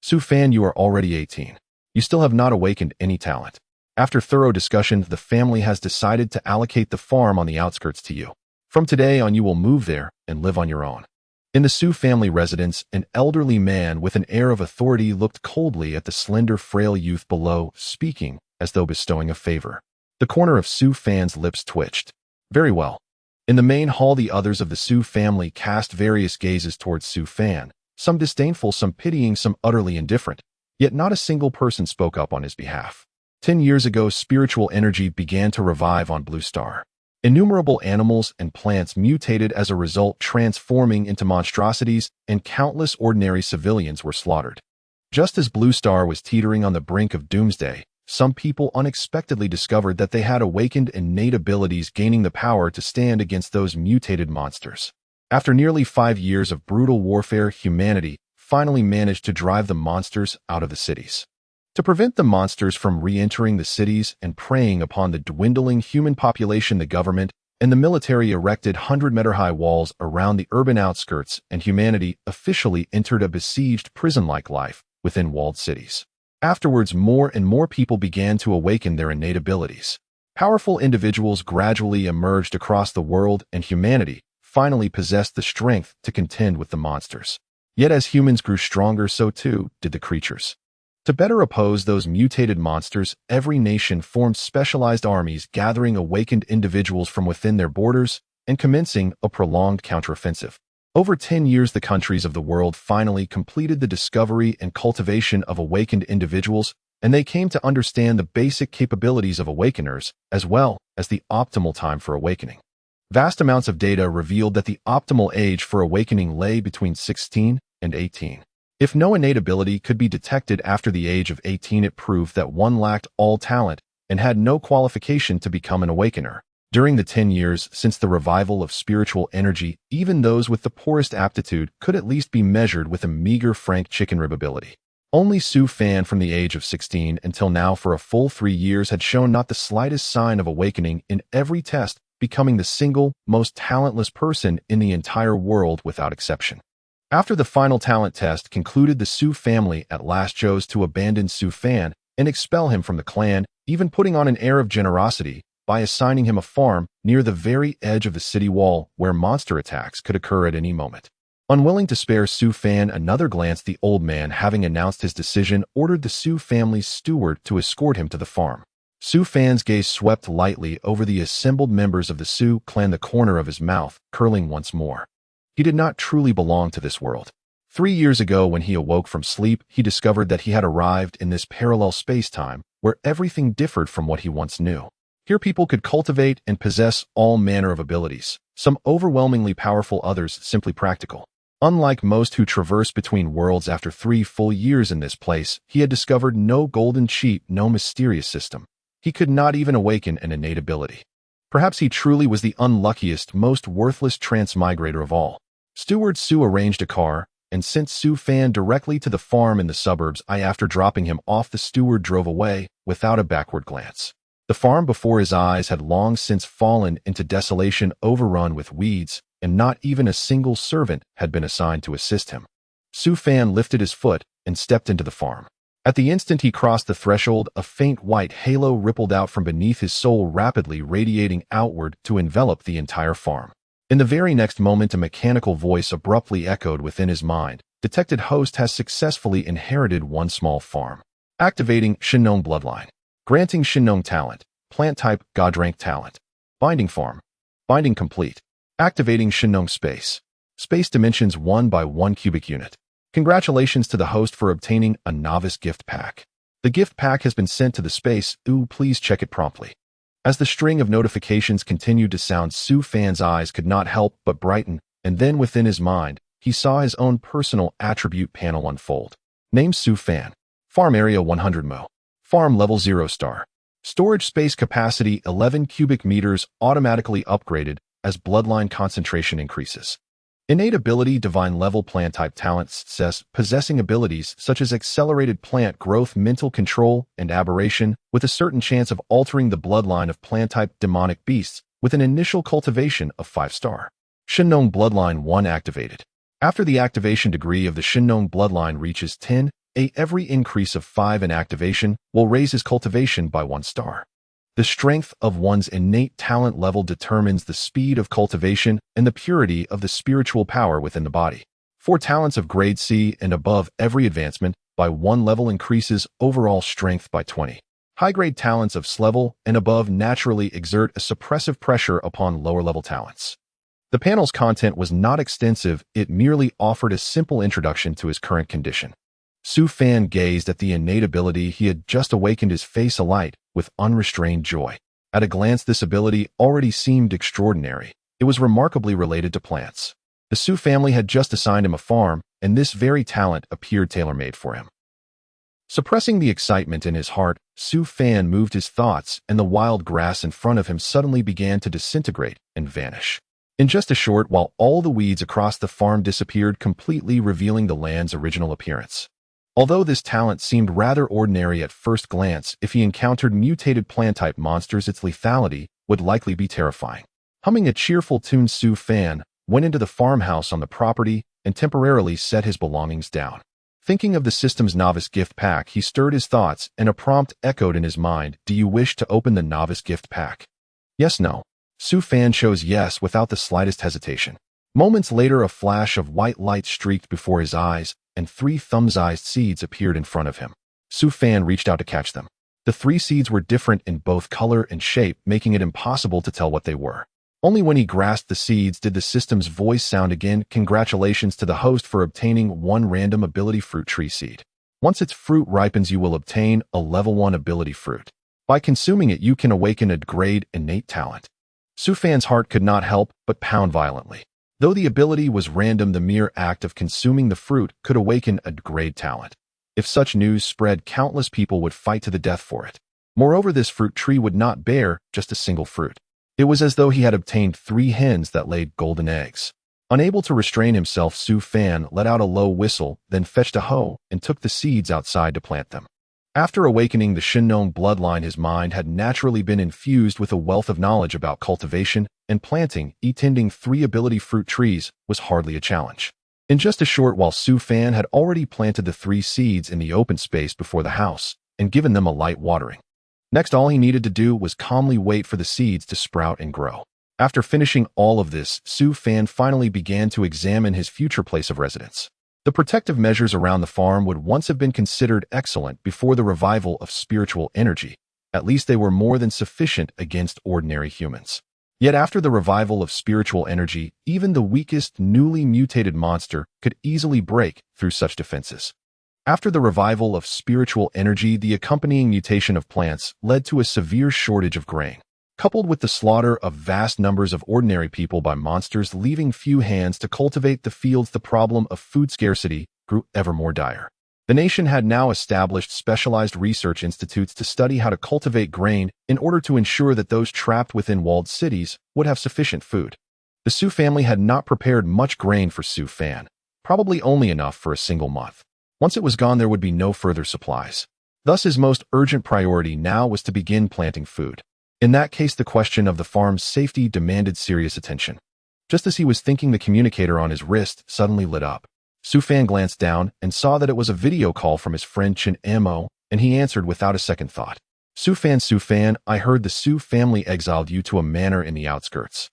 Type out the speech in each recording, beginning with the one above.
Su Fan, you are already 18. You still have not awakened any talent. After thorough discussion, the family has decided to allocate the farm on the outskirts to you. From today on, you will move there and live on your own. In the Su family residence, an elderly man with an air of authority looked coldly at the slender, frail youth below, speaking as though bestowing a favor. The corner of Su Fan's lips twitched. Very well. In the main hall, the others of the Su family cast various gazes towards Su Fan, some disdainful, some pitying, some utterly indifferent, yet not a single person spoke up on his behalf. 10 years ago, spiritual energy began to revive on Blue Star. Innumerable animals and plants mutated as a result, transforming into monstrosities, and countless ordinary civilians were slaughtered. Just as Blue Star was teetering on the brink of doomsday, some people unexpectedly discovered that they had awakened innate abilities, gaining the power to stand against those mutated monsters. After nearly 5 years of brutal warfare, humanity finally managed to drive the monsters out of the cities. To prevent the monsters from re-entering the cities and preying upon the dwindling human population, the government and the military erected 100-meter-high walls around the urban outskirts, and humanity officially entered a besieged prison-like life within walled cities. Afterwards, more and more people began to awaken their innate abilities. Powerful individuals gradually emerged across the world, and humanity finally possessed the strength to contend with the monsters. Yet as humans grew stronger, so too did the creatures. To better oppose those mutated monsters, every nation formed specialized armies, gathering awakened individuals from within their borders and commencing a prolonged counteroffensive. Over 10 years, the countries of the world finally completed the discovery and cultivation of awakened individuals, and they came to understand the basic capabilities of awakeners, as well as the optimal time for awakening. Vast amounts of data revealed that the optimal age for awakening lay between 16 and 18. If no innate ability could be detected after the age of 18, it proved that one lacked all talent and had no qualification to become an awakener. During the 10 years since the revival of spiritual energy, even those with the poorest aptitude could at least be measured with a meager frank chicken rib ability. Only Su Fan, from the age of 16 until now for a full 3 years, had shown not the slightest sign of awakening in every test, becoming the single most talentless person in the entire world without exception. After the final talent test concluded, the Su family at last chose to abandon Su Fan and expel him from the clan, even putting on an air of generosity by assigning him a farm near the very edge of the city wall where monster attacks could occur at any moment. Unwilling to spare Su Fan another glance, the old man, having announced his decision, ordered the Su family's steward to escort him to the farm. Su Fan's gaze swept lightly over the assembled members of the Su clan, the corner of his mouth curling once more. He did not truly belong to this world. 3 years ago, when he awoke from sleep, he discovered that he had arrived in this parallel space-time where everything differed from what he once knew. Here people could cultivate and possess all manner of abilities, some overwhelmingly powerful, others simply practical. Unlike most who traverse between worlds, after 3 full years in this place, he had discovered no golden cheat, no mysterious system. He could not even awaken an innate ability. Perhaps he truly was the unluckiest, most worthless transmigrator of all. Steward Su arranged a car and sent Su Fan directly to the farm in the suburbs. After dropping him off, the steward drove away without a backward glance. The farm before his eyes had long since fallen into desolation, overrun with weeds, and not even a single servant had been assigned to assist him. Su Fan lifted his foot and stepped into the farm. At the instant he crossed the threshold, a faint white halo rippled out from beneath his soul, rapidly radiating outward to envelop the entire farm. In the very next moment, a mechanical voice abruptly echoed within his mind. Detected host has successfully inherited one small farm. Activating Shinnong bloodline. Granting Shinnong talent. Plant type, God rank talent. Binding farm. Binding complete. Activating Shinnong space. Space dimensions 1 by 1 cubic unit. Congratulations to the host for obtaining a novice gift pack. The gift pack has been sent to the space. Please check it promptly. As the string of notifications continued to sound, Su Fan's eyes could not help but brighten, and then within his mind, he saw his own personal attribute panel unfold. Name: Su Fan. Farm area 100 mo. Farm level 0 star. Storage space capacity 11 cubic meters, automatically upgraded as bloodline concentration increases. Innate ability: divine level. Plant type talent success, possessing abilities such as accelerated plant growth, mental control, and aberration, with a certain chance of altering the bloodline of plant type demonic beasts, with an initial cultivation of 5 star. Shinnong bloodline 1 activated. After the activation degree of the Shinnong bloodline reaches 10, Every increase of 5 in activation will raise his cultivation by 1 star. The strength of one's innate talent level determines the speed of cultivation and the purity of the spiritual power within the body. For talents of grade C and above, every advancement by 1 level increases overall strength by 20. High-grade talents of S level and above naturally exert a suppressive pressure upon lower-level talents. The panel's content was not extensive, it merely offered a simple introduction to his current condition. Su Fan gazed at the innate ability he had just awakened, his face alight with unrestrained joy. At a glance, this ability already seemed extraordinary. It was remarkably related to plants. The Su family had just assigned him a farm, and this very talent appeared tailor-made for him. Suppressing the excitement in his heart, Su Fan moved his thoughts, and the wild grass in front of him suddenly began to disintegrate and vanish. In just a short while, all the weeds across the farm disappeared completely, revealing the land's original appearance. Although this talent seemed rather ordinary at first glance, if he encountered mutated plant-type monsters, its lethality would likely be terrifying. Humming a cheerful tune, Su Fan went into the farmhouse on the property and temporarily set his belongings down. Thinking of the system's novice gift pack, he stirred his thoughts, and a prompt echoed in his mind. Do you wish to open the novice gift pack? Yes, no. Su Fan chose yes without the slightest hesitation. Moments later, a flash of white light streaked before his eyes, and 3 thumb-sized seeds appeared in front of him. Su Fan reached out to catch them. The 3 seeds were different in both color and shape, making it impossible to tell what they were. Only when he grasped the seeds did the system's voice sound again. Congratulations to the host for obtaining 1 random ability fruit tree seed. Once its fruit ripens, you will obtain a level 1 ability fruit. By consuming it, you can awaken a grade innate talent. Su Fan's heart could not help but pound violently. Though the ability was random, the mere act of consuming the fruit could awaken a grade talent. If such news spread, countless people would fight to the death for it. Moreover, this fruit tree would not bear just a single fruit. It was as though he had obtained 3 hens that laid golden eggs. Unable to restrain himself, Su Fan let out a low whistle, then fetched a hoe and took the seeds outside to plant them. After awakening the Shinnon bloodline, his mind had naturally been infused with a wealth of knowledge about cultivation and planting. Tending 3 ability fruit trees was hardly a challenge. In just a short while, Su Fan had already planted the 3 seeds in the open space before the house and given them a light watering. Next, all he needed to do was calmly wait for the seeds to sprout and grow. After finishing all of this, Su Fan finally began to examine his future place of residence. The protective measures around the farm would once have been considered excellent before the revival of spiritual energy. At least they were more than sufficient against ordinary humans. Yet after the revival of spiritual energy, even the weakest newly mutated monster could easily break through such defenses. After the revival of spiritual energy, the accompanying mutation of plants led to a severe shortage of grain. Coupled with the slaughter of vast numbers of ordinary people by monsters, leaving few hands to cultivate the fields, the problem of food scarcity grew ever more dire. The nation had now established specialized research institutes to study how to cultivate grain in order to ensure that those trapped within walled cities would have sufficient food. The Su family had not prepared much grain for Su Fan, probably only enough for a single month. Once it was gone, there would be no further supplies. Thus, his most urgent priority now was to begin planting food. In that case, the question of the farm's safety demanded serious attention. Just as he was thinking, the communicator on his wrist suddenly lit up. Su Fan glanced down and saw that it was a video call from his friend Chen Mo, and he answered without a second thought. Su Fan, I heard the Su family exiled you to a manor in the outskirts.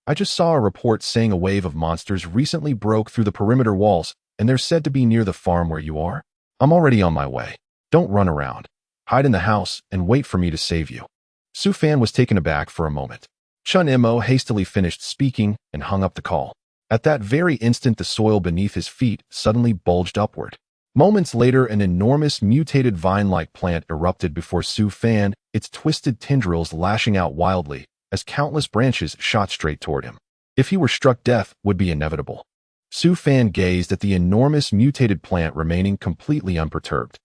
I just saw a report saying a wave of monsters recently broke through the perimeter walls, and they're said to be near the farm where you are. I'm already on my way. Don't run around. Hide in the house and wait for me to save you. Su Fan was taken aback for a moment. Chen Mo hastily finished speaking and hung up the call. At that very instant, the soil beneath his feet suddenly bulged upward. Moments later, an enormous mutated vine-like plant erupted before Su Fan, its twisted tendrils lashing out wildly as countless branches shot straight toward him. If he were struck, death would be inevitable. Su Fan gazed at the enormous mutated plant, remaining completely unperturbed.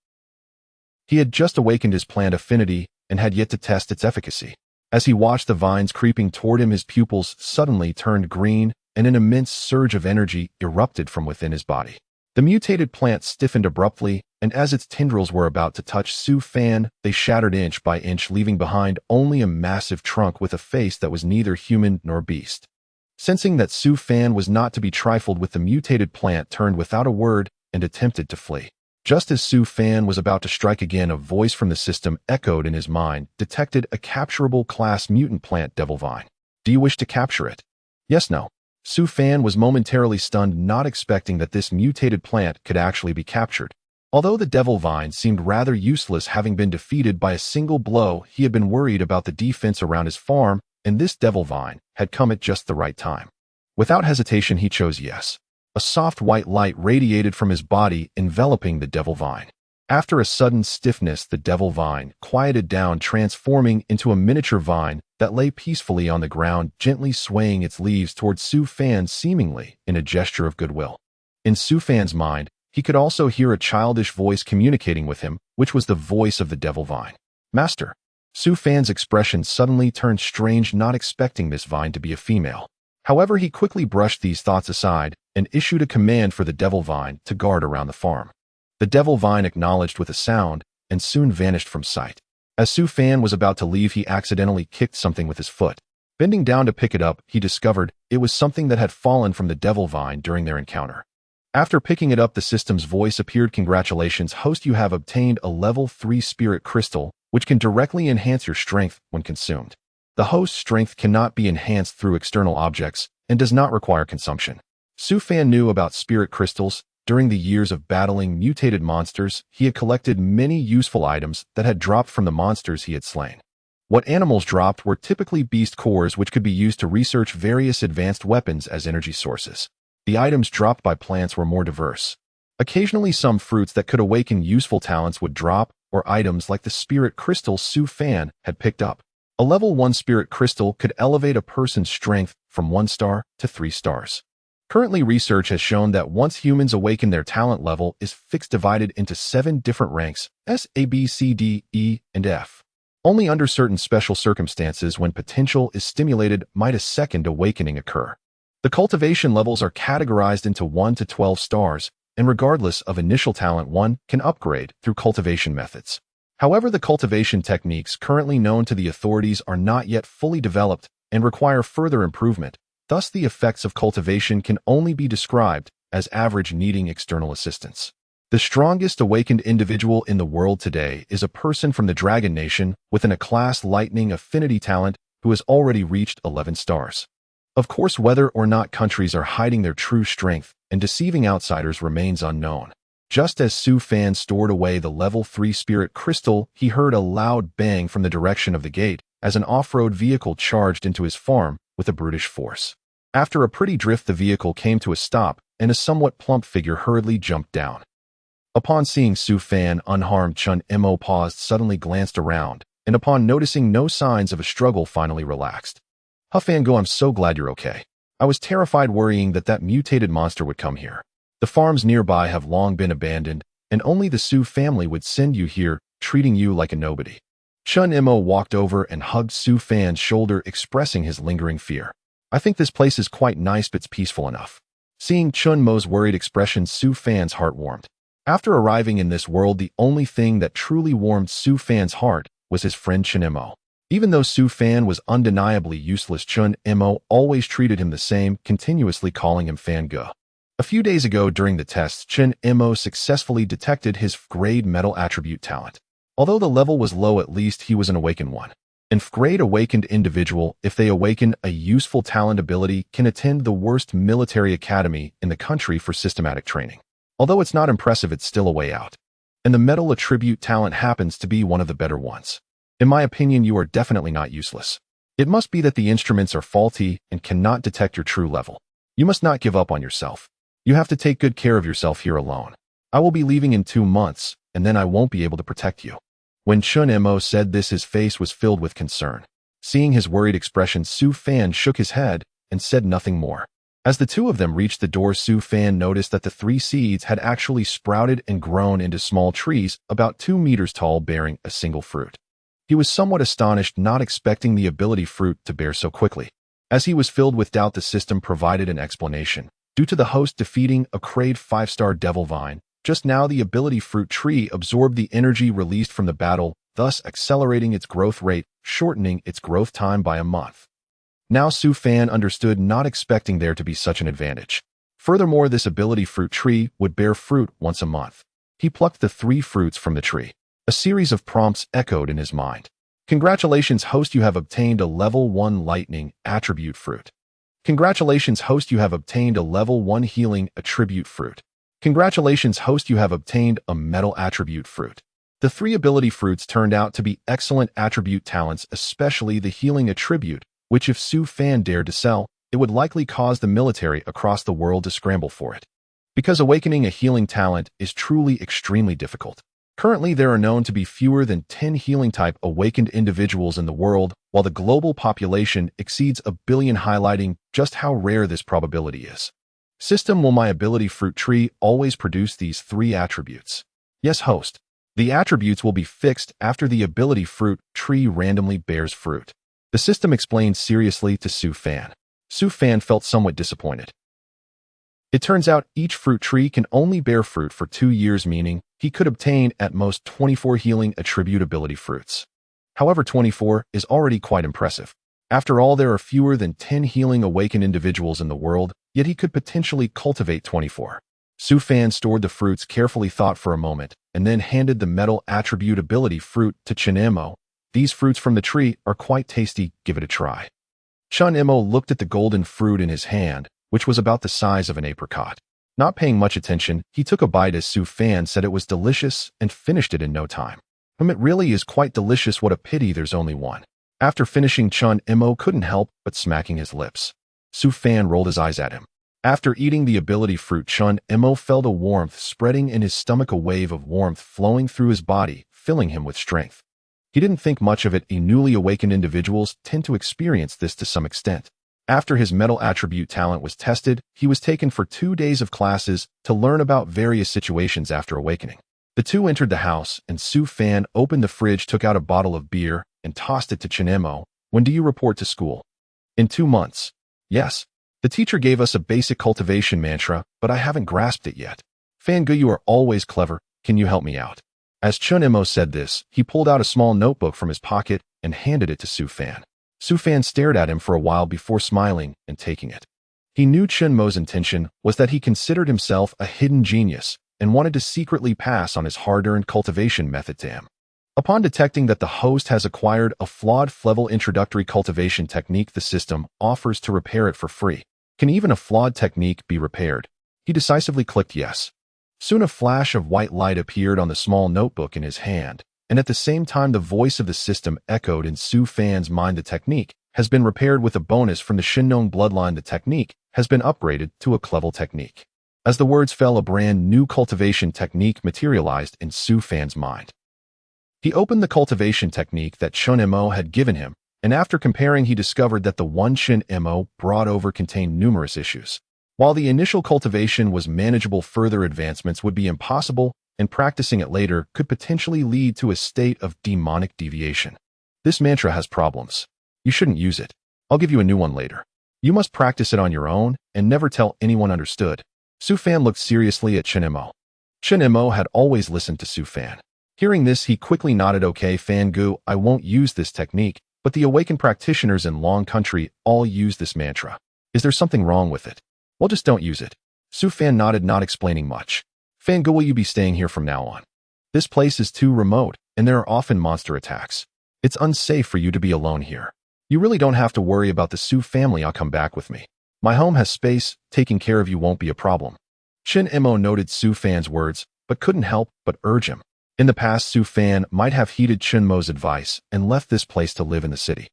He had just awakened his plant affinity and had yet to test its efficacy. As he watched the vines creeping toward him, his pupils suddenly turned green, and an immense surge of energy erupted from within his body. The mutated plant stiffened abruptly, and as its tendrils were about to touch Su Fan, they shattered inch by inch, leaving behind only a massive trunk with a face that was neither human nor beast. Sensing that Su Fan was not to be trifled with, the mutated plant turned without a word and attempted to flee. Just as Su Fan was about to strike again, a voice from the system echoed in his mind, detected a capturable class mutant plant devil vine. Do you wish to capture it? Yes, no. Su Fan was momentarily stunned, not expecting that this mutated plant could actually be captured. Although the devil vine seemed rather useless, having been defeated by a single blow, he had been worried about the defense around his farm, and this devil vine had come at just the right time. Without hesitation, he chose yes. A soft white light radiated from his body, enveloping the devil vine. After a sudden stiffness, the devil vine quieted down, transforming into a miniature vine that lay peacefully on the ground, gently swaying its leaves towards Su Fan, seemingly in a gesture of goodwill. In Su Fan's mind, he could also hear a childish voice communicating with him, which was the voice of the devil vine. Master. Su Fan's expression suddenly turned strange, not expecting this vine to be a female. However, he quickly brushed these thoughts aside and issued a command for the devil vine to guard around the farm. The devil vine acknowledged with a sound and soon vanished from sight. As Su Fan was about to leave, he accidentally kicked something with his foot. Bending down to pick it up, he discovered it was something that had fallen from the devil vine during their encounter. After picking it up, the system's voice appeared. Congratulations, host, you have obtained a level 3 spirit crystal, which can directly enhance your strength when consumed. The host's strength cannot be enhanced through external objects and does not require consumption. Su Fan knew about spirit crystals. During the years of battling mutated monsters, he had collected many useful items that had dropped from the monsters he had slain. What animals dropped were typically beast cores, which could be used to research various advanced weapons as energy sources. The items dropped by plants were more diverse. Occasionally, some fruits that could awaken useful talents would drop, or items like the spirit crystal Su Fan had picked up. A level 1 spirit crystal could elevate a person's strength from 1 star to 3 stars. Currently, research has shown that once humans awaken, their talent level is fixed, divided into 7 different ranks: S, A, B, C, D, E, and F. Only under certain special circumstances, when potential is stimulated, might a second awakening occur. The cultivation levels are categorized into 1 to 12 stars, and regardless of initial talent, one can upgrade through cultivation methods. However, the cultivation techniques currently known to the authorities are not yet fully developed and require further improvement. Thus, the effects of cultivation can only be described as average, needing external assistance. The strongest awakened individual in the world today is a person from the Dragon Nation with an A-class lightning affinity talent who has already reached 11 stars. Of course, whether or not countries are hiding their true strength and deceiving outsiders remains unknown. Just as Su Fan stored away the level 3 spirit crystal, he heard a loud bang from the direction of the gate as an off-road vehicle charged into his farm with a brutish force. After a pretty drift, the vehicle came to a stop, and a somewhat plump figure hurriedly jumped down. Upon seeing Su Fan unharmed, Chun Mo paused, suddenly glanced around, and upon noticing no signs of a struggle, finally relaxed. Hufango, I'm so glad you're okay. I was terrified, worrying that mutated monster would come here. The farms nearby have long been abandoned, and only the Su family would send you here, treating you like a nobody. Chun Mo walked over and hugged Su Fan's shoulder, expressing his lingering fear. I think this place is quite nice, but it's peaceful enough. Seeing Chun Mo's worried expression, Su Fan's heart warmed. After arriving in this world, the only thing that truly warmed Su Fan's heart was his friend Chun Mo. Even though Su Fan was undeniably useless, Chun Mo always treated him the same, continuously calling him Fango. A few days ago during the tests, Chun Mo successfully detected his grade metal attribute talent. Although the level was low, at least he was an awakened one. An grade awakened individual, if they awaken a useful talent ability, can attend the worst military academy in the country for systematic training. Although it's not impressive, it's still a way out. And the metal attribute talent happens to be one of the better ones. In my opinion, you are definitely not useless. It must be that the instruments are faulty and cannot detect your true level. You must not give up on yourself. You have to take good care of yourself here alone. I will be leaving in 2 months, and then I won't be able to protect you. When Chun Mo said this, his face was filled with concern. Seeing his worried expression, Su Fan shook his head and said nothing more. As the two of them reached the door, Su Fan noticed that the 3 seeds had actually sprouted and grown into small trees about 2 meters tall, bearing a single fruit. He was somewhat astonished, not expecting the ability fruit to bear so quickly. As he was filled with doubt, the system provided an explanation. Due to the host defeating a grade 5-star devil vine, just now the ability fruit tree absorbed the energy released from the battle, thus accelerating its growth rate, shortening its growth time by a month. Now Su Fan understood, not expecting there to be such an advantage. Furthermore, this ability fruit tree would bear fruit once a month. He plucked the 3 fruits from the tree. A series of prompts echoed in his mind. Congratulations, host, you have obtained a level 1 lightning attribute fruit. Congratulations, host, you have obtained a level 1 healing attribute fruit. Congratulations, host, you have obtained a metal attribute fruit. The 3 ability fruits turned out to be excellent attribute talents, especially the healing attribute, which if Su Fan dared to sell, it would likely cause the military across the world to scramble for it. Because awakening a healing talent is truly extremely difficult. Currently, there are known to be fewer than 10 healing-type awakened individuals in the world, while the global population exceeds 1 billion, highlighting just how rare this probability is. System: will my ability fruit tree always produce these 3 attributes? Yes, host. The attributes will be fixed after the ability fruit tree randomly bears fruit. The system explained seriously to Su Fan. Su Fan felt somewhat disappointed. It turns out each fruit tree can only bear fruit for 2 years, meaning he could obtain at most 24 healing attribute ability fruits. However, 24 is already quite impressive. After all, there are fewer than 10 healing awakened individuals in the world, yet he could potentially cultivate 24. Su Fan stored the fruits, carefully thought for a moment, and then handed the metal attribute ability fruit to Chun Imo. These fruits from the tree are quite tasty, give it a try. Chun Imo looked at the golden fruit in his hand, which was about the size of an apricot. Not paying much attention, he took a bite as Su Fan said it was delicious and finished it in no time. It really is quite delicious, what a pity there's only one. After finishing, Chun Imo couldn't help but smacking his lips. Su Fan rolled his eyes at him. After eating the ability fruit, Chun Imo felt a warmth spreading in his stomach, a wave of warmth flowing through his body, filling him with strength. He didn't think much of it. Newly awakened individuals tend to experience this to some extent. After his metal attribute talent was tested, he was taken for 2 days of classes to learn about various situations after awakening. The two entered the house, and Su Fan opened the fridge, took out a bottle of beer, and tossed it to Chun Imo. When do you report to school? In 2 months. Yes. The teacher gave us a basic cultivation mantra, but I haven't grasped it yet. Fangu, you are always clever. Can you help me out? As Chun Imo said this, he pulled out a small notebook from his pocket and handed it to Su Fan. Su Fan stared at him for a while before smiling and taking it. He knew Chun Mo's intention was that he considered himself a hidden genius and wanted to secretly pass on his hard-earned cultivation method to him. Upon detecting that the host has acquired a flawed level introductory cultivation technique, the system offers to repair it for free. Can even a flawed technique be repaired? He decisively clicked yes. Soon a flash of white light appeared on the small notebook in his hand, and at the same time the voice of the system echoed in Su Fan's mind. The technique has been repaired with a bonus from the Shinnong bloodline. The technique has been upgraded to a clevel technique. As the words fell, a brand new cultivation technique materialized in Su Fan's mind. He opened the cultivation technique that Chun Imo had given him, and after comparing he discovered that the one Chun Imo brought over contained numerous issues. While the initial cultivation was manageable, further advancements would be impossible, and practicing it later could potentially lead to a state of demonic deviation. This mantra has problems. You shouldn't use it. I'll give you a new one later. You must practice it on your own and never tell anyone, understood? Su Fan looked seriously at Chun Imo. Chun Imo had always listened to Su Fan. Hearing this, he quickly nodded. Okay, Fangu, I won't use this technique, but the awakened practitioners in Long Country all use this mantra. Is there something wrong with it? Well, just don't use it. Su Fan nodded, not explaining much. Fangu, will you be staying here from now on? This place is too remote, and there are often monster attacks. It's unsafe for you to be alone here. You really don't have to worry about the Su family. I'll come back with me. My home has space. Taking care of you won't be a problem. Chun Imo noted Su Fan's words, but couldn't help but urge him. In the past, Su Fan might have heeded Chun Mo's advice and left this place to live in the city.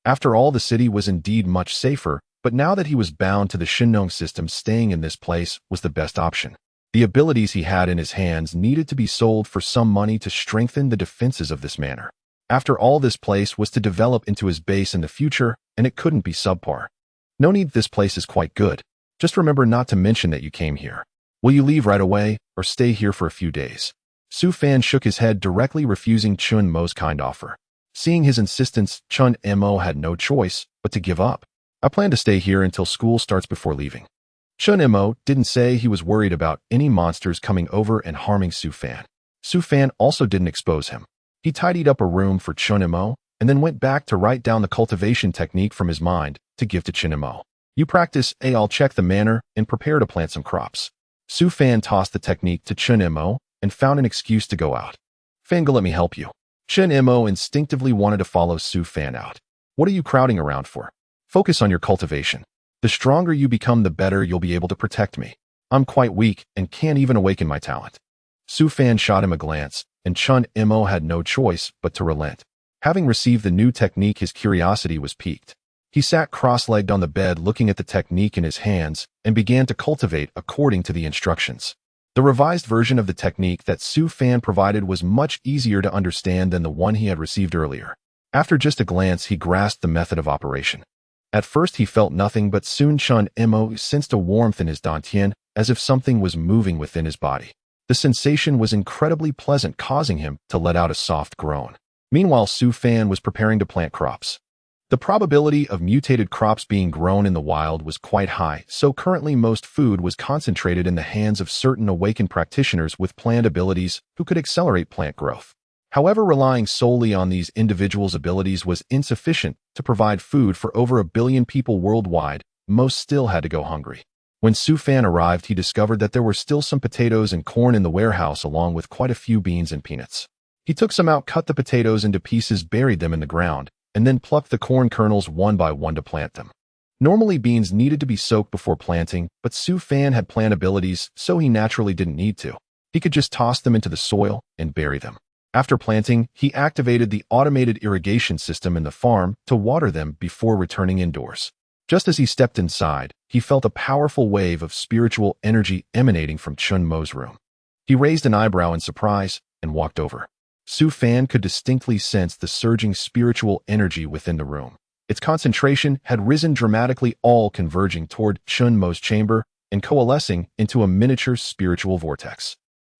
After all, the city was indeed much safer, but now that he was bound to the Shinnong system, staying in this place was the best option. The abilities he had in his hands needed to be sold for some money to strengthen the defenses of this manor. After all, this place was to develop into his base in the future, and it couldn't be subpar. No need, this place is quite good. Just remember not to mention that you came here. Will you leave right away, or stay here for a few days? Su Fan shook his head, directly refusing Chun Mo's kind offer. Seeing his insistence, Chun Imo had no choice but to give up. I plan to stay here until school starts before leaving. Chun Imo didn't say he was worried about any monsters coming over and harming Su Fan. Su Fan also didn't expose him. He tidied up a room for Chun Imo and then went back to write down the cultivation technique from his mind to give to Chun Imo. You practice, I'll check the manor and prepare to plant some crops. Su Fan tossed the technique to Chun Imo and found an excuse to go out. Fanga, let me help you. Chen Mo instinctively wanted to follow Su Fan out. What are you crowding around for? Focus on your cultivation. The stronger you become, the better you'll be able to protect me. I'm quite weak and can't even awaken my talent. Su Fan shot him a glance, and Chen Mo had no choice but to relent. Having received the new technique, his curiosity was piqued. He sat cross-legged on the bed looking at the technique in his hands and began to cultivate according to the instructions. The revised version of the technique that Su Fan provided was much easier to understand than the one he had received earlier. After just a glance, he grasped the method of operation. At first he felt nothing, but soon Chen Mo sensed a warmth in his dantian, as if something was moving within his body. The sensation was incredibly pleasant, causing him to let out a soft groan. Meanwhile, Su Fan was preparing to plant crops. The probability of mutated crops being grown in the wild was quite high, so currently most food was concentrated in the hands of certain awakened practitioners with plant abilities who could accelerate plant growth. However, relying solely on these individuals' abilities was insufficient to provide food for over 1 billion people worldwide. Most still had to go hungry. When Su Fan arrived, he discovered that there were still some potatoes and corn in the warehouse, along with quite a few beans and peanuts. He took some out, cut the potatoes into pieces, buried them in the ground, and then plucked the corn kernels one by one to plant them. Normally, beans needed to be soaked before planting, but Su Fan had plant abilities, so he naturally didn't need to. He could just toss them into the soil and bury them. After planting, he activated the automated irrigation system in the farm to water them before returning indoors. Just as he stepped inside, he felt a powerful wave of spiritual energy emanating from Chen Mo's room. He raised an eyebrow in surprise and walked over. Su Fan could distinctly sense the surging spiritual energy within the room. Its concentration had risen dramatically, all converging toward Chen Mo's chamber and coalescing into a miniature spiritual vortex.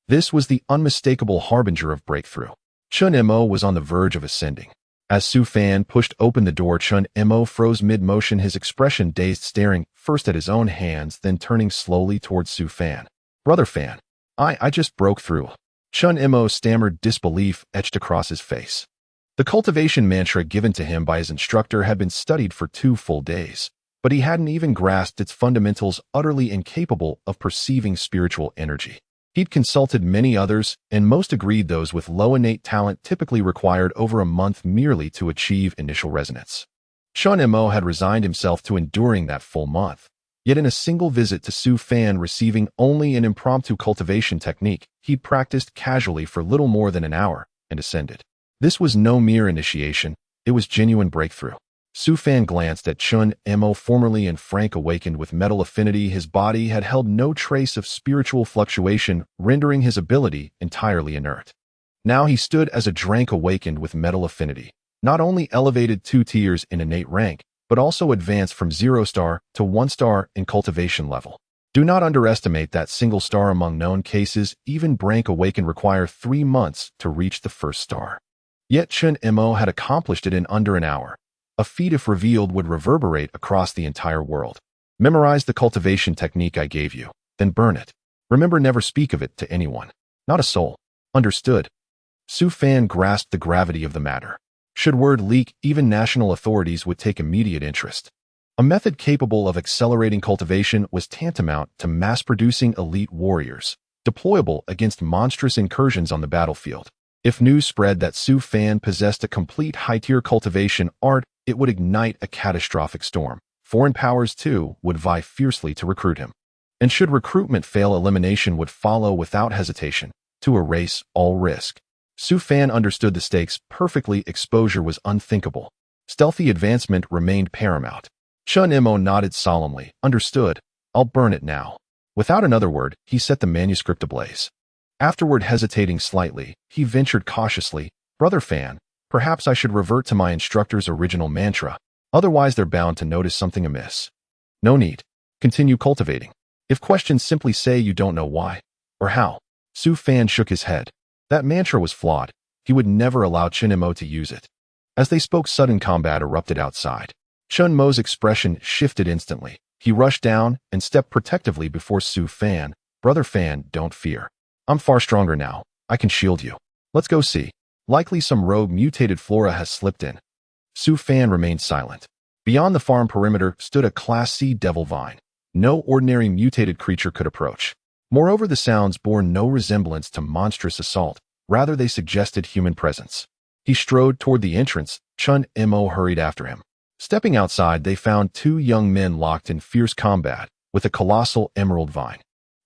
This was the unmistakable harbinger of breakthrough. Chen Mo was on the verge of ascending. As Su Fan pushed open the door, Chen Mo froze mid-motion, his expression dazed, staring first at his own hands, then turning slowly towards Su Fan. Brother Fan, I just broke through. Chen Mo stammered, disbelief etched across his face. The cultivation mantra given to him by his instructor had been studied for 2 full days, but he hadn't even grasped its fundamentals, utterly incapable of perceiving spiritual energy. He'd consulted many others, and most agreed those with low innate talent typically required over a month merely to achieve initial resonance. Chen Mo had resigned himself to enduring that full month. Yet in a single visit to Su Fan, receiving only an impromptu cultivation technique, he'd practiced casually for little more than an hour and ascended. This was no mere initiation, it was genuine breakthrough. Su Fan glanced at Chen Mo, formerly in frank awakened with metal affinity. His body had held no trace of spiritual fluctuation, rendering his ability entirely inert. Now he stood as a drank awakened with metal affinity, not only elevated 2 tiers in innate rank, but also advanced from 0 star to 1 star in cultivation level. Do not underestimate that single star among known cases. Even brink awaken require 3 months to reach the 1st star. Yet Chen Mo had accomplished it in under an hour. A feat, if revealed, would reverberate across the entire world. Memorize the cultivation technique I gave you, then burn it. Remember, never speak of it to anyone. Not a soul. Understood? Su Fan grasped the gravity of the matter. Should word leak, even national authorities would take immediate interest. A method capable of accelerating cultivation was tantamount to mass-producing elite warriors, deployable against monstrous incursions on the battlefield. If news spread that Su Fan possessed a complete high-tier cultivation art, it would ignite a catastrophic storm. Foreign powers, too, would vie fiercely to recruit him. And should recruitment fail, elimination would follow without hesitation, to erase all risk. Su Fan understood the stakes perfectly. Exposure was unthinkable. Stealthy advancement remained paramount. Chen Mo nodded solemnly. Understood. I'll burn it now. Without another word, he set the manuscript ablaze. Afterward, hesitating slightly, he ventured cautiously, Brother Fan, perhaps I should revert to my instructor's original mantra. Otherwise, they're bound to notice something amiss. No need. Continue cultivating. If questions, simply say you don't know why or how. Su Fan shook his head. That mantra was flawed. He would never allow Chen Mo to use it. As they spoke, sudden combat erupted outside. Chen Mo's expression shifted instantly. He rushed down and stepped protectively before Su Fan. Brother Fan, don't fear. I'm far stronger now. I can shield you. Let's go see. Likely some rogue mutated flora has slipped in. Su Fan remained silent. Beyond the farm perimeter stood a Class C devil vine. No ordinary mutated creature could approach. Moreover, the sounds bore no resemblance to monstrous assault. Rather, they suggested human presence. He strode toward the entrance. Chun Mo hurried after him. Stepping outside, they found two young men locked in fierce combat with a colossal emerald vine.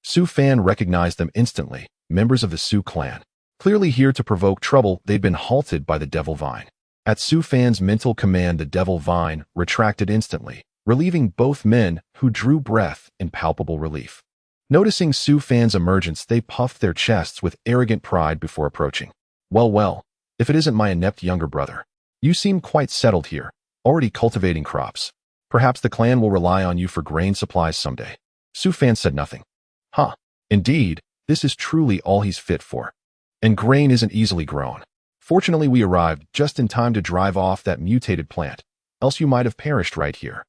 Su Fan recognized them instantly, members of the Su clan. Clearly here to provoke trouble, they'd been halted by the devil vine. At Su Fan's mental command, the devil vine retracted instantly, relieving both men, who drew breath in palpable relief. Noticing Su Fan's emergence, they puffed their chests with arrogant pride before approaching. Well, if it isn't my inept younger brother. You seem quite settled here, already cultivating crops. Perhaps the clan will rely on you for grain supplies someday. Su Fan said nothing. Huh, indeed, this is truly all he's fit for. And grain isn't easily grown. Fortunately, we arrived just in time to drive off that mutated plant, else you might have perished right here.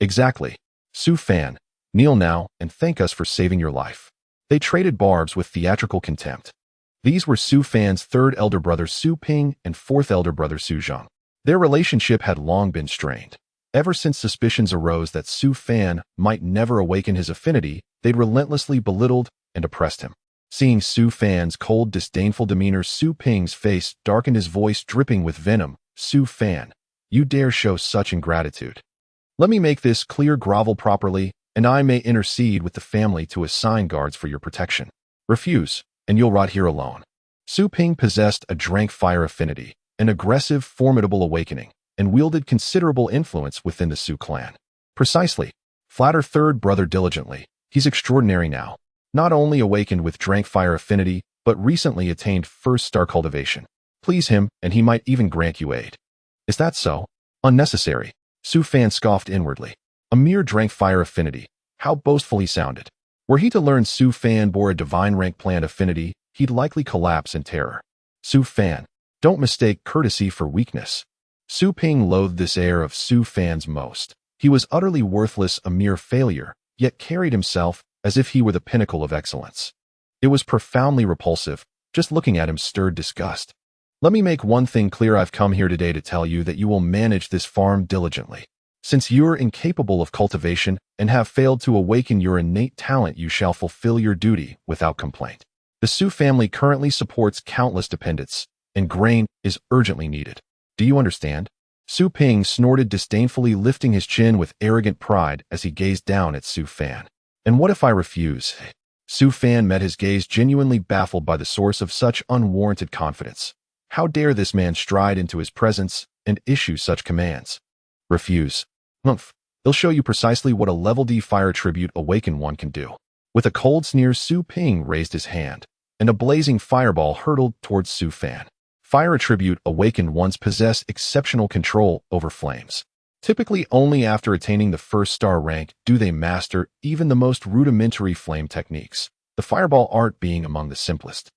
Exactly. Su Fan, kneel now and thank us for saving your life. They traded barbs with theatrical contempt. These were Su Fan's third elder brother Su Ping and fourth elder brother Su Zheng. Their relationship had long been strained. Ever since suspicions arose that Su Fan might never awaken his affinity, they'd relentlessly belittled and oppressed him. Seeing Su Fan's cold, disdainful demeanor, Su Ping's face darkened, his voice dripping with venom. Su Fan, you dare show such ingratitude. Let me make this clear, grovel properly, and I may intercede with the family to assign guards for your protection. Refuse, and you'll rot here alone. Su Ping possessed a drank fire affinity, an aggressive, formidable awakening, and wielded considerable influence within the Su clan. Precisely. Flatter third brother diligently. He's extraordinary now. Not only awakened with drank fire affinity, but recently attained first star cultivation. Please him, and he might even grant you aid. Is that so? Unnecessary. Su Fan scoffed inwardly. A mere drank fire affinity. How boastful he sounded. Were he to learn Su Fan bore a divine rank plant affinity, he'd likely collapse in terror. Su Fan, don't mistake courtesy for weakness. Su Ping loathed this air of Su Fan's most. He was utterly worthless, a mere failure, yet carried himself as if he were the pinnacle of excellence. It was profoundly repulsive. Just looking at him stirred disgust. Let me make one thing clear. I've come here today to tell you that you will manage this farm diligently. Since you're incapable of cultivation and have failed to awaken your innate talent, you shall fulfill your duty without complaint. The Su family currently supports countless dependents, and grain is urgently needed. Do you understand? Su Ping snorted disdainfully, lifting his chin with arrogant pride as he gazed down at Su Fan. And what if I refuse? Su Fan met his gaze, genuinely baffled by the source of such unwarranted confidence. How dare this man stride into his presence and issue such commands? Refuse. Humph. He'll show you precisely what a level D fire tribute awaken one can do. With a cold sneer, Su Ping raised his hand, and a blazing fireball hurtled towards Su Fan. Fire attribute awakened ones possess exceptional control over flames. Typically, only after attaining the first star rank do they master even the most rudimentary flame techniques, the fireball art being among the simplest.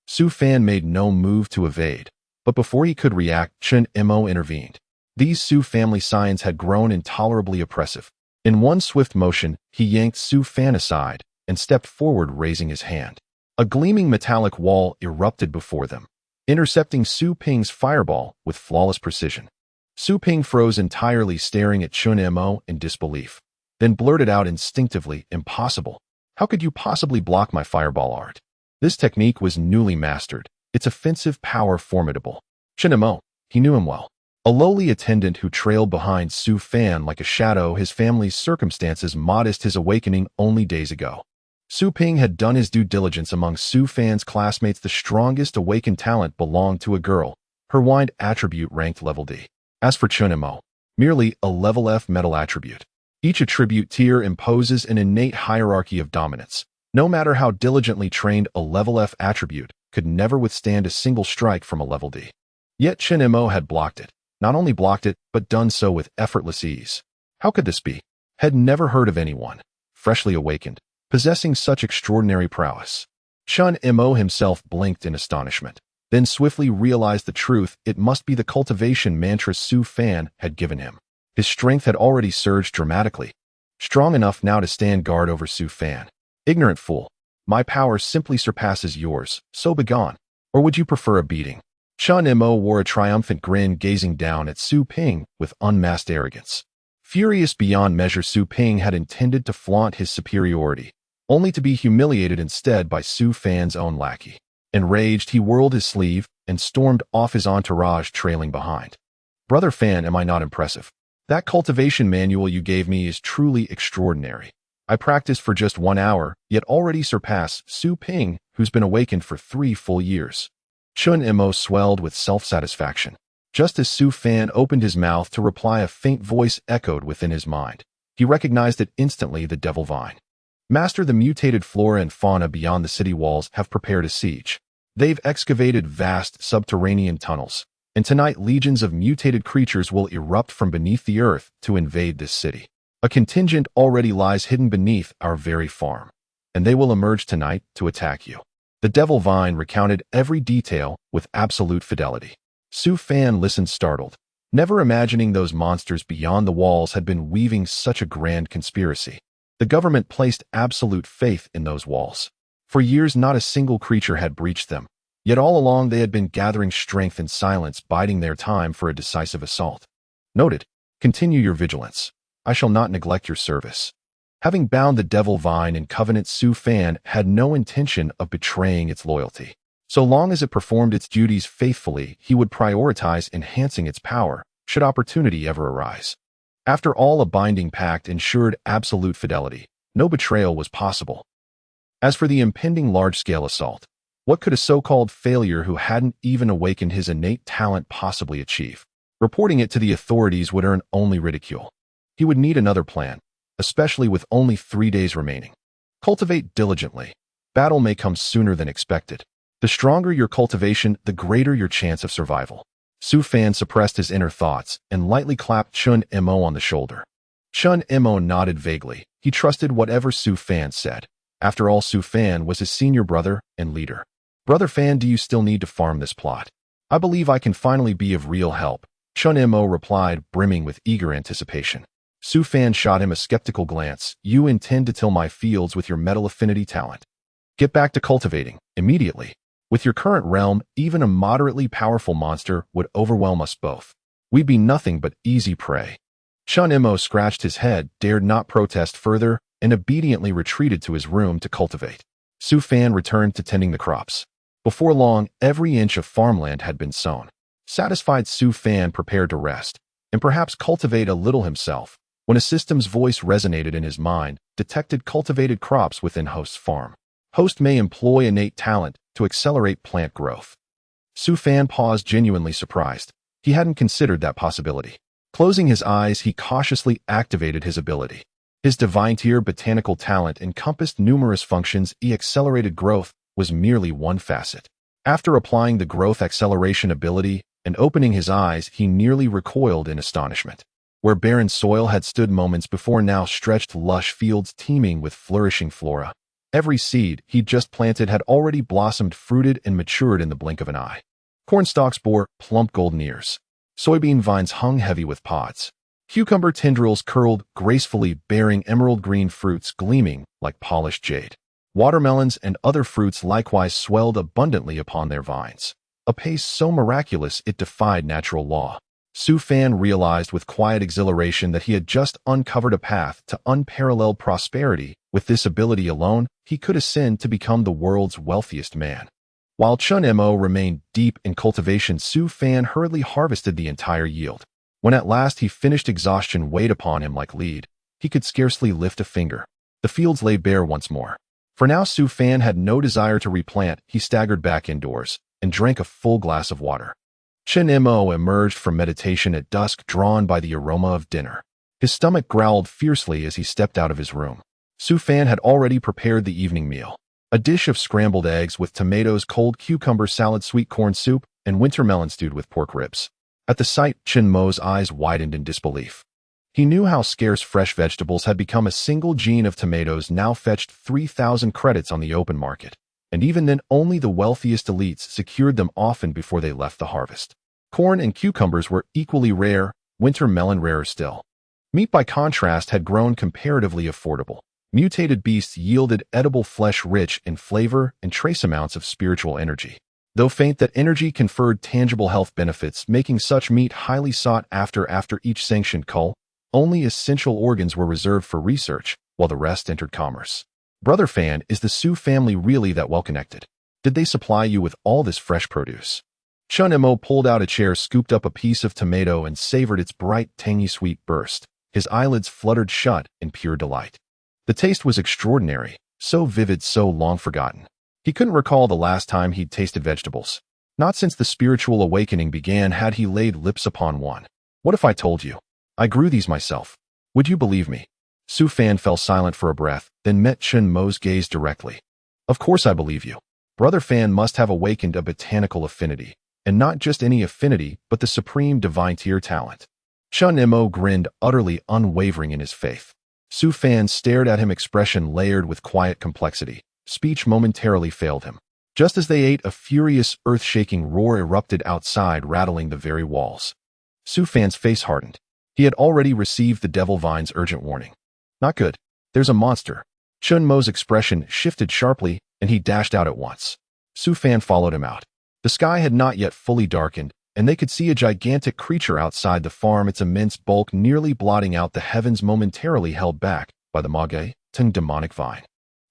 Su Fan made no move to evade, but before he could react, Chun Mo intervened. These Su family signs had grown intolerably oppressive. In one swift motion, he yanked Su Fan aside and stepped forward, raising his hand. A gleaming metallic wall erupted before them, intercepting Su Ping's fireball with flawless precision. Su Ping froze entirely, staring at Chun Mo in disbelief, then blurted out instinctively, "Impossible. How could you possibly block my fireball art?" This technique was newly mastered, its offensive power formidable. Chun Mo, he knew him well. A lowly attendant who trailed behind Su Fan like a shadow, his family's circumstances modest, his awakening only days ago. Su Ping had done his due diligence among Su Fan's classmates. The strongest awakened talent belonged to a girl. Her wind attribute ranked level D. As for Chun Mo, merely a level F metal attribute. Each attribute tier imposes an innate hierarchy of dominance. No matter how diligently trained, a level F attribute could never withstand a single strike from a level D. Yet Chun Mo had blocked it. Not only blocked it, but done so with effortless ease. How could this be? Had never heard of anyone, freshly awakened, possessing such extraordinary prowess. Chun Mo himself blinked in astonishment, then swiftly realized the truth. It must be the cultivation mantra Su Fan had given him. His strength had already surged dramatically, strong enough now to stand guard over Su Fan. Ignorant fool, my power simply surpasses yours, so begone. Or would you prefer a beating? Chun Mo wore a triumphant grin, gazing down at Su Ping with unmasked arrogance. Furious beyond measure, Su Ping had intended to flaunt his superiority, only to be humiliated instead by Su Fan's own lackey. Enraged, he whirled his sleeve and stormed off, his entourage trailing behind. Brother Fan, am I not impressive? That cultivation manual you gave me is truly extraordinary. I practiced for just 1 hour, yet already surpass Su Ping, who's been awakened for 3 full years. Chun Imo swelled with self-satisfaction. Just as Su Fan opened his mouth to reply, a faint voice echoed within his mind. He recognized it instantly: the Devil Vine. Master, the mutated flora and fauna beyond the city walls have prepared a siege. They've excavated vast subterranean tunnels, and tonight legions of mutated creatures will erupt from beneath the earth to invade this city. A contingent already lies hidden beneath our very farm, and they will emerge tonight to attack you. The Devil Vine recounted every detail with absolute fidelity. Su Fan listened startled, never imagining those monsters beyond the walls had been weaving such a grand conspiracy. The government placed absolute faith in those walls. For years, not a single creature had breached them, yet all along they had been gathering strength in silence, biding their time for a decisive assault. Noted. Continue your vigilance. I shall not neglect your service. Having bound the Devil Vine in covenant, Su Fan had no intention of betraying its loyalty. So long as it performed its duties faithfully, he would prioritize enhancing its power, should opportunity ever arise. After all, a binding pact ensured absolute fidelity. No betrayal was possible. As for the impending large-scale assault, what could a so-called failure who hadn't even awakened his innate talent possibly achieve? Reporting it to the authorities would earn only ridicule. He would need another plan, especially with only 3 days remaining. Cultivate diligently. Battle may come sooner than expected. The stronger your cultivation, the greater your chance of survival. Su Fan suppressed his inner thoughts and lightly clapped Chun Imo on the shoulder. Chun Imo nodded vaguely. He trusted whatever Su Fan said. After all, Su Fan was his senior brother and leader. Brother Fan, do you still need to farm this plot? I believe I can finally be of real help, Chun Imo replied, brimming with eager anticipation. Su Fan shot him a skeptical glance. You intend to till my fields with your metal affinity talent? Get back to cultivating, immediately. With your current realm, even a moderately powerful monster would overwhelm us both. We'd be nothing but easy prey. Chun Imo scratched his head, dared not protest further, and obediently retreated to his room to cultivate. Su Fan returned to tending the crops. Before long, every inch of farmland had been sown. Satisfied, Su Fan prepared to rest, and perhaps cultivate a little himself, when a system's voice resonated in his mind, detected cultivated crops within host's farm. Host may employ innate talent to accelerate plant growth. Su Fan paused, genuinely surprised. He hadn't considered that possibility. Closing his eyes, he cautiously activated his ability. His divine tier botanical talent encompassed numerous functions. Accelerated growth was merely one facet. After applying the growth acceleration ability and opening his eyes, he nearly recoiled in astonishment. Where barren soil had stood moments before, now stretched lush fields teeming with flourishing flora. Every seed he'd just planted had already blossomed, fruited, and matured in the blink of an eye. Corn stalks bore plump golden ears. Soybean vines hung heavy with pods. Cucumber tendrils curled gracefully, bearing emerald green fruits gleaming like polished jade. Watermelons and other fruits likewise swelled abundantly upon their vines, a pace so miraculous it defied natural law. Su Fan realized with quiet exhilaration that he had just uncovered a path to unparalleled prosperity. With this ability alone, he could ascend to become the world's wealthiest man. While Chun Imo remained deep in cultivation, Su Fan hurriedly harvested the entire yield. When at last he finished, exhaustion weighed upon him like lead. He could scarcely lift a finger. The fields lay bare once more. For now, Su Fan had no desire to replant. He staggered back indoors and drank a full glass of water. Chun Imo emerged from meditation at dusk, drawn by the aroma of dinner. His stomach growled fiercely as he stepped out of his room. Su Fan had already prepared the evening meal. A dish of scrambled eggs with tomatoes, cold cucumber salad, sweet corn soup, and winter melon stewed with pork ribs. At the sight, Chun Mo's eyes widened in disbelief. He knew how scarce fresh vegetables had become. A single gene of tomatoes now fetched 3,000 credits on the open market, and even then only the wealthiest elites secured them, often before they left the harvest. Corn and cucumbers were equally rare, winter melon rarer still. Meat, by contrast, had grown comparatively affordable. Mutated beasts yielded edible flesh rich in flavor and trace amounts of spiritual energy. Though faint, that energy conferred tangible health benefits, making such meat highly sought after. After each sanctioned cull, only essential organs were reserved for research, while the rest entered commerce. Brother Fan, is the Su family really that well connected? Did they supply you with all this fresh produce? Chun Mo pulled out a chair, scooped up a piece of tomato, and savored its bright, tangy sweet burst. His eyelids fluttered shut in pure delight. The taste was extraordinary, so vivid, so long forgotten. He couldn't recall the last time he'd tasted vegetables. Not since the spiritual awakening began had he laid lips upon one. What if I told you? I grew these myself. Would you believe me? Su Fan fell silent for a breath, then met Chun Mo's gaze directly. Of course I believe you. Brother Fan must have awakened a botanical affinity, and not just any affinity, but the supreme divine tier talent. Chun Mo grinned, utterly unwavering in his faith. Su Fan stared at him, expression layered with quiet complexity. Speech momentarily failed him. Just as they ate, a furious, earth-shaking roar erupted outside, rattling the very walls. Su Fan's face hardened. He had already received the Devil Vine's urgent warning. Not good. There's a monster. Chun Mo's expression shifted sharply, and he dashed out at once. Su Fan followed him out. The sky had not yet fully darkened, and they could see a gigantic creature outside the farm, its immense bulk nearly blotting out the heavens, momentarily held back by the Tung demonic vine.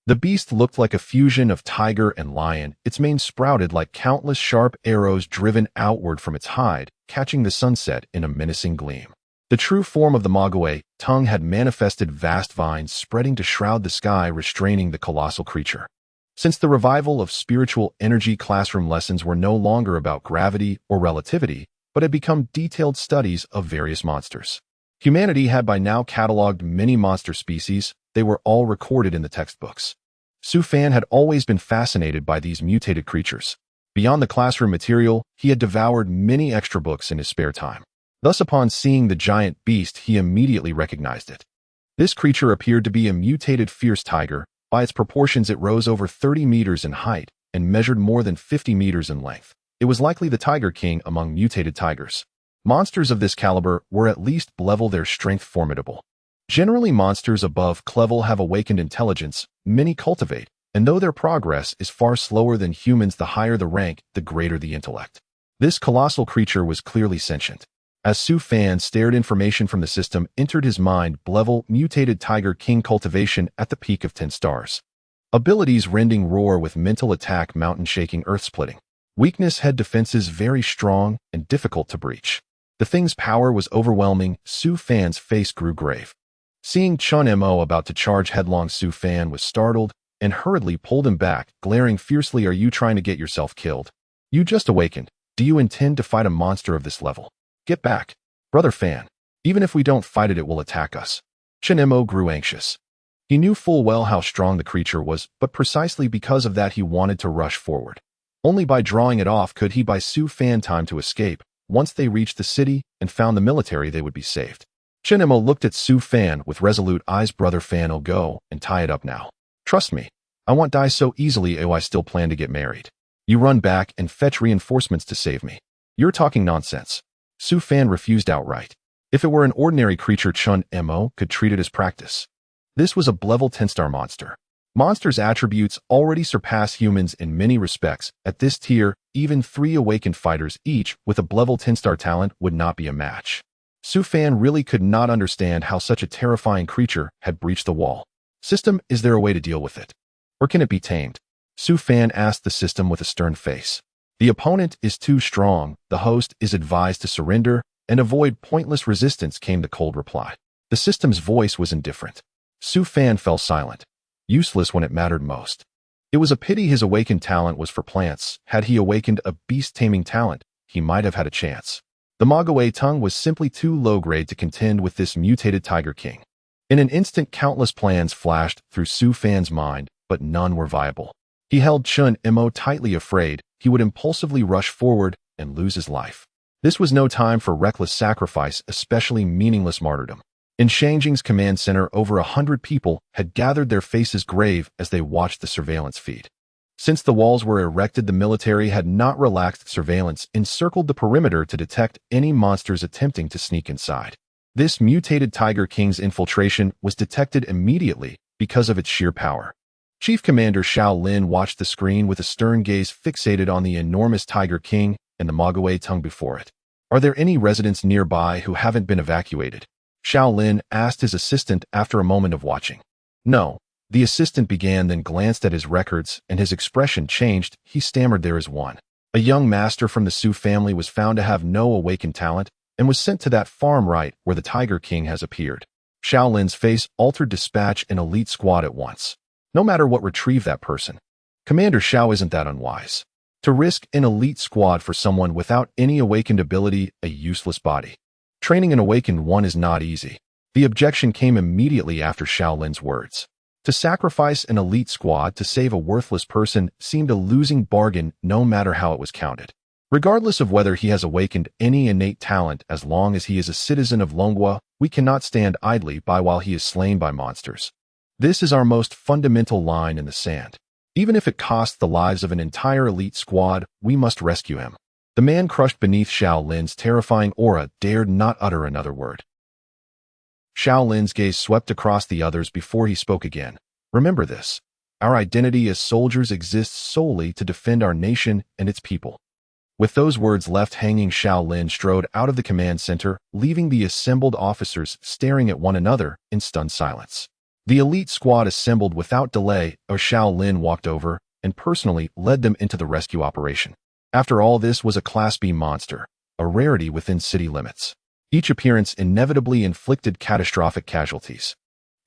The beast looked like a fusion of tiger and lion, its mane sprouted like countless sharp arrows driven outward from its hide, catching the sunset in a menacing gleam. The true form of the Tung had manifested, vast vines spreading to shroud the sky, restraining the colossal creature. Since the revival of spiritual energy, classroom lessons were no longer about gravity or relativity, but had become detailed studies of various monsters. Humanity had by now cataloged many monster species. They were all recorded in the textbooks. Su Fan had always been fascinated by these mutated creatures. Beyond the classroom material, he had devoured many extra books in his spare time. Thus, upon seeing the giant beast, he immediately recognized it. This creature appeared to be a mutated fierce tiger. By its proportions, it rose over 30 meters in height and measured more than 50 meters in length. It was likely the Tiger King among mutated tigers. Monsters of this caliber were at least level their strength formidable. Generally, monsters above level have awakened intelligence, many cultivate, and though their progress is far slower than humans, the higher the rank, the greater the intellect. This colossal creature was clearly sentient. As Su Fan stared, information from the system entered his mind. Level, mutated Tiger King, cultivation at the peak of 10 stars. Abilities, rending roar with mental attack, mountain shaking, earth splitting. Weakness, head defenses very strong and difficult to breach. The thing's power was overwhelming. Su Fan's face grew grave. Seeing Chun Mo about to charge headlong, Su Fan was startled and hurriedly pulled him back, glaring fiercely. Are you trying to get yourself killed? You just awakened. Do you intend to fight a monster of this level? Get back. Brother Fan. Even if we don't fight it, it will attack us. Chun Mo grew anxious. He knew full well how strong the creature was, but precisely because of that he wanted to rush forward. Only by drawing it off could he buy Su Fan time to escape. Once they reached the city and found the military, they would be saved. Chun Mo looked at Su Fan with resolute eyes. Brother Fan, go and tie it up now. Trust me. I won't die so easily. I still plan to get married. You run back and fetch reinforcements to save me. You're talking nonsense. Su Fan refused outright. If it were an ordinary creature, Chun Mo could treat it as practice. This was a level 10-star monster. Monsters' attributes already surpass humans in many respects. At this tier, even 3 awakened fighters, each with a level 10-star talent, would not be a match. Su Fan really could not understand how such a terrifying creature had breached the wall. System, is there a way to deal with it? Or can it be tamed? Su Fan asked the system with a stern face. The opponent is too strong. The host is advised to surrender and avoid pointless resistance, came the cold reply. The system's voice was indifferent. Su Fan fell silent. Useless when it mattered most. It was a pity his awakened talent was for plants. Had he awakened a beast-taming talent, he might have had a chance. The Tung was simply too low grade to contend with this mutated Tiger King. In an instant, countless plans flashed through Su Fan's mind, but none were viable. He held Chun Mo tightly, afraid he would impulsively rush forward and lose his life. This was no time for reckless sacrifice, especially meaningless martyrdom. In Shangjing's command center, over 100 people had gathered, their faces grave as they watched the surveillance feed. Since the walls were erected, the military had not relaxed surveillance, encircled the perimeter to detect any monsters attempting to sneak inside. This mutated Tiger King's infiltration was detected immediately because of its sheer power. Chief Commander Xiao Lin watched the screen with a stern gaze fixated on the enormous Tiger King and the Tung before it. Are there any residents nearby who haven't been evacuated? Xiao Lin asked his assistant after a moment of watching. No, The assistant began, then glanced at his records, and his expression changed. He stammered, "There is one. A young master from the Sioux family was found to have no awakened talent and was sent to that farm right where the Tiger King has appeared." Shaolin's face altered. "Dispatch an elite squad at once. No matter what, retrieve that person." "Commander Xiao, isn't that unwise? To risk an elite squad for someone without any awakened ability, a useless body. Training an awakened one is not easy." The objection came immediately after Shaolin's words. To sacrifice an elite squad to save a worthless person seemed a losing bargain, no matter how it was counted. Regardless of whether he has awakened any innate talent, as long as he is a citizen of Longhua, we cannot stand idly by while he is slain by monsters. This is our most fundamental line in the sand. Even if it costs the lives of an entire elite squad, we must rescue him. The man crushed beneath Shaolin's terrifying aura dared not utter another word. Shaolin's gaze swept across the others before he spoke again. "Remember this. Our identity as soldiers exists solely to defend our nation and its people." With those words left hanging, Shaolin strode out of the command center, leaving the assembled officers staring at one another in stunned silence. The elite squad assembled without delay, as Shaolin walked over and personally led them into the rescue operation. After all, this was a Class B monster, a rarity within city limits. Each appearance inevitably inflicted catastrophic casualties.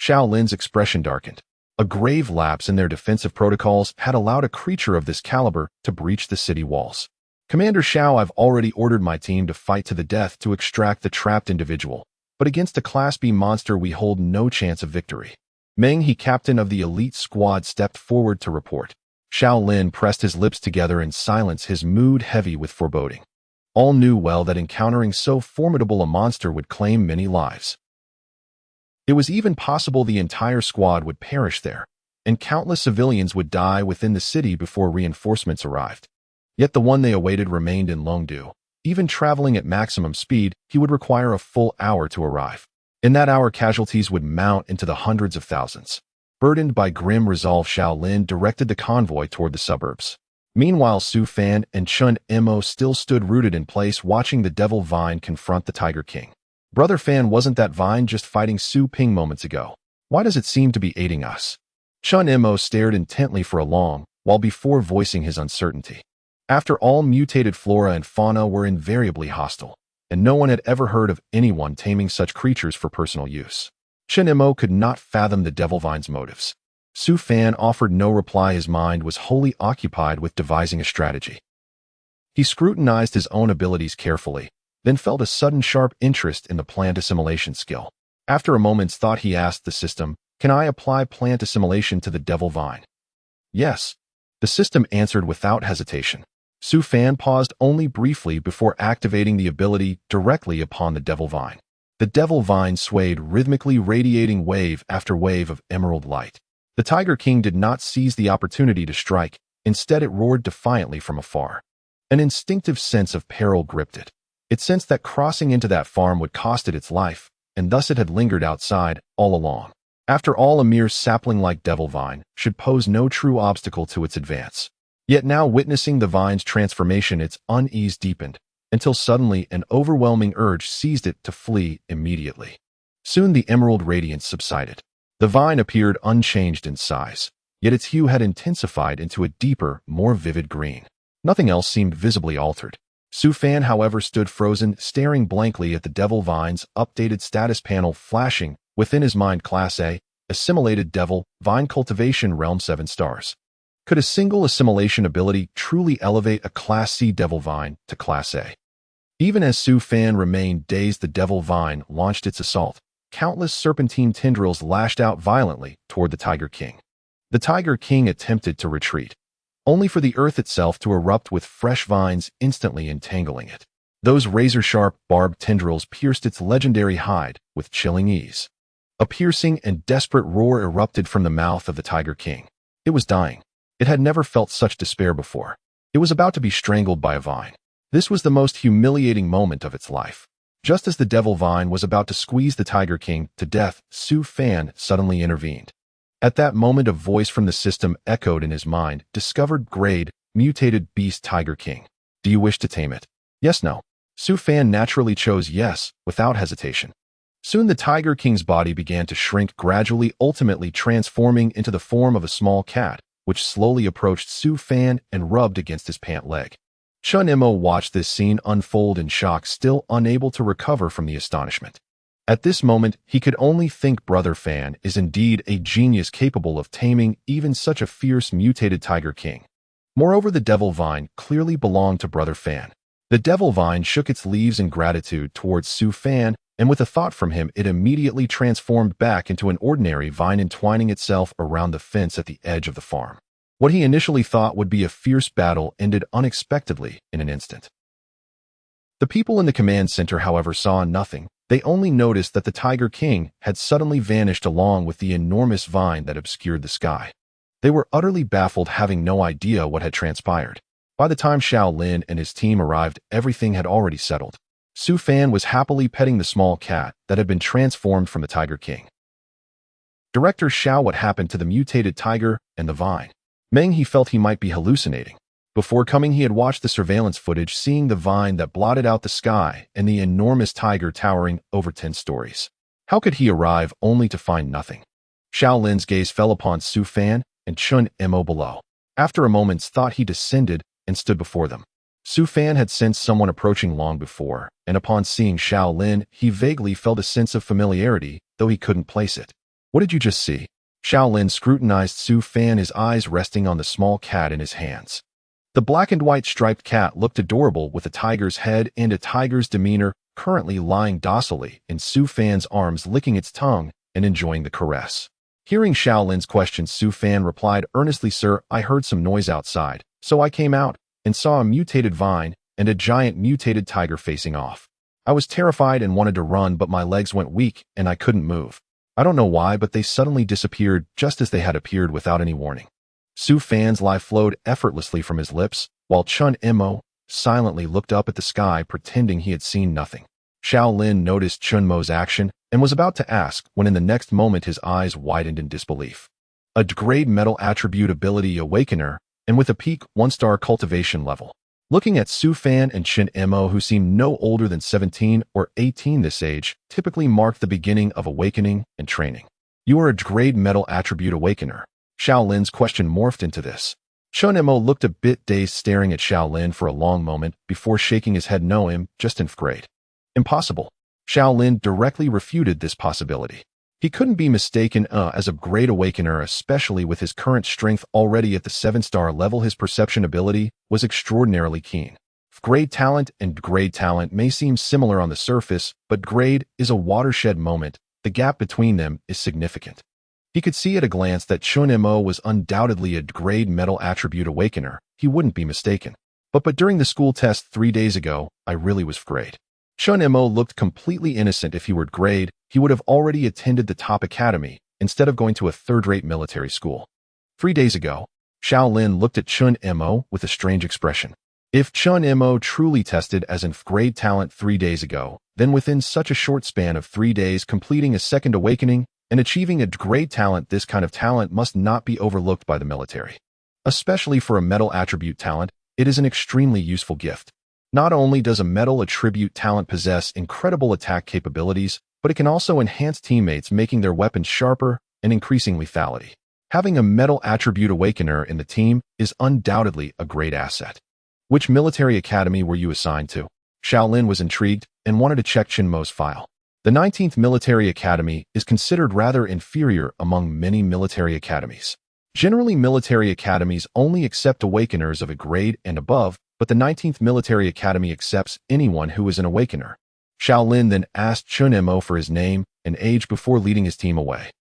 Shaolin's expression darkened. A grave lapse in their defensive protocols had allowed a creature of this caliber to breach the city walls. "Commander Xiao, I've already ordered my team to fight to the death to extract the trapped individual, but against a Class B monster we hold no chance of victory." Meng He, captain of the elite squad, stepped forward to report. Shaolin pressed his lips together in silence, his mood heavy with foreboding. All knew well that encountering so formidable a monster would claim many lives. It was even possible the entire squad would perish there, and countless civilians would die within the city before reinforcements arrived. Yet the one they awaited remained in Longdu. Even traveling at maximum speed, he would require a full hour to arrive. In that hour, casualties would mount into the hundreds of thousands. Burdened by grim resolve, Shaolin directed the convoy toward the suburbs. Meanwhile, Su Fan and Chun Mo still stood rooted in place, watching the Devil Vine confront the Tiger King. "Brother Fan, wasn't that Vine just fighting Su Ping moments ago? Why does it seem to be aiding us?" Chun Mo stared intently for a long while before voicing his uncertainty. After all, mutated flora and fauna were invariably hostile, and no one had ever heard of anyone taming such creatures for personal use. Chun Mo could not fathom the Devil Vine's motives. Su Fan offered no reply. His mind was wholly occupied with devising a strategy. He scrutinized his own abilities carefully, then felt a sudden sharp interest in the plant assimilation skill. After a moment's thought, he asked the system, "Can I apply plant assimilation to the Devil Vine?" "Yes," the system answered without hesitation. Su Fan paused only briefly before activating the ability directly upon the Devil Vine. The Devil Vine swayed rhythmically, radiating wave after wave of emerald light. The Tiger King did not seize the opportunity to strike. Instead, it roared defiantly from afar. An instinctive sense of peril gripped it. It sensed that crossing into that farm would cost it its life, and thus it had lingered outside all along. After all, a mere sapling-like Devil Vine should pose no true obstacle to its advance. Yet now, witnessing the vine's transformation, its unease deepened, until suddenly an overwhelming urge seized it to flee immediately. Soon the emerald radiance subsided. The vine appeared unchanged in size, yet its hue had intensified into a deeper, more vivid green. Nothing else seemed visibly altered. Su Fan, however, stood frozen, staring blankly at the Devil Vine's updated status panel flashing within his mind. Class A, assimilated Devil Vine cultivation, realm 7 stars. Could a single assimilation ability truly elevate a Class C Devil Vine to Class A? Even as Su Fan remained dazed, the Devil Vine launched its assault. Countless serpentine tendrils lashed out violently toward the Tiger King. The Tiger King attempted to retreat, only for the earth itself to erupt with fresh vines instantly entangling it. Those razor-sharp, barbed tendrils pierced its legendary hide with chilling ease. A piercing and desperate roar erupted from the mouth of the Tiger King. It was dying. It had never felt such despair before. It was about to be strangled by a vine. This was the most humiliating moment of its life. Just as the Devil Vine was about to squeeze the Tiger King to death, Su Fan suddenly intervened. At that moment, a voice from the system echoed in his mind. "Discovered grade, mutated beast Tiger King. Do you wish to tame it?" "Yes, no." Su Fan naturally chose yes, without hesitation. Soon the Tiger King's body began to shrink gradually, ultimately transforming into the form of a small cat, which slowly approached Su Fan and rubbed against his pant leg. Chun Imo watched this scene unfold in shock, still unable to recover from the astonishment. At this moment, he could only think Brother Fan is indeed a genius capable of taming even such a fierce mutated Tiger King. Moreover, the Devil Vine clearly belonged to Brother Fan. The Devil Vine shook its leaves in gratitude towards Su Fan, and with a thought from him, it immediately transformed back into an ordinary vine, entwining itself around the fence at the edge of the farm. What he initially thought would be a fierce battle ended unexpectedly in an instant. The people in the command center, however, saw nothing. They only noticed that the Tiger King had suddenly vanished along with the enormous vine that obscured the sky. They were utterly baffled, having no idea what had transpired. By the time Xiao Lin and his team arrived, everything had already settled. Su Fan was happily petting the small cat that had been transformed from the Tiger King. Director Xiao, what happened to the mutated tiger and the vine? Meng, he felt he might be hallucinating. Before coming, he had watched the surveillance footage, seeing the vine that blotted out the sky and the enormous tiger towering over 10 stories. How could he arrive only to find nothing? Xiao Lin's gaze fell upon Su Fan and Chun Imo below. After a moment's thought, he descended and stood before them. Su Fan had sensed someone approaching long before, and upon seeing Xiao Lin, he vaguely felt a sense of familiarity, though he couldn't place it. What did you just see? Xiao Lin scrutinized Su Fan, his eyes resting on the small cat in his hands. The black and white striped cat looked adorable with a tiger's head and a tiger's demeanor, currently lying docilely in Su Fan's arms, licking its tongue and enjoying the caress. Hearing Xiao Lin's question, Su Fan replied earnestly, "Sir, I heard some noise outside, so I came out and saw a mutated vine and a giant mutated tiger facing off. I was terrified and wanted to run, but my legs went weak and I couldn't move. I don't know why, but they suddenly disappeared just as they had appeared without any warning." Su Fan's lie flowed effortlessly from his lips, while Chun Imo silently looked up at the sky, pretending he had seen nothing. Xiao Lin noticed Chun Mo's action and was about to ask when in the next moment his eyes widened in disbelief. A grade metal attribute ability awakener, and with a peak 1-star cultivation level. Looking at Su Fan and Chun Imo, who seemed no older than 17 or 18 this age, typically marked the beginning of awakening and training. You are a grade metal attribute awakener. Xiao Lin's question morphed into this. Chun Imo looked a bit dazed, staring at Xiao Lin for a long moment before shaking his head. "No, I'm just in 5th grade. Impossible." Xiao Lin directly refuted this possibility. He couldn't be mistaken as a great awakener, especially with his current strength already at the 7-star level. His perception ability was extraordinarily keen. Grade talent and grade talent may seem similar on the surface, but grade is a watershed moment. The gap between them is significant. He could see at a glance that Chun Imo was undoubtedly a grade metal attribute awakener. He wouldn't be mistaken. But during the school test 3 days ago, I really was grade. Chun Imo looked completely innocent. If he were grade, he would have already attended the top academy, instead of going to a third-rate military school. 3 days ago, Xiao Lin looked at Chun Imo with a strange expression. If Chun Imo truly tested as in grade talent 3 days ago, then within such a short span of 3 days completing a second awakening and achieving a grade talent, this kind of talent must not be overlooked by the military. Especially for a metal attribute talent, it is an extremely useful gift. Not only does a metal attribute talent possess incredible attack capabilities, but it can also enhance teammates, making their weapons sharper and increasing lethality. Having a metal attribute awakener in the team is undoubtedly a great asset. Which military academy were you assigned to? Xiao Lin was intrigued and wanted to check Chun Mo's file. The 19th Military Academy is considered rather inferior among many military academies. Generally, military academies only accept awakeners of a grade and above, but the 19th Military Academy accepts anyone who is an awakener. Xiao Lin then asked Chun Imo for his name and age before leading his team away.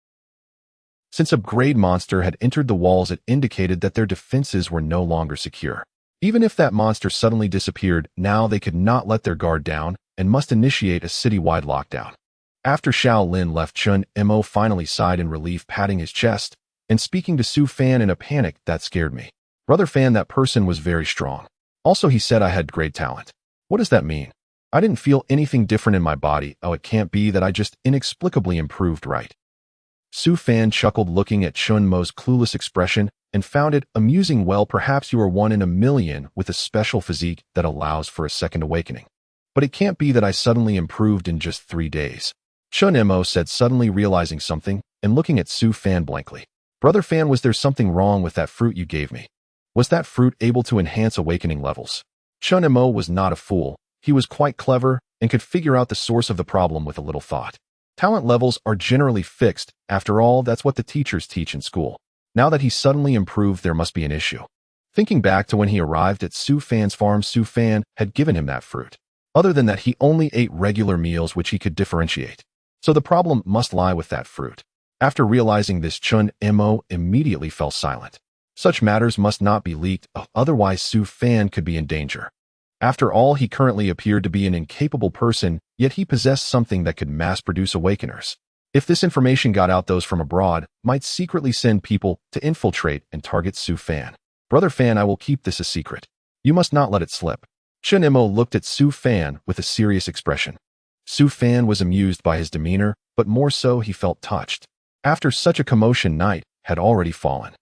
Since a grade monster had entered the walls, it indicated that their defenses were no longer secure. Even if that monster suddenly disappeared, now they could not let their guard down and must initiate a citywide lockdown. After Xiao Lin left, Chun Imo finally sighed in relief, patting his chest and speaking to Su Fan in a panic. "That scared me. Brother Fan, that person was very strong. Also, he said I had great talent. What does that mean? I didn't feel anything different in my body. Oh, it can't be that I just inexplicably improved, right?" Su Fan chuckled, looking at Chun Mo's clueless expression, and found it amusing. "Well, perhaps you are 1 in a million with a special physique that allows for a second awakening. But it can't be that I suddenly improved in just 3 days." Chun Mo said, suddenly realizing something and looking at Su Fan blankly. Brother Fan, was there something wrong with that fruit you gave me? Was that fruit able to enhance awakening levels? Chun Mo was not a fool. He was quite clever and could figure out the source of the problem with a little thought. Talent levels are generally fixed. After all, that's what the teachers teach in school. Now that he suddenly improved, there must be an issue. Thinking back to when he arrived at Su Fan's farm, Su Fan had given him that fruit. Other than that, he only ate regular meals which he could differentiate. So the problem must lie with that fruit. After realizing this, Chun Mo immediately fell silent. Such matters must not be leaked, otherwise Su Fan could be in danger. After all, he currently appeared to be an incapable person, yet he possessed something that could mass-produce awakeners. If this information got out, those from abroad might secretly send people to infiltrate and target Su Fan. Brother Fan, I will keep this a secret. You must not let it slip. Chun Mo looked at Su Fan with a serious expression. Su Fan was amused by his demeanor, but more so he felt touched. After such a commotion, night had already fallen.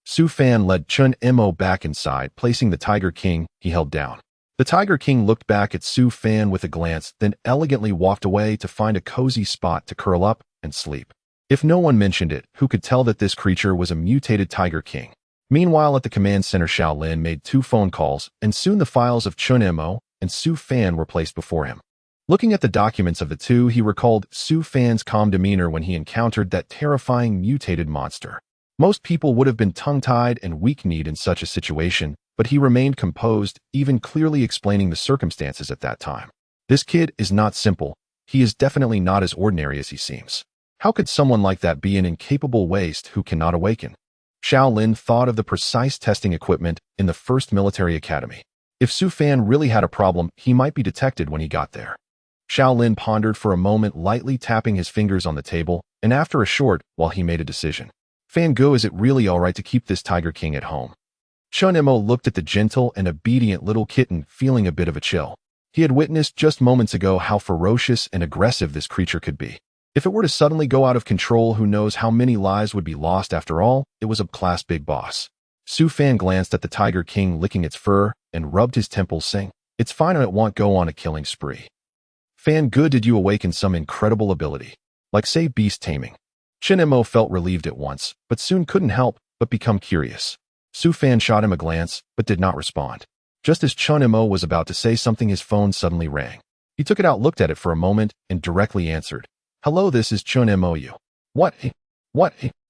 Su Fan led Chun Mo back inside, placing the Tiger King he held down. The Tiger King looked back at Su Fan with a glance, then elegantly walked away to find a cozy spot to curl up and sleep. If no one mentioned it, who could tell that this creature was a mutated Tiger King? Meanwhile, at the command center, Shaolin made 2 phone calls, and soon the files of Chun Mo and Su Fan were placed before him. Looking at the documents of the two, he recalled Su Fan's calm demeanor when he encountered that terrifying mutated monster. Most people would have been tongue-tied and weak-kneed in such a situation, but he remained composed, even clearly explaining the circumstances at that time. This kid is not simple. He is definitely not as ordinary as he seems. How could someone like that be an incapable waste who cannot awaken? Shaolin thought of the precise testing equipment in the 1st Military Academy. If Su Fan really had a problem, he might be detected when he got there. Shaolin pondered for a moment, lightly tapping his fingers on the table, and after a short while he made a decision. Fan Go, is it really alright to keep this Tiger King at home? Chun Mo looked at the gentle and obedient little kitten, feeling a bit of a chill. He had witnessed just moments ago how ferocious and aggressive this creature could be. If it were to suddenly go out of control, who knows how many lives would be lost. After all, it was a class big boss. Su Fan glanced at the Tiger King, licking its fur, and rubbed his temples, saying, "It's fine, I won't go on a killing spree." Fan Good, did you awaken some incredible ability? Like, say, beast taming? Chun Mo felt relieved at once, but soon couldn't help but become curious. Su Fan shot him a glance, but did not respond. Just as Chun Mo was about to say something, his phone suddenly rang. He took it out, looked at it for a moment, and directly answered. "Hello, this is Chun Mo. You. What?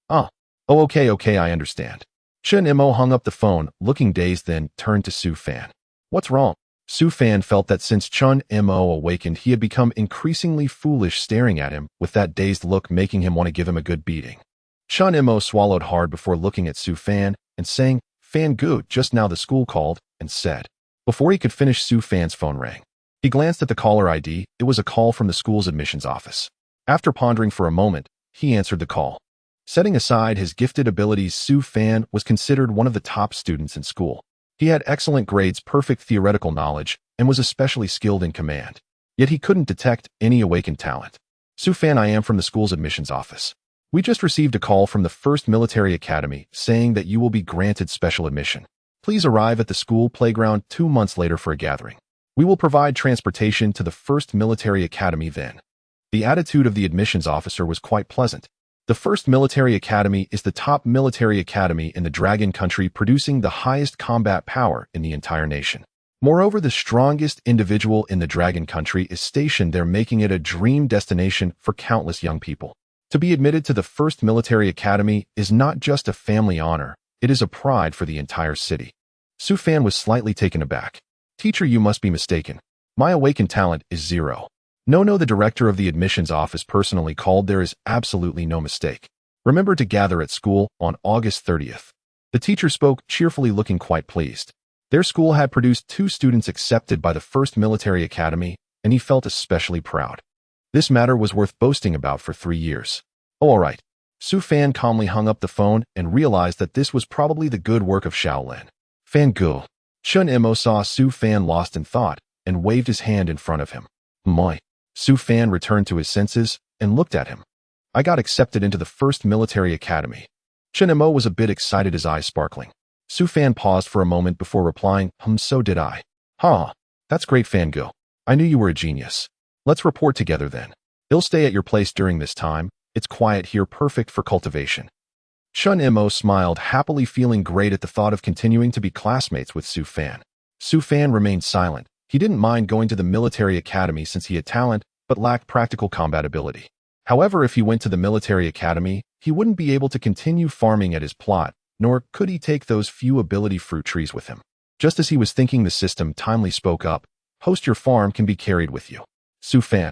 Oh, okay, I understand." Chun Mo hung up the phone, looking dazed, then turned to Su Fan. "What's wrong?" Su Fan felt that since Chun Mo awakened, he had become increasingly foolish, staring at him with that dazed look, making him want to give him a good beating. Chun Mo swallowed hard before looking at Su Fan and saying, "Fan Gu, just now the school called," and said. Before he could finish, Su Fan's phone rang. He glanced at the caller ID. It was a call from the school's admissions office. After pondering for a moment, he answered the call. Setting aside his gifted abilities, Su Fan was considered one of the top students in school. He had excellent grades, perfect theoretical knowledge, and was especially skilled in command. Yet he couldn't detect any awakened talent. "Su Fan, I am from the school's admissions office. We just received a call from the 1st Military Academy saying that you will be granted special admission. Please arrive at the school playground 2 months later for a gathering. We will provide transportation to the 1st Military Academy then." The attitude of the admissions officer was quite pleasant. The 1st Military Academy is the top military academy in the Dragon Country, producing the highest combat power in the entire nation. Moreover, the strongest individual in the Dragon Country is stationed there, making it a dream destination for countless young people. To be admitted to the 1st Military Academy is not just a family honor, it is a pride for the entire city. Su Fan was slightly taken aback. "Teacher, you must be mistaken. My awakened talent is 0. No, the director of the admissions office personally called. There is absolutely no mistake. Remember to gather at school on August 30th. The teacher spoke cheerfully, looking quite pleased. Their school had produced 2 students accepted by the 1st Military Academy, and he felt especially proud. This matter was worth boasting about for 3 years. "Oh, all right." Su Fan calmly hung up the phone and realized that this was probably the good work of Shaolin. "Fan Gu." Chun Mo saw Su Fan lost in thought and waved his hand in front of him. "Moi." Su Fan returned to his senses and looked at him. "I got accepted into the 1st Military Academy." Chun Mo was a bit excited, his eyes sparkling. Su Fan paused for a moment before replying, "So did I." "Huh. That's great, Fan Gu. I knew you were a genius. Let's report together then." He'll stay at your place during this time. It's quiet here, perfect for cultivation. Chun Mo smiled, happily feeling great at the thought of continuing to be classmates with Su Fan. Su Fan remained silent. He didn't mind going to the military academy since he had talent, but lacked practical combat ability. However, if he went to the military academy, he wouldn't be able to continue farming at his plot, nor could he take those few ability fruit trees with him. Just as he was thinking, the system timely spoke up. Host, your farm can be carried with you. Su Fan.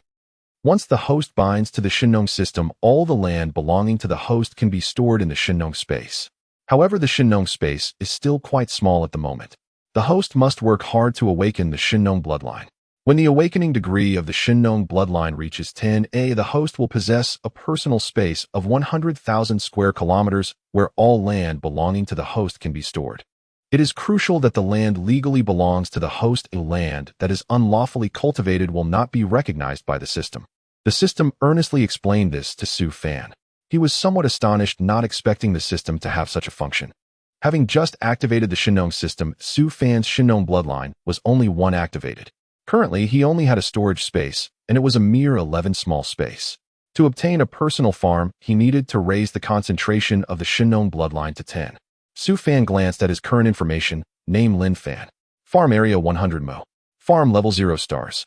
Once the host binds to the Shinnong system, all the land belonging to the host can be stored in the Shinnong space. However, the Shinnong space is still quite small at the moment. The host must work hard to awaken the Shinnong bloodline. When the awakening degree of the Shinnong bloodline reaches 10A, the host will possess a personal space of 100,000 square kilometers where all land belonging to the host can be stored. It is crucial that the land legally belongs to the host. A land that is unlawfully cultivated will not be recognized by the system. The system earnestly explained this to Su Fan. He was somewhat astonished, not expecting the system to have such a function. Having just activated the Shinnong system, Su Fan's Shinnong bloodline was only one activated. Currently, he only had a storage space, and it was a mere 11 small space. To obtain a personal farm, he needed to raise the concentration of the Shinnong bloodline to 10. Su Fan glanced at his current information, name Lin Fan. Farm area 100 mo. Farm level 0 stars.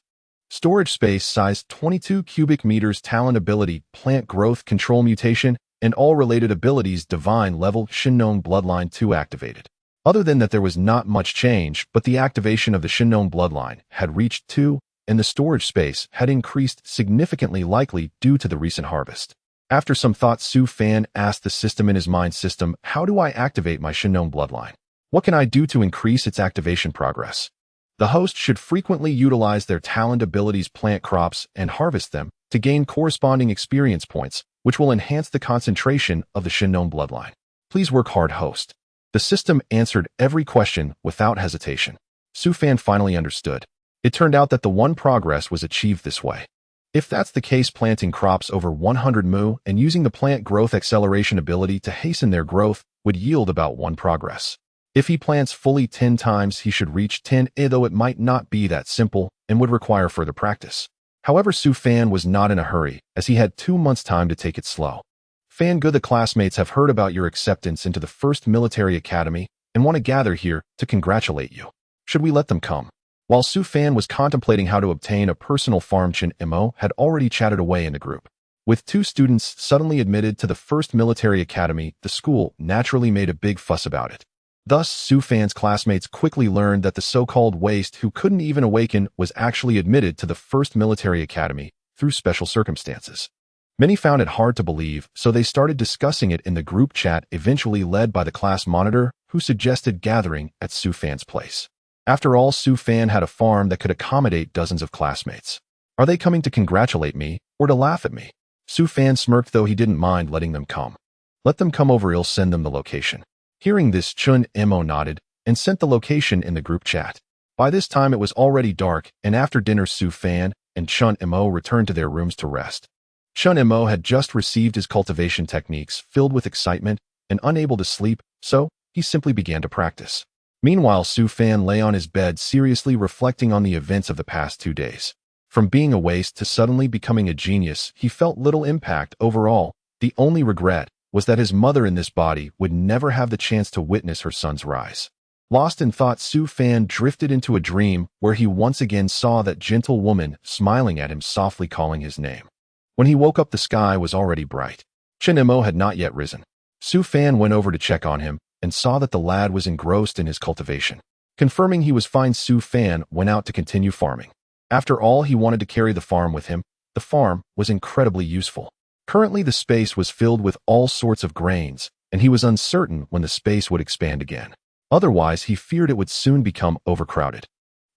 Storage space size 22 cubic meters. Talent ability, plant growth control mutation, and all related abilities divine level Shinnong bloodline 2 activated. Other than that, there was not much change, but the activation of the Shinnong bloodline had reached 2, and the storage space had increased significantly, likely due to the recent harvest. After some thought, Su Fan asked the system in his mind, system, how do I activate my Shinnong bloodline? What can I do to increase its activation progress? The host should frequently utilize their talent abilities, plant crops, and harvest them to gain corresponding experience points, which will enhance the concentration of the Shinnong bloodline. Please work hard, host. The system answered every question without hesitation. Su Fan finally understood. It turned out that the one progress was achieved this way. If that's the case, planting crops over 100 mu and using the plant growth acceleration ability to hasten their growth would yield about 1 progress. If he plants fully 10 times, he should reach 10, though it might not be that simple and would require further practice. However, Su Fan was not in a hurry, as he had 2 months' time to take it slow. Fan Good, the classmates have heard about your acceptance into the first military academy and want to gather here to congratulate you. Should we let them come? While Su Fan was contemplating how to obtain a personal farm, Chun Mo had already chatted away in the group. With 2 students suddenly admitted to the first military academy, the school naturally made a big fuss about it. Thus, Su Fan's classmates quickly learned that the so-called waste who couldn't even awaken was actually admitted to the first military academy through special circumstances. Many found it hard to believe, so they started discussing it in the group chat, eventually led by the class monitor, who suggested gathering at Su Fan's place. After all, Su Fan had a farm that could accommodate dozens of classmates. Are they coming to congratulate me or to laugh at me? Su Fan smirked, though he didn't mind letting them come. Let them come over, he'll send them the location. Hearing this, Chun Mo nodded and sent the location in the group chat. By this time, it was already dark, and after dinner, Su Fan and Chun Mo returned to their rooms to rest. Chun Mo had just received his cultivation techniques, filled with excitement and unable to sleep, so he simply began to practice. Meanwhile, Su Fan lay on his bed, seriously reflecting on the events of the past 2 days. From being a waste to suddenly becoming a genius, he felt little impact overall. The only regret was that his mother in this body would never have the chance to witness her son's rise. Lost in thought, Su Fan drifted into a dream where he once again saw that gentle woman smiling at him, softly calling his name. When he woke up, the sky was already bright. Chun Mo had not yet risen. Su Fan went over to check on him and saw that the lad was engrossed in his cultivation. Confirming he was fine, Su Fan went out to continue farming. After all, he wanted to carry the farm with him. The farm was incredibly useful. Currently, the space was filled with all sorts of grains, and he was uncertain when the space would expand again. Otherwise, he feared it would soon become overcrowded.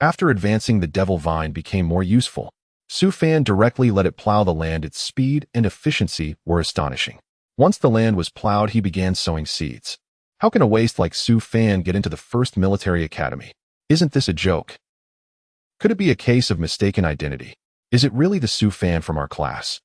After advancing, the devil vine became more useful. Su Fan directly let it plow the land. Its speed and efficiency were astonishing. Once the land was plowed, he began sowing seeds. How can a waste like Su Fan get into the first military academy? Isn't this a joke? Could it be a case of mistaken identity? Is it really the Su Fan from our class?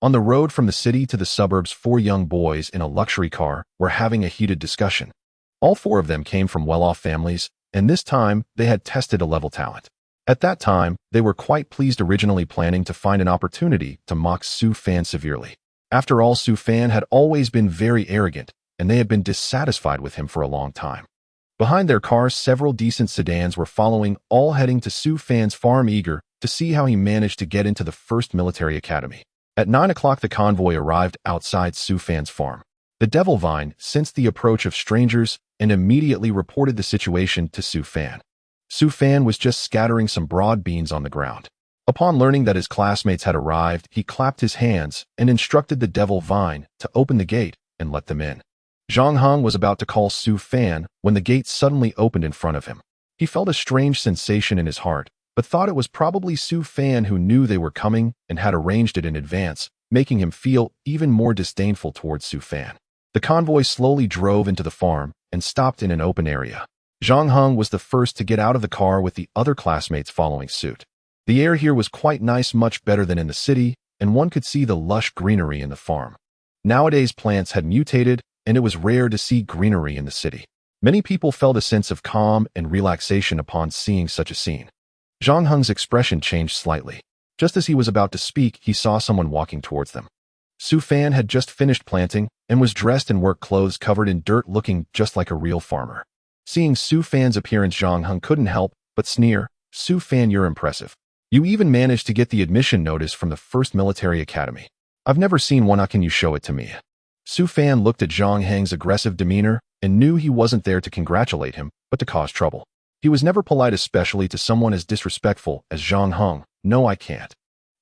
On the road from the city to the suburbs, 4 young boys in a luxury car were having a heated discussion. All 4 of them came from well-off families, and this time they had tested a level talent. At that time, they were quite pleased, originally planning to find an opportunity to mock Su Fan severely. After all, Su Fan had always been very arrogant, and they had been dissatisfied with him for a long time. Behind their cars, several decent sedans were following, all heading to Su Fan's farm, eager to see how he managed to get into the first military academy. At 9 o'clock, the convoy arrived outside Su Fan's farm. The Devil Vine sensed the approach of strangers and immediately reported the situation to Su Fan. Su Fan was just scattering some broad beans on the ground. Upon learning that his classmates had arrived, he clapped his hands and instructed the Devil Vine to open the gate and let them in. Zhang Heng was about to call Su Fan when the gate suddenly opened in front of him. He felt a strange sensation in his heart, but thought it was probably Su Fan who knew they were coming and had arranged it in advance, making him feel even more disdainful towards Su Fan. The convoy slowly drove into the farm and stopped in an open area. Zhang Heng was the first to get out of the car, with the other classmates following suit. The air here was quite nice, much better than in the city, and one could see the lush greenery in the farm. Nowadays, plants had mutated, and it was rare to see greenery in the city. Many people felt a sense of calm and relaxation upon seeing such a scene. Zhang Heng's expression changed slightly. Just as he was about to speak, he saw someone walking towards them. Su Fan had just finished planting and was dressed in work clothes covered in dirt, looking just like a real farmer. Seeing Su Fan's appearance, Zhang Heng couldn't help but sneer. "Su Fan, you're impressive. You even managed to get the admission notice from the first military academy. I've never seen one. How can you show it to me?" Su Fan looked at Zhang Heng's aggressive demeanor and knew he wasn't there to congratulate him, but to cause trouble. He was never polite, especially to someone as disrespectful as Zhang Heng. "No, I can't."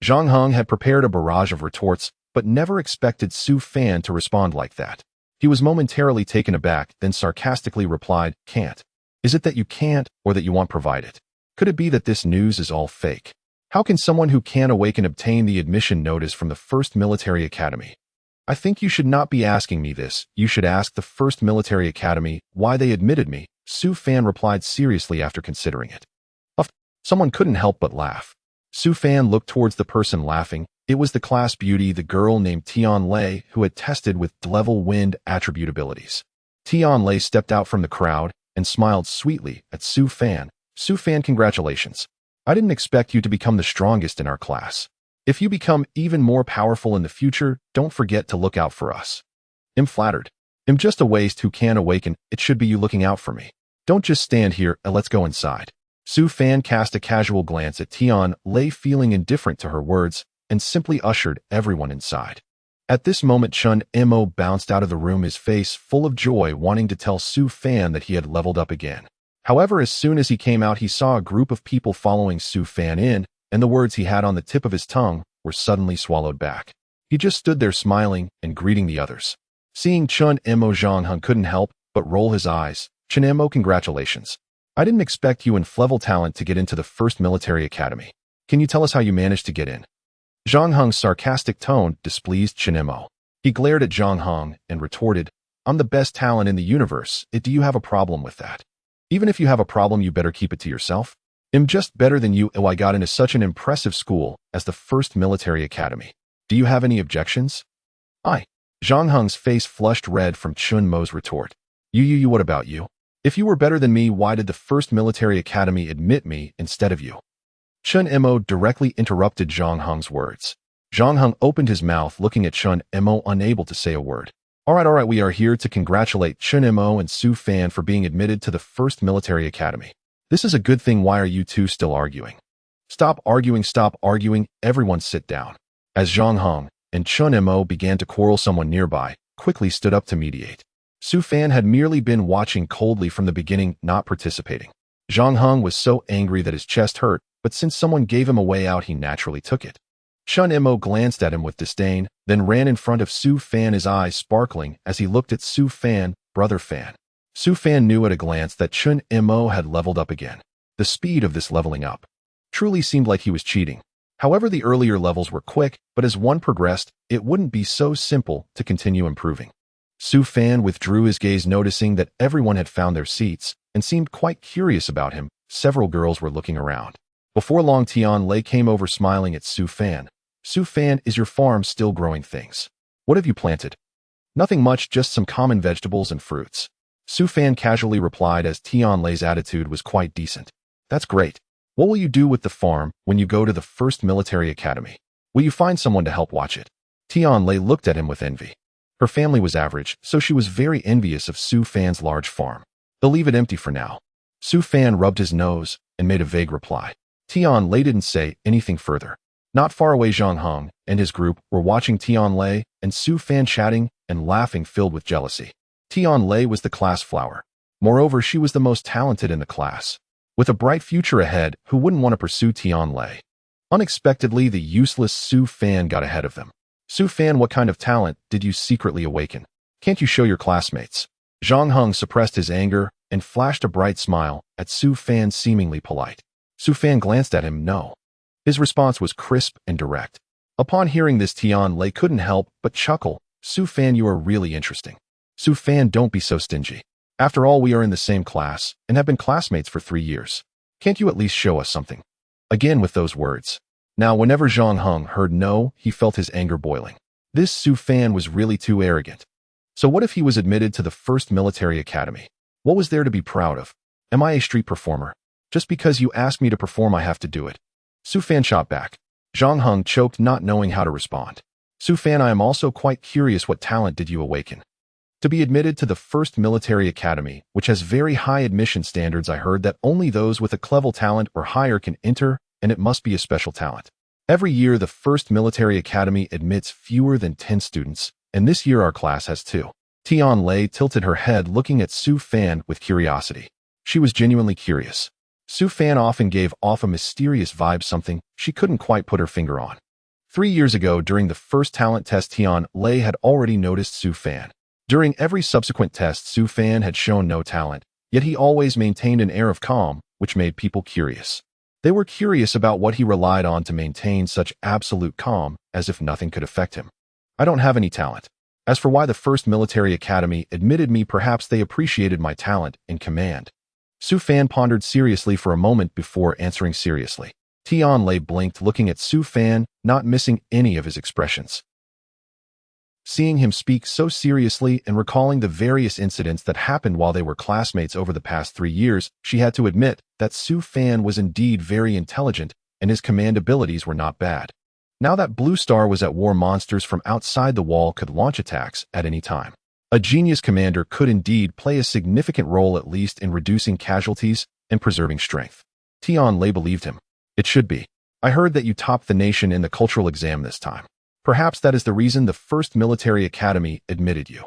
Zhang Heng had prepared a barrage of retorts, but never expected Su Fan to respond like that. He was momentarily taken aback, then sarcastically replied, "Can't. Is it that you can't, or that you won't provide it? Could it be that this news is all fake? How can someone who can't awaken obtain the admission notice from the first military academy? I think you should not be asking me this. You should ask the first military academy why they admitted me," Su Fan replied seriously after considering it. Someone couldn't help but laugh. Su Fan looked towards the person laughing. It was the class beauty, the girl named Tian Lei, who had tested with level wind attribute abilities. Tian Lei stepped out from the crowd and smiled sweetly at Su Fan. "Su Fan, congratulations. I didn't expect you to become the strongest in our class. If you become even more powerful in the future, don't forget to look out for us." "I'm flattered. I'm just a waste who can awaken. It should be you looking out for me. Don't just stand here and let's go inside." Su Fan cast a casual glance at Tian Lei, feeling indifferent to her words, and simply ushered everyone inside. At this moment, Chun Mo bounced out of the room, his face full of joy, wanting to tell Su Fan that he had leveled up again. However, as soon as he came out, he saw a group of people following Su Fan in, and the words he had on the tip of his tongue were suddenly swallowed back. He just stood there smiling and greeting the others. Seeing Chun Mo, Zhang Heng couldn't help but roll his eyes. "Chun Mo, congratulations. I didn't expect you and Flevel talent to get into the first military academy. Can you tell us how you managed to get in?" Zhang Heng's sarcastic tone displeased Chun Mo. He glared at Zhang Heng and retorted, "I'm the best talent in the universe. Do you have a problem with that? Even if you have a problem, you better keep it to yourself. I'm just better than you. I got into such an impressive school as the first military academy. Do you have any objections?" Zhang Heng's face flushed red from Chun Mo's retort. You, what about you? If you were better than me, why did the first military academy admit me instead of you?" Chun Mo directly interrupted Zhang Heng's words. Zhang Heng opened his mouth, looking at Chun Mo, unable to say a word. All right, we are here to congratulate Chun Mo and Su Fan for being admitted to the first military academy. This is a good thing. Why are you two still arguing? Stop arguing, everyone sit down." As Zhang Heng and Chun Mo began to quarrel, someone nearby quickly stood up to mediate. Su Fan had merely been watching coldly from the beginning, not participating. Zhang Heng was so angry that his chest hurt, but since someone gave him a way out, he naturally took it. Chun Mo glanced at him with disdain, then ran in front of Su Fan, his eyes sparkling as he looked at Su Fan, brother Fan. Su Fan knew at a glance that Chun Mo had leveled up again. The speed of this leveling up truly seemed like he was cheating. However, the earlier levels were quick, but as one progressed, it wouldn't be so simple to continue improving. Su Fan withdrew his gaze, noticing that everyone had found their seats and seemed quite curious about him. Several girls were looking around. Before long, Tian Lei came over, smiling at Su Fan. "Su Fan, is your farm still growing things? What have you planted?" "Nothing much, just some common vegetables and fruits," Su Fan casually replied, as Tian Lei's attitude was quite decent. "That's great. What will you do with the farm when you go to the first military academy? Will you find someone to help watch it? Tianlei looked at him with envy. Her family was average, so she was very envious of Su Fan's large farm. They'll leave it empty for now. Su Fan rubbed his nose and made a vague reply. Tianlei didn't say anything further. Not far away, Zhang Heng and his group were watching Tianlei and Su Fan chatting and laughing, filled with jealousy. Tianlei was the class flower. Moreover, she was the most talented in the class. With a bright future ahead, who wouldn't want to pursue Tianlei? Unexpectedly, the useless Su Fan got ahead of them. Su Fan, what kind of talent did you secretly awaken? Can't you show your classmates? Zhang Heng suppressed his anger and flashed a bright smile at Su Fan, seemingly polite. Su Fan glanced at him. No. His response was crisp and direct. Upon hearing this, Tianlei couldn't help but chuckle. Su Fan, you are really interesting. Su Fan, don't be so stingy. After all, we are in the same class and have been classmates for 3 years. Can't you at least show us something? Again with those words. Now, whenever Zhang Heng heard no, he felt his anger boiling. This Su Fan was really too arrogant. So what if he was admitted to the first military academy? What was there to be proud of? Am I a street performer? Just because you ask me to perform, I have to do it. Su Fan shot back. Zhang Heng choked, not knowing how to respond. Su Fan, I am also quite curious, what talent did you awaken? To be admitted to the first military academy, which has very high admission standards, I heard that only those with a clever talent or higher can enter, and it must be a special talent. Every year, the first military academy admits fewer than 10 students, and this year our class has 2. Tianlei tilted her head, looking at Su Fan with curiosity. She was genuinely curious. Su Fan often gave off a mysterious vibe, something she couldn't quite put her finger on. 3 years ago, during the first talent test, Tianlei had already noticed Su Fan. During every subsequent test, Su Fan had shown no talent, yet he always maintained an air of calm, which made people curious. They were curious about what he relied on to maintain such absolute calm, as if nothing could affect him. I don't have any talent. As for why the first military academy admitted me, perhaps they appreciated my talent and command. Su Fan pondered seriously for a moment before answering seriously. Tianlei blinked, looking at Su Fan, not missing any of his expressions. Seeing him speak so seriously and recalling the various incidents that happened while they were classmates over the past 3 years, she had to admit that Su Fan was indeed very intelligent and his command abilities were not bad. Now that Blue Star was at war, monsters from outside the wall could launch attacks at any time. A genius commander could indeed play a significant role, at least in reducing casualties and preserving strength. Tianlei believed him. It should be. I heard that you topped the nation in the cultural exam this time. Perhaps that is the reason the first military academy admitted you.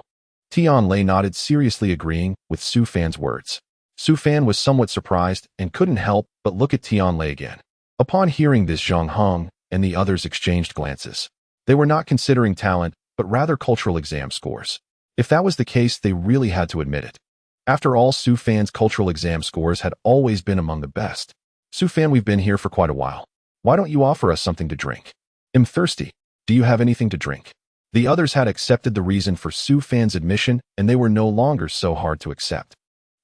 Tianlei nodded, seriously agreeing with Su Fan's words. Su Fan was somewhat surprised and couldn't help but look at Tianlei again. Upon hearing this, Zhang Heng and the others exchanged glances. They were not considering talent, but rather cultural exam scores. If that was the case, they really had to admit it. After all, Su Fan's cultural exam scores had always been among the best. Su Fan, we've been here for quite a while. Why don't you offer us something to drink? I'm thirsty. Do you have anything to drink? The others had accepted the reason for Su Fan's admission, and they were no longer so hard to accept.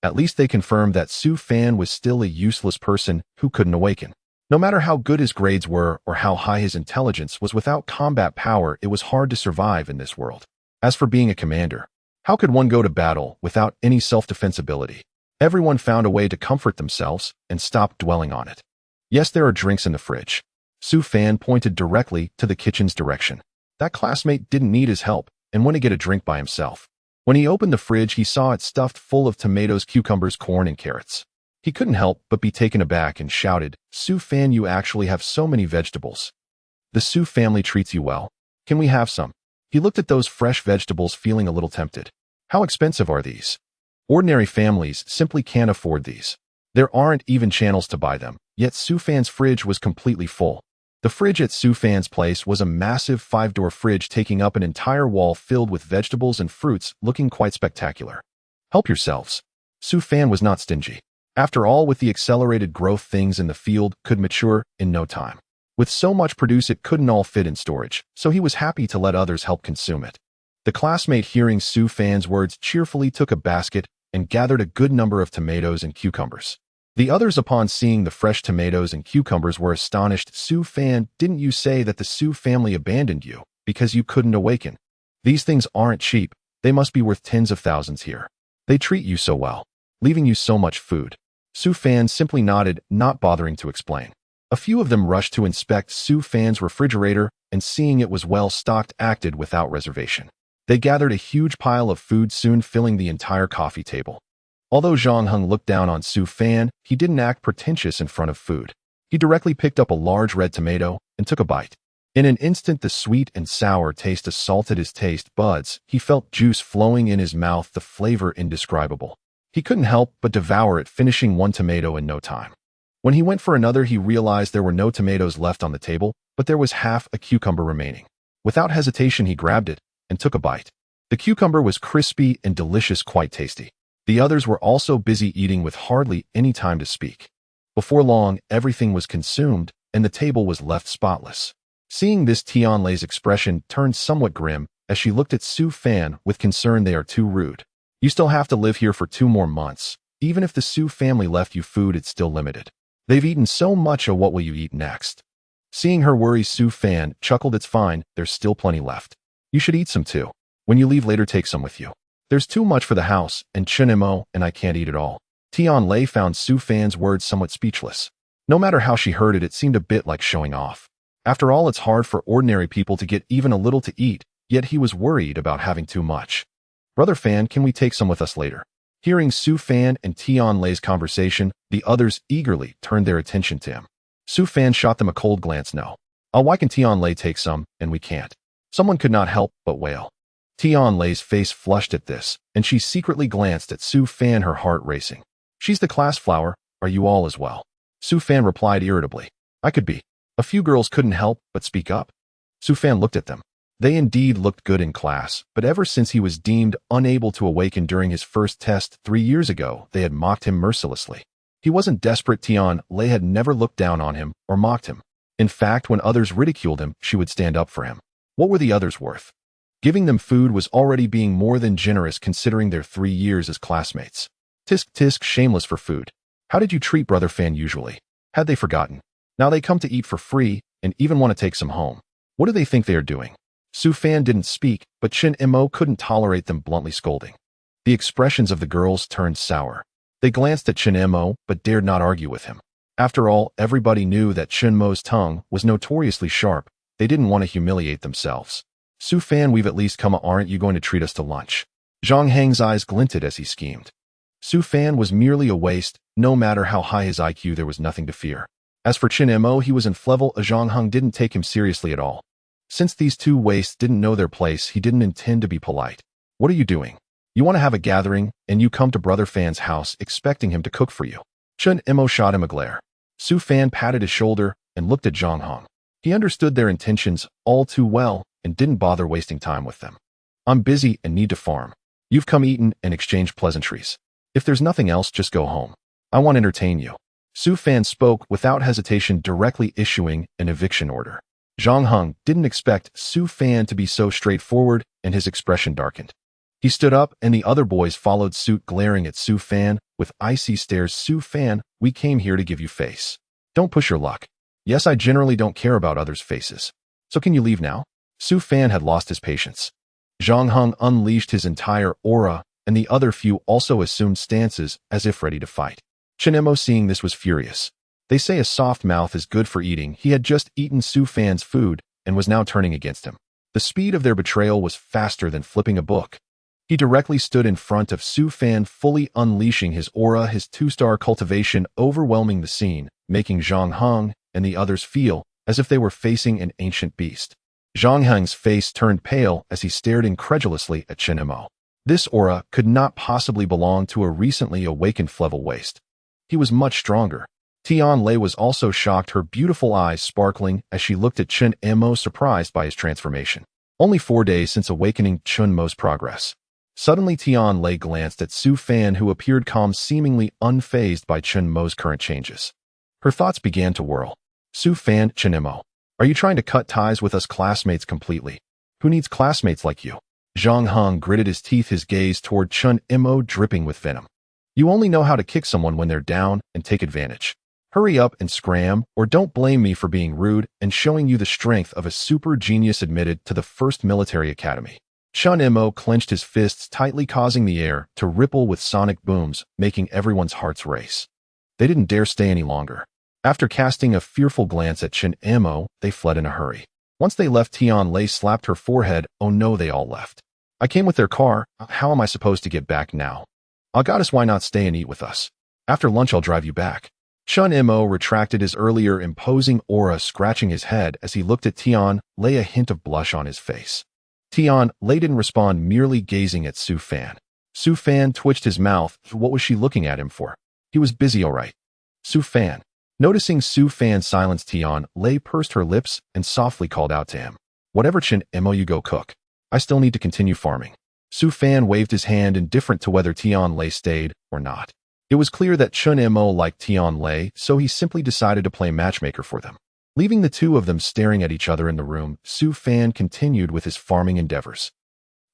At least they confirmed that Su Fan was still a useless person who couldn't awaken. No matter how good his grades were or how high his intelligence was, without combat power, it was hard to survive in this world. As for being a commander, how could one go to battle without any self-defense ability? Everyone found a way to comfort themselves and stop dwelling on it. Yes, there are drinks in the fridge. Su Fan pointed directly to the kitchen's direction. That classmate didn't need his help and went to get a drink by himself. When he opened the fridge, he saw it stuffed full of tomatoes, cucumbers, corn, and carrots. He couldn't help but be taken aback and shouted, Su Fan, you actually have so many vegetables. The Su family treats you well. Can we have some? He looked at those fresh vegetables, feeling a little tempted. How expensive are these? Ordinary families simply can't afford these. There aren't even channels to buy them, yet Su Fan's fridge was completely full. The fridge at Su Fan's place was a massive 5-door fridge taking up an entire wall filled with vegetables and fruits, looking quite spectacular. Help yourselves. Su Fan was not stingy. After all, with the accelerated growth, things in the field could mature in no time. With so much produce, it couldn't all fit in storage, so he was happy to let others help consume it. The classmate, hearing Su Fan's words, cheerfully took a basket and gathered a good number of tomatoes and cucumbers. The others, upon seeing the fresh tomatoes and cucumbers, were astonished. Su Fan, didn't you say that the Su family abandoned you because you couldn't awaken? These things aren't cheap. They must be worth tens of thousands here. They treat you so well, leaving you so much food. Su Fan simply nodded, not bothering to explain. A few of them rushed to inspect Su Fan's refrigerator and seeing it was well stocked acted without reservation. They gathered a huge pile of food, soon filling the entire coffee table. Although Zhang Heng looked down on Su Fan, he didn't act pretentious in front of food. He directly picked up a large red tomato and took a bite. In an instant, the sweet and sour taste assaulted his taste buds. He felt juice flowing in his mouth, the flavor indescribable. He couldn't help but devour it, finishing one tomato in no time. When he went for another, he realized there were no tomatoes left on the table, but there was half a cucumber remaining. Without hesitation, he grabbed it and took a bite. The cucumber was crispy and delicious, quite tasty. The others were also busy eating with hardly any time to speak. Before long, everything was consumed, and the table was left spotless. Seeing this, Tianlei's expression turned somewhat grim as she looked at Su Fan with concern. They are too rude. You still have to live here for 2 more months. Even if the Su family left you food, it's still limited. They've eaten so much, what will you eat next? Seeing her worry, Su Fan chuckled. It's fine, there's still plenty left. You should eat some too. When you leave later, take some with you. There's too much for the house, and Chen Mo, and I can't eat it all. Tianlei found Su Fan's words somewhat speechless. No matter how she heard it, it seemed a bit like showing off. After all, it's hard for ordinary people to get even a little to eat, yet he was worried about having too much. Brother Fan, can we take some with us later? Hearing Su Fan and Tianlei's conversation, the others eagerly turned their attention to him. Su Fan shot them a cold glance. No. Why can Tianlei take some, and we can't? Someone could not help but wail. Tianlei's face flushed at this, and she secretly glanced at Su Fan, her heart racing. She's the class flower, are you all as well? Su Fan replied irritably. I could be. A few girls couldn't help but speak up. Su Fan looked at them. They indeed looked good in class, but ever since he was deemed unable to awaken during his first test 3 years ago, they had mocked him mercilessly. He wasn't desperate. Tianlei had never looked down on him or mocked him. In fact, when others ridiculed him, she would stand up for him. What were the others worth? Giving them food was already being more than generous considering their 3 years as classmates. Tisk, shameless for food. How did you treat Brother Fan usually? Had they forgotten? Now they come to eat for free and even want to take some home. What do they think they are doing? Su Fan didn't speak, but Chen Mo couldn't tolerate them bluntly scolding. The expressions of the girls turned sour. They glanced at Chen Mo, but dared not argue with him. After all, everybody knew that Chen Mo's tongue was notoriously sharp. They didn't want to humiliate themselves. Su Fan, we've at least come. Aren't you going to treat us to lunch? Zhang Heng's eyes glinted as he schemed. Su Fan was merely a waste. No matter how high his IQ, there was nothing to fear. As for Chen Mo, he was in level. Zhang Heng didn't take him seriously at all. Since these two wastes didn't know their place, he didn't intend to be polite. What are you doing? You want to have a gathering, and you come to Brother Fan's house expecting him to cook for you. Chen Mo shot him a glare. Su Fan patted his shoulder and looked at Zhang Heng. He understood their intentions all too well and didn't bother wasting time with them. I'm busy and need to farm. You've come eaten and exchanged pleasantries. If there's nothing else, just go home. I want to entertain you. Su Fan spoke without hesitation, directly issuing an eviction order. Zhang Heng didn't expect Su Fan to be so straightforward, and his expression darkened. He stood up, and the other boys followed suit, glaring at Su Fan with icy stares. Su Fan, we came here to give you face. Don't push your luck. Yes, I generally don't care about others' faces. So can you leave now? Su Fan had lost his patience. Zhang Heng unleashed his entire aura, and the other few also assumed stances as if ready to fight. Chen Mo, seeing this, was furious. They say a soft mouth is good for eating. He had just eaten Su Fan's food and was now turning against him. The speed of their betrayal was faster than flipping a book. He directly stood in front of Su Fan, fully unleashing his aura, his 2-star cultivation overwhelming the scene, making Zhang Heng and the others feel as if they were facing an ancient beast. Zhang Heng's face turned pale as he stared incredulously at Chen Mo. This aura could not possibly belong to a recently awakened level waste. He was much stronger. Tianlei was also shocked, her beautiful eyes sparkling as she looked at Chen Mo, surprised by his transformation. Only 4 days since awakening Chen Mo's progress. Suddenly Tianlei glanced at Su Fan, who appeared calm, seemingly unfazed by Chen Mo's current changes. Her thoughts began to whirl. Su Fan, Chen Mo, are you trying to cut ties with us classmates completely? Who needs classmates like you? Zhang Heng gritted his teeth, his gaze toward Chen Mo dripping with venom. You only know how to kick someone when they're down and take advantage. Hurry up and scram, or don't blame me for being rude and showing you the strength of a super genius admitted to the first military academy. Chen Mo clenched his fists tightly, causing the air to ripple with sonic booms, making everyone's hearts race. They didn't dare stay any longer. After casting a fearful glance at Chen Mo, they fled in a hurry. Once they left, Tian Lei slapped her forehead. Oh no, they all left. I came with their car. How am I supposed to get back now? Ah, goddess, why not stay and eat with us? After lunch, I'll drive you back. Chen Mo retracted his earlier imposing aura, scratching his head as he looked at Tian Lei, a hint of blush on his face. Tian Lei didn't respond, merely gazing at Su Fan. Su Fan twitched his mouth. What was she looking at him for? He was busy, all right. Su Fan. Noticing Su Fan's silence, Tian Lei pursed her lips and softly called out to him. Whatever, Chen Mo, you go cook. I still need to continue farming. Su Fan waved his hand, indifferent to whether Tian Lei stayed or not. It was clear that Chen Mo liked Tian Lei, so he simply decided to play matchmaker for them. Leaving the two of them staring at each other in the room, Su Fan continued with his farming endeavors.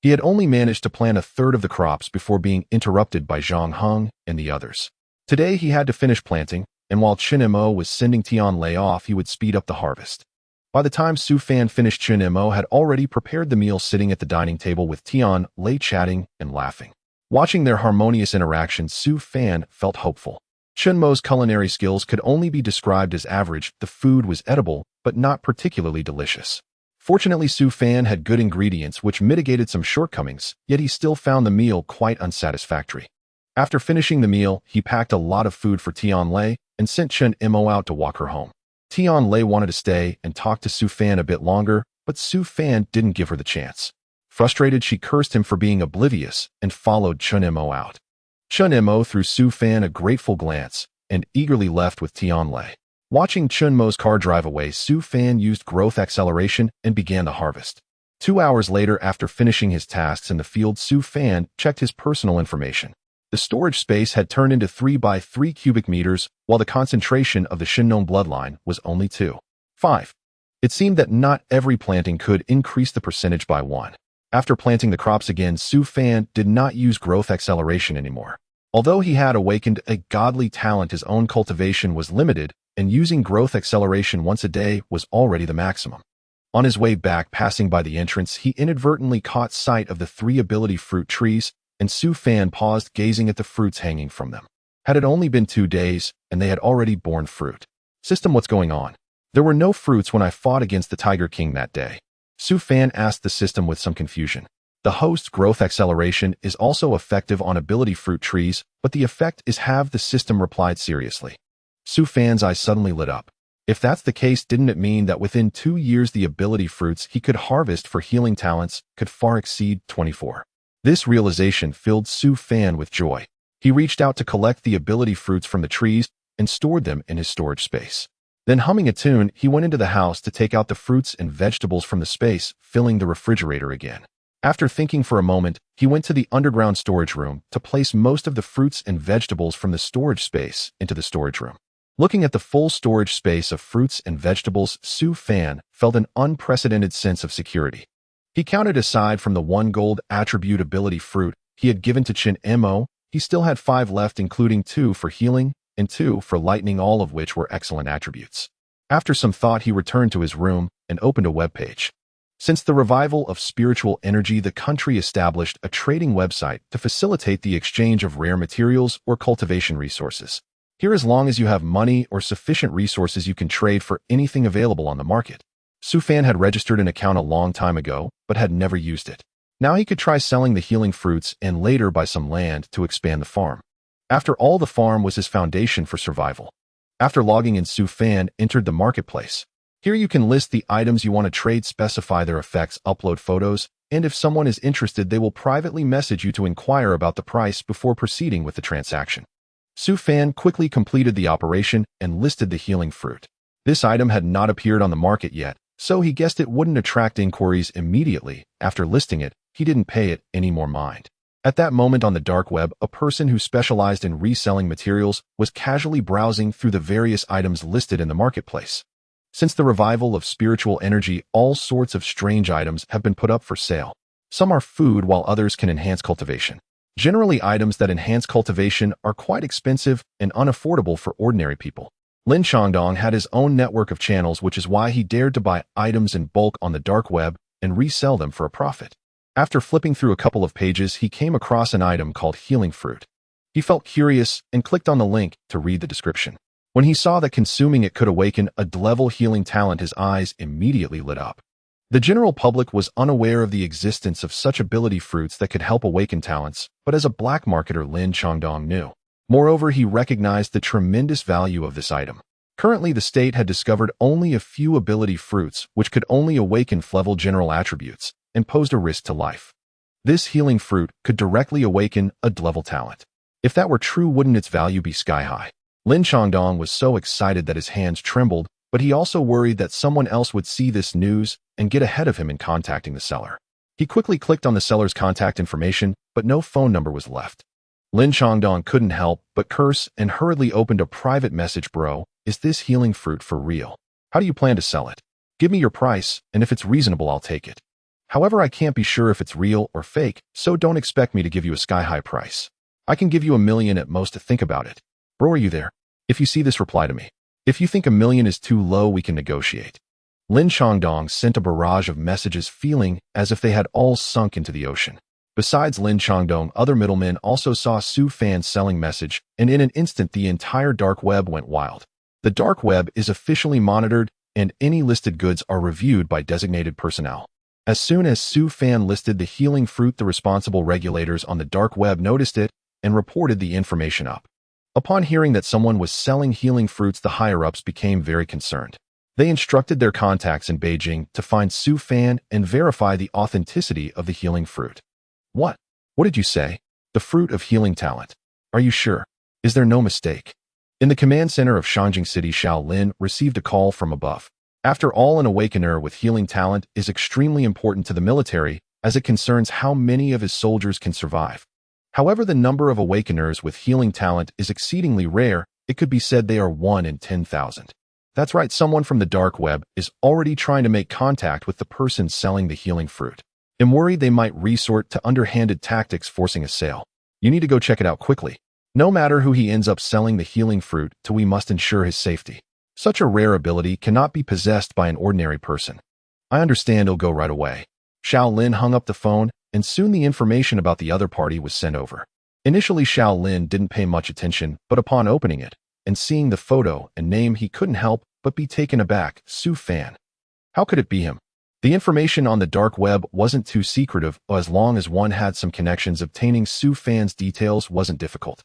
He had only managed to plant a third of the crops before being interrupted by Zhang Heng and the others. Today he had to finish planting, and while Chen Mo was sending Tian Lei off, he would speed up the harvest. By the time Su Fan finished, Chen Mo had already prepared the meal, sitting at the dining table with Tian Lei, chatting and laughing. Watching their harmonious interaction, Su Fan felt hopeful. Chen Mo's culinary skills could only be described as average. The food was edible, but not particularly delicious. Fortunately, Su Fan had good ingredients which mitigated some shortcomings, yet he still found the meal quite unsatisfactory. After finishing the meal, he packed a lot of food for Tian Lei and sent Chen Mo out to walk her home. Tian Lei wanted to stay and talk to Su Fan a bit longer, but Su Fan didn't give her the chance. Frustrated, she cursed him for being oblivious and followed Chen Mo out. Chen Mo threw Su Fan a grateful glance and eagerly left with Tian Lei. Watching Chen Mo's car drive away, Su Fan used growth acceleration and began the harvest. 2 hours later, after finishing his tasks in the field, Su Fan checked his personal information. The storage space had turned into 3 by 3 cubic meters, while the concentration of the Shinnon bloodline was only 2.5. It seemed that not every planting could increase the percentage by 1. After planting the crops again, Su Fan did not use growth acceleration anymore. Although he had awakened a godly talent, his own cultivation was limited, and using growth acceleration once a day was already the maximum. On his way back, passing by the entrance, he inadvertently caught sight of the 3 ability fruit trees, and Su Fan paused, gazing at the fruits hanging from them. Had it only been 2 days, and they had already borne fruit? System, what's going on? There were no fruits when I fought against the Tiger King that day. Su Fan asked the system with some confusion. The host's growth acceleration is also effective on ability fruit trees, but the effect is halved, the system replied seriously. Su Fan's eyes suddenly lit up. If that's the case, didn't it mean that within 2 years the ability fruits he could harvest for healing talents could far exceed 24? This realization filled Su Fan with joy. He reached out to collect the ability fruits from the trees and stored them in his storage space. Then, humming a tune, he went into the house to take out the fruits and vegetables from the space, filling the refrigerator again. After thinking for a moment, he went to the underground storage room to place most of the fruits and vegetables from the storage space into the storage room. Looking at the full storage space of fruits and vegetables, Su Fan felt an unprecedented sense of security. He counted, aside from the 1 gold attribute ability fruit he had given to Chen Mo, he still had 5 left, including 2 for healing and 2 for lightning, all of which were excellent attributes. After some thought, he returned to his room and opened a web page. Since the revival of spiritual energy, the country established a trading website to facilitate the exchange of rare materials or cultivation resources. Here, as long as you have money or sufficient resources, you can trade for anything available on the market. Su Fan had registered an account a long time ago, but had never used it. Now he could try selling the healing fruits and later buy some land to expand the farm. After all, the farm was his foundation for survival. After logging in, Su Fan entered the marketplace. Here you can list the items you want to trade, specify their effects, upload photos, and if someone is interested, they will privately message you to inquire about the price before proceeding with the transaction. Su Fan quickly completed the operation and listed the healing fruit. This item had not appeared on the market yet, so he guessed it wouldn't attract inquiries immediately. After listing it, he didn't pay it any more mind. At that moment on the dark web, a person who specialized in reselling materials was casually browsing through the various items listed in the marketplace. Since the revival of spiritual energy, all sorts of strange items have been put up for sale. Some are food, while others can enhance cultivation. Generally, items that enhance cultivation are quite expensive and unaffordable for ordinary people. Lin Changdong had his own network of channels, which is why he dared to buy items in bulk on the dark web and resell them for a profit. After flipping through a couple of pages, he came across an item called healing fruit. He felt curious and clicked on the link to read the description. When he saw that consuming it could awaken a level healing talent, his eyes immediately lit up. The general public was unaware of the existence of such ability fruits that could help awaken talents, but as a black marketer, Lin Changdong knew. Moreover, he recognized the tremendous value of this item. Currently, the state had discovered only a few ability fruits which could only awaken level general attributes and posed a risk to life. This healing fruit could directly awaken a level talent. If that were true, wouldn't its value be sky high? Lin Changdong was so excited that his hands trembled, but he also worried that someone else would see this news and get ahead of him in contacting the seller. He quickly clicked on the seller's contact information, but no phone number was left. Lin Changdong couldn't help but curse and hurriedly opened a private message. Bro, is this healing fruit for real? How do you plan to sell it? Give me your price, and if it's reasonable, I'll take it. However, I can't be sure if it's real or fake, so don't expect me to give you a sky-high price. I can give you $1 million at most to think about it. Bro, are you there? If you see this, reply to me. If you think $1 million is too low, we can negotiate. Lin Changdong sent a barrage of messages, feeling as if they had all sunk into the ocean. Besides Lin Changdong, other middlemen also saw Su Fan's selling message, and in an instant the entire dark web went wild. The dark web is officially monitored, and any listed goods are reviewed by designated personnel. As soon as Su Fan listed the healing fruit, the responsible regulators on the dark web noticed it and reported the information up. Upon hearing that someone was selling healing fruits, the higher-ups became very concerned. They instructed their contacts in Beijing to find Su Fan and verify the authenticity of the healing fruit. What? What did you say? The fruit of healing talent. Are you sure? Is there no mistake? In the command center of Shanjing City, Xiao Lin received a call from above. After all, an awakener with healing talent is extremely important to the military, as it concerns how many of his soldiers can survive. However, the number of awakeners with healing talent is exceedingly rare. It could be said they are 1 in 10,000. That's right, someone from the dark web is already trying to make contact with the person selling the healing fruit. I'm worried they might resort to underhanded tactics, forcing a sale. You need to go check it out quickly. No matter who he ends up selling the healing fruit to, we must ensure his safety. Such a rare ability cannot be possessed by an ordinary person. I understand, he'll go right away. Xiao Lin hung up the phone, and soon the information about the other party was sent over. Initially, Xiao Lin didn't pay much attention, but upon opening it and seeing the photo and name, he couldn't help but be taken aback. Su Fan. How could it be him? The information on the dark web wasn't too secretive. As long as one had some connections, obtaining Su Fan's details wasn't difficult.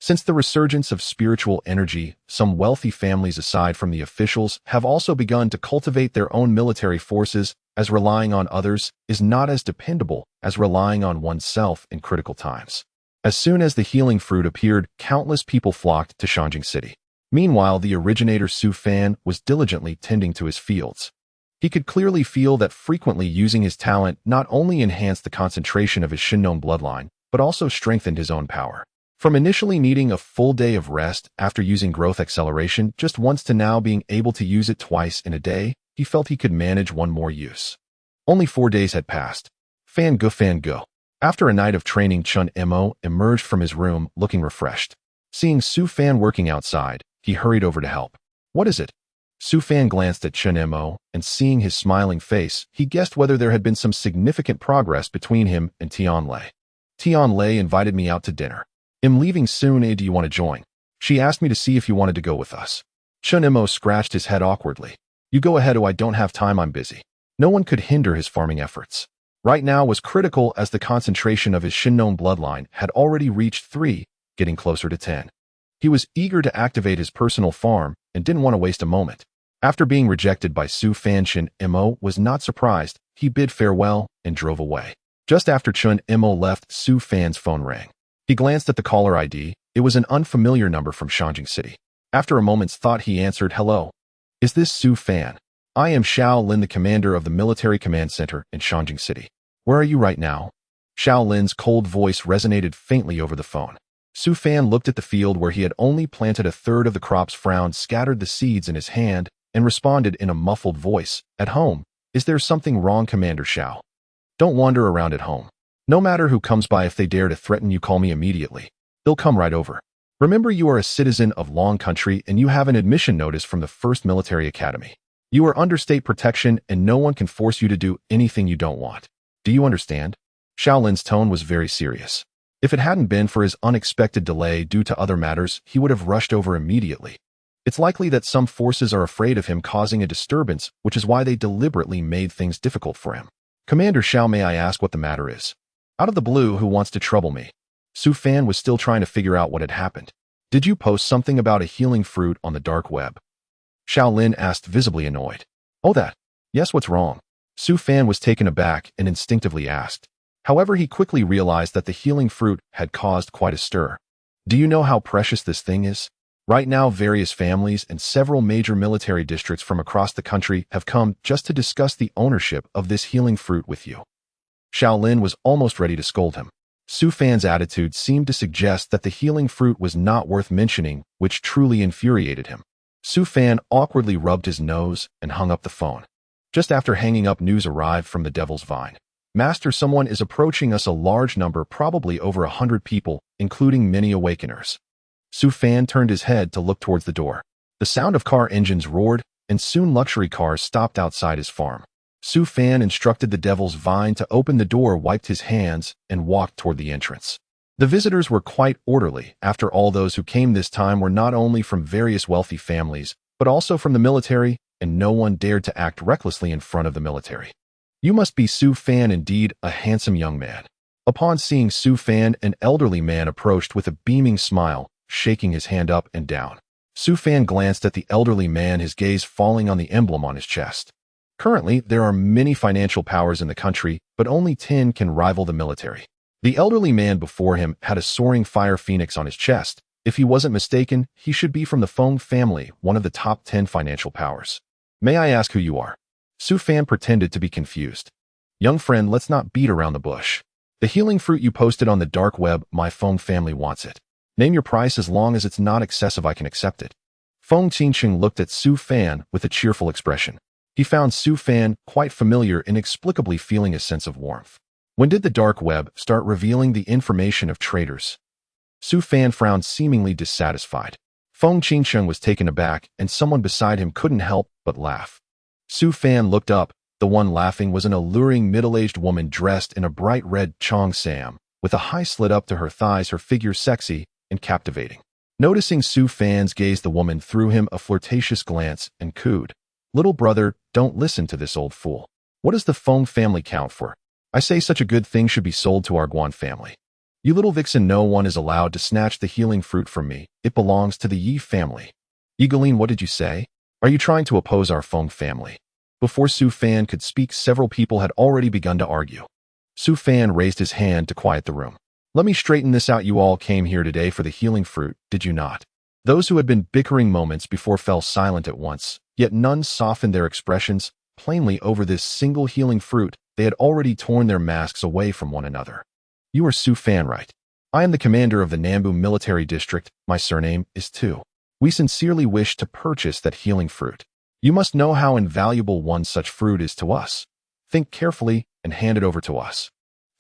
Since the resurgence of spiritual energy, some wealthy families aside from the officials have also begun to cultivate their own military forces, as relying on others is not as dependable as relying on oneself in critical times. As soon as the healing fruit appeared, countless people flocked to Shanjing City. Meanwhile, the originator Su Fan was diligently tending to his fields. He could clearly feel that frequently using his talent not only enhanced the concentration of his Shinnon bloodline, but also strengthened his own power. From initially needing a full day of rest after using growth acceleration just once to now being able to use it twice in a day, he felt he could manage one more use. Only 4 days had passed. Fan go. After a night of training, Chun Mo emerged from his room looking refreshed. Seeing Su Fan working outside, he hurried over to help. What is it? Su Fan glanced at Chun Mo, and seeing his smiling face, he guessed whether there had been some significant progress between him and Tian Lei. Tian Lei invited me out to dinner. I'm leaving soon. Do you want to join? She asked me to see if you wanted to go with us. Chun Mo scratched his head awkwardly. You go ahead. I don't have time. I'm busy. No one could hinder his farming efforts. Right now was critical, as the concentration of his Shinnon bloodline had already reached 3, getting closer to 10. He was eager to activate his personal farm and didn't want to waste a moment. After being rejected by Su Fan, Chun Mo was not surprised. He bid farewell and drove away. Just after Chun Mo left, Su Fan's phone rang. He glanced at the caller ID. It was an unfamiliar number from Shanjing City. After a moment's thought, he answered, Hello. Is this Su Fan? I am Xiao Lin, the commander of the military command center in Shanjing City. Where are you right now? Xiao Lin's cold voice resonated faintly over the phone. Su Fan looked at the field where he had only planted a third of the crops, frowned, scattered the seeds in his hand, and responded in a muffled voice, At home. Is there something wrong, Commander Xiao? Don't wander around at home. No matter who comes by, if they dare to threaten you, call me immediately. They'll come right over. Remember, you are a citizen of Long Country and you have an admission notice from the 1st Military Academy. You are under state protection and no one can force you to do anything you don't want. Do you understand? Xiao Lin's tone was very serious. If it hadn't been for his unexpected delay due to other matters, he would have rushed over immediately. It's likely that some forces are afraid of him causing a disturbance, which is why they deliberately made things difficult for him. Commander Xiao, may I ask what the matter is? Out of the blue, who wants to trouble me? Su Fan was still trying to figure out what had happened. Did you post something about a healing fruit on the dark web? Xiao Lin asked, visibly annoyed. Oh, that? Yes, what's wrong? Su Fan was taken aback and instinctively asked. However, he quickly realized that the healing fruit had caused quite a stir. Do you know how precious this thing is? Right now, various families and several major military districts from across the country have come just to discuss the ownership of this healing fruit with you. Xiao Lin was almost ready to scold him. Su Fan's attitude seemed to suggest that the healing fruit was not worth mentioning, which truly infuriated him. Su Fan awkwardly rubbed his nose and hung up the phone. Just after hanging up, news arrived from the Devil's Vine. Master, someone is approaching us, a large number, probably over 100 people, including many awakeners. Su Fan turned his head to look towards the door. The sound of car engines roared, and soon luxury cars stopped outside his farm. Su Fan instructed the Devil's Vine to open the door, wiped his hands, and walked toward the entrance. The visitors were quite orderly. After all, those who came this time were not only from various wealthy families, but also from the military, and no one dared to act recklessly in front of the military. You must be Su Fan, indeed, a handsome young man. Upon seeing Su Fan, an elderly man approached with a beaming smile, shaking his hand up and down. Su Fan glanced at the elderly man, his gaze falling on the emblem on his chest. Currently, there are many financial powers in the country, but only 10 can rival the military. The elderly man before him had a soaring fire phoenix on his chest. If he wasn't mistaken, he should be from the Feng family, one of the top 10 financial powers. May I ask who you are? Su Fan pretended to be confused. Young friend, let's not beat around the bush. The healing fruit you posted on the dark web, my Feng family wants it. Name your price. As long as it's not excessive, I can accept it. Feng Qingsheng looked at Su Fan with a cheerful expression. He found Su Fan quite familiar, inexplicably feeling a sense of warmth. When did the dark web start revealing the information of traitors? Su Fan frowned, seemingly dissatisfied. Feng Qingsheng was taken aback, and someone beside him couldn't help but laugh. Su Fan looked up. The one laughing was an alluring middle-aged woman dressed in a bright red cheongsam, with a high slit up to her thighs, her figure sexy and captivating. Noticing Su Fan's gaze, the woman threw him a flirtatious glance and cooed. Little brother, don't listen to this old fool. What does the Feng family count for? I say such a good thing should be sold to our Guan family. You little vixen, no one is allowed to snatch the healing fruit from me. It belongs to the Yi family. Eageline, what did you say? Are you trying to oppose our Feng family? Before Su Fan could speak, several people had already begun to argue. Su Fan raised his hand to quiet the room. Let me straighten this out. You all came here today for the healing fruit, did you not? Those who had been bickering moments before fell silent at once, yet none softened their expressions. Plainly, over this single healing fruit, they had already torn their masks away from one another. You are Su Fan, right? I am the commander of the Nambu military district. My surname is Tu. We sincerely wish to purchase that healing fruit. You must know how invaluable one such fruit is to us. Think carefully and hand it over to us.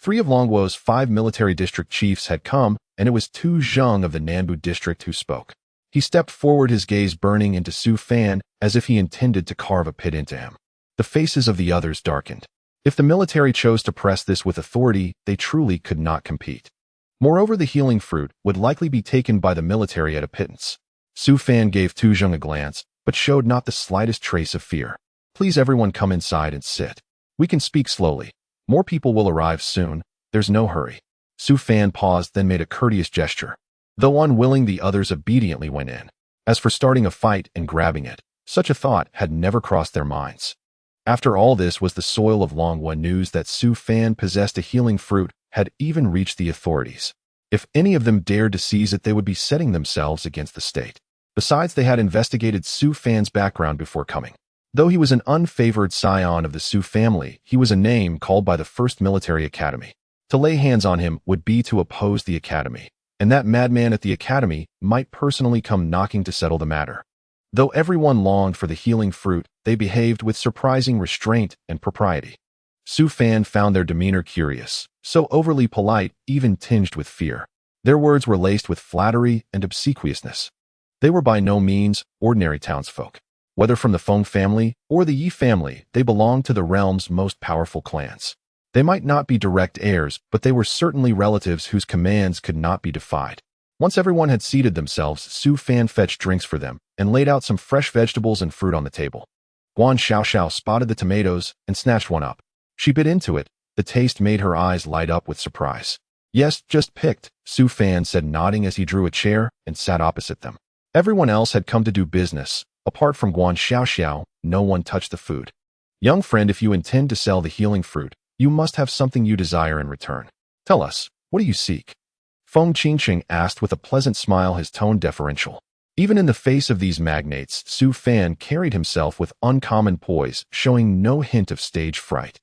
3 of Longguo's 5 military district chiefs had come, and it was Tu Zheng of the Nambu district who spoke. He stepped forward, his gaze burning into Su Fan, as if he intended to carve a pit into him. The faces of the others darkened. If the military chose to press this with authority, they truly could not compete. Moreover, the healing fruit would likely be taken by the military at a pittance. Su Fan gave Tu Zheng a glance, but showed not the slightest trace of fear. Please everyone come inside and sit. We can speak slowly. More people will arrive soon. There's no hurry. Su Fan paused, then made a courteous gesture. Though unwilling, the others obediently went in. As for starting a fight and grabbing it, such a thought had never crossed their minds. After all, this was the soil of Longguo. News that Su Fan possessed a healing fruit had even reached the authorities. If any of them dared to seize it, they would be setting themselves against the state. Besides, they had investigated Su Fan's background before coming. Though he was an unfavored scion of the Su family, he was a name called by the first military academy. To lay hands on him would be to oppose the academy, and that madman at the academy might personally come knocking to settle the matter. Though everyone longed for the healing fruit, they behaved with surprising restraint and propriety. Su Fan found their demeanor curious, so overly polite, even tinged with fear. Their words were laced with flattery and obsequiousness. They were by no means ordinary townsfolk. Whether from the Feng family or the Yi family, they belonged to the realm's most powerful clans. They might not be direct heirs, but they were certainly relatives whose commands could not be defied. Once everyone had seated themselves, Su Fan fetched drinks for them and laid out some fresh vegetables and fruit on the table. Guan Xiaoxiao spotted the tomatoes and snatched one up. She bit into it. The taste made her eyes light up with surprise. Yes, just picked, Su Fan said, nodding as he drew a chair and sat opposite them. Everyone else had come to do business. Apart from Guan Xiaoxiao, no one touched the food. Young friend, if you intend to sell the healing fruit, you must have something you desire in return. Tell us, what do you seek? Feng Qingqing asked with a pleasant smile, his tone deferential. Even in the face of these magnates, Su Fan carried himself with uncommon poise, showing no hint of stage fright.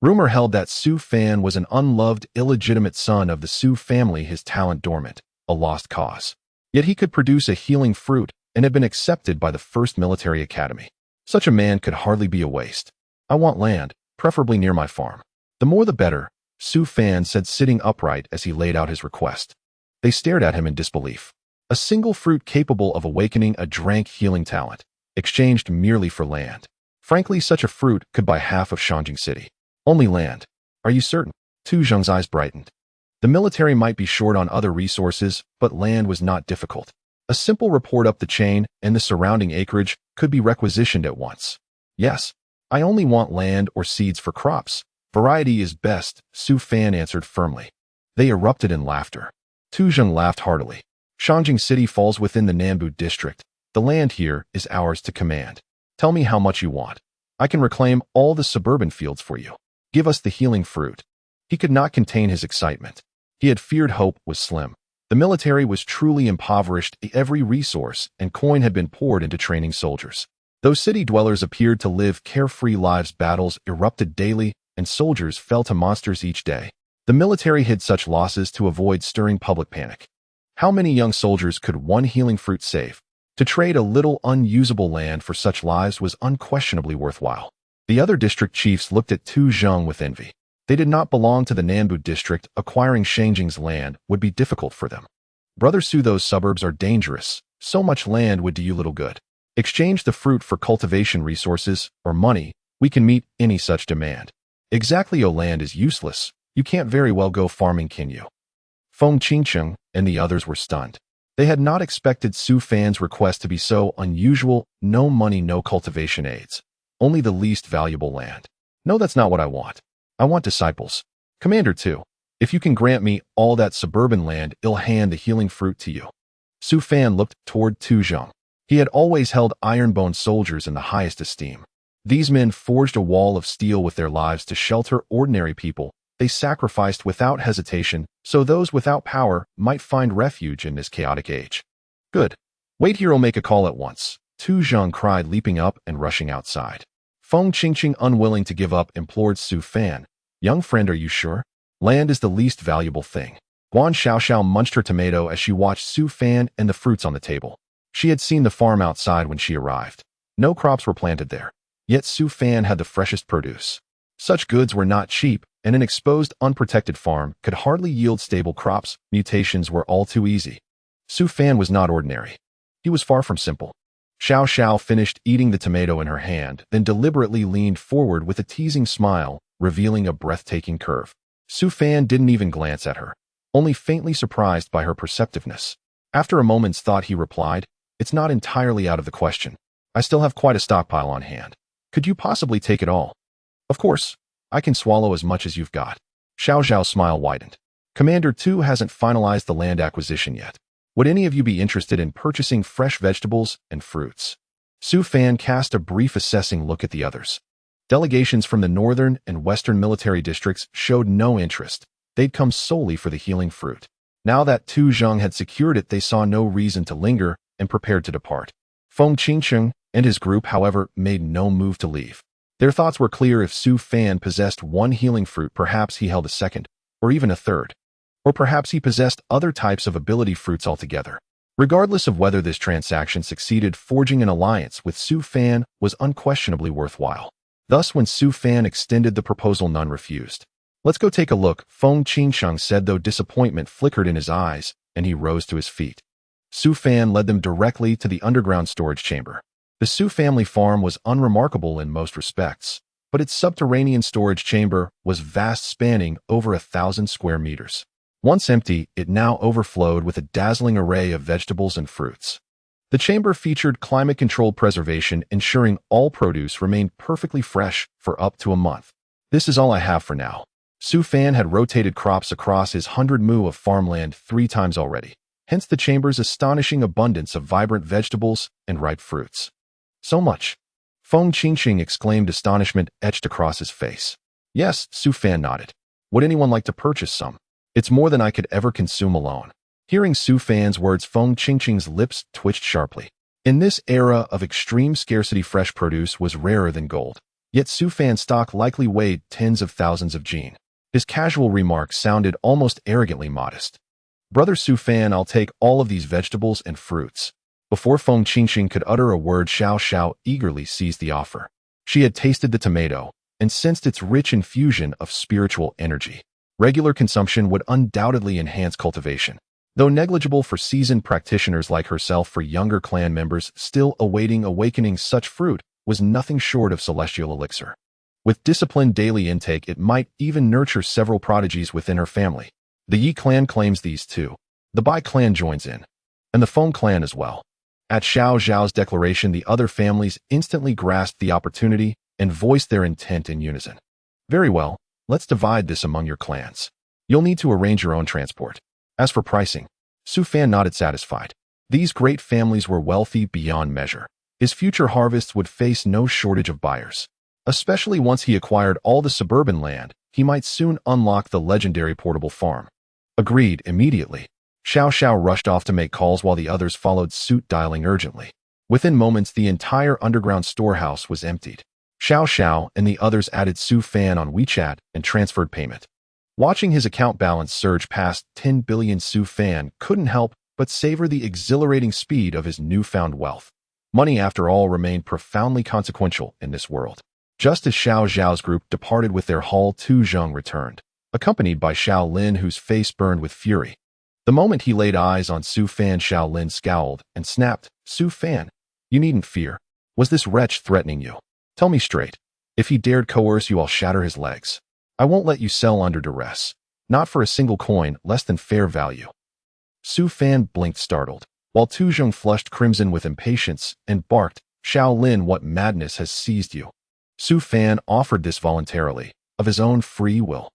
Rumor held that Su Fan was an unloved, illegitimate son of the Su family, his talent dormant, a lost cause. Yet he could produce a healing fruit and had been accepted by the first military academy. Such a man could hardly be a waste. I want land, preferably near my farm. The more the better, Su Fan said, sitting upright as he laid out his request. They stared at him in disbelief. A single fruit capable of awakening a drank healing talent, exchanged merely for land. Frankly, such a fruit could buy half of Shanjing City. Only land. Are you certain? Tu Zheng's eyes brightened. The military might be short on other resources, but land was not difficult. A simple report up the chain and the surrounding acreage could be requisitioned at once. Yes, I only want land or seeds for crops. Variety is best, Su Fan answered firmly. They erupted in laughter. Tu Zheng laughed heartily. Shanjing City falls within the Nanbu district. The land here is ours to command. Tell me how much you want. I can reclaim all the suburban fields for you. Give us the healing fruit. He could not contain his excitement. He had feared hope was slim. The military was truly impoverished. Every resource and coin had been poured into training soldiers. Those city dwellers appeared to live carefree lives. Battles erupted daily, and soldiers fell to monsters each day. The military hid such losses to avoid stirring public panic. How many young soldiers could one healing fruit save? To trade a little unusable land for such lives was unquestionably worthwhile. The other district chiefs looked at Tu Zheng with envy. They did not belong to the Nanbu district. Acquiring Shanjing's land would be difficult for them. Brother Su, those suburbs are dangerous. So much land would do you little good. Exchange the fruit for cultivation resources or money. We can meet any such demand. Exactly. Land is useless. You can't very well go farming, can you? Feng Qingqing and the others were stunned. They had not expected Su Fan's request to be so unusual. No money, no cultivation aids. Only the least valuable land. No, that's not what I want. I want disciples. Commander too. If you can grant me all that suburban land, I'll hand the healing fruit to you. Su Fan looked toward Tu Zheng. He had always held iron-boned soldiers in the highest esteem. These men forged a wall of steel with their lives to shelter ordinary people. They sacrificed without hesitation, so those without power might find refuge in this chaotic age. Good. Wait here, I'll make a call at once, Tu Zheng cried, leaping up and rushing outside. Feng Qingqing, unwilling to give up, implored Su Fan. Young friend, are you sure? Land is the least valuable thing. Guan Xiaoxiao munched her tomato as she watched Su Fan and the fruits on the table. She had seen the farm outside when she arrived. No crops were planted there. Yet Su Fan had the freshest produce. Such goods were not cheap, and an exposed, unprotected farm could hardly yield stable crops. Mutations were all too easy. Su Fan was not ordinary. He was far from simple. Xiao finished eating the tomato in her hand, then deliberately leaned forward with a teasing smile, revealing a breathtaking curve. Su Fan didn't even glance at her, only faintly surprised by her perceptiveness. After a moment's thought, he replied, "It's not entirely out of the question. I still have quite a stockpile on hand. Could you possibly take it all?" "Of course. I can swallow as much as you've got." Xiao's smile widened. "Commander Tu hasn't finalized the land acquisition yet. Would any of you be interested in purchasing fresh vegetables and fruits?" Su Fan cast a brief assessing look at the others. Delegations from the northern and western military districts showed no interest. They'd come solely for the healing fruit. Now that Tu Zheng had secured it, they saw no reason to linger and prepared to depart. Feng Qingqing and his group, however, made no move to leave. Their thoughts were clear. If Su Fan possessed one healing fruit, perhaps he held a second, or even a third. Or perhaps he possessed other types of ability fruits altogether. Regardless of whether this transaction succeeded, forging an alliance with Su Fan was unquestionably worthwhile. Thus, when Su Fan extended the proposal, none refused. "Let's go take a look," Feng Qingqing said, though disappointment flickered in his eyes, and he rose to his feet. Su Fan led them directly to the underground storage chamber. The Su family farm was unremarkable in most respects, but its subterranean storage chamber was vast, spanning over 1,000 square meters. Once empty, it now overflowed with a dazzling array of vegetables and fruits. The chamber featured climate-controlled preservation, ensuring all produce remained perfectly fresh for up to a month. This is all I have for now. Su Fan had rotated crops across his 100 mu of farmland 3 times already, hence the chamber's astonishing abundance of vibrant vegetables and ripe fruits. So much. Feng Qingqing exclaimed, astonishment etched across his face. Yes, Su Fan nodded. Would anyone like to purchase some? It's more than I could ever consume alone. Hearing Su Fan's words, Feng Qingqing's lips twitched sharply. In this era of extreme scarcity, fresh produce was rarer than gold. Yet Su Fan's stock likely weighed tens of thousands of jin. His casual remarks sounded almost arrogantly modest. Brother Su Fan, I'll take all of these vegetables and fruits. Before Feng Qingqing could utter a word, Xiao Xiao eagerly seized the offer. She had tasted the tomato and sensed its rich infusion of spiritual energy. Regular consumption would undoubtedly enhance cultivation. Though negligible for seasoned practitioners like herself, for younger clan members still awaiting awakening, such fruit was nothing short of celestial elixir. With disciplined daily intake, it might even nurture several prodigies within her family. The Yi clan claims these too. The Bai clan joins in. And the Feng clan as well. At Xiao Zhao's declaration, the other families instantly grasped the opportunity and voiced their intent in unison. Very well, let's divide this among your clans. You'll need to arrange your own transport. As for pricing, Su Fan nodded, satisfied. These great families were wealthy beyond measure. His future harvests would face no shortage of buyers. Especially once he acquired all the suburban land, he might soon unlock the legendary portable farm. Agreed immediately. Xiao Xiao rushed off to make calls while the others followed suit, dialing urgently. Within moments, the entire underground storehouse was emptied. Xiao Xiao and the others added Su Fan on WeChat and transferred payment. Watching his account balance surge past 10 billion, Su Fan couldn't help but savor the exhilarating speed of his newfound wealth. Money, after all, remained profoundly consequential in this world. Just as Xiao Zhao's group departed with their haul, Tu Zheng returned, accompanied by Xiao Lin, whose face burned with fury. The moment he laid eyes on Su Fan, Xiao Lin scowled and snapped, Su Fan, you needn't fear. Was this wretch threatening you? Tell me straight. If he dared coerce you, I'll shatter his legs. I won't let you sell under duress. Not for a single coin less than fair value. Su Fan blinked, startled, while Tu Zheng flushed crimson with impatience and barked, Xiao Lin, what madness has seized you? Su Fan offered this voluntarily, of his own free will.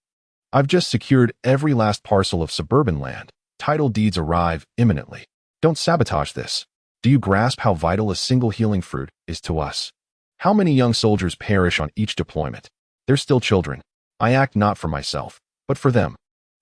I've just secured every last parcel of suburban land. Title deeds arrive imminently. Don't sabotage this. Do you grasp how vital a single healing fruit is to us? How many young soldiers perish on each deployment? They're still children. I act not for myself, but for them.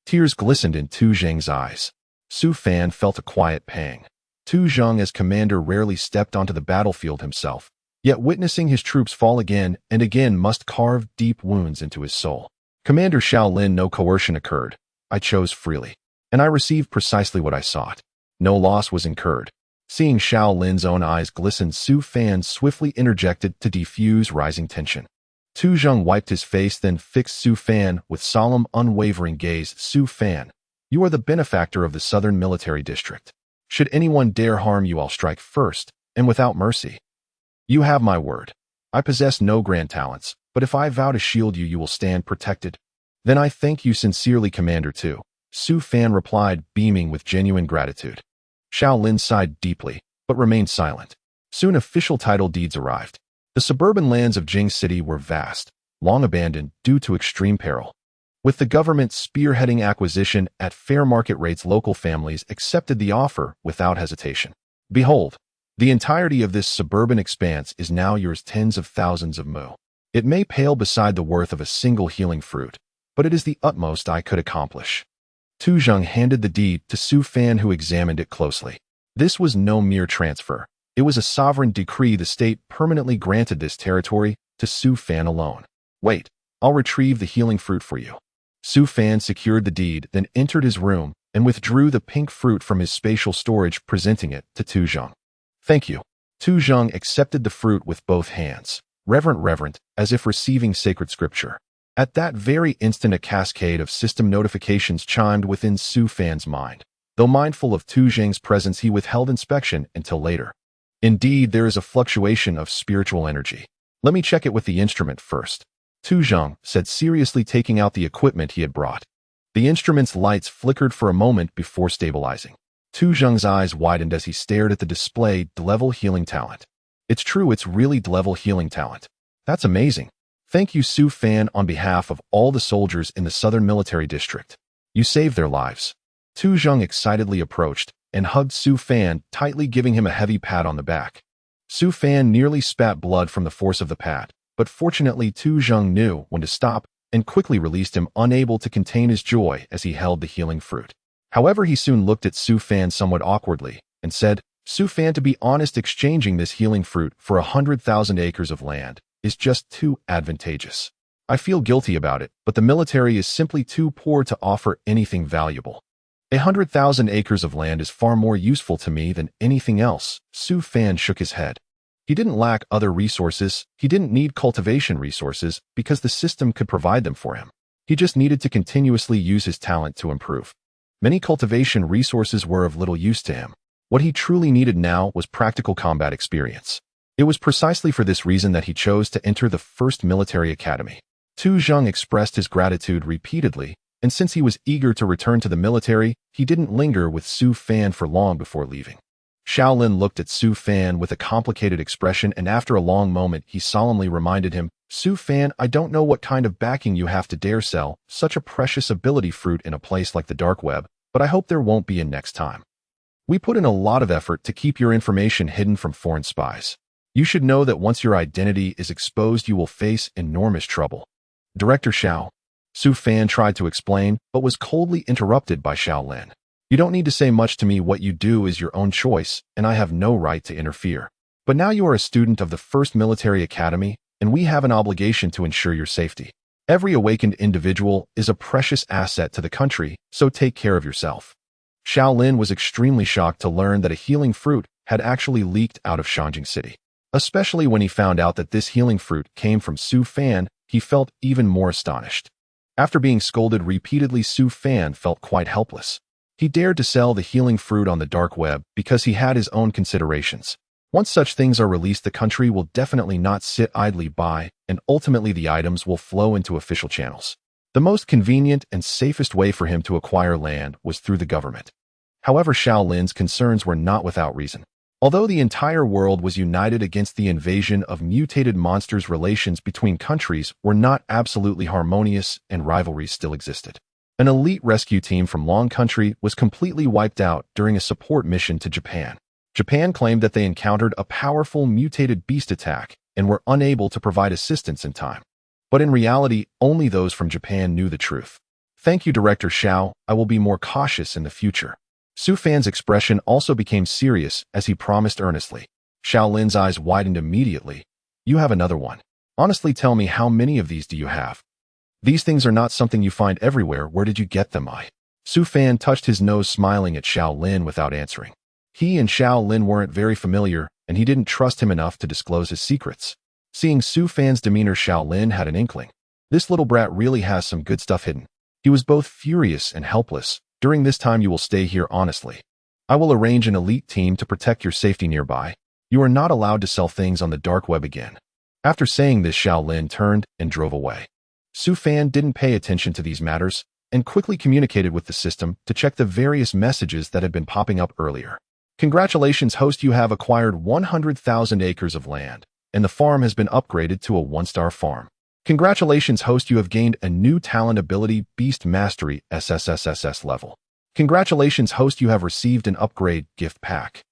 Tears glistened in Tu Zheng's eyes. Su Fan felt a quiet pang. Tu Zheng, as commander, rarely stepped onto the battlefield himself, yet witnessing his troops fall again and again must carve deep wounds into his soul. Commander Xiao Lin, no coercion occurred. I chose freely, and I received precisely what I sought. No loss was incurred. Seeing Xiao Lin's own eyes glisten, Su Fan swiftly interjected to defuse rising tension. Tu Zheng wiped his face, then fixed Su Fan with solemn, unwavering gaze. Su Fan, you are the benefactor of the Southern Military District. Should anyone dare harm you, I'll strike first, and without mercy. You have my word. I possess no grand talents, but if I vow to shield you, you will stand protected. Then I thank you sincerely, Commander Tu. Su Fan replied, beaming with genuine gratitude. Xiao Lin sighed deeply, but remained silent. Soon official title deeds arrived. The suburban lands of Jing City were vast, long abandoned due to extreme peril. With the government spearheading acquisition at fair market rates, local families accepted the offer without hesitation. Behold, the entirety of this suburban expanse is now yours, tens of thousands of mu. It may pale beside the worth of a single healing fruit, but it is the utmost I could accomplish. Tu Zheng handed the deed to Su Fan, who examined it closely. This was no mere transfer. It was a sovereign decree. The state permanently granted this territory to Su Fan alone. Wait, I'll retrieve the healing fruit for you. Su Fan secured the deed, then entered his room and withdrew the pink fruit from his spatial storage, presenting it to Tu Zheng. Thank you. Tu Zheng accepted the fruit with both hands, reverent, as if receiving sacred scripture. At that very instant, a cascade of system notifications chimed within Su Fan's mind. Though mindful of Tu Zheng's presence, he withheld inspection until later. Indeed, there is a fluctuation of spiritual energy. Let me check it with the instrument first. Tu Zheng said, seriously taking out the equipment he had brought. The instrument's lights flickered for a moment before stabilizing. Tu Zheng's eyes widened as he stared at the displayed D-level healing talent. It's true, it's really D-level healing talent. That's amazing. Thank you, Su Fan, on behalf of all the soldiers in the Southern Military District. You saved their lives. Tu Zheng excitedly approached and hugged Su Fan, tightly giving him a heavy pat on the back. Su Fan nearly spat blood from the force of the pat, but fortunately Tu Zheng knew when to stop and quickly released him, unable to contain his joy as he held the healing fruit. However, he soon looked at Su Fan somewhat awkwardly and said, Su Fan, to be honest, exchanging this healing fruit for 100,000 acres of land is just too advantageous. I feel guilty about it, but the military is simply too poor to offer anything valuable. 100,000 acres of land is far more useful to me than anything else. Su Fan shook his head. He didn't lack other resources. He didn't need cultivation resources because the system could provide them for him. He just needed to continuously use his talent to improve. Many cultivation resources were of little use to him. What he truly needed now was practical combat experience. It was precisely for this reason that he chose to enter the first military academy. Tu Zheng expressed his gratitude repeatedly, and since he was eager to return to the military, he didn't linger with Su Fan for long before leaving. Shaolin looked at Su Fan with a complicated expression, and after a long moment he solemnly reminded him, Su Fan, I don't know what kind of backing you have to dare sell such a precious ability fruit in a place like the dark web, but I hope there won't be a next time. We put in a lot of effort to keep your information hidden from foreign spies. You should know that once your identity is exposed, you will face enormous trouble. Director Xiao. Su Fan tried to explain, but was coldly interrupted by Shaolin. You don't need to say much to me. What you do is your own choice, and I have no right to interfere. But now you are a student of the First Military Academy, and we have an obligation to ensure your safety. Every awakened individual is a precious asset to the country, so take care of yourself. Shaolin was extremely shocked to learn that a healing fruit had actually leaked out of Shanjing City. Especially when he found out that this healing fruit came from Su Fan, he felt even more astonished. After being scolded repeatedly, Su Fan felt quite helpless. He dared to sell the healing fruit on the dark web because he had his own considerations. Once such things are released, the country will definitely not sit idly by, and ultimately the items will flow into official channels. The most convenient and safest way for him to acquire land was through the government. However, Shaolin's concerns were not without reason. Although the entire world was united against the invasion of mutated monsters, relations between countries were not absolutely harmonious and rivalries still existed. An elite rescue team from Long Country was completely wiped out during a support mission to Japan. Japan claimed that they encountered a powerful mutated beast attack and were unable to provide assistance in time. But in reality, only those from Japan knew the truth. Thank you, Director Xiao. I will be more cautious in the future. Su Fan's expression also became serious as he promised earnestly. Shaolin's eyes widened immediately. You have another one. Honestly, tell me, how many of these do you have? These things are not something you find everywhere. Where did you get them? Su Fan touched his nose, smiling at Shaolin without answering. He and Shaolin weren't very familiar, and he didn't trust him enough to disclose his secrets. Seeing Su Fan's demeanor, Shaolin had an inkling. This little brat really has some good stuff hidden. He was both furious and helpless. During this time, you will stay here honestly. I will arrange an elite team to protect your safety nearby. You are not allowed to sell things on the dark web again. After saying this, Shaolin turned and drove away. Su Fan didn't pay attention to these matters and quickly communicated with the system to check the various messages that had been popping up earlier. Congratulations, host, you have acquired 100,000 acres of land, and the farm has been upgraded to a 1-star farm. Congratulations, host, you have gained a new talent ability, Beast Mastery, SSSSS level. Congratulations, host, you have received an upgrade gift pack.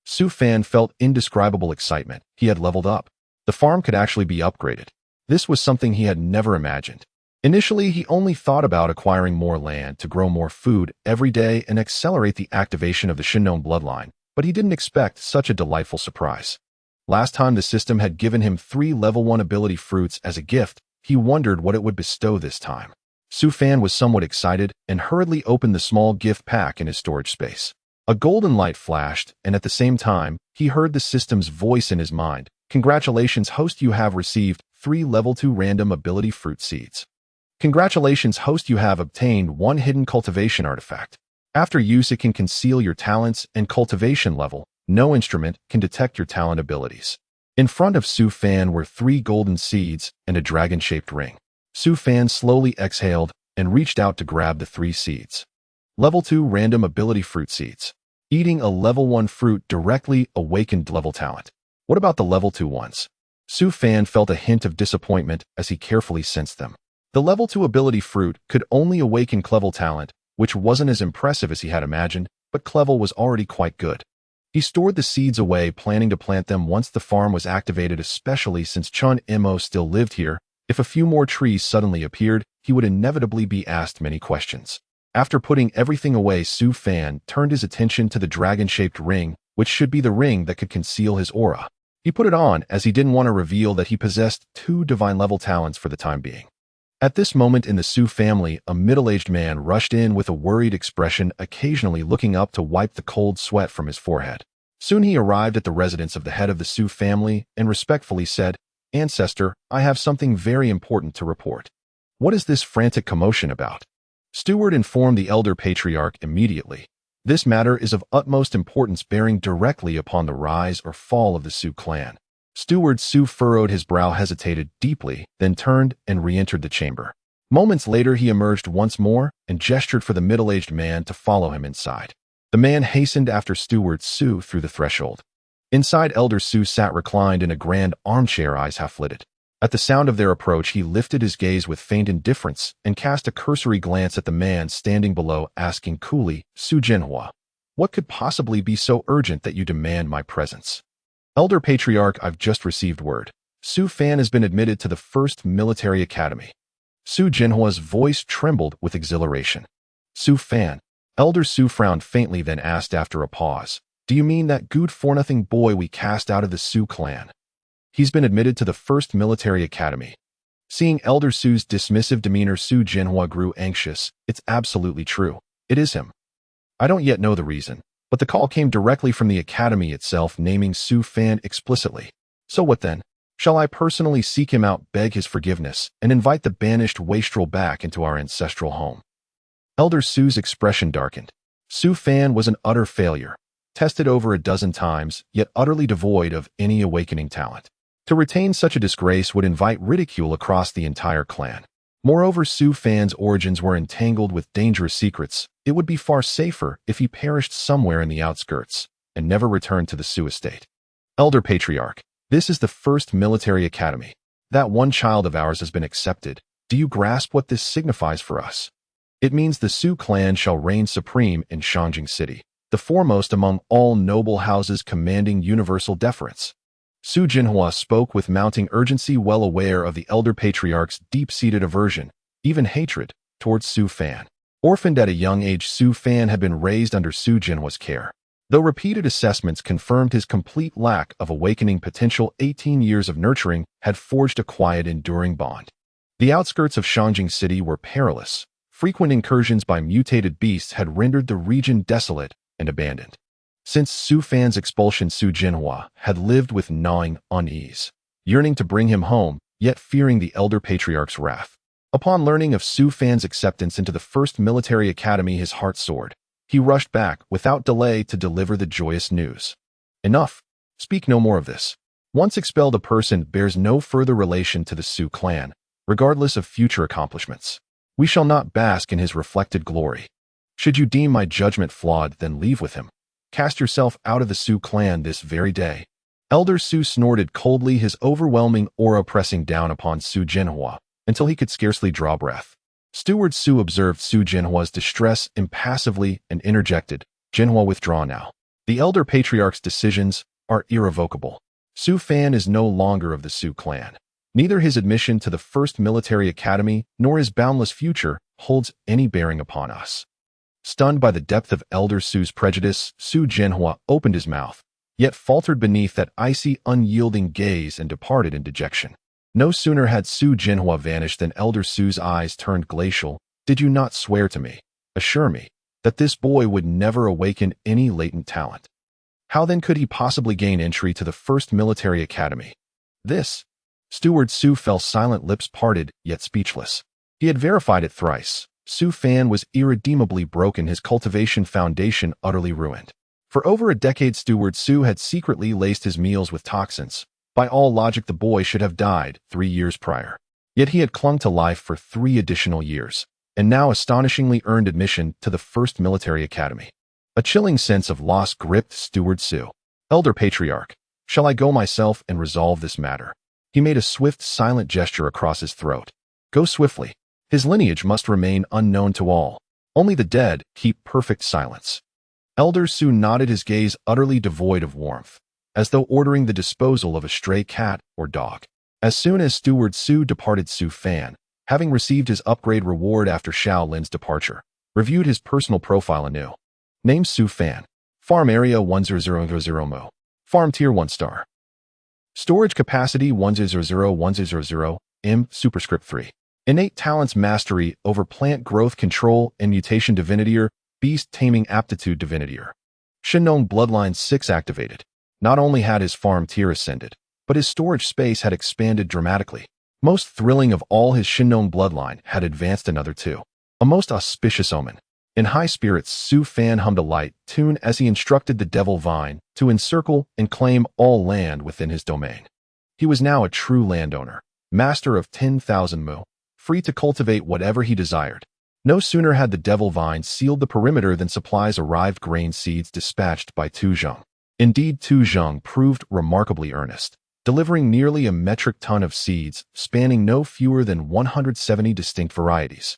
Su Fan felt indescribable excitement. He had leveled up. The farm could actually be upgraded. This was something he had never imagined. Initially, he only thought about acquiring more land to grow more food every day and accelerate the activation of the Shinnong bloodline, but he didn't expect such a delightful surprise. Last time the system had given him 3 level 1 ability fruits as a gift, he wondered what it would bestow this time. Su Fan was somewhat excited and hurriedly opened the small gift pack in his storage space. A golden light flashed, and at the same time, he heard the system's voice in his mind. Congratulations, host, you have received 3 level 2 random ability fruit seeds. Congratulations, host, you have obtained 1 hidden cultivation artifact. After use, it can conceal your talents and cultivation level. No instrument can detect your talent abilities. In front of Su Fan were 3 golden seeds and a dragon-shaped ring. Su Fan slowly exhaled and reached out to grab the 3 seeds. Level 2 random ability fruit seeds. Eating a level 1 fruit directly awakened level talent. What about the level 2 ones? Su Fan felt a hint of disappointment as he carefully sensed them. The level 2 ability fruit could only awaken Clevel talent, which wasn't as impressive as he had imagined, but Clevel was already quite good. He stored the seeds away, planning to plant them once the farm was activated, especially since Chun Imo still lived here. If a few more trees suddenly appeared, he would inevitably be asked many questions. After putting everything away, Su Fan turned his attention to the dragon-shaped ring, which should be the ring that could conceal his aura. He put it on as he didn't want to reveal that he possessed 2 divine-level talents for the time being. At this moment in the Su family, a middle-aged man rushed in with a worried expression, occasionally looking up to wipe the cold sweat from his forehead. Soon he arrived at the residence of the head of the Su family and respectfully said, "Ancestor, I have something very important to report." "What is this frantic commotion about?" Steward informed the elder patriarch immediately. "This matter is of utmost importance, bearing directly upon the rise or fall of the Su clan." Steward Su furrowed his brow, hesitated deeply, then turned and re-entered the chamber. Moments later, he emerged once more and gestured for the middle-aged man to follow him inside. The man hastened after Steward Su through the threshold. Inside, Elder Su sat reclined in a grand armchair, eyes half-lidded. At the sound of their approach, he lifted his gaze with faint indifference and cast a cursory glance at the man standing below, asking coolly, "Su Jinhua, what could possibly be so urgent that you demand my presence?" "Elder Patriarch, I've just received word. Su Fan has been admitted to the 1st Military Academy." Su Jinhua's voice trembled with exhilaration. "Su Fan?" Elder Su frowned faintly, then asked after a pause, "Do you mean that good-for-nothing boy we cast out of the Su clan? He's been admitted to the 1st Military Academy." Seeing Elder Su's dismissive demeanor, Su Jinhua grew anxious. "It's absolutely true. It is him. I don't yet know the reason, but the call came directly from the academy itself, naming Su Fan explicitly. So what then? Shall I personally seek him out, beg his forgiveness, and invite the banished wastrel back into our ancestral home?" Elder Su's expression darkened. Su Fan was an utter failure, tested over a dozen times, yet utterly devoid of any awakening talent. To retain such a disgrace would invite ridicule across the entire clan. Moreover, Su Fan's origins were entangled with dangerous secrets. It would be far safer if he perished somewhere in the outskirts and never returned to the Su estate. "Elder Patriarch, this is the 1st Military Academy. That one child of ours has been accepted. Do you grasp what this signifies for us? It means the Su clan shall reign supreme in Shangjing City, the foremost among all noble houses, commanding universal deference." Su Jinhua spoke with mounting urgency, well aware of the elder patriarch's deep-seated aversion, even hatred, towards Su Fan. Orphaned at a young age, Su Fan had been raised under Su Jinhua's care. Though repeated assessments confirmed his complete lack of awakening potential, 18 years of nurturing had forged a quiet, enduring bond. The outskirts of Shangjing City were perilous. Frequent incursions by mutated beasts had rendered the region desolate and abandoned. Since Su Fan's expulsion, Su Jinhua had lived with gnawing unease, yearning to bring him home, yet fearing the elder patriarch's wrath. Upon learning of Su Fan's acceptance into the 1st Military Academy, his heart soared. He rushed back without delay to deliver the joyous news. "Enough. Speak no more of this. Once expelled, a person bears no further relation to the Su clan, regardless of future accomplishments. We shall not bask in his reflected glory. Should you deem my judgment flawed, then leave with him. Cast yourself out of the Su clan this very day." Elder Su snorted coldly, his overwhelming aura pressing down upon Su Jinhua until he could scarcely draw breath. Steward Su observed Su Jinhua's distress impassively and interjected, "Jinhua, withdraw now. The elder patriarch's decisions are irrevocable. Su Fan is no longer of the Su clan. Neither his admission to the 1st Military Academy nor his boundless future holds any bearing upon us." Stunned by the depth of Elder Su's prejudice, Su Jinhua opened his mouth, yet faltered beneath that icy, unyielding gaze and departed in dejection. No sooner had Su Jinhua vanished than Elder Su's eyes turned glacial. "Did you not swear to me, assure me, that this boy would never awaken any latent talent? How then could he possibly gain entry to the 1st Military Academy?" "This..." Steward Su fell silent, lips parted, yet speechless. He had verified it thrice. Su Fan was irredeemably broken, his cultivation foundation utterly ruined. For over a decade, Steward Su had secretly laced his meals with toxins, By all logic, the boy should have died 3 years prior. Yet he had clung to life for 3 additional years, and now astonishingly earned admission to the first military academy. A chilling sense of loss gripped Steward Sue. Elder Patriarch, shall I go myself and resolve this matter? He made a swift, silent gesture across his throat. Go swiftly. His lineage must remain unknown to all. Only the dead keep perfect silence. Elder Sue nodded, his gaze utterly devoid of warmth, as though ordering the disposal of a stray cat or dog. As soon as Steward Sue departed, Su Fan, having received his upgrade reward after Xiao Lin's departure, reviewed his personal profile anew. Name Su Fan. Farm area 10000 Mo. Farm tier 1 star. Storage capacity 1001000 M superscript 3. Innate talents mastery over plant growth control and mutation divinitier, beast taming aptitude divinitier. Shinnong bloodline 6 activated. Not only had his farm tier ascended, but his storage space had expanded dramatically. Most thrilling of all, his Shinnong bloodline had advanced another 2. A most auspicious omen. In high spirits, Su Fan hummed a light tune as he instructed the Devil Vine to encircle and claim all land within his domain. He was now a true landowner, master of 10,000 mu, free to cultivate whatever he desired. No sooner had the Devil Vine sealed the perimeter than supplies arrived, grain seeds dispatched by Tu Zheng. Indeed, Tu Zheng proved remarkably earnest, delivering nearly a metric ton of seeds, spanning no fewer than 170 distinct varieties.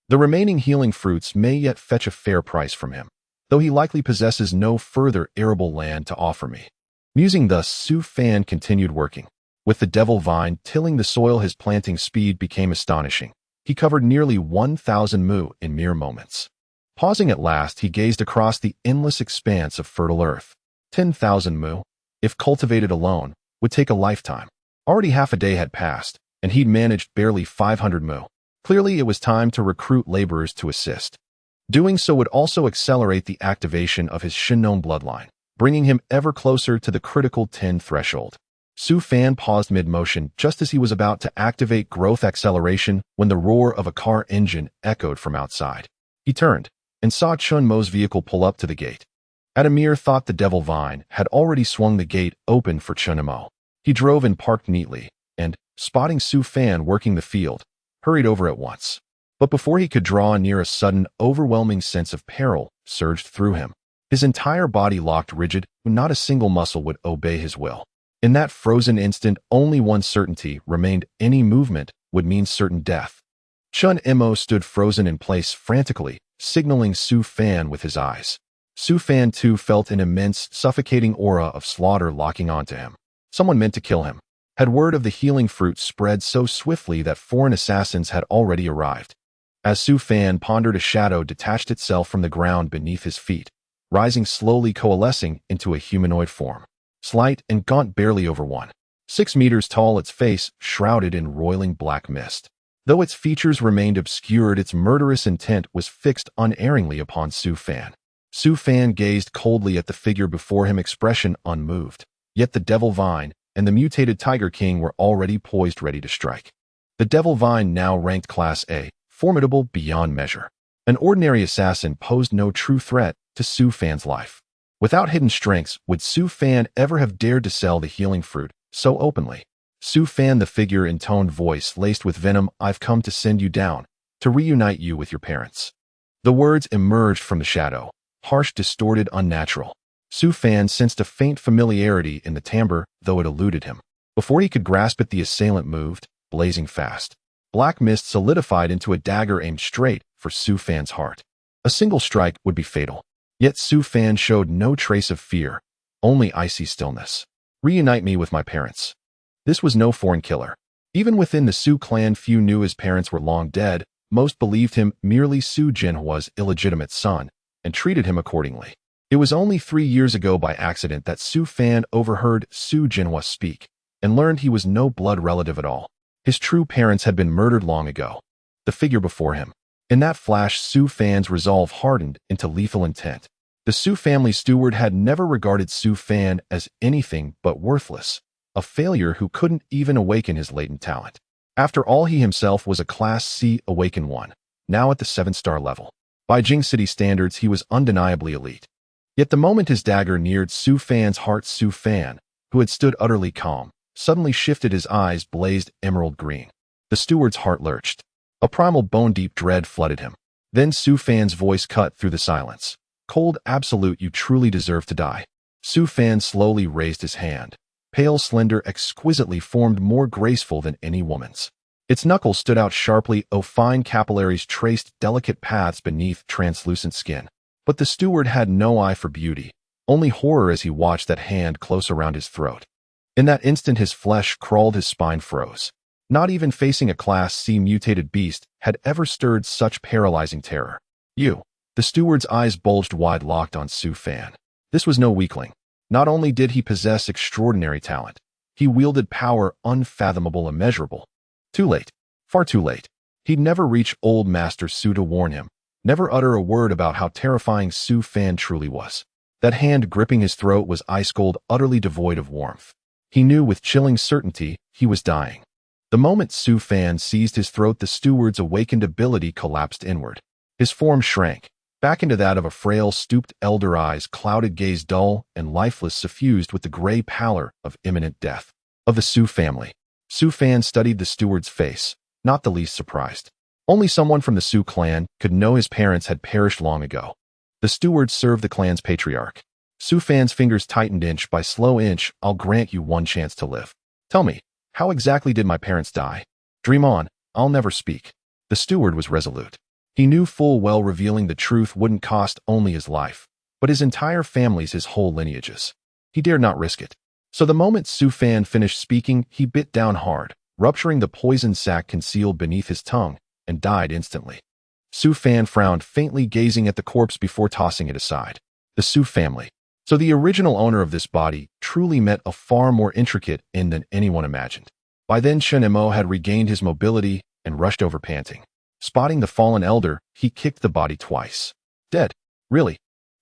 The remaining healing fruits may yet fetch a fair price from him, though he likely possesses no further arable land to offer me. Musing thus, Su Fan continued working. With the Devil Vine tilling the soil, his planting speed became astonishing. He covered nearly 1,000 mu in mere moments. Pausing at last, he gazed across the endless expanse of fertile earth. 10,000 mu, if cultivated alone, would take a lifetime. Already half a day had passed, and he'd managed barely 500 mu. Clearly, it was time to recruit laborers to assist. Doing so would also accelerate the activation of his Shinnong bloodline, bringing him ever closer to the critical 10 threshold. Su Fan paused mid-motion just as he was about to activate growth acceleration when the roar of a car engine echoed from outside. He turned and saw Chun Mo's vehicle pull up to the gate. At a mere thought, the Devil Vine had already swung the gate open for Chun Mo. He drove and parked neatly, and, spotting Su Fan working the field, hurried over at once. But before he could draw near, a sudden, overwhelming sense of peril surged through him. His entire body locked rigid, not a single muscle would obey his will. In that frozen instant, only one certainty remained: any movement would mean certain death. Chun Mo stood frozen in place, frantically, signaling Su Fan with his eyes. Su Fan too felt an immense, suffocating aura of slaughter locking onto him. Someone meant to kill him. Had word of the healing fruit spread so swiftly that foreign assassins had already arrived. As Su Fan pondered, a shadow detached itself from the ground beneath his feet, rising slowly, coalescing into a humanoid form. Slight and gaunt, barely over 1.6 meters tall, its face shrouded in roiling black mist. Though its features remained obscured, its murderous intent was fixed unerringly upon Su Fan. Su Fan gazed coldly at the figure before him, expression unmoved. Yet the Devil Vine and the mutated Tiger King were already poised, ready to strike. The Devil Vine now ranked Class A, formidable beyond measure. An ordinary assassin posed no true threat to Su Fan's life. Without hidden strengths, would Su Fan ever have dared to sell the healing fruit so openly? Su Fan, the figure intoned, voice laced with venom, I've come to send you down, to reunite you with your parents. The words emerged from the shadow, harsh, distorted, unnatural. Su Fan sensed a faint familiarity in the timbre, though it eluded him. Before he could grasp it, the assailant moved, blazing fast. Black mist solidified into a dagger aimed straight for Su Fan's heart. A single strike would be fatal. Yet Su Fan showed no trace of fear, only icy stillness. Reunite me with my parents. This was no foreign killer. Even within the Su clan, few knew his parents were long dead. Most believed him merely Su Jinhua's illegitimate son, and treated him accordingly. It was only 3 years ago, by accident, that Su Fan overheard Su Jinhua speak, and learned he was no blood relative at all. His true parents had been murdered long ago. The figure before him. In that flash, Su Fan's resolve hardened into lethal intent. The Su family steward had never regarded Su Fan as anything but worthless, a failure who couldn't even awaken his latent talent. After all, he himself was a Class C Awaken 1, now at the 7-star level. By Jing City standards, he was undeniably elite. Yet the moment his dagger neared Su Fan's heart, Su Fan, who had stood utterly calm, suddenly shifted. His eyes blazed emerald green. The steward's heart lurched. A primal bone-deep dread flooded him. Then Su Fan's voice cut through the silence. Cold absolute, you truly deserve to die. Su Fan slowly raised his hand. Pale, slender, exquisitely formed, more graceful than any woman's. Its knuckles stood out sharply, fine capillaries traced delicate paths beneath translucent skin. But the steward had no eye for beauty, only horror as he watched that hand close around his throat. In that instant his flesh crawled, his spine froze. Not even facing a Class C mutated beast had ever stirred such paralyzing terror. You. The steward's eyes bulged wide, locked on Su Fan. This was no weakling. Not only did he possess extraordinary talent, he wielded power unfathomable, immeasurable. Too late. Far too late. He'd never reach old Master Su to warn him, never utter a word about how terrifying Su Fan truly was. That hand gripping his throat was ice-cold, utterly devoid of warmth. He knew with chilling certainty he was dying. The moment Su Fan seized his throat, the steward's awakened ability collapsed inward. His form shrank, back into that of a frail, stooped elder, eyes clouded, gaze dull and lifeless, suffused with the gray pallor of imminent death. Of the Su family. Su Fan studied the steward's face, not the least surprised. Only someone from the Su clan could know his parents had perished long ago. The steward served the clan's patriarch. Su Fan's fingers tightened inch by slow inch. I'll grant you one chance to live. Tell me, how exactly did my parents die? Dream on, I'll never speak. The steward was resolute. He knew full well revealing the truth wouldn't cost only his life, but his entire family's, his whole lineage's. He dared not risk it. So the moment Su Fan finished speaking, he bit down hard, rupturing the poison sac concealed beneath his tongue, and died instantly. Su Fan frowned faintly, gazing at the corpse before tossing it aside. The Su family. So the original owner of this body truly met a far more intricate end than anyone imagined. By then Chen Mo had regained his mobility and rushed over panting. Spotting the fallen elder, he kicked the body twice. Dead? Really?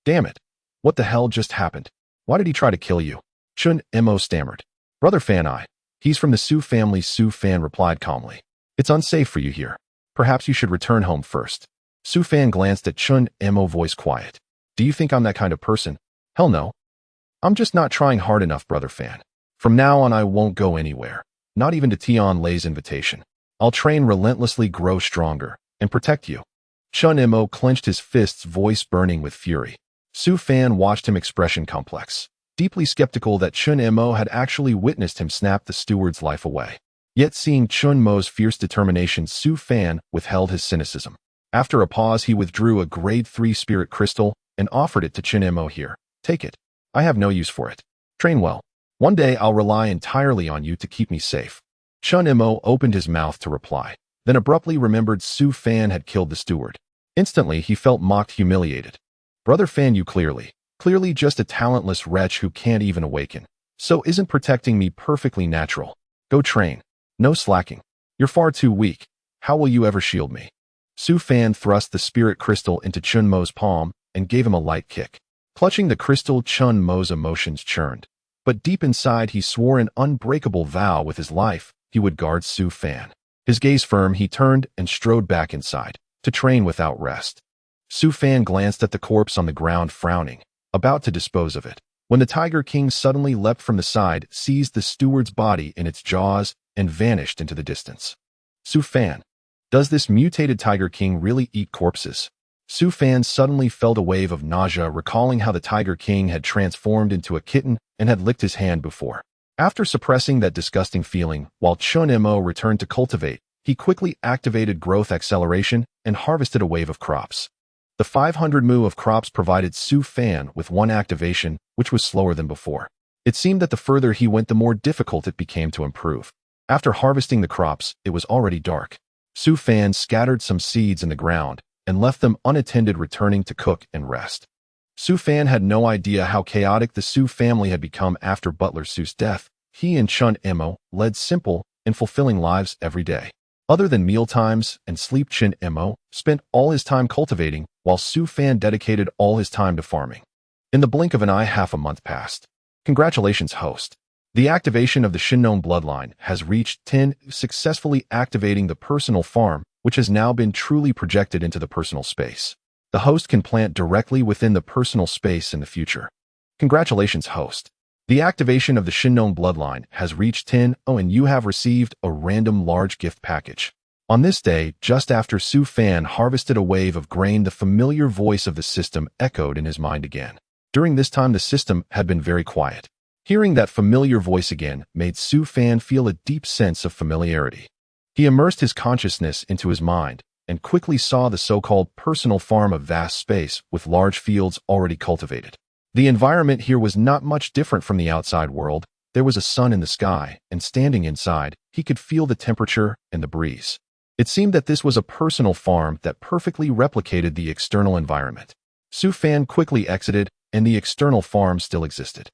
Damn it. What the hell just happened? Why did he try to kill you? Chen Mo stammered. Brother Fan, he's from the Su family. Su Fan replied calmly. It's unsafe for you here. Perhaps you should return home first. Su Fan glanced at Chen Mo, voice quiet. Do you think I'm that kind of person? Hell no. I'm just not trying hard enough, Brother Fan. From now on I won't go anywhere. Not even to Tian Lei's invitation. I'll train relentlessly, grow stronger, and protect you. Chen Mo clenched his fists, voice burning with fury. Su Fan watched him, expression complex, deeply skeptical that Chen Mo had actually witnessed him snap the steward's life away. Yet seeing Chen Mo's fierce determination, Su Fan withheld his cynicism. After a pause, he withdrew a grade 3 spirit crystal and offered it to Chen Mo. Here, take it. I have no use for it. Train well. One day I'll rely entirely on you to keep me safe. Chen Mo opened his mouth to reply, then abruptly remembered Su Fan had killed the steward. Instantly he felt mocked, humiliated. Brother Fan, you clearly just a talentless wretch who can't even awaken. So isn't protecting me perfectly natural? Go train. No slacking. You're far too weak. How will you ever shield me? Su Fan thrust the spirit crystal into Chen Mo's palm and gave him a light kick. Clutching the crystal, Chen Mo's emotions churned. But deep inside he swore an unbreakable vow with his life. He would guard Su Fan. His gaze firm, he turned and strode back inside, to train without rest. Su Fan glanced at the corpse on the ground, frowning, about to dispose of it, when the Tiger King suddenly leapt from the side, seized the steward's body in its jaws, and vanished into the distance. Su Fan. Does this mutated Tiger King really eat corpses? Su Fan suddenly felt a wave of nausea, recalling how the Tiger King had transformed into a kitten and had licked his hand before. After suppressing that disgusting feeling, while Chen Mo returned to cultivate, he quickly activated growth acceleration and harvested a wave of crops. The 500 mu of crops provided Su Fan with one activation, which was slower than before. It seemed that the further he went, the more difficult it became to improve. After harvesting the crops, it was already dark. Su Fan scattered some seeds in the ground and left them unattended, returning to cook and rest. Su Fan had no idea how chaotic the Su family had become after Butler Su's death. He and Chen Mo led simple and fulfilling lives every day. Other than mealtimes and sleep, Chen Mo spent all his time cultivating, while Su Fan dedicated all his time to farming. In the blink of an eye, half a month passed. Congratulations, host. The activation of the Shinnon bloodline has reached 10, successfully activating the personal farm, which has now been truly projected into the personal space. The host can plant directly within the personal space in the future. Congratulations, host. The activation of the Shinnon bloodline has reached 10, and you have received a random large gift package. On this day, just after Su Fan harvested a wave of grain, the familiar voice of the system echoed in his mind again. During this time, the system had been very quiet. Hearing that familiar voice again made Su Fan feel a deep sense of familiarity. He immersed his consciousness into his mind and quickly saw the so-called personal farm of vast space with large fields already cultivated. The environment here was not much different from the outside world. There was a sun in the sky, and standing inside, he could feel the temperature and the breeze. It seemed that this was a personal farm that perfectly replicated the external environment. Su Fan quickly exited, and the external farm still existed.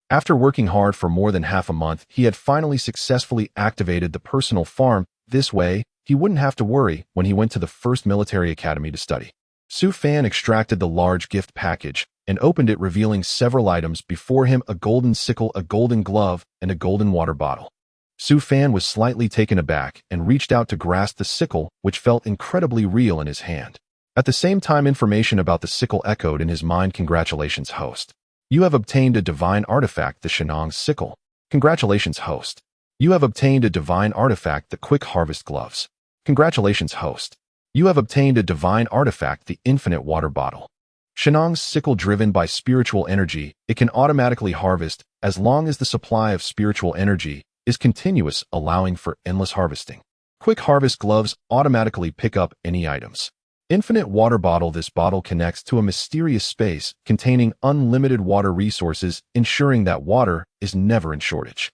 After working hard for more than half a month, he had finally successfully activated the personal farm. This way, he wouldn't have to worry when he went to the first military academy to study. Su Fan extracted the large gift package and opened it, revealing several items before him: a golden sickle, a golden glove, and a golden water bottle. Su Fan was slightly taken aback and reached out to grasp the sickle, which felt incredibly real in his hand. At the same time, information about the sickle echoed in his mind. Congratulations, host. You have obtained a divine artifact, the Shinong sickle. Congratulations, host. You have obtained a divine artifact, the quick harvest gloves. Congratulations, host. You have obtained a divine artifact, the infinite water bottle. Shinong's sickle, driven by spiritual energy, it can automatically harvest as long as the supply of spiritual energy is continuous, allowing for endless harvesting. Quick harvest gloves automatically pick up any items. Infinite water bottle. This bottle connects to a mysterious space containing unlimited water resources, ensuring that water is never in shortage.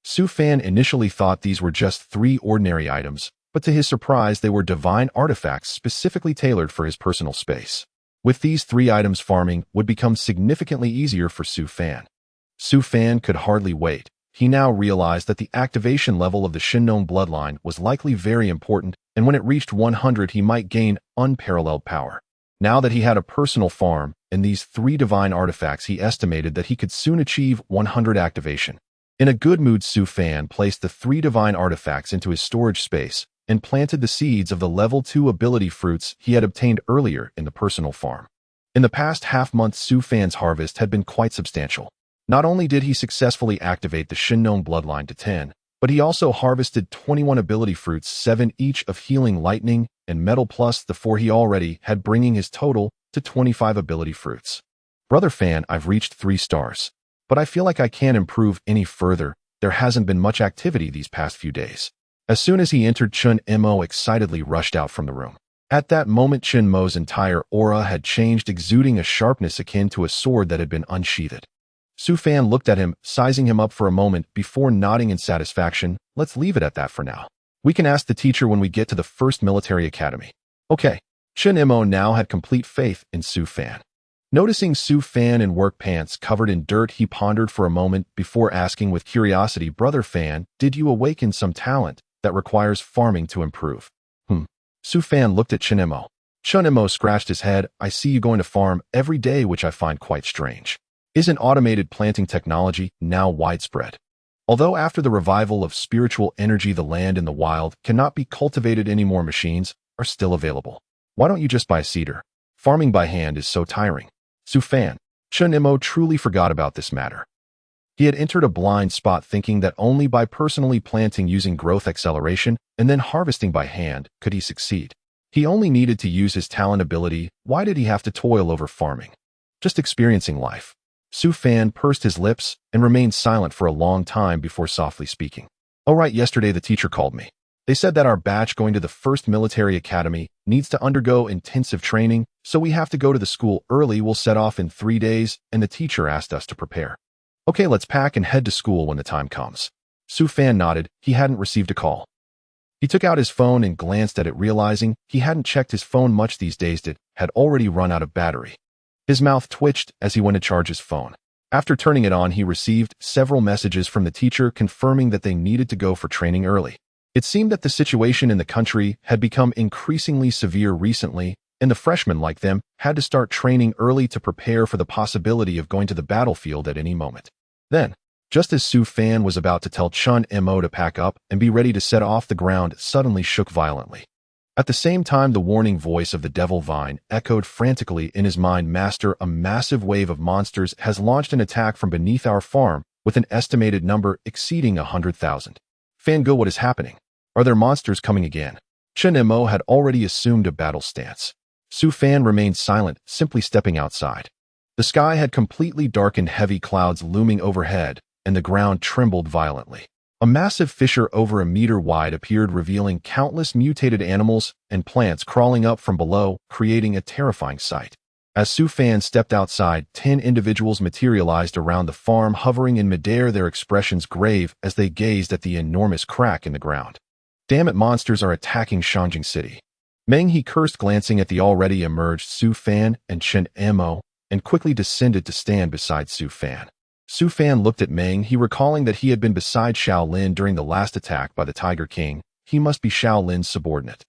Su Fan initially thought these were just 3 ordinary items, but to his surprise, they were divine artifacts specifically tailored for his personal space. With these 3 items, farming would become significantly easier for Su Fan. Su Fan could hardly wait. He now realized that the activation level of the Shinnon bloodline was likely very important, and when it reached 100, he might gain unparalleled power. Now that he had a personal farm and these 3 divine artifacts, he estimated that he could soon achieve 100 activation. In a good mood, Su Fan placed the 3 divine artifacts into his storage space and planted the seeds of the level 2 ability fruits he had obtained earlier in the personal farm. In the past half-month, Su Fan's harvest had been quite substantial. Not only did he successfully activate the Shinnon bloodline to 10, but he also harvested 21 ability fruits, 7 each of healing, lightning, and metal, plus the 4 he already had, bringing his total to 25 ability fruits. Brother Fan, I've reached 3 stars, but I feel like I can't improve any further. There hasn't been much activity these past few days. As soon as he entered, Chun Mo excitedly rushed out from the room. At that moment, Chun Mo's entire aura had changed, exuding a sharpness akin to a sword that had been unsheathed. Su Fan looked at him, sizing him up for a moment before nodding in satisfaction. Let's leave it at that for now. We can ask the teacher when we get to the first military academy. Okay. Chun Mo now had complete faith in Su Fan. Noticing Su Fan in work pants covered in dirt, he pondered for a moment before asking with curiosity, Brother Fan, did you awaken some talent that requires farming to improve? Su Fan looked at Chun Mo. Chun Mo scratched his head. I see you going to farm every day, which I find quite strange. Isn't automated planting technology now widespread? Although after the revival of spiritual energy, the land in the wild cannot be cultivated anymore, machines are still available. Why don't you just buy cedar? Farming by hand is so tiring. Su Fan, Chun Mo truly forgot about this matter. He had entered a blind spot, thinking that only by personally planting using growth acceleration and then harvesting by hand could he succeed. He only needed to use his talent ability. Why did he have to toil over farming? Just experiencing life. Su Fan pursed his lips and remained silent for a long time before softly speaking. Oh right, yesterday the teacher called me. They said that our batch going to the first military academy needs to undergo intensive training, so we have to go to the school early. We'll set off in 3 days, and the teacher asked us to prepare. Okay, let's pack and head to school when the time comes. Su Fan nodded. He hadn't received a call. He took out his phone and glanced at it, realizing he hadn't checked his phone much these days. It had already run out of battery. His mouth twitched as he went to charge his phone. After turning it on, he received several messages from the teacher confirming that they needed to go for training early. It seemed that the situation in the country had become increasingly severe recently, and the freshmen like them had to start training early to prepare for the possibility of going to the battlefield at any moment. Then, just as Su Fan was about to tell Chun Mo to pack up and be ready to set off, the ground suddenly shook violently. At the same time, the warning voice of the Devil Vine echoed frantically in his mind. Master, a massive wave of monsters has launched an attack from beneath our farm. with an estimated number exceeding 100,000. Fangirl, what is happening? Are there monsters coming again? Chen Mo had already assumed a battle stance. Su Fan remained silent, simply stepping outside. The sky had completely darkened, heavy clouds looming overhead, and the ground trembled violently. A massive fissure over a meter wide appeared, revealing countless mutated animals and plants crawling up from below, creating a terrifying sight. As Su Fan stepped outside, 10 individuals materialized around the farm, hovering in midair, their expressions grave as they gazed at the enormous crack in the ground. Damn it, monsters are attacking Shangjing City. Meng He cursed, glancing at the already emerged Su Fan and Chen Mo, and quickly descended to stand beside Su Fan. Su Fan looked at Meng He, recalling that he had been beside Xiao Lin during the last attack by the Tiger King. He must be Xiao Lin's subordinate.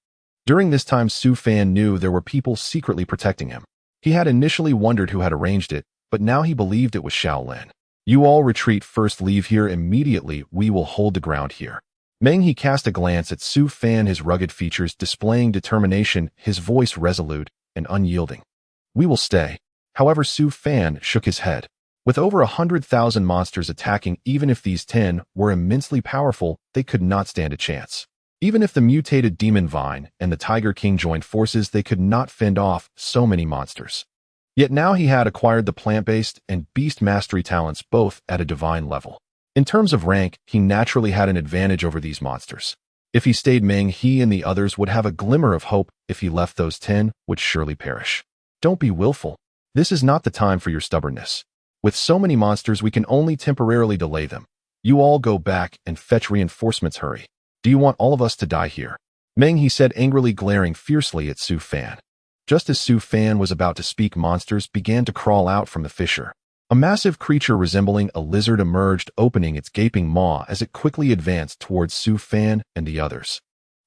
During this time, Su Fan knew there were people secretly protecting him. He had initially wondered who had arranged it, but now he believed it was Xiao Lin. You all retreat first, leave here immediately, we will hold the ground here. Meng He cast a glance at Su Fan, his rugged features displaying determination, his voice resolute and unyielding. We will stay. However, Su Fan shook his head. With over 100,000 monsters attacking, even if these 10 were immensely powerful, they could not stand a chance. Even if the mutated Demon Vine and the Tiger King joined forces, they could not fend off so many monsters. Yet now he had acquired the plant-based and beast mastery talents, both at a divine level. In terms of rank, he naturally had an advantage over these monsters. If he stayed, Meng He and the others would have a glimmer of hope. If he left, those 10 would surely perish. Don't be willful. This is not the time for your stubbornness. With so many monsters, we can only temporarily delay them. You all go back and fetch reinforcements, hurry. Do you want all of us to die here? Meng He said, angrily glaring fiercely at Su Fan. Just as Su Fan was about to speak, monsters began to crawl out from the fissure. A massive creature resembling a lizard emerged, opening its gaping maw as it quickly advanced towards Su Fan and the others.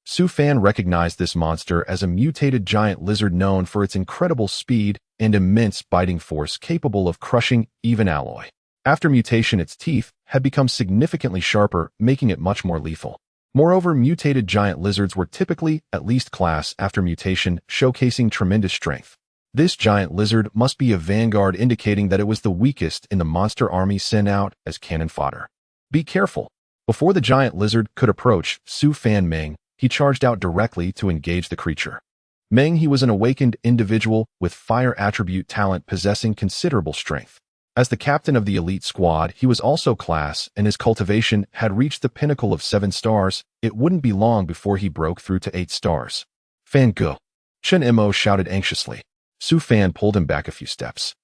Su Fan recognized this monster as a mutated giant lizard known for its incredible speed and immense biting force, capable of crushing even alloy. After mutation, its teeth had become significantly sharper, making it much more lethal. Moreover, mutated giant lizards were typically at least class after mutation, showcasing tremendous strength. This giant lizard must be a vanguard, indicating that it was the weakest in the monster army sent out as cannon fodder. Be careful. Before the giant lizard could approach Su Fan, Meng He charged out directly to engage the creature. Meng He was an awakened individual with fire attribute talent, possessing considerable strength. As the captain of the elite squad, he was also class, and his cultivation had reached the pinnacle of 7 stars. It wouldn't be long before he broke through to 8 stars. Fangirl, Chen Mo shouted anxiously. Su Fan pulled him back a few steps.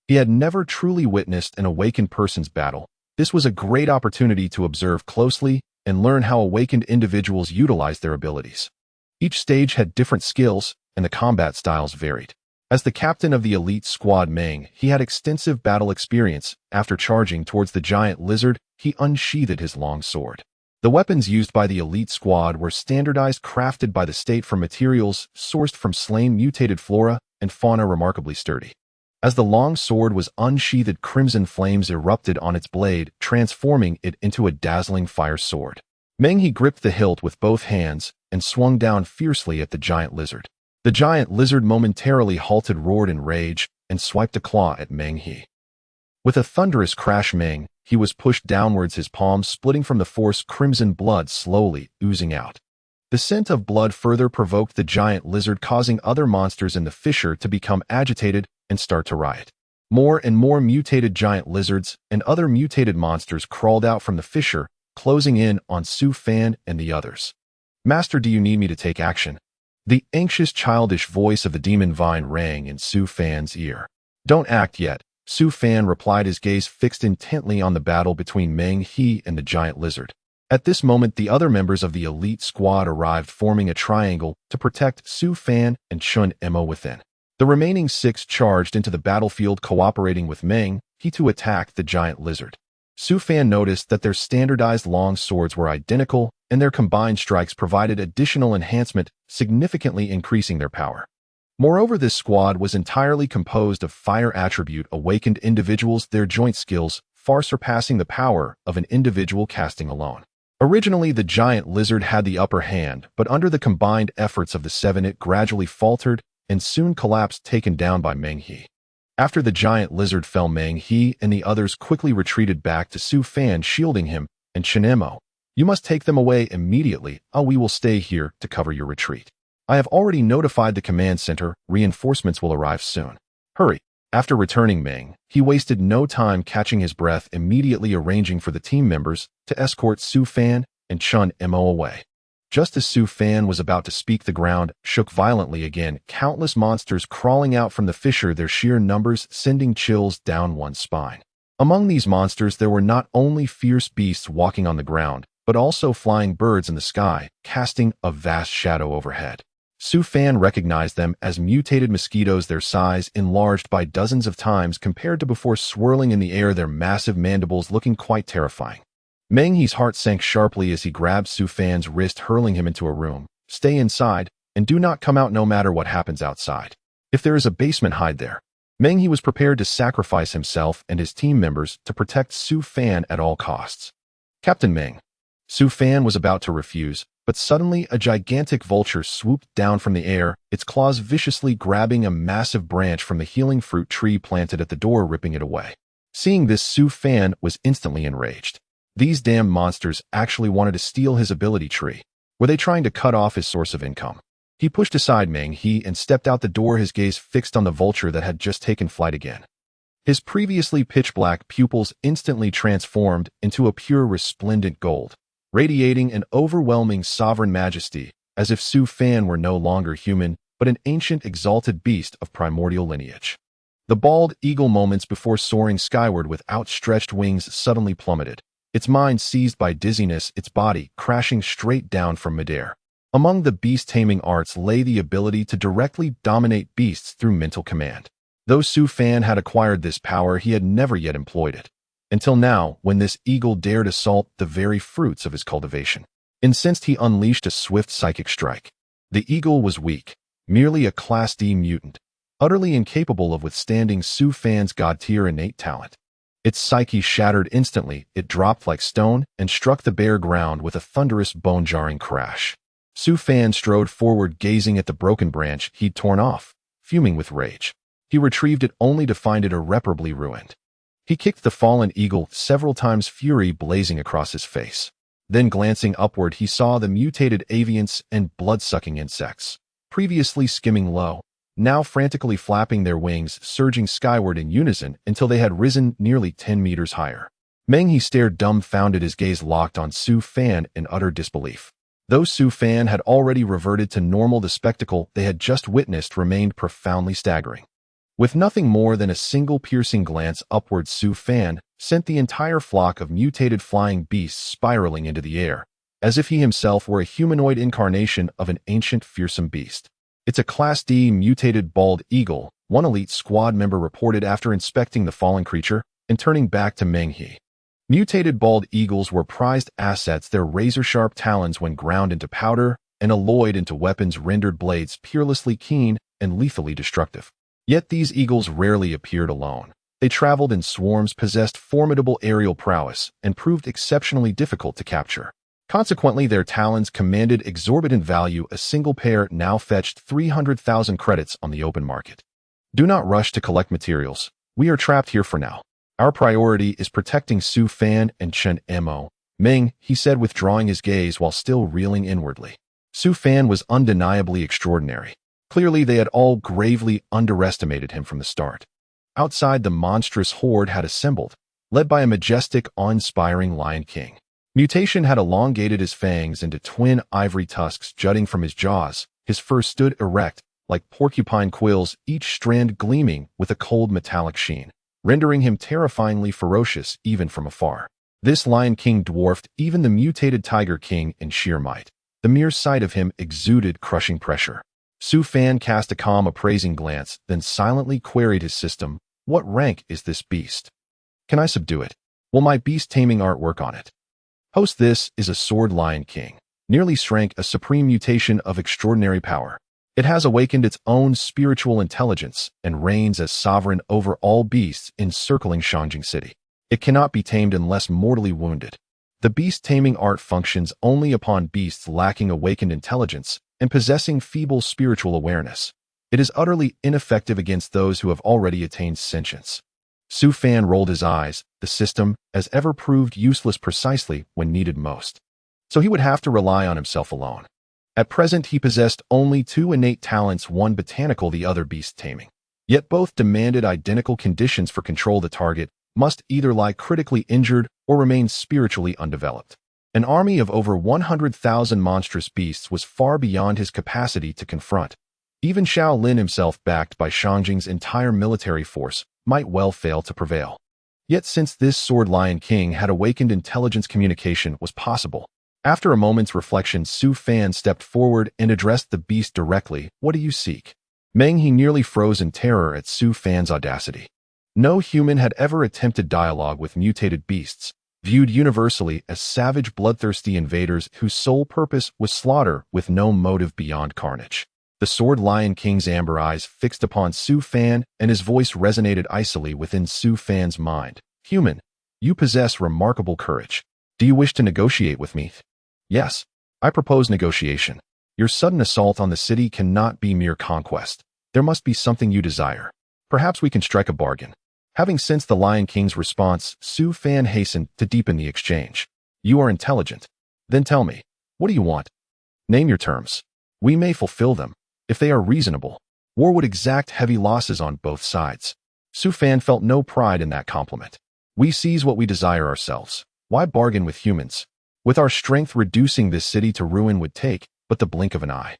He had never truly witnessed an awakened person's battle. This was a great opportunity to observe closely and learn how awakened individuals utilize their abilities. Each stage had different skills, and the combat styles varied. As the captain of the elite squad, Meng He had extensive battle experience. After charging towards the giant lizard, he unsheathed his long sword. The weapons used by the elite squad were standardized, crafted by the state from materials sourced from slain mutated flora and fauna, remarkably sturdy. As the long sword was unsheathed, crimson flames erupted on its blade, transforming it into a dazzling fire sword. Meng He gripped the hilt with both hands and swung down fiercely at the giant lizard. The giant lizard momentarily halted, roared in rage, and swiped a claw at Meng He. With a thunderous crash, Meng He was pushed downwards, his palms splitting from the force, crimson blood slowly oozing out. The scent of blood further provoked the giant lizard, causing other monsters in the fissure to become agitated and start to riot. More and more mutated giant lizards and other mutated monsters crawled out from the fissure, closing in on Su Fan and the others. Master, do you need me to take action? The anxious, childish voice of the Demon Vine rang in Su Fan's ear. Don't act yet, Su Fan replied, his gaze fixed intently on the battle between Meng He and the giant lizard. At this moment, the other members of the elite squad arrived, forming a triangle to protect Su Fan and Chen Mo within. The remaining 6 charged into the battlefield, cooperating with Meng He to attack the giant lizard. Su Fan noticed that their standardized long swords were identical, and their combined strikes provided additional enhancement, significantly increasing their power. Moreover, this squad was entirely composed of fire attribute awakened individuals, their joint skills far surpassing the power of an individual casting alone. Originally, the giant lizard had the upper hand, but under the combined efforts of the 7, it gradually faltered and soon collapsed, taken down by Meng He. After the giant lizard fell Meng, he and the others quickly retreated back to Su Fan, shielding him, and Chinemo. You must take them away immediately, or we will stay here to cover your retreat. I have already notified the command center. Reinforcements will arrive soon. Hurry. After returning Meng, he wasted no time catching his breath, immediately arranging for the team members to escort Su Fan and Chun Mo away. Just as Su Fan was about to speak, the ground shook violently again, countless monsters crawling out from the fissure, their sheer numbers sending chills down one's spine. Among these monsters there were not only fierce beasts walking on the ground, but also flying birds in the sky, casting a vast shadow overhead. Su Fan recognized them as mutated mosquitoes, their size enlarged by dozens of times compared to before, swirling in the air, their massive mandibles looking quite terrifying. Meng He's heart sank sharply as he grabbed Su Fan's wrist, hurling him into a room. Stay inside, and do not come out no matter what happens outside. If there is a basement, hide there. Meng He was prepared to sacrifice himself and his team members to protect Su Fan at all costs. Captain Meng. Su Fan was about to refuse, but suddenly a gigantic vulture swooped down from the air, its claws viciously grabbing a massive branch from the healing fruit tree planted at the door, ripping it away. Seeing this, Su Fan was instantly enraged. These damn monsters actually wanted to steal his ability tree. Were they trying to cut off his source of income? He pushed aside Meng He and stepped out the door, his gaze fixed on the vulture that had just taken flight again. His previously pitch-black pupils instantly transformed into a pure resplendent gold, radiating an overwhelming sovereign majesty, as if Su Fan were no longer human, but an ancient exalted beast of primordial lineage. The bald eagle, moments before soaring skyward with outstretched wings, suddenly plummeted, its mind seized by dizziness, its body crashing straight down from midair. Among the beast-taming arts lay the ability to directly dominate beasts through mental command. Though Su Fan had acquired this power, he had never yet employed it. Until now, when this eagle dared assault the very fruits of his cultivation. Incensed, he unleashed a swift psychic strike. The eagle was weak, merely a Class D mutant, utterly incapable of withstanding Su Fan's god-tier innate talent. Its psyche shattered instantly, it dropped like stone and struck the bare ground with a thunderous, bone-jarring crash. Su Fan strode forward, gazing at the broken branch he'd torn off, fuming with rage. He retrieved it only to find it irreparably ruined. He kicked the fallen eagle several times, fury blazing across his face. Then, glancing upward, he saw the mutated avians and blood-sucking insects, previously skimming low, now frantically flapping their wings, surging skyward in unison until they had risen nearly 10 meters higher. Meng He stared dumbfounded, his gaze locked on Su Fan in utter disbelief. Though Su Fan had already reverted to normal, the spectacle they had just witnessed remained profoundly staggering. With nothing more than a single piercing glance upward, Su Fan sent the entire flock of mutated flying beasts spiraling into the air, as if he himself were a humanoid incarnation of an ancient fearsome beast. It's a Class D mutated bald eagle, one elite squad member reported after inspecting the fallen creature and turning back to Meng He. Mutated bald eagles were prized assets, their razor-sharp talons, when ground into powder and alloyed into weapons, rendered blades peerlessly keen and lethally destructive. Yet these eagles rarely appeared alone. They traveled in swarms, possessed formidable aerial prowess, and proved exceptionally difficult to capture. Consequently, their talons commanded exorbitant value. A single pair now fetched 300,000 credits on the open market. Do not rush to collect materials. We are trapped here for now. Our priority is protecting Su Fan and Chen Mo. Meng, he said, withdrawing his gaze while still reeling inwardly. Su Fan was undeniably extraordinary. Clearly, they had all gravely underestimated him from the start. Outside, the monstrous horde had assembled, led by a majestic, awe-inspiring Lion King. Mutation had elongated his fangs into twin ivory tusks jutting from his jaws. His fur stood erect, like porcupine quills, each strand gleaming with a cold metallic sheen, rendering him terrifyingly ferocious even from afar. This Lion King dwarfed even the mutated Tiger King in sheer might. The mere sight of him exuded crushing pressure. Su Fan cast a calm, appraising glance, then silently queried his system. What rank is this beast? Can I subdue it? Will my beast-taming art work on it? Host, this is a sword Lion King, nearly shrank, a supreme mutation of extraordinary power. It has awakened its own spiritual intelligence and reigns as sovereign over all beasts encircling Shangjing City. It cannot be tamed unless mortally wounded. The beast-taming art functions only upon beasts lacking awakened intelligence and possessing feeble spiritual awareness. It is utterly ineffective against those who have already attained sentience. Su Fan rolled his eyes. The system, as ever, proved useless precisely when needed most. So he would have to rely on himself alone. At present, he possessed only two innate talents, one botanical, the other beast taming. Yet both demanded identical conditions for control. The target must either lie critically injured or remain spiritually undeveloped. An army of over 100,000 monstrous beasts was far beyond his capacity to confront. Even Shaolin himself, backed by Shangjing's entire military force, might well fail to prevail. Yet since this Sword Lion King had awakened, intelligence communication was possible. After a moment's reflection, Su Fan stepped forward and addressed the beast directly. What do you seek? Meng He nearly froze in terror at Su Fan's audacity. No human had ever attempted dialogue with mutated beasts, viewed universally as savage, bloodthirsty invaders whose sole purpose was slaughter with no motive beyond carnage. The Sword Lion King's amber eyes fixed upon Su Fan, and his voice resonated icily within Su Fan's mind. Human, you possess remarkable courage. Do you wish to negotiate with me? Yes, I propose negotiation. Your sudden assault on the city cannot be mere conquest. There must be something you desire. Perhaps we can strike a bargain. Having sensed the Lion King's response, Su Fan hastened to deepen the exchange. You are intelligent. Then tell me, what do you want? Name your terms. We may fulfill them. If they are reasonable, war would exact heavy losses on both sides. Su Fan felt no pride in that compliment. We seize what we desire ourselves. Why bargain with humans? With our strength, reducing this city to ruin would take but the blink of an eye.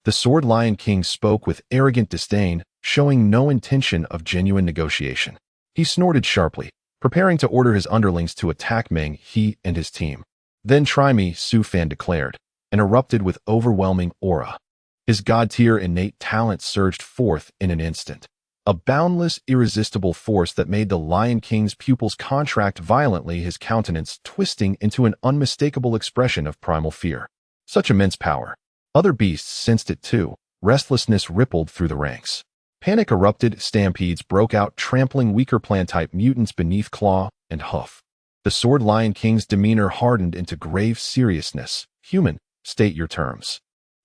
The Sword Lion King spoke with arrogant disdain, showing no intention of genuine negotiation. He snorted sharply, preparing to order his underlings to attack Meng He and his team. Then try me, Su Fan declared, and erupted with overwhelming aura. His god-tier innate talent surged forth in an instant. A boundless, irresistible force that made the Lion King's pupils contract violently, his countenance twisting into an unmistakable expression of primal fear. Such immense power. Other beasts sensed it too. Restlessness rippled through the ranks. Panic erupted, stampedes broke out, trampling weaker plant-type mutants beneath claw and hoof. The Sword Lion King's demeanor hardened into grave seriousness. Human, state your terms.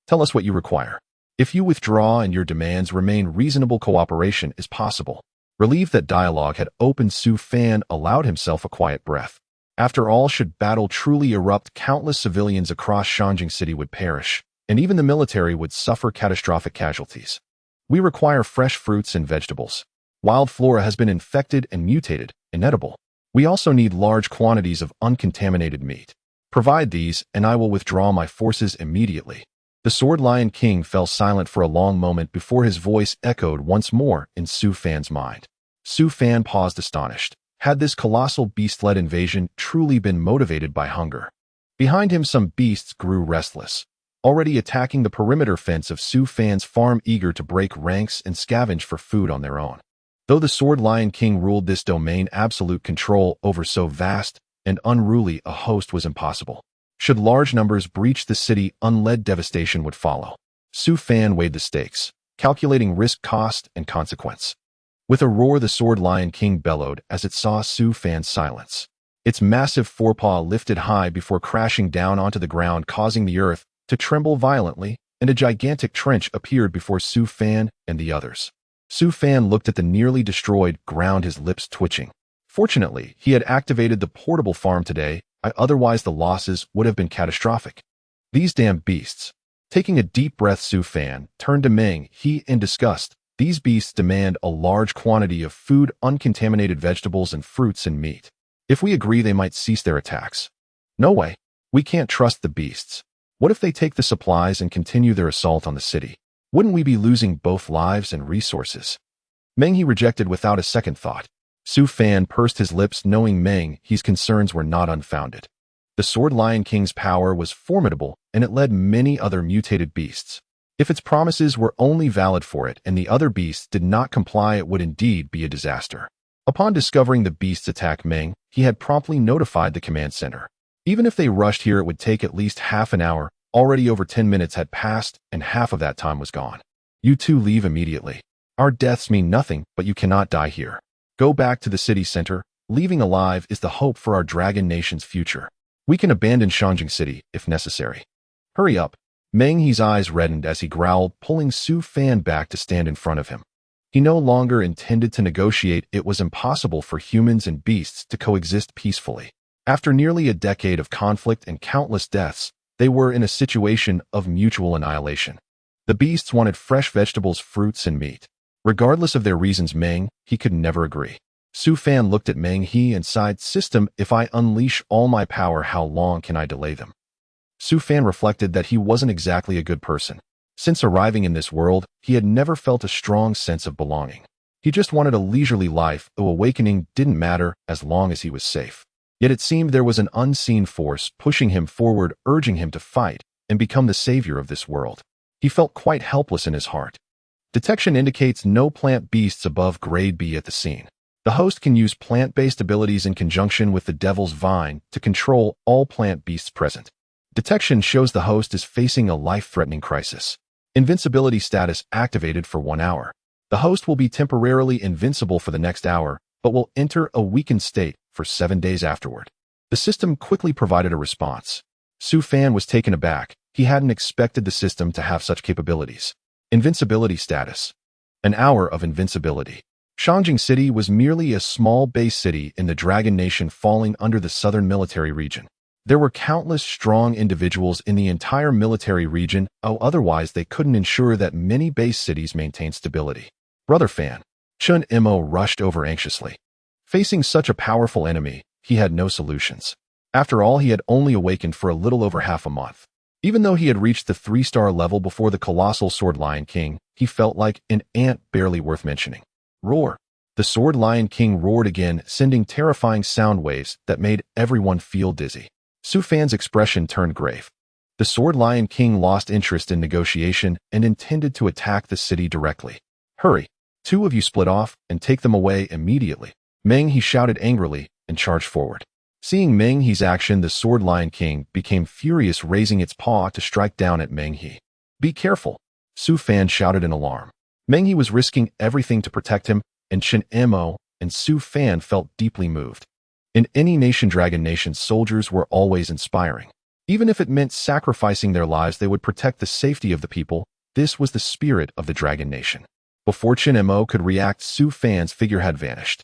Tell us what you require. If you withdraw and your demands remain reasonable, cooperation is possible. Relieved that dialogue had opened, Su Fan allowed himself a quiet breath. After all, should battle truly erupt, countless civilians across Shangjing City would perish, and even the military would suffer catastrophic casualties. We require fresh fruits and vegetables. Wild flora has been infected and mutated, inedible. We also need large quantities of uncontaminated meat. Provide these, and I will withdraw my forces immediately. The Sword Lion King fell silent for a long moment before his voice echoed once more in Su Fan's mind. Su Fan paused, astonished. Had this colossal beast-led invasion truly been motivated by hunger? Behind him, some beasts grew restless, already attacking the perimeter fence of Su Fan's farm, eager to break ranks and scavenge for food on their own. Though the Sword Lion King ruled this domain, absolute control over so vast and unruly a host was impossible. Should large numbers breach the city, unled devastation would follow. Su Fan weighed the stakes, calculating risk, cost, and consequence. With a roar, the Sword Lion King bellowed as it saw Su Fan's silence. Its massive forepaw lifted high before crashing down onto the ground, causing the earth to tremble violently, and a gigantic trench appeared before Su Fan and the others. Su Fan looked at the nearly destroyed ground, his lips twitching. Fortunately, he had activated the portable farm today. Otherwise, the losses would have been catastrophic. These damn beasts. Taking a deep breath, Su Fan turned to Meng He in disgust. These beasts demand a large quantity of food, uncontaminated vegetables and fruits and meat. If we agree, they might cease their attacks. No way. We can't trust the beasts. What if they take the supplies and continue their assault on the city? Wouldn't we be losing both lives and resources? Meng He rejected without a second thought. Su Fan pursed his lips, knowing Meng He's concerns were not unfounded. The Sword Lion King's power was formidable, and it led many other mutated beasts. If its promises were only valid for it and the other beasts did not comply, it would indeed be a disaster. Upon discovering the beasts' attack, Meng He had promptly notified the command center. Even if they rushed here, it would take at least half an hour. Already over 10 minutes had passed, and half of that time was gone. You two leave immediately. Our deaths mean nothing, but you cannot die here. Go back to the city center. Leaving alive is the hope for our dragon nation's future. We can abandon Shangjing City if necessary. Hurry up. Meng He's eyes reddened as he growled, pulling Su Fan back to stand in front of him. He no longer intended to negotiate. It was impossible for humans and beasts to coexist peacefully. After nearly a decade of conflict and countless deaths, they were in a situation of mutual annihilation. The beasts wanted fresh vegetables, fruits, and meat. Regardless of their reasons, Meng He could never agree. Su Fan looked at Meng He and sighed, "System, if I unleash all my power, how long can I delay them?" Su Fan reflected that he wasn't exactly a good person. Since arriving in this world, he had never felt a strong sense of belonging. He just wanted a leisurely life, though awakening didn't matter as long as he was safe. Yet it seemed there was an unseen force pushing him forward, urging him to fight and become the savior of this world. He felt quite helpless in his heart. Detection indicates no plant beasts above grade B at the scene. The host can use plant-based abilities in conjunction with the Devil's Vine to control all plant beasts present. Detection shows the host is facing a life-threatening crisis. Invincibility status activated for 1 hour. The host will be temporarily invincible for the next hour, but will enter a weakened state for 7 days afterward. The system quickly provided a response. Su Fan was taken aback. He hadn't expected the system to have such capabilities. Invincibility status. An hour of invincibility. Shangjing City was merely a small base city in the Dragon Nation falling under the southern military region. There were countless strong individuals in the entire military region, otherwise they couldn't ensure that many base cities maintained stability. Brother Fan. Chun Mo rushed over anxiously. Facing such a powerful enemy, he had no solutions. After all, he had only awakened for a little over half a month. Even though he had reached the 3-star level before the colossal Sword Lion King, he felt like an ant barely worth mentioning. Roar. The Sword Lion King roared again, sending terrifying sound waves that made everyone feel dizzy. Su Fan's expression turned grave. The Sword Lion King lost interest in negotiation and intended to attack the city directly. Hurry. 2 of you split off and take them away immediately. Meng He shouted angrily and charged forward. Seeing Meng He's action, the Sword Lion King became furious, raising its paw to strike down at Meng He. Be careful. Su Fan shouted in alarm. Meng He was risking everything to protect him, and Chun Mo and Su Fan felt deeply moved. In any nation, Dragon Nation soldiers were always inspiring. Even if it meant sacrificing their lives, they would protect the safety of the people. This was the spirit of the Dragon Nation. Before Chun Mo could react, Su Fan's figure had vanished.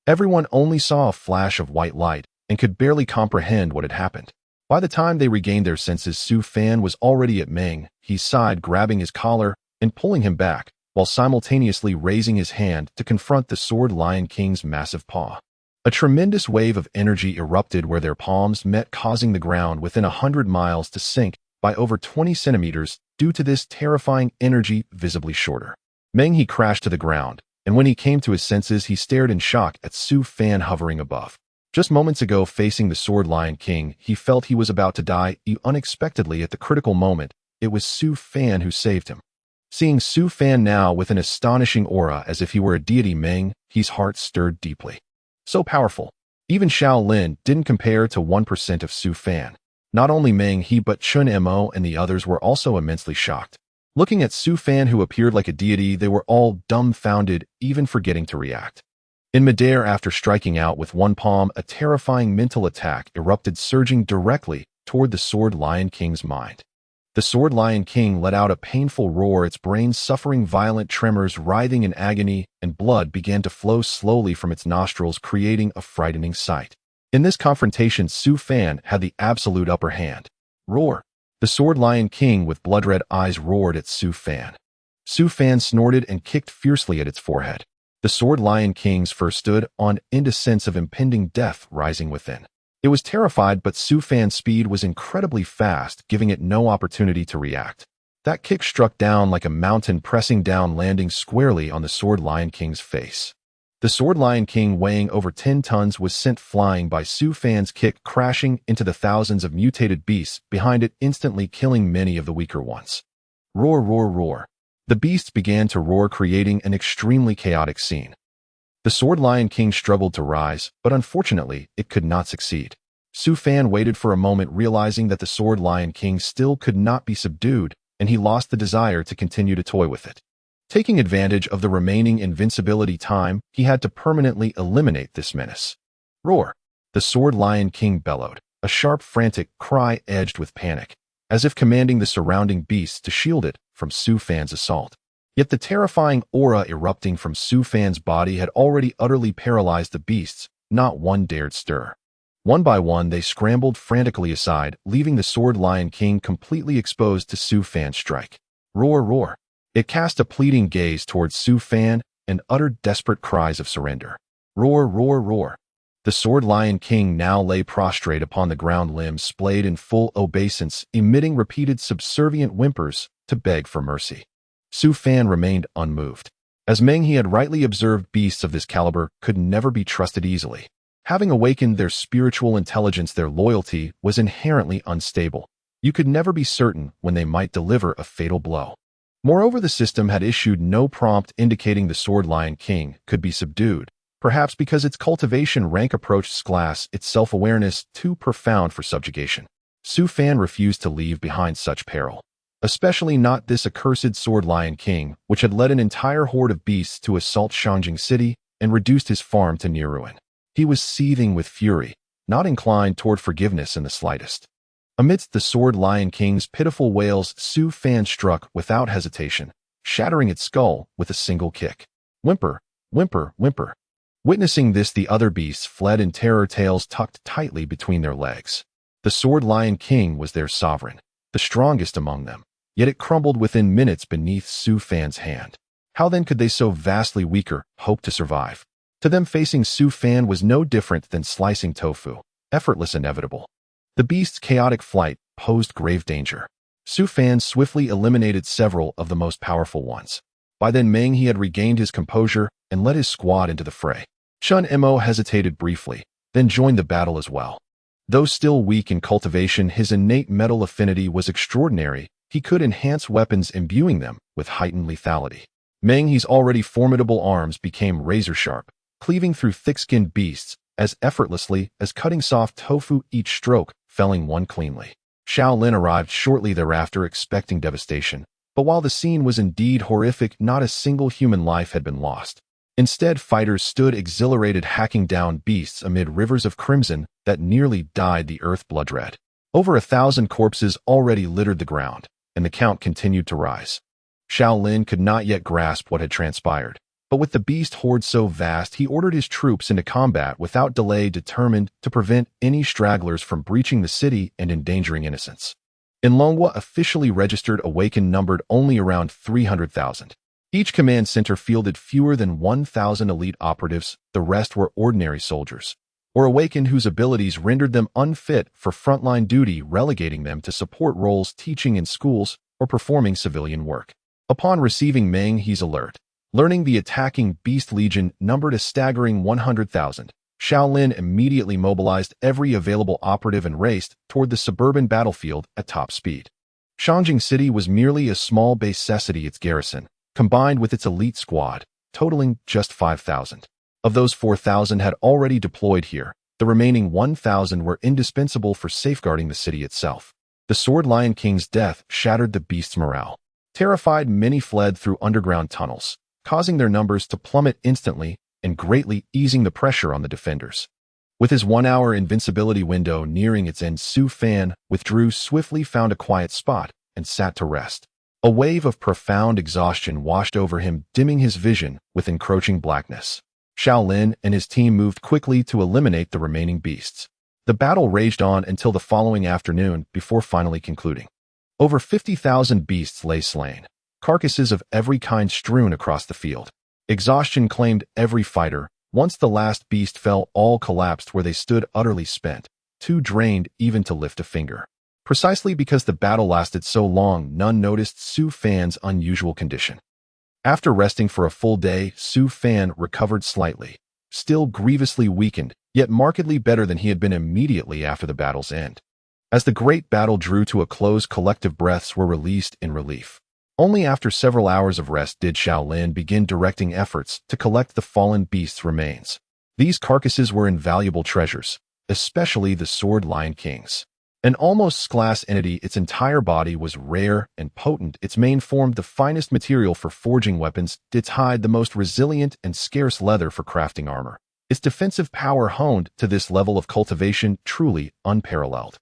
Everyone only saw a flash of white light and could barely comprehend what had happened. By the time they regained their senses, Su Fan was already at Meng He's side, grabbing his collar and pulling him back, while simultaneously raising his hand to confront the Sword Lion King's massive paw. A tremendous wave of energy erupted where their palms met, causing the ground within 100 miles to sink by over 20 centimeters due to this terrifying energy visibly shorter. Meng He crashed to the ground, and when he came to his senses, he stared in shock at Su Fan hovering above. Just moments ago, facing the Sword Lion King, he felt he was about to die. Unexpectedly, at the critical moment, it was Su Fan who saved him. Seeing Su Fan now with an astonishing aura as if he were a deity, Meng He's heart stirred deeply. So powerful. Even Xiao Lin didn't compare to 1% of Su Fan. Not only Meng He but Chun Mo and the others were also immensely shocked. Looking at Su Fan, who appeared like a deity, they were all dumbfounded, even forgetting to react. In midair, after striking out with one palm, a terrifying mental attack erupted, surging directly toward the Sword Lion King's mind. The Sword Lion King let out a painful roar, its brain suffering violent tremors, writhing in agony, and blood began to flow slowly from its nostrils, creating a frightening sight. In this confrontation, Su Fan had the absolute upper hand. Roar. The Sword Lion King with blood-red eyes roared at Su Fan. Su Fan snorted and kicked fiercely at its forehead. The Sword Lion King's fur stood on end, a sense of impending death rising within. It was terrified, but Su Fan's speed was incredibly fast, giving it no opportunity to react. That kick struck down like a mountain, pressing down, landing squarely on the Sword Lion King's face. The Sword Lion King, weighing over 10 tons, was sent flying by Su Fan's kick, crashing into the thousands of mutated beasts behind it, instantly killing many of the weaker ones. Roar, roar, roar. The beasts began to roar, creating an extremely chaotic scene. The Sword Lion King struggled to rise, but unfortunately, it could not succeed. Su Fan waited for a moment, realizing that the Sword Lion King still could not be subdued, and he lost the desire to continue to toy with it. Taking advantage of the remaining invincibility time, he had to permanently eliminate this menace. Roar! The Sword Lion King bellowed, a sharp, frantic cry edged with panic. as if commanding the surrounding beasts to shield it from Su Fan's assault. Yet the terrifying aura erupting from Su Fan's body had already utterly paralyzed the beasts. Not one dared stir. One by one, they scrambled frantically aside, leaving the Sword Lion King completely exposed to Su Fan's strike. Roar, roar. It cast a pleading gaze towards Su Fan and uttered desperate cries of surrender. Roar, roar, roar. The Sword Lion King now lay prostrate upon the ground, limbs splayed in full obeisance, emitting repeated subservient whimpers to beg for mercy. Su Fan remained unmoved. As Meng He had rightly observed, beasts of this caliber could never be trusted easily. Having awakened their spiritual intelligence, their loyalty was inherently unstable. You could never be certain when they might deliver a fatal blow. Moreover, the system had issued no prompt indicating the Sword Lion King could be subdued, perhaps because its cultivation rank approached class, its self-awareness too profound for subjugation. Su Fan refused to leave behind such peril. Especially not this accursed Sword Lion King, which had led an entire horde of beasts to assault Shangjing City and reduced his farm to near ruin. He was seething with fury, not inclined toward forgiveness in the slightest. Amidst the Sword Lion King's pitiful wails, Su Fan struck without hesitation, shattering its skull with a single kick. Whimper, whimper, whimper. Witnessing this, the other beasts fled in terror, tails tucked tightly between their legs. The Sword Lion King was their sovereign, the strongest among them, yet it crumbled within minutes beneath Su Fan's hand. How then could they, so vastly weaker, hope to survive? To them, facing Su Fan was no different than slicing tofu, effortless, inevitable. The beast's chaotic flight posed grave danger. Su Fan swiftly eliminated several of the most powerful ones. By then, Meng He had regained his composure and led his squad into the fray. Chun Mo hesitated briefly, then joined the battle as well. Though still weak in cultivation, his innate metal affinity was extraordinary. He could enhance weapons, imbuing them with heightened lethality. Meng He's already formidable arms became razor-sharp, cleaving through thick-skinned beasts as effortlessly as cutting soft tofu, each stroke felling one cleanly. Shaolin arrived shortly thereafter, expecting devastation, but while the scene was indeed horrific, not a single human life had been lost. Instead, fighters stood exhilarated, hacking down beasts amid rivers of crimson that nearly dyed the earth blood red. Over 1,000 corpses already littered the ground, and the count continued to rise. Shaolin could not yet grasp what had transpired, but with the beast horde so vast, he ordered his troops into combat without delay, determined to prevent any stragglers from breaching the city and endangering innocents. In Longwa, officially registered awaken numbered only around 300,000. Each command center fielded fewer than 1,000 elite operatives. The rest were ordinary soldiers, or awakened whose abilities rendered them unfit for frontline duty, relegating them to support roles, teaching in schools or performing civilian work. Upon receiving Meng He's alert, learning the attacking Beast Legion numbered a staggering 100,000, Shaolin immediately mobilized every available operative and raced toward the suburban battlefield at top speed. Shangjing City was merely a small base necessity, its garrison, combined with its elite squad, totaling just 5,000. Of those, 4,000 had already deployed here. The remaining 1,000 were indispensable for safeguarding the city itself. The Sword Lion King's death shattered the beast's morale. Terrified, many fled through underground tunnels, causing their numbers to plummet instantly and greatly easing the pressure on the defenders. With his 1-hour invincibility window nearing its end, Su Fan withdrew swiftly, found a quiet spot, and sat to rest. A wave of profound exhaustion washed over him, dimming his vision with encroaching blackness. Shaolin and his team moved quickly to eliminate the remaining beasts. The battle raged on until the following afternoon before finally concluding. Over 50,000 beasts lay slain, carcasses of every kind strewn across the field. Exhaustion claimed every fighter. Once the last beast fell, all collapsed where they stood, utterly spent, too drained even to lift a finger. Precisely because the battle lasted so long, none noticed Su Fan's unusual condition. After resting for a full day, Su Fan recovered slightly, still grievously weakened, yet markedly better than he had been immediately after the battle's end. As the great battle drew to a close, collective breaths were released in relief. Only after several hours of rest did Shaolin begin directing efforts to collect the fallen beast's remains. These carcasses were invaluable treasures, especially the Sword Lion King's. An almost glass entity, its entire body was rare and potent. Its mane formed the finest material for forging weapons, its hide the most resilient and scarce leather for crafting armor. Its defensive power honed to this level of cultivation truly unparalleled.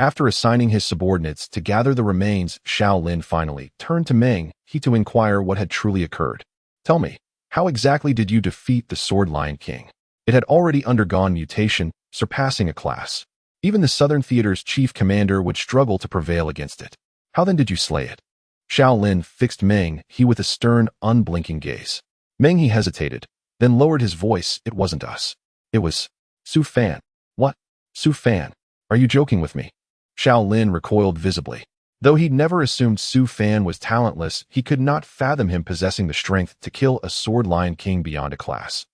After assigning his subordinates to gather the remains, Shaolin finally turned to Meng He to inquire what had truly occurred. Tell me, how exactly did you defeat the Sword Lion King? It had already undergone mutation, surpassing a class. Even the Southern Theater's chief commander would struggle to prevail against it. How then did you slay it? Shaolin fixed Meng He with a stern, unblinking gaze. Meng He hesitated, then lowered his voice. It wasn't us. It was Su Fan. What? Su Fan? Are you joking with me? Shaolin recoiled visibly. Though he'd never assumed Su Fan was talentless, he could not fathom him possessing the strength to kill a Sword Lion King beyond a class.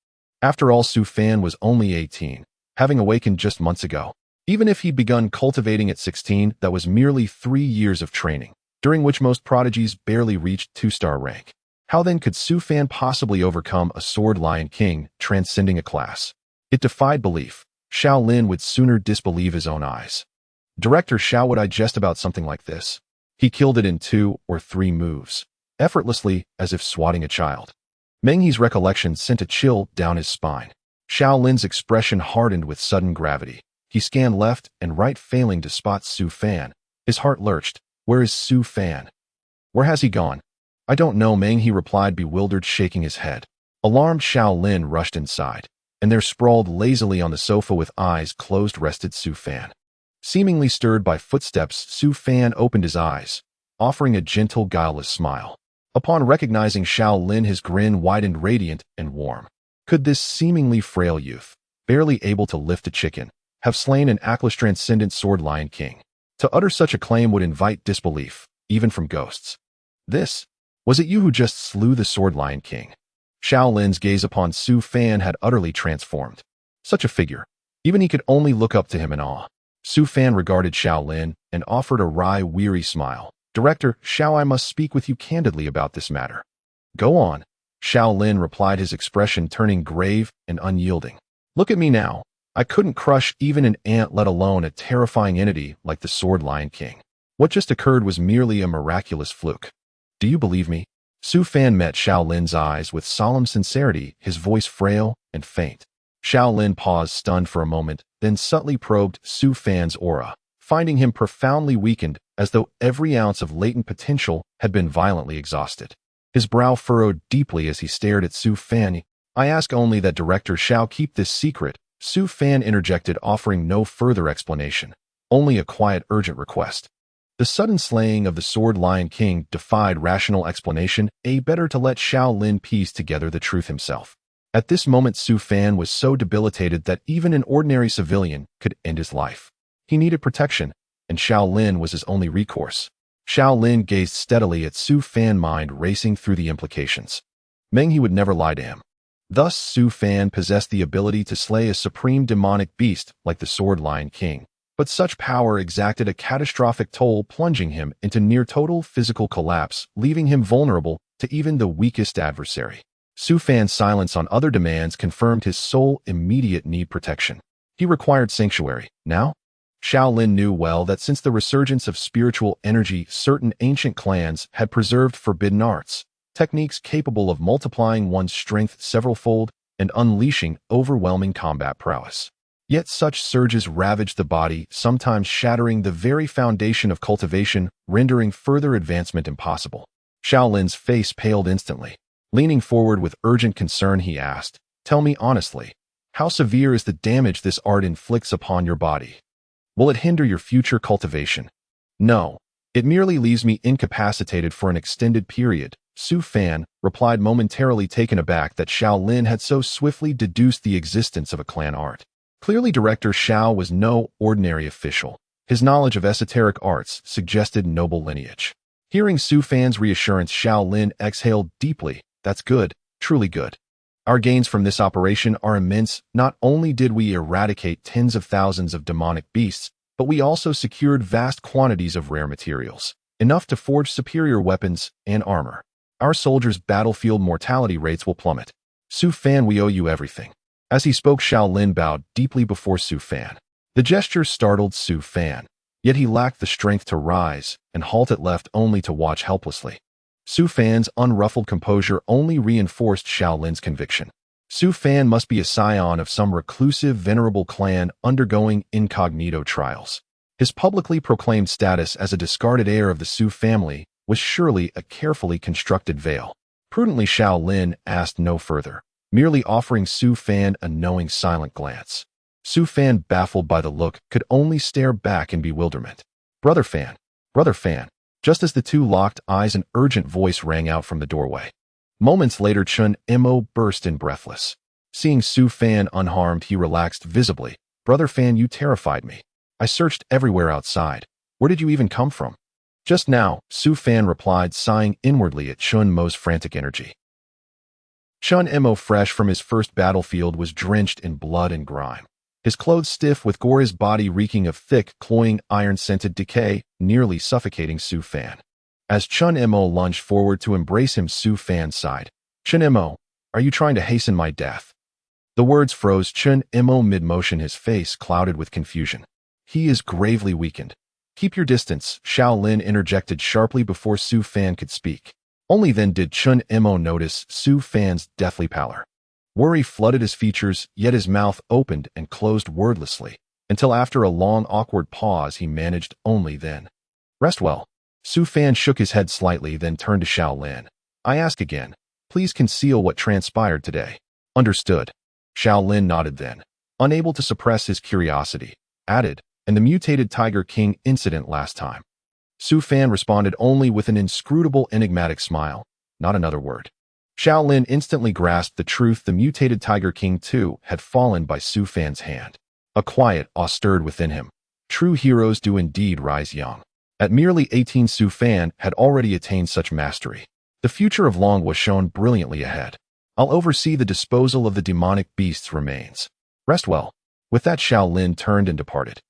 After all, Su Fan was only 18, having awakened just months ago. Even if he'd begun cultivating at 16, that was merely 3 years of training, during which most prodigies barely reached 2-star rank. How then could Su Fan possibly overcome a Sword Lion King, transcending a class? It defied belief. Shaolin would sooner disbelieve his own eyes. Director Shao would I jest about something like this? He killed it in 2 or 3 moves, effortlessly, as if swatting a child. Meng He's recollection sent a chill down his spine. Shaolin's expression hardened with sudden gravity. He scanned left and right, failing to spot Su Fan. His heart lurched. Where is Su Fan? Where has he gone? I don't know, Meng He replied, bewildered, shaking his head. Alarmed, Shaolin rushed inside, and there sprawled lazily on the sofa with eyes closed rested Su Fan. Seemingly stirred by footsteps, Su Fan opened his eyes, offering a gentle, guileless smile. Upon recognizing Shaolin, his grin widened, radiant and warm. Could this seemingly frail youth, barely able to lift a chicken, have slain an Atlas transcendent Sword Lion King? To utter such a claim would invite disbelief, even from ghosts. Was it you who just slew the Sword Lion King? Shaolin's gaze upon Su Fan had utterly transformed. Such a figure. Even he could only look up to him in awe. Su Fan regarded Shaolin and offered a wry, weary smile. Director Shao, I must speak with you candidly about this matter. Go on, Shaolin replied, his expression turning grave and unyielding. Look at me now. I couldn't crush even an ant, let alone a terrifying entity like the Sword Lion King. What just occurred was merely a miraculous fluke. Do you believe me? Su Fan met Shaolin's eyes with solemn sincerity, his voice frail and faint. Shaolin paused, stunned for a moment, then subtly probed Su Fan's aura, finding him profoundly weakened, as though every ounce of latent potential had been violently exhausted. His brow furrowed deeply as he stared at Su Fan. I ask only that Director Shao keep this secret, Su Fan interjected, offering no further explanation, only a quiet, urgent request. The sudden slaying of the Sword Lion King defied rational explanation. Better to let Shaolin piece together the truth himself. At this moment, Su Fan was so debilitated that even an ordinary civilian could end his life. He needed protection, and Shaolin was his only recourse. Shaolin gazed steadily at Su Fan, mind racing through the implications. Meng He would never lie to him. Thus, Su Fan possessed the ability to slay a supreme demonic beast like the Sword Lion King. But such power exacted a catastrophic toll, plunging him into near-total physical collapse, leaving him vulnerable to even the weakest adversary. Su Fan's silence on other demands confirmed his sole immediate need: protection. He required sanctuary. Now? Shaolin knew well that since the resurgence of spiritual energy, certain ancient clans had preserved forbidden arts, techniques capable of multiplying one's strength severalfold and unleashing overwhelming combat prowess. Yet such surges ravaged the body, sometimes shattering the very foundation of cultivation, rendering further advancement impossible. Shaolin's face paled instantly. Leaning forward with urgent concern, he asked, "Tell me honestly, how severe is the damage this art inflicts upon your body? Will it hinder your future cultivation?" "No, it merely leaves me incapacitated for an extended period," Su Fan replied, momentarily taken aback that Shaolin had so swiftly deduced the existence of a clan art. Clearly, Director Shao was no ordinary official. His knowledge of esoteric arts suggested noble lineage. Hearing Su Fan's reassurance, Shaolin exhaled deeply. That's good, truly good. Our gains from this operation are immense. Not only did we eradicate tens of thousands of demonic beasts, but we also secured vast quantities of rare materials, enough to forge superior weapons and armor. Our soldiers' battlefield mortality rates will plummet. Su Fan, we owe you everything. As he spoke, Shaolin bowed deeply before Su Fan. The gesture startled Su Fan, yet he lacked the strength to rise and halt it, left only to watch helplessly. Su Fan's unruffled composure only reinforced Shaolin's conviction. Su Fan must be a scion of some reclusive, venerable clan undergoing incognito trials. His publicly proclaimed status as a discarded heir of the Su family was surely a carefully constructed veil. Prudently, Xiao Lin asked no further, merely offering Su Fan a knowing silent glance. Su Fan, baffled by the look, could only stare back in bewilderment. Brother Fan, Brother Fan. Just as the two locked eyes, an urgent voice rang out from the doorway. Moments later, Chun Mo burst in breathless. Seeing Su Fan unharmed, he relaxed visibly. Brother Fan, you terrified me. I searched everywhere outside. Where did you even come from? Just now, Su Fan replied, sighing inwardly at Chun Mo's frantic energy. Chun Mo, fresh from his first battlefield, was drenched in blood and grime. His clothes stiff with gore, his body reeking of thick, cloying, iron-scented decay, nearly suffocating Su Fan. As Chun Mo lunged forward to embrace him, Su Fan sighed. Chun Mo, are you trying to hasten my death? The words froze Chun Mo mid-motion, his face clouded with confusion. He is gravely weakened. Keep your distance, Xiao Lin interjected sharply before Su Fan could speak. Only then did Chun Mo notice Su Fan's deathly pallor. Worry flooded his features, yet his mouth opened and closed wordlessly, until after a long, awkward pause he managed only then. Rest well. Su Fan shook his head slightly, then turned to Xiao Lin. I ask again. Please conceal what transpired today. Understood. Xiao Lin nodded then, unable to suppress his curiosity, added, and the mutated Tiger King incident last time. Su Fan responded only with an inscrutable, enigmatic smile, not another word. Xiao Lin instantly grasped the truth. The mutated Tiger King, too, had fallen by Su Fan's hand. A quiet awe stirred within him. True heroes do indeed rise young. At merely 18, Su Fan had already attained such mastery. The future of Long was shown brilliantly ahead. I'll oversee the disposal of the demonic beast's remains. Rest well. With that, Xiao Lin turned and departed.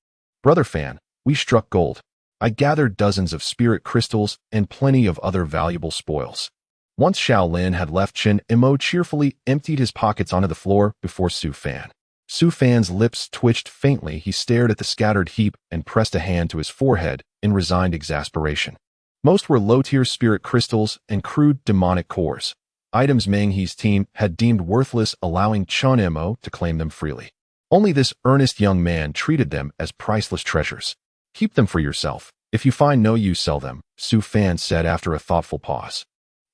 Brother Fan, we struck gold. I gathered dozens of spirit crystals and plenty of other valuable spoils. Once Xiao Lin had left, Chun Mo cheerfully emptied his pockets onto the floor before Su Fan. Su Fan's lips twitched faintly. He stared at the scattered heap and pressed a hand to his forehead in resigned exasperation. Most were low-tier spirit crystals and crude demonic cores, items Meng He's team had deemed worthless, allowing Chun Mo to claim them freely. Only this earnest young man treated them as priceless treasures. Keep them for yourself. If you find no use, sell them, Su Fan said after a thoughtful pause.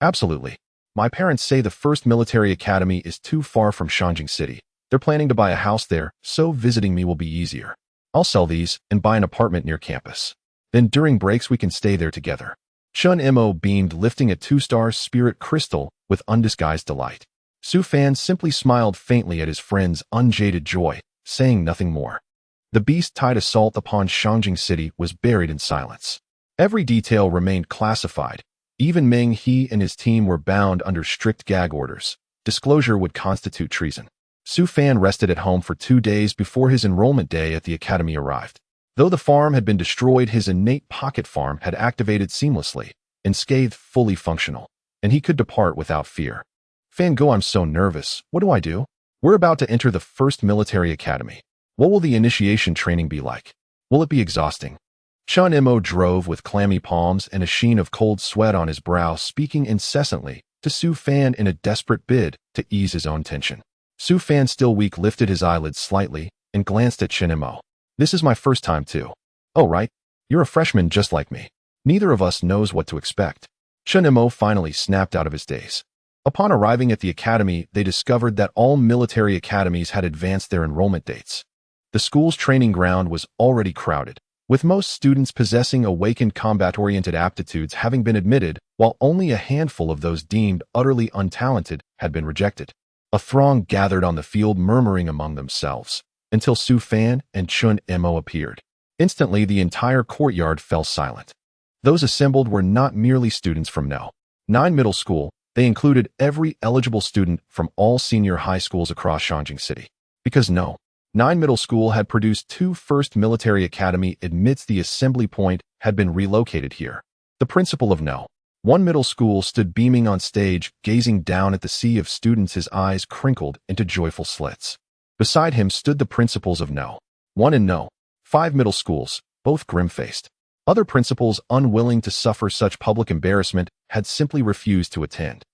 Absolutely. My parents say the first military academy is too far from Shanjing City. They're planning to buy a house there, so visiting me will be easier. I'll sell these and buy an apartment near campus. Then during breaks we can stay there together. Chun Mo beamed, lifting a 2-star spirit crystal with undisguised delight. Su Fan simply smiled faintly at his friend's unjaded joy, saying nothing more. The beast-tide assault upon Shanjing City was buried in silence. Every detail remained classified. Even Meng He and his team were bound under strict gag orders. Disclosure would constitute treason. Su Fan rested at home for 2 days before his enrollment day at the academy arrived. Though the farm had been destroyed, his innate pocket farm had activated seamlessly, unscathed, fully functional, and he could depart without fear. Fan Go, I'm so nervous. What do I do? We're about to enter the first military academy. What will the initiation training be like? Will it be exhausting? Chun Mo drove with clammy palms and a sheen of cold sweat on his brow, speaking incessantly to Su Fan in a desperate bid to ease his own tension. Su Fan, still weak, lifted his eyelids slightly and glanced at Chun Mo. This is my first time too. Oh, right. You're a freshman just like me. Neither of us knows what to expect. Chun Mo finally snapped out of his daze. Upon arriving at the academy, they discovered that all military academies had advanced their enrollment dates. The school's training ground was already crowded, with most students possessing awakened combat-oriented aptitudes having been admitted, while only a handful of those deemed utterly untalented had been rejected. A throng gathered on the field, murmuring among themselves, until Su Fan and Chun Mo appeared. Instantly, the entire courtyard fell silent. Those assembled were not merely students from No. 9 Middle School. They included every eligible student from all senior high schools across Shanjing City. Because No. 9 Middle School had produced 2 first military academy admits, the assembly point had been relocated here. The principal of No. 1 Middle School stood beaming on stage, gazing down at the sea of students, his eyes crinkled into joyful slits. Beside him stood the principals of No. 1 and No. 5 Middle Schools, both grim-faced. Other principals, unwilling to suffer such public embarrassment, had simply refused to attend.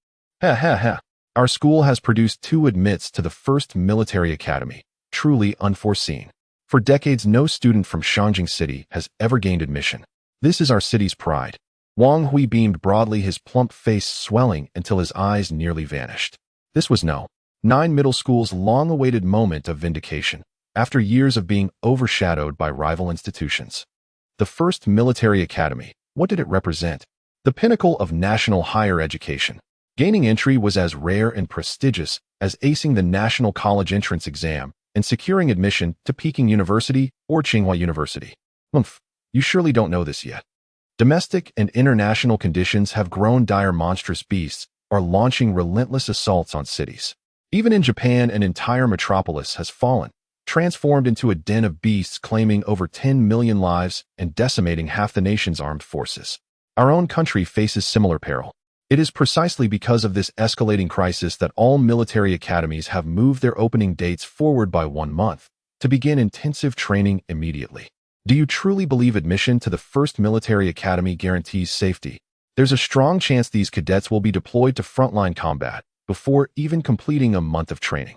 Ha ha ha. Our school has produced 2 admits to the first military academy. Truly unforeseen. For decades, no student from Shanjing City has ever gained admission. This is our city's pride. Wang Hui beamed broadly, his plump face swelling until his eyes nearly vanished. This was Nine Middle School's long-awaited moment of vindication, after years of being overshadowed by rival institutions. The first military academy, what did it represent? The pinnacle of national higher education. Gaining entry was as rare and prestigious as acing the National College Entrance Exam and securing admission to Peking University or Tsinghua University. You surely don't know this yet. Domestic and international conditions have grown dire. Monstrous beasts are launching relentless assaults on cities. Even in Japan, an entire metropolis has fallen, transformed into a den of beasts claiming over 10 million lives and decimating half the nation's armed forces. Our own country faces similar peril. It is precisely because of this escalating crisis that all military academies have moved their opening dates forward by 1 month to begin intensive training immediately. Do you truly believe admission to the first military academy guarantees safety? There's a strong chance these cadets will be deployed to frontline combat before even completing a month of training.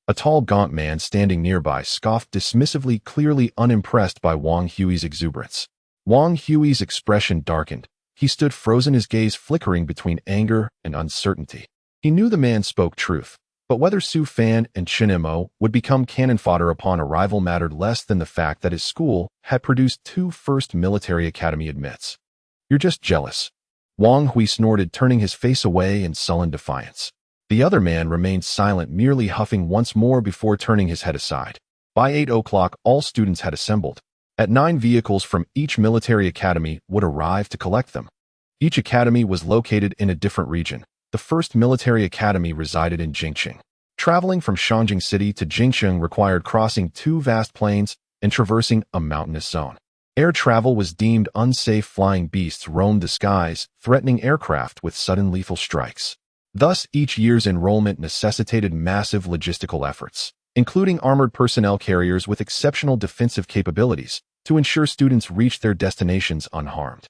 A tall, gaunt man standing nearby scoffed dismissively, clearly unimpressed by Wang Hui's exuberance. Wang Hui's expression darkened. He stood frozen, his gaze flickering between anger and uncertainty. He knew the man spoke truth, but whether Su Fan and Chen Mo would become cannon fodder upon arrival mattered less than the fact that his school had produced 2 first military academy admits. You're just jealous. Wang Hui snorted, turning his face away in sullen defiance. The other man remained silent, merely huffing once more before turning his head aside. By 8 o'clock, all students had assembled. At 9 vehicles from each military academy would arrive to collect them. Each academy was located in a different region. The first military academy resided in Jingqing. Traveling from Shanjing City to Jingqing required crossing 2 vast plains and traversing a mountainous zone. Air travel was deemed unsafe. Flying beasts roamed the skies, threatening aircraft with sudden lethal strikes. Thus, each year's enrollment necessitated massive logistical efforts, including armored personnel carriers with exceptional defensive capabilities, to ensure students reached their destinations unharmed.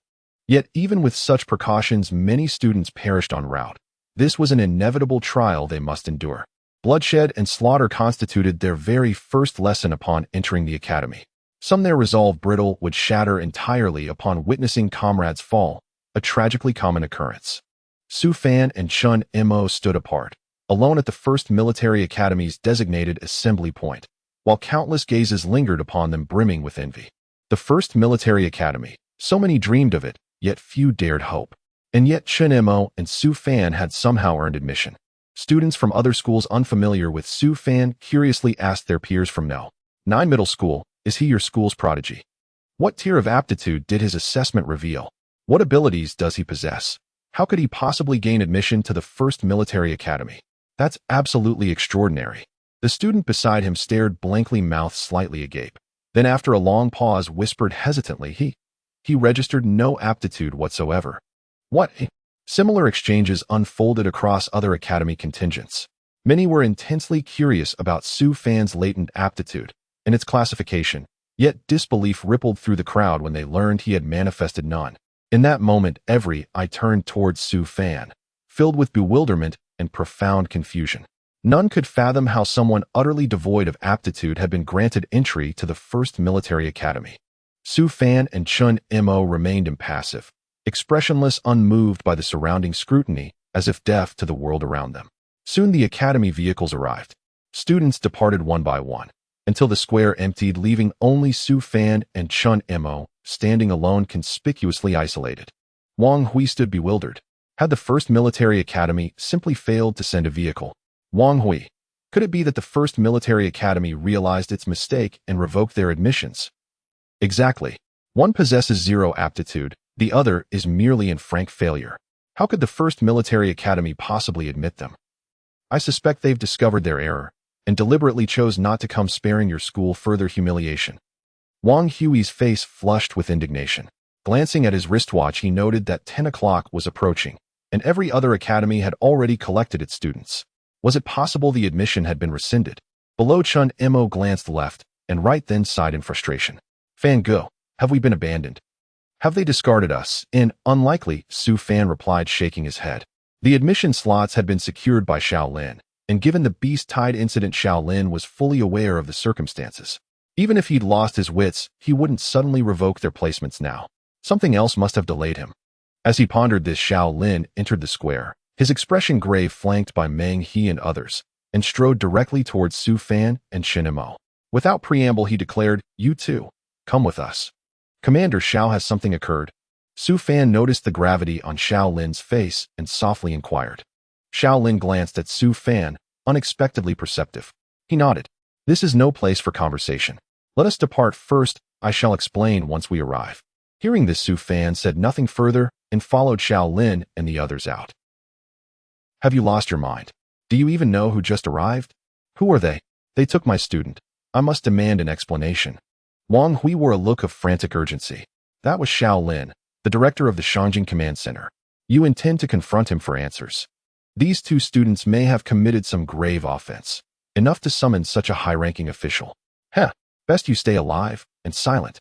Yet, even with such precautions, many students perished en route. This was an inevitable trial they must endure. Bloodshed and slaughter constituted their very first lesson upon entering the academy. Some, their resolve brittle, would shatter entirely upon witnessing comrades fall, a tragically common occurrence. Su Fan and Chen Mo stood apart, alone at the first military academy's designated assembly point, while countless gazes lingered upon them, brimming with envy. The first military academy, so many dreamed of it, yet few dared hope. And yet Chen Mo and Su Fan had somehow earned admission. Students from other schools unfamiliar with Su Fan curiously asked their peers from Nine Middle School, is he your school's prodigy? What tier of aptitude did his assessment reveal? What abilities does he possess? How could he possibly gain admission to the first military academy? That's absolutely extraordinary. The student beside him stared blankly, mouth slightly agape. Then, after a long pause, whispered hesitantly, he registered no aptitude whatsoever. What? Similar exchanges unfolded across other academy contingents. Many were intensely curious about Su Fan's latent aptitude and its classification, yet disbelief rippled through the crowd when they learned he had manifested none. In that moment, every eye turned towards Su Fan, filled with bewilderment and profound confusion. None could fathom how someone utterly devoid of aptitude had been granted entry to the first military academy. Su Fan and Chen Mo remained impassive, expressionless, unmoved by the surrounding scrutiny, as if deaf to the world around them. Soon the academy vehicles arrived. Students departed one by one, until the square emptied, leaving only Su Fan and Chen Mo standing alone, conspicuously isolated. Wang Hui stood bewildered. Had the first military academy simply failed to send a vehicle? Wang Hui, could it be that the first military academy realized its mistake and revoked their admissions? Exactly. One possesses 0 aptitude, the other is merely in frank failure. How could the first military academy possibly admit them? I suspect they've discovered their error and deliberately chose not to come, sparing your school further humiliation. Wang Hui's face flushed with indignation. Glancing at his wristwatch, he noted that 10 o'clock was approaching, and every other academy had already collected its students. Was it possible the admission had been rescinded? Below, Chen Mo glanced left and right, then sighed in frustration. Fan Go, have we been abandoned? Have they discarded us? Unlikely, Su Fan replied, shaking his head. The admission slots had been secured by Xiao Lin, and given the beast-tide incident, Xiao Lin was fully aware of the circumstances. Even if he'd lost his wits, he wouldn't suddenly revoke their placements now. Something else must have delayed him. As he pondered this, Xiao Lin entered the square, his expression grave, flanked by Meng He and others, and strode directly towards Su Fan and Shen Imo. Without preamble, he declared, "You too. Come with us." "Commander Xiao, has something occurred?" Su Fan noticed the gravity on Xiao Lin's face and softly inquired. Xiao Lin glanced at Su Fan, unexpectedly perceptive. He nodded. "This is no place for conversation. Let us depart first. I shall explain once we arrive." Hearing this, Su Fan said nothing further and followed Xiao Lin and the others out. "Have you lost your mind? Do you even know who just arrived? Who are they? They took my student. I must demand an explanation." Wang Hui wore a look of frantic urgency. That was Xiao Lin, the director of the Shangjing Command Center. "You intend to confront him for answers. These two students may have committed some grave offense, enough to summon such a high-ranking official. Best you stay alive and silent."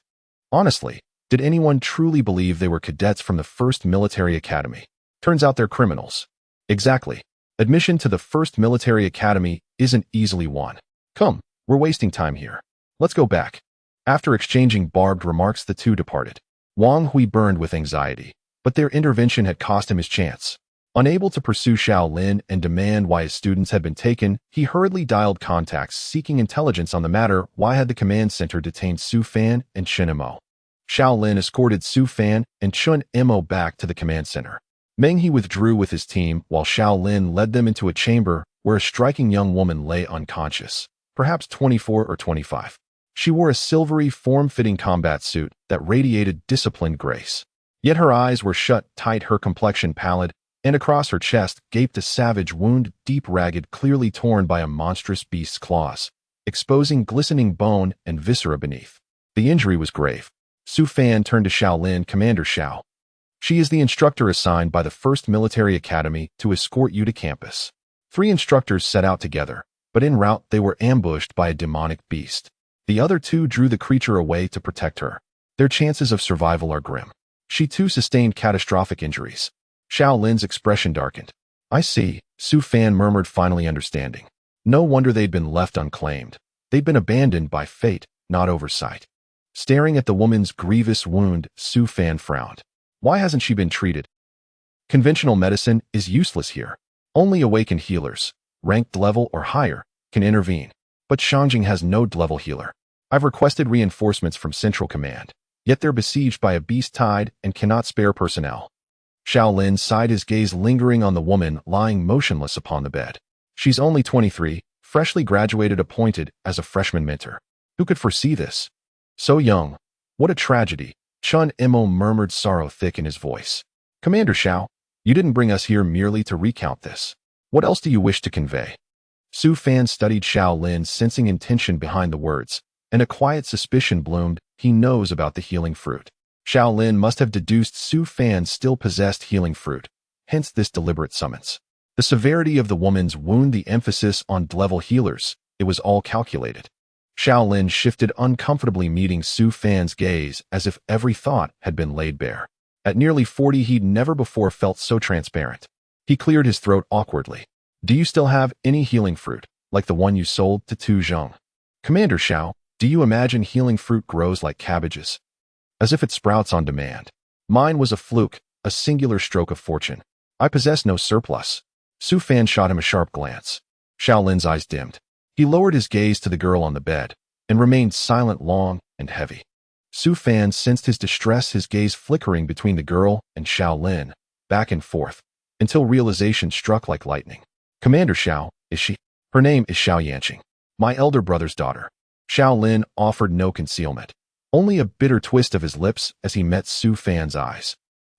Honestly, did anyone truly believe they were cadets from the 1st Military Academy? Turns out they're criminals. Exactly. Admission to the 1st Military Academy isn't easily won. "Come, we're wasting time here. Let's go back." After exchanging barbed remarks, the two departed. Wang Hui burned with anxiety, but their intervention had cost him his chance. Unable to pursue Xiao Lin and demand why his students had been taken, he hurriedly dialed contacts seeking intelligence on the matter. Why had the command center detained Su Fan and Chen Imo? Xiao Lin escorted Su Fan and Chen Imo back to the command center. Meng He withdrew with his team while Xiao Lin led them into a chamber where a striking young woman lay unconscious, perhaps 24 or 25. She wore a silvery, form-fitting combat suit that radiated disciplined grace. Yet her eyes were shut tight, her complexion pallid, and across her chest gaped a savage wound, deep, ragged, clearly torn by a monstrous beast's claws, exposing glistening bone and viscera beneath. The injury was grave. Su Fan turned to Xiao Lin. "Commander Xiao. She is the instructor assigned by the 1st Military Academy to escort you to campus." 3 instructors set out together, but en route they were ambushed by a demonic beast. The other 2 drew the creature away to protect her. Their chances of survival are grim. She too sustained catastrophic injuries. Xiao Lin's expression darkened. "I see," Su Fan murmured, finally understanding. No wonder they'd been left unclaimed. They'd been abandoned by fate, not oversight. Staring at the woman's grievous wound, Su Fan frowned. Why hasn't she been treated? Conventional medicine is useless here. Only awakened healers, ranked level or higher, can intervene. But Shangjing has no level healer. I've requested reinforcements from Central Command, yet they're besieged by a beast tide and cannot spare personnel. Xiao Lin sighed, his gaze lingering on the woman lying motionless upon the bed. She's only 23, freshly graduated, appointed as a freshman mentor. Who could foresee this? So young. What a tragedy. Chen Imo murmured, sorrow thick in his voice. Commander Xiao, you didn't bring us here merely to recount this. What else do you wish to convey? Su Fan studied Xiao Lin, sensing intention behind the words, and a quiet suspicion bloomed. He knows about the healing fruit. Xiao Lin must have deduced Su Fan still possessed healing fruit, hence this deliberate summons. The severity of the woman's wound, the emphasis on level healers, it was all calculated. Xiao Lin shifted uncomfortably, meeting Su Fan's gaze as if every thought had been laid bare. At nearly 40, he'd never before felt so transparent. He cleared his throat awkwardly. Do you still have any healing fruit, like the one you sold to Tu Zheng? Commander Xiao, do you imagine healing fruit grows like cabbages? As if it sprouts on demand. Mine was a fluke, a singular stroke of fortune. I possess no surplus. Su Fan shot him a sharp glance. Xiao Lin's eyes dimmed. He lowered his gaze to the girl on the bed and remained silent, long and heavy. Su Fan sensed his distress, his gaze flickering between the girl and Xiao Lin, back and forth, until realization struck like lightning. Commander Xiao, is she? Her name is Xiao Yanqing, my elder brother's daughter. Xiao Lin offered no concealment, only a bitter twist of his lips as he met Su Fan's eyes.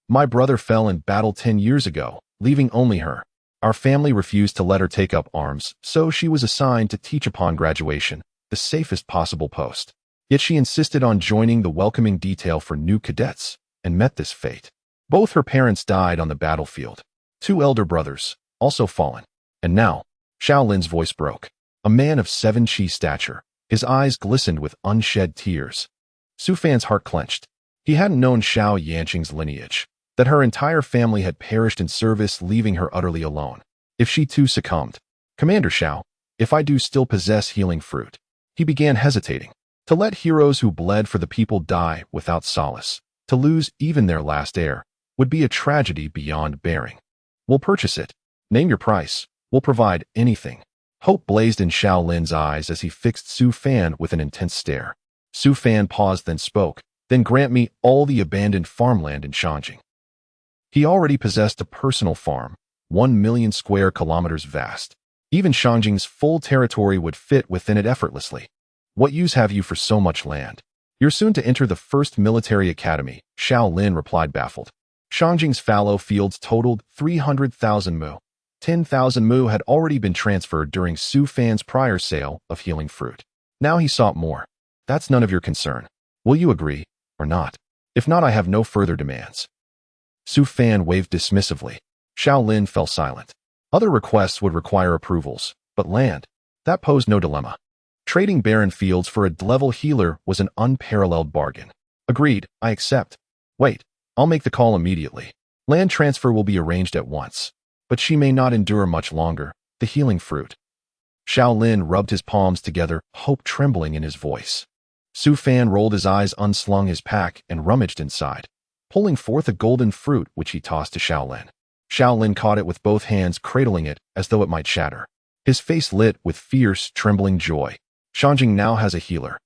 My brother fell in battle 10 years ago, leaving only her. Our family refused to let her take up arms, so she was assigned to teach upon graduation, the safest possible post. Yet she insisted on joining the welcoming detail for new cadets, and met this fate. Both her parents died on the battlefield. 2 elder brothers, also fallen. And now, Xiao Lin's voice broke. A man of 7 chi stature, his eyes glistened with unshed tears. Su Fan's heart clenched. He hadn't known Xiao Yanqing's lineage, that her entire family had perished in service, leaving her utterly alone. If she too succumbed. Commander Xiao, if I do still possess healing fruit. He began hesitating. To let heroes who bled for the people die without solace, to lose even their last heir, would be a tragedy beyond bearing. We'll purchase it. Name your price. We'll provide anything. Hope blazed in Xiao Lin's eyes as he fixed Su Fan with an intense stare. Su Fan paused, then spoke. Then grant me all the abandoned farmland in Shanjing. He already possessed a personal farm, 1 million square kilometers vast. Even Shanjing's full territory would fit within it effortlessly. What use have you for so much land? You're soon to enter the first military academy, Xiao Lin replied baffled. Shanjing's fallow fields totaled 300,000 mu. 10,000 mu had already been transferred during Su Fan's prior sale of healing fruit. Now he sought more. That's none of your concern. Will you agree, or not? If not, I have no further demands. Su Fan waved dismissively. Xiao Lin fell silent. Other requests would require approvals, but land, that posed no dilemma. Trading barren fields for a level healer was an unparalleled bargain. Agreed, I accept. Wait, I'll make the call immediately. Land transfer will be arranged at once. But she may not endure much longer, the healing fruit. Xiao Lin rubbed his palms together, hope trembling in his voice. Su Fan rolled his eyes, unslung his pack, and rummaged inside, pulling forth a golden fruit which he tossed to Xiao Lin. Xiao Lin caught it with both hands, cradling it as though it might shatter. His face lit with fierce, trembling joy. Shanjing now has a healer.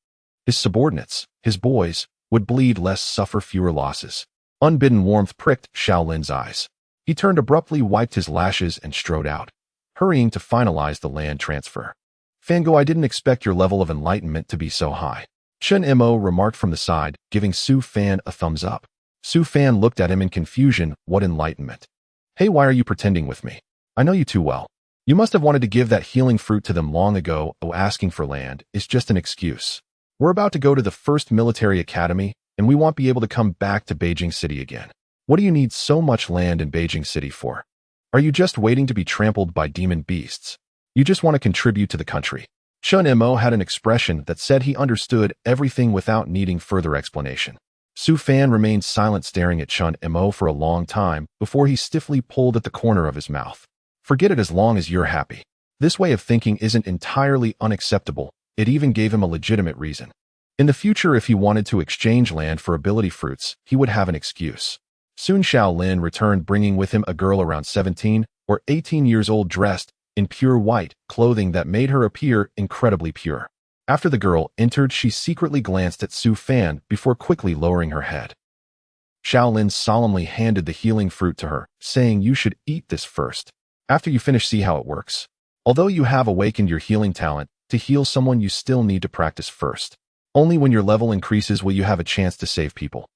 His subordinates, his boys, would bleed less, suffer fewer losses. Unbidden warmth pricked Xiao Lin's eyes. He turned abruptly, wiped his lashes, and strode out, hurrying to finalize the land transfer. Fango, I didn't expect your level of enlightenment to be so high. Chen Mo remarked from the side, giving Su Fan a thumbs up. Su Fan looked at him in confusion. What enlightenment? Hey, why are you pretending with me? I know you too well. You must have wanted to give that healing fruit to them long ago. Oh, asking for land is just an excuse. We're about to go to the first military academy, and we won't be able to come back to Beijing City again. What do you need so much land in Beijing City for? Are you just waiting to be trampled by demon beasts? You just want to contribute to the country. Chen Mo had an expression that said he understood everything without needing further explanation. Su Fan remained silent, staring at Chen Mo for a long time before he stiffly pulled at the corner of his mouth. Forget it as long as you're happy. This way of thinking isn't entirely unacceptable. It even gave him a legitimate reason. In the future, if he wanted to exchange land for ability fruits, he would have an excuse. Soon Xiao Lin returned, bringing with him a girl around 17 or 18 years old, dressed in pure white clothing that made her appear incredibly pure. After the girl entered, she secretly glanced at Su Fan before quickly lowering her head. Xiao Lin solemnly handed the healing fruit to her, saying, "You should eat this first. After you finish, see how it works. Although you have awakened your healing talent, to heal someone you still need to practice first. Only when your level increases will you have a chance to save people."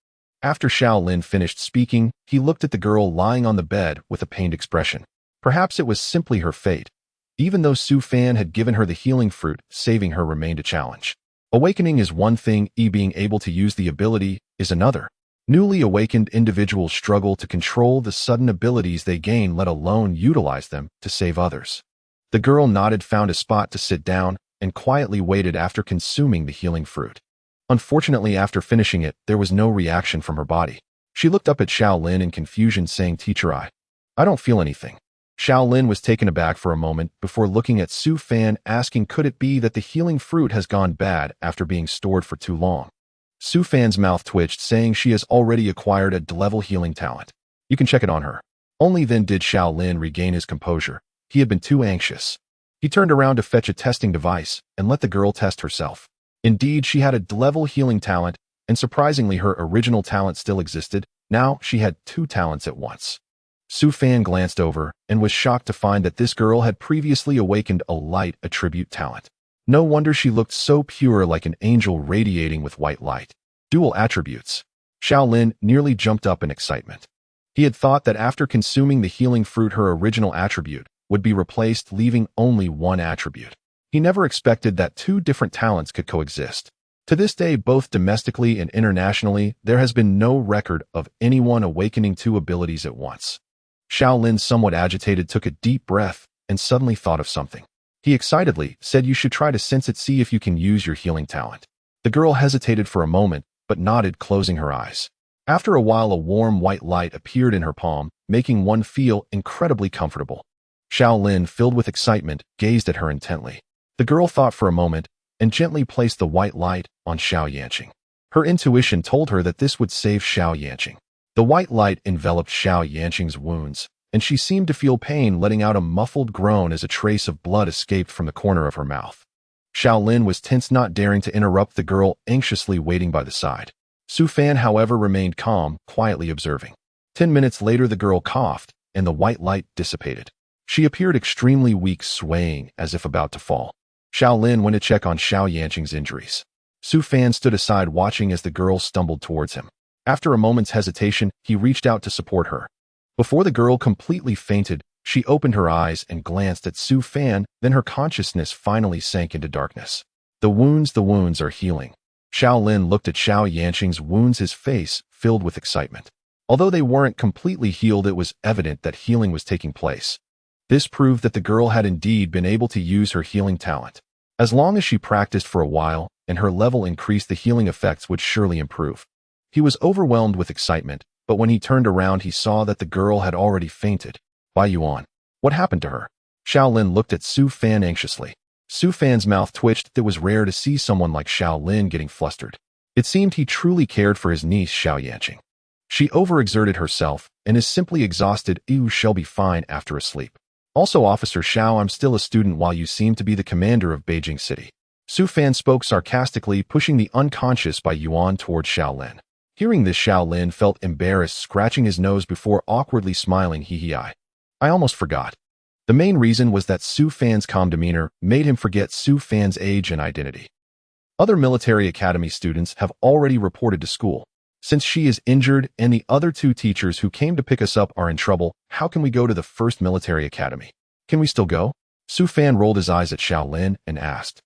After Xiao Lin finished speaking, he looked at the girl lying on the bed with a pained expression. Perhaps it was simply her fate. Even though Su Fan had given her the healing fruit, saving her remained a challenge. Awakening is one thing, being able to use the ability is another. Newly awakened individuals struggle to control the sudden abilities they gain, let alone utilize them to save others. The girl nodded, found a spot to sit down, and quietly waited after consuming the healing fruit. Unfortunately, after finishing it, there was no reaction from her body. She looked up at Xiao Lin in confusion, saying, "Teacher, I don't feel anything." Xiao Lin was taken aback for a moment before looking at Su Fan, asking, could it be that the healing fruit has gone bad after being stored for too long? Su Fan's mouth twitched, saying she has already acquired a level healing talent. You can check it on her. Only then did Xiao Lin regain his composure. He had been too anxious. He turned around to fetch a testing device and let the girl test herself. Indeed, she had a level healing talent, and surprisingly her original talent still existed. Now she had two talents at once. Su Fan glanced over and was shocked to find that this girl had previously awakened a light attribute talent. No wonder she looked so pure, like an angel radiating with white light. Dual attributes. Xiao Lin nearly jumped up in excitement. He had thought that after consuming the healing fruit, her original attribute would be replaced, leaving only one attribute. He never expected that two different talents could coexist. To this day, both domestically and internationally, there has been no record of anyone awakening two abilities at once. Xiao Lin, somewhat agitated, took a deep breath and suddenly thought of something. He excitedly said, "You should try to sense it, see if you can use your healing talent." The girl hesitated for a moment, but nodded, closing her eyes. After a while, a warm white light appeared in her palm, making one feel incredibly comfortable. Xiao Lin, filled with excitement, gazed at her intently. The girl thought for a moment, and gently placed the white light on Xiao Yanqing. Her intuition told her that this would save Xiao Yanqing. The white light enveloped Xiao Yanqing's wounds, and she seemed to feel pain, letting out a muffled groan as a trace of blood escaped from the corner of her mouth. Xiaolin was tense, not daring to interrupt the girl anxiously waiting by the side. Su Fan, however, remained calm, quietly observing. 10 minutes later, the girl coughed, and the white light dissipated. She appeared extremely weak, swaying as if about to fall. Xiaolin went to check on Xiao Yanqing's injuries. Su Fan stood aside watching as the girl stumbled towards him. After a moment's hesitation, he reached out to support her. Before the girl completely fainted, she opened her eyes and glanced at Su Fan, then her consciousness finally sank into darkness. The wounds are healing. Xiaolin looked at Xiao Yanqing's wounds, his face filled with excitement. Although they weren't completely healed, it was evident that healing was taking place. This proved that the girl had indeed been able to use her healing talent. As long as she practiced for a while and her level increased, the healing effects would surely improve. He was overwhelmed with excitement, but when he turned around, he saw that the girl had already fainted. Bai Yuan, what happened to her? Xiaolin looked at Su Fan anxiously. Su Fan's mouth twitched. It was rare to see someone like Xiaolin getting flustered. It seemed he truly cared for his niece Xiao Yanqing. She overexerted herself and is simply exhausted. You shall be fine after a sleep. Also, Officer Xiao, I'm still a student while you seem to be the commander of Beijing City. Su Fan spoke sarcastically, pushing the unconscious Bai Yuan toward Xiaolin. Hearing this, Xiaolin felt embarrassed, scratching his nose before awkwardly smiling. I almost forgot. The main reason was that Su Fan's calm demeanor made him forget Su Fan's age and identity. Other military academy students have already reported to school. Since she is injured and the other 2 teachers who came to pick us up are in trouble, how can we go to the first military academy? Can we still go? Su Fan rolled his eyes at Xiaolin and asked.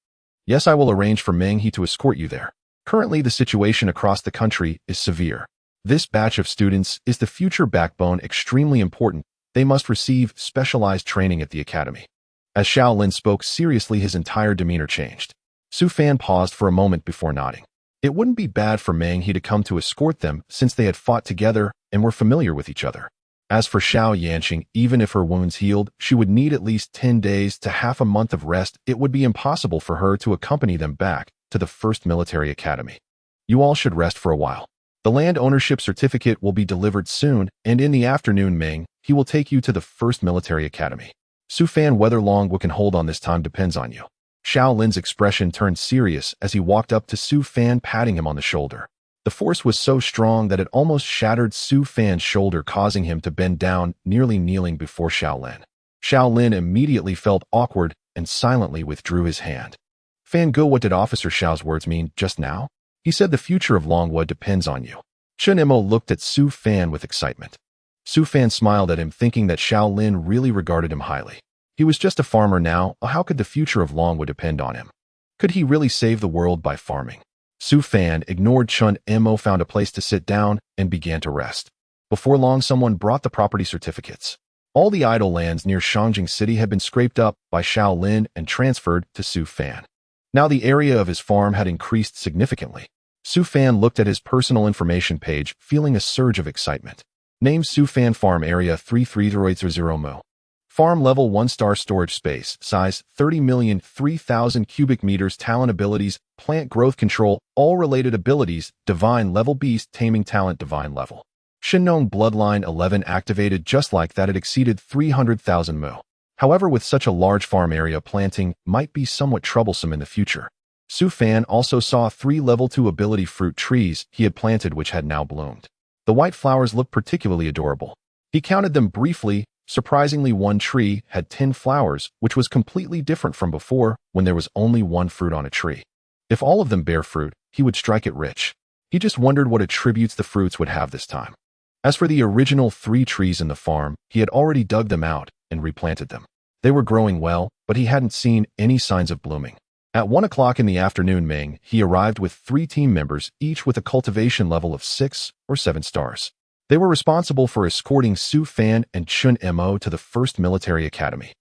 Yes, I will arrange for Meng He to escort you there. Currently, the situation across the country is severe. This batch of students is the future backbone, extremely important. They must receive specialized training at the academy. As Xiaolin spoke seriously, his entire demeanor changed. Su Fan paused for a moment before nodding. It wouldn't be bad for Meng He to come to escort them, since they had fought together and were familiar with each other. As for Xiao Yanqing, even if her wounds healed, she would need at least 10 days to half a month of rest. It would be impossible for her to accompany them back to the first military academy. You all should rest for a while. The land ownership certificate will be delivered soon, and in the afternoon, Meng He will take you to the first military academy. Su Fan, whether long we can hold on this time depends on you. Xiaolin's expression turned serious as he walked up to Su Fan, patting him on the shoulder. The force was so strong that it almost shattered Su Fan's shoulder, causing him to bend down, nearly kneeling before Xiaolin. Xiaolin immediately felt awkward and silently withdrew his hand. Fan Ge, what did Officer Xiao's words mean just now? He said the future of Longwood depends on you. Chen Imo looked at Su Fan with excitement. Su Fan smiled at him, thinking that Xiaolin really regarded him highly. He was just a farmer now. How could the future of Longwood depend on him? Could he really save the world by farming? Su Fan ignored Chen Imo, found a place to sit down, and began to rest. Before long, someone brought the property certificates. All the idle lands near Shangjing City had been scraped up by Xiaolin and transferred to Su Fan. Now the area of his farm had increased significantly. Su Fan looked at his personal information page, feeling a surge of excitement. Name: Su Fan Farm Area 3330 Mo. Farm Level 1-star storage space. Size 30,003,000 cubic meters. Talent: abilities, plant growth control, all related abilities, divine level. Beast taming talent, divine level. Shinnong bloodline 11 activated. Just like that, it exceeded 300,000 Mo. However, with such a large farm area, planting might be somewhat troublesome in the future. Su Fan also saw 3 level 2 ability fruit trees he had planted, which had now bloomed. The white flowers looked particularly adorable. He counted them briefly. Surprisingly, one tree had 10 flowers, which was completely different from before, when there was only 1 fruit on a tree. If all of them bear fruit, he would strike it rich. He just wondered what attributes the fruits would have this time. As for the original 3 trees in the farm, he had already dug them out and replanted them. They were growing well, but he hadn't seen any signs of blooming. At 1 o'clock in the afternoon, Meng He arrived with 3 team members, each with a cultivation level of 6 or 7 stars. They were responsible for escorting Su Fan and Chun Mo to the first military academy.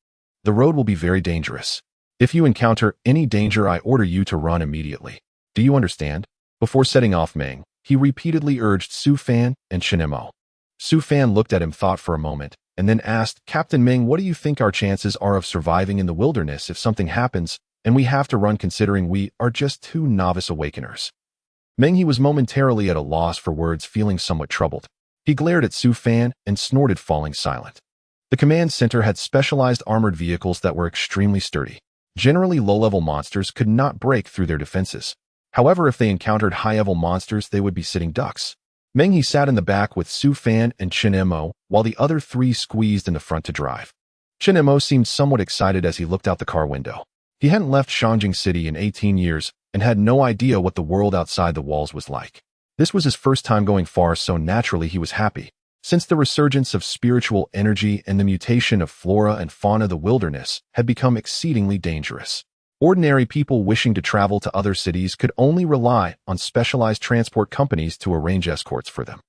The road will be very dangerous. If you encounter any danger, I order you to run immediately. Do you understand? Before setting off, Meng He repeatedly urged Su Fan and Chun Mo. Su Fan looked at him, thought for a moment, and then asked, Captain Meng, what do you think our chances are of surviving in the wilderness if something happens? and we have to run considering we are just two novice awakeners. Menghe was momentarily at a loss for words, feeling somewhat troubled. He glared at Su Fan and snorted, falling silent. The command center had specialized armored vehicles that were extremely sturdy. Generally, low-level monsters could not break through their defenses. However, if they encountered high-level monsters, they would be sitting ducks. Menghe sat in the back with Su Fan and Chen Mo, while the other three squeezed in the front to drive. Chen Mo seemed somewhat excited as he looked out the car window. He hadn't left Shangjing City in 18 years and had no idea what the world outside the walls was like. This was his first time going far, so naturally he was happy. Since the resurgence of spiritual energy and the mutation of flora and fauna, the wilderness had become exceedingly dangerous. Ordinary people wishing to travel to other cities could only rely on specialized transport companies to arrange escorts for them.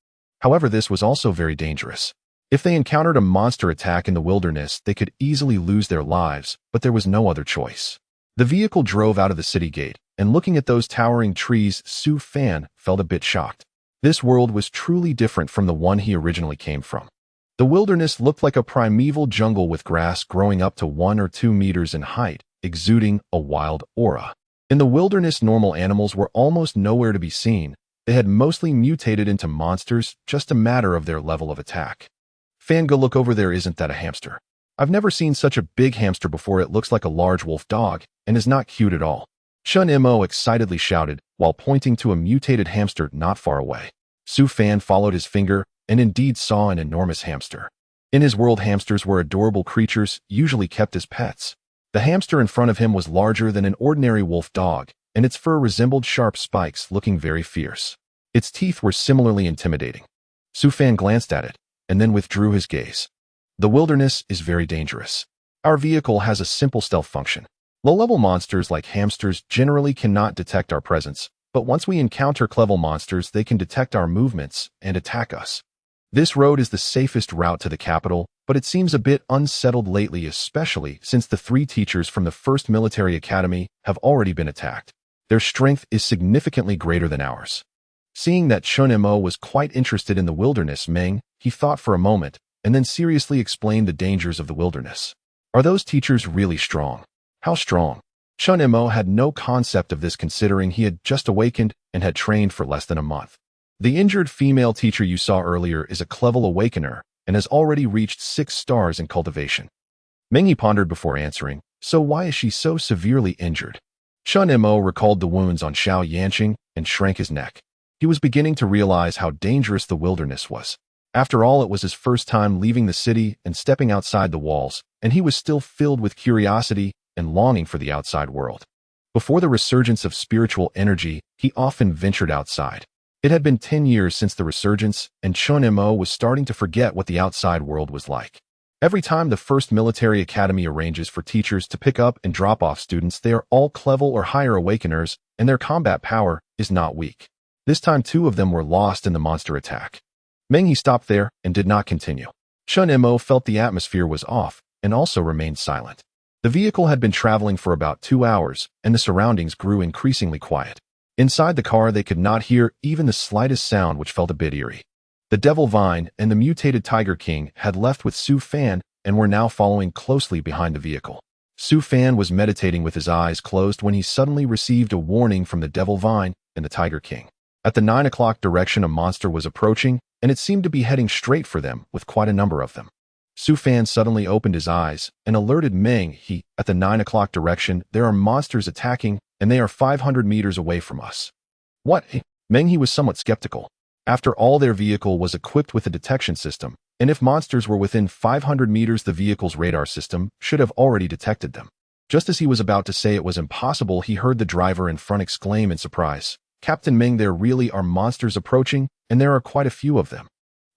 However, this was also very dangerous. If they encountered a monster attack in the wilderness, they could easily lose their lives, but there was no other choice. The vehicle drove out of the city gate, and looking at those towering trees, Su Fan felt a bit shocked. This world was truly different from the one he originally came from. The wilderness looked like a primeval jungle with grass growing up to 1 or 2 meters in height, exuding a wild aura. In the wilderness, normal animals were almost nowhere to be seen. They had mostly mutated into monsters, just a matter of their level of attack. Fan, go look over there. Isn't that a hamster? I've never seen such a big hamster before. It looks like a large wolf dog and is not cute at all. Chen Mo excitedly shouted while pointing to a mutated hamster not far away. Su Fan followed his finger and indeed saw an enormous hamster. In his world, hamsters were adorable creatures, usually kept as pets. The hamster in front of him was larger than an ordinary wolf dog, and its fur resembled sharp spikes, looking very fierce. Its teeth were similarly intimidating. Su Fan glanced at it and then withdrew his gaze. The wilderness is very dangerous. Our vehicle has a simple stealth function. Low-level monsters like hamsters generally cannot detect our presence, but once we encounter clever monsters, they can detect our movements and attack us. This road is the safest route to the capital, but it seems a bit unsettled lately, especially since the 3 teachers from the first military academy have already been attacked. Their strength is significantly greater than ours. Seeing that Chen Mo was quite interested in the wilderness, he thought for a moment and then seriously explained the dangers of the wilderness. Are those teachers really strong? How strong? Chen Mo had no concept of this, considering he had just awakened and had trained for less than a month. The injured female teacher you saw earlier is a clever awakener and has already reached 6 stars in cultivation. Menghe pondered before answering, so why is she so severely injured? Chen Mo recalled the wounds on Xiao Yanqing and shrank his neck. He was beginning to realize how dangerous the wilderness was. After all, it was his first time leaving the city and stepping outside the walls, and he was still filled with curiosity and longing for the outside world. Before the resurgence of spiritual energy, he often ventured outside. It had been 10 years since the resurgence, and Chen Mo was starting to forget what the outside world was like. Every time the first military academy arranges for teachers to pick up and drop off students, they are all clever or higher awakeners, and their combat power is not weak. This time 2 of them were lost in the monster attack. Menghe stopped there and did not continue. Chen Mo felt the atmosphere was off and also remained silent. The vehicle had been traveling for about 2 hours, and the surroundings grew increasingly quiet. Inside the car, they could not hear even the slightest sound, which felt a bit eerie. The Devil Vine and the mutated Tiger King had left with Su Fan and were now following closely behind the vehicle. Su Fan was meditating with his eyes closed when he suddenly received a warning from the Devil Vine and the Tiger King. At the 9 o'clock direction, a monster was approaching, and it seemed to be heading straight for them with quite a number of them. Su Fan suddenly opened his eyes and alerted Menghe. At the 9 o'clock direction, there are monsters attacking, and they are 500 meters away from us. What? Menghe was somewhat skeptical. After all, their vehicle was equipped with a detection system, and if monsters were within 500 meters, the vehicle's radar system should have already detected them. Just as he was about to say it was impossible, he heard the driver in front exclaim in surprise, "Captain Meng, there really are monsters approaching, and there are quite a few of them."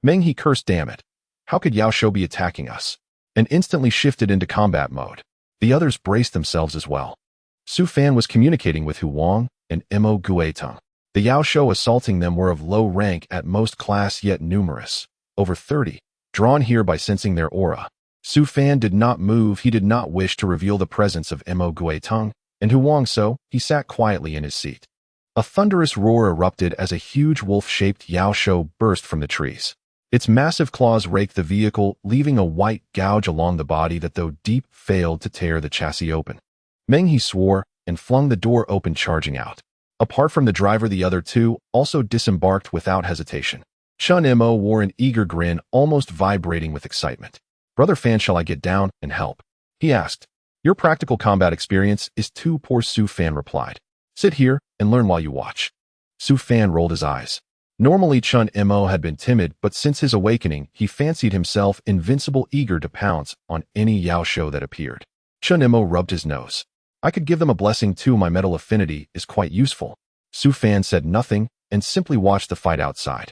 Menghe cursed, "Damn it. How could Yao Shou be attacking us?" and instantly shifted into combat mode. The others braced themselves as well. Su Fan was communicating with Hu Wang and Mo Guitung. The Yao Shou assaulting them were of low rank at most, class yet numerous, over 30, drawn here by sensing their aura. Su Fan did not move. He did not wish to reveal the presence of Mo Guitung and Hu Wang, so he sat quietly in his seat. A thunderous roar erupted as a huge wolf-shaped Yao Shou burst from the trees. Its massive claws raked the vehicle, leaving a white gouge along the body that, though deep, failed to tear the chassis open. Meng He swore and flung the door open, charging out. Apart from the driver, the other two also disembarked without hesitation. Chun Mo wore an eager grin, almost vibrating with excitement. "Brother Fan, shall I get down and help?" he asked. "Your practical combat experience is too poor," Su Fan replied. "Sit here and learn while you watch." Su Fan rolled his eyes. Normally Chun Mo had been timid, but since his awakening, he fancied himself invincible, eager to pounce on any Yao Shou that appeared. Chun Mo rubbed his nose. "I could give them a blessing too. My metal affinity is quite useful." Su Fan said nothing and simply watched the fight outside.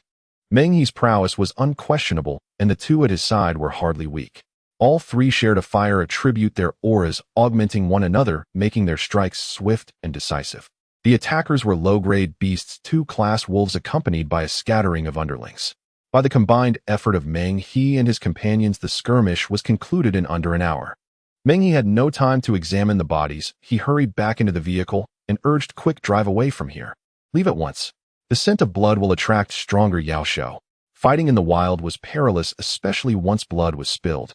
Meng He's prowess was unquestionable, and the two at his side were hardly weak. All three shared a fire attribute, their auras augmenting one another, making their strikes swift and decisive. The attackers were low-grade beasts, two class wolves accompanied by a scattering of underlings. By the combined effort of Meng He and his companions, the skirmish was concluded in under an hour. Meng He had no time to examine the bodies. He hurried back into the vehicle and urged, "Quick, drive away from here. Leave at once. The scent of blood will attract stronger Yao Shou." Fighting in the wild was perilous, especially once blood was spilled.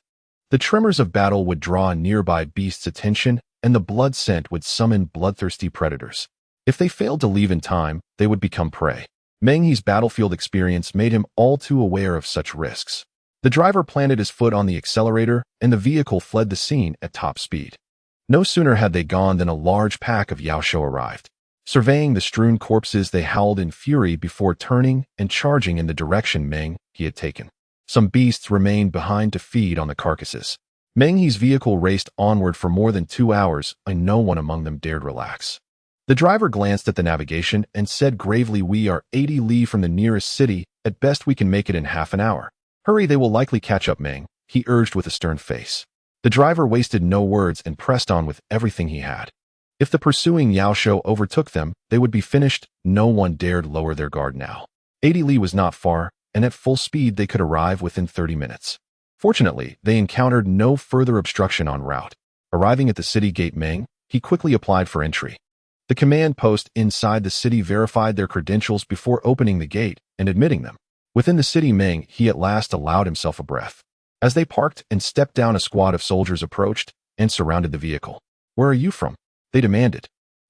The tremors of battle would draw a nearby beast's attention, and the blood scent would summon bloodthirsty predators. If they failed to leave in time, they would become prey. Meng He's battlefield experience made him all too aware of such risks. The driver planted his foot on the accelerator, and the vehicle fled the scene at top speed. No sooner had they gone than a large pack of Yao Shou arrived. Surveying the strewn corpses, they howled in fury before turning and charging in the direction Meng He had taken. Some beasts remained behind to feed on the carcasses. Meng He's vehicle raced onward for more than 2 hours, and no one among them dared relax. The driver glanced at the navigation and said gravely, "We are 80 li from the nearest city. At best we can make it in half an hour." "Hurry, they will likely catch up, Meng," he urged with a stern face. The driver wasted no words and pressed on with everything he had. If the pursuing Yao Shou overtook them, they would be finished. No one dared lower their guard now. 80 li was not far, and at full speed they could arrive within 30 minutes. Fortunately, they encountered no further obstruction en route. Arriving at the city gate, Meng He quickly applied for entry. The command post inside the city verified their credentials before opening the gate and admitting them. Within the city, Meng He at last allowed himself a breath. As they parked and stepped down, a squad of soldiers approached and surrounded the vehicle. "Where are you from?" they demanded.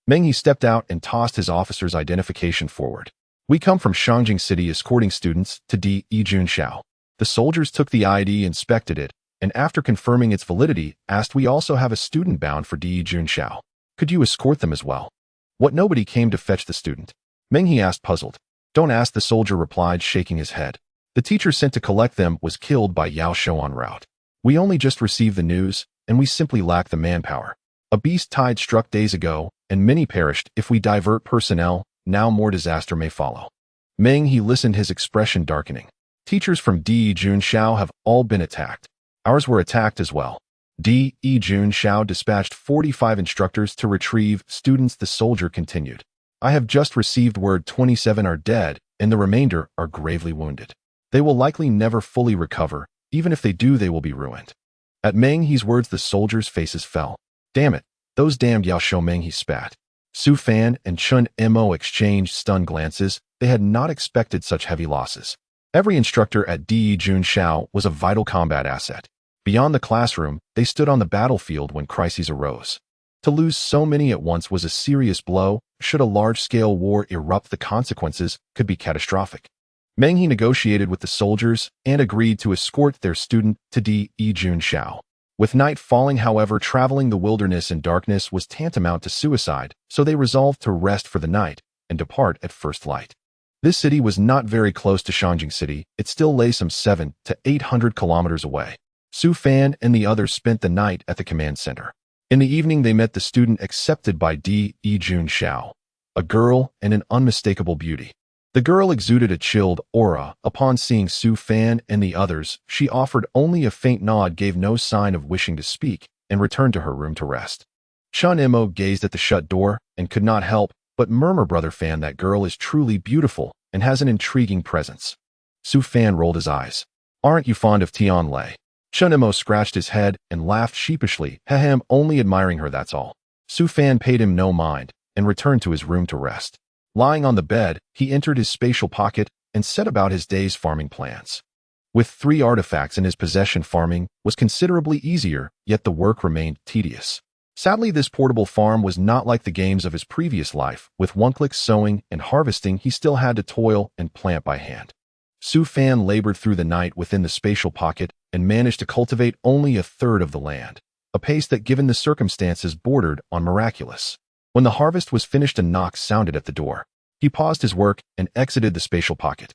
Meng He stepped out and tossed his officer's identification forward. "We come from Shangjing City, escorting students to Destined." The soldiers took the ID, inspected it, and after confirming its validity, asked, "We also have a student bound for Destined. Could you escort them as well?" "What, nobody came to fetch the student?" Meng He asked, puzzled. "Don't ask," the soldier replied, shaking his head. "The teacher sent to collect them was killed by Yao Shou en route. We only just received the news, and we simply lack the manpower. A beast tide struck days ago, and many perished. If we divert personnel, now more disaster may follow." Meng He listened, his expression darkening. "Teachers from Destined have all been attacked. Ours were attacked as well. Destined dispatched 45 instructors to retrieve students," the soldier continued. "I have just received word 27 are dead, and the remainder are gravely wounded. They will likely never fully recover. Even if they do, they will be ruined." At Meng He's words, the soldiers' faces fell. "Damn it, those damned Yao Shou!" Meng He spat. Su Fan and Chun Mo exchanged stunned glances. They had not expected such heavy losses. Every instructor at Destined was a vital combat asset. Beyond the classroom, they stood on the battlefield when crises arose. To lose so many at once was a serious blow. Should a large-scale war erupt, the consequences could be catastrophic. Meng He negotiated with the soldiers and agreed to escort their student to Destined. With night falling, however, traveling the wilderness in darkness was tantamount to suicide, so they resolved to rest for the night and depart at first light. This city was not very close to Shangjing City. It still lay some 700 to 800 kilometers away. Su Fan and the others spent the night at the command center. In the evening, they met the student accepted by Destined, a girl and an unmistakable beauty. The girl exuded a chilled aura. Upon seeing Su Fan and the others, she offered only a faint nod, gave no sign of wishing to speak, and returned to her room to rest. Chun Mo gazed at the shut door and could not help but murmur, "Brother Fan, that girl is truly beautiful and has an intriguing presence." Su Fan rolled his eyes. "Aren't you fond of Tian Lei?" Chun Mo scratched his head and laughed sheepishly. "Ahem, only admiring her, that's all." Su Fan paid him no mind and returned to his room to rest. Lying on the bed, he entered his spatial pocket and set about his day's farming plans. With 3 artifacts in his possession, farming was considerably easier, yet the work remained tedious. Sadly, this portable farm was not like the games of his previous life. With one-click sowing and harvesting, he still had to toil and plant by hand. Su Fan labored through the night within the spatial pocket and managed to cultivate only a third of the land, a pace that, given the circumstances, bordered on miraculous. When the harvest was finished, a knock sounded at the door. He paused his work and exited the spatial pocket.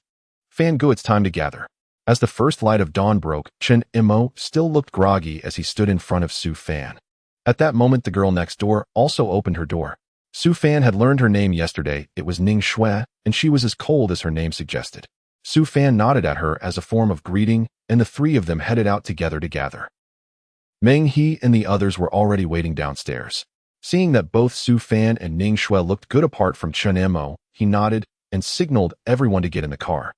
Fan Gu, it's time to gather. As the first light of dawn broke, Chen Imo still looked groggy as he stood in front of Su Fan. At that moment, the girl next door also opened her door. Su Fan had learned her name yesterday. It was Ning Shui, and she was as cold as her name suggested. Su Fan nodded at her as a form of greeting, and the three of them headed out together to gather. Meng He and the others were already waiting downstairs. Seeing that both Su Fan and Ning Shui looked good apart from Chen Imo, he nodded and signaled everyone to get in the car.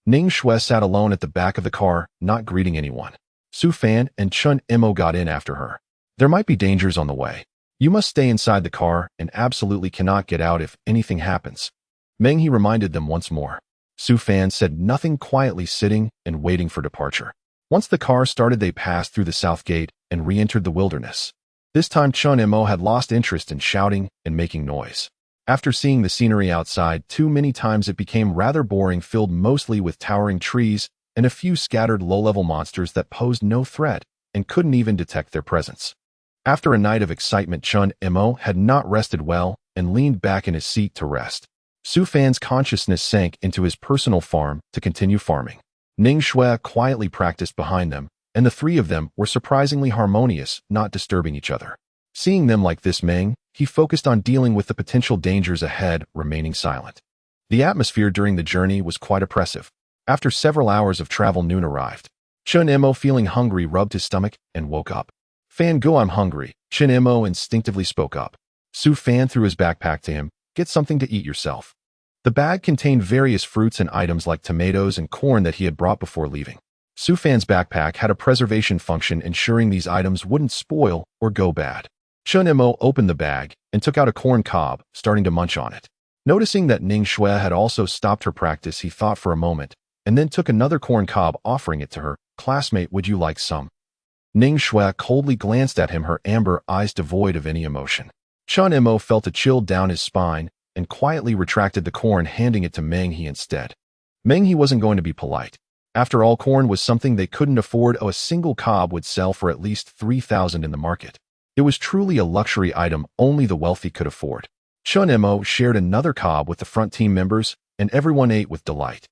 Ning Shui sat alone at the back of the car, not greeting anyone. Su Fan and Chen Imo got in after her. There might be dangers on the way. You must stay inside the car and absolutely cannot get out if anything happens. Meng He reminded them once more. Su Fan said nothing, quietly sitting and waiting for departure. Once the car started, they passed through the south gate and re-entered the wilderness. This time Chen Imo had lost interest in shouting and making noise. After seeing the scenery outside too many times, it became rather boring, filled mostly with towering trees and a few scattered low-level monsters that posed no threat and couldn't even detect their presence. After a night of excitement, Chen Imo had not rested well and leaned back in his seat to rest. Su Fan's consciousness sank into his personal farm to continue farming. Ning Shui quietly practiced behind them, and the three of them were surprisingly harmonious, not disturbing each other. Seeing them like this, Meng He focused on dealing with the potential dangers ahead, remaining silent. The atmosphere during the journey was quite oppressive. After several hours of travel, noon arrived. Chen Imo, feeling hungry, rubbed his stomach and woke up. Fan Gu, I'm hungry. Chen Imo instinctively spoke up. Su Fan threw his backpack to him. Get something to eat yourself. The bag contained various fruits and items like tomatoes and corn that he had brought before leaving. Su Fan's backpack had a preservation function, ensuring these items wouldn't spoil or go bad. Chen Imo opened the bag and took out a corn cob, starting to munch on it. Noticing that Ning Shui had also stopped her practice, he thought for a moment and then took another corn cob, offering it to her. Classmate, would you like some? Ning Shui coldly glanced at him, her amber eyes devoid of any emotion. Chen Imo felt a chill down his spine and quietly retracted the corn, handing it to Meng He instead. Meng He wasn't going to be polite. After all, corn was something they couldn't afford. A single cob would sell for at least 3,000 in the market. It was truly a luxury item only the wealthy could afford. Chen Imo shared another cob with the front team members, and everyone ate with delight.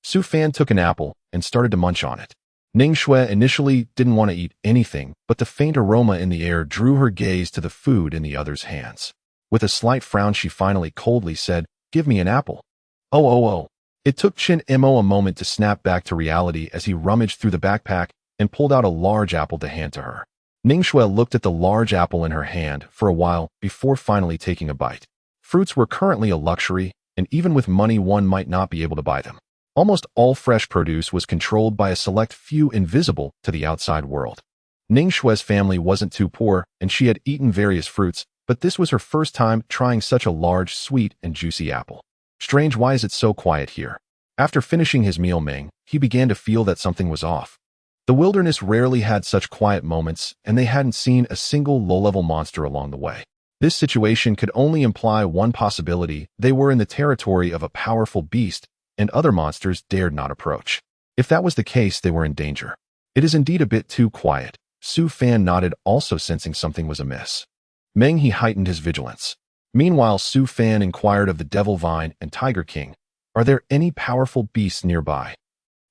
Su Fan took an apple and started to munch on it. Ning Shui initially didn't want to eat anything, but the faint aroma in the air drew her gaze to the food in the other's hands. With a slight frown, she finally coldly said, "Give me an apple." Oh. It took Chen Imo a moment to snap back to reality as he rummaged through the backpack and pulled out a large apple to hand to her. Ning Shui looked at the large apple in her hand for a while before finally taking a bite. Fruits were currently a luxury, and even with money one might not be able to buy them. Almost all fresh produce was controlled by a select few, invisible to the outside world. Ning Shui's family wasn't too poor, and she had eaten various fruits, but this was her first time trying such a large, sweet, and juicy apple. Strange, why is it so quiet here? After finishing his meal, Meng He began to feel that something was off. The wilderness rarely had such quiet moments, and they hadn't seen a single low-level monster along the way. This situation could only imply one possibility: they were in the territory of a powerful beast, and other monsters dared not approach. If that was the case, they were in danger. It is indeed a bit too quiet. Su Fan nodded, also sensing something was amiss. Meng He heightened his vigilance. Meanwhile, Su Fan inquired of the Devil Vine and Tiger King, "Are there any powerful beasts nearby?"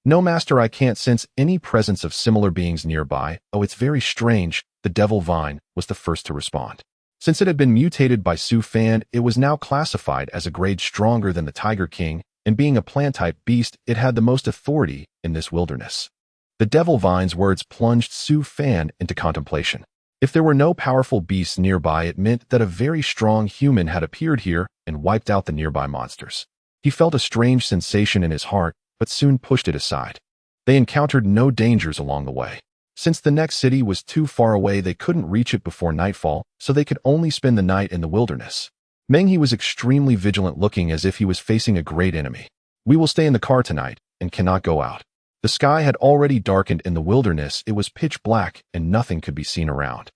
"No, master, I can't sense any presence of similar beings nearby." "Oh, it's very strange." The Devil Vine was the first to respond. Since it had been mutated by Su Fan, it was now classified as a grade stronger than the Tiger King, and being a plant-type beast, it had the most authority in this wilderness. The Devil Vine's words plunged Su Fan into contemplation. If there were no powerful beasts nearby, it meant that a very strong human had appeared here and wiped out the nearby monsters. He felt a strange sensation in his heart, but soon pushed it aside. They encountered no dangers along the way. Since the next city was too far away, they couldn't reach it before nightfall, so they could only spend the night in the wilderness. Meng He was extremely vigilant, looking as if he was facing a great enemy. "We will stay in the car tonight and cannot go out." The sky had already darkened in the wilderness. It was pitch black and nothing could be seen around.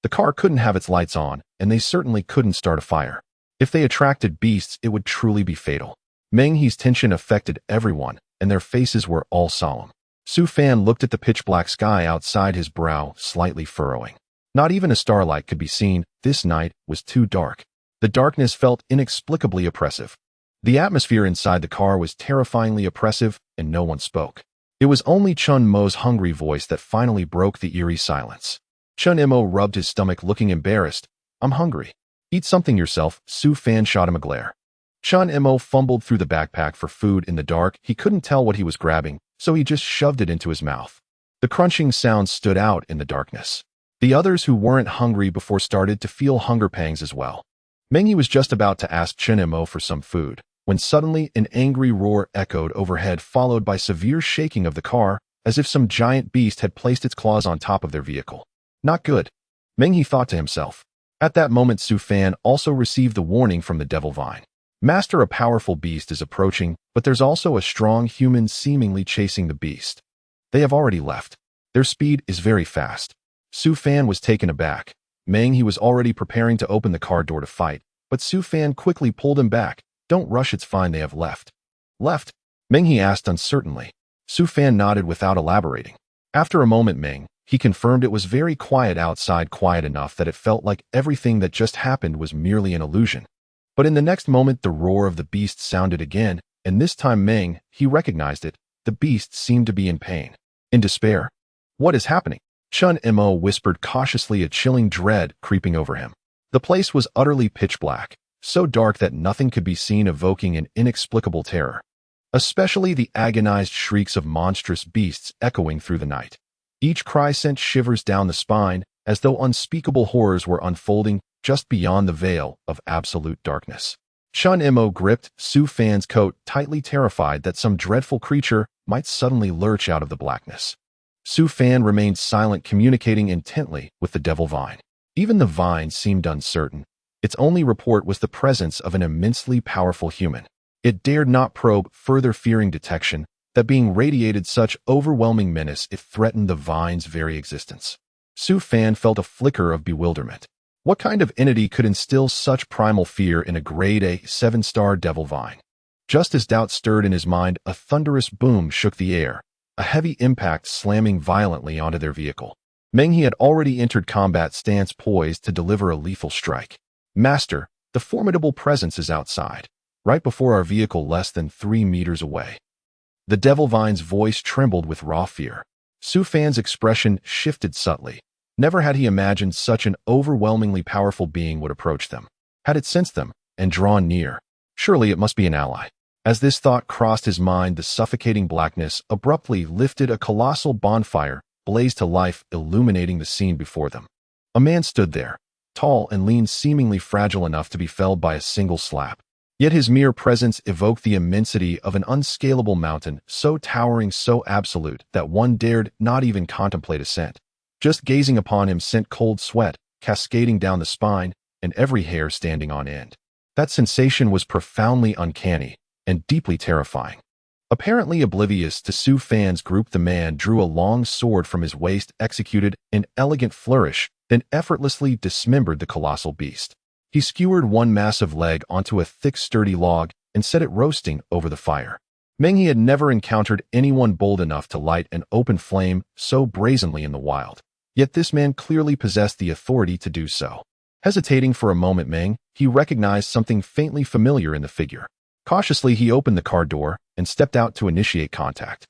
The car couldn't have its lights on, and they certainly couldn't start a fire. If they attracted beasts, it would truly be fatal. Meng He's tension affected everyone, and their faces were all solemn. Su Fan looked at the pitch-black sky outside, his brow slightly furrowing. Not even a starlight could be seen. This night was too dark. The darkness felt inexplicably oppressive. The atmosphere inside the car was terrifyingly oppressive, and no one spoke. It was only Chun Mo's hungry voice that finally broke the eerie silence. Chun Mo rubbed his stomach, looking embarrassed. "I'm hungry." "Eat something yourself." Su Fan shot him a glare. Chun Mo fumbled through the backpack for food in the dark. He couldn't tell what he was grabbing, so he just shoved it into his mouth. The crunching sound stood out in the darkness. The others who weren't hungry before started to feel hunger pangs as well. Meng was just about to ask Chun Mo for some food, when suddenly an angry roar echoed overhead, followed by severe shaking of the car, as if some giant beast had placed its claws on top of their vehicle. Not good, Meng thought to himself. At that moment, Su Fan also received the warning from the Devil Vine. Master, a powerful beast is approaching, but there's also a strong human seemingly chasing the beast. They have already left. Their speed is very fast. Su Fan was taken aback. Meng was already preparing to open the car door to fight, but Su Fan quickly pulled him back. "Don't rush, it's fine, they have left." "Left?" Meng asked uncertainly. Su Fan nodded without elaborating. After a moment, he confirmed it was very quiet outside, quiet enough that it felt like everything that just happened was merely an illusion. But in the next moment, the roar of the beast sounded again, and this time Meng, he recognized it. The beast seemed to be in pain, in despair. "What is happening?" Chun Mo whispered cautiously, a chilling dread creeping over him. The place was utterly pitch black, so dark that nothing could be seen, evoking an inexplicable terror. Especially the agonized shrieks of monstrous beasts echoing through the night. Each cry sent shivers down the spine, as though unspeakable horrors were unfolding just beyond the veil of absolute darkness. Chun Mo gripped Su Fan's coat tightly, terrified that some dreadful creature might suddenly lurch out of the blackness. Su Fan remained silent, communicating intently with the Devil Vine. Even the vine seemed uncertain. Its only report was the presence of an immensely powerful human. It dared not probe further, fearing detection, that being radiated such overwhelming menace, it threatened the vine's very existence. Su Fan felt a flicker of bewilderment. What kind of entity could instill such primal fear in a grade A 7-star devil vine? Just as doubt stirred in his mind, a thunderous boom shook the air, a heavy impact slamming violently onto their vehicle. Meng had already entered combat stance, poised to deliver a lethal strike. "Master, the formidable presence is outside, right before our vehicle, less than 3 meters away." The Devil Vine's voice trembled with raw fear. Su Fan's expression shifted subtly. Never had he imagined such an overwhelmingly powerful being would approach them. Had it sensed them and drawn near? Surely it must be an ally. As this thought crossed his mind, the suffocating blackness abruptly lifted. A colossal bonfire blazed to life, illuminating the scene before them. A man stood there, tall and lean, seemingly fragile enough to be felled by a single slap. Yet his mere presence evoked the immensity of an unscalable mountain, so towering, so absolute, that one dared not even contemplate ascent. Just gazing upon him sent cold sweat cascading down the spine and every hair standing on end. That sensation was profoundly uncanny and deeply terrifying. Apparently oblivious to Su Fan's group, the man drew a long sword from his waist, executed an elegant flourish, then effortlessly dismembered the colossal beast. He skewered one massive leg onto a thick, sturdy log and set it roasting over the fire. Meng had never encountered anyone bold enough to light an open flame so brazenly in the wild. Yet this man clearly possessed the authority to do so. Hesitating for a moment, Meng, he recognized something faintly familiar in the figure. Cautiously, he opened the car door and stepped out to initiate contact.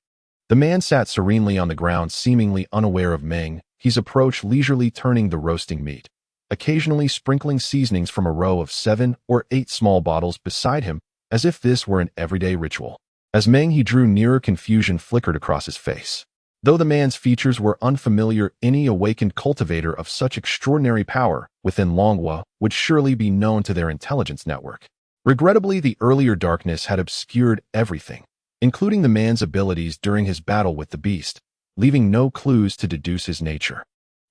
The man sat serenely on the ground, seemingly unaware of Meng. His approach leisurely, turning the roasting meat, occasionally sprinkling seasonings from a row of 7 or 8 small bottles beside him, as if this were an everyday ritual. As Meng drew nearer, confusion flickered across his face. Though the man's features were unfamiliar, any awakened cultivator of such extraordinary power within Longhua would surely be known to their intelligence network. Regrettably, the earlier darkness had obscured everything, including the man's abilities during his battle with the beast, leaving no clues to deduce his nature.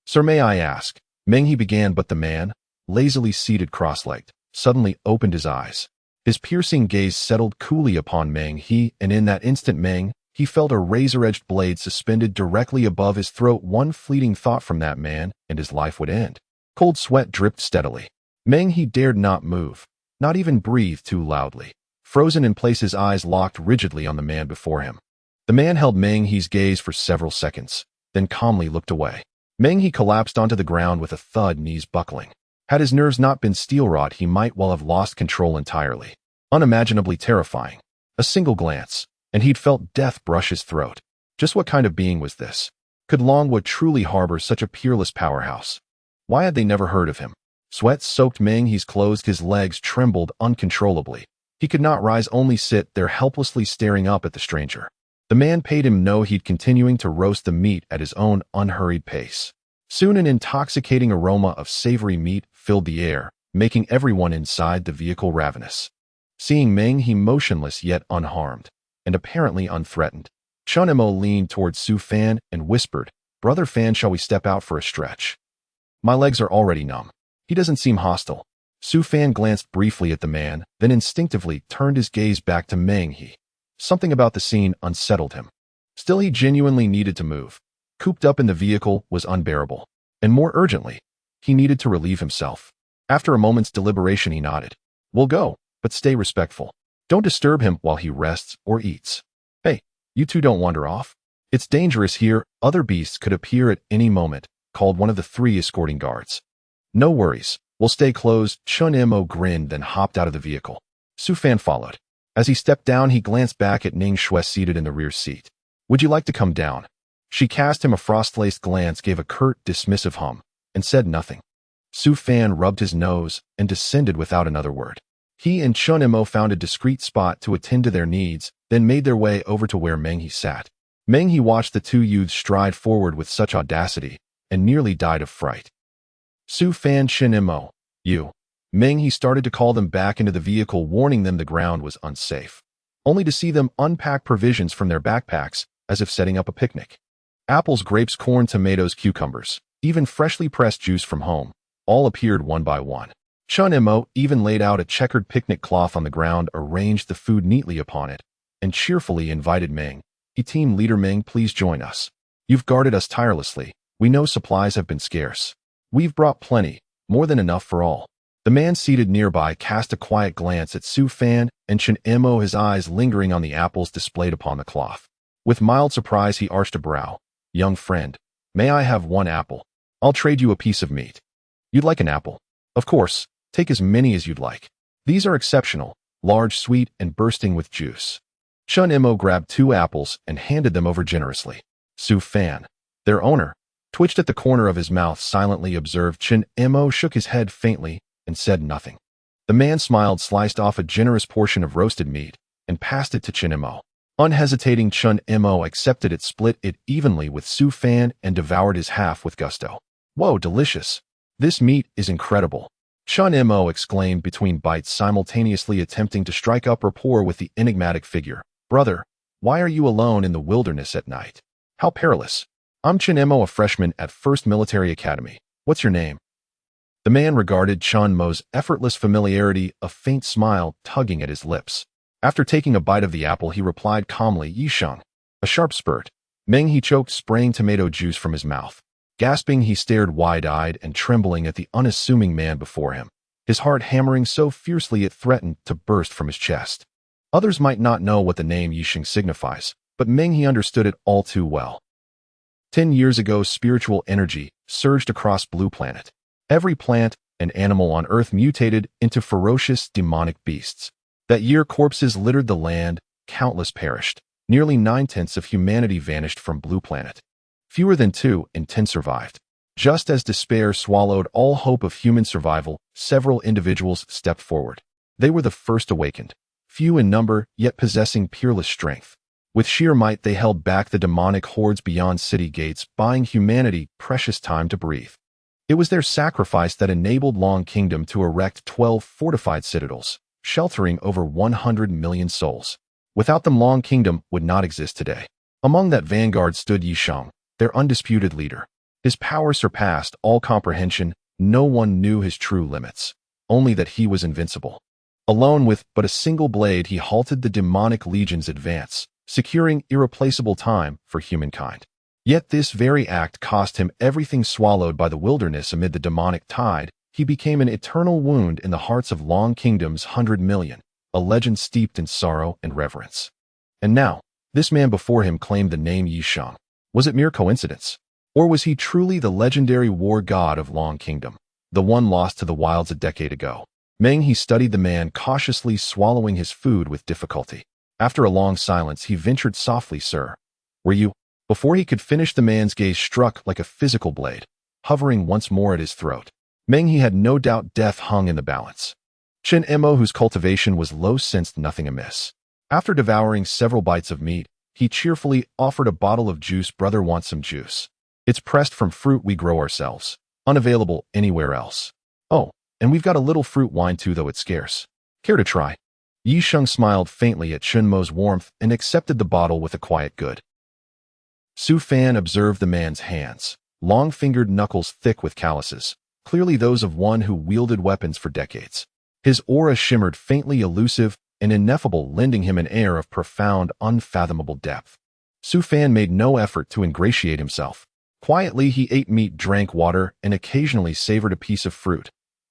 "Sir, may I ask?" Meng began, but the man, lazily seated cross-legged, suddenly opened his eyes. His piercing gaze settled coolly upon Meng, and in that instant he felt a razor-edged blade suspended directly above his throat. One fleeting thought from that man, and his life would end. Cold sweat dripped steadily. Meng He dared not move, not even breathe too loudly. Frozen in place, his eyes locked rigidly on the man before him. The man held Meng He's gaze for several seconds, then calmly looked away. Meng He collapsed onto the ground with a thud, knees buckling. Had his nerves not been steel-wrought, he might well have lost control entirely. Unimaginably terrifying. A single glance, and he'd felt death brush his throat. Just what kind of being was this? Could Longwood truly harbor such a peerless powerhouse? Why had they never heard of him? Sweat soaked Meng He's clothes, his legs trembled uncontrollably. He could not rise, only sit there helplessly staring up at the stranger. The man paid him no heed, continuing to roast the meat at his own unhurried pace. Soon an intoxicating aroma of savory meat filled the air, making everyone inside the vehicle ravenous. Seeing Meng He motionless yet unharmed, and apparently unthreatened, Chun Mo leaned toward Su Fan and whispered, "Brother Fan, shall we step out for a stretch? My legs are already numb." He doesn't seem hostile. Su Fan glanced briefly at the man, then instinctively turned his gaze back to Meng He. Something about the scene unsettled him. Still, he genuinely needed to move. Cooped up in the vehicle was unbearable. And more urgently, he needed to relieve himself. After a moment's deliberation, he nodded. "We'll go, but stay respectful. Don't disturb him while he rests or eats. Hey, you two don't wander off. It's dangerous here. Other beasts could appear at any moment," called one of the three escorting guards. "No worries. We'll stay close." Chun Mo grinned, then hopped out of the vehicle. Su Fan followed. As he stepped down, he glanced back at Ning Shui seated in the rear seat. "Would you like to come down?" She cast him a frost-laced glance, gave a curt, dismissive hum, and said nothing. Su Fan rubbed his nose and descended without another word. He and Chun Mo found a discreet spot to attend to their needs, then made their way over to where Meng He sat. Meng He watched the two youths stride forward with such audacity, and nearly died of fright. "Su Fan, Chun Mo, you." Meng He started to call them back into the vehicle, warning them the ground was unsafe, only to see them unpack provisions from their backpacks, as if setting up a picnic. Apples, grapes, corn, tomatoes, cucumbers, even freshly pressed juice from home, all appeared one by one. Chun Mo even laid out a checkered picnic cloth on the ground, arranged the food neatly upon it, and cheerfully invited Meng. "He, team leader Meng, please join us. You've guarded us tirelessly. We know supplies have been scarce. We've brought plenty, more than enough for all." The man seated nearby cast a quiet glance at Su Fan and Chun Mo, his eyes lingering on the apples displayed upon the cloth. With mild surprise, he arched a brow. "Young friend, may I have one apple? I'll trade you a piece of meat." "You'd like an apple? Of course, take as many as you'd like. These are exceptional, large, sweet, and bursting with juice." Chun Mo grabbed 2 apples and handed them over generously. Su Fan, their owner, twitched at the corner of his mouth, silently observed. Chun Mo shook his head faintly and said nothing. The man smiled, sliced off a generous portion of roasted meat, and passed it to Chun Mo. Unhesitating, Chun Mo accepted it, split it evenly with Su Fan, and devoured his half with gusto. "Whoa, delicious. This meat is incredible." Chun Mo exclaimed between bites, simultaneously attempting to strike up rapport with the enigmatic figure. "Brother, why are you alone in the wilderness at night? How perilous." "I'm Chun Mo, a freshman at First Military Academy. What's your name?" The man regarded Chun Mo's effortless familiarity, a faint smile tugging at his lips. After taking a bite of the apple, he replied calmly, "Yisheng." A sharp spurt. Meng He choked, spraying tomato juice from his mouth. Gasping, he stared wide-eyed and trembling at the unassuming man before him, his heart hammering so fiercely it threatened to burst from his chest. Others might not know what the name Yisheng signifies, but Meng He understood it all too well. 10 years ago, spiritual energy surged across Blue Planet. Every plant and animal on Earth mutated into ferocious, demonic beasts. That year, corpses littered the land, countless perished. Nearly 9/10 of humanity vanished from Blue Planet. Fewer than 2 in 10 survived. Just as despair swallowed all hope of human survival, several individuals stepped forward. They were the first awakened. Few in number, yet possessing peerless strength. With sheer might, they held back the demonic hordes beyond city gates, buying humanity precious time to breathe. It was their sacrifice that enabled Long Kingdom to erect 12 fortified citadels, sheltering over 100 million souls. Without them, Long Kingdom would not exist today. Among that vanguard stood Yisheng, their undisputed leader. His power surpassed all comprehension. No one knew his true limits, only that he was invincible. Alone, with but a single blade, he halted the demonic legion's advance, securing irreplaceable time for humankind. Yet this very act cost him everything. Swallowed by the wilderness amid the demonic tide, he became an eternal wound in the hearts of Long Kingdom's 100 million, a legend steeped in sorrow and reverence. And now, this man before him claimed the name Yi Shang. Was it mere coincidence? Or was he truly the legendary war god of Long Kingdom, the one lost to the wilds a decade ago? Meng He studied the man, cautiously swallowing his food with difficulty. After a long silence, he ventured softly, "Sir, were you?" Before he could finish, the man's gaze struck like a physical blade, hovering once more at his throat. Meng He had no doubt death hung in the balance. Chen Mo, whose cultivation was low, sensed nothing amiss. After devouring several bites of meat, he cheerfully offered a bottle of juice. "Brother, want some juice? It's pressed from fruit we grow ourselves, unavailable anywhere else. Oh, and we've got a little fruit wine too, though it's scarce. Care to try?" Yi Shang smiled faintly at Chen Mo's warmth and accepted the bottle with a quiet good. Su Fan observed the man's hands, long-fingered knuckles thick with calluses, clearly those of one who wielded weapons for decades. His aura shimmered faintly, elusive and ineffable, lending him an air of profound, unfathomable depth. Su Fan made no effort to ingratiate himself. Quietly, he ate meat, drank water, and occasionally savored a piece of fruit.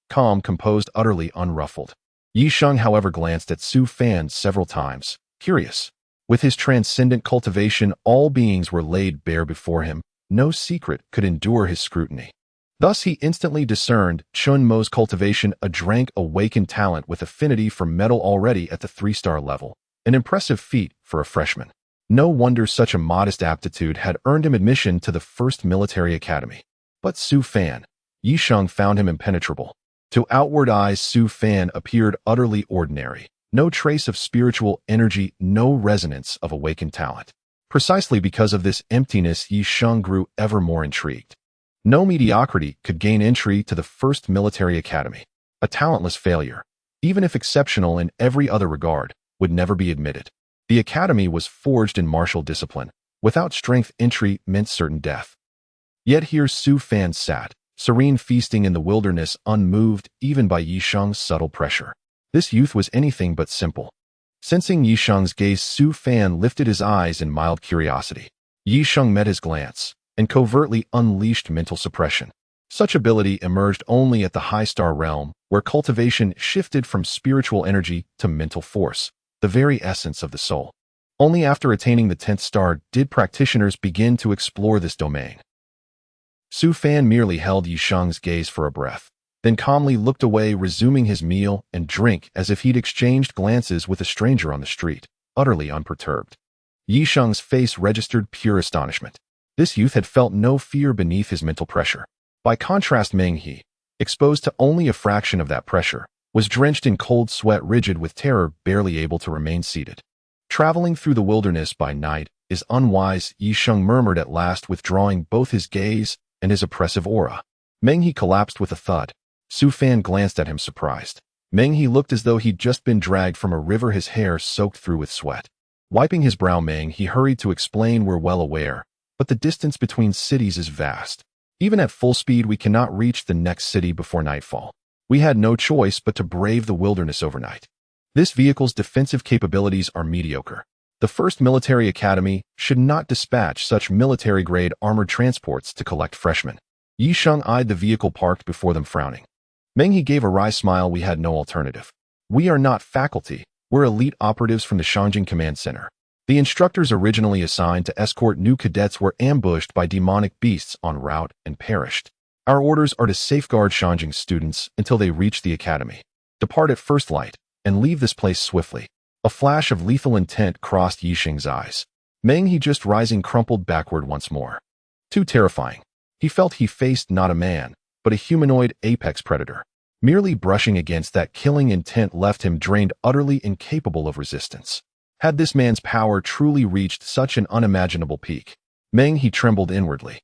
Calm, composed, utterly unruffled. Yi Shang, however, glanced at Su Fan several times, curious. With his transcendent cultivation, all beings were laid bare before him. No secret could endure his scrutiny. Thus he instantly discerned Chen Mo's cultivation, a awakened talent with affinity for metal already at the 3-star level, an impressive feat for a freshman. No wonder such a modest aptitude had earned him admission to the first military academy. But Su Fan, Yi Shang found him impenetrable. To outward eyes, Su Fan appeared utterly ordinary. No trace of spiritual energy, no resonance of awakened talent. Precisely because of this emptiness, Yi Shang grew ever more intrigued. No mediocrity could gain entry to the first military academy. A talentless failure, even if exceptional in every other regard, would never be admitted. The academy was forged in martial discipline. Without strength, entry meant certain death. Yet here Su Fan sat, serene, feasting in the wilderness, unmoved even by Yi Shang's subtle pressure. This youth was anything but simple. Sensing Yi Shang's gaze, Su Fan lifted his eyes in mild curiosity. Yi Shang met his glance and covertly unleashed mental suppression. Such ability emerged only at the high-star realm, where cultivation shifted from spiritual energy to mental force, the very essence of the soul. Only after attaining the 10th star did practitioners begin to explore this domain. Su Fan merely held Yi Shang's gaze for a breath, then calmly looked away, resuming his meal and drink as if he'd exchanged glances with a stranger on the street, utterly unperturbed. Yi Shang's face registered pure astonishment. This youth had felt no fear beneath his mental pressure. By contrast, Meng He, exposed to only a fraction of that pressure, was drenched in cold sweat, rigid with terror, barely able to remain seated. "Traveling through the wilderness by night is unwise," Yi Shang murmured at last, withdrawing both his gaze and his oppressive aura. Meng He collapsed with a thud. Su Fan glanced at him, surprised. Meng He looked as though he'd just been dragged from a river, his hair soaked through with sweat. Wiping his brow, Meng He hurried to explain, "We're well aware, but the distance between cities is vast. Even at full speed, we cannot reach the next city before nightfall. We had no choice but to brave the wilderness overnight. This vehicle's defensive capabilities are mediocre. The first military academy should not dispatch such military-grade armored transports to collect freshmen." Yi Shang eyed the vehicle parked before them, frowning. Meng He gave a wry smile. "We had no alternative. We are not faculty. We're elite operatives from the Shangjing Command Center. The instructors originally assigned to escort new cadets were ambushed by demonic beasts en route and perished. Our orders are to safeguard Shangjing students until they reach the academy. Depart at first light and leave this place swiftly." A flash of lethal intent crossed Yi Shang's eyes. Meng He, just rising, crumpled backward once more. Too terrifying. He felt he faced not a man, but a humanoid apex predator. Merely brushing against that killing intent left him drained, utterly incapable of resistance. Had this man's power truly reached such an unimaginable peak? Meng He trembled inwardly.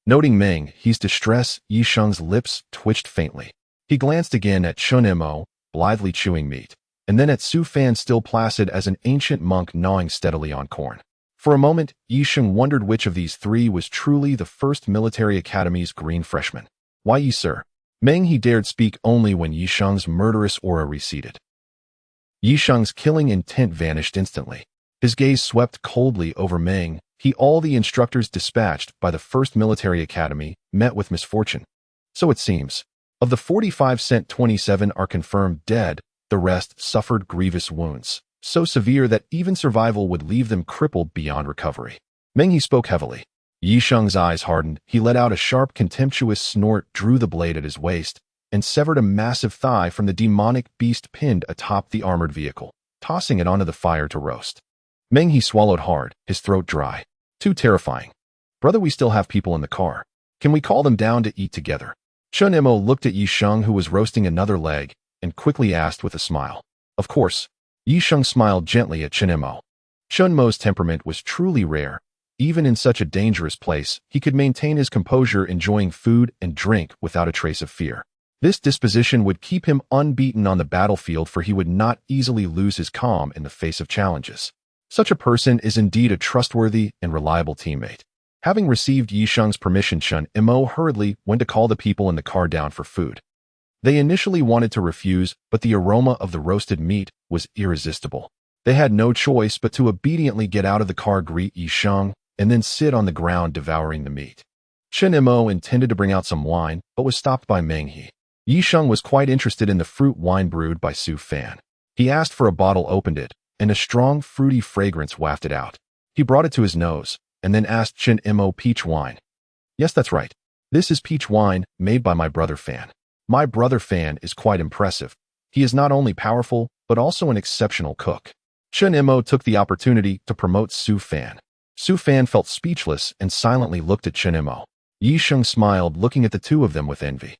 Noting Meng He's distress, Yi Shang's lips twitched faintly. He glanced again at Chen Mo, blithely chewing meat, and then at Su Fan, still placid as an ancient monk gnawing steadily on corn. For a moment, Yi Shang wondered which of these three was truly the first military academy's green freshman. "Why, Yi, sir?" Meng He dared speak only when Yi Shang's murderous aura receded. Yi Shang's killing intent vanished instantly. His gaze swept coldly over Meng All the instructors dispatched by the first military academy met with misfortune. So it seems. Of the 45 sent, 27 are confirmed dead, the rest suffered grievous wounds, so severe that even survival would leave them crippled beyond recovery. Meng He spoke heavily. Yi Sheng's eyes hardened. He let out a sharp, contemptuous snort, drew the blade at his waist, and severed a massive thigh from the demonic beast pinned atop the armored vehicle, tossing it onto the fire to roast. Meng He swallowed hard, his throat dry. Too terrifying. Brother, we still have people in the car. Can we call them down to eat together? Chen Mo looked at Yi Sheng, who was roasting another leg, and quickly asked with a smile. Of course. Yi Sheng smiled gently at Chen Mo. Chen Mo's temperament was truly rare. Even in such a dangerous place, he could maintain his composure, enjoying food and drink without a trace of fear. This disposition would keep him unbeaten on the battlefield, for he would not easily lose his calm in the face of challenges. Such a person is indeed a trustworthy and reliable teammate. Having received Yi Sheng's permission, Chen Mo hurriedly went to call the people in the car down for food. They initially wanted to refuse, but the aroma of the roasted meat was irresistible. They had no choice but to obediently get out of the car, greet Yi Sheng, and then sit on the ground devouring the meat. Chen Mo intended to bring out some wine, but was stopped by Meng He. Yi Sheng was quite interested in the fruit wine brewed by Su Fan. He asked for a bottle, opened it, and a strong, fruity fragrance wafted out. He brought it to his nose, and then asked Chen Mo, peach wine. Yes, that's right. This is peach wine, made by my brother Fan. My brother Fan is quite impressive. He is not only powerful, but also an exceptional cook. Chen Mo took the opportunity to promote Su Fan. Su Fan felt speechless and silently looked at Chen Mo. Yi Sheng smiled, looking at the two of them with envy.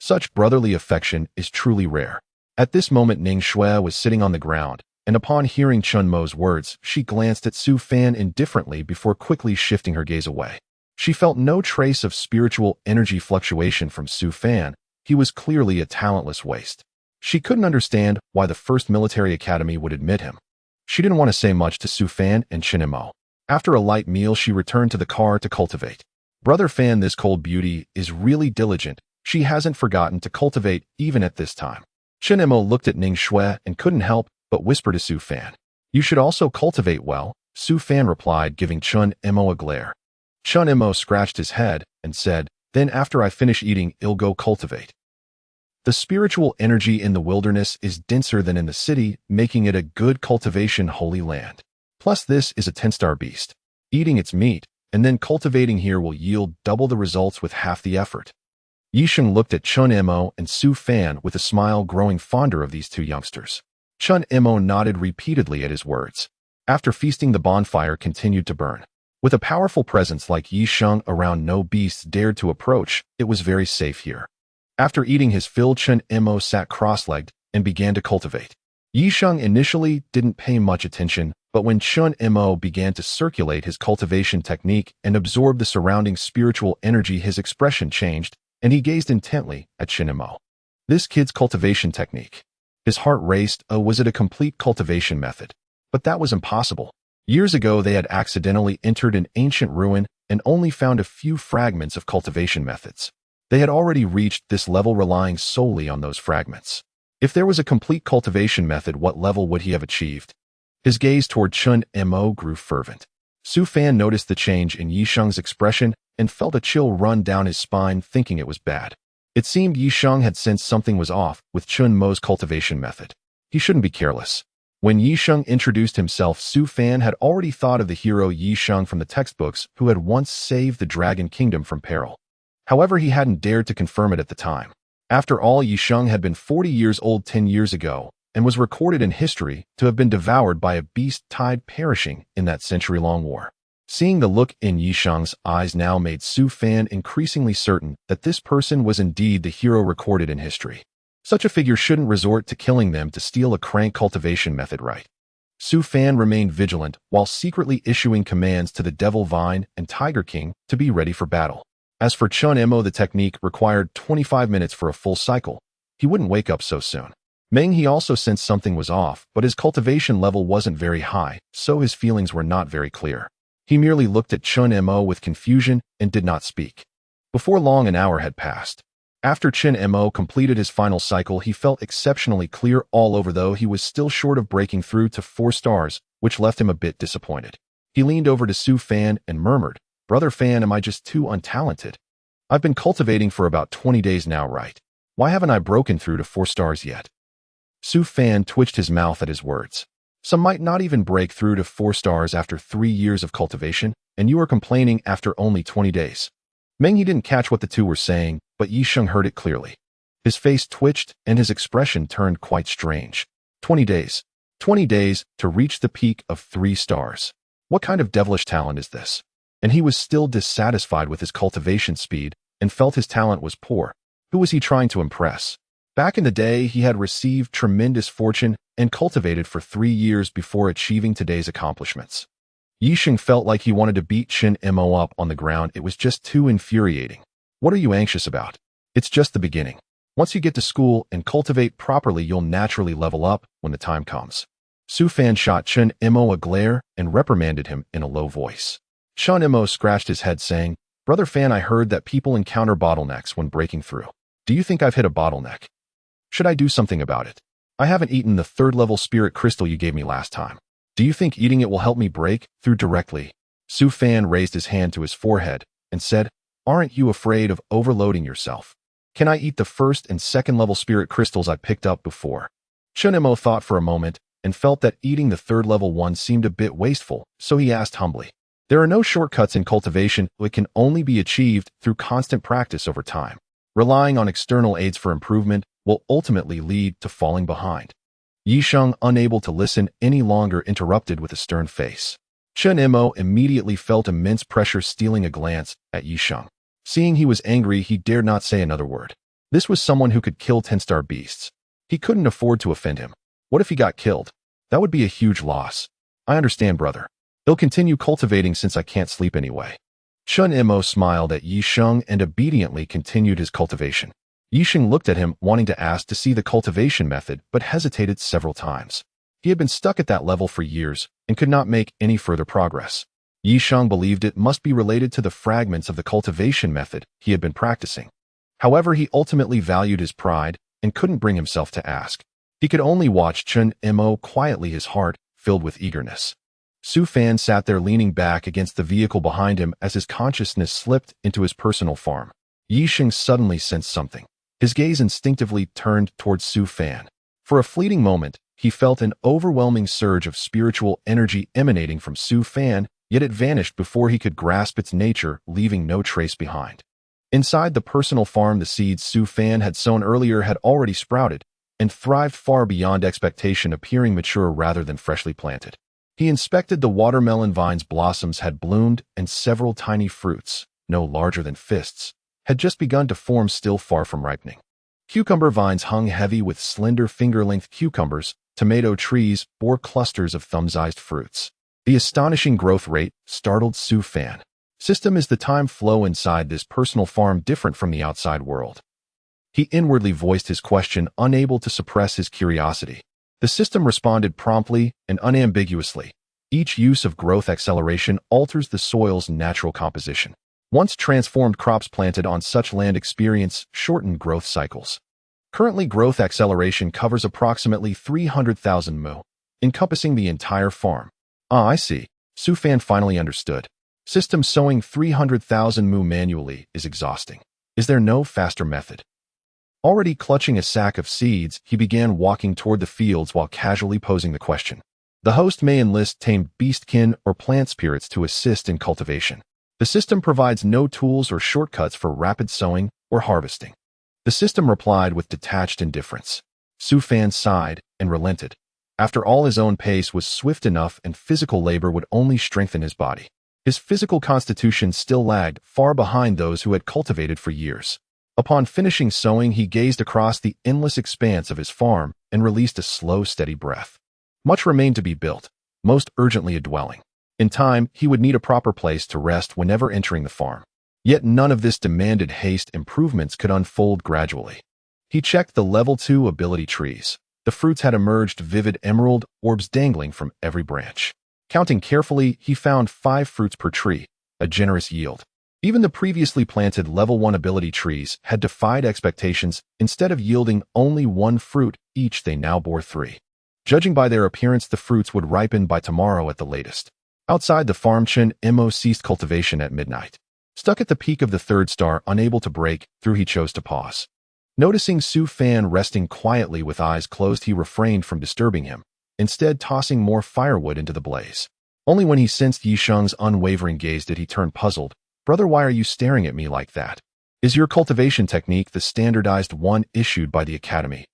Such brotherly affection is truly rare. At this moment, Ning Shui was sitting on the ground, and upon hearing Chen Mo's words, she glanced at Su Fan indifferently before quickly shifting her gaze away. She felt no trace of spiritual energy fluctuation from Su Fan. He was clearly a talentless waste. She couldn't understand why the first military academy would admit him. She didn't want to say much to Su Fan and Chen Mo. After a light meal, she returned to the car to cultivate. Brother Fan, this cold beauty is really diligent. She hasn't forgotten to cultivate even at this time. Chen Mo looked at Ning Shui and couldn't help but whisper to Su Fan. You should also cultivate well, Su Fan replied, giving Chen Mo a glare. Chen Mo scratched his head and said, then after I finish eating, I'll go cultivate. The spiritual energy in the wilderness is denser than in the city, making it a good cultivation holy land. Plus, this is a 10-star beast. Eating its meat and then cultivating here will yield double the results with half the effort. Yi Sheng looked at Chen Mo and Su Fan with a smile, growing fonder of these two youngsters. Chen Mo nodded repeatedly at his words. After feasting, the bonfire continued to burn. With a powerful presence like Yi Sheng around, no beasts dared to approach. It was very safe here. After eating his fill, Chen Mo sat cross-legged and began to cultivate. Yi Sheng initially didn't pay much attention, but when Chen Mo began to circulate his cultivation technique and absorb the surrounding spiritual energy, his expression changed, and he gazed intently at Chen Mo. This kid's cultivation technique. His heart raced. Oh, was it a complete cultivation method? But that was impossible. Years ago, they had accidentally entered an ancient ruin and only found a few fragments of cultivation methods. They had already reached this level, relying solely on those fragments. If there was a complete cultivation method, what level would he have achieved? His gaze toward Chen Mo grew fervent. Su Fan noticed the change in Yi Sheng's expression and felt a chill run down his spine, thinking it was bad. It seemed Yi Sheng had sensed something was off with Chen Mo's cultivation method. He shouldn't be careless. When Yi Sheng introduced himself, Su Fan had already thought of the hero Yi Sheng from the textbooks, who had once saved the Dragon Kingdom from peril. However, he hadn't dared to confirm it at the time. After all, Yi Sheng had been 40 years old 10 years ago and was recorded in history to have been devoured by a beast tied, perishing in that century-long war. Seeing the look in Yi Sheng's eyes now made Su Fan increasingly certain that this person was indeed the hero recorded in history. Such a figure shouldn't resort to killing them to steal a crank cultivation method, right? Su Fan remained vigilant while secretly issuing commands to the Devil Vine and Tiger King to be ready for battle. As for Chen Mo, the technique required 25 minutes for a full cycle. He wouldn't wake up so soon. Meng He also sensed something was off, but his cultivation level wasn't very high, so his feelings were not very clear. He merely looked at Chen Mo with confusion and did not speak. Before long, an hour had passed. After Chen Mo completed his final cycle, he felt exceptionally clear all over, though he was still short of breaking through to 4 stars, which left him a bit disappointed. He leaned over to Su Fan and murmured, "Brother Fan, am I just too untalented? I've been cultivating for about 20 days now, right? Why haven't I broken through to 4 stars yet?" Su Fan twitched his mouth at his words. "Some might not even break through to 4 stars after 3 years of cultivation, and you are complaining after only 20 days. Menghe didn't catch what the two were saying, but Yisheng heard it clearly. His face twitched, and his expression turned quite strange. 20 days. 20 days to reach the peak of 3 stars. What kind of devilish talent is this? And he was still dissatisfied with his cultivation speed and felt his talent was poor. Who was he trying to impress? Back in the day, he had received tremendous fortune and cultivated for 3 years before achieving today's accomplishments. Yisheng felt like he wanted to beat Chen Mo up on the ground. It was just too infuriating. What are you anxious about? It's just the beginning. Once you get to school and cultivate properly, you'll naturally level up when the time comes. Su Fan shot Chen Mo a glare and reprimanded him in a low voice. Chen Mo scratched his head saying, "Brother Fan, I heard that people encounter bottlenecks when breaking through. Do you think I've hit a bottleneck? Should I do something about it? I haven't eaten the 3rd level spirit crystal you gave me last time. Do you think eating it will help me break through directly?" Su Fan raised his hand to his forehead and said, "Aren't you afraid of overloading yourself? Can I eat the 1st and 2nd level spirit crystals I picked up before?" Chen Mo thought for a moment and felt that eating the 3rd level one seemed a bit wasteful, so he asked humbly, "There are no shortcuts in cultivation. It can only be achieved through constant practice over time. Relying on external aids for improvement will ultimately lead to falling behind." Yisheng, unable to listen any longer, interrupted with a stern face. Chen Mo immediately felt immense pressure, stealing a glance at Yisheng. Seeing he was angry, he dared not say another word. This was someone who could kill 10-star beasts. He couldn't afford to offend him. What if he got killed? That would be a huge loss. "I understand, brother. He'll continue cultivating since I can't sleep anyway." Chen Mo smiled at Yisheng and obediently continued his cultivation. Yisheng looked at him, wanting to ask to see the cultivation method, but hesitated several times. He had been stuck at that level for years and could not make any further progress. Yisheng believed it must be related to the fragments of the cultivation method he had been practicing. However, he ultimately valued his pride and couldn't bring himself to ask. He could only watch Chen Mo quietly, his heart filled with eagerness. Su Fan sat there leaning back against the vehicle behind him as his consciousness slipped into his personal farm. Yisheng suddenly sensed something. His gaze instinctively turned towards Su Fan. For a fleeting moment, he felt an overwhelming surge of spiritual energy emanating from Su Fan, yet it vanished before he could grasp its nature, leaving no trace behind. Inside the personal farm, the seeds Su Fan had sown earlier had already sprouted and thrived far beyond expectation, appearing mature rather than freshly planted. He inspected the watermelon vines. Blossoms had bloomed, and several tiny fruits, no larger than fists, had just begun to form, still far from ripening. Cucumber vines hung heavy with slender finger-length cucumbers. Tomato trees bore clusters of thumb-sized fruits. The astonishing growth rate startled Su Fan. System, is the time flow inside this personal farm different from the outside world? He inwardly voiced his question, unable to suppress his curiosity. The system responded promptly and unambiguously. Each use of growth acceleration alters the soil's natural composition. Once transformed crops planted on such land experience shortened growth cycles. Currently, growth acceleration covers approximately 300,000 mu, encompassing the entire farm. Ah, I see. Su Fan finally understood. System, sowing 300,000 mu manually is exhausting. Is there no faster method? Already clutching a sack of seeds, he began walking toward the fields while casually posing the question. The host may enlist tamed beastkin or plant spirits to assist in cultivation. The system provides no tools or shortcuts for rapid sowing or harvesting. The system replied with detached indifference. Su Fan sighed and relented. After all, his own pace was swift enough and physical labor would only strengthen his body. His physical constitution still lagged far behind those who had cultivated for years. Upon finishing sowing, he gazed across the endless expanse of his farm and released a slow, steady breath. Much remained to be built, most urgently a dwelling. In time, he would need a proper place to rest whenever entering the farm. Yet none of this demanded haste. Improvements could unfold gradually. He checked the level 2 ability trees. The fruits had emerged, vivid emerald orbs dangling from every branch. Counting carefully, he found 5 fruits per tree, a generous yield. Even the previously planted level 1 ability trees had defied expectations. Instead of yielding only 1 fruit each, they now bore 3. Judging by their appearance, the fruits would ripen by tomorrow at the latest. Outside the farm, Chen Mo ceased cultivation at midnight. Stuck at the peak of the third star, unable to break through, he chose to pause. Noticing Su Fan resting quietly with eyes closed, he refrained from disturbing him, instead tossing more firewood into the blaze. Only when he sensed Yisheng's unwavering gaze did he turn puzzled. "Brother, why are you staring at me like that? Is your cultivation technique the standardized one issued by the academy?"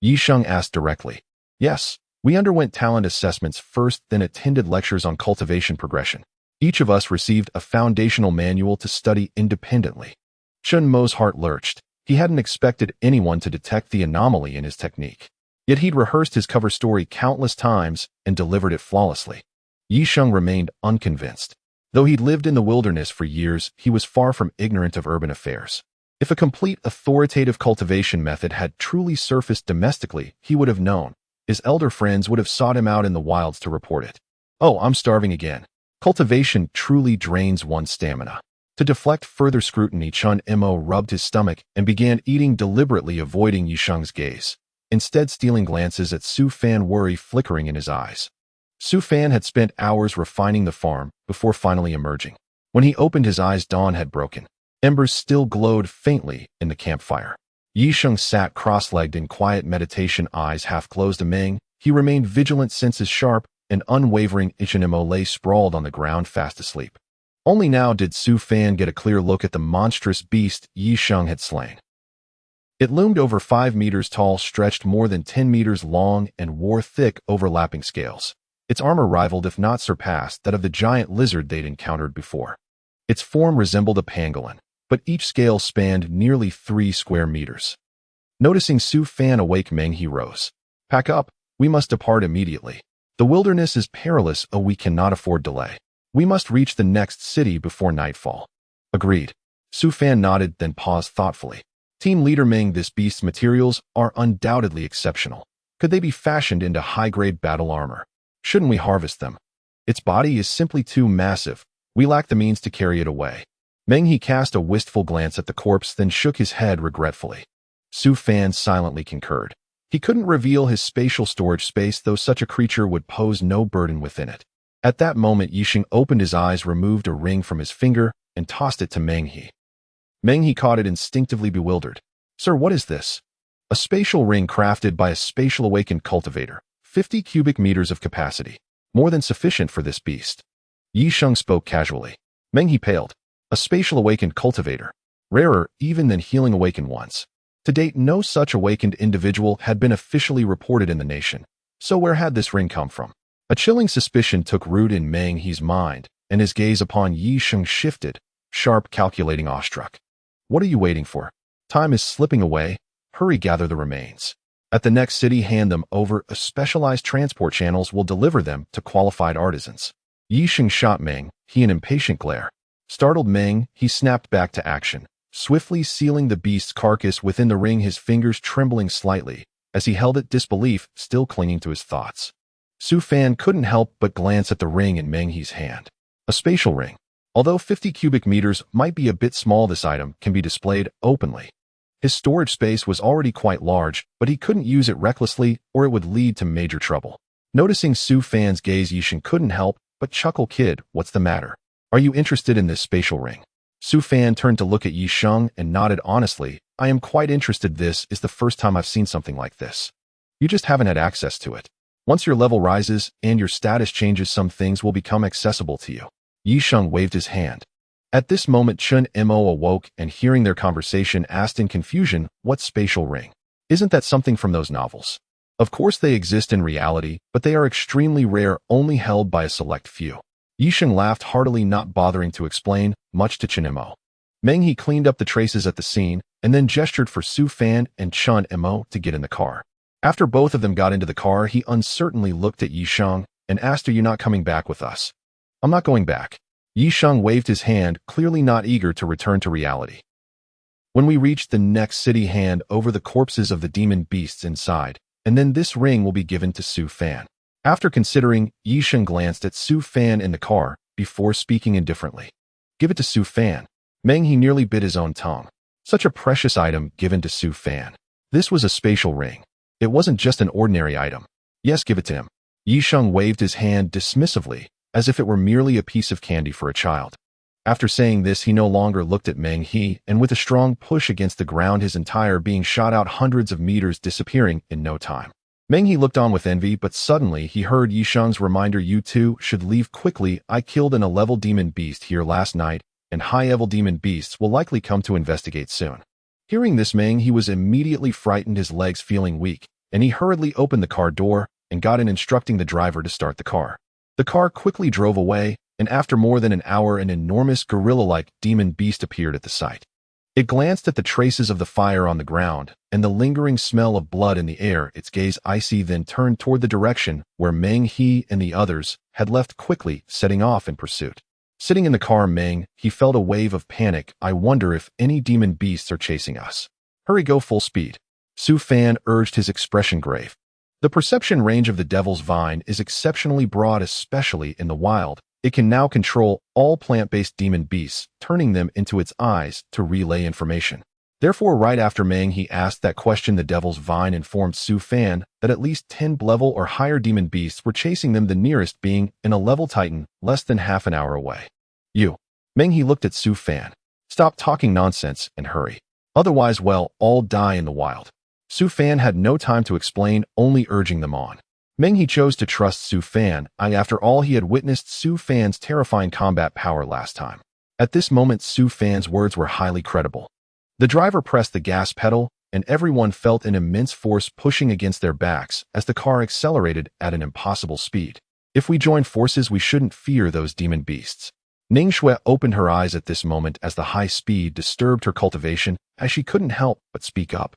Yisheng asked directly. "Yes, we underwent talent assessments first, then attended lectures on cultivation progression. Each of us received a foundational manual to study independently." Chen Mo's heart lurched. He hadn't expected anyone to detect the anomaly in his technique. Yet he'd rehearsed his cover story countless times and delivered it flawlessly. Yisheng remained unconvinced. Though he'd lived in the wilderness for years, he was far from ignorant of urban affairs. If a complete authoritative cultivation method had truly surfaced domestically, he would have known. His elder friends would have sought him out in the wilds to report it. "Oh, I'm starving again." Cultivation truly drains one's stamina. To deflect further scrutiny, Chen Mo rubbed his stomach and began eating deliberately, avoiding Yisheng's gaze, instead stealing glances at Su Fan, worry flickering in his eyes. Su Fan had spent hours refining the farm before finally emerging. When he opened his eyes, dawn had broken. Embers still glowed faintly in the campfire. Yisheng sat cross-legged in quiet meditation, eyes half closed. Meng, he remained vigilant, senses sharp, and unwavering. Chen Mo lay sprawled on the ground, fast asleep. Only now did Su Fan get a clear look at the monstrous beast Yisheng had slain. It loomed over 5 meters tall, stretched more than 10 meters long, and wore thick, overlapping scales. Its armor rivaled, if not surpassed, that of the giant lizard they'd encountered before. Its form resembled a pangolin, but each scale spanned nearly 3 square meters. Noticing Su Fan awake, Meng, he rose. "Pack up. We must depart immediately. The wilderness is perilous. We cannot afford delay. We must reach the next city before nightfall." "Agreed." Su Fan nodded, then paused thoughtfully. "Team leader Meng, this beast's materials are undoubtedly exceptional. Could they be fashioned into high-grade battle armor? Shouldn't we harvest them? Its body is simply too massive. We lack the means to carry it away." Meng, he cast a wistful glance at the corpse, then shook his head regretfully. Su Fan silently concurred. He couldn't reveal his spatial storage space, though such a creature would pose no burden within it. At that moment, Yisheng opened his eyes, removed a ring from his finger, and tossed it to Meng He. Meng He caught it instinctively, bewildered. "Sir, what is this?" "A spatial ring crafted by a spatial awakened cultivator. 50 cubic meters of capacity. More than sufficient for this beast." Yisheng spoke casually. Meng He paled. A spatial awakened cultivator. Rarer even than healing awakened ones. To date, no such awakened individual had been officially reported in the nation. So where had this ring come from? A chilling suspicion took root in Meng He's mind, and his gaze upon Yisheng shifted, sharp, calculating, awestruck. "What are you waiting for? Time is slipping away. Hurry, gather the remains. At the next city, hand them over. Specialized transport channels will deliver them to qualified artisans." Yisheng shot Meng He an impatient glare. Startled Meng He snapped back to action, swiftly sealing the beast's carcass within the ring, his fingers trembling slightly as he held it, disbelief still clinging to his thoughts. Su Fan couldn't help but glance at the ring in Meng He's hand. A spatial ring. Although 50 cubic meters might be a bit small, this item can be displayed openly. His storage space was already quite large, but he couldn't use it recklessly or it would lead to major trouble. Noticing Su Fan's gaze, Yisheng couldn't help but chuckle. "Kid, what's the matter? Are you interested in this spatial ring?" Su Fan turned to look at Yisheng and nodded honestly. "I am quite interested. This is the first time I've seen something like this. You just haven't had access to it. Once your level rises and your status changes, some things will become accessible to you." Yisheng waved his hand. At this moment, Chen Mo awoke and, hearing their conversation, asked in confusion, "What spatial ring? Isn't that something from those novels?" "Of course they exist in reality, but they are extremely rare, only held by a select few." Yisheng laughed heartily, not bothering to explain much to Chen Mo. Meng He cleaned up the traces at the scene and then gestured for Su Fan and Chen Mo to get in the car. After both of them got into the car, he uncertainly looked at Yisheng and asked, "Are you not coming back with us?" "I'm not going back." Yisheng waved his hand, clearly not eager to return to reality. "When we reach the next city, hand over the corpses of the demon beasts inside, and then this ring will be given to Su Fan." After considering, Yisheng glanced at Su Fan in the car before speaking indifferently. "Give it to Su Fan." Meng He nearly bit his own tongue. Such a precious item given to Su Fan. This was a spatial ring. It wasn't just an ordinary item. "Yes, give it to him." Yisheng waved his hand dismissively, as if it were merely a piece of candy for a child. After saying this, he no longer looked at Meng He, and with a strong push against the ground, his entire being shot out hundreds of meters, disappearing in no time. Meng He looked on with envy, but suddenly he heard Yisheng's reminder, "You two should leave quickly. I killed an 11 demon beast here last night, and high-level demon beasts will likely come to investigate soon." Hearing this, Meng He was immediately frightened, his legs feeling weak, and he hurriedly opened the car door and got in, instructing the driver to start the car. The car quickly drove away, and after more than an hour, an enormous gorilla-like demon beast appeared at the site. It glanced at the traces of the fire on the ground and the lingering smell of blood in the air, its gaze icy, then turned toward the direction where Meng He and the others had left, quickly setting off in pursuit. Sitting in the car, Meng He felt a wave of panic. "I wonder if any demon beasts are chasing us. Hurry, go full speed," Su Fan urged, his expression grave. The perception range of the Devil's Vine is exceptionally broad, especially in the wild. It can now control all plant-based demon beasts, turning them into its eyes to relay information. Therefore, right after Meng He asked that question, the Devil's Vine informed Su Fan that at least 10 level or higher demon beasts were chasing them, the nearest being in a level titan less than half an hour away. "You." Meng He looked at Su Fan. "Stop talking nonsense and hurry. Otherwise, well, all die in the wild." Su Fan had no time to explain, only urging them on. Meng He chose to trust Su Fan, after all he had witnessed Su Fan's terrifying combat power last time. At this moment, Su Fan's words were highly credible. The driver pressed the gas pedal, and everyone felt an immense force pushing against their backs as the car accelerated at an impossible speed. "If we join forces, we shouldn't fear those demon beasts." Ning Shui opened her eyes at this moment as the high speed disturbed her cultivation, as she couldn't help but speak up.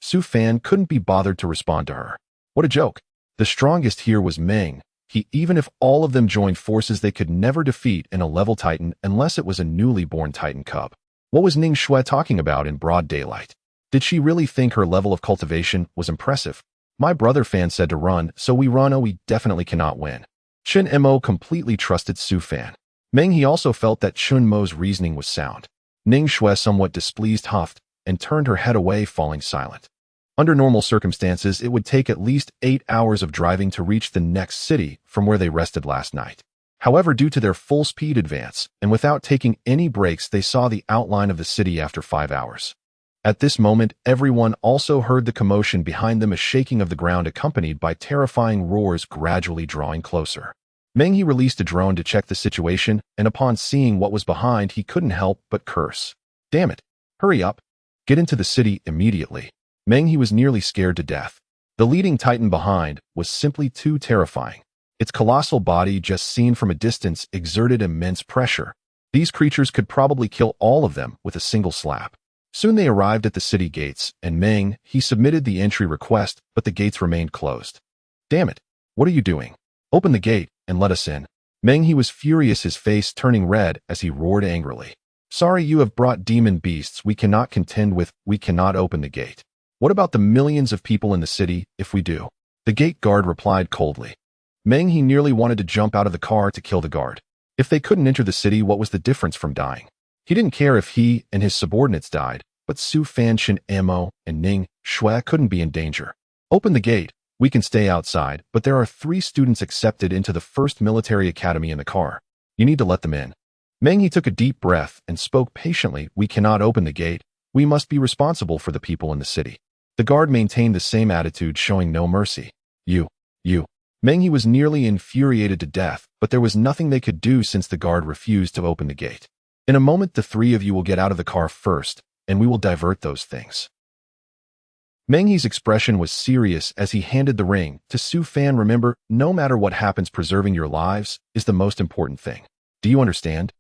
Su Fan couldn't be bothered to respond to her. What a joke. The strongest here was Meng He. Even if all of them joined forces, they could never defeat an 11 titan unless it was a newly born titan cub. What was Ning Shui talking about in broad daylight? Did she really think her level of cultivation was impressive? "My brother Fan said to run, so we run. Oh, we definitely cannot win." Chun Mo completely trusted Su Fan. Meng He also felt that Chun Mo's reasoning was sound. Ning Shui, somewhat displeased, huffed and turned her head away, falling silent. Under normal circumstances, it would take at least 8 hours of driving to reach the next city from where they rested last night. However, due to their full-speed advance, and without taking any breaks, they saw the outline of the city after 5 hours. At this moment, everyone also heard the commotion behind them, a shaking of the ground accompanied by terrifying roars gradually drawing closer. Meng He released a drone to check the situation, and upon seeing what was behind, he couldn't help but curse. "Damn it! Hurry up! Get into the city immediately." Meng He was nearly scared to death. The leading titan behind was simply too terrifying. Its colossal body, just seen from a distance, exerted immense pressure. These creatures could probably kill all of them with a single slap. Soon they arrived at the city gates, and Meng He submitted the entry request, but the gates remained closed. "Damn it! What are you doing? Open the gate and let us in." Meng He was furious, his face turning red as he roared angrily. "Sorry, you have brought demon beasts we cannot contend with. We cannot open the gate." "What about the millions of people in the city, if we do?" The gate guard replied coldly. Meng He nearly wanted to jump out of the car to kill the guard. If they couldn't enter the city, what was the difference from dying? He didn't care if he and his subordinates died, but Su Fan, Chun Mo, and Ning Shui couldn't be in danger. "Open the gate. We can stay outside, but there are 3 students accepted into the first military academy in the car. You need to let them in." Meng He took a deep breath and spoke patiently. "We cannot open the gate. We must be responsible for the people in the city." The guard maintained the same attitude, showing no mercy. You. Meng He was nearly infuriated to death, but there was nothing they could do since the guard refused to open the gate. "In a moment, the 3 of you will get out of the car first, and we will divert those things." Meng He's expression was serious as he handed the ring to Su Fan. "Remember, no matter what happens, preserving your lives is the most important thing. Do you understand?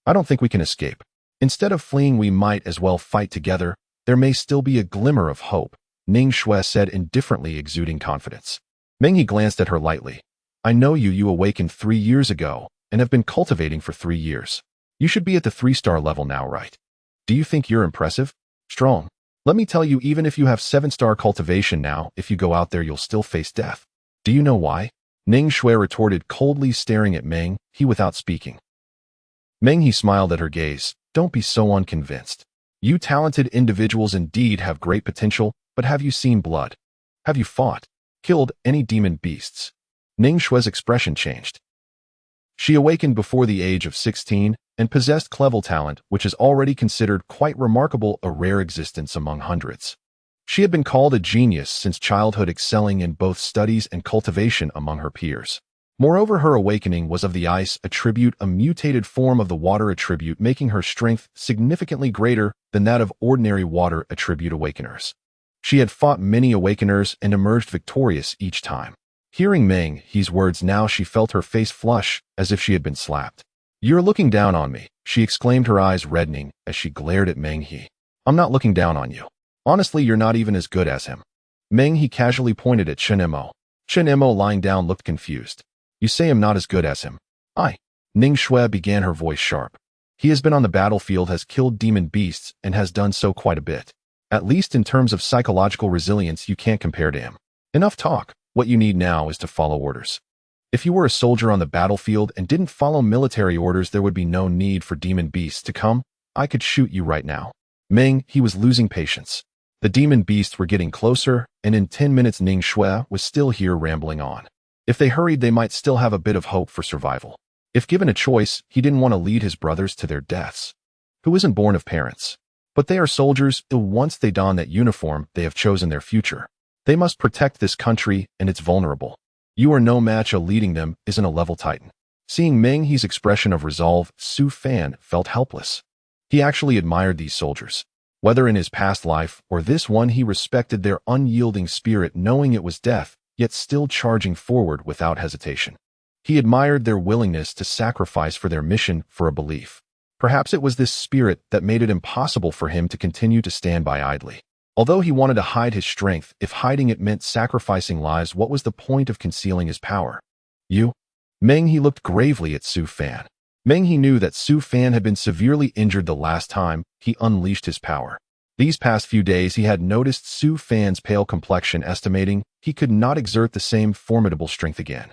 I don't think we can escape. Instead of fleeing, we might as well fight together. There may still be a glimmer of hope," Ning Shui said indifferently, exuding confidence. Meng He glanced at her lightly. "I know you awakened 3 years ago and have been cultivating for 3 years. You should be at the 3-star level now, right? Do you think you're impressive? Strong? Let me tell you, even if you have 7-star cultivation now, if you go out there, you'll still face death. Do you know why?" Ning Shui retorted coldly, staring at Meng He without speaking. Meng He smiled at her gaze. "Don't be so unconvinced. You talented individuals indeed have great potential, but have you seen blood? Have you fought, killed any demon beasts?" Ning Shui's expression changed. She awakened before the age of 16 and possessed clever talent, which is already considered quite remarkable, a rare existence among hundreds. She had been called a genius since childhood, excelling in both studies and cultivation among her peers. Moreover, her awakening was of the ice attribute, a mutated form of the water attribute, making her strength significantly greater than that of ordinary water attribute awakeners. She had fought many awakeners and emerged victorious each time. Hearing Meng He's words now, she felt her face flush as if she had been slapped. "You're looking down on me," she exclaimed, her eyes reddening as she glared at Meng He. "I'm not looking down on you. Honestly, you're not even as good as him." Meng He casually pointed at Chen Mo. Chen Mo, lying down, looked confused. "You say I'm not as good as him?" "I." Ning Shui began, her voice sharp. "He has been on the battlefield, has killed demon beasts, and has done so quite a bit. At least in terms of psychological resilience, you can't compare to him. Enough talk. What you need now is to follow orders. If you were a soldier on the battlefield and didn't follow military orders, there would be no need for demon beasts to come. I could shoot you right now." Meng He was losing patience. The demon beasts were getting closer, and in 10 minutes Ning Shui was still here rambling on. If they hurried, they might still have a bit of hope for survival. If given a choice, he didn't want to lead his brothers to their deaths. Who isn't born of parents? But they are soldiers, and once they don that uniform, they have chosen their future. They must protect this country, and it's vulnerable. You are no match. Leading them isn't a level titan. Seeing Meng He's expression of resolve, Su Fan felt helpless. He actually admired these soldiers. Whether in his past life or this one, he respected their unyielding spirit, knowing it was death, yet still charging forward without hesitation. He admired their willingness to sacrifice for their mission, for a belief. Perhaps it was this spirit that made it impossible for him to continue to stand by idly. Although he wanted to hide his strength, if hiding it meant sacrificing lives, what was the point of concealing his power? "You?" Meng He looked gravely at Su Fan. Meng He knew that Su Fan had been severely injured the last time he unleashed his power. These past few days he had noticed Su Fan's pale complexion, estimating he could not exert the same formidable strength again.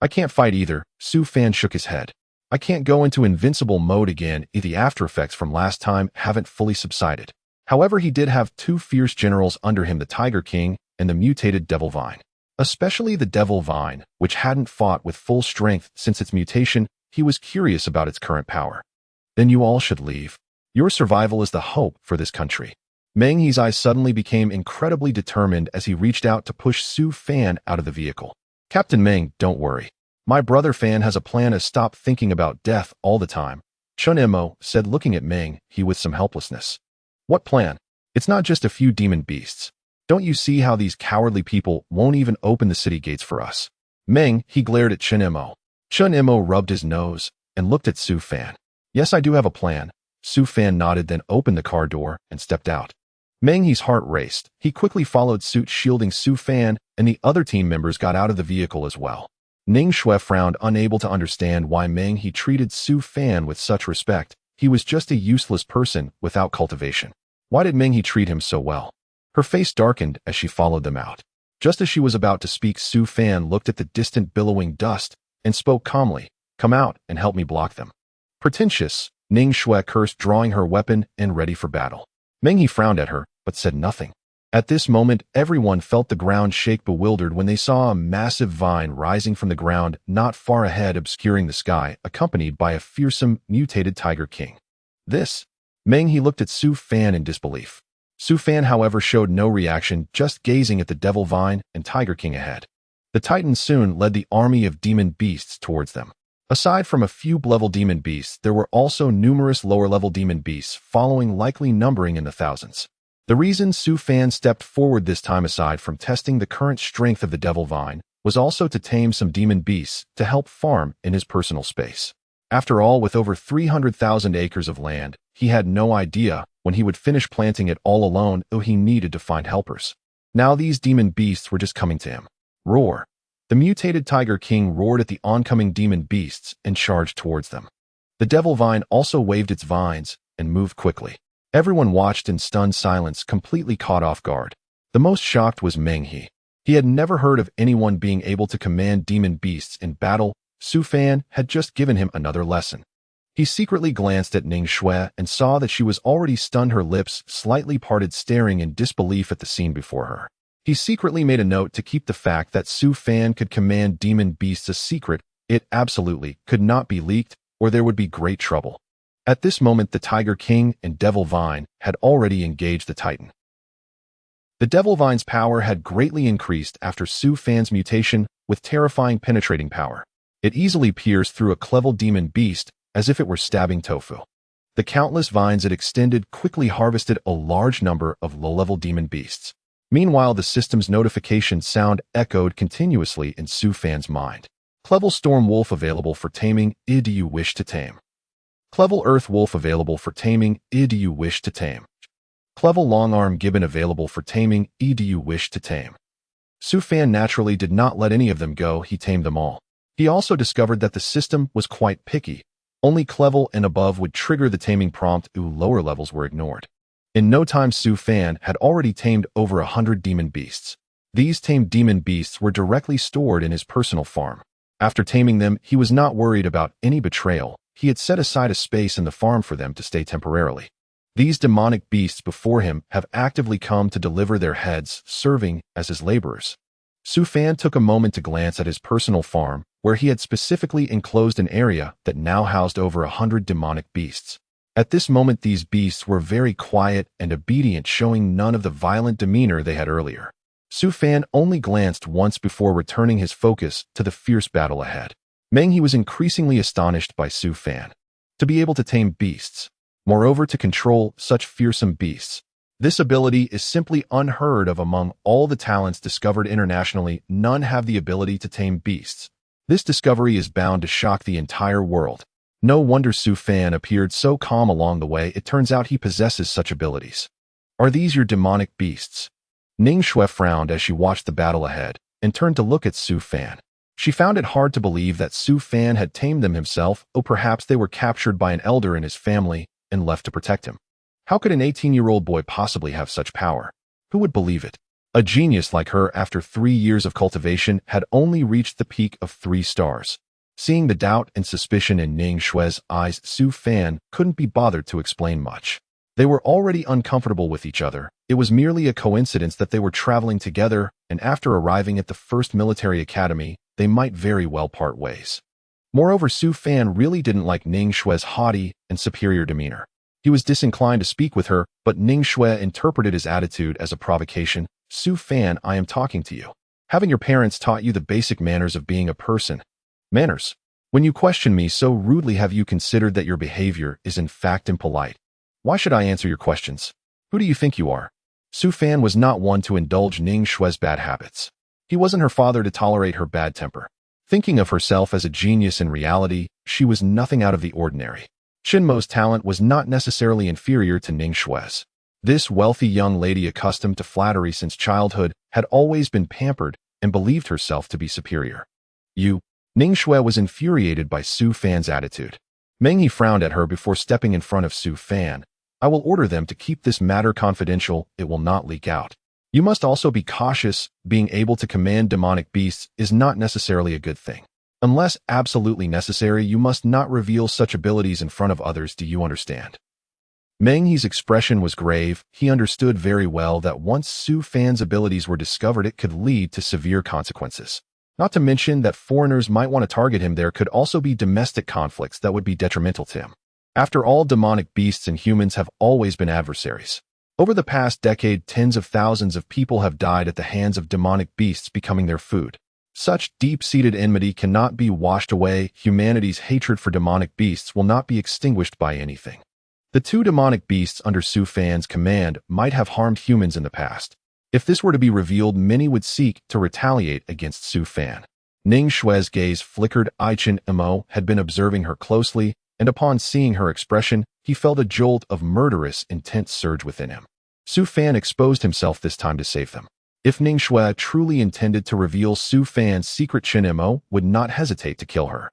"I can't fight either." Su Fan shook his head. "I can't go into invincible mode again. The after effects from last time haven't fully subsided." However, he did have two fierce generals under him, the Tiger King and the mutated Devil Vine. Especially the Devil Vine, which hadn't fought with full strength since its mutation. He was curious about its current power. "Then you all should leave. Your survival is the hope for this country." Meng He's eyes suddenly became incredibly determined as he reached out to push Su Fan out of the vehicle. "Captain Meng, don't worry. My brother Fan has a plan to stop thinking about death all the time," Chen Mo said, looking at Meng He with some helplessness. "What plan? It's not just a few demon beasts. Don't you see how these cowardly people won't even open the city gates for us?" Meng He glared at Chen Mo. Chen Mo rubbed his nose and looked at Su Fan. "Yes, I do have a plan." Su Fan nodded, then opened the car door and stepped out. Meng He's heart raced. He quickly followed suit, shielding Su Fan, and the other team members got out of the vehicle as well. Ning Shui frowned, unable to understand why Meng He treated Su Fan with such respect. He was just a useless person without cultivation. Why did Meng He treat him so well? Her face darkened as she followed them out. Just as she was about to speak, Su Fan looked at the distant billowing dust and spoke calmly. "Come out and help me block them." "Pretentious," Ning Shui cursed, drawing her weapon and ready for battle. Meng He frowned at her, but said nothing. At this moment, everyone felt the ground shake, bewildered when they saw a massive vine rising from the ground not far ahead, obscuring the sky, accompanied by a fearsome, mutated Tiger King. "This?" Meng He looked at Su Fan in disbelief. Su Fan, however, showed no reaction, just gazing at the Devil Vine and Tiger King ahead. The Titans soon led the army of demon beasts towards them. Aside from a few level demon beasts, there were also numerous lower-level demon beasts following, likely numbering in the thousands. The reason Su Fan stepped forward this time, aside from testing the current strength of the Devil Vine, was also to tame some demon beasts to help farm in his personal space. After all, with over 300,000 acres of land, he had no idea when he would finish planting it all alone, though he needed to find helpers. Now these demon beasts were just coming to him. Roar! The mutated Tiger King roared at the oncoming demon beasts and charged towards them. The Devil Vine also waved its vines and moved quickly. Everyone watched in stunned silence, completely caught off guard. The most shocked was Meng He. He had never heard of anyone being able to command demon beasts in battle. Su Fan had just given him another lesson. He secretly glanced at Ning Shui and saw that she was already stunned, her lips slightly parted, staring in disbelief at the scene before her. He secretly made a note to keep the fact that Su Fan could command demon beasts a secret It absolutely could not be leaked, or there would be great trouble. At this moment, the Tiger King and Devil Vine had already engaged the Titan. The Devil Vine's power had greatly increased after Su Fan's mutation with terrifying penetrating power. It easily pierced through a clever demon beast as if it were stabbing tofu. The countless vines it extended quickly harvested a large number of low-level demon beasts. Meanwhile, the system's notification sound echoed continuously in Su Fan's mind. Clevel Storm Wolf available for taming. Do you wish to tame? Clevel Earth Wolf available for taming. Do you wish to tame? Clevel Longarm Gibbon available for taming. Do you wish to tame? Su Fan naturally did not let any of them go. He tamed them all. He also discovered that the system was quite picky. Only Clevel and above would trigger the taming prompt. Lower levels were ignored. In no time, Su Fan had already tamed over 100 demon beasts. These tamed demon beasts were directly stored in his personal farm. After taming them, he was not worried about any betrayal. He had set aside a space in the farm for them to stay temporarily. These demonic beasts before him have actively come to deliver their heads, serving as his laborers. Su Fan took a moment to glance at his personal farm, where he had specifically enclosed an area that now housed over 100 demonic beasts. At this moment, these beasts were very quiet and obedient, showing none of the violent demeanor they had earlier. Su Fan only glanced once before returning his focus to the fierce battle ahead. He was increasingly astonished by Su Fan. To be able to tame beasts, moreover to control such fearsome beasts. This ability is simply unheard of among all the talents discovered internationally. None have the ability to tame beasts. This discovery is bound to shock the entire world. No wonder Su Fan appeared so calm along the way. It turns out he possesses such abilities. Are these your demonic beasts? Ning Shui frowned as she watched the battle ahead and turned to look at Su Fan. She found it hard to believe that Su Fan had tamed them himself, or perhaps they were captured by an elder in his family and left to protect him. How could an 18-year-old boy possibly have such power? Who would believe it? A genius like her, after 3 years of cultivation, had only reached the peak of 3 stars. Seeing the doubt and suspicion in Ning Shui's eyes, Su Fan couldn't be bothered to explain much. They were already uncomfortable with each other. It was merely a coincidence that they were traveling together, and after arriving at the first military academy, they might very well part ways. Moreover, Su Fan really didn't like Ning Shui's haughty and superior demeanor. He was disinclined to speak with her, but Ning Shui interpreted his attitude as a provocation. Su Fan, I am talking to you. Haven't your parents taught you the basic manners of being a person? Manners. When you question me so rudely, have you considered that your behavior is in fact impolite? Why should I answer your questions? Who do you think you are? Su Fan was not one to indulge Ning Shui's bad habits. He wasn't her father to tolerate her bad temper. Thinking of herself as a genius, in reality, she was nothing out of the ordinary. Shinmo's talent was not necessarily inferior to Ning Shui's. This wealthy young lady, accustomed to flattery since childhood, had always been pampered and believed herself to be superior. Ning Shui was infuriated by Su Fan's attitude. Meng He frowned at her before stepping in front of Su Fan. I will order them to keep this matter confidential. It will not leak out. You must also be cautious. Being able to command demonic beasts is not necessarily a good thing. Unless absolutely necessary, you must not reveal such abilities in front of others. Do you understand? Meng He's expression was grave. He understood very well that once Su Fan's abilities were discovered, it could lead to severe consequences. Not to mention that foreigners might want to target him. There could also be domestic conflicts that would be detrimental to him. After all, demonic beasts and humans have always been adversaries. Over the past decade, tens of thousands of people have died at the hands of demonic beasts becoming their food. Such deep-seated enmity cannot be washed away. Humanity's hatred for demonic beasts will not be extinguished by anything. The 2 demonic beasts under Su Fan's command might have harmed humans in the past. If this were to be revealed, many would seek to retaliate against Su Fan. Ning Shui's gaze flickered. Incinerate had been observing her closely, and upon seeing her expression, he felt a jolt of murderous intent surge within him. Su Fan exposed himself this time to save them. If Ning Shui truly intended to reveal Su Fan's secret, Incinerate would not hesitate to kill her.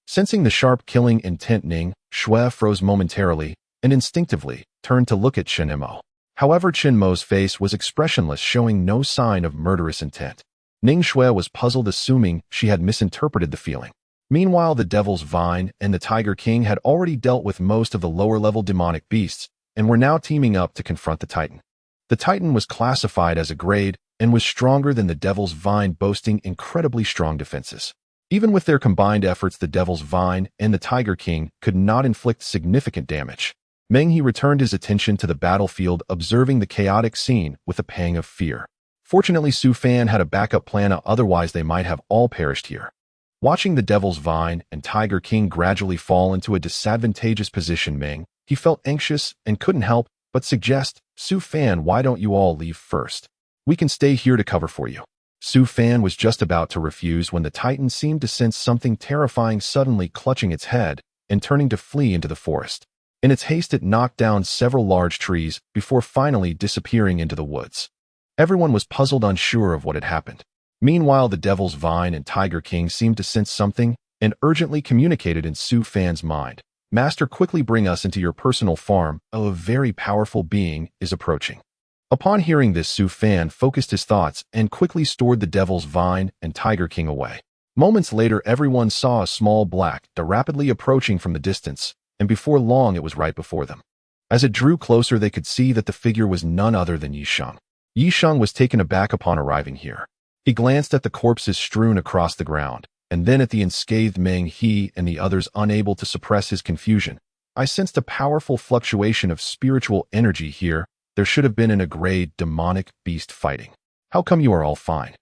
Sensing the sharp killing intent, Ning Shui froze momentarily and instinctively turned to look at Incinerate. However, Incinerat's face was expressionless, showing no sign of murderous intent. Ning Shui was puzzled, assuming she had misinterpreted the feeling. Meanwhile, the Devil's Vine and the Tiger King had already dealt with most of the lower-level demonic beasts and were now teaming up to confront the Titan. The Titan was classified as a grade and was stronger than the Devil's Vine, boasting incredibly strong defenses. Even with their combined efforts, the Devil's Vine and the Tiger King could not inflict significant damage. Meng He returned his attention to the battlefield, observing the chaotic scene with a pang of fear. Fortunately, Su Fan had a backup plan, otherwise they might have all perished here. Watching the Devil's Vine and Tiger King gradually fall into a disadvantageous position, Meng He felt anxious and couldn't help but suggest, "Su Fan, why don't you all leave first? We can stay here to cover for you." Su Fan was just about to refuse when the Titan seemed to sense something terrifying, suddenly clutching its head and turning to flee into the forest. In its haste, it knocked down several large trees before finally disappearing into the woods. Everyone was puzzled, unsure of what had happened. Meanwhile, the Devil's Vine and Tiger King seemed to sense something and urgently communicated in Su Fan's mind. "Master, quickly bring us into your personal farm. A very powerful being is approaching." Upon hearing this, Su Fan focused his thoughts and quickly stored the Devil's Vine and Tiger King away. Moments later, everyone saw a small black dot rapidly approaching from the distance, and before long it was right before them. As it drew closer, they could see that the figure was none other than Yisheng. Yisheng was taken aback upon arriving here. He glanced at the corpses strewn across the ground, and then at the unscathed Meng He and the others, unable to suppress his confusion. "I sensed a powerful fluctuation of spiritual energy here. There should have been an grade demonic beast fighting. How come you are all fine?"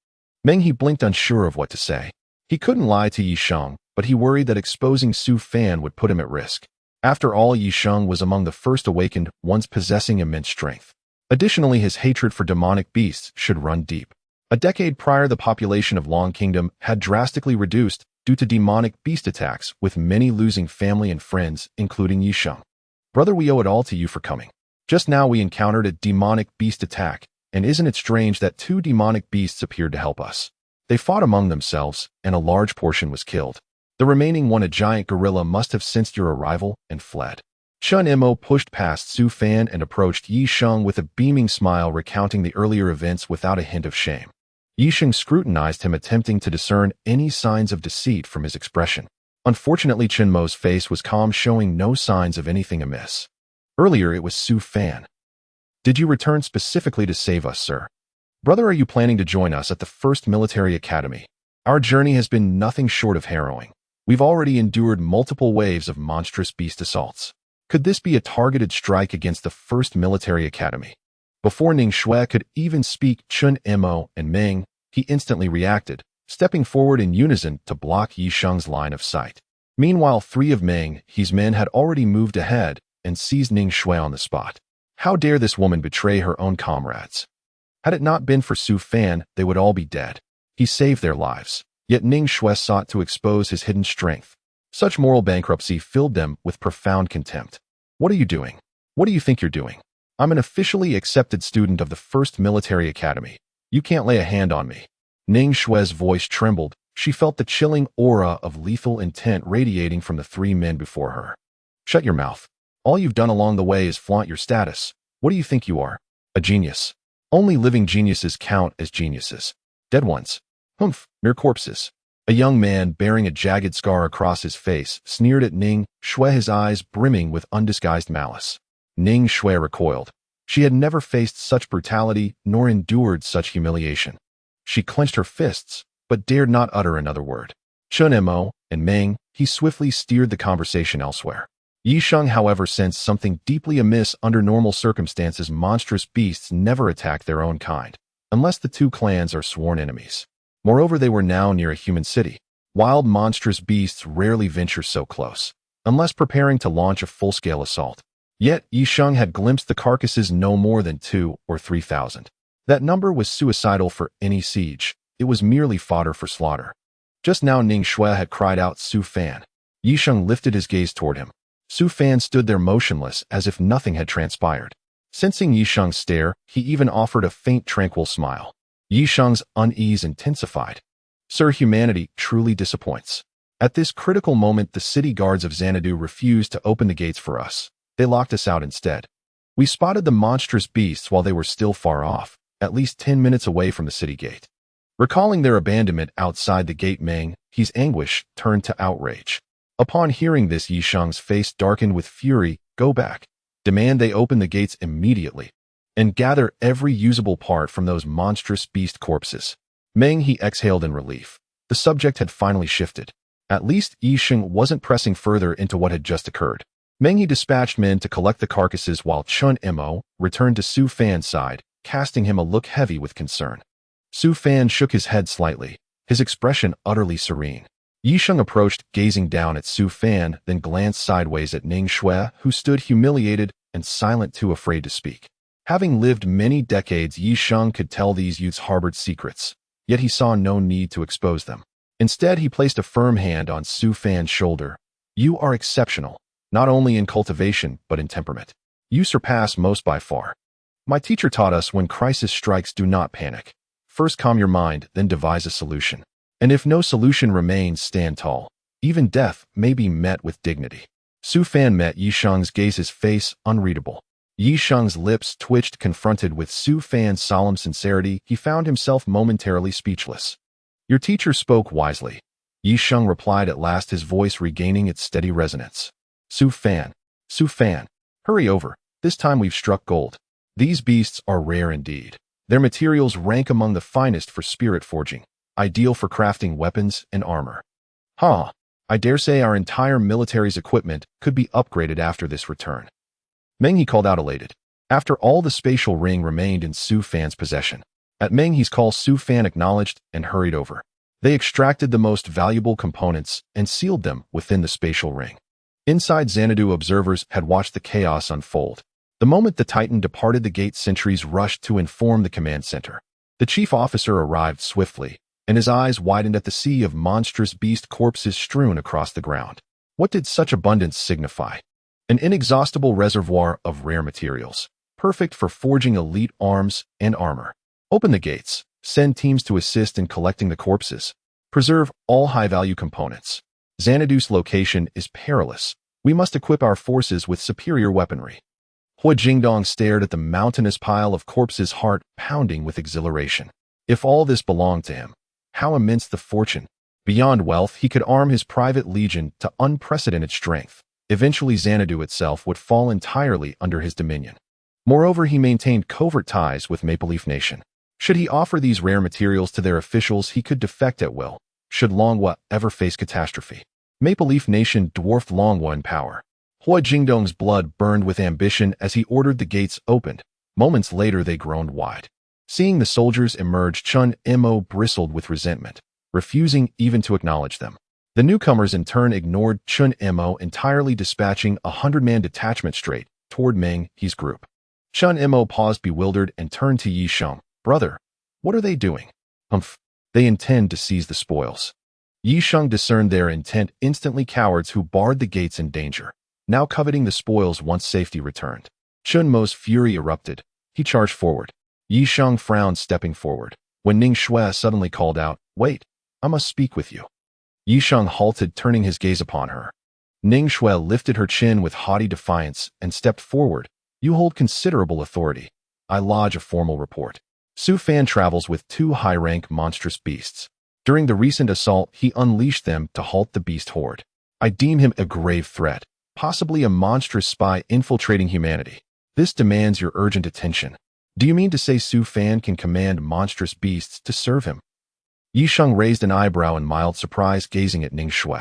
Meng He blinked, unsure of what to say. He couldn't lie to Yisheng, but he worried that exposing Su Fan would put him at risk. After all, Yisheng was among the first awakened ones, possessing immense strength. Additionally, his hatred for demonic beasts should run deep. A decade prior, the population of Long Kingdom had drastically reduced due to demonic beast attacks, with many losing family and friends, including Yisheng. "Brother, we owe it all to you for coming. Just now we encountered a demonic beast attack, and isn't it strange that 2 demonic beasts appeared to help us? They fought among themselves, and a large portion was killed. The remaining one, a giant gorilla, must have sensed your arrival and fled." Chun Imo pushed past Su Fan and approached Yisheng with a beaming smile, recounting the earlier events without a hint of shame. Yisheng scrutinized him, attempting to discern any signs of deceit from his expression. Unfortunately, Chun Mo's face was calm, showing no signs of anything amiss. "Earlier it was Su Fan. Did you return specifically to save us, sir? Brother, are you planning to join us at the first military academy? Our journey has been nothing short of harrowing. We've already endured multiple waves of monstrous beast assaults. Could this be a targeted strike against the first military academy?" Before Ning Shui could even speak, Chun Imo and Meng He instantly reacted, stepping forward in unison to block Yisheng's line of sight. Meanwhile, 3 of Meng He's men had already moved ahead and seized Ning Shui on the spot. How dare this woman betray her own comrades? Had it not been for Su Fan, they would all be dead. He saved their lives, yet Ning Shui sought to expose his hidden strength. Such moral bankruptcy filled them with profound contempt. "What are you doing? What do you think you're doing? I'm an officially accepted student of the first military academy. You can't lay a hand on me." Ning Shui's voice trembled. She felt the chilling aura of lethal intent radiating from the 3 men before her. "Shut your mouth. All you've done along the way is flaunt your status. What do you think you are? A genius? Only living geniuses count as geniuses. Dead ones? Humph, mere corpses." A young man bearing a jagged scar across his face sneered at Ning Shui, his eyes brimming with undisguised malice. Ning Shui recoiled. She had never faced such brutality nor endured such humiliation. She clenched her fists, but dared not utter another word. Chun Imo and Meng He swiftly steered the conversation elsewhere. Yisheng, however, sensed something deeply amiss. Under normal circumstances, monstrous beasts never attack their own kind, unless the 2 clans are sworn enemies. Moreover, they were now near a human city. Wild monstrous beasts rarely venture so close, unless preparing to launch a full-scale assault. Yet, Yisheng had glimpsed the carcasses no more than 2 or 3,000. That number was suicidal for any siege. It was merely fodder for slaughter. Just now, Ning Shui had cried out, "Su Fan." Yisheng lifted his gaze toward him. Su Fan stood there motionless, as if nothing had transpired. Sensing Yisheng's stare, he even offered a faint, tranquil smile. Yisheng's unease intensified. "Sir, humanity truly disappoints. At this critical moment, the city guards of Xanadu refused to open the gates for us. They locked us out instead. We spotted the monstrous beasts while they were still far off, at least 10 minutes away from the city gate." Recalling their abandonment outside the gate, Meng He's anguish turned to outrage. Upon hearing this, Yisheng's face darkened with fury. "Go back. Demand they open the gates immediately, and gather every usable part from those monstrous beast corpses." Meng He exhaled in relief. The subject had finally shifted. At least Yi Sheng wasn't pressing further into what had just occurred. Meng He dispatched men to collect the carcasses while Chun Mo returned to Su Fan's side, casting him a look heavy with concern. Su Fan shook his head slightly, his expression utterly serene. Yi Sheng approached, gazing down at Su Fan, then glanced sideways at Ning Shui, who stood humiliated and silent, too afraid to speak. Having lived many decades, Yi Sheng could tell these youths harbored secrets, yet he saw no need to expose them. Instead, he placed a firm hand on Su Fan's shoulder. You are exceptional, not only in cultivation, but in temperament. You surpass most by far. My teacher taught us when crisis strikes, do not panic. First calm your mind, then devise a solution. And if no solution remains, stand tall. Even death may be met with dignity. Su Fan met Yi Sheng's gaze, his face unreadable. Yi Sheng's lips twitched, confronted with Su Fan's solemn sincerity. He found himself momentarily speechless. Your teacher spoke wisely. Yi Sheng replied at last, his voice regaining its steady resonance. Su Fan, hurry over. This time we've struck gold. These beasts are rare indeed. Their materials rank among the finest for spirit forging, ideal for crafting weapons and armor. I dare say our entire military's equipment could be upgraded after this return. Meng He called out, elated. After all, the spatial ring remained in Su Fan's possession. At Meng He's call, Su Fan acknowledged and hurried over. They extracted the most valuable components and sealed them within the spatial ring. Inside, Xanadu observers had watched the chaos unfold. The moment the Titan departed the gate, sentries rushed to inform the command center. The chief officer arrived swiftly, and his eyes widened at the sea of monstrous beast corpses strewn across the ground. What did such abundance signify? An inexhaustible reservoir of rare materials, perfect for forging elite arms and armor. Open the gates, send teams to assist in collecting the corpses. Preserve all high-value components. Xanadu's location is perilous. We must equip our forces with superior weaponry. Hua Jingdong stared at the mountainous pile of corpses, heart pounding with exhilaration. If all this belonged to him, how immense the fortune! Beyond wealth, he could arm his private legion to unprecedented strength. Eventually, Xanadu itself would fall entirely under his dominion. Moreover, he maintained covert ties with Maple Leaf Nation. Should he offer these rare materials to their officials, he could defect at will, should Longhua ever face catastrophe. Maple Leaf Nation dwarfed Longhua in power. Hua Jingdong's blood burned with ambition as he ordered the gates opened. Moments later, they groaned wide. Seeing the soldiers emerge, Chun Mo bristled with resentment, refusing even to acknowledge them. The newcomers in turn ignored Chun Mo entirely, dispatching a 100-man detachment straight toward Meng He's group. Chun Mo paused, bewildered, and turned to Yi Sheng. Brother, what are they doing? They intend to seize the spoils. Yi Sheng discerned their intent instantly. Cowards who barred the gates in danger, now coveting the spoils once safety returned. Chun Mo's fury erupted. He charged forward. Yi Sheng frowned, stepping forward. When Ning Shui suddenly called out, "Wait, I must speak with you." Yi Sheng halted, turning his gaze upon her. Ning Shui lifted her chin with haughty defiance and stepped forward. You hold considerable authority. I lodge a formal report. Su Fan travels with 2 high-rank monstrous beasts. During the recent assault, he unleashed them to halt the beast horde. I deem him a grave threat, possibly a monstrous spy infiltrating humanity. This demands your urgent attention. Do you mean to say Su Fan can command monstrous beasts to serve him? Yi Sheng raised an eyebrow in mild surprise, gazing at Ning Shui.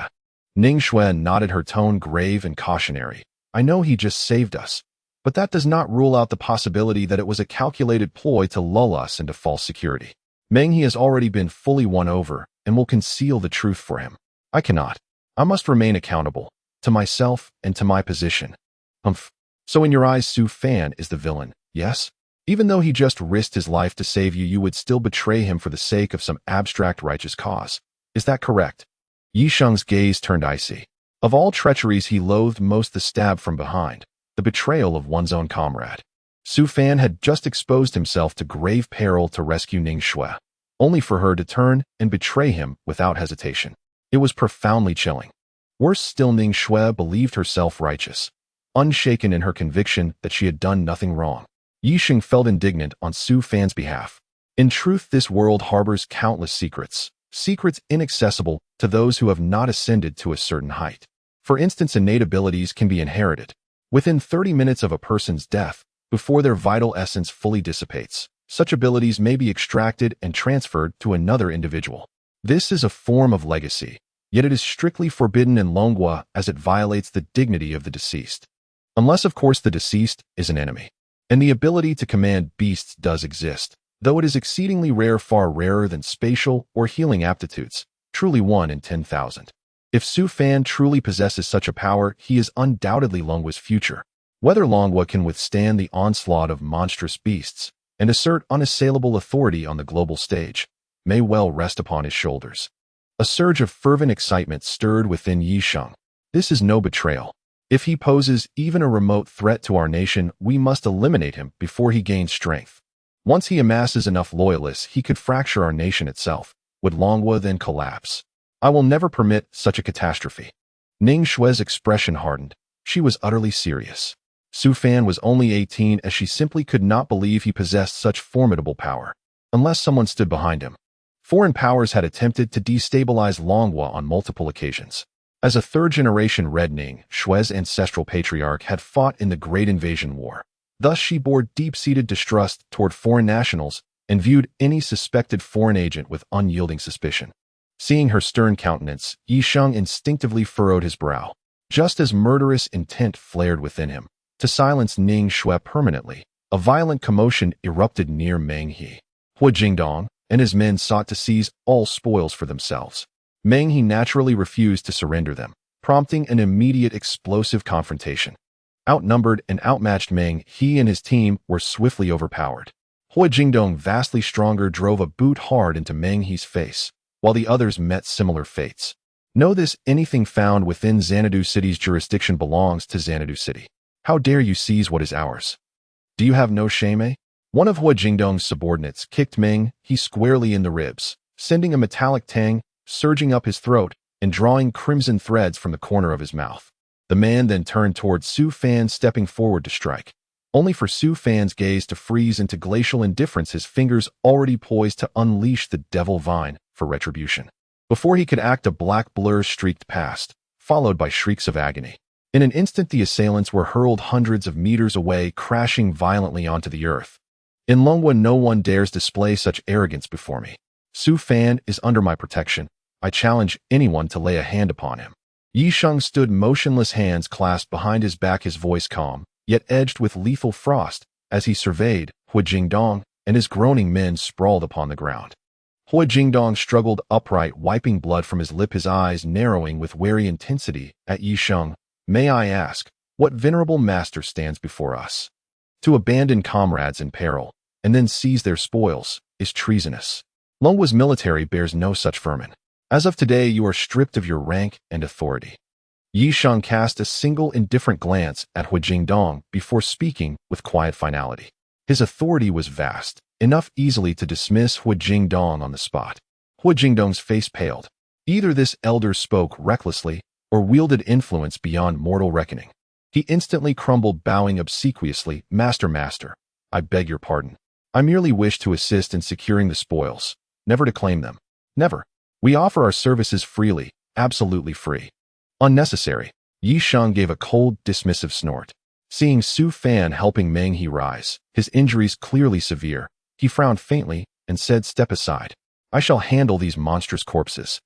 Ning Shui nodded, her tone grave and cautionary. I know he just saved us, but that does not rule out the possibility that it was a calculated ploy to lull us into false security. Meng He has already been fully won over and will conceal the truth for him. I cannot. I must remain accountable, to myself and to my position. So in your eyes, Su Fan is the villain, yes? Even though he just risked his life to save you, you would still betray him for the sake of some abstract righteous cause. Is that correct? Yi Sheng's gaze turned icy. Of all treacheries, he loathed most the stab from behind, the betrayal of one's own comrade. Su Fan had just exposed himself to grave peril to rescue Ning Shui, only for her to turn and betray him without hesitation. It was profoundly chilling. Worse still, Ning Shui believed herself righteous, unshaken in her conviction that she had done nothing wrong. Yi Sheng felt indignant on Su Fan's behalf. In truth, this world harbors countless secrets, secrets inaccessible to those who have not ascended to a certain height. For instance, innate abilities can be inherited. Within 30 minutes of a person's death, before their vital essence fully dissipates, such abilities may be extracted and transferred to another individual. This is a form of legacy, yet it is strictly forbidden in Longwa as it violates the dignity of the deceased. Unless, of course, the deceased is an enemy. And the ability to command beasts does exist, though it is exceedingly rare, far rarer than spatial or healing aptitudes, truly 1 in 10,000. If Su Fan truly possesses such a power, he is undoubtedly Longwa's future. Whether Longwa can withstand the onslaught of monstrous beasts and assert unassailable authority on the global stage may well rest upon his shoulders. A surge of fervent excitement stirred within Yisheng. This is no betrayal. If he poses even a remote threat to our nation, we must eliminate him before he gains strength. Once he amasses enough loyalists, he could fracture our nation itself. Would Longwa then collapse? I will never permit such a catastrophe. Ning Shue's expression hardened. She was utterly serious. Su Fan was only 18 as she simply could not believe he possessed such formidable power. Unless someone stood behind him. Foreign powers had attempted to destabilize Longwa on multiple occasions. As a third-generation Red, Ning Shue's ancestral patriarch had fought in the Great Invasion War. Thus she bore deep-seated distrust toward foreign nationals and viewed any suspected foreign agent with unyielding suspicion. Seeing her stern countenance, Yisheng instinctively furrowed his brow. Just as murderous intent flared within him. To silence Ning Shue permanently, a violent commotion erupted near Menghe. Hua Jingdong and his men sought to seize all spoils for themselves. Menghe naturally refused to surrender them, prompting an immediate explosive confrontation. Outnumbered and outmatched Menghe and his team were swiftly overpowered. Hua Jingdong, vastly stronger, drove a boot hard into Menghe's face, while the others met similar fates. Know this: anything found within Xanadu City's jurisdiction belongs to Xanadu City. How dare you seize what is ours? Do you have no shame, eh? One of Hua Jingdong's subordinates kicked Menghe squarely in the ribs, sending a metallic tang surging up his throat and drawing crimson threads from the corner of his mouth. The man then turned toward Su Fan, stepping forward to strike, only for Su Fan's gaze to freeze into glacial indifference, his fingers already poised to unleash the devil vine for retribution. Before he could act, a black blur streaked past, followed by shrieks of agony. In an instant, the assailants were hurled hundreds of meters away, crashing violently onto the earth. In Longwa, no one dares display such arrogance before me. Su Fan is under my protection. I challenge anyone to lay a hand upon him. Yisheng stood motionless, hands clasped behind his back, his voice calm, yet edged with lethal frost, as he surveyed Hua Jingdong and his groaning men sprawled upon the ground. Hua Jingdong struggled upright, wiping blood from his lip, his eyes narrowing with wary intensity at Yisheng. May I ask, what venerable master stands before us? To abandon comrades in peril, and then seize their spoils, is treasonous. Longwa's military bears no such vermin. As of today, you are stripped of your rank and authority. Yisheng cast a single indifferent glance at Hua Jingdong before speaking with quiet finality. His authority was vast, enough easily to dismiss Hua Jingdong on the spot. Hua Jingdong's face paled. Either this elder spoke recklessly or wielded influence beyond mortal reckoning. He instantly crumbled, bowing obsequiously. Master, I beg your pardon. I merely wish to assist in securing the spoils, never to claim them. Never. We offer our services freely, absolutely free. Unnecessary. Yisheng gave a cold, dismissive snort. Seeing Su Fan helping Menghe rise, his injuries clearly severe, he frowned faintly and said, "Step aside. I shall handle these monstrous corpses."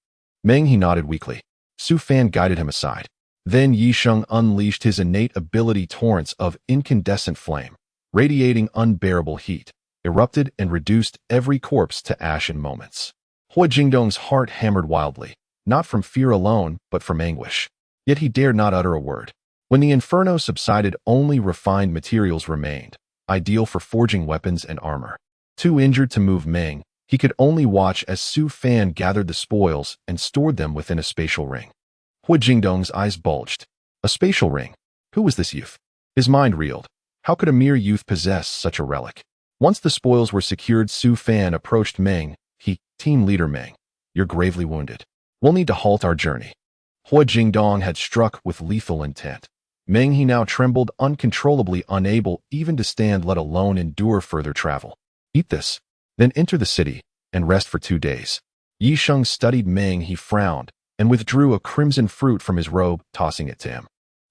Menghe nodded weakly. Su Fan guided him aside. Then Yisheng unleashed his innate ability. Torrents of incandescent flame, radiating unbearable heat, erupted and reduced every corpse to ash in moments. Hua Jingdong's heart hammered wildly, not from fear alone, but from anguish. Yet he dared not utter a word. When the inferno subsided, only refined materials remained, ideal for forging weapons and armor. Too injured to move Meng, he could only watch as Su Fan gathered the spoils and stored them within a spatial ring. Hua Jingdong's eyes bulged. A spatial ring? Who was this youth? His mind reeled. How could a mere youth possess such a relic? Once the spoils were secured, Su Fan approached Meng. Team leader Meng, you're gravely wounded. We'll need to halt our journey. Hua Jingdong had struck with lethal intent. Meng now trembled uncontrollably, unable even to stand, let alone endure further travel. Eat this, then enter the city and rest for 2 days. Yisheng studied Meng. He frowned and withdrew a crimson fruit from his robe, tossing it to him.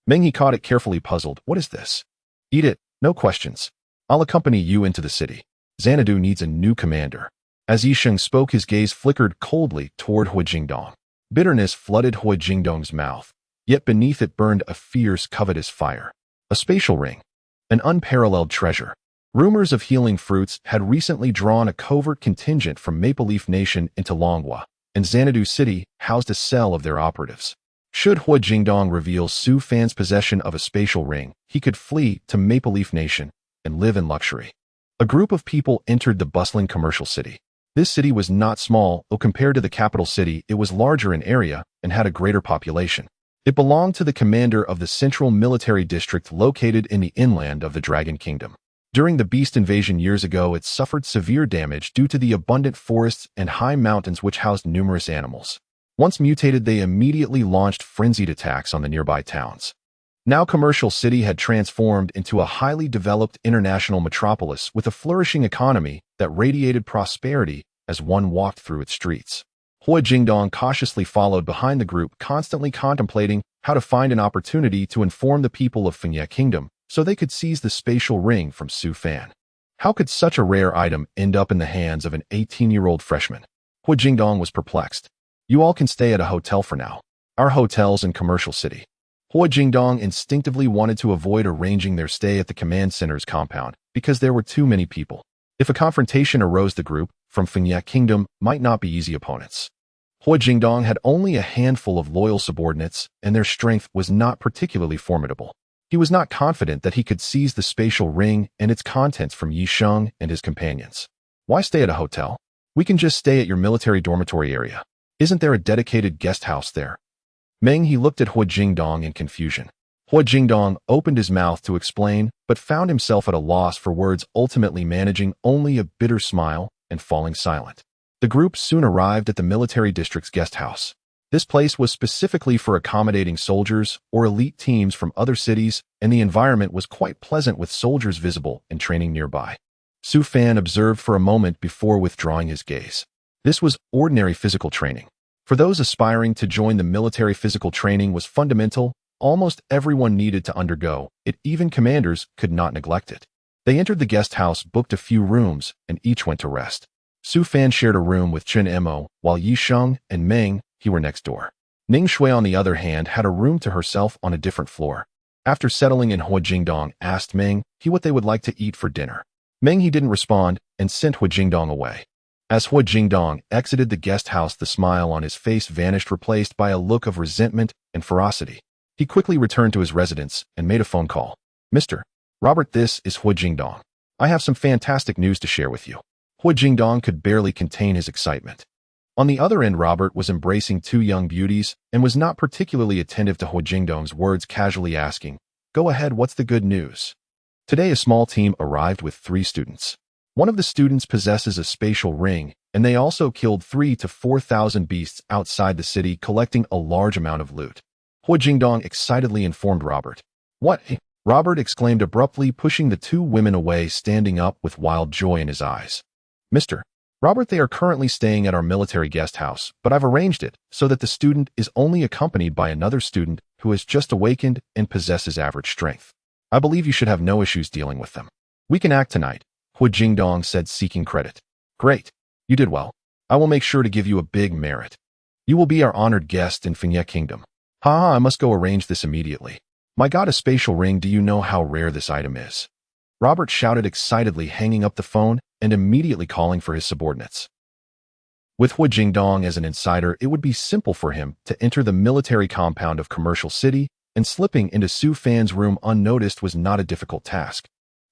Meng caught it carefully, puzzled. What is this? Eat it, no questions. I'll accompany you into the city. Xanadu needs a new commander. As Yisheng spoke, his gaze flickered coldly toward Hu Jingdong. Bitterness flooded Hu Jingdong's mouth, yet beneath it burned a fierce, covetous fire. A spatial ring. An unparalleled treasure. Rumors of healing fruits had recently drawn a covert contingent from Maple Leaf Nation into Longhua, and Xanadu City housed a cell of their operatives. Should Hu Jingdong reveal Su Fan's possession of a spatial ring, he could flee to Maple Leaf Nation and live in luxury. A group of people entered the bustling commercial city. This city was not small, though compared to the capital city, it was larger in area and had a greater population. It belonged to the commander of the Central Military District located in the inland of the Dragon Kingdom. During the beast invasion years ago, it suffered severe damage due to the abundant forests and high mountains which housed numerous animals. Once mutated, they immediately launched frenzied attacks on the nearby towns. Now Commercial City had transformed into a highly developed international metropolis with a flourishing economy that radiated prosperity as one walked through its streets. Hu Jingdong cautiously followed behind the group, constantly contemplating how to find an opportunity to inform the people of Fengye Kingdom so they could seize the spatial ring from Su Fan. How could such a rare item end up in the hands of an 18-year-old freshman? Hu Jingdong was perplexed. You all can stay at a hotel for now. Our hotel's in Commercial City. Hu Jingdong instinctively wanted to avoid arranging their stay at the command center's compound because there were too many people. If a confrontation arose, the group from Fengye Kingdom might not be easy opponents. Hu Jingdong had only a handful of loyal subordinates, and their strength was not particularly formidable. He was not confident that he could seize the spatial ring and its contents from Yisheng and his companions. Why stay at a hotel? We can just stay at your military dormitory area. Isn't there a dedicated guest house there? Meng, he looked at Hu Jingdong in confusion. Hu Jingdong opened his mouth to explain, but found himself at a loss for words, ultimately managing only a bitter smile and falling silent. The group soon arrived at the military district's guest house. This place was specifically for accommodating soldiers or elite teams from other cities, and the environment was quite pleasant with soldiers visible and training nearby. Su Fan observed for a moment before withdrawing his gaze. This was ordinary physical training. For those aspiring to join the military, physical training was fundamental. Almost everyone needed to undergo it, even commanders could not neglect it. They entered the guest house, booked a few rooms, and each went to rest. Su Fan shared a room with Chen Mo, while Yisheng and Meng, he were next door. Ning Shui, on the other hand, had a room to herself on a different floor. After settling in, Hu Jingdong asked Meng what they would like to eat for dinner. Meng, he didn't respond and sent Hu Jingdong away. As Hu Jingdong exited the guest house, the smile on his face vanished, replaced by a look of resentment and ferocity. He quickly returned to his residence and made a phone call. Mr. Robert, this is Hu Jingdong. I have some fantastic news to share with you. Hu Jingdong could barely contain his excitement. On the other end, Robert was embracing two young beauties and was not particularly attentive to Hu Jingdong's words, casually asking, "Go ahead, what's the good news?" Today, a small team arrived with 3 students. One of the students possesses a spatial ring, and they also killed 3,000 to 4,000 beasts outside the city, collecting a large amount of loot. Hu Jingdong excitedly informed Robert. "What?" Robert exclaimed abruptly, pushing the 2 women away, standing up with wild joy in his eyes. "Mr. Robert, they are currently staying at our military guest house, but I've arranged it so that the student is only accompanied by another student who has just awakened and possesses average strength. I believe you should have no issues dealing with them. We can act tonight," Hu Jingdong said, seeking credit. "Great. You did well. I will make sure to give you a big merit. You will be our honored guest in Fengye Kingdom. I must go arrange this immediately. My god, a spatial ring, do you know how rare this item is?" Robert shouted excitedly, hanging up the phone and immediately calling for his subordinates. With Hu Jingdong as an insider, it would be simple for him to enter the military compound of Commercial City, and slipping into Su Fan's room unnoticed was not a difficult task.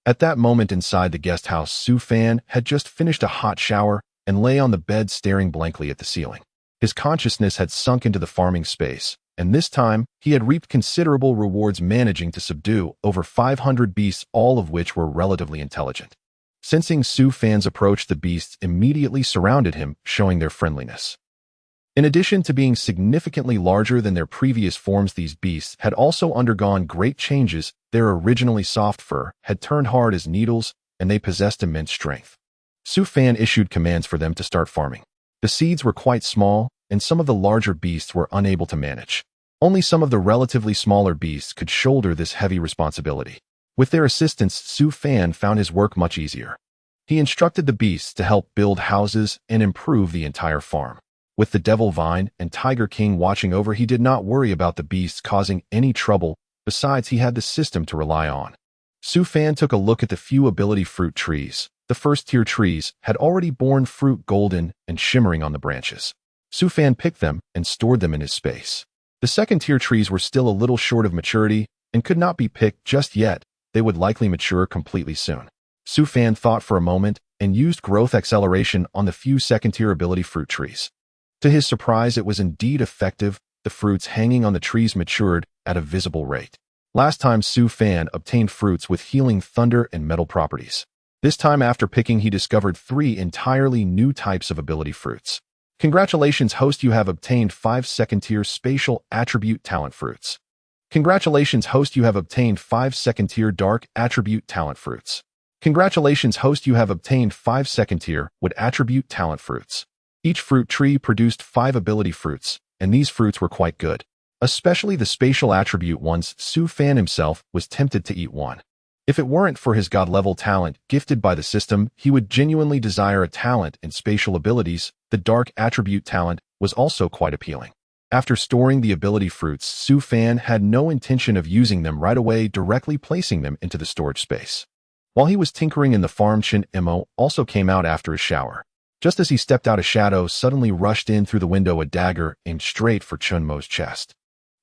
At that moment inside the guest house, Su Fan had just finished a hot shower and lay on the bed staring blankly at the ceiling. His consciousness had sunk into the farming space, and this time he had reaped considerable rewards, managing to subdue over 500 beasts, all of which were relatively intelligent. Sensing Su Fan's approach, the beasts immediately surrounded him, showing their friendliness. In addition to being significantly larger than their previous forms, these beasts had also undergone great changes. Their originally soft fur had turned hard as needles, and they possessed immense strength. Su Fan issued commands for them to start farming. The seeds were quite small, and some of the larger beasts were unable to manage. Only some of the relatively smaller beasts could shoulder this heavy responsibility. With their assistance, Su Fan found his work much easier. He instructed the beasts to help build houses and improve the entire farm. With the Devil Vine and Tiger King watching over, he did not worry about the beasts causing any trouble. Besides, he had the system to rely on. Su Fan took a look at the few ability fruit trees. The first-tier trees had already borne fruit golden and shimmering on the branches. Su Fan picked them and stored them in his space. The second-tier trees were still a little short of maturity and could not be picked just yet. They would likely mature completely soon. Su Fan thought for a moment and used growth acceleration on the few second-tier ability fruit trees. To his surprise, it was indeed effective. The fruits hanging on the trees matured at a visible rate. Last time, Su Fan obtained fruits with healing thunder and metal properties. This time, after picking, he discovered 3 entirely new types of ability fruits. Congratulations, host, you have obtained 5 second-tier spatial attribute talent fruits. Congratulations, host, you have obtained 5 second-tier dark attribute talent fruits. Congratulations, host, you have obtained 5 second-tier wood attribute talent fruits. Each fruit tree produced 5 ability fruits, and these fruits were quite good. Especially the spatial attribute ones. Su Fan himself was tempted to eat one. If it weren't for his god-level talent gifted by the system, he would genuinely desire a talent in spatial abilities. The dark attribute talent was also quite appealing. After storing the ability fruits, Su Fan had no intention of using them right away, directly placing them into the storage space. While he was tinkering in the farm, Chen Imo also came out after his shower. Just as he stepped out, a shadow suddenly rushed in through the window, a dagger aimed straight for Chun Mo's chest.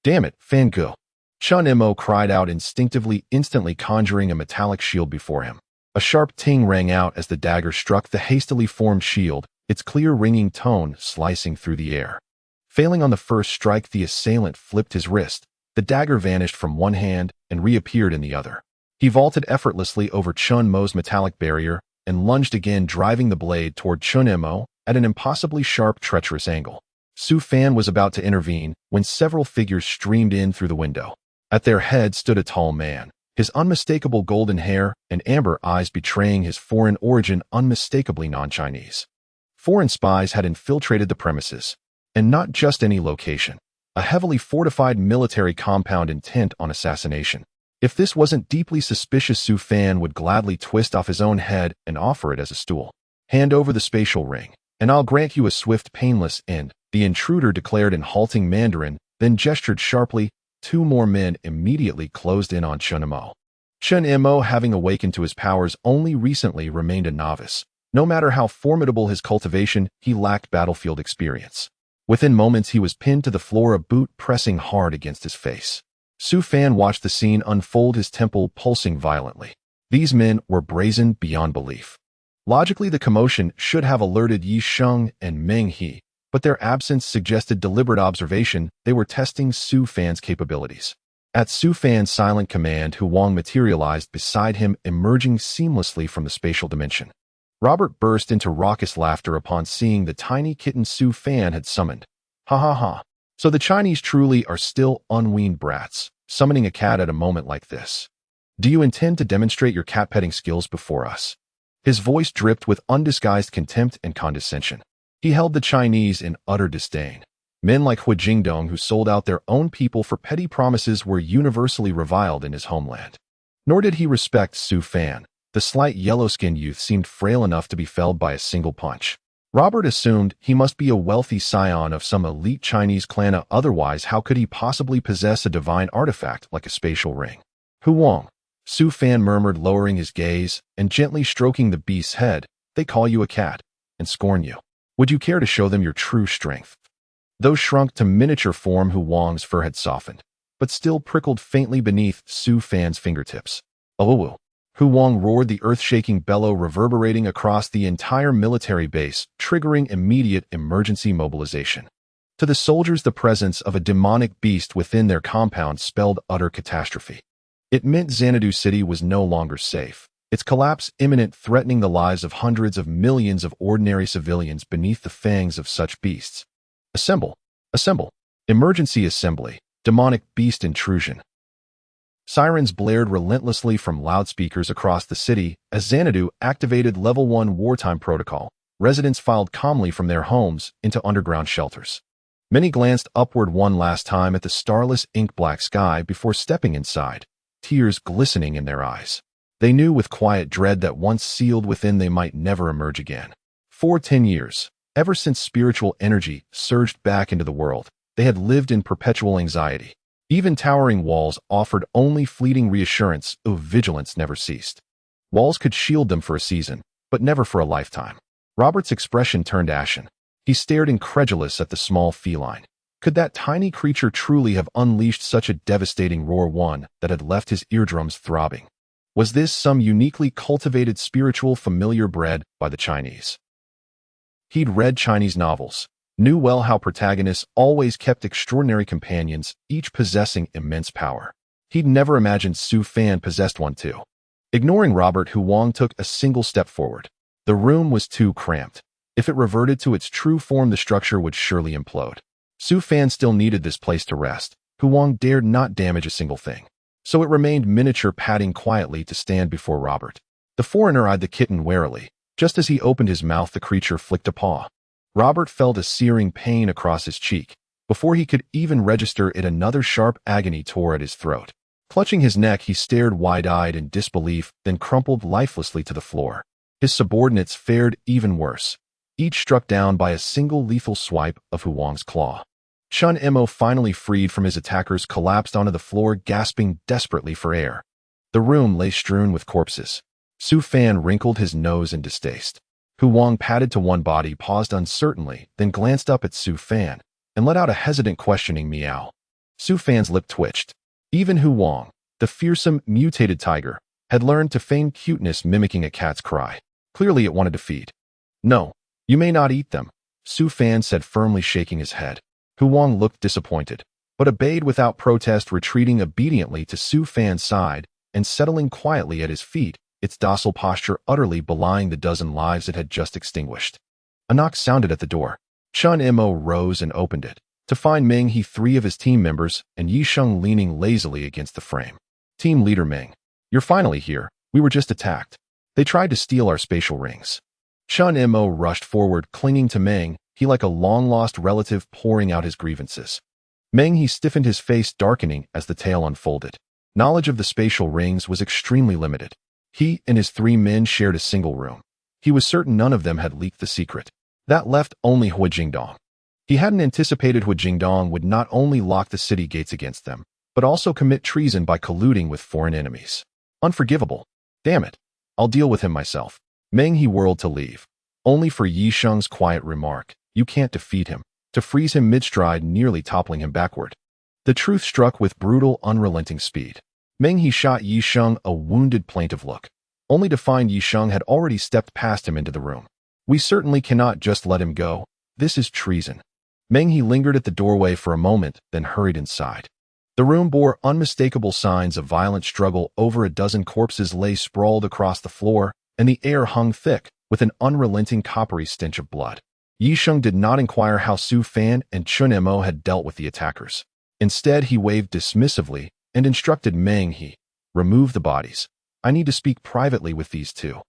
"Damn it, Fan Gu!" Chun Imo cried out instinctively, instantly conjuring a metallic shield before him. A sharp ting rang out as the dagger struck the hastily formed shield, its clear ringing tone slicing through the air. Failing on the first strike, the assailant flipped his wrist. The dagger vanished from one hand and reappeared in the other. He vaulted effortlessly over Chun Mo's metallic barrier and lunged again, driving the blade toward Chun Imo at an impossibly sharp, treacherous angle. Su Fan was about to intervene when several figures streamed in through the window. At their head stood a tall man, his unmistakable golden hair and amber eyes betraying his foreign origin, unmistakably non-Chinese. Foreign spies had infiltrated the premises, and not just any location, a heavily fortified military compound intent on assassination. If this wasn't deeply suspicious, Su Fan would gladly twist off his own head and offer it as a stool. "Hand over the spatial ring, and I'll grant you a swift, painless end," the intruder declared in halting Mandarin, then gestured sharply. 2 more men immediately closed in on Chun Imo. Chun Imo, having awakened to his powers only recently, remained a novice. No matter how formidable his cultivation, he lacked battlefield experience. Within moments, he was pinned to the floor, a boot pressing hard against his face. Su Fan watched the scene unfold, his temple pulsing violently. These men were brazen beyond belief. Logically, the commotion should have alerted Yi Sheng and Meng He, but their absence suggested deliberate observation. They were testing Su Fan's capabilities. At Su Fan's silent command, Hu Wang materialized beside him, emerging seamlessly from the spatial dimension. Robert burst into raucous laughter upon seeing the tiny kitten Su Fan had summoned. "Ha ha ha. So the Chinese truly are still unweaned brats, summoning a cat at a moment like this. Do you intend to demonstrate your cat-petting skills before us?" His voice dripped with undisguised contempt and condescension. He held the Chinese in utter disdain. Men like Hu Jingdong, who sold out their own people for petty promises, were universally reviled in his homeland. Nor did he respect Su Fan. The slight yellow-skinned youth seemed frail enough to be felled by a single punch. Robert assumed he must be a wealthy scion of some elite Chinese clan, otherwise how could he possibly possess a divine artifact like a spatial ring? "Hu Wang," Su Fan murmured, lowering his gaze and gently stroking the beast's head, "they call you a cat and scorn you. Would you care to show them your true strength?" Though shrunk to miniature form, Hu Wang's fur had softened, but still prickled faintly beneath Su Fan's fingertips. "Oh!" Hu Wang roared, the earth-shaking bellow reverberating across the entire military base, triggering immediate emergency mobilization. To the soldiers, the presence of a demonic beast within their compound spelled utter catastrophe. It meant Xanadu City was no longer safe, its collapse imminent, threatening the lives of hundreds of millions of ordinary civilians beneath the fangs of such beasts. "Assemble! Assemble! Emergency assembly! Demonic beast intrusion!" Sirens blared relentlessly from loudspeakers across the city as Xanadu activated Level 1 wartime protocol. Residents filed calmly from their homes into underground shelters. Many glanced upward one last time at the starless ink-black sky before stepping inside, tears glistening in their eyes. They knew with quiet dread that once sealed within they might never emerge again. For 10 years, ever since spiritual energy surged back into the world, they had lived in perpetual anxiety. Even towering walls offered only fleeting reassurance, vigilance never ceased. Walls could shield them for a season, but never for a lifetime. Robert's expression turned ashen. He stared incredulous at the small feline. Could that tiny creature truly have unleashed such a devastating roar, one that had left his eardrums throbbing? Was this some uniquely cultivated spiritual familiar bred by the Chinese? He'd read Chinese novels, knew well how protagonists always kept extraordinary companions, each possessing immense power. He'd never imagined Su Fan possessed one too. Ignoring Robert, Hu Wang took a single step forward. The room was too cramped. If it reverted to its true form, the structure would surely implode. Su Fan still needed this place to rest. Hu Wang dared not damage a single thing. So it remained miniature, padding quietly to stand before Robert. The foreigner eyed the kitten warily. Just as he opened his mouth, the creature flicked a paw. Robert felt a searing pain across his cheek. Before he could even register it, another sharp agony tore at his throat. Clutching his neck, he stared wide-eyed in disbelief, then crumpled lifelessly to the floor. His subordinates fared even worse, each struck down by a single lethal swipe of Hu Wang's claw. Chun Mo, finally freed from his attackers, collapsed onto the floor, gasping desperately for air. The room lay strewn with corpses. Su Fan wrinkled his nose in distaste. Hu Wang padded to one body, paused uncertainly, then glanced up at Su Fan and let out a hesitant, questioning meow. Su Fan's lip twitched. Even Hu Wang, the fearsome, mutated tiger, had learned to feign cuteness, mimicking a cat's cry. Clearly it wanted to feed. No, you may not eat them, Su Fan said firmly, shaking his head. Hu Wang looked disappointed, but obeyed without protest, retreating obediently to Su Fan's side and settling quietly at his feet, its docile posture utterly belying the dozen lives it had just extinguished. A knock sounded at the door. Chun Mo rose and opened it. To find Meng He, three of his team members, and Yi Sheng leaning lazily against the frame. Team leader Meng, you're finally here. We were just attacked. They tried to steal our spatial rings. Chun Mo rushed forward, clinging to Meng He like a long-lost relative, pouring out his grievances. Meng He stiffened, his face darkening as the tale unfolded. Knowledge of the spatial rings was extremely limited. He and his 3 men shared a single room. He was certain none of them had leaked the secret. That left only Hu Jingdong. He hadn't anticipated Hu Jingdong would not only lock the city gates against them, but also commit treason by colluding with foreign enemies. Unforgivable. Damn it. I'll deal with him myself. Meng He whirled to leave, only for Yi Sheng's quiet remark, "You can't defeat him," to freeze him mid-stride, nearly toppling him backward. The truth struck with brutal, unrelenting speed. Meng He shot Yi Sheng a wounded, plaintive look, only to find Yi Sheng had already stepped past him into the room. "We certainly cannot just let him go. This is treason." Meng He lingered at the doorway for a moment, then hurried inside. The room bore unmistakable signs of violent struggle. Over a dozen corpses lay sprawled across the floor, and the air hung thick with an unrelenting coppery stench of blood. Yi Sheng did not inquire how Su Fan and Chun Mo had dealt with the attackers. Instead, he waved dismissively and instructed Meng He, "Remove the bodies. I need to speak privately with these 2.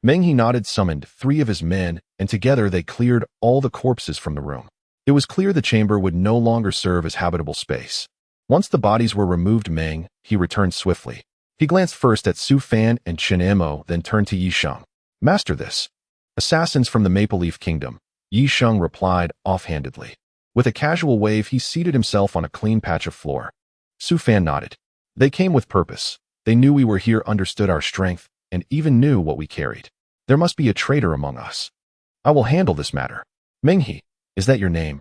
Meng He nodded, summoned 3 of his men, and together they cleared all the corpses from the room. It was clear the chamber would no longer serve as habitable space. Once the bodies were removed, Meng He returned swiftly. He glanced first at Su Fan and Chun Mo, then turned to Yi Sheng. "Master this." "Assassins from the Maple Leaf Kingdom," Yi Sheng replied offhandedly. With a casual wave, he seated himself on a clean patch of floor. Su Fan nodded. "They came with purpose. They knew we were here, understood our strength, and even knew what we carried. There must be a traitor among us. I will handle this matter." "Meng He, is that your name?"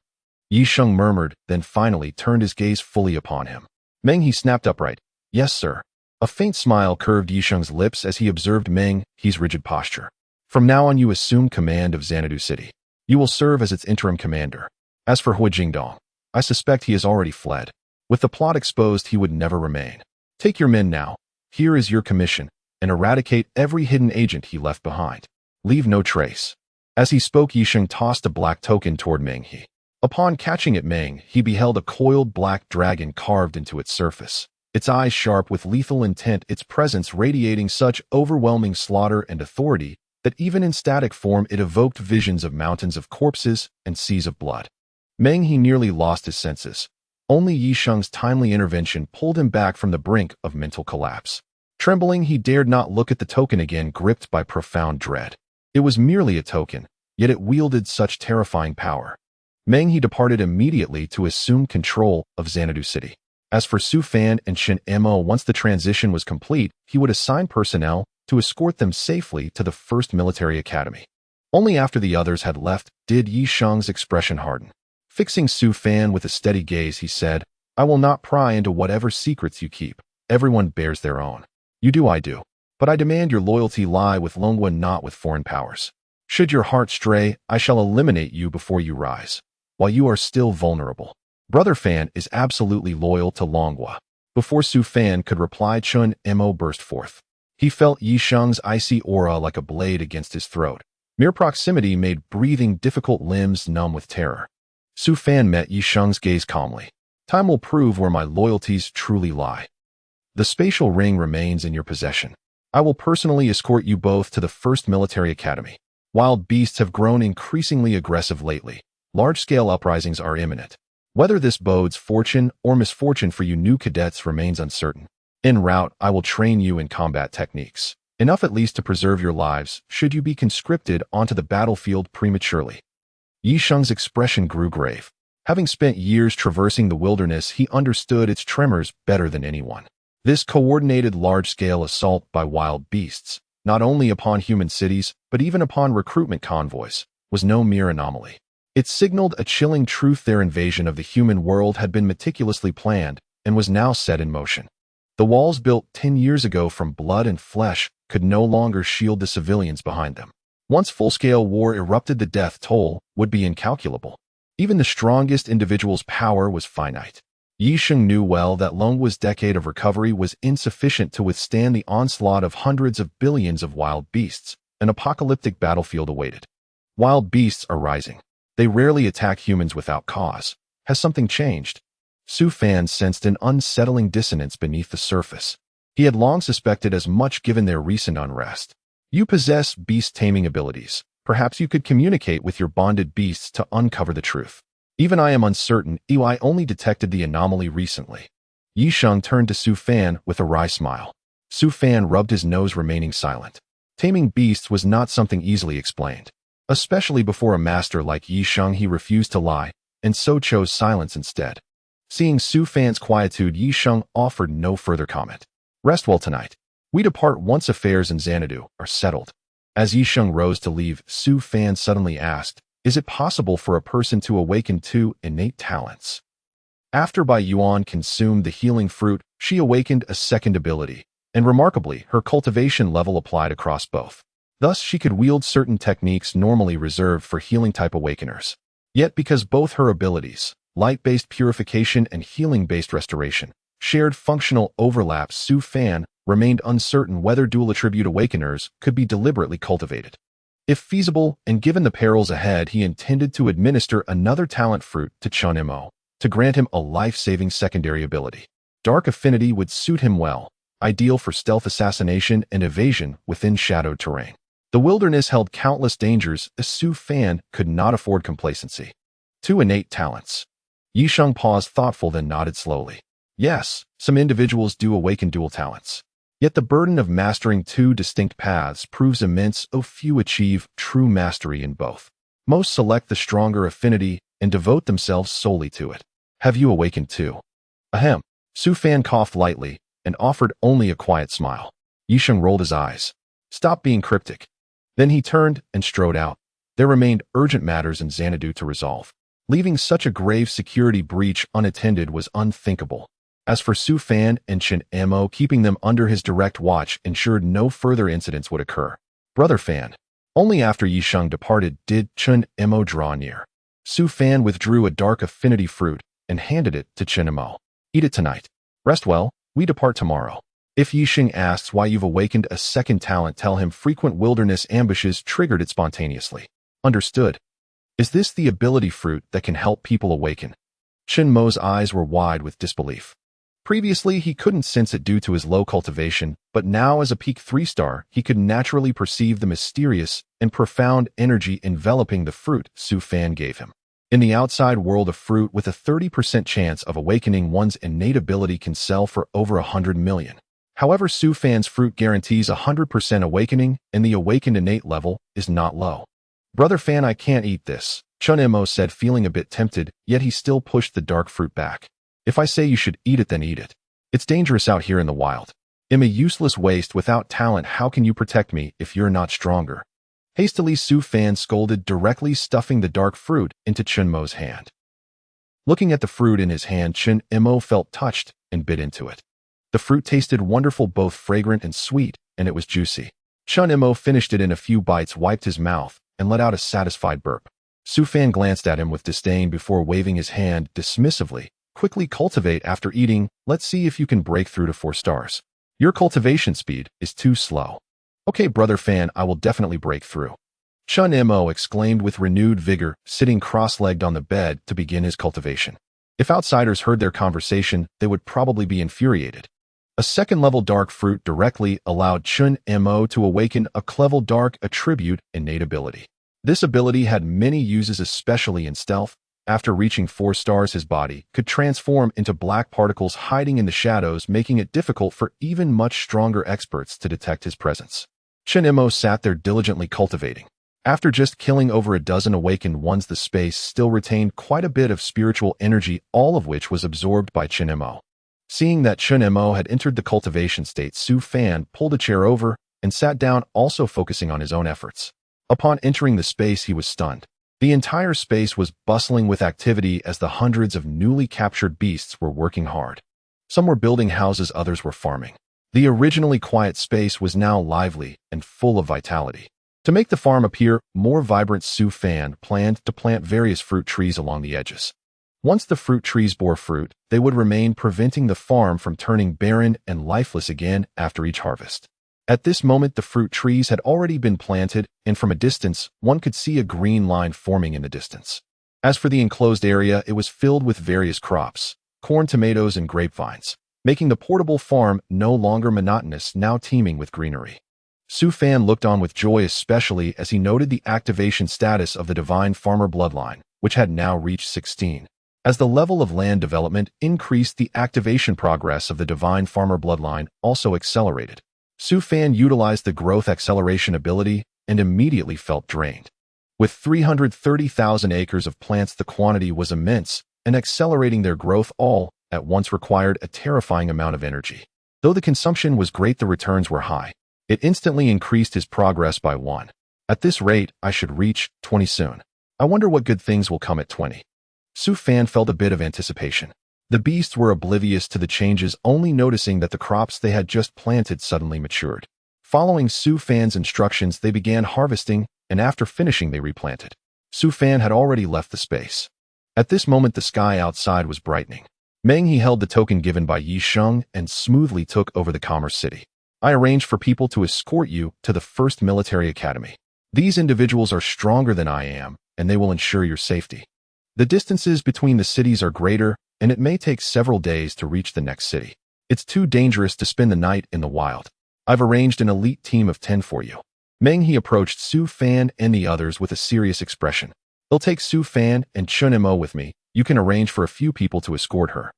Yi Sheng murmured, then finally turned his gaze fully upon him. Meng He snapped upright. "Yes, sir." A faint smile curved Yi Sheng's lips as he observed Meng He's rigid posture. "From now on, you assume command of Xanadu City. You will serve as its interim commander. As for Hu Jingdong, I suspect he has already fled. With the plot exposed, he would never remain. Take your men now. Here is your commission, and eradicate every hidden agent he left behind. Leave no trace." As he spoke, Yi Sheng tossed a black token toward Meng He. Upon catching it, Meng He beheld a coiled black dragon carved into its surface. Its eyes sharp with lethal intent, its presence radiating such overwhelming slaughter and authority that even in static form it evoked visions of mountains of corpses and seas of blood. Meng He nearly lost his senses. Only Yi Sheng's timely intervention pulled him back from the brink of mental collapse. Trembling, he dared not look at the token again, gripped by profound dread. It was merely a token, yet it wielded such terrifying power. Meng he departed immediately to assume control of Xanadu City. As for Su Fan and Chen Mo, once the transition was complete, he would assign personnel to escort them safely to the first military academy. Only after the others had left did Yi Sheng's expression harden. Fixing Su Fan with a steady gaze, he said, "I will not pry into whatever secrets you keep. Everyone bears their own. You do, I do. But I demand your loyalty lie with Longhua, not with foreign powers. Should your heart stray, I shall eliminate you before you rise, while you are still vulnerable." Brother Fan is absolutely loyal to Longhua. Before Su Fan could reply, Chen Mo burst forth. He felt Yi Sheng's icy aura like a blade against his throat. Mere proximity made breathing difficult, limbs numb with terror. Su Fan met Yi Sheng's gaze calmly. "Time will prove where my loyalties truly lie. The spatial ring remains in your possession. I will personally escort you both to the first military academy. Wild beasts have grown increasingly aggressive lately. Large-scale uprisings are imminent. Whether this bodes fortune or misfortune for you new cadets remains uncertain. En route, I will train you in combat techniques. Enough at least to preserve your lives, should you be conscripted onto the battlefield prematurely." Yi Sheng's expression grew grave. Having spent years traversing the wilderness, he understood its tremors better than anyone. This coordinated large-scale assault by wild beasts, not only upon human cities, but even upon recruitment convoys, was no mere anomaly. It signaled a chilling truth: their invasion of the human world had been meticulously planned and was now set in motion. The walls built 10 years ago from blood and flesh could no longer shield the civilians behind them. Once full-scale war erupted, the death toll would be incalculable. Even the strongest individual's power was finite. Yi Sheng knew well that Longhua's decade of recovery was insufficient to withstand the onslaught of hundreds of billions of wild beasts. An apocalyptic battlefield awaited. Wild beasts are rising. They rarely attack humans without cause. Has something changed? Su Fan sensed an unsettling dissonance beneath the surface. He had long suspected as much given their recent unrest. "You possess beast-taming abilities. Perhaps you could communicate with your bonded beasts to uncover the truth." "Even I am uncertain. I only detected the anomaly recently." Yi Sheng turned to Su Fan with a wry smile. Su Fan rubbed his nose, remaining silent. Taming beasts was not something easily explained. Especially before a master like Yi Sheng, he refused to lie, and so chose silence instead. Seeing Su Fan's quietude, Yi Sheng offered no further comment. "Rest well tonight. We depart once affairs in Xanadu are settled." As Yi Sheng rose to leave, Su Fan suddenly asked, "Is it possible for a person to awaken two innate talents?" After Bai Yuan consumed the healing fruit, she awakened a second ability, and remarkably, her cultivation level applied across both. Thus, she could wield certain techniques normally reserved for healing-type awakeners. Yet because both her abilities, light-based purification and healing-based restoration, shared functional overlaps, Su Fan remained uncertain whether dual-attribute awakeners could be deliberately cultivated. If feasible, and given the perils ahead, he intended to administer another talent fruit to Chen Mo, to grant him a life-saving secondary ability. Dark affinity would suit him well, ideal for stealth assassination and evasion within shadowed terrain. The wilderness held countless dangers, as Su Fan could not afford complacency. Two innate talents. Yi Sheng paused, thoughtful, then nodded slowly. Yes, some individuals do awaken dual talents. Yet the burden of mastering two distinct paths proves immense. Few achieve true mastery in both. Most select the stronger affinity and devote themselves solely to it. Have you awakened too? Ahem. Su Fan coughed lightly and offered only a quiet smile. Yi Sheng rolled his eyes. Stop being cryptic. Then he turned and strode out. There remained urgent matters in Xanadu to resolve. Leaving such a grave security breach unattended was unthinkable. As for Su Fan and Chen Mo, keeping them under his direct watch ensured no further incidents would occur. Brother Fan. Only after Yi Sheng departed did Chen Mo draw near. Su Fan withdrew a dark affinity fruit and handed it to Chen Mo. Eat it tonight. Rest well, we depart tomorrow. If Yi Sheng asks why you've awakened a second talent, tell him frequent wilderness ambushes triggered it spontaneously. Understood? Is this the ability fruit that can help people awaken? Chen Mo's eyes were wide with disbelief. Previously, he couldn't sense it due to his low cultivation, but now as a peak 3-star, he could naturally perceive the mysterious and profound energy enveloping the fruit Su Fan gave him. In the outside world, a fruit with a 30% chance of awakening one's innate ability can sell for over 100 million. However, Su Fan's fruit guarantees 100% awakening, and the awakened innate level is not low. Brother Fan, I can't eat this, Chun Mo said, feeling a bit tempted, yet he still pushed the dark fruit back. If I say you should eat it, then eat it. It's dangerous out here in the wild. I'm a useless waste without talent. How can you protect me if you're not stronger? Hastily, Su Fan scolded, directly stuffing the dark fruit into Chun Mo's hand. Looking at the fruit in his hand, Chun Mo felt touched and bit into it. The fruit tasted wonderful, both fragrant and sweet, and it was juicy. Chun Mo finished it in a few bites, wiped his mouth, and let out a satisfied burp. Su Fan glanced at him with disdain before waving his hand dismissively. Quickly cultivate after eating. Let's see if you can break through to 4 stars. Your cultivation speed is too slow. Okay, Brother Fan, I will definitely break through. Chun Mo exclaimed with renewed vigor, sitting cross-legged on the bed to begin his cultivation. If outsiders heard their conversation, they would probably be infuriated. A second-level dark fruit directly allowed Chun Mo to awaken a level dark attribute innate ability. This ability had many uses, especially in stealth. After reaching 4 stars, his body could transform into black particles hiding in the shadows, making it difficult for even much stronger experts to detect his presence. Chun Mo sat there diligently cultivating. After just killing over a dozen awakened ones, the space still retained quite a bit of spiritual energy, all of which was absorbed by Chun Mo. Seeing that Chun Mo had entered the cultivation state, Su Fan pulled a chair over and sat down, also focusing on his own efforts. Upon entering the space, he was stunned. The entire space was bustling with activity as the hundreds of newly captured beasts were working hard. Some were building houses, others were farming. The originally quiet space was now lively and full of vitality. To make the farm appear more vibrant, Su Fan planned to plant various fruit trees along the edges. Once the fruit trees bore fruit, they would remain, preventing the farm from turning barren and lifeless again after each harvest. At this moment, the fruit trees had already been planted, and from a distance, one could see a green line forming in the distance. As for the enclosed area, it was filled with various crops, corn, tomatoes, and grapevines, making the portable farm no longer monotonous, now teeming with greenery. Su Fan looked on with joy, especially as he noted the activation status of the divine farmer bloodline, which had now reached 16. As the level of land development increased, the activation progress of the divine farmer bloodline also accelerated. Su Fan utilized the growth acceleration ability and immediately felt drained. With 330,000 acres of plants, the quantity was immense, and accelerating their growth all at once required a terrifying amount of energy. Though the consumption was great, the returns were high. It instantly increased his progress by 1. At this rate, I should reach 20 soon. I wonder what good things will come at 20. Su Fan felt a bit of anticipation. The beasts were oblivious to the changes, only noticing that the crops they had just planted suddenly matured. Following Su Fan's instructions, they began harvesting, and after finishing, they replanted. Su Fan had already left the space. At this moment, the sky outside was brightening. Meng He held the token given by Yi Sheng and smoothly took over the commerce city. I arranged for people to escort you to the first military academy. These individuals are stronger than I am, and they will ensure your safety. The distances between the cities are greater, and it may take several days to reach the next city. It's too dangerous to spend the night in the wild. I've arranged an elite team of 10 for you. Meng He approached Su Fan and the others with a serious expression. I'll take Su Fan and Chun Mo with me. You can arrange for a few people to escort her.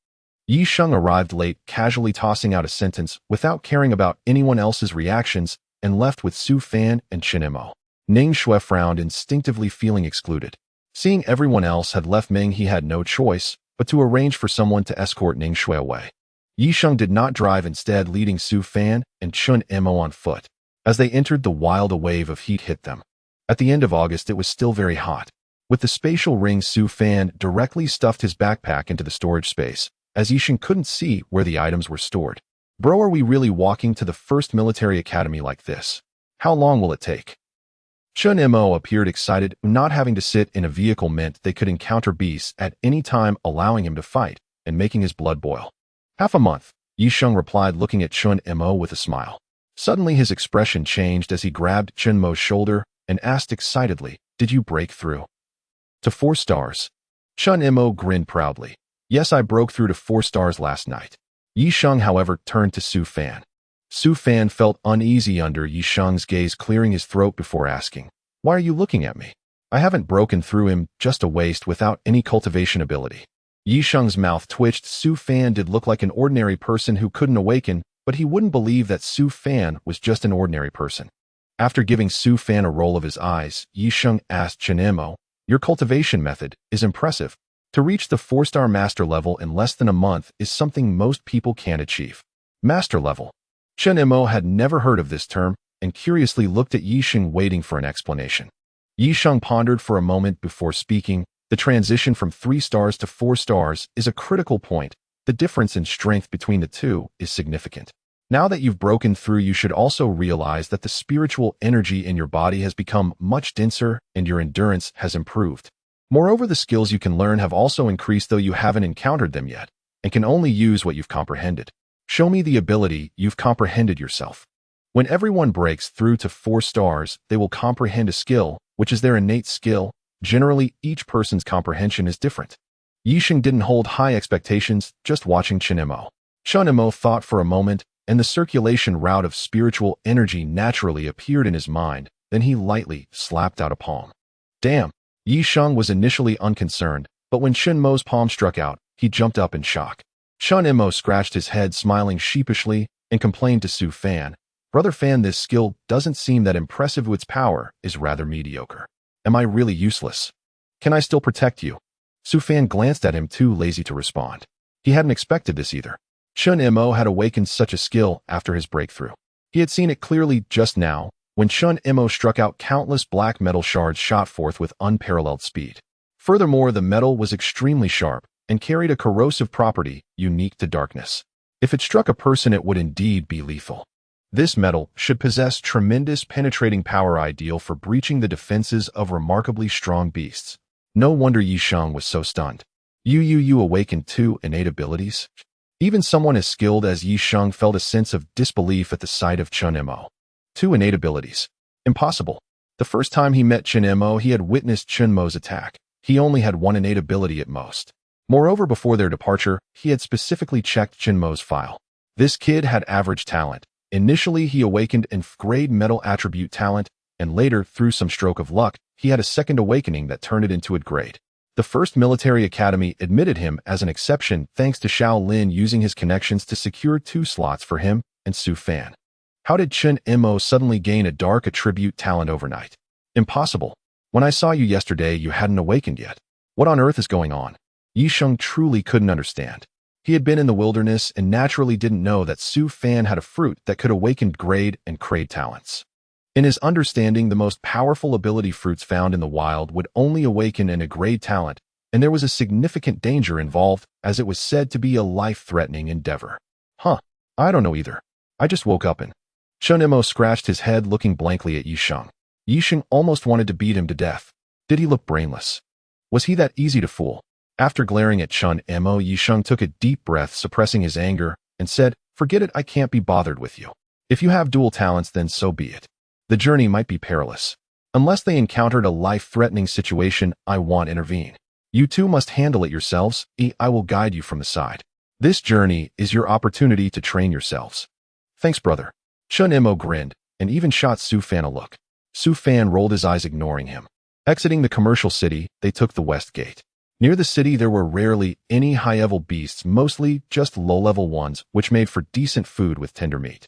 Yi Sheng arrived late, casually tossing out a sentence without caring about anyone else's reactions, and left with Su Fan and Chun Mo. Ning Shui frowned, instinctively feeling excluded. Seeing everyone else had left, Meng He had no choice but to arrange for someone to escort Ning Shui away. Yi Sheng did not drive, instead leading Su Fan and Chun Mo on foot. As they entered the wild, a wave of heat hit them. At the end of August, it was still very hot. With the spatial ring, Su Fan directly stuffed his backpack into the storage space, as Yi Sheng couldn't see where the items were stored. Bro, are we really walking to the first military academy like this? How long will it take? Chun Mo appeared excited. Not having to sit in a vehicle meant they could encounter beasts at any time, allowing him to fight and making his blood boil. Half a month, Yi Sheng replied, looking at Chun Mo with a smile. Suddenly his expression changed as he grabbed Chun Mo's shoulder and asked excitedly, did you break through to 4 stars? Chun Mo grinned proudly. Yes, I broke through to 4 stars last night. Yi Sheng, however, turned to Su Fan. Su Fan felt uneasy under Yi Sheng's gaze, clearing his throat before asking, why are you looking at me? I haven't broken through him, just a waste without any cultivation ability. Yi Sheng's mouth twitched. Su Fan did look like an ordinary person who couldn't awaken, but he wouldn't believe that Su Fan was just an ordinary person. After giving Su Fan a roll of his eyes, Yi Sheng asked Chen Imo, "Your cultivation method is impressive. To reach the 4-star master level in less than a month is something most people can't achieve." Master level. Chen Imo had never heard of this term and curiously looked at Yi Sheng, waiting for an explanation. Yi Sheng pondered for a moment before speaking. The transition from 3 stars to 4 stars is a critical point. The difference in strength between the two is significant. Now that you've broken through, you should also realize that the spiritual energy in your body has become much denser and your endurance has improved. Moreover, the skills you can learn have also increased, though you haven't encountered them yet, and can only use what you've comprehended. Show me the ability you've comprehended yourself. When everyone breaks through to 4 stars, they will comprehend a skill, which is their innate skill. Generally, each person's comprehension is different. Yi Sheng didn't hold high expectations, just watching Chen Imo. Chen Imo thought for a moment, and the circulation route of spiritual energy naturally appeared in his mind. Then he lightly slapped out a palm. Damn! Yi Sheng was initially unconcerned, but when Chen Imo's palm struck out, he jumped up in shock. Chen Imo scratched his head, smiling sheepishly, and complained to Su Fan, "Brother Fan, this skill doesn't seem that impressive. Its power is rather mediocre. Am I really useless? Can I still protect you?" Su Fan glanced at him, too lazy to respond. He hadn't expected this either. Chen Imo had awakened such a skill after his breakthrough. He had seen it clearly just now, when Chen Imo struck out. Countless black metal shards shot forth with unparalleled speed. Furthermore, the metal was extremely sharp and carried a corrosive property unique to darkness. If it struck a person, it would indeed be lethal. This metal should possess tremendous penetrating power, ideal for breaching the defenses of remarkably strong beasts. No wonder Yi Sheng was so stunned. You awakened 2 innate abilities? Even someone as skilled as Yi Sheng felt a sense of disbelief at the sight of Chen Imo. 2 innate abilities? Impossible. The first time he met Chen Imo, he had witnessed Chen Mo's attack. He only had 1 innate ability at most. Moreover, before their departure, he had specifically checked Chen Mo's file. This kid had average talent. Initially, he awakened in grade metal attribute talent, and later, through some stroke of luck, he had a second awakening that turned it into a grade. The first military academy admitted him as an exception thanks to Xiao Lin using his connections to secure 2 slots for him and Su Fan. How did Chen Imo suddenly gain a dark attribute talent overnight? Impossible. When I saw you yesterday, you hadn't awakened yet. What on earth is going on? Yi Sheng truly couldn't understand. He had been in the wilderness and naturally didn't know that Su Fan had a fruit that could awaken grade and crade talents. In his understanding, the most powerful ability fruits found in the wild would only awaken in a grade talent, and there was a significant danger involved, as it was said to be a life-threatening endeavor. I don't know either. I just woke up and... Chen Imo scratched his head, looking blankly at Yi Sheng. Yi Sheng almost wanted to beat him to death. Did he look brainless? Was he that easy to fool? After glaring at Chen Imo, Yi Sheng took a deep breath, suppressing his anger, and said, "Forget it, I can't be bothered with you. If you have dual talents, then so be it. The journey might be perilous. Unless they encountered a life-threatening situation, I won't intervene. You two must handle it yourselves. I will guide you from the side. This journey is your opportunity to train yourselves." "Thanks, brother." Chen Imo grinned, and even shot Su Fan a look. Su Fan rolled his eyes, ignoring him. Exiting the commercial city, they took the west gate. Near the city, there were rarely any high-level beasts, mostly just low-level ones, which made for decent food with tender meat.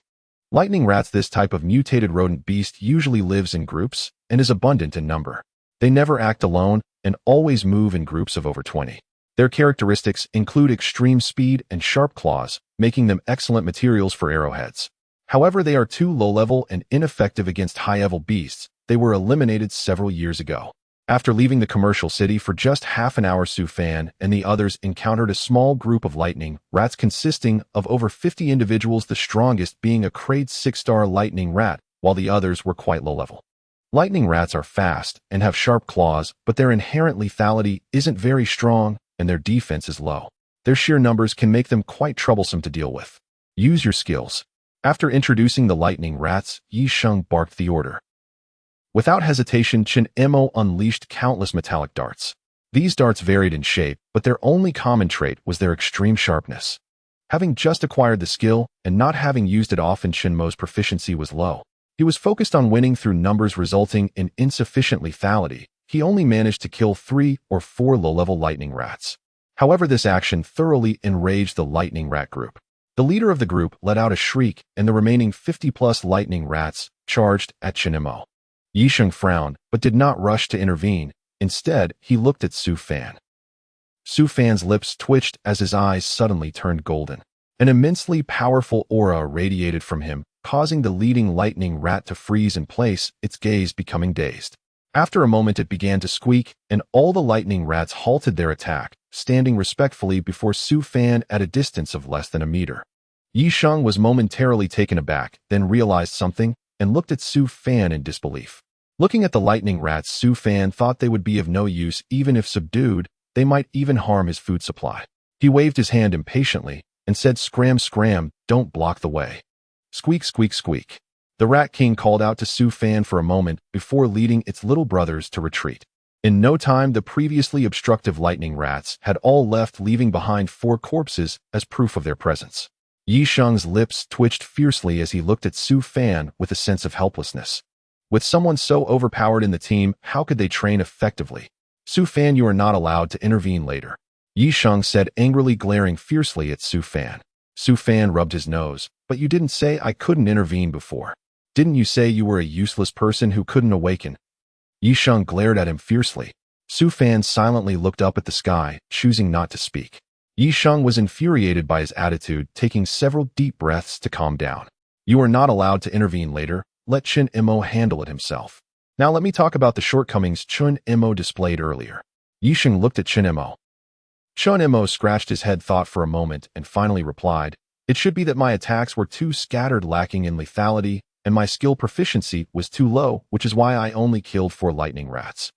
Lightning rats, this type of mutated rodent beast, usually lives in groups and is abundant in number. They never act alone and always move in groups of over 20. Their characteristics include extreme speed and sharp claws, making them excellent materials for arrowheads. However, they are too low-level and ineffective against high-level beasts. They were eliminated several years ago. After leaving the commercial city for just half an hour, Su Fan and the others encountered a small group of lightning rats consisting of over 50 individuals, the strongest being a grade 6-star lightning rat, while the others were quite low-level. Lightning rats are fast and have sharp claws, but their inherent lethality isn't very strong and their defense is low. Their sheer numbers can make them quite troublesome to deal with. Use your skills. After introducing the lightning rats, Yi Sheng barked the order. Without hesitation, Chen Imo unleashed countless metallic darts. These darts varied in shape, but their only common trait was their extreme sharpness. Having just acquired the skill and not having used it often, Chen Mo's proficiency was low. He was focused on winning through numbers, resulting in insufficient lethality. He only managed to kill 3 or 4 low-level lightning rats. However, this action thoroughly enraged the lightning rat group. The leader of the group let out a shriek, and the remaining 50-plus lightning rats charged at Chinemo. Yisheng frowned, but did not rush to intervene. Instead, he looked at Su Fan. Su Fan's lips twitched as his eyes suddenly turned golden. An immensely powerful aura radiated from him, causing the leading lightning rat to freeze in place, its gaze becoming dazed. After a moment it began to squeak, and all the lightning rats halted their attack, standing respectfully before Su Fan at a distance of less than a meter. Yisheng was momentarily taken aback, then realized something, and looked at Su Fan in disbelief. Looking at the lightning rats, Su Fan thought they would be of no use even if subdued. They might even harm his food supply. He waved his hand impatiently and said, "Scram, scram, don't block the way." Squeak, squeak, squeak. The Rat King called out to Su Fan for a moment before leading its little brothers to retreat. In no time, the previously obstructive lightning rats had all left, leaving behind 4 corpses as proof of their presence. Yisheng's lips twitched fiercely as he looked at Su Fan with a sense of helplessness. With someone so overpowered in the team, how could they train effectively? "Su Fan, you are not allowed to intervene later," Yisheng said angrily, glaring fiercely at Su Fan. Su Fan rubbed his nose. "But you didn't say I couldn't intervene before. Didn't you say you were a useless person who couldn't awaken?" Yisheng glared at him fiercely. Su Fan silently looked up at the sky, choosing not to speak. Yisheng was infuriated by his attitude, taking several deep breaths to calm down. "You are not allowed to intervene later. Let Chun Imo handle it himself. Now let me talk about the shortcomings Chun Imo displayed earlier." Yisheng looked at Chun Imo. Chun Imo scratched his head, thought for a moment, and finally replied, "It should be that my attacks were too scattered, lacking in lethality, and my skill proficiency was too low, which is why I only killed 4 lightning rats."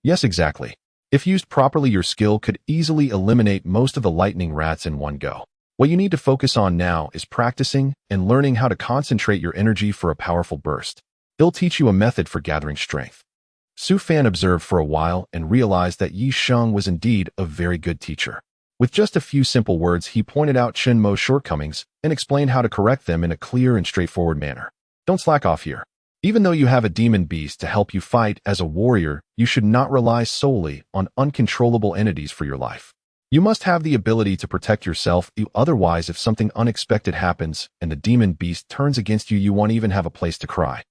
"Yes, exactly. If used properly, your skill could easily eliminate most of the lightning rats in one go. What you need to focus on now is practicing and learning how to concentrate your energy for a powerful burst. He'll teach you a method for gathering strength." Su Fan observed for a while and realized that Yisheng was indeed a very good teacher. With just a few simple words, he pointed out Chun Mo's shortcomings and explained how to correct them in a clear and straightforward manner. "Don't slack off here. Even though you have a demon beast to help you fight as a warrior, you should not rely solely on uncontrollable entities for your life. You must have the ability to protect yourself. Otherwise, if something unexpected happens and the demon beast turns against you, you won't even have a place to cry."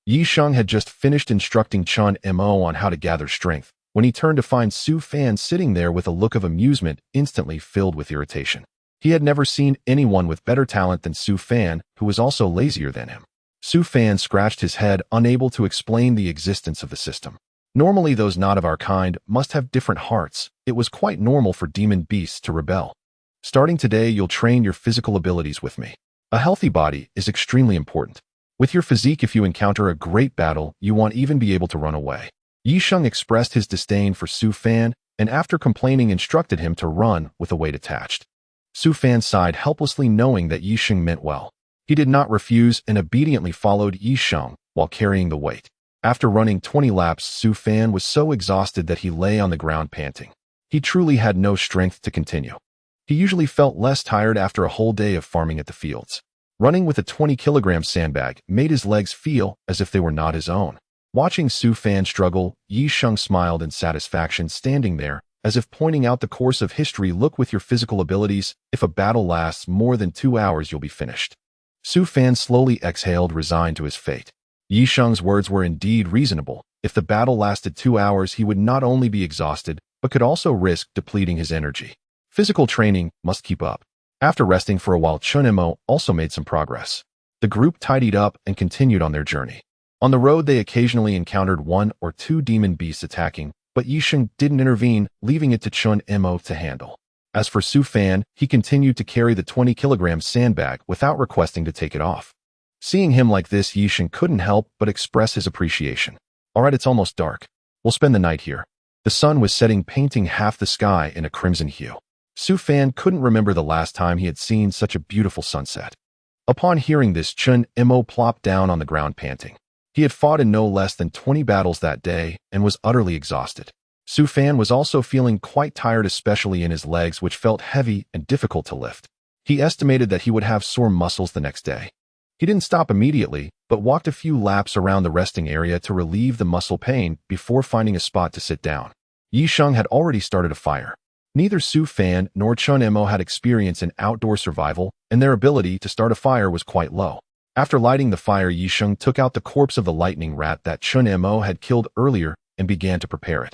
Yisheng had just finished instructing Chun Mo on how to gather strength when he turned to find Su Fan sitting there with a look of amusement instantly filled with irritation. He had never seen anyone with better talent than Su Fan, who was also lazier than him. Su Fan scratched his head, unable to explain the existence of the system. Normally, those not of our kind must have different hearts. It was quite normal for demon beasts to rebel. "Starting today, you'll train your physical abilities with me. A healthy body is extremely important. With your physique, if you encounter a great battle, you won't even be able to run away." Yisheng expressed his disdain for Su Fan, and after complaining, instructed him to run with a weight attached. Su Fan sighed helplessly, knowing that Yisheng meant well. He did not refuse and obediently followed Yisheng while carrying the weight. After running 20 laps, Su Fan was so exhausted that he lay on the ground panting. He truly had no strength to continue. He usually felt less tired after a whole day of farming at the fields. Running with a 20-kilogram sandbag made his legs feel as if they were not his own. Watching Su Fan struggle, Yisheng smiled in satisfaction, standing there, as if pointing out the course of history. "Look, with your physical abilities, if a battle lasts more than 2 hours, you'll be finished." Su Fan slowly exhaled, resigned to his fate. Yisheng's words were indeed reasonable. If the battle lasted 2 hours, he would not only be exhausted, but could also risk depleting his energy. Physical training must keep up. After resting for a while, Chun Mo also made some progress. The group tidied up and continued on their journey. On the road, they occasionally encountered 1 or 2 demon beasts attacking, but Yisheng didn't intervene, leaving it to Chun Mo to handle. As for Su Fan, he continued to carry the 20-kilogram sandbag without requesting to take it off. Seeing him like this, Yisheng couldn't help but express his appreciation. "All right, it's almost dark. We'll spend the night here." The sun was setting, painting half the sky in a crimson hue. Su Fan couldn't remember the last time he had seen such a beautiful sunset. Upon hearing this, Chun Mo plopped down on the ground, panting. He had fought in no less than 20 battles that day and was utterly exhausted. Su Fan was also feeling quite tired, especially in his legs, which felt heavy and difficult to lift. He estimated that he would have sore muscles the next day. He didn't stop immediately, but walked a few laps around the resting area to relieve the muscle pain before finding a spot to sit down. Yisheng had already started a fire. Neither Su Fan nor Chun Mo had experience in outdoor survival, and their ability to start a fire was quite low. After lighting the fire, Yisheng took out the corpse of the lightning rat that Chun Mo had killed earlier and began to prepare it.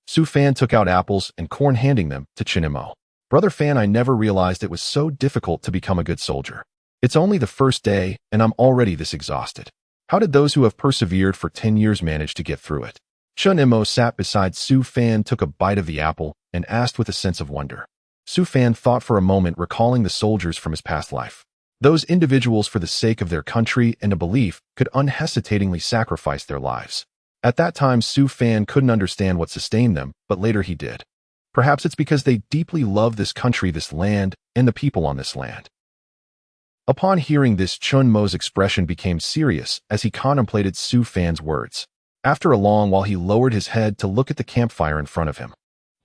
Su Fan took out apples and corn, handing them to Chun Mo. Brother Fan, I never realized it was so difficult to become a good soldier. It's only the first day, and I'm already this exhausted. How did those who have persevered for 10 years manage to get through it? Chun Mo sat beside Su Fan, took a bite of the apple, and asked with a sense of wonder. Su Fan thought for a moment, recalling the soldiers from his past life. Those individuals, for the sake of their country and a belief, could unhesitatingly sacrifice their lives. At that time, Su Fan couldn't understand what sustained them, but later he did. Perhaps it's because they deeply love this country, this land, and the people on this land. Upon hearing this, Chun Mo's expression became serious as he contemplated Su Fan's words. After a long while, he lowered his head to look at the campfire in front of him.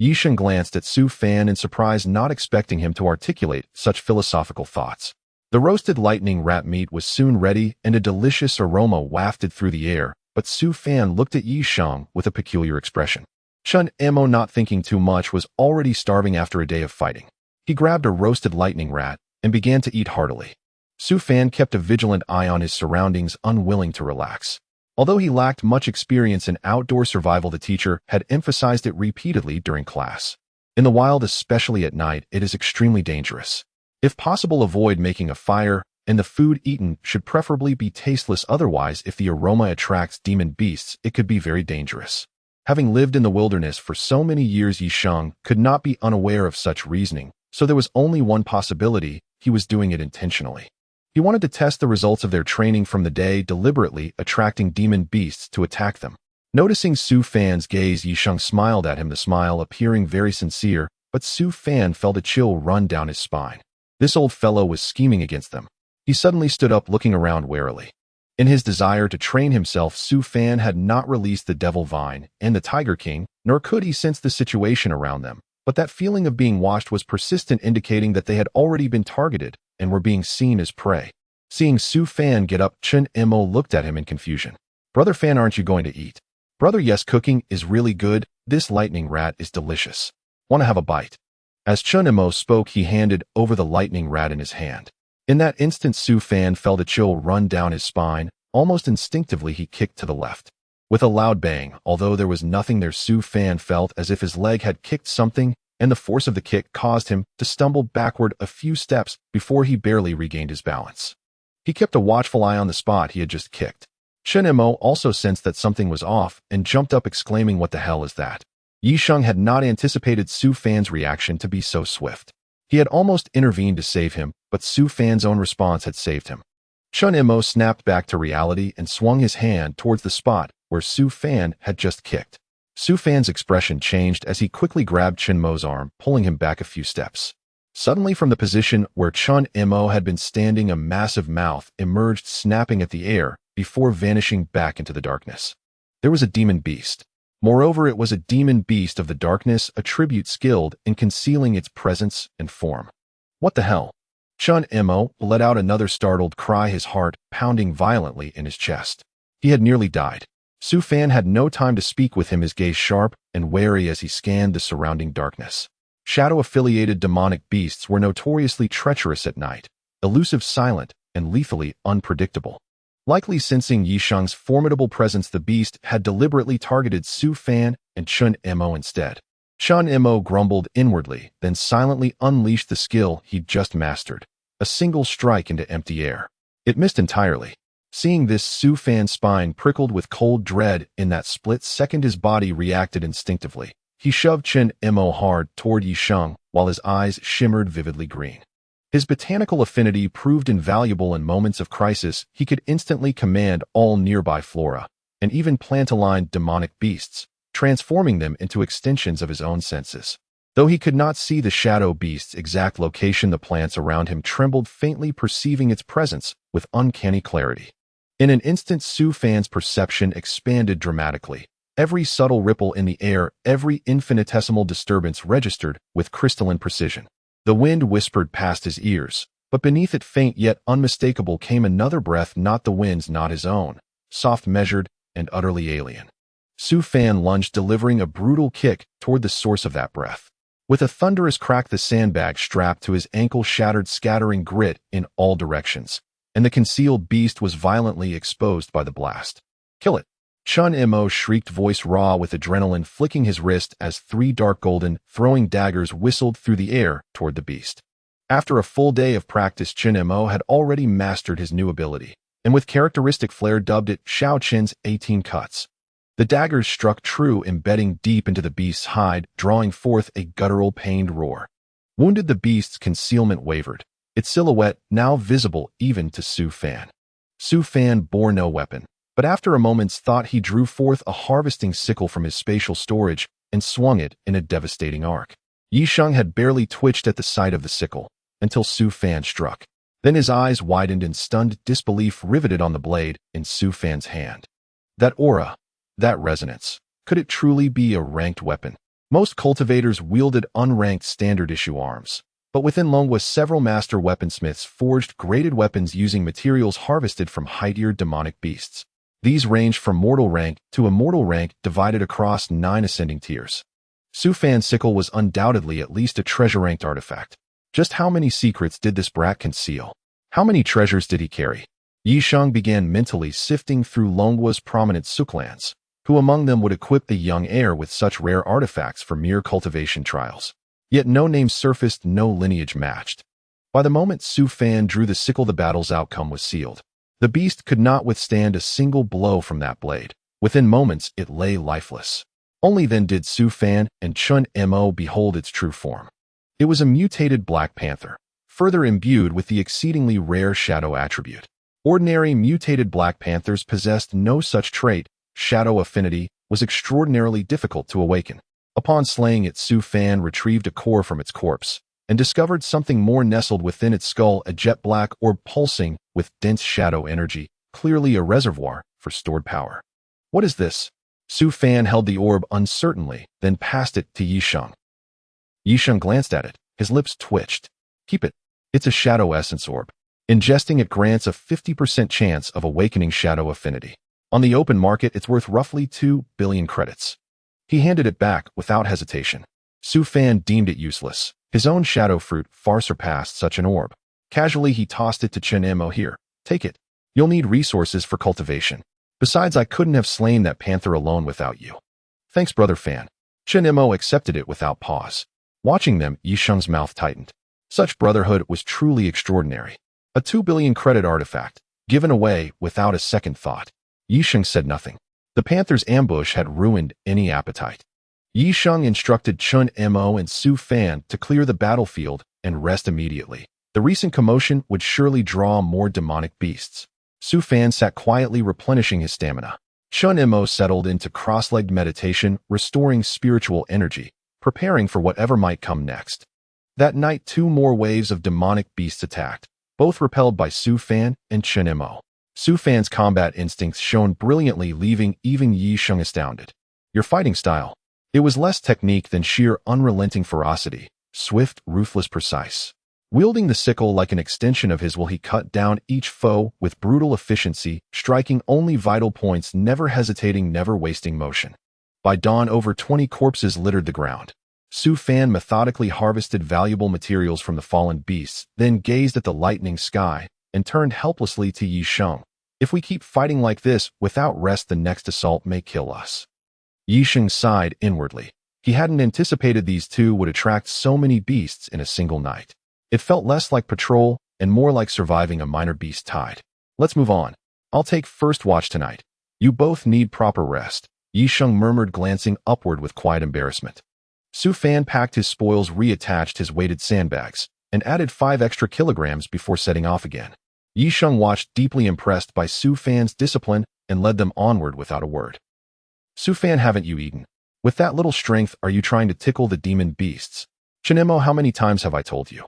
Yisheng glanced at Su Fan in surprise, not expecting him to articulate such philosophical thoughts. The roasted lightning rat meat was soon ready, and a delicious aroma wafted through the air, but Su Fan looked at Yisheng with a peculiar expression. Chun Mo, not thinking too much, was already starving after a day of fighting. He grabbed a roasted lightning rat and began to eat heartily. Su Fan kept a vigilant eye on his surroundings, unwilling to relax. Although he lacked much experience in outdoor survival, the teacher had emphasized it repeatedly during class. In the wild, especially at night, it is extremely dangerous. If possible, avoid making a fire, and the food eaten should preferably be tasteless. Otherwise, if the aroma attracts demon beasts, it could be very dangerous. Having lived in the wilderness for so many years, Yisheng could not be unaware of such reasoning, so there was only one possibility: he was doing it intentionally. He wanted to test the results of their training from the day, deliberately attracting demon beasts to attack them. Noticing Su Fan's gaze, Yisheng smiled at him, the smile appearing very sincere, but Su Fan felt a chill run down his spine. This old fellow was scheming against them. He suddenly stood up, looking around warily. In his desire to train himself, Su Fan had not released the Devil Vine and the Tiger King, nor could he sense the situation around them. But that feeling of being watched was persistent, indicating that they had already been targeted and were being seen as prey. Seeing Su Fan get up, Chun Mo looked at him in confusion. Brother Fan, aren't you going to eat? Brother, yes, cooking is really good. This lightning rat is delicious. Want to have a bite? As Chun Mo spoke, he handed over the lightning rat in his hand. In that instant, Su Fan felt a chill run down his spine. Almost instinctively, he kicked to the left. With a loud bang, although there was nothing there, Su Fan felt as if his leg had kicked something, and the force of the kick caused him to stumble backward a few steps before he barely regained his balance. He kept a watchful eye on the spot he had just kicked. Chun Mo also sensed that something was off and jumped up, exclaiming, "What the hell is that?" Yisheng had not anticipated Su Fan's reaction to be so swift. He had almost intervened to save him, but Su Fan's own response had saved him. Chun Mo snapped back to reality and swung his hand towards the spot where Su Fan had just kicked. Su Fan's expression changed as he quickly grabbed Chun Mo's arm, pulling him back a few steps. Suddenly, from the position where Chun Mo had been standing, a massive mouth emerged, snapping at the air before vanishing back into the darkness. There was a demon beast. Moreover, it was a demon beast of the darkness, a tribute skilled in concealing its presence and form. What the hell? Chun Mo let out another startled cry, his heart pounding violently in his chest. He had nearly died. Su Fan had no time to speak with him, his gaze sharp and wary as he scanned the surrounding darkness. Shadow-affiliated demonic beasts were notoriously treacherous at night, elusive, silent, and lethally unpredictable. Likely sensing Yisheng's formidable presence, the beast had deliberately targeted Su Fan and Chun Mo instead. Chun Mo grumbled inwardly, then silently unleashed the skill he'd just mastered. A single strike into empty air. It missed entirely. Seeing this, Su Fan's spine prickled with cold dread. In that split second, his body reacted instinctively. He shoved Chun Mo hard toward Yisheng, while his eyes shimmered vividly green. His botanical affinity proved invaluable in moments of crisis. He could instantly command all nearby flora, and even plant-aligned demonic beasts, transforming them into extensions of his own senses. Though he could not see the shadow beast's exact location, the plants around him trembled faintly, perceiving its presence with uncanny clarity. In an instant, Su Fan's perception expanded dramatically. Every subtle ripple in the air, every infinitesimal disturbance registered with crystalline precision. The wind whispered past his ears, but beneath it, faint yet unmistakable, came another breath, not the wind's, not his own, soft, measured, and utterly alien. Su Fan lunged, delivering a brutal kick toward the source of that breath. With a thunderous crack, the sandbag strapped to his ankle shattered, scattering grit in all directions, and the concealed beast was violently exposed by the blast. "Kill it!" Chun Mo shrieked, voice raw with adrenaline, flicking his wrist as 3 dark golden, throwing daggers whistled through the air toward the beast. After a full day of practice, Chun Mo had already mastered his new ability, and with characteristic flair dubbed it Shao Chin's 18 cuts. The daggers struck true, embedding deep into the beast's hide, drawing forth a guttural, pained roar. Wounded, the beast's concealment wavered, its silhouette now visible even to Su Fan. Su Fan bore no weapon, but after a moment's thought he drew forth a harvesting sickle from his spatial storage and swung it in a devastating arc. Yisheng had barely twitched at the sight of the sickle, until Su Fan struck. Then his eyes widened in stunned disbelief, riveted on the blade in Su Fan's hand. That aura, that resonance, could it truly be a ranked weapon? Most cultivators wielded unranked standard-issue arms, but within Longwa several master weaponsmiths forged graded weapons using materials harvested from high-tier demonic beasts. These ranged from mortal rank to immortal rank, divided across 9 ascending tiers. Su Fan's sickle was undoubtedly at least a treasure-ranked artifact. Just how many secrets did this brat conceal? How many treasures did he carry? Yisheng began mentally sifting through Longwa's prominent suklans. Who among them would equip the young heir with such rare artifacts for mere cultivation trials? Yet no name surfaced, no lineage matched. By the moment Su Fan drew the sickle, the battle's outcome was sealed. The beast could not withstand a single blow from that blade. Within moments, it lay lifeless. Only then did Su Fan and Chun Mo behold its true form. It was a mutated Black Panther, further imbued with the exceedingly rare shadow attribute. Ordinary mutated Black Panthers possessed no such trait. Shadow affinity was extraordinarily difficult to awaken. Upon slaying it, Su Fan retrieved a core from its corpse and discovered something more nestled within its skull, a jet black orb pulsing with dense shadow energy, clearly a reservoir for stored power. What is this? Su Fan held the orb uncertainly, then passed it to Yisheng. Yisheng glanced at it, his lips twitched. Keep it. It's a shadow essence orb. Ingesting it grants a 50% chance of awakening shadow affinity. On the open market, it's worth roughly 2 billion credits. He handed it back without hesitation. Su Fan deemed it useless. His own shadow fruit far surpassed such an orb. Casually, he tossed it to Chun Mo. Here, take it. You'll need resources for cultivation. Besides, I couldn't have slain that panther alone without you. Thanks, Brother Fan. Chun Mo accepted it without pause. Watching them, Yisheng's mouth tightened. Such brotherhood was truly extraordinary. A 2 billion credit artifact, given away without a second thought. Yisheng said nothing. The panther's ambush had ruined any appetite. Yisheng instructed Chun Mo and Su Fan to clear the battlefield and rest immediately. The recent commotion would surely draw more demonic beasts. Su Fan sat quietly, replenishing his stamina. Chun Mo settled into cross-legged meditation, restoring spiritual energy, preparing for whatever might come next. That night, 2 more waves of demonic beasts attacked, both repelled by Su Fan and Chun Mo. Su Fan's combat instincts shone brilliantly, leaving even Yisheng astounded. Your fighting style. It was less technique than sheer unrelenting ferocity, swift, ruthless, precise. Wielding the sickle like an extension of his will, he cut down each foe with brutal efficiency, striking only vital points, never hesitating, never wasting motion. By dawn, over 20 corpses littered the ground. Su Fan methodically harvested valuable materials from the fallen beasts, then gazed at the lightening sky and turned helplessly to Yisheng. If we keep fighting like this, without rest, the next assault may kill us. Yisheng sighed inwardly. He hadn't anticipated these 2 would attract so many beasts in a single night. It felt less like patrol and more like surviving a minor beast tide. Let's move on. I'll take first watch tonight. You both need proper rest, Yisheng murmured, glancing upward with quiet embarrassment. Su Fan packed his spoils, reattached his weighted sandbags, and added 5 extra kilograms before setting off again. Yisheng watched, deeply impressed by Su Fan's discipline, and led them onward without a word. Su Fan, haven't you eaten? With that little strength, are you trying to tickle the demon beasts? Chun Mo, how many times have I told you?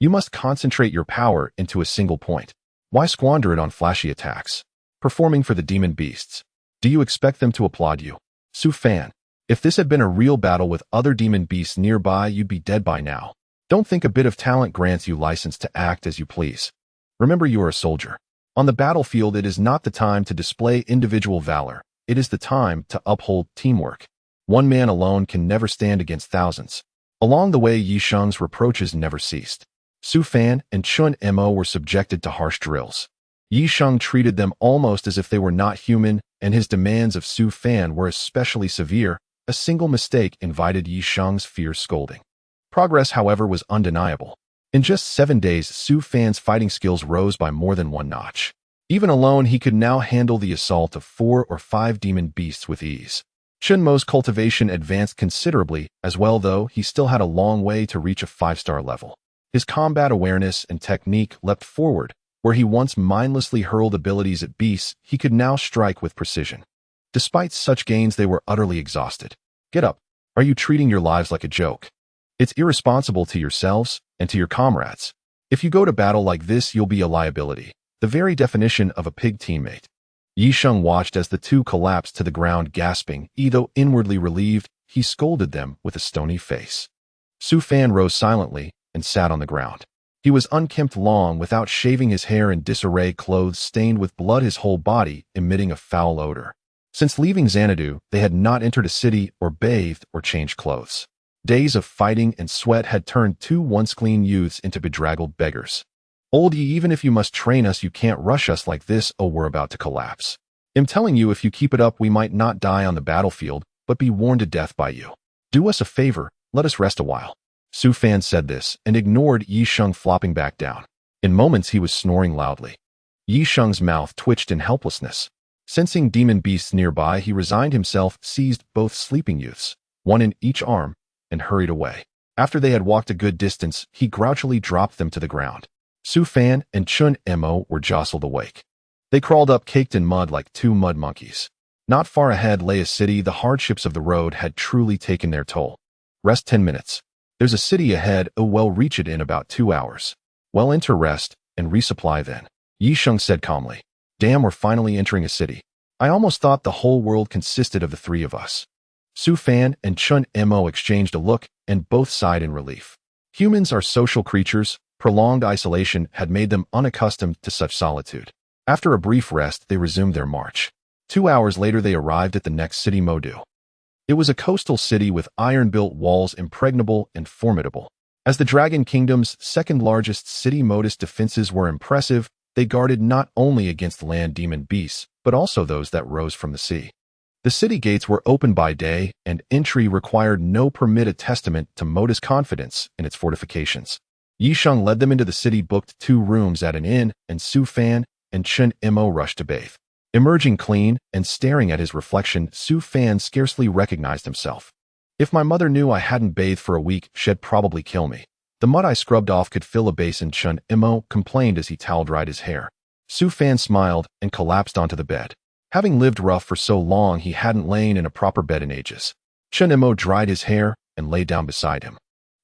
You must concentrate your power into a single point. Why squander it on flashy attacks? Performing for the demon beasts. Do you expect them to applaud you? Su Fan, if this had been a real battle with other demon beasts nearby, you'd be dead by now. Don't think a bit of talent grants you license to act as you please. Remember, you are a soldier. On the battlefield, it is not the time to display individual valor. It is the time to uphold teamwork. One man alone can never stand against thousands. Along the way, Yi Sheng's reproaches never ceased. Su Fan and Chun Mo were subjected to harsh drills. Yi Sheng treated them almost as if they were not human, and his demands of Su Fan were especially severe. A single mistake invited Yi Sheng's fierce scolding. Progress, however, was undeniable. In just 7 days, Su Fan's fighting skills rose by more than 1 notch. Even alone, he could now handle the assault of 4 or 5 demon beasts with ease. Chun Mo's cultivation advanced considerably as well, though he still had a long way to reach a 5-star level. His combat awareness and technique leapt forward. Where he once mindlessly hurled abilities at beasts, he could now strike with precision. Despite such gains, they were utterly exhausted. Get up. Are you treating your lives like a joke? It's irresponsible to yourselves and to your comrades. If you go to battle like this, you'll be a liability. The very definition of a pig teammate. Yi Sheng watched as the two collapsed to the ground gasping. Though inwardly relieved, he scolded them with a stony face. Su Fan rose silently and sat on the ground. He was unkempt, long, without shaving, his hair in disarray, clothes stained with blood, his whole body emitting a foul odor. Since leaving Xanadu, they had not entered a city or bathed or changed clothes. Days of fighting and sweat had turned 2 once clean youths into bedraggled beggars. Old Yi, even if you must train us, you can't rush us like this. Oh, we're about to collapse. I'm telling you, if you keep it up, we might not die on the battlefield, but be worn to death by you. Do us a favor, let us rest a while. Su Fan said this and ignored Yi Sheng, flopping back down. In moments, he was snoring loudly. Yi Sheng's mouth twitched in helplessness. Sensing demon beasts nearby, he resigned himself, seized both sleeping youths, one in each arm, and hurried away. After they had walked a good distance, he grouchily dropped them to the ground. Su Fan and Chun Mo were jostled awake. They crawled up, caked in mud like 2 mud monkeys. Not far ahead lay a city. The hardships of the road had truly taken their toll. Rest 10 minutes. There's a city ahead. Oh, well, reach it in about 2 hours. Well, enter rest and resupply then. Yi Sheng said calmly. Damn, we're finally entering a city. I almost thought the whole world consisted of the 3 of us. Su Fan and Chun Mo exchanged a look, and both sighed in relief. Humans are social creatures. Prolonged isolation had made them unaccustomed to such solitude. After a brief rest, they resumed their march. 2 hours later, they arrived at the next city, Modu. It was a coastal city with iron-built walls, impregnable and formidable. As the Dragon Kingdom's second-largest city, Modu's defenses were impressive. They guarded not only against land demon beasts, but also those that rose from the sea. The city gates were open by day, and entry required no permit, a testament to Modu's confidence in its fortifications. Yi Sheng led them into the city, booked 2 rooms at an inn, and Su Fan and Chun Mo rushed to bathe. Emerging clean and staring at his reflection, Su Fan scarcely recognized himself. If my mother knew I hadn't bathed for a week, she'd probably kill me. The mud I scrubbed off could fill a basin, Chun Mo complained as he towel-dried his hair. Su Fan smiled and collapsed onto the bed. Having lived rough for so long, he hadn't lain in a proper bed in ages. Chun Mo dried his hair and lay down beside him.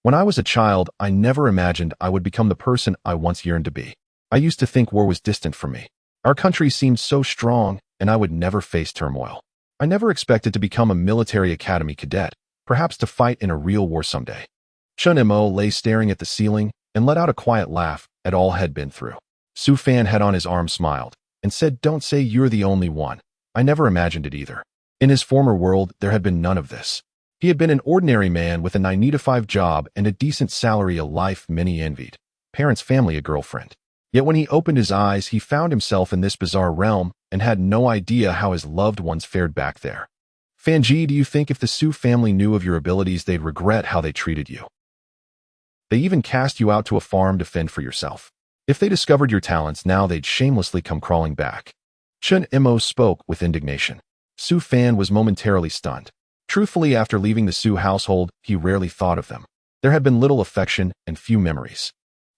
When I was a child, I never imagined I would become the person I once yearned to be. I used to think war was distant from me. Our country seemed so strong, and I would never face turmoil. I never expected to become a military academy cadet, perhaps to fight in a real war someday. Chun Mo lay staring at the ceiling and let out a quiet laugh at all had been through. Su Fan, head on his arm, smiled and said, Don't say you're the only one. I never imagined it either. In his former world, there had been none of this. He had been an ordinary man with a 9-to-5 job and a decent salary, a life many envied. Parents, family, a girlfriend. Yet when he opened his eyes, he found himself in this bizarre realm and had no idea how his loved ones fared back there. Fanji, do you think if the Su family knew of your abilities, they'd regret how they treated you? They even cast you out to a farm to fend for yourself. If they discovered your talents now, they'd shamelessly come crawling back. Chun Mo spoke with indignation. Su Fan was momentarily stunned. Truthfully, after leaving the Su household, he rarely thought of them. There had been little affection and few memories.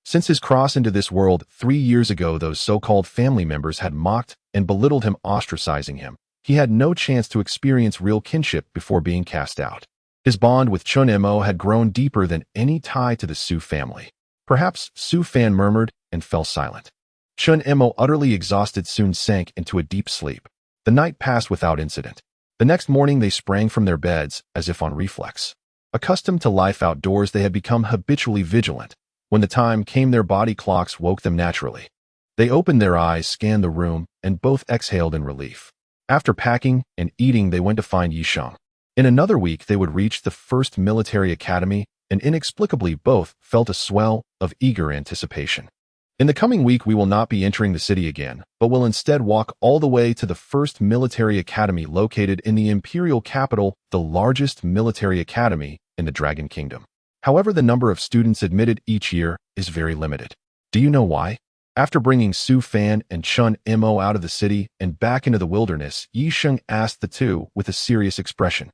Since his cross into this world 3 years ago, those so-called family members had mocked and belittled him, ostracizing him. He had no chance to experience real kinship before being cast out. His bond with Chun Mo had grown deeper than any tie to the Su family. Perhaps, Su Fan murmured and fell silent. Chun Mo, utterly exhausted, soon sank into a deep sleep. The night passed without incident. The next morning, they sprang from their beds as if on reflex. Accustomed to life outdoors, they had become habitually vigilant. When the time came, their body clocks woke them naturally. They opened their eyes, scanned the room, and both exhaled in relief. After packing and eating, they went to find Yi Sheng. In another week, they would reach the first military academy, and inexplicably both felt a swell of eager anticipation. In the coming week, we will not be entering the city again, but will instead walk all the way to the first military academy located in the imperial capital, the largest military academy in the Dragon Kingdom. However, the number of students admitted each year is very limited. Do you know why? After bringing Su Fan and Chun Mo out of the city and back into the wilderness, Yi Sheng asked the two with a serious expression.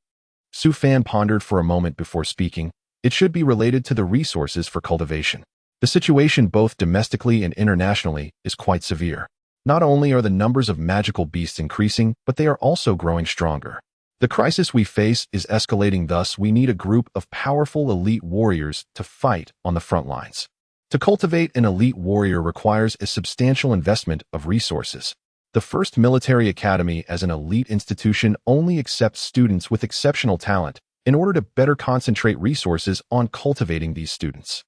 Su Fan pondered for a moment before speaking. It should be related to the resources for cultivation. The situation both domestically and internationally is quite severe. Not only are the numbers of magical beasts increasing, but they are also growing stronger. The crisis we face is escalating, thus we need a group of powerful elite warriors to fight on the front lines. To cultivate an elite warrior requires a substantial investment of resources. The first military academy as an elite institution only accepts students with exceptional talent in order to better concentrate resources on cultivating these students.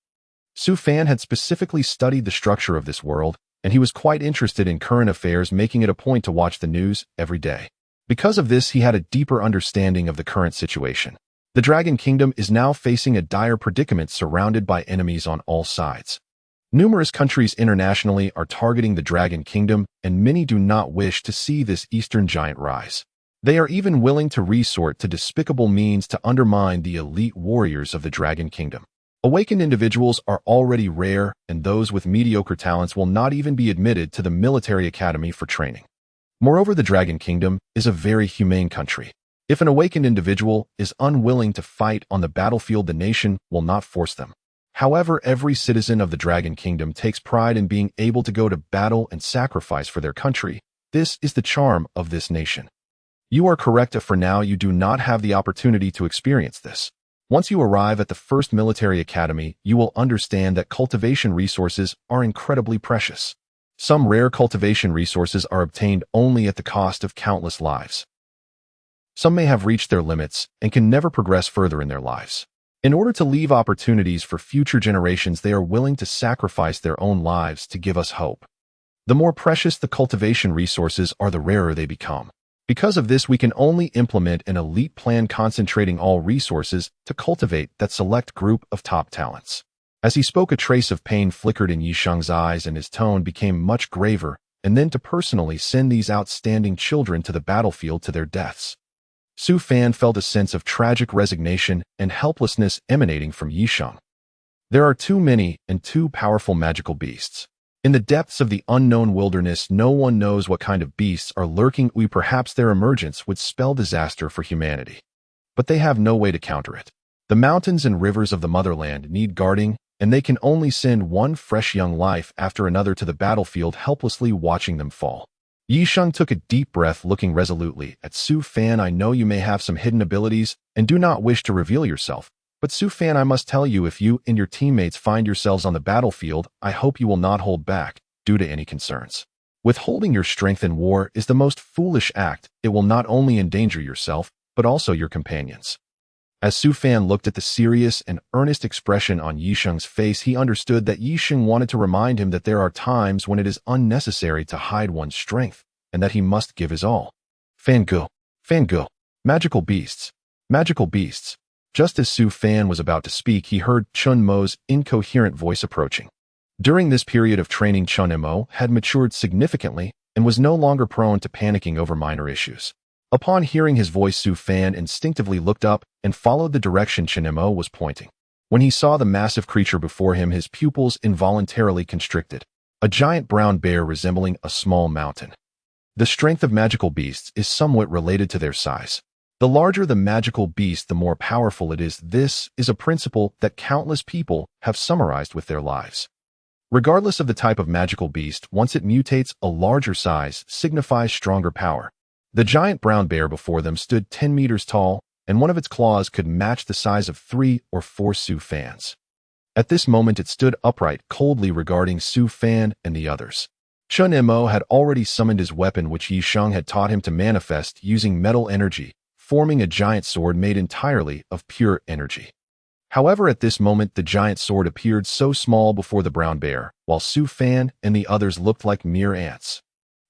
Su Fan had specifically studied the structure of this world, and he was quite interested in current affairs, making it a point to watch the news every day. Because of this, he had a deeper understanding of the current situation. The Dragon Kingdom is now facing a dire predicament, surrounded by enemies on all sides. Numerous countries internationally are targeting the Dragon Kingdom, and many do not wish to see this eastern giant rise. They are even willing to resort to despicable means to undermine the elite warriors of the Dragon Kingdom. Awakened individuals are already rare, and those with mediocre talents will not even be admitted to the military academy for training. Moreover, the Dragon Kingdom is a very humane country. If an awakened individual is unwilling to fight on the battlefield, the nation will not force them. However, every citizen of the Dragon Kingdom takes pride in being able to go to battle and sacrifice for their country. This is the charm of this nation. You are correct. For now, you do not have the opportunity to experience this. Once you arrive at the first military academy, you will understand that cultivation resources are incredibly precious. Some rare cultivation resources are obtained only at the cost of countless lives. Some may have reached their limits and can never progress further in their lives. In order to leave opportunities for future generations, they are willing to sacrifice their own lives to give us hope. The more precious the cultivation resources are, the rarer they become. Because of this, we can only implement an elite plan concentrating all resources to cultivate that select group of top talents. As he spoke, a trace of pain flickered in Yi Sheng's eyes and his tone became much graver, and then to personally send these outstanding children to the battlefield to their deaths. Su Fan felt a sense of tragic resignation and helplessness emanating from Yi Sheng. There are too many and too powerful magical beasts. In the depths of the unknown wilderness, no one knows what kind of beasts are lurking. Perhaps their emergence would spell disaster for humanity. But they have no way to counter it. The mountains and rivers of the motherland need guarding, and they can only send one fresh young life after another to the battlefield, helplessly watching them fall. Yi Sheng took a deep breath, looking resolutely at Su Fan. I know you may have some hidden abilities and do not wish to reveal yourself. But Su Fan, I must tell you, if you and your teammates find yourselves on the battlefield, I hope you will not hold back due to any concerns. Withholding your strength in war is the most foolish act. It will not only endanger yourself, but also your companions. As Su Fan looked at the serious and earnest expression on Yi Sheng's face, he understood that Yi Sheng wanted to remind him that there are times when it is unnecessary to hide one's strength, and that he must give his all. Fangu, Fangu, magical beasts, magical beasts. Just as Su Fan was about to speak, he heard Chun Mo's incoherent voice approaching. During this period of training, Chun Mo had matured significantly and was no longer prone to panicking over minor issues. Upon hearing his voice, Su Fan instinctively looked up and followed the direction Chun Mo was pointing. When he saw the massive creature before him, his pupils involuntarily constricted. A giant brown bear resembling a small mountain. The strength of magical beasts is somewhat related to their size. The larger the magical beast, the more powerful it is. This is a principle that countless people have summarized with their lives. Regardless of the type of magical beast, once it mutates, a larger size signifies stronger power. The giant brown bear before them stood 10 meters tall, and one of its claws could match the size of 3 or 4 Su Fans. At this moment, it stood upright, coldly regarding Su Fan and the others. Chun Mo had already summoned his weapon, which Yi Sheng had taught him to manifest using metal energy, forming a giant sword made entirely of pure energy. However, at this moment, the giant sword appeared so small before the brown bear, while Su Fan and the others looked like mere ants.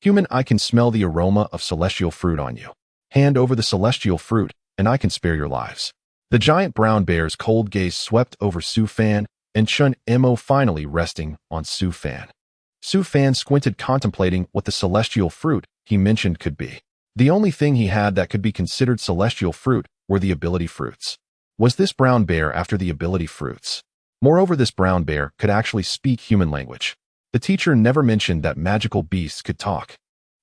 Human, I can smell the aroma of celestial fruit on you. Hand over the celestial fruit, and I can spare your lives. The giant brown bear's cold gaze swept over Su Fan, and Chun Mo finally resting on Su Fan. Su Fan squinted, contemplating what the celestial fruit he mentioned could be. The only thing he had that could be considered celestial fruit were the ability fruits. Was this brown bear after the ability fruits? Moreover, this brown bear could actually speak human language. The teacher never mentioned that magical beasts could talk.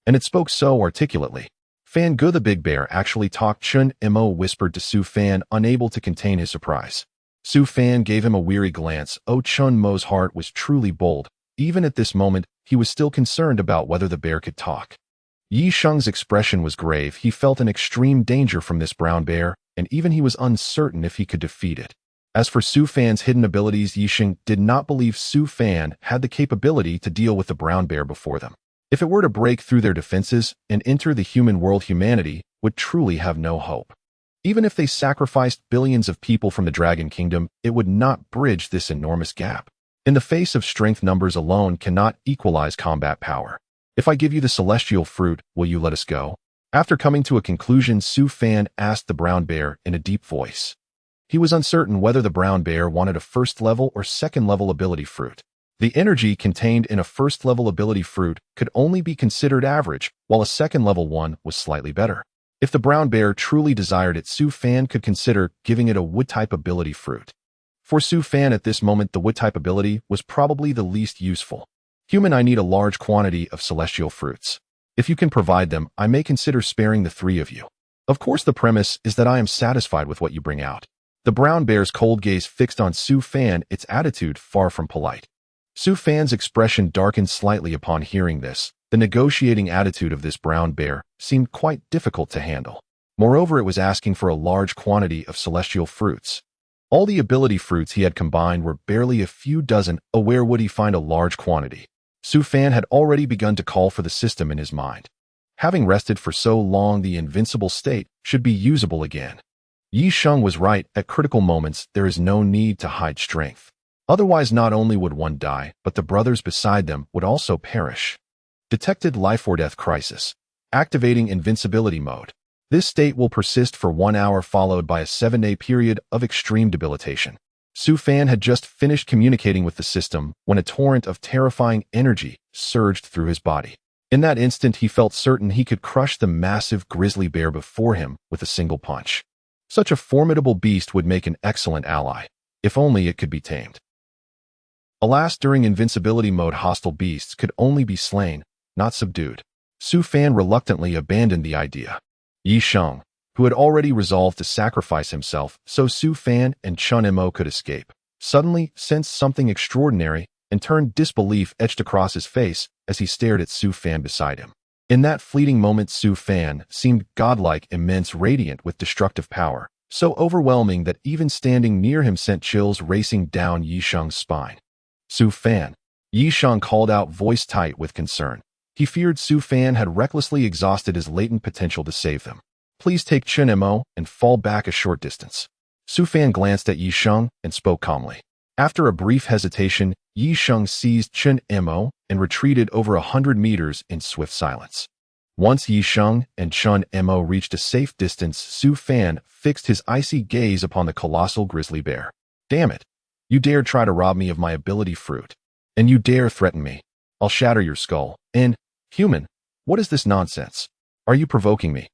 And it spoke so articulately. Fan Gu the big bear actually talked. Chun Mo whispered to Su Fan, unable to contain his surprise. Su Fan gave him a weary glance. Oh, Chun Mo's heart was truly bold. Even at this moment, he was still concerned about whether the bear could talk. Yi Sheng's expression was grave. He felt an extreme danger from this brown bear, and even he was uncertain if he could defeat it. As for Su Fan's hidden abilities, Yi Sheng did not believe Su Fan had the capability to deal with the brown bear before them. If it were to break through their defenses and enter the human world, humanity would truly have no hope. Even if they sacrificed billions of people from the Dragon Kingdom, it would not bridge this enormous gap. In the face of strength, numbers alone cannot equalize combat power. If I give you the celestial fruit, will you let us go? After coming to a conclusion, Su Fan asked the brown bear in a deep voice. He was uncertain whether the brown bear wanted a first-level or second-level ability fruit. The energy contained in a first-level ability fruit could only be considered average, while a second-level one was slightly better. If the brown bear truly desired it, Su Fan could consider giving it a wood-type ability fruit. For Su Fan at this moment, the wood-type ability was probably the least useful. Human, I need a large quantity of celestial fruits. If you can provide them, I may consider sparing the three of you. Of course, the premise is that I am satisfied with what you bring out. The brown bear's cold gaze fixed on Su Fan, its attitude far from polite. Su Fan's expression darkened slightly upon hearing this. The negotiating attitude of this brown bear seemed quite difficult to handle. Moreover, it was asking for a large quantity of celestial fruits. All the ability fruits he had combined were barely a few dozen. Where would he find a large quantity? Su Fan had already begun to call for the system in his mind. Having rested for so long, the invincible state should be usable again. Yi Sheng was right. At critical moments, there is no need to hide strength. Otherwise, not only would one die, but the brothers beside them would also perish. Detected life or death crisis. Activating invincibility mode. This state will persist for 1 hour, followed by a 7-day period of extreme debilitation. Su Fan had just finished communicating with the system when a torrent of terrifying energy surged through his body. In that instant, he felt certain he could crush the massive grizzly bear before him with a single punch. Such a formidable beast would make an excellent ally, if only it could be tamed. Alas, during invincibility mode, hostile beasts could only be slain, not subdued. Su Fan reluctantly abandoned the idea. Yi Sheng, who had already resolved to sacrifice himself so Su Fan and Chun Mo could escape, suddenly sensed something extraordinary, and turned disbelief etched across his face as he stared at Su Fan beside him. In that fleeting moment, Su Fan seemed godlike, immense, radiant with destructive power, so overwhelming that even standing near him sent chills racing down Yi Sheng's spine. Su Fan. Yi Sheng called out, voice tight with concern. He feared Su Fan had recklessly exhausted his latent potential to save them. Please take Chun Mo and fall back a short distance. Su Fan glanced at Yi Sheng and spoke calmly. After a brief hesitation, Yi Sheng seized Chun Mo and retreated over 100 meters in swift silence. Once Yi Sheng and Chun Mo reached a safe distance, Su Fan fixed his icy gaze upon the colossal grizzly bear. Damn it! You dare try to rob me of my ability fruit. And you dare threaten me. I'll shatter your skull. And, human, what is this nonsense? Are you provoking me?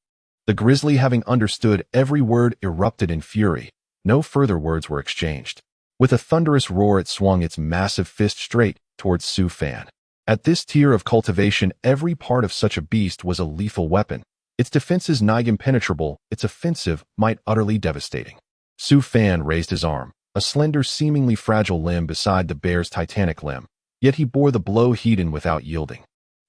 The grizzly, having understood every word, erupted in fury. No further words were exchanged. With a thunderous roar, it swung its massive fist straight towards Su Fan. At this tier of cultivation, every part of such a beast was a lethal weapon. Its defenses nigh impenetrable, its offensive might utterly devastating. Su Fan raised his arm, a slender, seemingly fragile limb beside the bear's titanic limb, yet he bore the blow head-on without yielding.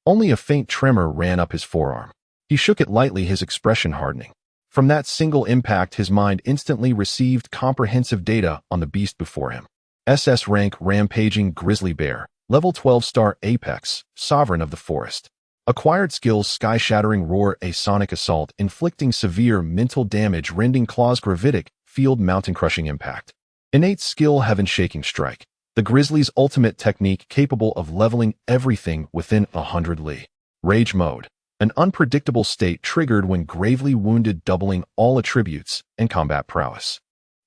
Only a faint tremor ran up his forearm. He shook it lightly, his expression hardening. From that single impact, his mind instantly received comprehensive data on the beast before him. SS rank, rampaging grizzly bear, level 12 star apex, sovereign of the forest. Acquired skills, sky-shattering roar, a sonic assault, inflicting severe mental damage, rending claws, gravitic, field, mountain-crushing impact. Innate skill, heaven-shaking strike. The grizzly's ultimate technique, capable of leveling everything within 100 li. Rage mode. An unpredictable state triggered when gravely wounded, doubling all attributes and combat prowess.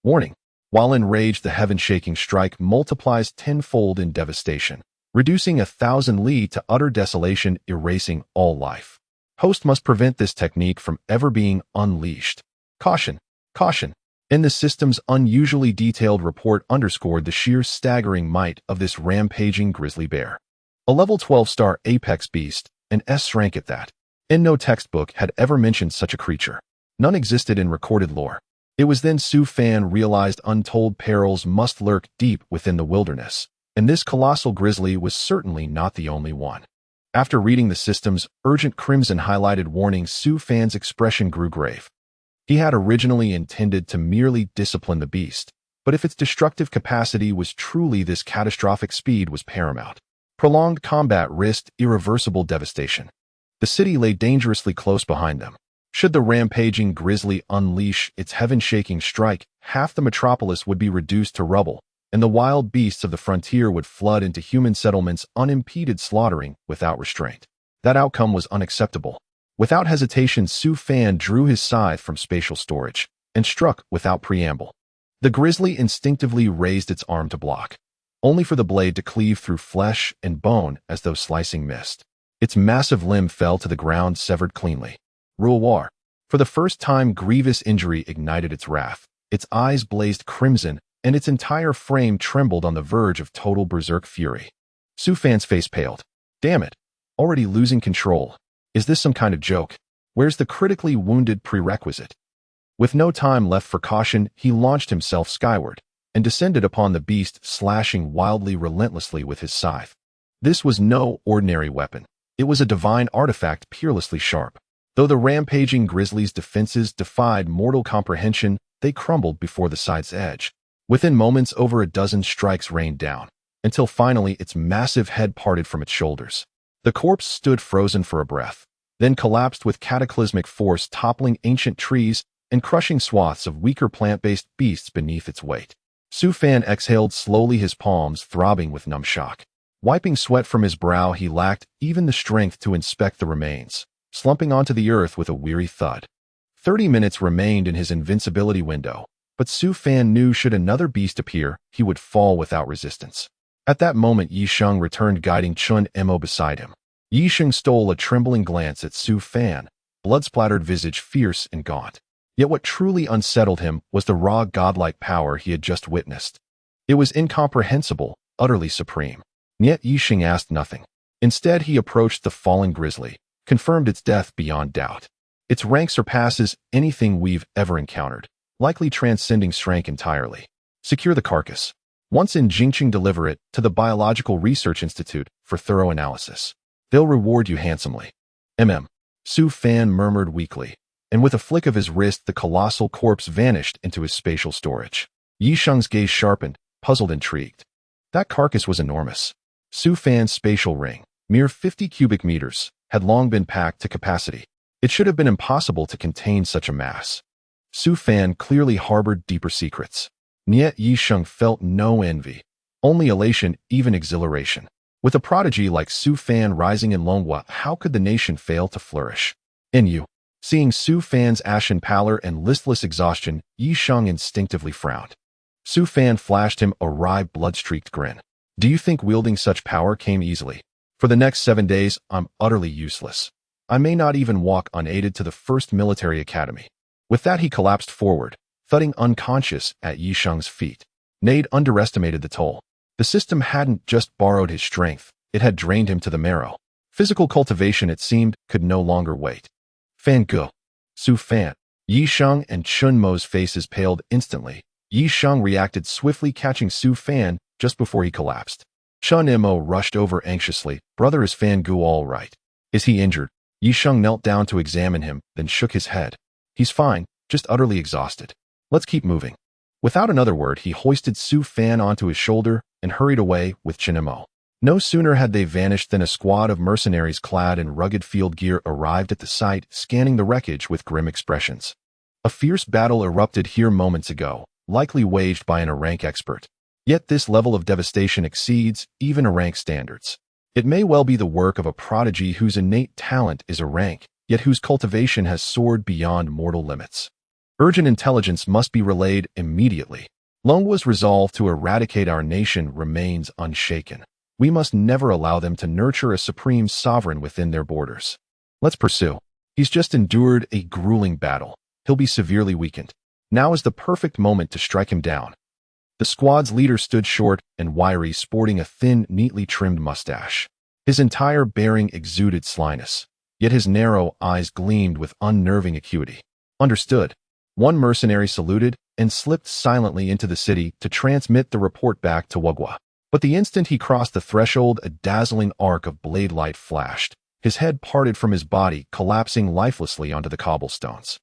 Warning. While enraged, the heaven-shaking strike multiplies tenfold in devastation, reducing 1,000 li to utter desolation, erasing all life. Host must prevent this technique from ever being unleashed. Caution. Caution. In the system's unusually detailed report underscored the sheer staggering might of this rampaging grizzly bear. A level 12-star apex beast, an S rank at that. In no textbook had ever mentioned such a creature. None existed in recorded lore. It was then Su Fan realized untold perils must lurk deep within the wilderness, and this colossal grizzly was certainly not the only one. After reading the system's urgent crimson highlighted warning, Su Fan's expression grew grave. He had originally intended to merely discipline the beast, but if its destructive capacity was truly this catastrophic, speed was paramount. Prolonged combat risked irreversible devastation. The city lay dangerously close behind them. Should the rampaging grizzly unleash its heaven-shaking strike, half the metropolis would be reduced to rubble, and the wild beasts of the frontier would flood into human settlements, unimpeded slaughtering without restraint. That outcome was unacceptable. Without hesitation, Su Fan drew his scythe from spatial storage and struck without preamble. The grizzly instinctively raised its arm to block, only for the blade to cleave through flesh and bone as though slicing mist. Its massive limb fell to the ground, severed cleanly. War. For the first time, grievous injury ignited its wrath. Its eyes blazed crimson, and its entire frame trembled on the verge of total berserk fury. Su Fan's face paled. Damn it. Already losing control. Is this some kind of joke? Where's the critically wounded prerequisite? With no time left for caution, he launched himself skyward and descended upon the beast, slashing wildly, relentlessly with his scythe. This was no ordinary weapon. It was a divine artifact, peerlessly sharp. Though the rampaging grizzly's defenses defied mortal comprehension, they crumbled before the scythe's edge. Within moments, over a dozen strikes rained down, until finally its massive head parted from its shoulders. The corpse stood frozen for a breath, then collapsed with cataclysmic force, toppling ancient trees and crushing swaths of weaker plant-based beasts beneath its weight. Su Fan exhaled slowly, his palms throbbing with numb shock. Wiping sweat from his brow, he lacked even the strength to inspect the remains, slumping onto the earth with a weary thud. 30 minutes remained in his invincibility window, but Su Fan knew should another beast appear, he would fall without resistance. At that moment, Yi Sheng returned, guiding Chun Mo beside him. Yi Sheng stole a trembling glance at Su Fan, blood-splattered visage fierce and gaunt. Yet what truly unsettled him was the raw godlike power he had just witnessed. It was incomprehensible, utterly supreme. Yet Yi Sheng asked nothing. Instead, he approached the fallen grizzly, confirmed its death beyond doubt. Its rank surpasses anything we've ever encountered, likely transcending strength entirely. Secure the carcass. Once in Jingqing, deliver it to the Biological Research Institute for thorough analysis. They'll reward you handsomely. Su Fan murmured weakly, and with a flick of his wrist, the colossal corpse vanished into his spatial storage. Yi Sheng's gaze sharpened, puzzled, intrigued. That carcass was enormous. Su Fan's spatial ring, mere 50 cubic meters, had long been packed to capacity. It should have been impossible to contain such a mass. Su Fan clearly harbored deeper secrets. Yet Yi Sheng felt no envy, only elation, even exhilaration. With a prodigy like Su Fan rising in Longhua, how could the nation fail to flourish? Seeing Su Fan's ashen pallor and listless exhaustion, Yi Sheng instinctively frowned. Su Fan flashed him a wry, blood-streaked grin. Do you think wielding such power came easily? For the next 7 days, I'm utterly useless. I may not even walk unaided to the first military academy. With that, he collapsed forward, thudding unconscious at Yi Sheng's feet. Nade underestimated the toll. The system hadn't just borrowed his strength, it had drained him to the marrow. Physical cultivation, it seemed, could no longer wait. Fan Ge. Su Fan. Yi Sheng and Chun Mo's faces paled instantly. Yi Sheng reacted swiftly, catching Su Fan just before he collapsed. Chun Mo rushed over anxiously. Brother, is Fan Ge all right? Is he injured? Yi Sheng knelt down to examine him, then shook his head. He's fine, just utterly exhausted. Let's keep moving. Without another word, he hoisted Su Fan onto his shoulder and hurried away with Chun Mo. No sooner had they vanished than a squad of mercenaries clad in rugged field gear arrived at the site, scanning the wreckage with grim expressions. A fierce battle erupted here moments ago, likely waged by an rank expert. Yet this level of devastation exceeds even rank standards. It may well be the work of a prodigy whose innate talent is rank, yet whose cultivation has soared beyond mortal limits. Urgent intelligence must be relayed immediately. Longwa's resolve to eradicate our nation remains unshaken. We must never allow them to nurture a supreme sovereign within their borders. Let's pursue. He's just endured a grueling battle. He'll be severely weakened. Now is the perfect moment to strike him down. The squad's leader stood short and wiry, sporting a thin, neatly trimmed mustache. His entire bearing exuded slyness, yet his narrow eyes gleamed with unnerving acuity. Understood. One mercenary saluted and slipped silently into the city to transmit the report back to Wugwa. But the instant he crossed the threshold, a dazzling arc of blade light flashed. His head parted from his body, collapsing lifelessly onto the cobblestones.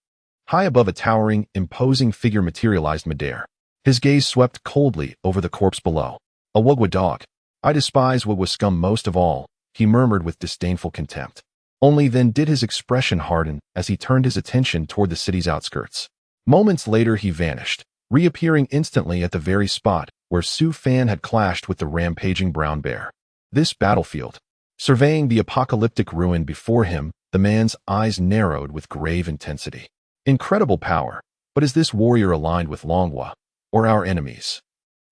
High above a towering, imposing figure materialized midair. His gaze swept coldly over the corpse below. A Wugwa dog. I despise Wugwa scum most of all, he murmured with disdainful contempt. Only then did his expression harden as he turned his attention toward the city's outskirts. Moments later he vanished, reappearing instantly at the very spot where Su Fan had clashed with the rampaging brown bear. This battlefield. Surveying the apocalyptic ruin before him, the man's eyes narrowed with grave intensity. Incredible power, but is this warrior aligned with Longwa, or our enemies?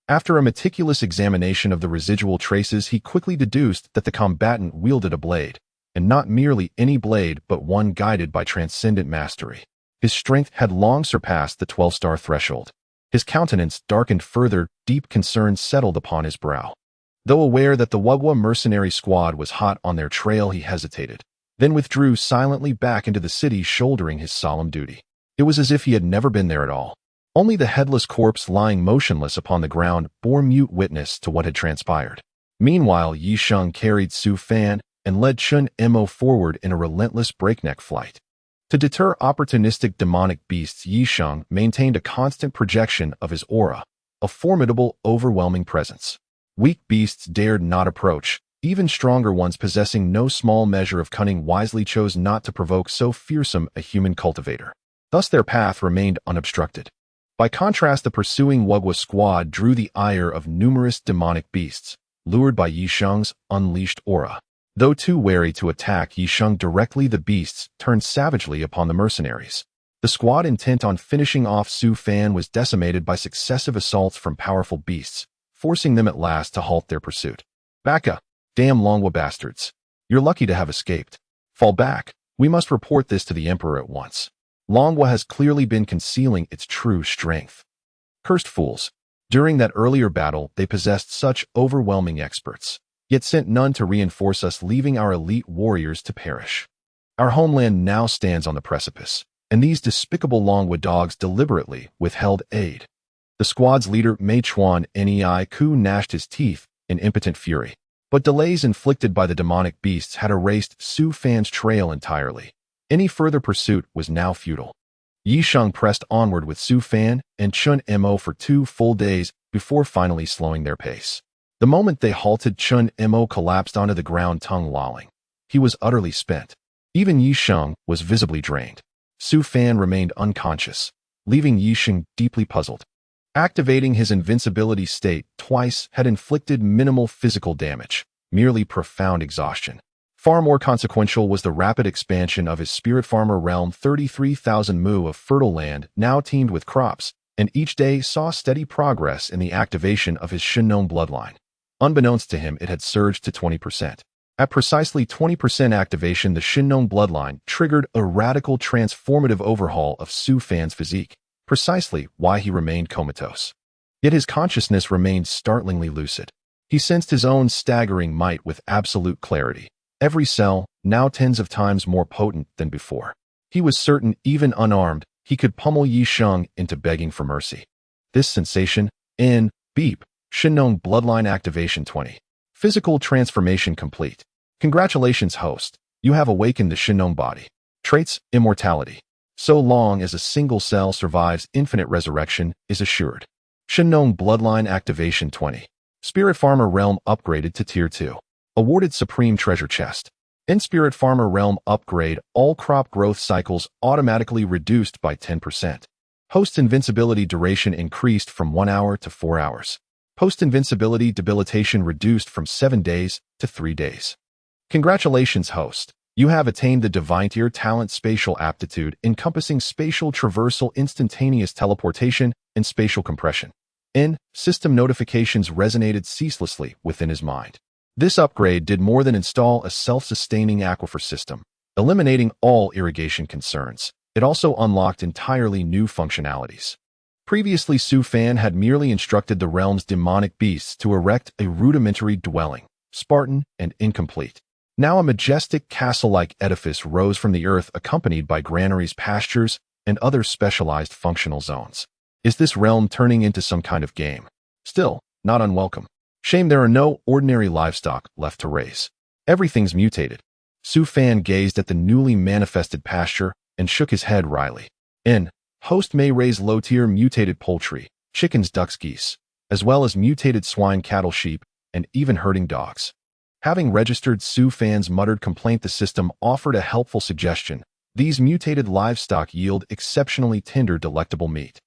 After a meticulous examination of the residual traces, he quickly deduced that the combatant wielded a blade, and not merely any blade but one guided by transcendent mastery. His strength had long surpassed the 12-star threshold. His countenance darkened further, deep concern settled upon his brow. Though aware that the Wugwa mercenary squad was hot on their trail, he hesitated, then withdrew silently back into the city, shouldering his solemn duty. It was as if he had never been there at all. Only the headless corpse lying motionless upon the ground bore mute witness to what had transpired. Meanwhile, Yi Sheng carried Su Fan and led Chun Mo forward in a relentless breakneck flight. To deter opportunistic demonic beasts, Yi Sheng maintained a constant projection of his aura, a formidable, overwhelming presence. Weak beasts dared not approach. Even stronger ones possessing no small measure of cunning wisely chose not to provoke so fearsome a human cultivator. Thus their path remained unobstructed. By contrast, the pursuing Wugwa squad drew the ire of numerous demonic beasts, lured by Yi Sheng's unleashed aura. Though too wary to attack Yi Sheng directly, the beasts turned savagely upon the mercenaries. The squad, intent on finishing off Su Fan, was decimated by successive assaults from powerful beasts, forcing them at last to halt their pursuit. Backa! Damn Longwa bastards! You're lucky to have escaped. Fall back. We must report this to the Emperor at once. Longwa has clearly been concealing its true strength. Cursed fools. During that earlier battle, they possessed such overwhelming experts, yet sent none to reinforce us, leaving our elite warriors to perish. Our homeland now stands on the precipice, and these despicable Longwa dogs deliberately withheld aid. The squad's leader, Mei Chuan Nei Ku, gnashed his teeth in impotent fury, but delays inflicted by the demonic beasts had erased Su Fan's trail entirely. Any further pursuit was now futile. Yi Sheng pressed onward with Su Fan and Chun Mo for 2 full days before finally slowing their pace. The moment they halted, Chun Mo collapsed onto the ground, tongue lolling. He was utterly spent. Even Yi Sheng was visibly drained. Su Fan remained unconscious, leaving Yi Sheng deeply puzzled. Activating his invincibility state twice had inflicted minimal physical damage, merely profound exhaustion. Far more consequential was the rapid expansion of his spirit farmer realm. 33,000 mu of fertile land now teemed with crops, and each day saw steady progress in the activation of his Shinnong bloodline. Unbeknownst to him, it had surged to 20%. At precisely 20% activation, the Shinnong bloodline triggered a radical transformative overhaul of Su Fan's physique, precisely why he remained comatose. Yet his consciousness remained startlingly lucid. He sensed his own staggering might with absolute clarity. Every cell, now tens of times more potent than before. He was certain, even unarmed, he could pummel Yi Sheng into begging for mercy. This sensation, beep, Shinnong bloodline activation 20. Physical transformation complete. Congratulations, host. You have awakened the Shinnong body. Traits, immortality. So long as a single cell survives, infinite resurrection is assured. Shinnong bloodline activation 20. Spirit farmer realm upgraded to tier 2. Awarded supreme treasure chest. In Spirit farmer realm upgrade, all crop growth cycles automatically reduced by 10%. Host invincibility duration increased from 1 hour to 4 hours. Post invincibility debilitation reduced from 7 days to 3 days. Congratulations, host. You have attained the divine tier talent spatial aptitude, encompassing spatial traversal, instantaneous teleportation, and spatial compression. System notifications resonated ceaselessly within his mind. This upgrade did more than install a self-sustaining aquifer system, eliminating all irrigation concerns. It also unlocked entirely new functionalities. Previously, Su Fan had merely instructed the realm's demonic beasts to erect a rudimentary dwelling, Spartan and incomplete. Now a majestic castle-like edifice rose from the earth, accompanied by granaries, pastures, and other specialized functional zones. Is this realm turning into some kind of game? Still, not unwelcome. Shame there are no ordinary livestock left to raise. Everything's mutated. Su Fan gazed at the newly manifested pasture and shook his head wryly. Host may raise low-tier mutated poultry, chickens, ducks, geese, as well as mutated swine, cattle, sheep, and even herding dogs. Having registered Su Fan's muttered complaint, the system offered a helpful suggestion. These mutated livestock yield exceptionally tender, delectable meat.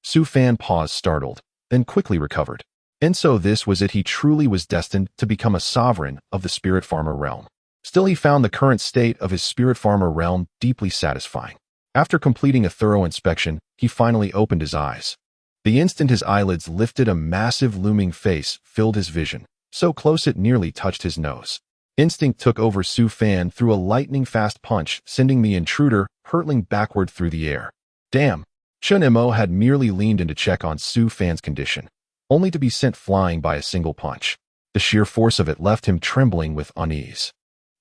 Su Fan paused, startled, then quickly recovered. And so this was it. He truly was destined to become a sovereign of the spirit farmer realm. Still, he found the current state of his spirit farmer realm deeply satisfying. After completing a thorough inspection, he finally opened his eyes. The instant his eyelids lifted, a massive looming face filled his vision, so close it nearly touched his nose. Instinct took over. Su Fan threw a lightning-fast punch, sending the intruder hurtling backward through the air. Damn! Chun Mo had merely leaned in to check on Su Fan's condition, only to be sent flying by a single punch. The sheer force of it left him trembling with unease.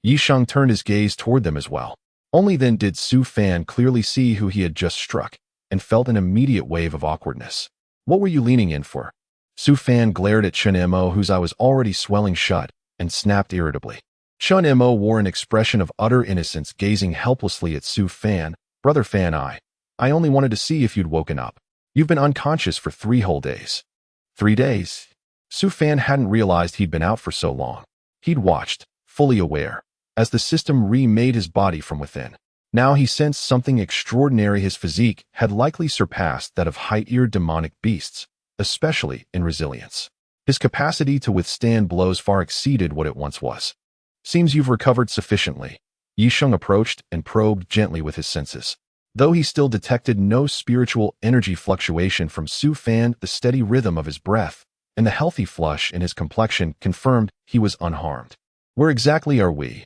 Yisheng turned his gaze toward them as well. Only then did Su Fan clearly see who he had just struck, and felt an immediate wave of awkwardness. What were you leaning in for? Su Fan glared at Chun Mo, whose eye was already swelling shut, and snapped irritably. Chun Mo wore an expression of utter innocence, gazing helplessly at Su Fan. Brother Fan, I only wanted to see if you'd woken up. You've been unconscious for 3 whole days. 3 days? Su Fan hadn't realized he'd been out for so long. He'd watched, fully aware, as the system remade his body from within. Now he sensed something extraordinary. His physique had likely surpassed that of high-eared demonic beasts, especially in resilience. His capacity to withstand blows far exceeded what it once was. Seems you've recovered sufficiently. Yisheng approached and probed gently with his senses. Though he still detected no spiritual energy fluctuation from Su Fan, the steady rhythm of his breath and the healthy flush in his complexion confirmed he was unharmed. Where exactly are we?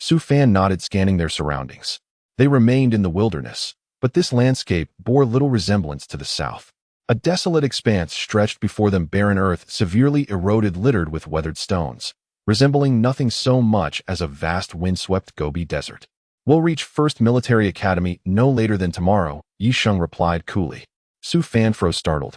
Su Fan nodded, scanning their surroundings. They remained in the wilderness, but this landscape bore little resemblance to the south. A desolate expanse stretched before them, barren earth, severely eroded, littered with weathered stones, resembling nothing so much as a vast windswept Gobi desert. We'll reach First Military Academy no later than tomorrow, Yisheng replied coolly. Su Fan froze, startled.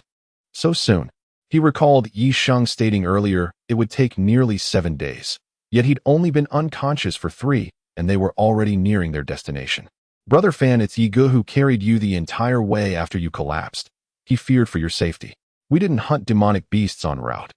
So soon? He recalled Yisheng stating earlier it would take nearly 7 days. Yet he'd only been unconscious for 3, and they were already nearing their destination. Brother Fan, it's Yigu who carried you the entire way after you collapsed. He feared for your safety. We didn't hunt demonic beasts en route.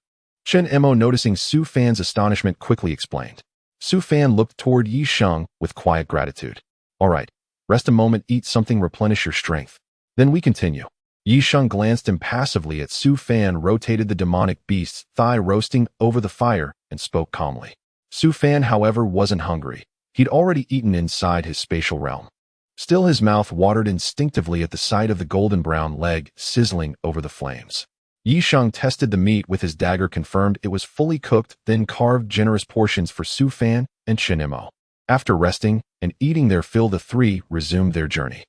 Chun Mo, noticing Su Fan's astonishment, quickly explained. Su Fan looked toward Yisheng with quiet gratitude. All right, rest a moment, eat something, replenish your strength. Then we continue. Yisheng glanced impassively at Su Fan, rotated the demonic beast's thigh roasting over the fire, and spoke calmly. Su Fan, however, wasn't hungry. He'd already eaten inside his spatial realm. Still, his mouth watered instinctively at the sight of the golden brown leg sizzling over the flames. Yisheng tested the meat with his dagger, confirmed it was fully cooked, then carved generous portions for Su Fan and Chun Mo. After resting and eating their fill, the 3 resumed their journey.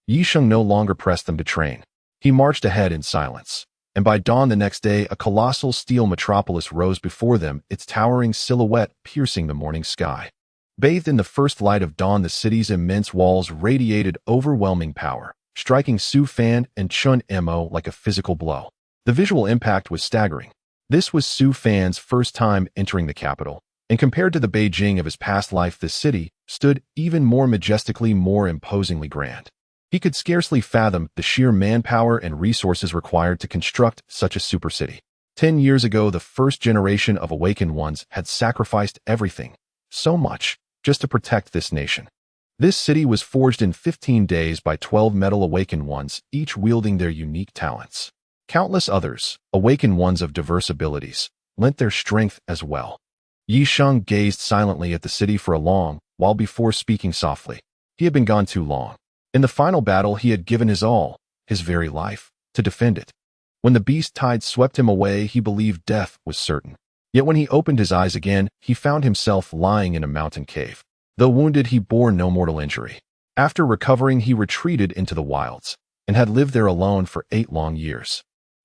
Yisheng no longer pressed them to train. He marched ahead in silence, and by dawn the next day, a colossal steel metropolis rose before them, its towering silhouette piercing the morning sky. Bathed in the first light of dawn, the city's immense walls radiated overwhelming power, striking Su Fan and Chun Mo like a physical blow. The visual impact was staggering. This was Su Fan's first time entering the capital, and compared to the Beijing of his past life, this city stood even more majestically, more imposingly grand. He could scarcely fathom the sheer manpower and resources required to construct such a super city. 10 years ago, the first generation of awakened ones had sacrificed everything, so much, just to protect this nation. This city was forged in 15 days by 12 metal awakened ones, each wielding their unique talents. Countless others, awakened ones of diverse abilities, lent their strength as well. Yi Sheng gazed silently at the city for a long while before speaking softly. He had been gone too long. In the final battle, he had given his all, his very life, to defend it. When the beast tide swept him away, he believed death was certain. Yet when he opened his eyes again, he found himself lying in a mountain cave. Though wounded, he bore no mortal injury. After recovering, he retreated into the wilds, and had lived there alone for 8 long years.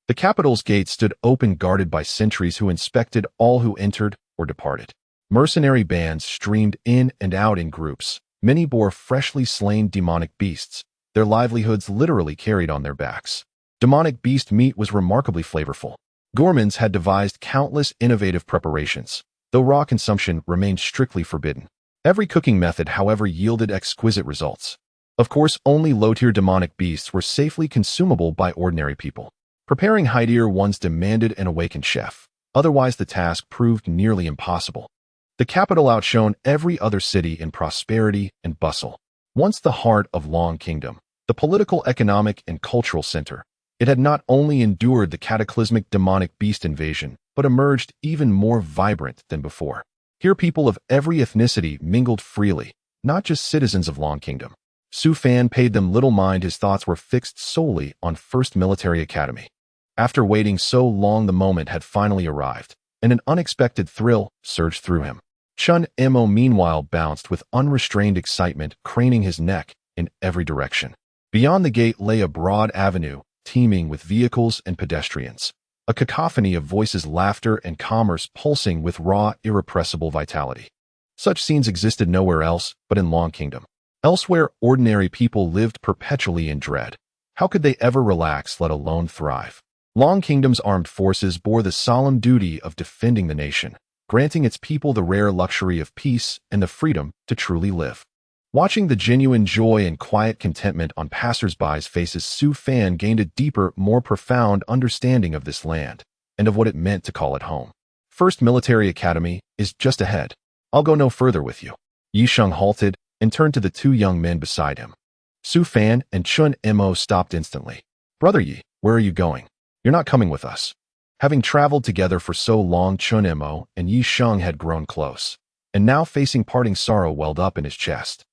The capital's gates stood open, guarded by sentries who inspected all who entered or departed. Mercenary bands streamed in and out in groups. Many bore freshly slain demonic beasts, their livelihoods literally carried on their backs. Demonic beast meat was remarkably flavorful. Gourmands had devised countless innovative preparations, though raw consumption remained strictly forbidden. Every cooking method, however, yielded exquisite results. Of course, only low-tier demonic beasts were safely consumable by ordinary people. Preparing high-tier ones demanded an awakened chef. Otherwise, the task proved nearly impossible. The capital outshone every other city in prosperity and bustle. Once the heart of Long Kingdom, the political, economic, and cultural center, it had not only endured the cataclysmic demonic beast invasion, but emerged even more vibrant than before. Here people of every ethnicity mingled freely, not just citizens of Long Kingdom. Su Fan paid them little mind. His thoughts were fixed solely on First Military Academy. After waiting so long, the moment had finally arrived, and an unexpected thrill surged through him. Chun Mo meanwhile bounced with unrestrained excitement, craning his neck in every direction. Beyond the gate lay a broad avenue, teeming with vehicles and pedestrians. A cacophony of voices, laughter, and commerce pulsing with raw, irrepressible vitality. Such scenes existed nowhere else but in Long Kingdom. Elsewhere, ordinary people lived perpetually in dread. How could they ever relax, let alone thrive? Long Kingdom's armed forces bore the solemn duty of defending the nation, granting its people the rare luxury of peace and the freedom to truly live. Watching the genuine joy and quiet contentment on passers-by's faces, Su Fan gained a deeper, more profound understanding of this land and of what it meant to call it home. First Military Academy is just ahead. I'll go no further with you. Yi Sheng halted and turned to the 2 young men beside him. Su Fan and Chun Mo stopped instantly. Brother Yi, where are you going? You're not coming with us. Having traveled together for so long, Chun Mo and Yi Sheng had grown close, and now facing parting sorrow welled up in his chest.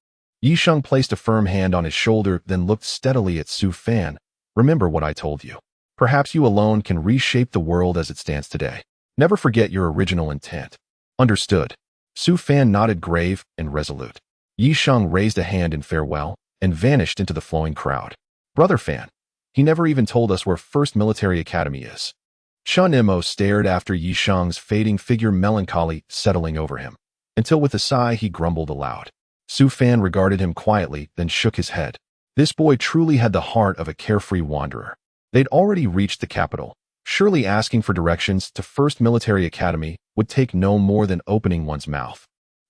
Yi Sheng placed a firm hand on his shoulder, then looked steadily at Su Fan. Remember what I told you. Perhaps you alone can reshape the world as it stands today. Never forget your original intent. Understood. Su Fan nodded, grave and resolute. Yi Sheng raised a hand in farewell and vanished into the flowing crowd. Brother Fan, he never even told us where First Military Academy is. Chun Mo stared after Yi Sheng's fading figure, melancholy settling over him, until with a sigh he grumbled aloud. Su Fan regarded him quietly, then shook his head. This boy truly had the heart of a carefree wanderer. They'd already reached the capital. Surely asking for directions to First Military Academy would take no more than opening one's mouth.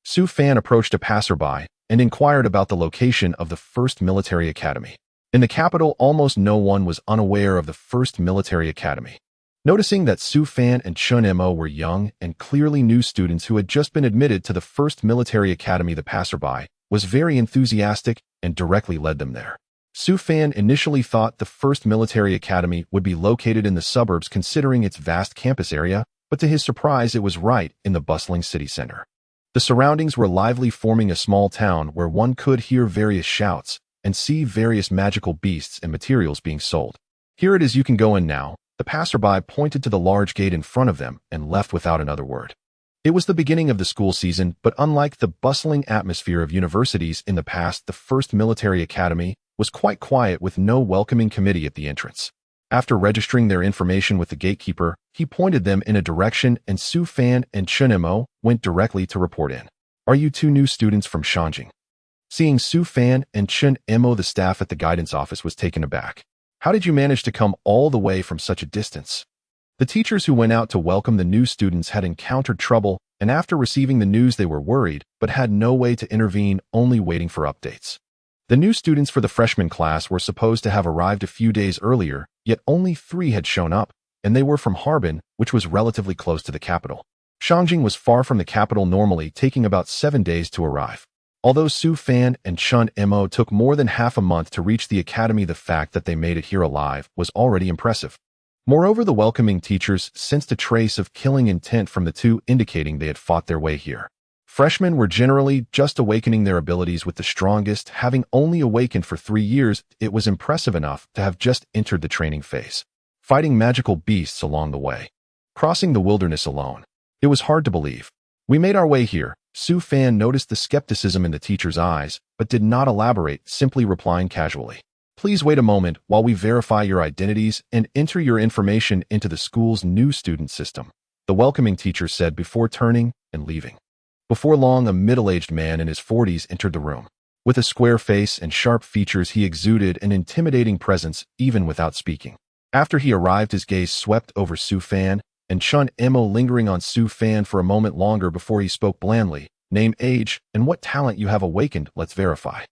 Su Fan approached a passerby and inquired about the location of the First Military Academy. In the capital, almost no one was unaware of the First Military Academy. Noticing that Su Fan and Chun Mo were young and clearly new students who had just been admitted to the First Military Academy, the passerby was very enthusiastic and directly led them there. Su Fan initially thought the First Military Academy would be located in the suburbs considering its vast campus area, but to his surprise it was right in the bustling city center. The surroundings were lively, forming a small town where one could hear various shouts and see various magical beasts and materials being sold. Here it is, you can go in now. The passerby pointed to the large gate in front of them and left without another word. It was the beginning of the school season, but unlike the bustling atmosphere of universities in the past, the First Military Academy was quite quiet, with no welcoming committee at the entrance. After registering their information with the gatekeeper, he pointed them in a direction, and Su Fan and Chun Mo went directly to report in. Are you 2 new students from Shanjing? Seeing Su Fan and Chun Mo, the staff at the guidance office was taken aback. How did you manage to come all the way from such a distance? The teachers who went out to welcome the new students had encountered trouble, and after receiving the news they were worried, but had no way to intervene, only waiting for updates. The new students for the freshman class were supposed to have arrived a few days earlier, yet only 3 had shown up, and they were from Harbin, which was relatively close to the capital. Shanjing was far from the capital, normally taking about 7 days to arrive. Although Su Fan and Chun Mo took more than half a month to reach the academy, the fact that they made it here alive was already impressive. Moreover, the welcoming teachers sensed a trace of killing intent from the two, indicating they had fought their way here. Freshmen were generally just awakening their abilities with the strongest, having only awakened for 3 years. It was impressive enough to have just entered the training phase, fighting magical beasts along the way, crossing the wilderness alone. It was hard to believe. We made our way here. Su Fan noticed the skepticism in the teacher's eyes, but did not elaborate, simply replying casually. Please wait a moment while we verify your identities and enter your information into the school's new student system, the welcoming teacher said before turning and leaving. Before long, a middle-aged man in his 40s entered the room. With a square face and sharp features, he exuded an intimidating presence even without speaking. After he arrived, his gaze swept over Su Fan and Chun Mo, lingering on Su Fan for a moment longer before he spoke blandly. Name, age, and what talent you have awakened, let's verify.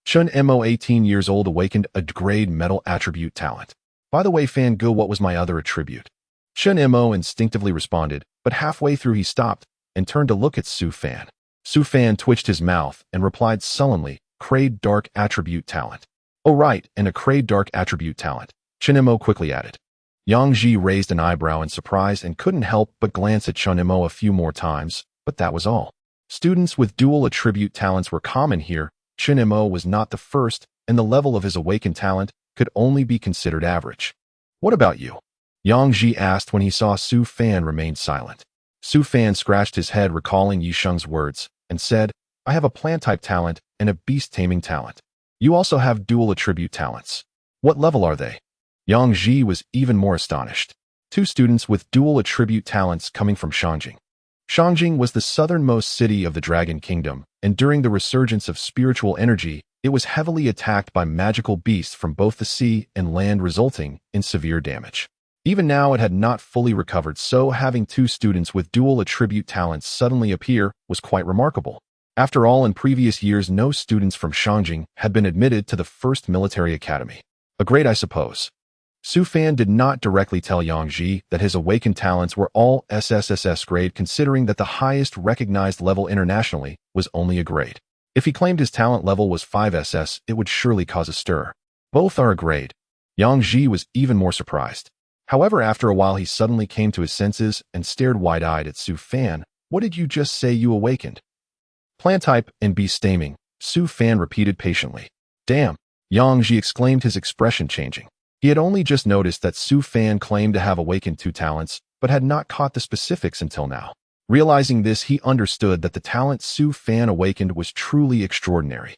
Chun Mo, 18 years old, awakened a grade metal attribute talent. By the way, Fan Go, what was my other attribute? Chun Mo instinctively responded, but halfway through he stopped and turned to look at Su Fan. Su Fan twitched his mouth and replied sullenly, Crade Dark Attribute Talent. Oh right, and a Crade Dark Attribute Talent, Chun Mo quickly added. Yang Ji raised an eyebrow in surprise and couldn't help but glance at Chun Mo a few more times, but that was all. Students with dual attribute talents were common here. Chun Mo was not the first, and the level of his awakened talent could only be considered average. What about you? Yang Ji asked when he saw Su Fan remain silent. Su Fan scratched his head, recalling Yisheng's words, and said, I have a plant-type talent and a beast-taming talent. You also have dual attribute talents. What level are they? Yang Ji was even more astonished. 2 students with dual attribute talents coming from Shangjing. Shangjing was the southernmost city of the Dragon Kingdom, and during the resurgence of spiritual energy, it was heavily attacked by magical beasts from both the sea and land, resulting in severe damage. Even now, it had not fully recovered, so having 2 students with dual attribute talents suddenly appear was quite remarkable. After all, in previous years, no students from Shangjing had been admitted to the first military academy. A grade, I suppose. Su Fan did not directly tell Yang Ji that his awakened talents were all SSSS grade, considering that the highest recognized level internationally was only a grade. If he claimed his talent level was 5SS, it would surely cause a stir. Both are a grade. Yang Ji was even more surprised. However, after a while, he suddenly came to his senses and stared wide-eyed at Su Fan. What did you just say you awakened? Plant type and beast taming, Su Fan repeated patiently. Damn, Yang Ji exclaimed, his expression changing. He had only just noticed that Su Fan claimed to have awakened 2 talents, but had not caught the specifics until now. Realizing this, he understood that the talent Su Fan awakened was truly extraordinary.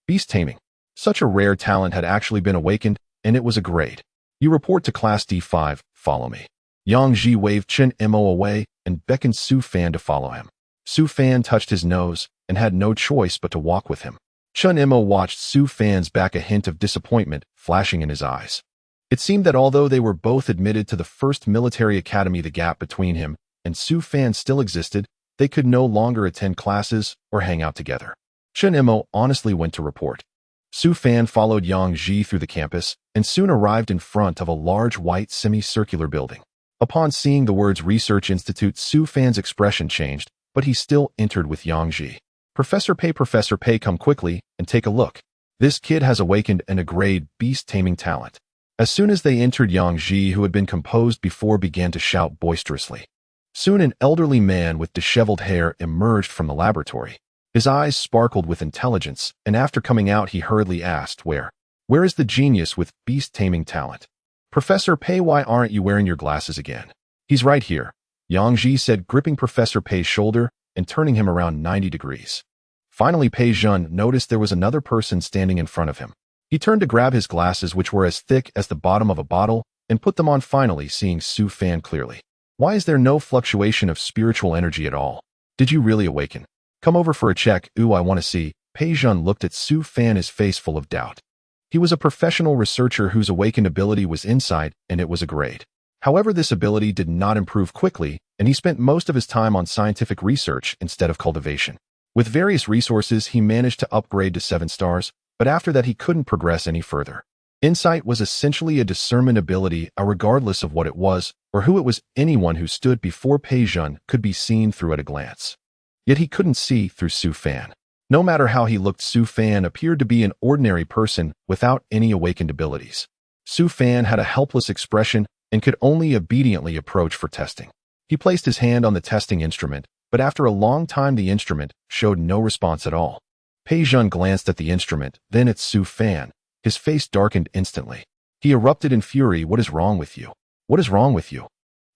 Beast taming. Such a rare talent had actually been awakened, and it was a grade. You report to Class D5, follow me. Yang Ji waved Chun Mo away and beckoned Su Fan to follow him. Su Fan touched his nose and had no choice but to walk with him. Chun Mo watched Su Fan's back, a hint of disappointment flashing in his eyes. It seemed that although they were both admitted to the first military academy, the gap between him and Su Fan still existed. They could no longer attend classes or hang out together. Chun Mo honestly went to report. Su Fan followed Yang Ji through the campus and soon arrived in front of a large white semicircular building. Upon seeing the words Research Institute, Su Fan's expression changed, but he still entered with Yang Ji. Professor Pei, come quickly and take a look. This kid has awakened an A-grade beast-taming talent. As soon as they entered, Yang Ji, who had been composed before, began to shout boisterously. Soon an elderly man with disheveled hair emerged from the laboratory. His eyes sparkled with intelligence, and after coming out he hurriedly asked, Where is the genius with beast-taming talent? Professor Pei, why aren't you wearing your glasses again? He's right here, Yang Ji said, gripping Professor Pei's shoulder and turning him around 90 degrees. Finally, Pei Jun noticed there was another person standing in front of him. He turned to grab his glasses, which were as thick as the bottom of a bottle, and put them on, finally seeing Su Fan clearly. Why is there no fluctuation of spiritual energy at all? Did you really awaken? Come over for a check. Ooh, I want to see. Pei Jun looked at Su Fan, his face full of doubt. He was a professional researcher whose awakened ability was insight, and it was a grade. However, this ability did not improve quickly, and he spent most of his time on scientific research instead of cultivation. With various resources, he managed to upgrade to 7 stars, but after that he couldn't progress any further. Insight was essentially a discernment ability, regardless of what it was or who it was. Anyone who stood before Pei Jun could be seen through at a glance. Yet he couldn't see through Su Fan. No matter how he looked, Su Fan appeared to be an ordinary person without any awakened abilities. Su Fan had a helpless expression and could only obediently approach for testing. He placed his hand on the testing instrument, but after a long time the instrument showed no response at all. Pei Zhen glanced at the instrument, then at Su Fan. His face darkened instantly. He erupted in fury. What is wrong with you? What is wrong with you?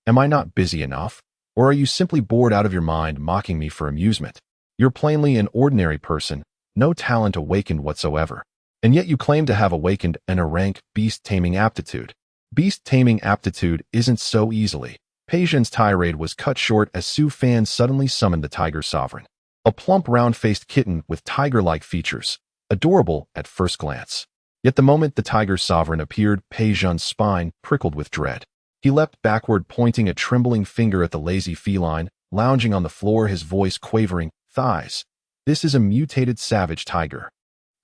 Am I not busy enough? Or are you simply bored out of your mind mocking me for amusement? You're plainly an ordinary person, no talent awakened whatsoever. And yet you claim to have awakened an rank beast-taming aptitude. Beast-taming aptitude isn't so easily. Pei Zhen's tirade was cut short as Su Fan suddenly summoned the Tiger Sovereign. A plump, round-faced kitten with tiger-like features, adorable at first glance. Yet the moment the Tiger Sovereign appeared, Pei Zhen's spine prickled with dread. He leapt backward, pointing a trembling finger at the lazy feline, lounging on the floor, his voice quavering, thighs. This is a mutated savage tiger.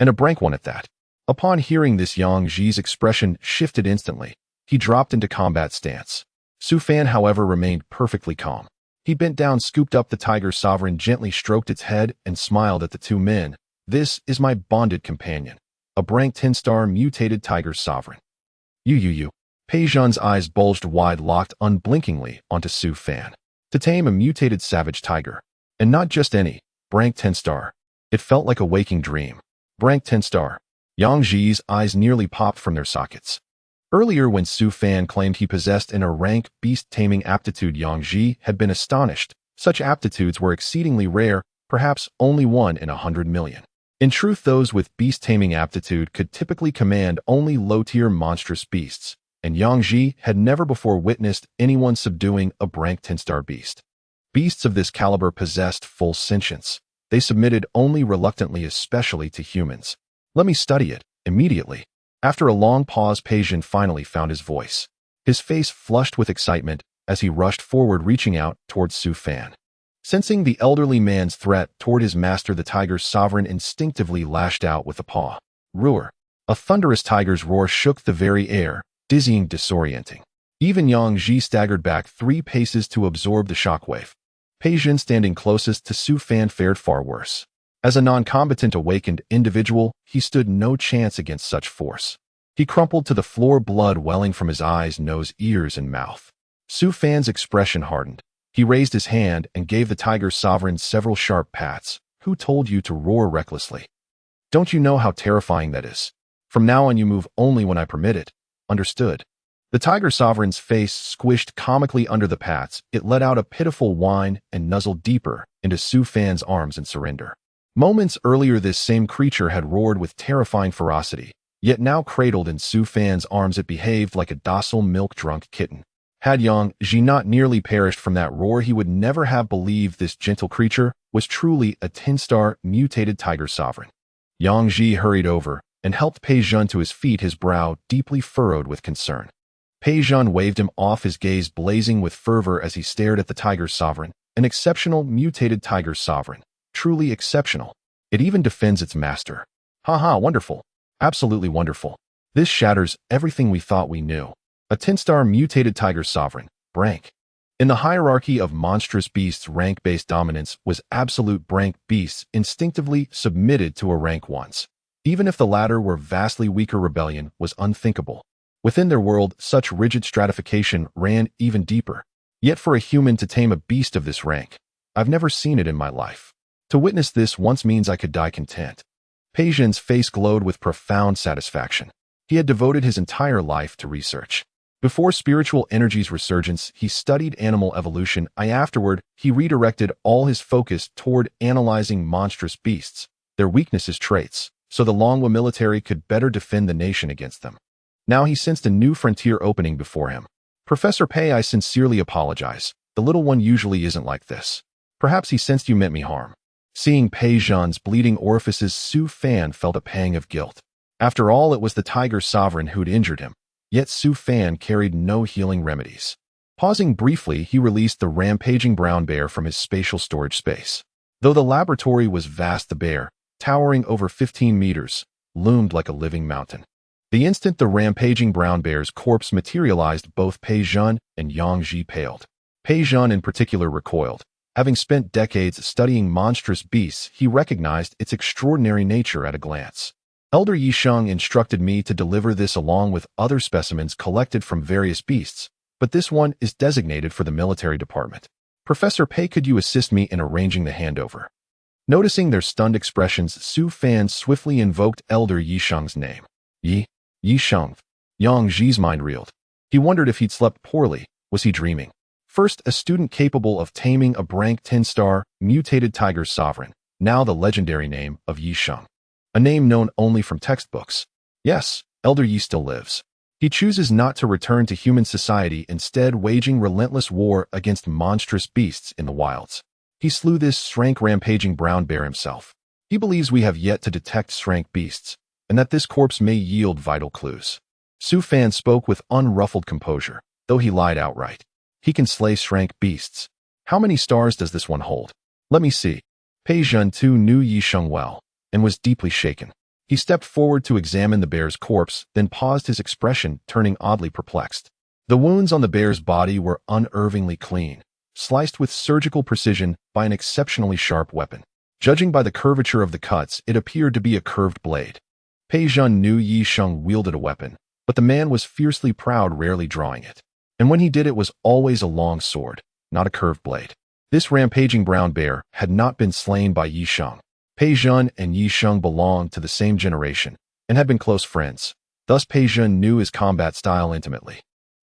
And a brink one at that. Upon hearing this, Yang Ji's expression shifted instantly. He dropped into combat stance. Su Fan, however, remained perfectly calm. He bent down, scooped up the Tiger Sovereign, gently stroked its head, and smiled at the two men. This is my bonded companion, a brink 10-star mutated Tiger Sovereign. You. Pei Zhen's eyes bulged wide, locked unblinkingly onto Su Fan. To tame a mutated savage tiger. And not just any, brink 10-star. It felt like a waking dream. Brink 10-star. Yang Ji's eyes nearly popped from their sockets. Earlier, when Su Fan claimed he possessed an rank beast-taming aptitude, Yang Ji had been astonished. Such aptitudes were exceedingly rare, perhaps only 1 in 100 million. In truth, those with beast-taming aptitude could typically command only low-tier monstrous beasts, and Yang Ji had never before witnessed anyone subduing a brink 10-star beast. Beasts of this caliber possessed full sentience. They submitted only reluctantly, especially to humans. Let me study it, immediately. After a long pause, Pei Zhen finally found his voice. His face flushed with excitement as he rushed forward, reaching out towards Su Fan. Sensing the elderly man's threat toward his master, the Tiger Sovereign instinctively lashed out with a paw. Roar. A thunderous tiger's roar shook the very air, dizzying, disorienting. Even Yang Ji staggered back 3 paces to absorb the shockwave. Pei Zhen, standing closest to Su Fan, fared far worse. As a non-combatant awakened individual, he stood no chance against such force. He crumpled to the floor, blood welling from his eyes, nose, ears, and mouth. Su Fan's expression hardened. He raised his hand and gave the Tiger Sovereign several sharp pats. Who told you to roar recklessly? Don't you know how terrifying that is? From now on you move only when I permit it. Understood? The Tiger Sovereign's face squished comically under the pats. It let out a pitiful whine and nuzzled deeper into Su Fan's arms in surrender. Moments earlier, this same creature had roared with terrifying ferocity, yet now cradled in Su Fan's arms it behaved like a docile, milk-drunk kitten. Had Yang Ji not nearly perished from that roar, he would never have believed this gentle creature was truly a 10-star mutated Tiger Sovereign. Yang Ji hurried over and helped Pei Zhen to his feet, his brow deeply furrowed with concern. Pei Zhen waved him off, his gaze blazing with fervor as he stared at the Tiger Sovereign, an exceptional mutated Tiger Sovereign. Truly exceptional. It even defends its master. Haha, wonderful. Absolutely wonderful. This shatters everything we thought we knew. A 10-star mutated Tiger Sovereign, brink. In the hierarchy of monstrous beasts, rank-based dominance was absolute. Brink beasts instinctively submitted to a rank ones. Even if the latter were vastly weaker, rebellion was unthinkable. Within their world, such rigid stratification ran even deeper. Yet for a human to tame a beast of this rank, I've never seen it in my life. To witness this once means I could die content. Pei Zhen's face glowed with profound satisfaction. He had devoted his entire life to research. Before spiritual energy's resurgence, he studied animal evolution. Afterward, he redirected all his focus toward analyzing monstrous beasts, their weaknesses, traits, so the Longwa military could better defend the nation against them. Now he sensed a new frontier opening before him. Professor Pei, I sincerely apologize. The little one usually isn't like this. Perhaps he sensed you meant me harm. Seeing Pei Zhen's bleeding orifices, Su Fan felt a pang of guilt. After all, it was the Tiger Sovereign who'd injured him, yet Su Fan carried no healing remedies. Pausing briefly, he released the rampaging brown bear from his spatial storage space. Though the laboratory was vast, the bear, towering over 15 meters, loomed like a living mountain. The instant the rampaging brown bear's corpse materialized, both Pei Zhen and Yang Ji paled. Pei Zhen in particular recoiled. Having spent decades studying monstrous beasts, he recognized its extraordinary nature at a glance. Elder Yisheng instructed me to deliver this along with other specimens collected from various beasts, but this one is designated for the military department. Professor Pei, could you assist me in arranging the handover? Noticing their stunned expressions, Su Fan swiftly invoked Elder Yisheng's name. Yisheng. Yang Ji's mind reeled. He wondered if he'd slept poorly. Was he dreaming? First, a student capable of taming a brink 10-star, mutated tiger's sovereign, now the legendary name of Yisheng. A name known only from textbooks. Yes, Elder Yi still lives. He chooses not to return to human society, instead waging relentless war against monstrous beasts in the wilds. He slew this strank rampaging brown bear himself. He believes we have yet to detect strank beasts, and that this corpse may yield vital clues. Su Fan spoke with unruffled composure, though he lied outright. He can slay strank beasts. How many stars does this one hold? Let me see. Pei Zhen too knew Yisheng well, and was deeply shaken. He stepped forward to examine the bear's corpse, then paused, his expression turning oddly perplexed. The wounds on the bear's body were unervingly clean, sliced with surgical precision by an exceptionally sharp weapon. Judging by the curvature of the cuts, it appeared to be a curved blade. Pei Zhen knew Yisheng wielded a weapon, but the man was fiercely proud, rarely drawing it. And when he did, it was always a long sword, not a curved blade. This rampaging brown bear had not been slain by Yisheng. Pei Zhen and Yisheng belonged to the same generation and had been close friends. Thus Pei Zhen knew his combat style intimately.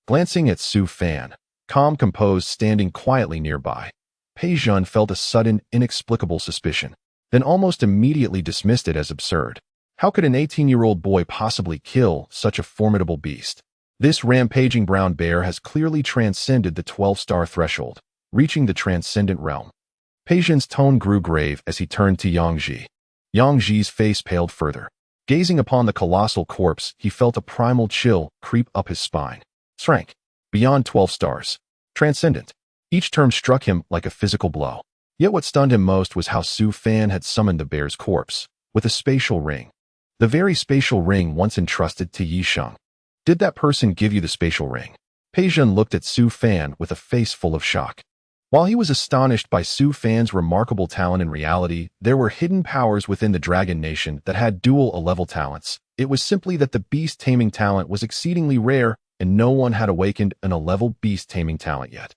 Glancing at Su Fan, calm, composed, standing quietly nearby, Pei Zhen felt a sudden, inexplicable suspicion, then almost immediately dismissed it as absurd. How could an 18-year-old boy possibly kill such a formidable beast? This rampaging brown bear has clearly transcended the 12-star threshold, reaching the transcendent realm. Pei Zhen's tone grew grave as he turned to Yang Ji. Yang Ji's face paled further. Gazing upon the colossal corpse, he felt a primal chill creep up his spine. Shrank. Beyond 12 stars. Transcendent. Each term struck him like a physical blow. Yet what stunned him most was how Su Fan had summoned the bear's corpse, with a spatial ring. The very spatial ring once entrusted to Yisheng. Did that person give you the spatial ring? Pei Zhen looked at Su Fan with a face full of shock. While he was astonished by Su Fan's remarkable talent, in reality, there were hidden powers within the Dragon Nation that had dual A-level talents. It was simply that the beast-taming talent was exceedingly rare, and no one had awakened an A-level beast-taming talent yet.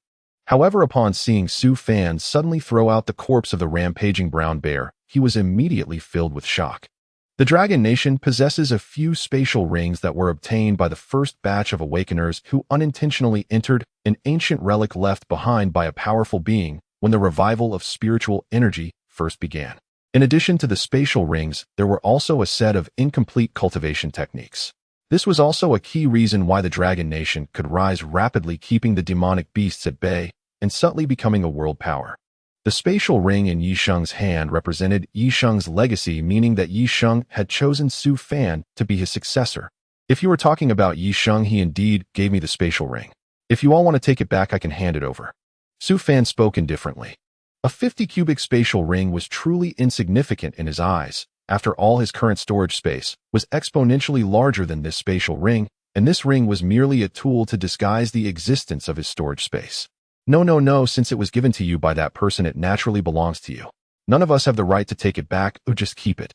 However, upon seeing Su Fan suddenly throw out the corpse of the rampaging brown bear, he was immediately filled with shock. The Dragon Nation possesses a few spatial rings that were obtained by the first batch of awakeners who unintentionally entered an ancient relic left behind by a powerful being when the revival of spiritual energy first began. In addition to the spatial rings, there were also a set of incomplete cultivation techniques. This was also a key reason why the Dragon Nation could rise rapidly, keeping the demonic beasts at bay and subtly becoming a world power. The spatial ring in Yisheng's hand represented Yisheng's legacy, meaning that Yisheng had chosen Su Fan to be his successor. If you were talking about Yisheng, he indeed gave me the spatial ring. If you all want to take it back, I can hand it over. Su Fan spoke indifferently. A 50-cubic spatial ring was truly insignificant in his eyes. After all, his current storage space was exponentially larger than this spatial ring, and this ring was merely a tool to disguise the existence of his storage space. No, since it was given to you by that person, it naturally belongs to you. None of us have the right to take it back or just keep it.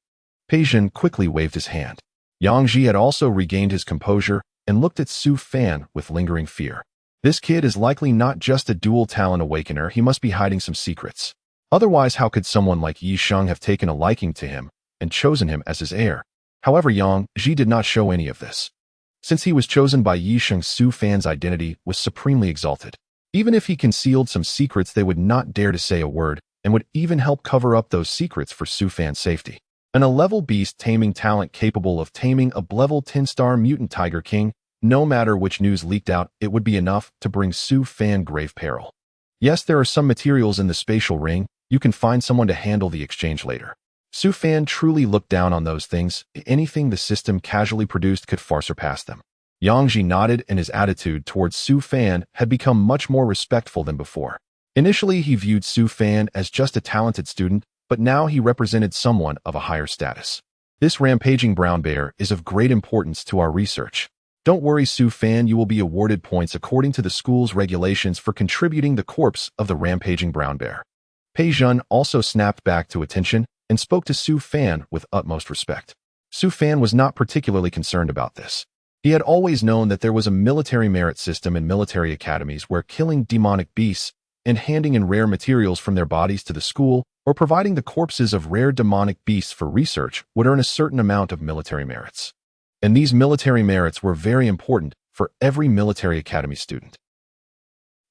Pei Zhen quickly waved his hand. Yang Ji had also regained his composure and looked at Su Fan with lingering fear. This kid is likely not just a dual talent awakener, he must be hiding some secrets. Otherwise, how could someone like Yisheng have taken a liking to him and chosen him as his heir? However, Yang Ji did not show any of this. Since he was chosen by Yisheng, Su Fan's identity was supremely exalted. Even if he concealed some secrets, they would not dare to say a word, and would even help cover up those secrets for Su Fan's safety. An A-level beast taming talent capable of taming a level 10-star mutant tiger king, no matter which news leaked out, it would be enough to bring Su Fan grave peril. Yes, there are some materials in the spatial ring. You can find someone to handle the exchange later. Su Fan truly looked down on those things. Anything the system casually produced could far surpass them. Yang Ji nodded, and his attitude towards Su Fan had become much more respectful than before. Initially, he viewed Su Fan as just a talented student, but now he represented someone of a higher status. This rampaging brown bear is of great importance to our research. Don't worry, Su Fan, you will be awarded points according to the school's regulations for contributing the corpse of the rampaging brown bear. Pei Zhen also snapped back to attention and spoke to Su Fan with utmost respect. Su Fan was not particularly concerned about this. He had always known that there was a military merit system in military academies where killing demonic beasts and handing in rare materials from their bodies to the school or providing the corpses of rare demonic beasts for research would earn a certain amount of military merits. And these military merits were very important for every military academy student.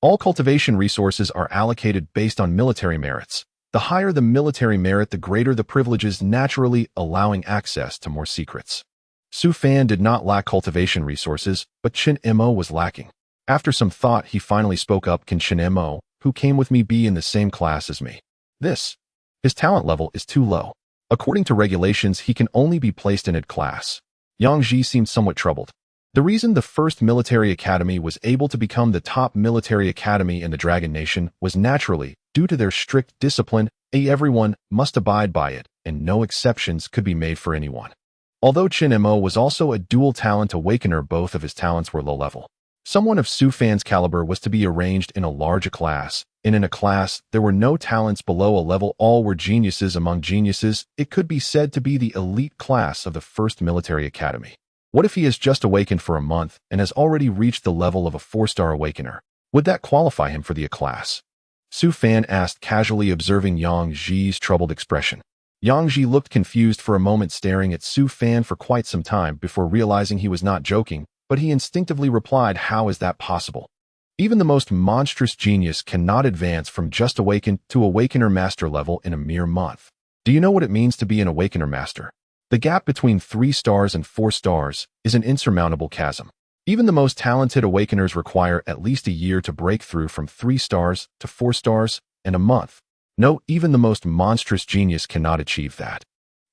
All cultivation resources are allocated based on military merits. The higher the military merit, the greater the privileges, naturally allowing access to more secrets. Su Fan did not lack cultivation resources, but Chen Mo was lacking. After some thought, he finally spoke up. Can Chen Mo, who came with me, be in the same class as me? His talent level is too low. According to regulations, he can only be placed in a class. Yang Ji seemed somewhat troubled. The reason the first military academy was able to become the top military academy in the Dragon Nation was naturally due to their strict discipline. Everyone must abide by it, and no exceptions could be made for anyone. Although Chen Mo was also a dual talent awakener, both of his talents were low level. Someone of Su Fan's caliber was to be arranged in a large class, and in a class there were no talents below a level. All were geniuses among geniuses. It could be said to be the elite class of the first military academy. What if he has just awakened for a month and has already reached the level of a 4-star awakener? Would that qualify him for the class? Su Fan asked, casually observing Yang Ji's troubled expression. Yang Ji looked confused for a moment, staring at Su Fan for quite some time before realizing he was not joking, but he instinctively replied, how is that possible? Even the most monstrous genius cannot advance from just awaken to awakener master level in a mere month. Do you know what it means to be an awakener master? The gap between 3 stars and 4 stars is an insurmountable chasm. Even the most talented awakeners require at least a year to break through from 3 stars to 4 stars and a month. No, even the most monstrous genius cannot achieve that.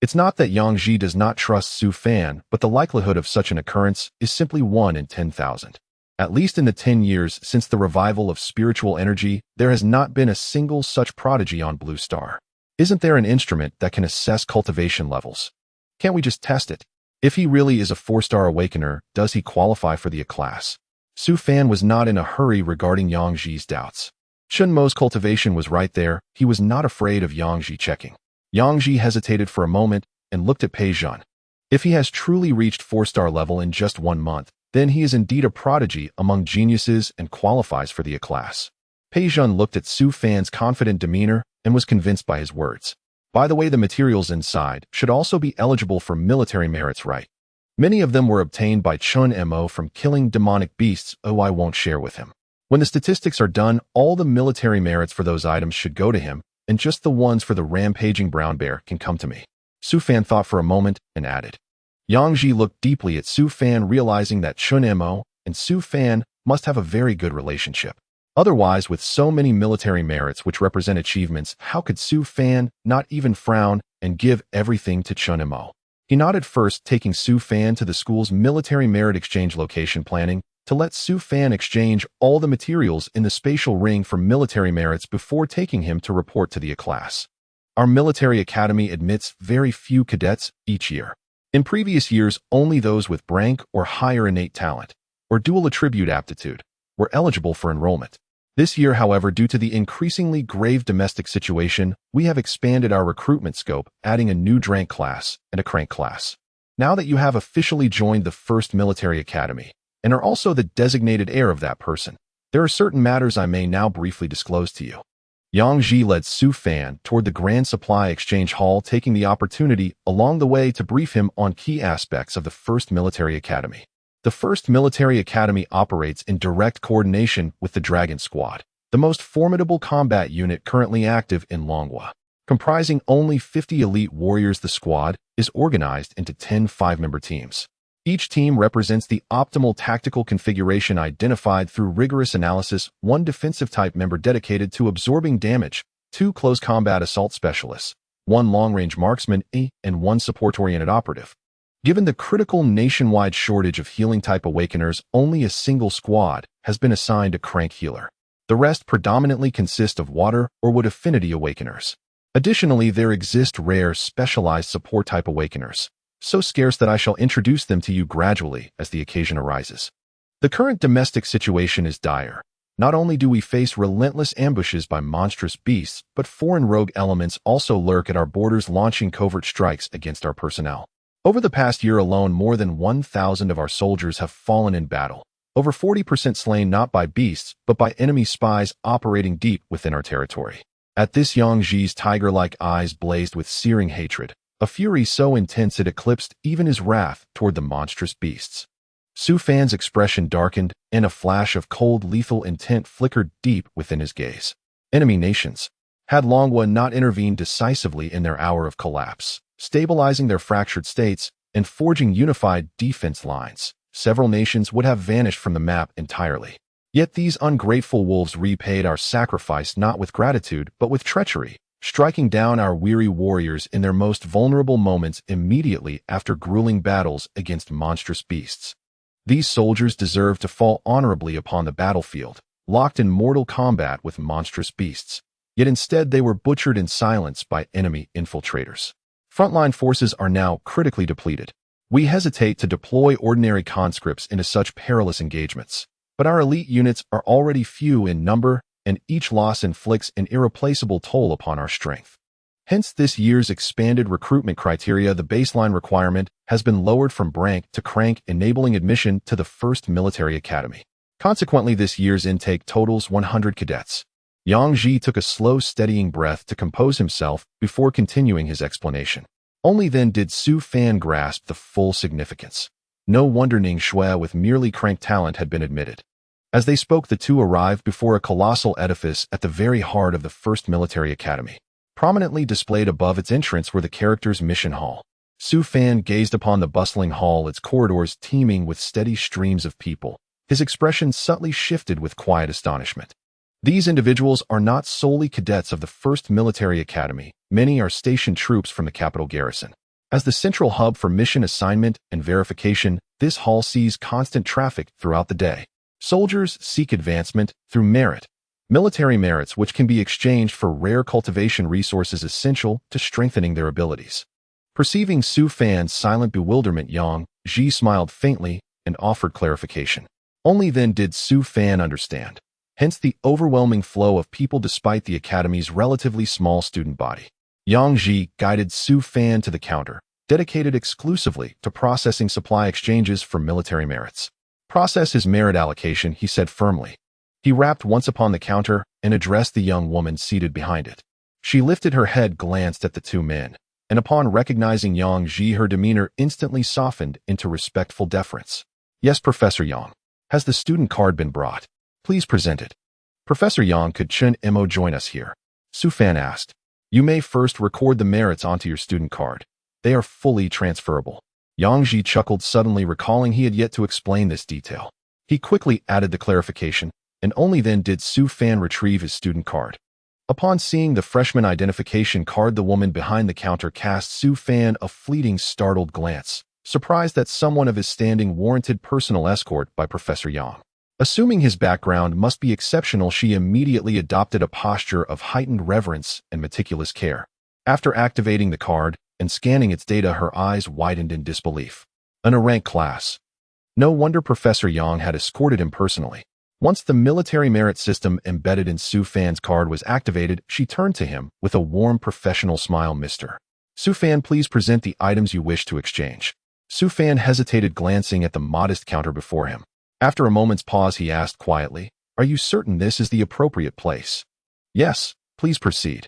It's not that Yang Ji does not trust Su Fan, but the likelihood of such an occurrence is simply 1 in 10,000. At least in the 10 years since the revival of spiritual energy, there has not been a single such prodigy on Blue Star. Isn't there an instrument that can assess cultivation levels? Can't we just test it? If he really is a 4-star awakener, does he qualify for the class? Su Fan was not in a hurry regarding Yang Ji's doubts. Chen Mo's cultivation was right there. He was not afraid of Yang Ji checking. Yang Ji hesitated for a moment and looked at Pei Zhan. If he has truly reached 4-star level in just 1 month, then he is indeed a prodigy among geniuses and qualifies for the class. Pei Zhan looked at Su Fan's confident demeanor and was convinced by his words. By the way, the materials inside should also be eligible for military merits, right? Many of them were obtained by Chen Mo from killing demonic beasts. I won't share with him. When the statistics are done, all the military merits for those items should go to him, and just the ones for the rampaging brown bear can come to me. Su Fan thought for a moment and added. Yang Ji looked deeply at Su Fan, realizing that Chen Mo and Su Fan must have a very good relationship. Otherwise, with so many military merits which represent achievements, how could Su Fan not even frown and give everything to Chen Mo? He nodded, first taking Su Fan to the school's military merit exchange location, planning to let Su Fan exchange all the materials in the spatial ring for military merits before taking him to report to the class. Our military academy admits very few cadets each year. In previous years, only those with brink or higher innate talent, or dual attribute aptitude, were eligible for enrollment. This year, however, due to the increasingly grave domestic situation, we have expanded our recruitment scope, adding a new drank class and a crank class. Now that you have officially joined the first military academy, and are also the designated heir of that person, there are certain matters I may now briefly disclose to you. Yang Ji led Su Fan toward the Grand Supply Exchange Hall, taking the opportunity along the way to brief him on key aspects of the first military academy. The first military academy operates in direct coordination with the Dragon Squad, the most formidable combat unit currently active in Longhua. Comprising only 50 elite warriors, the squad is organized into 10 5-member teams. Each team represents the optimal tactical configuration identified through rigorous analysis: 1 defensive type member dedicated to absorbing damage, 2 close combat assault specialists, 1 long-range marksman, and 1 support-oriented operative. Given the critical nationwide shortage of healing-type awakeners, only a single squad has been assigned a crank healer. The rest predominantly consist of water or wood affinity awakeners. Additionally, there exist rare, specialized support-type awakeners, so scarce that I shall introduce them to you gradually as the occasion arises. The current domestic situation is dire. Not only do we face relentless ambushes by monstrous beasts, but foreign rogue elements also lurk at our borders, launching covert strikes against our personnel. Over the past year alone, more than 1,000 of our soldiers have fallen in battle. Over 40% slain not by beasts, but by enemy spies operating deep within our territory. At this, Yang Ji's tiger-like eyes blazed with searing hatred, a fury so intense it eclipsed even his wrath toward the monstrous beasts. Su Fan's expression darkened, and a flash of cold, lethal intent flickered deep within his gaze. Enemy nations. Had Longwa not intervened decisively in their hour of collapse, stabilizing their fractured states and forging unified defense lines, several nations would have vanished from the map entirely. Yet these ungrateful wolves repaid our sacrifice not with gratitude but with treachery, striking down our weary warriors in their most vulnerable moments immediately after grueling battles against monstrous beasts. These soldiers deserved to fall honorably upon the battlefield, locked in mortal combat with monstrous beasts. Yet instead they were butchered in silence by enemy infiltrators. Frontline forces are now critically depleted. We hesitate to deploy ordinary conscripts into such perilous engagements, but our elite units are already few in number, and each loss inflicts an irreplaceable toll upon our strength. Hence, this year's expanded recruitment criteria, the baseline requirement, has been lowered from brink to crank, enabling admission to the 1st Military Academy. Consequently, this year's intake totals 100 cadets. Yang Ji took a slow, steadying breath to compose himself before continuing his explanation. Only then did Su Fan grasp the full significance. No wonder Ning Shui with merely crank talent had been admitted. As they spoke, the two arrived before a colossal edifice at the very heart of the 1st Military Academy. Prominently displayed above its entrance were the characters' mission hall. Su Fan gazed upon the bustling hall, its corridors teeming with steady streams of people. His expression subtly shifted with quiet astonishment. These individuals are not solely cadets of the 1st Military Academy. Many are stationed troops from the capital garrison. As the central hub for mission assignment and verification, this hall sees constant traffic throughout the day. Soldiers seek advancement through merit. Military merits which can be exchanged for rare cultivation resources essential to strengthening their abilities. Perceiving Su Fan's silent bewilderment, Yang Ji smiled faintly and offered clarification. Only then did Su Fan understand. Hence the overwhelming flow of people despite the Academy's relatively small student body. Yang Ji guided Su Fan to the counter, dedicated exclusively to processing supply exchanges for military merits. Process his merit allocation, he said firmly. He rapped once upon the counter and addressed the young woman seated behind it. She lifted her head, glanced at the two men, and upon recognizing Yang Ji, her demeanor instantly softened into respectful deference. Yes, Professor Yang. Has the student card been brought? Please present it. Professor Yang, could Chen Mo join us here? Su Fan asked. You may first record the merits onto your student card. They are fully transferable. Yang Ji chuckled, suddenly recalling he had yet to explain this detail. He quickly added the clarification, and only then did Su Fan retrieve his student card. Upon seeing the freshman identification card, the woman behind the counter cast Su Fan a fleeting, startled glance, surprised that someone of his standing warranted personal escort by Professor Yang. Assuming his background must be exceptional, she immediately adopted a posture of heightened reverence and meticulous care. After activating the card and scanning its data, her eyes widened in disbelief. An A-rank class. No wonder Professor Yang had escorted him personally. Once the military merit system embedded in Su Fan's card was activated, she turned to him with a warm, professional smile. Mr. Su Fan, please present the items you wish to exchange. Su Fan hesitated, glancing at the modest counter before him. After a moment's pause, he asked quietly, Are you certain this is the appropriate place? Yes, please proceed.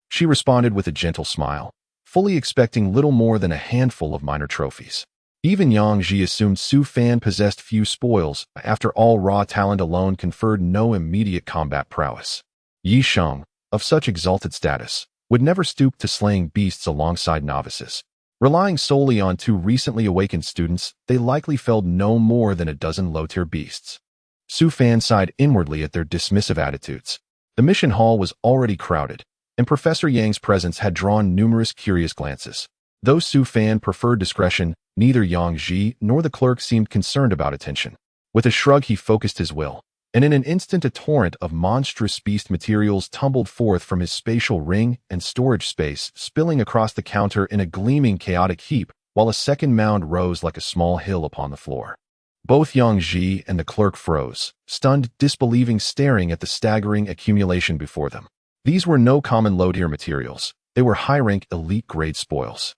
She responded with a gentle smile, fully expecting little more than a handful of minor trophies. Even Yang Ji assumed Su Fan possessed few spoils. After all, raw talent alone conferred no immediate combat prowess. Yi Sheng, of such exalted status, would never stoop to slaying beasts alongside novices. Relying solely on two recently awakened students, they likely felled no more than a dozen low-tier beasts. Su Fan sighed inwardly at their dismissive attitudes. The mission hall was already crowded, and Professor Yang's presence had drawn numerous curious glances. Though Su Fan preferred discretion, neither Yang Ji nor the clerk seemed concerned about attention. With a shrug, he focused his will, and in an instant a torrent of monstrous beast materials tumbled forth from his spatial ring and storage space, spilling across the counter in a gleaming, chaotic heap, while a second mound rose like a small hill upon the floor. Both Yang Ji and the clerk froze, stunned, disbelieving, staring at the staggering accumulation before them. These were no common low-tier materials. They were high-rank, elite-grade spoils.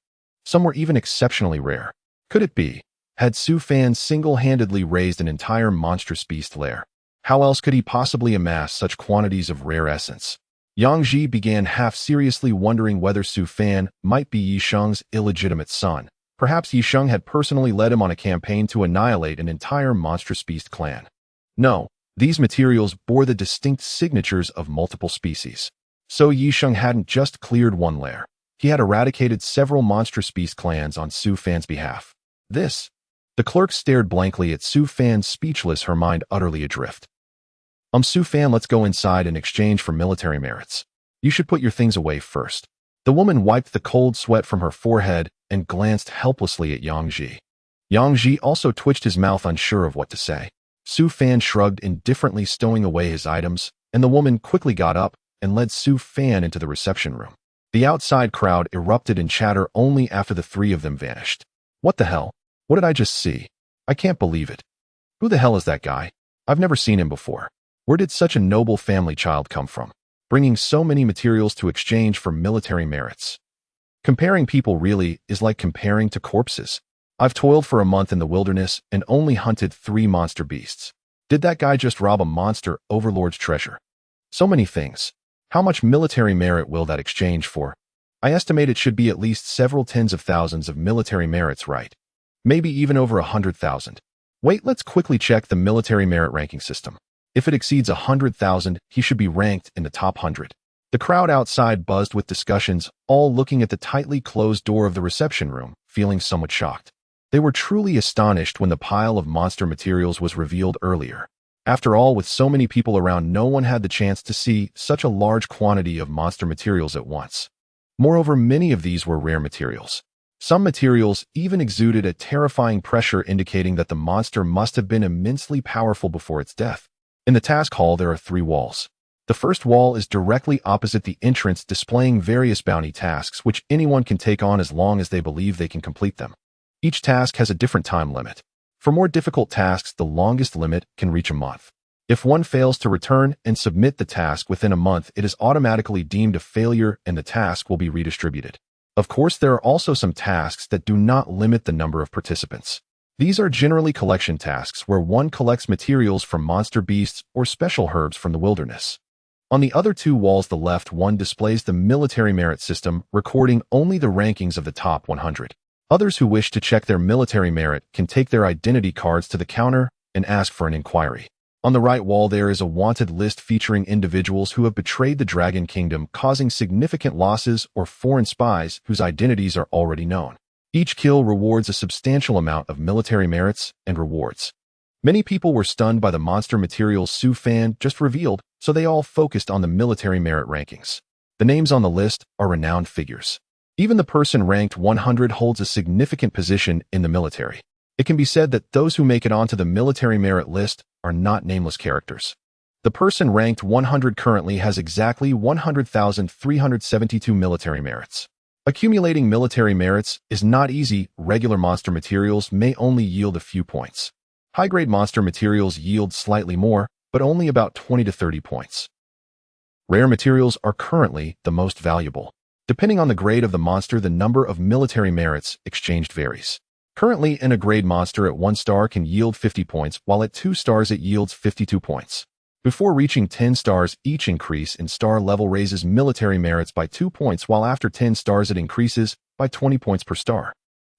Some were even exceptionally rare. Could it be? Had Su Fan single-handedly raised an entire monstrous beast lair? How else could he possibly amass such quantities of rare essence? Yang Ji began half-seriously wondering whether Su Fan might be Yi Sheng's illegitimate son. Perhaps Yi Sheng had personally led him on a campaign to annihilate an entire monstrous beast clan. No, these materials bore the distinct signatures of multiple species. So Yi Sheng hadn't just cleared one lair. He had eradicated several monstrous beast clans on Su Fan's behalf. The clerk stared blankly at Su Fan, speechless, her mind utterly adrift. Su Fan, let's go inside in exchange for military merits. You should put your things away first. The woman wiped the cold sweat from her forehead and glanced helplessly at Yang Ji. Yang Ji also twitched his mouth, unsure of what to say. Su Fan shrugged indifferently, stowing away his items, and the woman quickly got up and led Su Fan into the reception room. The outside crowd erupted in chatter only after the three of them vanished. What the hell? What did I just see? I can't believe it. Who the hell is that guy? I've never seen him before. Where did such a noble family child come from, bringing so many materials to exchange for military merits? Comparing people really is like comparing to corpses. I've toiled for a month in the wilderness and only hunted 3 monster beasts. Did that guy just rob a monster overlord's treasure? So many things. How much military merit will that exchange for? I estimate it should be at least several tens of thousands of military merits, right? Maybe even over 100,000. Wait, let's quickly check the military merit ranking system. If it exceeds 100,000, he should be ranked in the top 100. The crowd outside buzzed with discussions, all looking at the tightly closed door of the reception room, feeling somewhat shocked. They were truly astonished when the pile of monster materials was revealed earlier. After all, with so many people around, no one had the chance to see such a large quantity of monster materials at once. Moreover, many of these were rare materials. Some materials even exuded a terrifying pressure, indicating that the monster must have been immensely powerful before its death. In the task hall, there are 3 walls. The first wall is directly opposite the entrance, displaying various bounty tasks which anyone can take on as long as they believe they can complete them. Each task has a different time limit. For more difficult tasks, the longest limit can reach a month. If one fails to return and submit the task within a month, it is automatically deemed a failure and the task will be redistributed. Of course, there are also some tasks that do not limit the number of participants. These are generally collection tasks where one collects materials from monster beasts or special herbs from the wilderness. On the other 2 walls, the left one displays the military merit system, recording only the rankings of the top 100. Others who wish to check their military merit can take their identity cards to the counter and ask for an inquiry. On the right wall, there is a wanted list featuring individuals who have betrayed the Dragon Kingdom, causing significant losses, or foreign spies whose identities are already known. Each kill rewards a substantial amount of military merits and rewards. Many people were stunned by the monster materials Su Fan just revealed, so they all focused on the military merit rankings. The names on the list are renowned figures. Even the person ranked 100 holds a significant position in the military. It can be said that those who make it onto the military merit list are not nameless characters. The person ranked 100 currently has exactly 100,372 military merits. Accumulating military merits is not easy. Regular monster materials may only yield a few points. High-grade monster materials yield slightly more, but only about 20 to 30 points. Rare materials are currently the most valuable. Depending on the grade of the monster, the number of military merits exchanged varies. Currently, an A-grade monster at 1 star can yield 50 points, while at 2 stars it yields 52 points. Before reaching 10 stars, each increase in star level raises military merits by 2 points, while after 10 stars it increases by 20 points per star.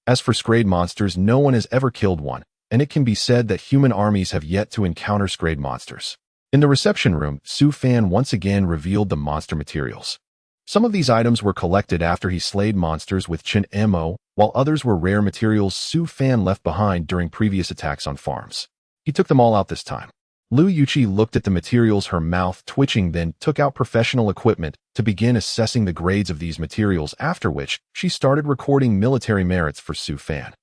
As for Scrade monsters, no one has ever killed one, and it can be said that human armies have yet to encounter Scrade monsters. In the reception room, Su Fan once again revealed the monster materials. Some of these items were collected after he slayed monsters with Chen Mo, while others were rare materials Su Fan left behind during previous attacks on farms. He took them all out this time. Lu Yuqi looked at the materials, her mouth twitching, then took out professional equipment to begin assessing the grades of these materials, after which she started recording military merits for Su Fan.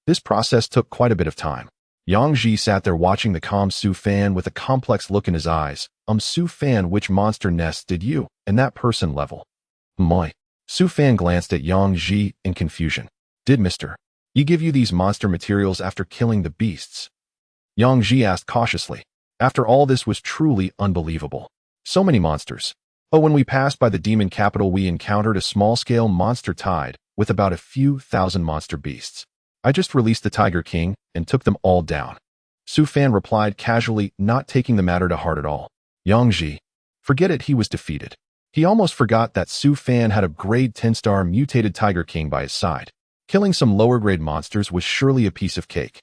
This process took quite a bit of time. Yang Ji sat there watching the calm Su Fan with a complex look in his eyes. Su Fan, which monster nest did you and that person level? Moi. Su Fan glanced at Yang Ji in confusion. Did Mr. Yi give you these monster materials after killing the beasts? Yang Ji asked cautiously. After all, this was truly unbelievable. So many monsters. Oh, when we passed by the demon capital, we encountered a small-scale monster tide, with about a few thousand monster beasts. I just released the Tiger King and took them all down. Su Fan replied casually, not taking the matter to heart at all. Yang Ji. Forget it, he was defeated. He almost forgot that Su Fan had a grade 10-star mutated Tiger King by his side. Killing some lower-grade monsters was surely a piece of cake.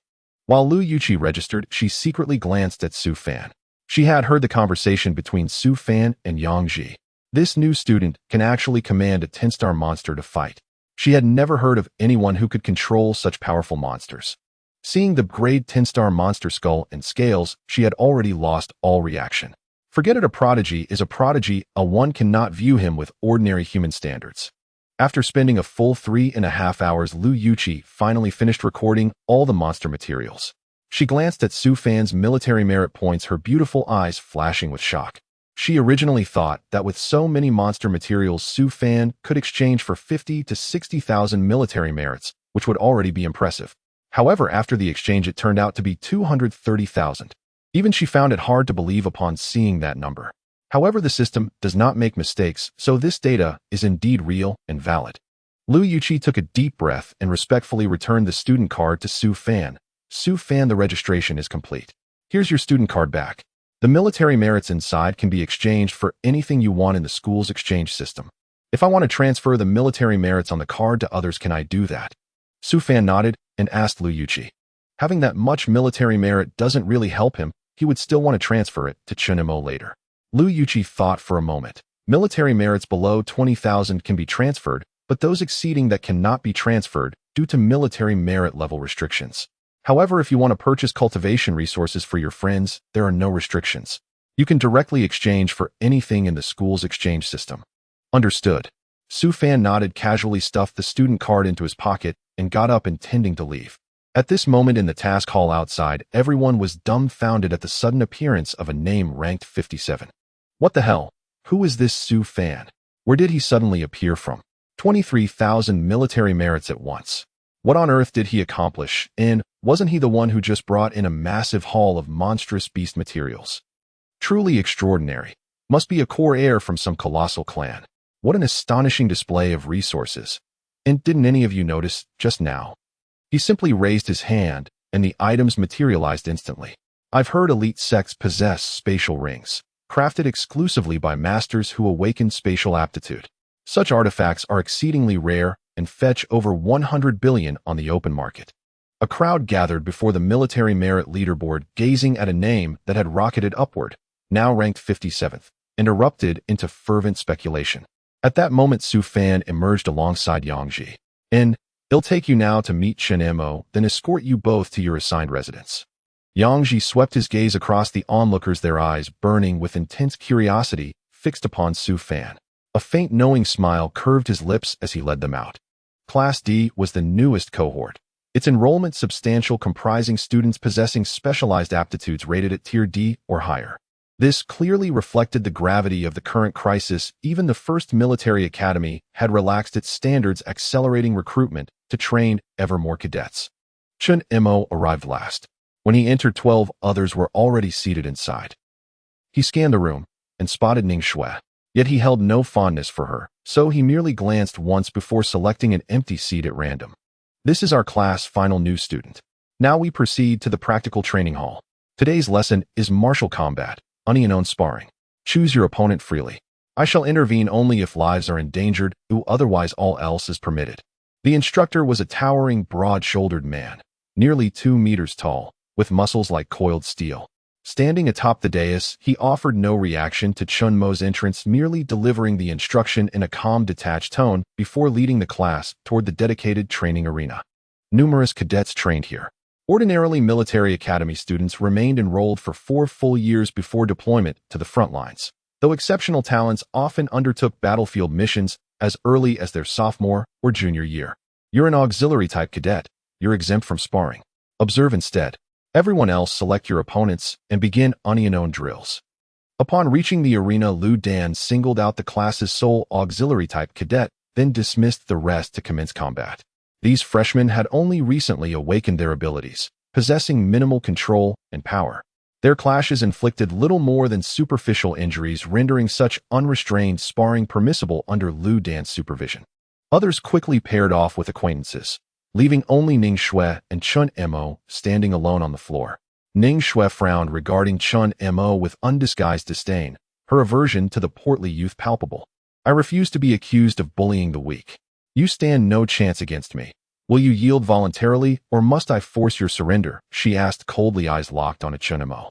While Lu Yuqi registered, she secretly glanced at Su Fan. She had heard the conversation between Su Fan and Yang Ji. This new student can actually command a 10-star monster to fight. She had never heard of anyone who could control such powerful monsters. Seeing the grade 10-star monster skull and scales, she had already lost all reaction. Forget it, a prodigy is a prodigy, one cannot view him with ordinary human standards. After spending a full 3.5 hours, Lu Yuqi finally finished recording all the monster materials. She glanced at Su Fan's military merit points, her beautiful eyes flashing with shock. She originally thought that with so many monster materials, Su Fan could exchange for 50 to 60,000 military merits, which would already be impressive. However, after the exchange, it turned out to be 230,000. Even she found it hard to believe upon seeing that number. However, the system does not make mistakes, so this data is indeed real and valid. Lu Yuqi took a deep breath and respectfully returned the student card to Su Fan. Su Fan, the registration is complete. Here's your student card back. The military merits inside can be exchanged for anything you want in the school's exchange system. If I want to transfer the military merits on the card to others, can I do that? Su Fan nodded and asked Lu Yuqi. Having that much military merit doesn't really help him. He would still want to transfer it to Chunimo later. Lu Yuqi thought for a moment. Military merits below 20,000 can be transferred, but those exceeding that cannot be transferred due to military merit level restrictions. However, if you want to purchase cultivation resources for your friends, there are no restrictions. You can directly exchange for anything in the school's exchange system. Understood. Su Fan nodded, casually stuffed the student card into his pocket, and got up intending to leave. At this moment in the task hall outside, everyone was dumbfounded at the sudden appearance of a name ranked 57. What the hell? Who is this Su Fan? Where did he suddenly appear from? 23,000 military merits at once. What on earth did he accomplish? And wasn't he the one who just brought in a massive haul of monstrous beast materials? Truly extraordinary. Must be a core heir from some colossal clan. What an astonishing display of resources. And didn't any of you notice just now? He simply raised his hand, and the items materialized instantly. I've heard elite sects possess spatial rings, crafted exclusively by masters who awaken spatial aptitude. Such artifacts are exceedingly rare and fetch over 100 billion on the open market. A crowd gathered before the military merit leaderboard, gazing at a name that had rocketed upward, now ranked 57th, and erupted into fervent speculation. At that moment, Su Fan emerged alongside Yang Ji. He'll take you now to meet Chunimo, then escort you both to your assigned residence. Yang Ji swept his gaze across the onlookers, their eyes burning with intense curiosity fixed upon Su Fan. A faint knowing smile curved his lips as he led them out. Class D was the newest cohort. Its enrollment substantial, comprising students possessing specialized aptitudes rated at Tier D or higher. This clearly reflected the gravity of the current crisis. Even the first military academy had relaxed its standards, accelerating recruitment to train ever more cadets. Chunimo arrived last. When he entered, 12 others were already seated inside. He scanned the room and spotted Ning Shui. Yet he held no fondness for her, so he merely glanced once before selecting an empty seat at random. This is our class final new student. Now we proceed to the practical training hall. Today's lesson is martial combat, unknown sparring. Choose your opponent freely. I shall intervene only if lives are endangered, otherwise all else is permitted. The instructor was a towering, broad-shouldered man, nearly 2 meters tall, with muscles like coiled steel. Standing atop the dais, he offered no reaction to Chunmo's entrance, merely delivering the instruction in a calm, detached tone before leading the class toward the dedicated training arena. Numerous cadets trained here. Ordinarily, military academy students remained enrolled for 4 full years before deployment to the front lines, though exceptional talents often undertook battlefield missions as early as their sophomore or junior year. You're an auxiliary-type cadet. You're exempt from sparring. Observe instead. Everyone else, select your opponents and begin unknown drills. Upon reaching the arena, Lu Dan singled out the class's sole auxiliary-type cadet, then dismissed the rest to commence combat. These freshmen had only recently awakened their abilities, possessing minimal control and power. Their clashes inflicted little more than superficial injuries, rendering such unrestrained sparring permissible under Lu Dan's supervision. Others quickly paired off with acquaintances, leaving only Ning Shui and Chun Mo standing alone on the floor. Ning Shui frowned regarding Chun Mo with undisguised disdain, her aversion to the portly youth palpable. I refuse to be accused of bullying the weak. You stand no chance against me. Will you yield voluntarily, or must I force your surrender? She asked, coldly, eyes locked on a Chun Mo.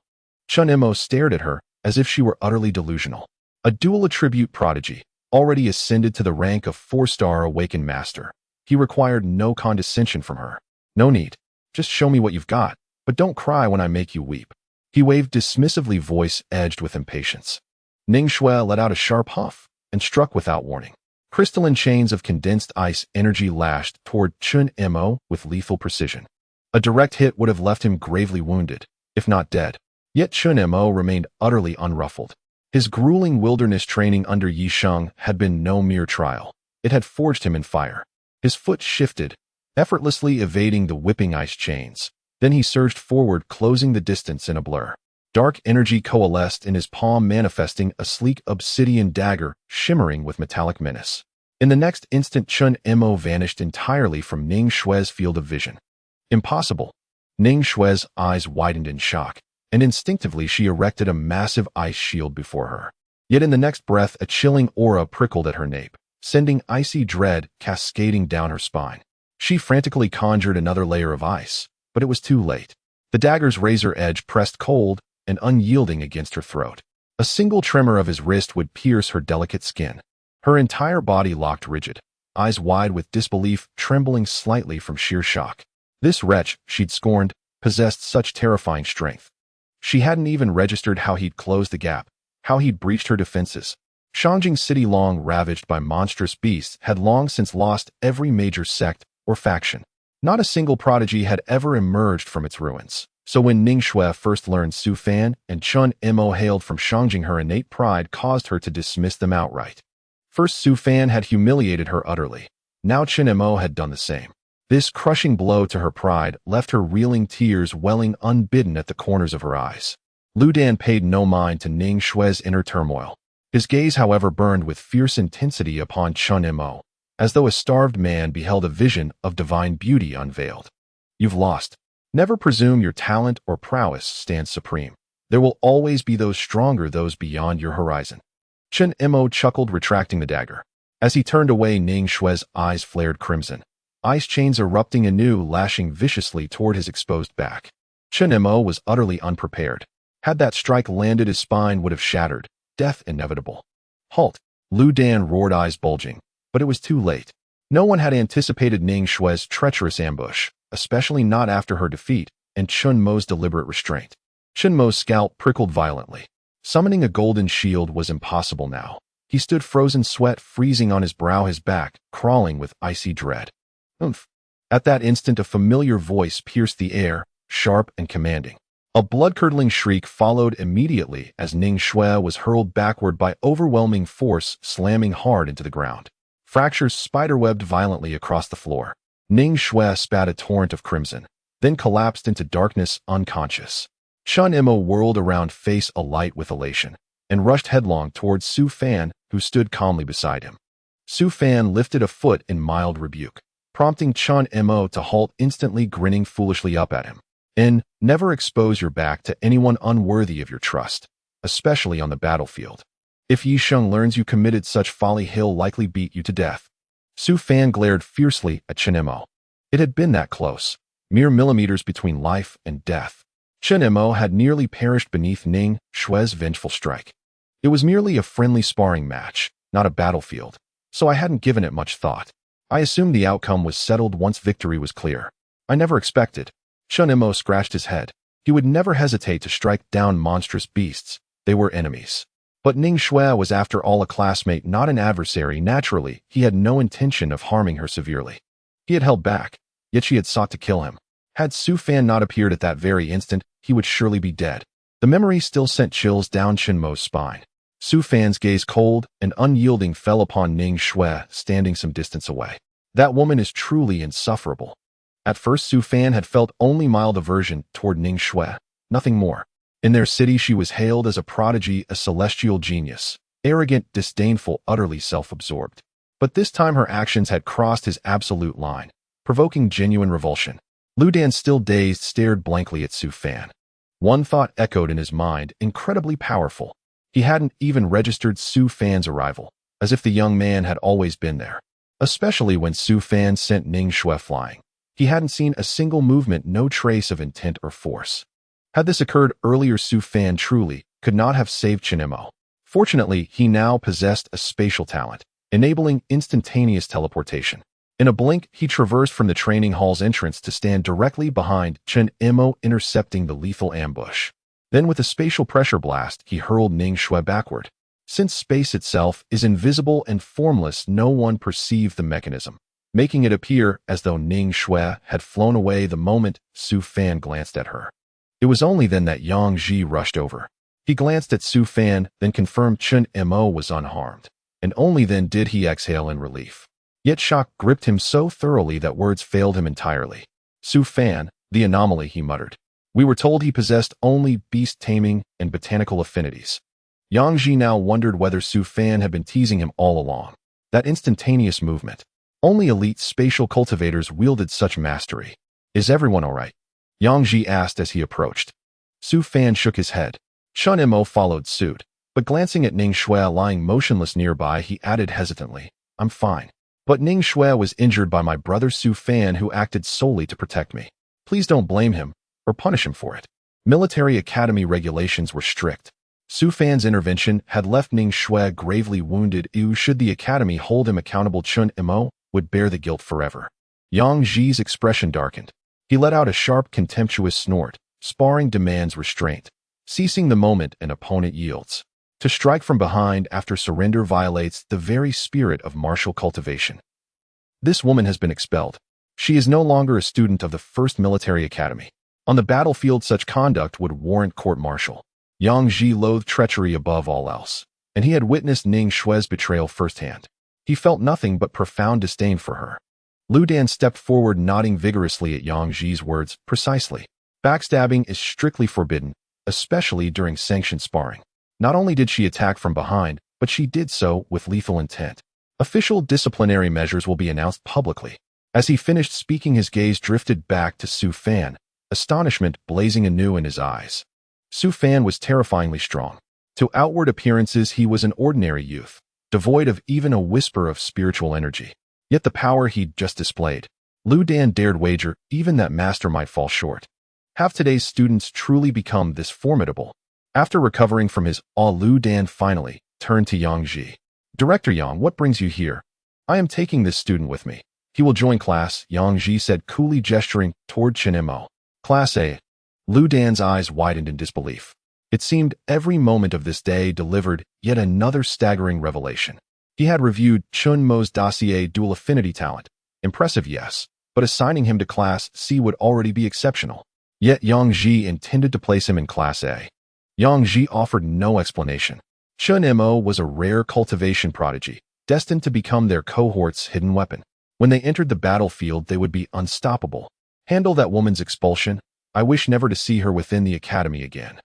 Chun Mo stared at her as if she were utterly delusional. A dual attribute prodigy, already ascended to the rank of 4-star awakened master. He required no condescension from her. No need. Just show me what you've got, but don't cry when I make you weep. He waved dismissively, voice edged with impatience. Ning Shui let out a sharp huff and struck without warning. Crystalline chains of condensed ice energy lashed toward Chun Mo with lethal precision. A direct hit would have left him gravely wounded, if not dead. Yet Chun Mo remained utterly unruffled. His grueling wilderness training under Yi Sheng had been no mere trial. It had forged him in fire. His foot shifted, effortlessly evading the whipping ice chains. Then he surged forward, closing the distance in a blur. Dark energy coalesced in his palm, manifesting a sleek obsidian dagger shimmering with metallic menace. In the next instant, Chun Mo vanished entirely from Ning Shui's field of vision. Impossible. Ning Shui's eyes widened in shock, and instinctively she erected a massive ice shield before her. Yet in the next breath, a chilling aura prickled at her nape, sending icy dread cascading down her spine. She frantically conjured another layer of ice, but it was too late. The dagger's razor edge pressed cold and unyielding against her throat. A single tremor of his wrist would pierce her delicate skin. Her entire body locked rigid, eyes wide with disbelief, trembling slightly from sheer shock. This wretch she'd scorned possessed such terrifying strength. She hadn't even registered how he'd closed the gap, how he'd breached her defenses. Shangjing City, long ravaged by monstrous beasts, had long since lost every major sect or faction. Not a single prodigy had ever emerged from its ruins. So when Ning Shui first learned Su Fan and Chun Mo hailed from Shangjing, her innate pride caused her to dismiss them outright. First, Su Fan had humiliated her utterly. Now Chun Mo had done the same. This crushing blow to her pride left her reeling, tears welling unbidden at the corners of her eyes. Lu Dan paid no mind to Ning Shui's inner turmoil. His gaze, however, burned with fierce intensity upon Chun Mo, as though a starved man beheld a vision of divine beauty unveiled. You've lost. Never presume your talent or prowess stands supreme. There will always be those stronger, those beyond your horizon. Chun Mo chuckled, retracting the dagger. As he turned away, Ning Shui's eyes flared crimson, ice chains erupting anew, lashing viciously toward his exposed back. Chun Mo was utterly unprepared. Had that strike landed, his spine would have shattered, death inevitable. Halt! Lu Dan roared, eyes bulging, but it was too late. No one had anticipated Ning Shui's treacherous ambush, especially not after her defeat and Chun Mo's deliberate restraint. Chun Mo's scalp prickled violently. Summoning a golden shield was impossible now. He stood frozen, sweat freezing on his brow, his back crawling with icy dread. Oomph! At that instant, a familiar voice pierced the air, sharp and commanding. A blood-curdling shriek followed immediately as Ning Shui was hurled backward by overwhelming force, slamming hard into the ground. Fractures spiderwebbed violently across the floor. Ning Shui spat a torrent of crimson, then collapsed into darkness unconscious. Chun Mo whirled around, face alight with elation, and rushed headlong towards Su Fan, who stood calmly beside him. Su Fan lifted a foot in mild rebuke, prompting Chun Mo to halt instantly, grinning foolishly up at him. Never expose your back to anyone unworthy of your trust, especially on the battlefield. If Yi Sheng learns you committed such folly, he'll likely beat you to death. Su Fan glared fiercely at Chun Mo. It had been that close, mere millimeters between life and death. Chun Mo had nearly perished beneath Ning Shui's vengeful strike. It was merely a friendly sparring match, not a battlefield, so I hadn't given it much thought. I assumed the outcome was settled once victory was clear. I never expected. Chun Mo scratched his head. He would never hesitate to strike down monstrous beasts. They were enemies. But Ning Shui was after all a classmate, not an adversary. Naturally, he had no intention of harming her severely. He had held back, yet she had sought to kill him. Had Su Fan not appeared at that very instant, he would surely be dead. The memory still sent chills down Chun Mo's spine. Su Fan's gaze, cold and unyielding, fell upon Ning Shui, standing some distance away. That woman is truly insufferable. At first, Su Fan had felt only mild aversion toward Ning Shui, nothing more. In their city, she was hailed as a prodigy, a celestial genius, arrogant, disdainful, utterly self-absorbed. But this time her actions had crossed his absolute line, provoking genuine revulsion. Lu Dan, still dazed, stared blankly at Su Fan. One thought echoed in his mind, incredibly powerful. He hadn't even registered Su Fan's arrival, as if the young man had always been there. Especially when Su Fan sent Ning Shui flying. He hadn't seen a single movement, no trace of intent or force. Had this occurred earlier, Su Fan truly could not have saved Chen Mo. Fortunately, he now possessed a spatial talent, enabling instantaneous teleportation. In a blink, he traversed from the training hall's entrance to stand directly behind Chen Mo, intercepting the lethal ambush. Then with a spatial pressure blast, he hurled Ning Shui backward. Since space itself is invisible and formless, no one perceived the mechanism, making it appear as though Ning Shui had flown away the moment Su Fan glanced at her. It was only then that Yang Ji rushed over. He glanced at Su Fan, then confirmed Chen Mo was unharmed, and only then did he exhale in relief. Yet shock gripped him so thoroughly that words failed him entirely. Su Fan, the anomaly, he muttered. We were told he possessed only beast taming and botanical affinities. Yang Ji now wondered whether Su Fan had been teasing him all along. That instantaneous movement. Only elite spatial cultivators wielded such mastery. Is everyone all right? Yang Ji asked as he approached. Su Fan shook his head. Chen Mo followed suit, but glancing at Ning Shui lying motionless nearby, he added hesitantly, I'm fine. But Ning Shui was injured by my brother Su Fan, who acted solely to protect me. Please don't blame him or punish him for it. Military academy regulations were strict. Su Fan's intervention had left Ning Shui gravely wounded. Should the academy hold him accountable, Chen Mo would bear the guilt forever. Yang Ji's expression darkened. He let out a sharp, contemptuous snort. Sparring demands restraint. Ceasing the moment an opponent yields. To strike from behind after surrender violates the very spirit of martial cultivation. This woman has been expelled. She is no longer a student of the First Military Academy. On the battlefield, such conduct would warrant court-martial. Yang Ji loathed treachery above all else, and he had witnessed Ning Shui's betrayal firsthand. He felt nothing but profound disdain for her. Lu Dan stepped forward, nodding vigorously at Yang Ji's words. Precisely. Backstabbing is strictly forbidden, especially during sanctioned sparring. Not only did she attack from behind, but she did so with lethal intent. Official disciplinary measures will be announced publicly. As he finished speaking, his gaze drifted back to Su Fan, astonishment blazing anew in his eyes. Su Fan was terrifyingly strong. To outward appearances, he was an ordinary youth, devoid of even a whisper of spiritual energy. Yet the power he'd just displayed, Lu Dan dared wager even that master might fall short. Have today's students truly become this formidable? After recovering from his awe, Lu Dan finally turned to Yang Ji. Director Yang, what brings you here? I am taking this student with me. He will join class, Yang Ji said, coolly gesturing toward Chen Mo. Class A. Lu Dan's eyes widened in disbelief. It seemed every moment of this day delivered yet another staggering revelation. He had reviewed Chen Mo's dossier, dual affinity talent. Impressive, yes, but assigning him to Class C would already be exceptional. Yet Yang Ji intended to place him in Class A. Yang Ji offered no explanation. Chen Mo was a rare cultivation prodigy, destined to become their cohort's hidden weapon. When they entered the battlefield, they would be unstoppable. Handle that woman's expulsion. I wish never to see her within the academy again.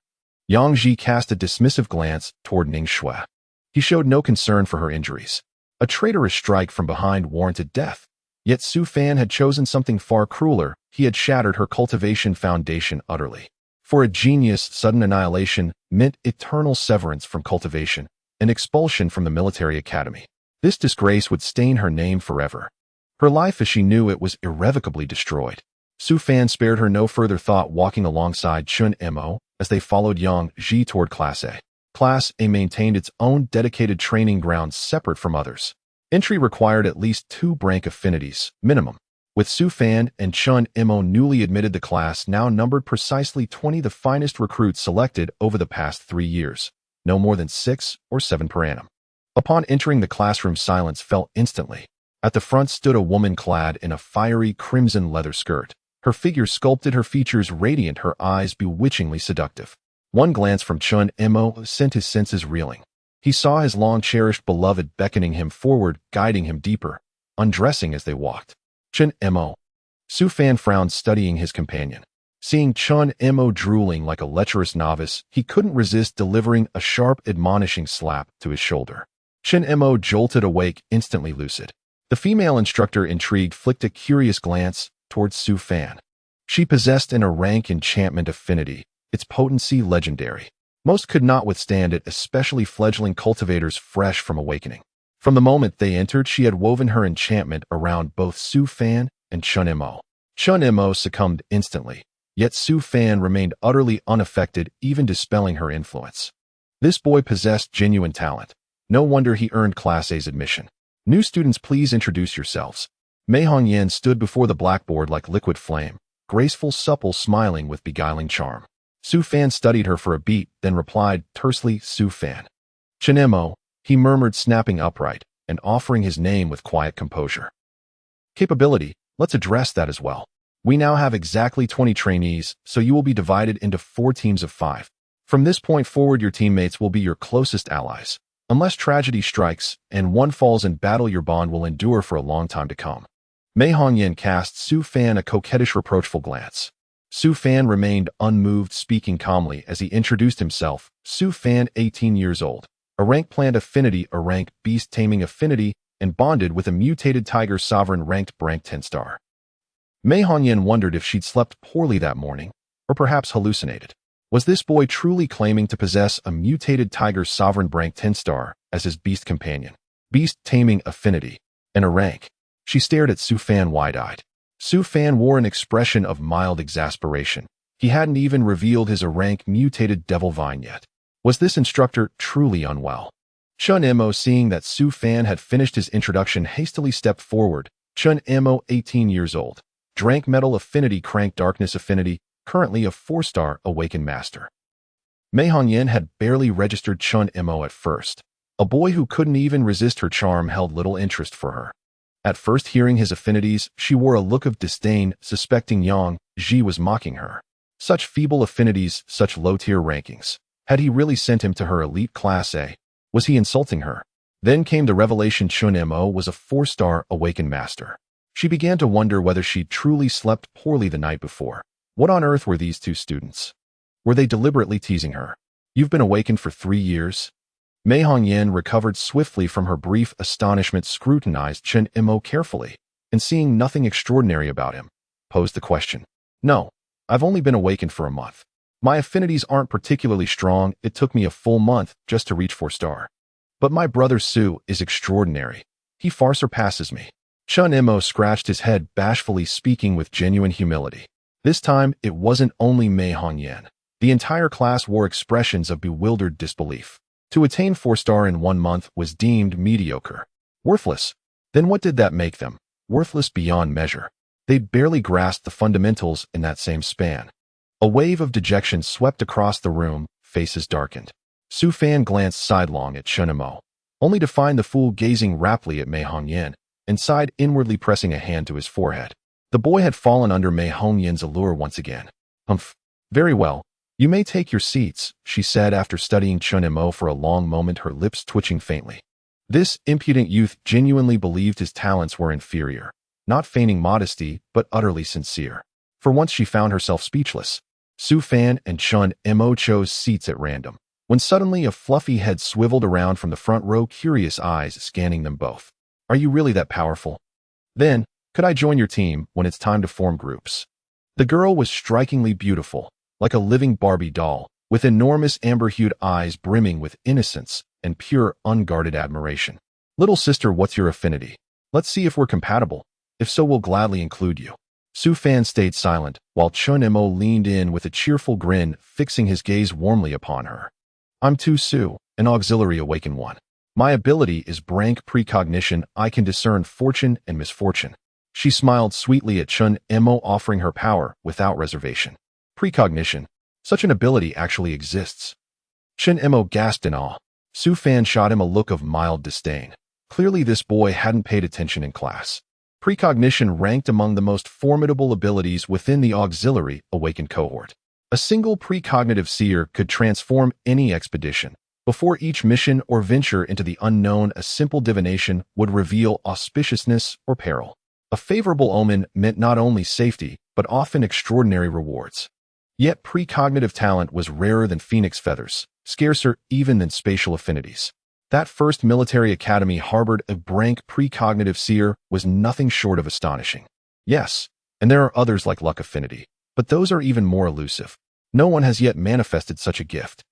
Yang Ji cast a dismissive glance toward Ning Shui. He showed no concern for her injuries. A traitorous strike from behind warranted death. Yet Su Fan had chosen something far crueler. He had shattered her cultivation foundation utterly. For a genius, sudden annihilation meant eternal severance from cultivation, and expulsion from the military academy. This disgrace would stain her name forever. Her life as she knew it was irrevocably destroyed. Su Fan spared her no further thought, walking alongside Chen Mo as they followed Yang Ji toward Class A. Class A maintained its own dedicated training grounds separate from others. Entry required at least 2 brink affinities, minimum. With Su Fan and Chen Mo newly admitted, the class now numbered precisely 20, the finest recruits selected over the past 3 years, no more than 6 or 7 per annum. Upon entering the classroom, silence fell instantly. At the front stood a woman clad in a fiery crimson leather skirt. Her figure sculpted, her features radiant, her eyes bewitchingly seductive. One glance from Chen Mo sent his senses reeling. He saw his long-cherished beloved beckoning him forward, guiding him deeper, undressing as they walked. Chen Mo. Su Fan frowned, studying his companion. Seeing Chen Mo drooling like a lecherous novice, he couldn't resist delivering a sharp, admonishing slap to his shoulder. Chen Mo jolted awake, instantly lucid. The female instructor, intrigued, flicked a curious glance towards Su Fan. She possessed an rank enchantment affinity, its potency legendary. Most could not withstand it, especially fledgling cultivators fresh from awakening. From the moment they entered, she had woven her enchantment around both Su Fan and Chen Mo. Chen Mo succumbed instantly, yet Su Fan remained utterly unaffected, even dispelling her influence. This boy possessed genuine talent. No wonder he earned Class A's admission. New students, please introduce yourselves. Mei Hongyan stood before the blackboard like liquid flame, graceful, supple, smiling with beguiling charm. Su Fan studied her for a beat, then replied tersely, Su Fan. Chen Mo, he murmured, snapping upright and offering his name with quiet composure. Capability, let's address that as well. We now have exactly 20 trainees, so you will be divided into 4 teams of 5. From this point forward, your teammates will be your closest allies. Unless tragedy strikes and one falls in battle, your bond will endure for a long time to come. Mei Hongyan cast Su Fan a coquettish, reproachful glance. Su Fan remained unmoved, speaking calmly as he introduced himself. Su Fan, 18 years old, a rank plant affinity, a rank beast taming affinity, and bonded with a mutated tiger sovereign ranked rank 10-star. Mei Hongyan wondered if she'd slept poorly that morning, or perhaps hallucinated. Was this boy truly claiming to possess a mutated tiger sovereign rank 10-star as his beast companion, beast taming affinity, and a rank? She stared at Su Fan wide-eyed. Su Fan wore an expression of mild exasperation. He hadn't even revealed his rank mutated devil vine yet. Was this instructor truly unwell? Chen Mo, seeing that Su Fan had finished his introduction, hastily stepped forward. Chen Mo, 18 years old, drank metal affinity, crank darkness affinity, currently a 4-star awaken master. Mei Hongyan had barely registered Chen Mo at first. A boy who couldn't even resist her charm held little interest for her. At first, hearing his affinities, she wore a look of disdain, suspecting Yang Ji was mocking her. Such feeble affinities, such low-tier rankings. Had he really sent him to her elite Class A? Was he insulting her? Then came the revelation: Chen Mo was a 4-star awaken master. She began to wonder whether she'd truly slept poorly the night before. What on earth were these 2 students? Were they deliberately teasing her? You've been awakened for 3 years? Mei Hongyan recovered swiftly from her brief astonishment, scrutinized Chen Mo carefully, and seeing nothing extraordinary about him, posed the question. No, I've only been awakened for a month. My affinities aren't particularly strong. It took me a full month just to reach 4-star. But my brother Su is extraordinary. He far surpasses me. Chen Mo scratched his head, bashfully, speaking with genuine humility. This time, it wasn't only Mei Hongyan. The entire class wore expressions of bewildered disbelief. To attain 4-star in 1 month was deemed mediocre. Worthless. Then what did that make them? Worthless beyond measure. They'd barely grasped the fundamentals in that same span. A wave of dejection swept across the room, faces darkened. Su Fan glanced sidelong at Chen Mo, only to find the fool gazing raptly at Mei Hongyan, and sighed, inwardly pressing a hand to his forehead. The boy had fallen under Mei Hongyan's allure once again. Humph. Very well. You may take your seats, she said after studying Chen Mo for a long moment, her lips twitching faintly. This impudent youth genuinely believed his talents were inferior, not feigning modesty, but utterly sincere. For once she found herself speechless. Su Fan and Chen Mo chose seats at random, when suddenly a fluffy head swiveled around from the front row, curious eyes scanning them both. Are you really that powerful? Then, could I join your team when it's time to form groups? The girl was strikingly beautiful, like a living Barbie doll, with enormous amber-hued eyes brimming with innocence and pure, unguarded admiration. Little sister, what's your affinity? Let's see if we're compatible. If so, we'll gladly include you. Su Fan stayed silent, while Chen Mo leaned in with a cheerful grin, fixing his gaze warmly upon her. I'm Tu Su, an auxiliary awakened one. My ability is brink precognition. I can discern fortune and misfortune. She smiled sweetly at Chen Mo, offering her power without reservation. Precognition. Such an ability actually exists. Chen Mo gasped in awe. Su Fan shot him a look of mild disdain. Clearly this boy hadn't paid attention in class. Precognition ranked among the most formidable abilities within the auxiliary awakened cohort. A single precognitive seer could transform any expedition. Before each mission or venture into the unknown, a simple divination would reveal auspiciousness or peril. A favorable omen meant not only safety, but often extraordinary rewards. Yet precognitive talent was rarer than phoenix feathers, scarcer even than spatial affinities. That first military academy harbored a brink precognitive seer was nothing short of astonishing. Yes, and there are others like luck affinity, but those are even more elusive. No one has yet manifested such a gift.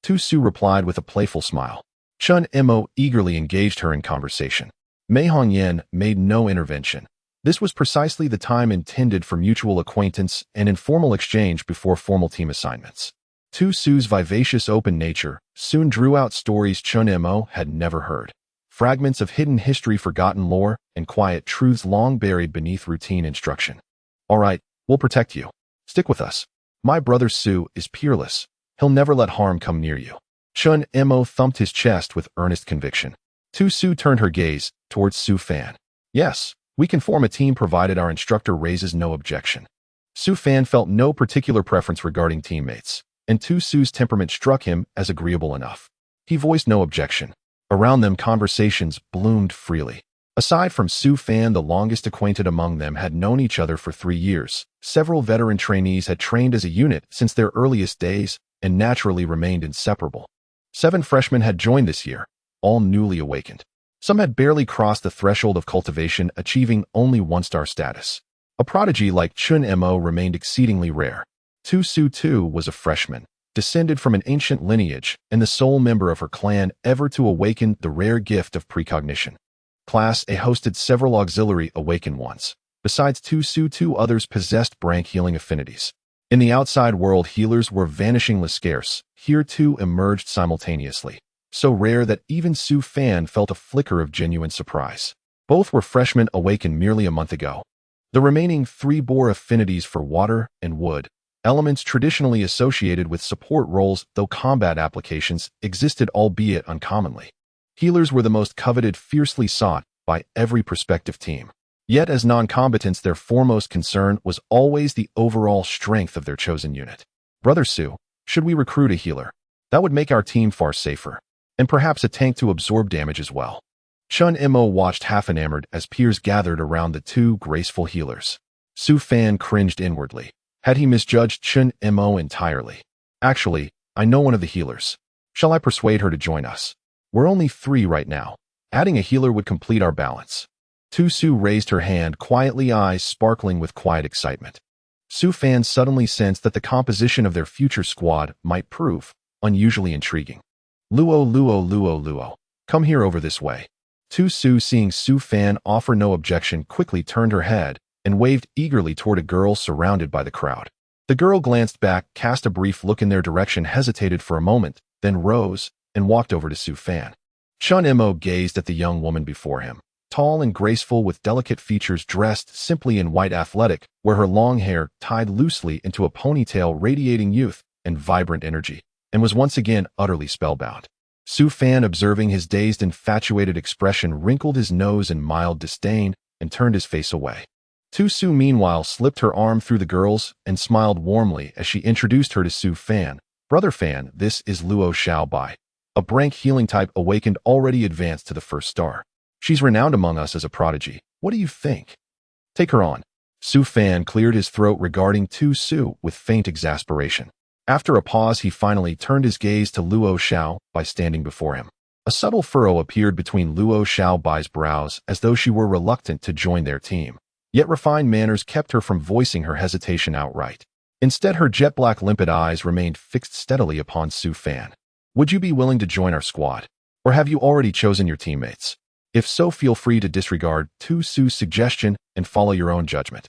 Tu Su replied with a playful smile. Chun Mo eagerly engaged her in conversation. Mei Hongyan made no intervention. This was precisely the time intended for mutual acquaintance and informal exchange before formal team assignments. Tu Su's vivacious open nature soon drew out stories Chun Mo had never heard. Fragments of hidden history, forgotten lore, and quiet truths long buried beneath routine instruction. All right, we'll protect you. Stick with us. My brother Su is peerless. He'll never let harm come near you. Chun Mo thumped his chest with earnest conviction. Tu Su turned her gaze towards Su Fan. Yes, we can form a team provided our instructor raises no objection. Su Fan felt no particular preference regarding teammates, and Tu Su's temperament struck him as agreeable enough. He voiced no objection. Around them, conversations bloomed freely. Aside from Su Fan, the longest acquainted among them had known each other for 3 years. Several veteran trainees had trained as a unit since their earliest days and naturally remained inseparable. 7 freshmen had joined this year, all newly awakened. Some had barely crossed the threshold of cultivation, achieving only 1-star status. A prodigy like Chun Mo remained exceedingly rare. Tu Su too was a freshman, descended from an ancient lineage and the sole member of her clan ever to awaken the rare gift of precognition. Class A hosted several auxiliary awaken ones. Besides Tu Su, 2 others possessed brink healing affinities. In the outside world, healers were vanishingly scarce. Here 2 emerged simultaneously, so rare that even Su Fan felt a flicker of genuine surprise. Both were freshmen awakened merely a month ago. The remaining 3 bore affinities for water and wood, elements traditionally associated with support roles, though combat applications existed albeit uncommonly. Healers were the most coveted, fiercely sought by every prospective team. Yet as non-combatants, their foremost concern was always the overall strength of their chosen unit. Brother Su, should we recruit a healer? That would make our team far safer. And perhaps a tank to absorb damage as well. Chun Mo watched half enamored as peers gathered around the 2 graceful healers. Su Fan cringed inwardly. Had he misjudged Chun Mo entirely? Actually, I know one of the healers. Shall I persuade her to join us? We're only 3 right now. Adding a healer would complete our balance. Tu Su raised her hand quietly, eyes sparkling with quiet excitement. Su Fan suddenly sensed that the composition of their future squad might prove unusually intriguing. Luo, come here over this way. Tu Su, seeing Su Fan offer no objection, quickly turned her head and waved eagerly toward a girl surrounded by the crowd. The girl glanced back, cast a brief look in their direction, hesitated for a moment, then rose and walked over to Su Fan. Chun Mo gazed at the young woman before him, tall and graceful with delicate features, dressed simply in white athletic, where her long hair tied loosely into a ponytail radiating youth and vibrant energy, and was once again utterly spellbound. Su Fan, observing his dazed, infatuated expression, wrinkled his nose in mild disdain and turned his face away. Tu Su, meanwhile, slipped her arm through the girl's and smiled warmly as she introduced her to Su Fan. Brother Fan, this is Luo Xiaobai, a brink healing type awakened, already advanced to the 1st star. She's renowned among us as a prodigy. What do you think? Take her on. Su Fan cleared his throat regarding Tu Su with faint exasperation. After a pause, he finally turned his gaze to Luo Xiaobai standing before him. A subtle furrow appeared between Luo Xiaobai's brows, as though she were reluctant to join their team. Yet refined manners kept her from voicing her hesitation outright. Instead, her jet-black limpid eyes remained fixed steadily upon Su Fan. Would you be willing to join our squad? Or have you already chosen your teammates? If so, feel free to disregard Tu Su's suggestion and follow your own judgment.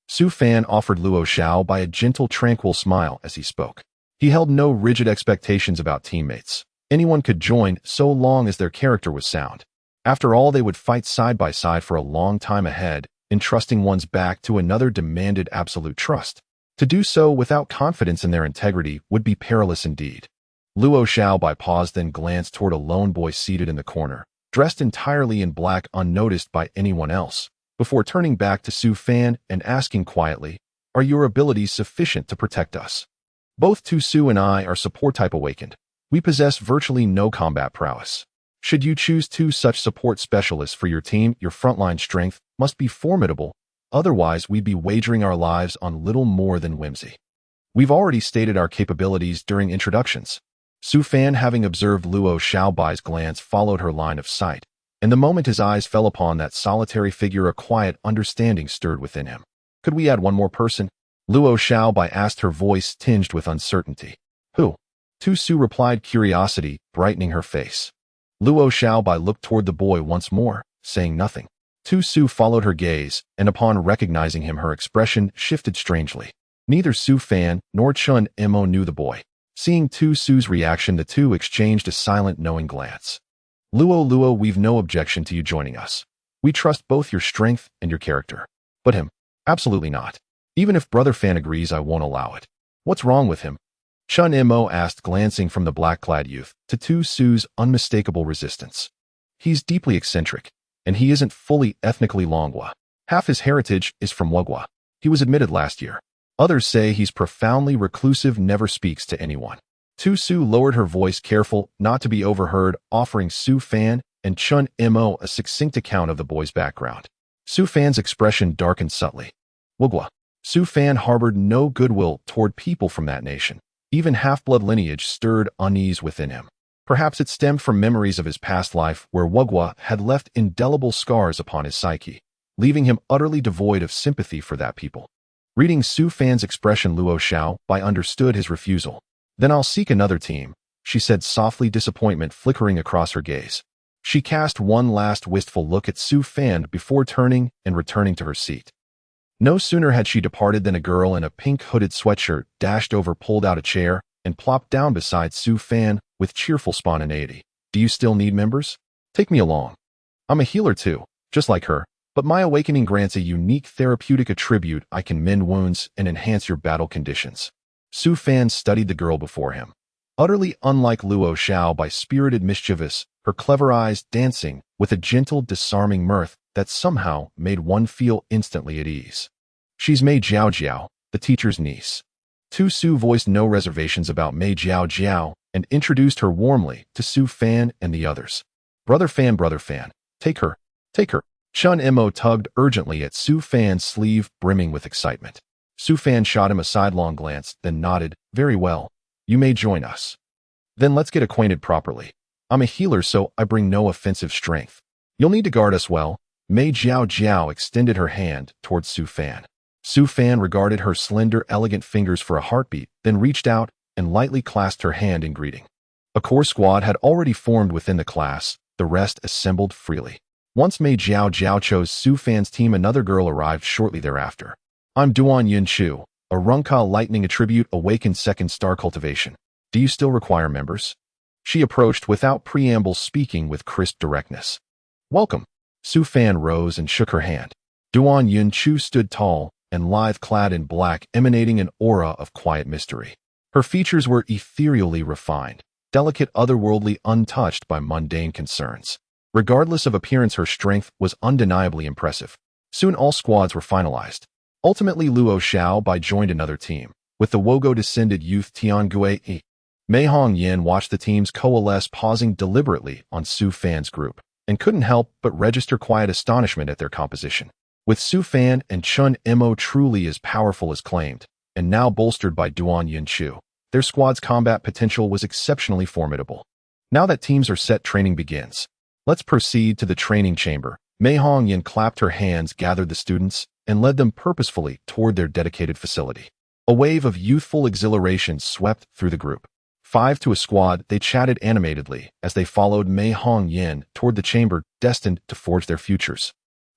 Su Fan offered Luo Xiaobai a gentle, tranquil smile as he spoke. He held no rigid expectations about teammates. Anyone could join so long as their character was sound. After all, they would fight side by side for a long time ahead. Entrusting one's back to another demanded absolute trust. To do so without confidence in their integrity would be perilous indeed. Luo Xiaobai paused, then glanced toward a lone boy seated in the corner, dressed entirely in black, unnoticed by anyone else, before turning back to Su Fan and asking quietly, "Are your abilities sufficient to protect us?" Both Tu Su and I are support type awakened. We possess virtually no combat prowess. Should you choose 2 such support specialists for your team, your frontline strength must be formidable. Otherwise, we'd be wagering our lives on little more than whimsy. We've already stated our capabilities during introductions. Su Fan, having observed Luo Xiaobai's glance, followed her line of sight, and the moment his eyes fell upon that solitary figure, a quiet understanding stirred within him. Could we add one more person? Luo Xiaobai asked, her voice tinged with uncertainty. Who? Tu Su replied, curiosity brightening her face. Luo Xiaobai looked toward the boy once more, saying nothing. Tu Su followed her gaze, and upon recognizing him, her expression shifted strangely. Neither Su Fan nor Chun Mo knew the boy. Seeing Tu Su's reaction, the two exchanged a silent, knowing glance. Luo, we've no objection to you joining us. We trust both your strength and your character. But him? Absolutely not. Even if Brother Fan agrees, I won't allow it. What's wrong with him? Chun Mo asked, glancing from the black-clad youth to Tu Su's unmistakable resistance. He's deeply eccentric, and he isn't fully ethnically Longwa. Half his heritage is from Wugwa. He was admitted last year. Others say he's profoundly reclusive, never speaks to anyone. Tu Su lowered her voice, careful not to be overheard, offering Su Fan and Chun Mo a succinct account of the boy's background. Su Fan's expression darkened subtly. Wugwa. Su Fan harbored no goodwill toward people from that nation. Even half-blood lineage stirred unease within him. Perhaps it stemmed from memories of his past life, where Wugwa had left indelible scars upon his psyche, leaving him utterly devoid of sympathy for that people. Reading Su Fan's expression, Luo Xiaobai understood his refusal. Then I'll seek another team, she said softly, disappointment flickering across her gaze. She cast one last wistful look at Su Fan before turning and returning to her seat. No sooner had she departed than a girl in a pink hooded sweatshirt dashed over, pulled out a chair, and plopped down beside Su Fan with cheerful spontaneity. Do you still need members? Take me along. I'm a healer too, just like her. But my awakening grants a unique therapeutic attribute. I can mend wounds and enhance your battle conditions. Su Fan studied the girl before him. Utterly unlike Luo Xiaobai, spirited, mischievous, her clever eyes dancing with a gentle, disarming mirth that somehow made one feel instantly at ease. She's Mei Jiao, the teacher's niece. Tu Su voiced no reservations about Mei Jiao and introduced her warmly to Su Fan and the others. Brother Fan, take her. Chun Mo tugged urgently at Su Fan's sleeve, brimming with excitement. Su Fan shot him a sidelong glance, then nodded. Very well. You may join us. Then let's get acquainted properly. I'm a healer, so I bring no offensive strength. You'll need to guard us well. Mei Jiao extended her hand towards Su Fan. Su Fan regarded her slender, elegant fingers for a heartbeat, then reached out and lightly clasped her hand in greeting. A core squad had already formed within the class, the rest assembled freely. Once Mei Jiao chose Su Fan's team, another girl arrived shortly thereafter. I'm Duan Yun Chu, a Runka lightning attribute, awaken 2nd star cultivation. Do you still require members? She approached without preamble, speaking with crisp directness. Welcome. Su Fan rose and shook her hand. Duan Yun Chu stood tall and lithe, clad in black, emanating an aura of quiet mystery. Her features were ethereally refined, delicate, otherworldly, untouched by mundane concerns. Regardless of appearance, her strength was undeniably impressive. Soon all squads were finalized. Ultimately, Luo Xiaobai joined another team, with the Wogo-descended youth Tiangui. Mei Hongyan watched the teams coalesce, pausing deliberately on Su Fan's group, and couldn't help but register quiet astonishment at their composition. With Su Fan and Chun Mo truly as powerful as claimed, and now bolstered by Duan Yun Chu, their squad's combat potential was exceptionally formidable. Now that teams are set, training begins. Let's proceed to the training chamber. Mei Hongyan clapped her hands, gathered the students, and led them purposefully toward their dedicated facility. A wave of youthful exhilaration swept through the group. 5 to a squad, they chatted animatedly as they followed Mei Hongyan toward the chamber destined to forge their futures.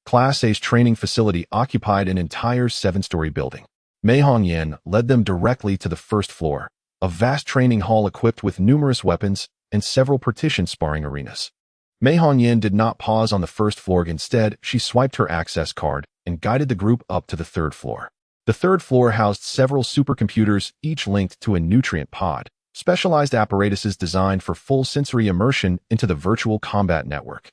Class A's training facility occupied an entire 7-story building. Mei Hongyan led them directly to the first floor, a vast training hall equipped with numerous weapons and several partitioned sparring arenas. Mei Hongyan did not pause on the first floor. Instead, she swiped her access card and guided the group up to the 3rd floor. The 3rd floor housed several supercomputers, each linked to a nutrient pod, specialized apparatuses designed for full sensory immersion into the virtual combat network.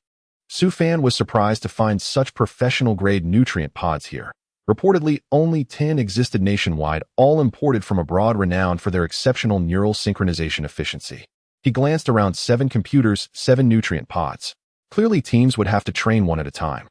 Su Fan was surprised to find such professional-grade nutrient pods here. Reportedly, only 10 existed nationwide, all imported from abroad, renowned for their exceptional neural synchronization efficiency. He glanced around. 7 computers, 7 nutrient pods. Clearly, teams would have to train one at a time.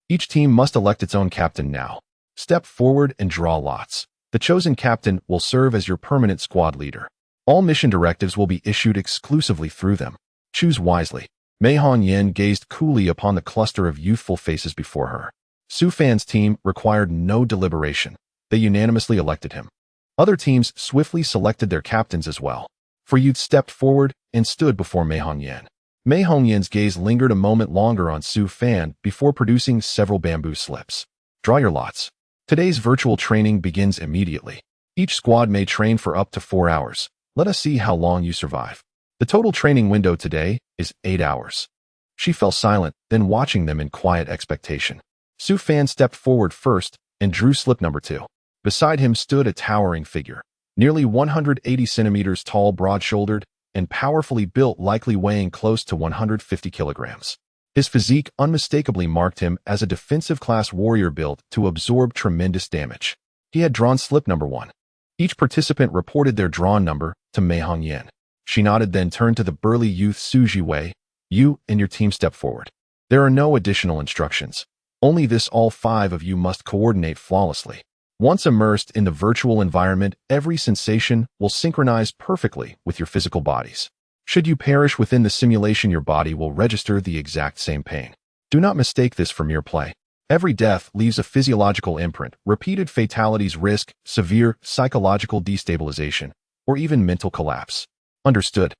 Each team must elect its own captain now. Step forward and draw lots. The chosen captain will serve as your permanent squad leader. All mission directives will be issued exclusively through them. Choose wisely. Mei Hongyan gazed coolly upon the cluster of youthful faces before her. Su Fan's team required no deliberation. They unanimously elected him. Other teams swiftly selected their captains as well. For youth stepped forward and stood before Mei Hongyan. Mei Hongyan's gaze lingered a moment longer on Su Fan before producing several bamboo slips. Draw your lots. Today's virtual training begins immediately. Each squad may train for up to 4 hours. Let us see how long you survive. The total training window today is 8 hours. She fell silent, then watching them in quiet expectation. Su Fan stepped forward first and drew slip number 2. Beside him stood a towering figure, nearly 180 centimeters tall, broad-shouldered, and powerfully built, likely weighing close to 150 kilograms. His physique unmistakably marked him as a defensive-class warrior built to absorb tremendous damage. He had drawn slip number 1. Each participant reported their drawn number to Mei Hongyan. She nodded, then turned to the burly youth Su Jiwei. You and your team step forward. There are no additional instructions. Only this: all 5 of you must coordinate flawlessly. Once immersed in the virtual environment, every sensation will synchronize perfectly with your physical bodies. Should you perish within the simulation, your body will register the exact same pain. Do not mistake this for mere play. Every death leaves a physiological imprint. Repeated fatalities risk severe psychological destabilization or even mental collapse. Understood.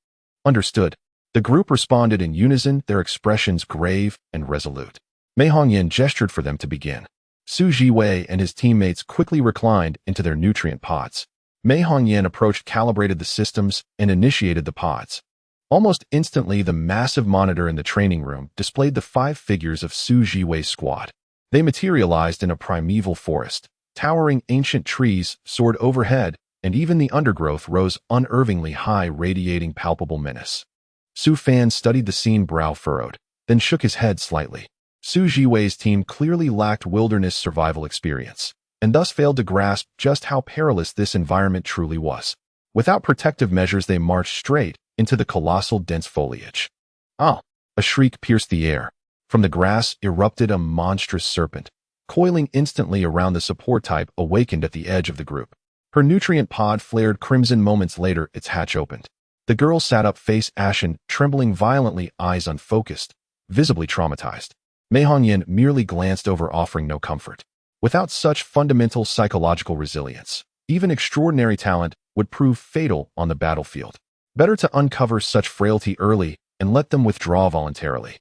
Understood. The group responded in unison, their expressions grave and resolute. Mei Hongyan gestured for them to begin. Su Jiwei and his teammates quickly reclined into their nutrient pods. Mei Hongyan approached, calibrated the systems, and initiated the pods. Almost instantly, the massive monitor in the training room displayed the 5 figures of Su Jiwei's squad. They materialized in a primeval forest. Towering ancient trees soared overhead, and even the undergrowth rose unnervingly high, radiating palpable menace. Su Fan studied the scene, brow furrowed, then shook his head slightly. Su Jiwei's team clearly lacked wilderness survival experience, and thus failed to grasp just how perilous this environment truly was. Without protective measures, they marched straight into the colossal dense foliage. Ah! A shriek pierced the air. From the grass erupted a monstrous serpent, coiling instantly around the support type awakened at the edge of the group. Her nutrient pod flared crimson. Moments later, its hatch opened. The girl sat up, face ashen, trembling violently, eyes unfocused, visibly traumatized. Mei Hongyan merely glanced over, offering no comfort. Without such fundamental psychological resilience, even extraordinary talent would prove fatal on the battlefield. Better to uncover such frailty early and let them withdraw voluntarily.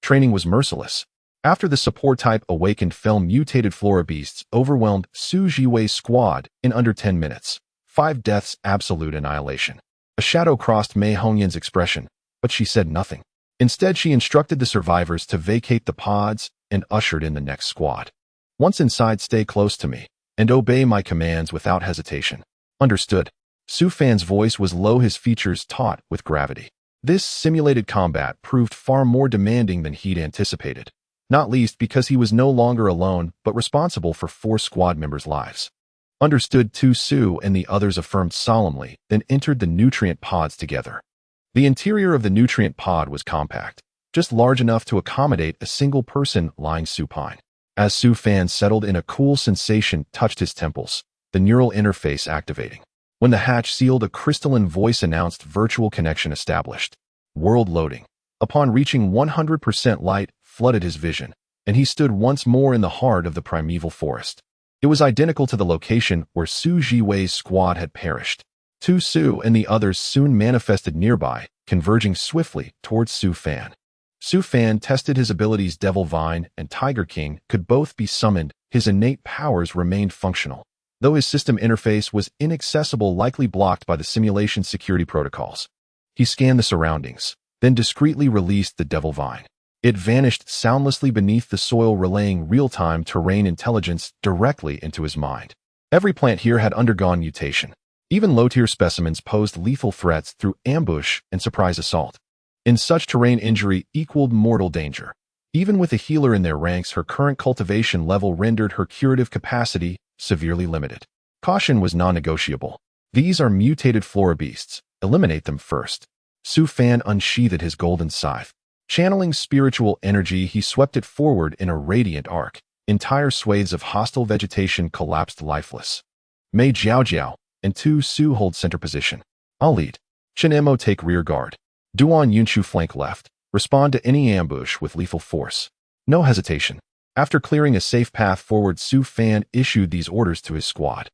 Training was merciless. After the support type awakened, fell mutated flora beasts overwhelmed Su Jiwei's squad in under 10 minutes. 5 deaths, absolute annihilation. A shadow crossed Mei Hongyan's expression, but she said nothing. Instead, she instructed the survivors to vacate the pods and ushered in the next squad. Once inside, stay close to me and obey my commands without hesitation. Understood. Su Fan's voice was low, his features taut with gravity. This simulated combat proved far more demanding than he'd anticipated, not least because he was no longer alone but responsible for 4 squad members' lives. Understood. Su and the others affirmed solemnly, then entered the nutrient pods together. The interior of the nutrient pod was compact, just large enough to accommodate a single person lying supine. As Su Fan settled in, a cool sensation touched his temples, the neural interface activating. When the hatch sealed, a crystalline voice announced virtual connection established. World loading. Upon reaching 100%, light flooded his vision, and he stood once more in the heart of the primeval forest. It was identical to the location where Su Jiwei's squad had perished. Su and the others soon manifested nearby, converging swiftly towards Su Fan. Su Fan tested his abilities. Devil Vine and Tiger King could both be summoned. His innate powers remained functional, though his system interface was inaccessible, likely blocked by the simulation security protocols. He scanned the surroundings, then discreetly released the Devil Vine. It vanished soundlessly beneath the soil, relaying real-time terrain intelligence directly into his mind. Every plant here had undergone mutation. Even low-tier specimens posed lethal threats through ambush and surprise assault. In such terrain, injury equaled mortal danger. Even with a healer in their ranks, her current cultivation level rendered her curative capacity severely limited. Caution was non-negotiable. These are mutated flora beasts. Eliminate them first. Su Fan unsheathed his golden scythe. Channeling spiritual energy, he swept it forward in a radiant arc. Entire swathes of hostile vegetation collapsed lifeless. Mei Jiaojiao and Su hold center position. I'll lead. Shin Emo take rear guard. Duan Yunshu flank left. Respond to any ambush with lethal force. No hesitation. After clearing a safe path forward, Su Fan issued these orders to his squad.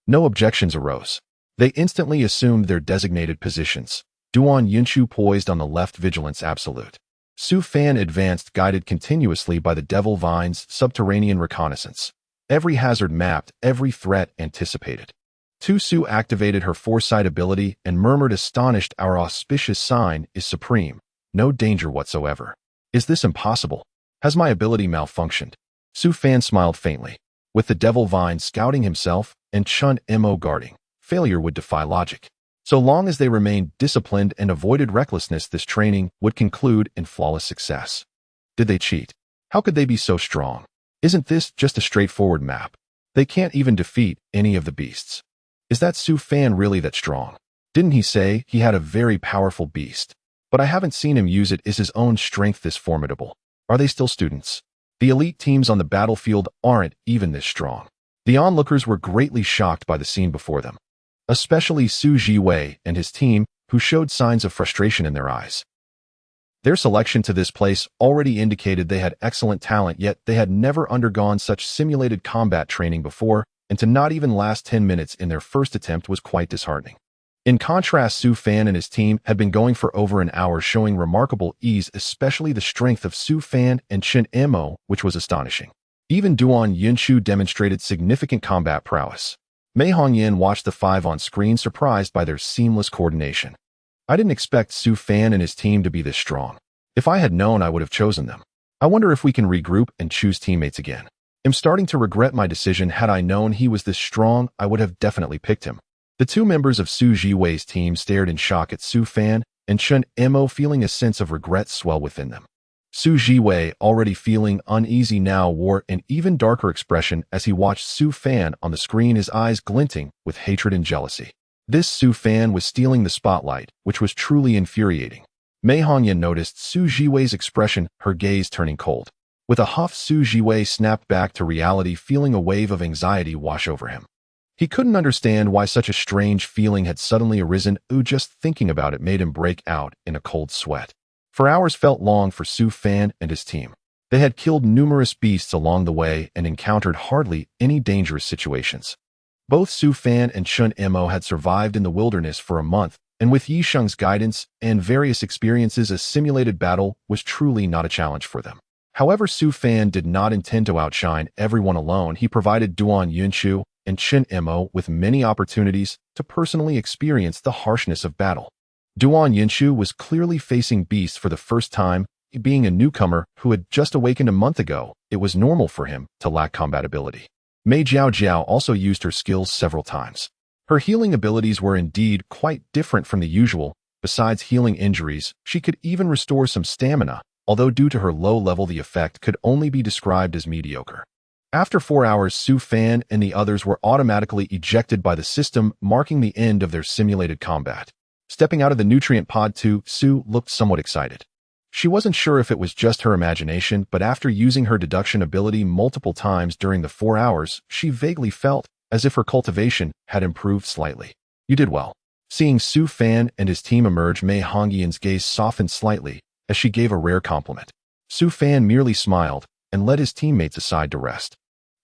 No objections arose. They instantly assumed their designated positions. Duan Yunshu poised on the left, vigilance absolute. Su Fan advanced, guided continuously by the Devil Vine's subterranean reconnaissance. Every hazard mapped, every threat anticipated. Tu Su activated her foresight ability and murmured, astonished, "Our auspicious sign is supreme. No danger whatsoever. Is this impossible? Has my ability malfunctioned?" Su Fan smiled faintly. With the Devil Vine scouting himself and Chun Mo guarding, failure would defy logic. So long as they remained disciplined and avoided recklessness, this training would conclude in flawless success. Did they cheat? How could they be so strong? Isn't this just a straightforward map? They can't even defeat any of the beasts. Is that Su Fan really that strong? Didn't he say he had a very powerful beast? But I haven't seen him use it. Is his own strength this formidable? Are they still students? The elite teams on the battlefield aren't even this strong. The onlookers were greatly shocked by the scene before them, especially Su Jiwei and his team, who showed signs of frustration in their eyes. Their selection to this place already indicated they had excellent talent, yet they had never undergone such simulated combat training before, and to not even last 10 minutes in their first attempt was quite disheartening. In contrast, Su Fan and his team had been going for over an hour, showing remarkable ease, especially the strength of Su Fan and Shin Mo, which was astonishing. Even Duan Yunshu demonstrated significant combat prowess. Mei Hongyan watched the five on screen, surprised by their seamless coordination. I didn't expect Su Fan and his team to be this strong. If I had known, I would have chosen them. I wonder if we can regroup and choose teammates again. I'm starting to regret my decision. Had I known he was this strong, I would have definitely picked him. The two members of Su Jiwei's team stared in shock at Su Fan, and Chun Mo, feeling a sense of regret swell within them. Su Jiwei, already feeling uneasy now, wore an even darker expression as he watched Su Fan on the screen, his eyes glinting with hatred and jealousy. This Su Fan was stealing the spotlight, which was truly infuriating. Mei Hongyan noticed Su Jiwei's expression, her gaze turning cold. With a huff, Su Jiwei snapped back to reality, feeling a wave of anxiety wash over him. He couldn't understand why such a strange feeling had suddenly arisen. Just thinking about it made him break out in a cold sweat. For hours felt long for Su Fan and his team. They had killed numerous beasts along the way and encountered hardly any dangerous situations. Both Su Fan and Chun Mo had survived in the wilderness for a month, and with Yisheng's guidance and various experiences, a simulated battle was truly not a challenge for them. However, Su Fan did not intend to outshine everyone alone. He provided Duan Yunshu and Chun Mo with many opportunities to personally experience the harshness of battle. Duan Yunshu was clearly facing beasts for the first time. Being a newcomer who had just awakened a month ago, it was normal for him to lack combat ability. Mei Jiao also used her skills several times. Her healing abilities were indeed quite different from the usual. Besides healing injuries, she could even restore some stamina, although due to her low level the effect could only be described as mediocre. After 4 hours, Su Fan and the others were automatically ejected by the system, marking the end of their simulated combat. Stepping out of the nutrient pod too, Su looked somewhat excited. She wasn't sure if it was just her imagination, but after using her deduction ability multiple times during the 4 hours, she vaguely felt as if her cultivation had improved slightly. You did well. Seeing Su Fan and his team emerge, Mei Hongyan's gaze softened slightly as she gave a rare compliment. Su Fan merely smiled and led his teammates aside to rest.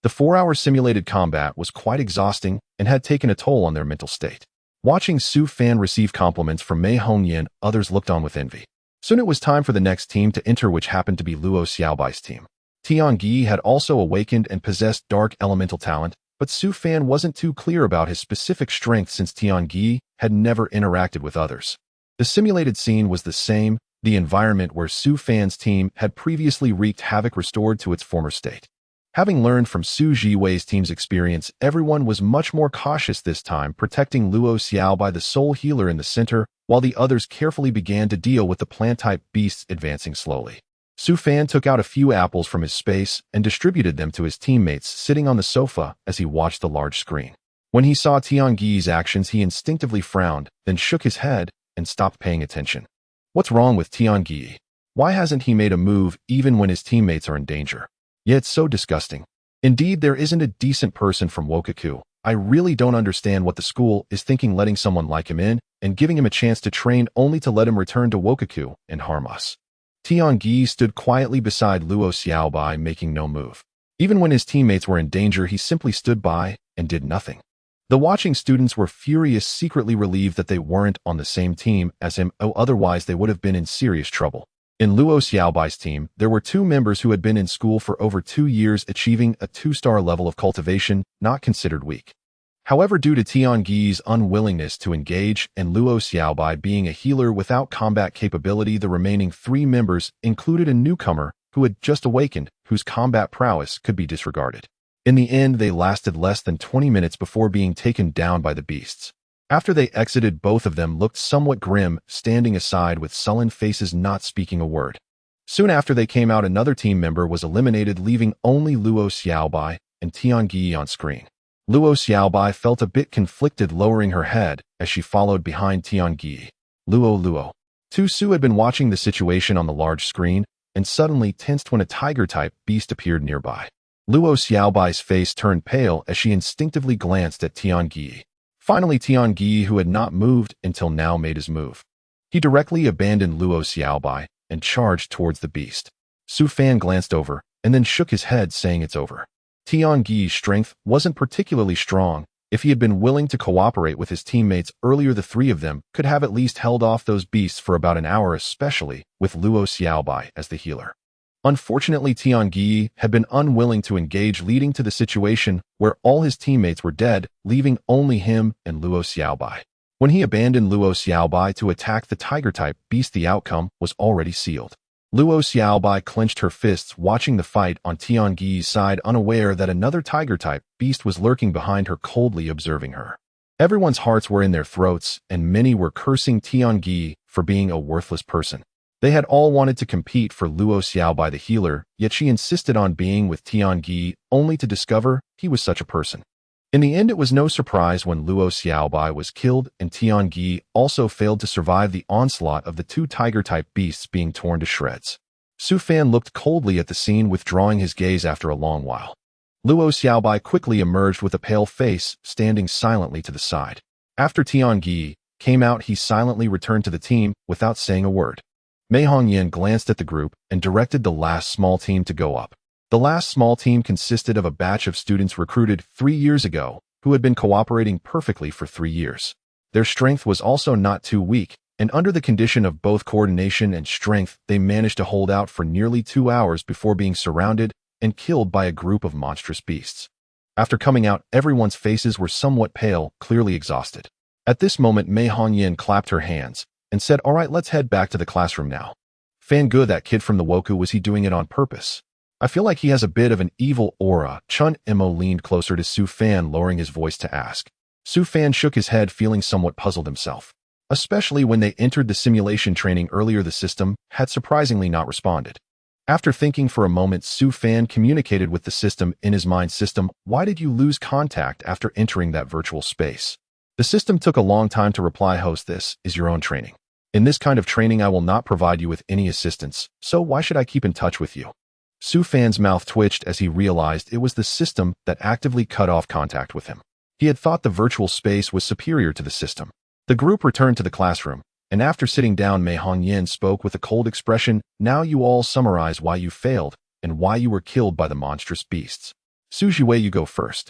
The 4-hour simulated combat was quite exhausting and had taken a toll on their mental state. Watching Su Fan receive compliments from Mei Hongyan, others looked on with envy. Soon it was time for the next team to enter, which happened to be Luo Xiaobai's team. Tiangi had also awakened and possessed dark elemental talent, but Su Fan wasn't too clear about his specific strength since Tiangi had never interacted with others. The simulated scene was the same, the environment where Su Fan's team had previously wreaked havoc restored to its former state. Having learned from Su Jiwei's team's experience, everyone was much more cautious this time, protecting Luo Xiaobai, the sole healer in the center, while the others carefully began to deal with the plant-type beasts advancing slowly. Su Fan took out a few apples from his space and distributed them to his teammates sitting on the sofa as he watched the large screen. When he saw Tiangi's actions, he instinctively frowned, then shook his head and stopped paying attention. What's wrong with Tiangi? Why hasn't he made a move even when his teammates are in danger? Yet it's so disgusting. Indeed, there isn't a decent person from Wokaku. I really don't understand what the school is thinking letting someone like him in and giving him a chance to train only to let him return to Wokaku and harm us. Tiangi stood quietly beside Luo Xiaobai, making no move. Even when his teammates were in danger, he simply stood by and did nothing. The watching students were furious, secretly relieved that they weren't on the same team as him, otherwise they would have been in serious trouble. In Luo Xiaobai's team, there were 2 members who had been in school for over 2 years, achieving a 2-star level of cultivation, not considered weak. However, due to Tiangi's unwillingness to engage and Luo Xiaobai being a healer without combat capability, the remaining 3 members included a newcomer who had just awakened, whose combat prowess could be disregarded. In the end, they lasted less than 20 minutes before being taken down by the beasts. After they exited, both of them looked somewhat grim, standing aside with sullen faces, not speaking a word. Soon after they came out, another team member was eliminated, leaving only Luo Xiaobai and Tiangi on screen. Luo Xiaobai felt a bit conflicted, lowering her head as she followed behind Tiangi. Luo. Tu Su had been watching the situation on the large screen and suddenly tensed when a tiger-type beast appeared nearby. Luo Xiaobai's face turned pale as she instinctively glanced at Tiangi. Finally, Tiangi, who had not moved until now, made his move. He directly abandoned Luo Xiaobai and charged towards the beast. Su Fan glanced over and then shook his head, saying it's over. Tiangi's strength wasn't particularly strong. If he had been willing to cooperate with his teammates earlier, the 3 of them could have at least held off those beasts for about an hour, especially with Luo Xiaobai as the healer. Unfortunately, Tiangi had been unwilling to engage, leading to the situation where all his teammates were dead, leaving only him and Luo Xiaobai. When he abandoned Luo Xiaobai to attack the tiger-type beast, the outcome was already sealed. Luo Xiaobai clenched her fists, watching the fight on Tiangi's side, unaware that another tiger-type beast was lurking behind her, coldly observing her. Everyone's hearts were in their throats, and many were cursing Tiangi for being a worthless person. They had all wanted to compete for Luo Xiaobai the healer, yet she insisted on being with Tiangi, only to discover he was such a person. In the end, it was no surprise when Luo Xiaobai was killed and Tiangi also failed to survive the onslaught of the 2 tiger-type beasts, being torn to shreds. Su Fan looked coldly at the scene, withdrawing his gaze after a long while. Luo Xiaobai quickly emerged with a pale face, standing silently to the side. After Tiangi came out, he silently returned to the team without saying a word. Mei Hongyan glanced at the group and directed the last small team to go up. The last small team consisted of a batch of students recruited 3 years ago who had been cooperating perfectly for 3 years. Their strength was also not too weak, and under the condition of both coordination and strength, they managed to hold out for nearly 2 hours before being surrounded and killed by a group of monstrous beasts. After coming out, everyone's faces were somewhat pale, clearly exhausted. At this moment, Mei Hongyan clapped her hands and said, "All right, let's head back to the classroom now." Fangu, that kid from the Woku, was he doing it on purpose? I feel like he has a bit of an evil aura. Chun Imo leaned closer to Su Fan, lowering his voice to ask. Su Fan shook his head, feeling somewhat puzzled himself. Especially when they entered the simulation training earlier, the system had surprisingly not responded. After thinking for a moment, Su Fan communicated with the system in his mind. "System, why did you lose contact after entering that virtual space?" The system took a long time to reply. "Host, this is your own training. In this kind of training, I will not provide you with any assistance, so why should I keep in touch with you?" Su Fan's mouth twitched as he realized it was the system that actively cut off contact with him. He had thought the virtual space was superior to the system. The group returned to the classroom, and after sitting down, Mei Hongyan spoke with a cold expression. "Now you all summarize why you failed and why you were killed by the monstrous beasts. Su Jiwei, you go first."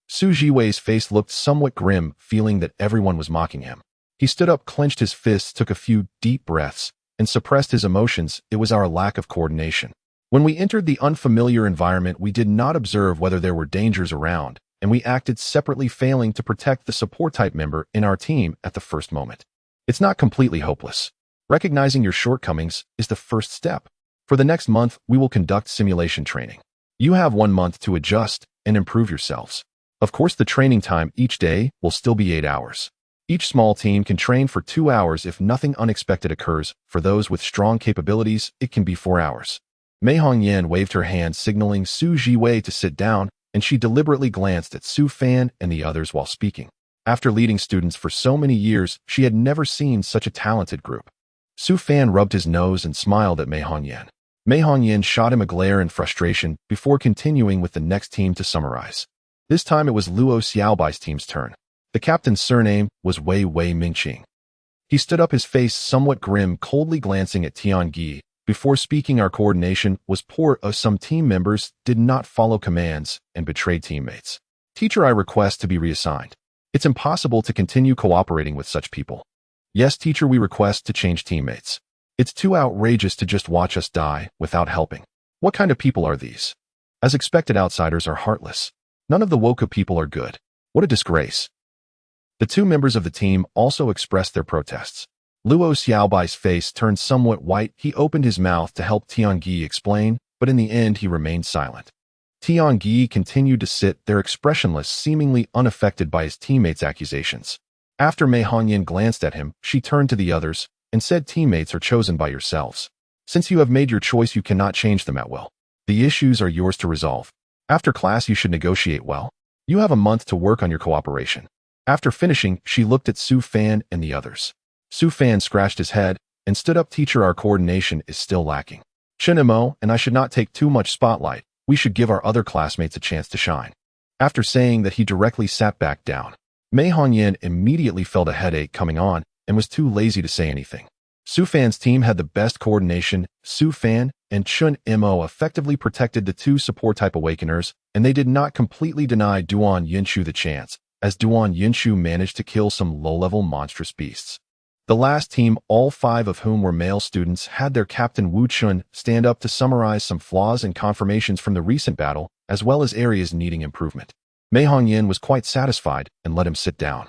Su Jiwei's face looked somewhat grim, feeling that everyone was mocking him. He stood up, clenched his fists, took a few deep breaths, and suppressed his emotions. "It was our lack of coordination. When we entered the unfamiliar environment, we did not observe whether there were dangers around, and we acted separately, failing to protect the support-type member in our team at the first moment. It's not completely hopeless. Recognizing your shortcomings is the first step. For the next month, we will conduct simulation training. You have 1 month to adjust and improve yourselves. Of course, the training time each day will still be 8 hours. Each small team can train for 2 hours if nothing unexpected occurs. For those with strong capabilities, it can be 4 hours. Mei Hongyan waved her hand, signaling Su Jiwei to sit down, and she deliberately glanced at Su Fan and the others while speaking. After leading students for so many years, she had never seen such a talented group. Su Fan rubbed his nose and smiled at Mei Hongyan. Mei Hongyan shot him a glare in frustration before continuing with the next team to summarize. This time it was Luo Xiaobai's team's turn. The captain's surname was Wei Mingqing. He stood up, his face somewhat grim, coldly glancing at Tiangi. Before speaking, our coordination was poor. Some team members did not follow commands and betrayed teammates. Teacher, I request to be reassigned. It's impossible to continue cooperating with such people. Yes, teacher, we request to change teammates. It's too outrageous to just watch us die without helping. What kind of people are these? As expected, outsiders are heartless. None of the Woka people are good. What a disgrace. The two members of the team also expressed their protests. Luo Xiaobai's face turned somewhat white. He opened his mouth to help Tiangi explain, but in the end he remained silent. Tiangi continued to sit there expressionless, seemingly unaffected by his teammates' accusations. After Mei Hongyan glanced at him, she turned to the others and said, teammates are chosen by yourselves. Since you have made your choice, you cannot change them at will. The issues are yours to resolve. After class, you should negotiate well. You have a month to work on your cooperation. After finishing, she looked at Su Fan and the others. Su Fan scratched his head and stood up. Teacher, our coordination is still lacking. Chen Mo and I should not take too much spotlight. We should give our other classmates a chance to shine. After saying that, he directly sat back down. Mei Hongyan immediately felt a headache coming on and was too lazy to say anything. Su Fan's team had the best coordination. Su Fan and Chen Mo effectively protected the two support-type awakeners, and they did not completely deny Duan Yinshu the chance, as Duan Yinshu managed to kill some low-level monstrous beasts. The last team, all 5 of whom were male students, had their captain Wu Chun stand up to summarize some flaws and confirmations from the recent battle, as well as areas needing improvement. Mei Hongyan was quite satisfied and let him sit down.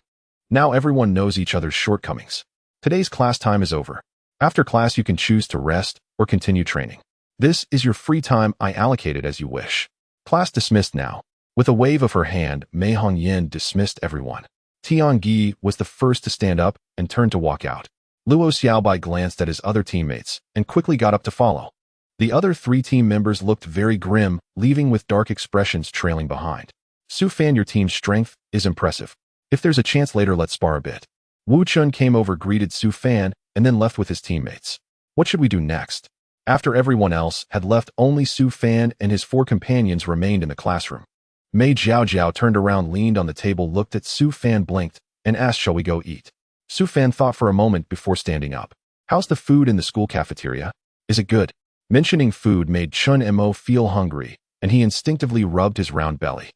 Now everyone knows each other's shortcomings. Today's class time is over. After class, you can choose to rest or continue training. This is your free time. I allocate it as you wish. Class dismissed now. With a wave of her hand, Mei Hongyan dismissed everyone. Tiangi was the first to stand up and turned to walk out. Luo Xiaobai glanced at his other teammates and quickly got up to follow. The other 3 team members looked very grim, leaving with dark expressions trailing behind. Su Fan, your team's strength is impressive. If there's a chance later, let's spar a bit. Wu Chun came over, greeted Su Fan, and then left with his teammates. What should we do next? After everyone else had left, only Su Fan and his 4 companions remained in the classroom. Mei Jiao turned around, leaned on the table, looked at Su Fan, blinked, and asked, shall we go eat? Su Fan thought for a moment before standing up. How's the food in the school cafeteria? Is it good? Mentioning food made Chun Mo feel hungry, and he instinctively rubbed his round belly.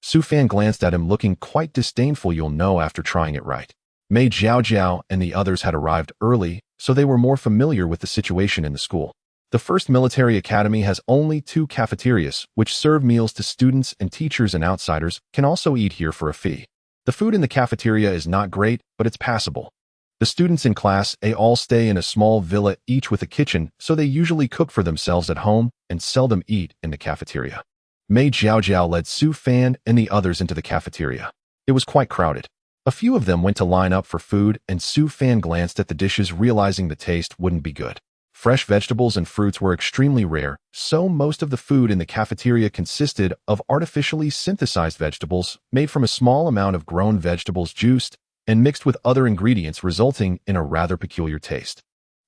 Su Fan glanced at him, looking quite disdainful. You'll know after trying it, right? Mei Jiao and the others had arrived early, so they were more familiar with the situation in the school. The first military academy has only 2 cafeterias, which serve meals to students, and teachers and outsiders can also eat here for a fee. The food in the cafeteria is not great, but it's passable. The students in Class A all stay in a small villa, each with a kitchen, so they usually cook for themselves at home and seldom eat in the cafeteria. Mei Jiao led Su Fan and the others into the cafeteria. It was quite crowded. A few of them went to line up for food, and Su Fan glanced at the dishes, realizing the taste wouldn't be good. Fresh vegetables and fruits were extremely rare, so most of the food in the cafeteria consisted of artificially synthesized vegetables made from a small amount of grown vegetables juiced and mixed with other ingredients, resulting in a rather peculiar taste.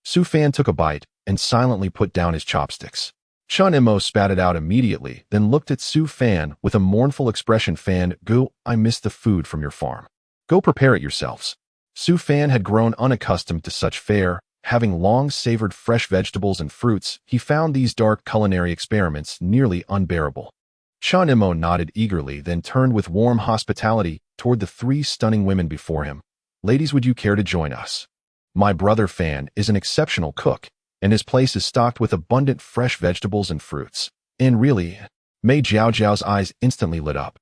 Su Fan took a bite and silently put down his chopsticks. Chun Mo spat it out immediately, then looked at Su Fan with a mournful expression. Fan, go, I miss the food from your farm. Go prepare it yourselves. Su Fan had grown unaccustomed to such fare. Having long savored fresh vegetables and fruits, he found these dark culinary experiments nearly unbearable. Chun Mo nodded eagerly, then turned with warm hospitality toward the 3 stunning women before him. Ladies, would you care to join us? My brother Fan is an exceptional cook, and his place is stocked with abundant fresh vegetables and fruits. And really, Mei Jiao's eyes instantly lit up.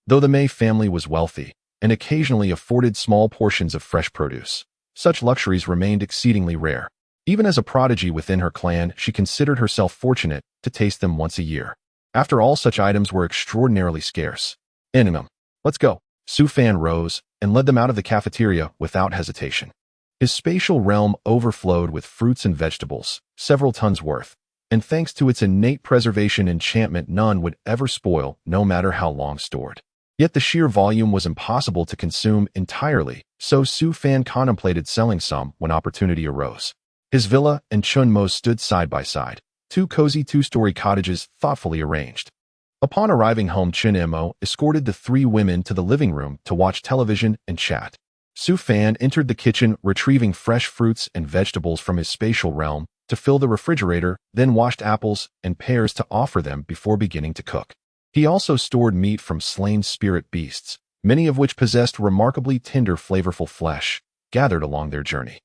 Though the Mei family was wealthy and occasionally afforded small portions of fresh produce, such luxuries remained exceedingly rare. Even as a prodigy within her clan, she considered herself fortunate to taste them once a year. After all, such items were extraordinarily scarce. Let's go. Su Fan rose and led them out of the cafeteria without hesitation. His spatial realm overflowed with fruits and vegetables, several tons worth, and thanks to its innate preservation enchantment, none would ever spoil, no matter how long stored. Yet the sheer volume was impossible to consume entirely, so Su Fan contemplated selling some when opportunity arose. His villa and Chun Mo's stood side by side, 2 cozy 2-story cottages thoughtfully arranged. Upon arriving home, Chen Mo escorted the three women to the living room to watch television and chat. Su Fan entered the kitchen, retrieving fresh fruits and vegetables from his spatial realm to fill the refrigerator, then washed apples and pears to offer them before beginning to cook. He also stored meat from slain spirit beasts, many of which possessed remarkably tender, flavorful flesh, gathered along their journey.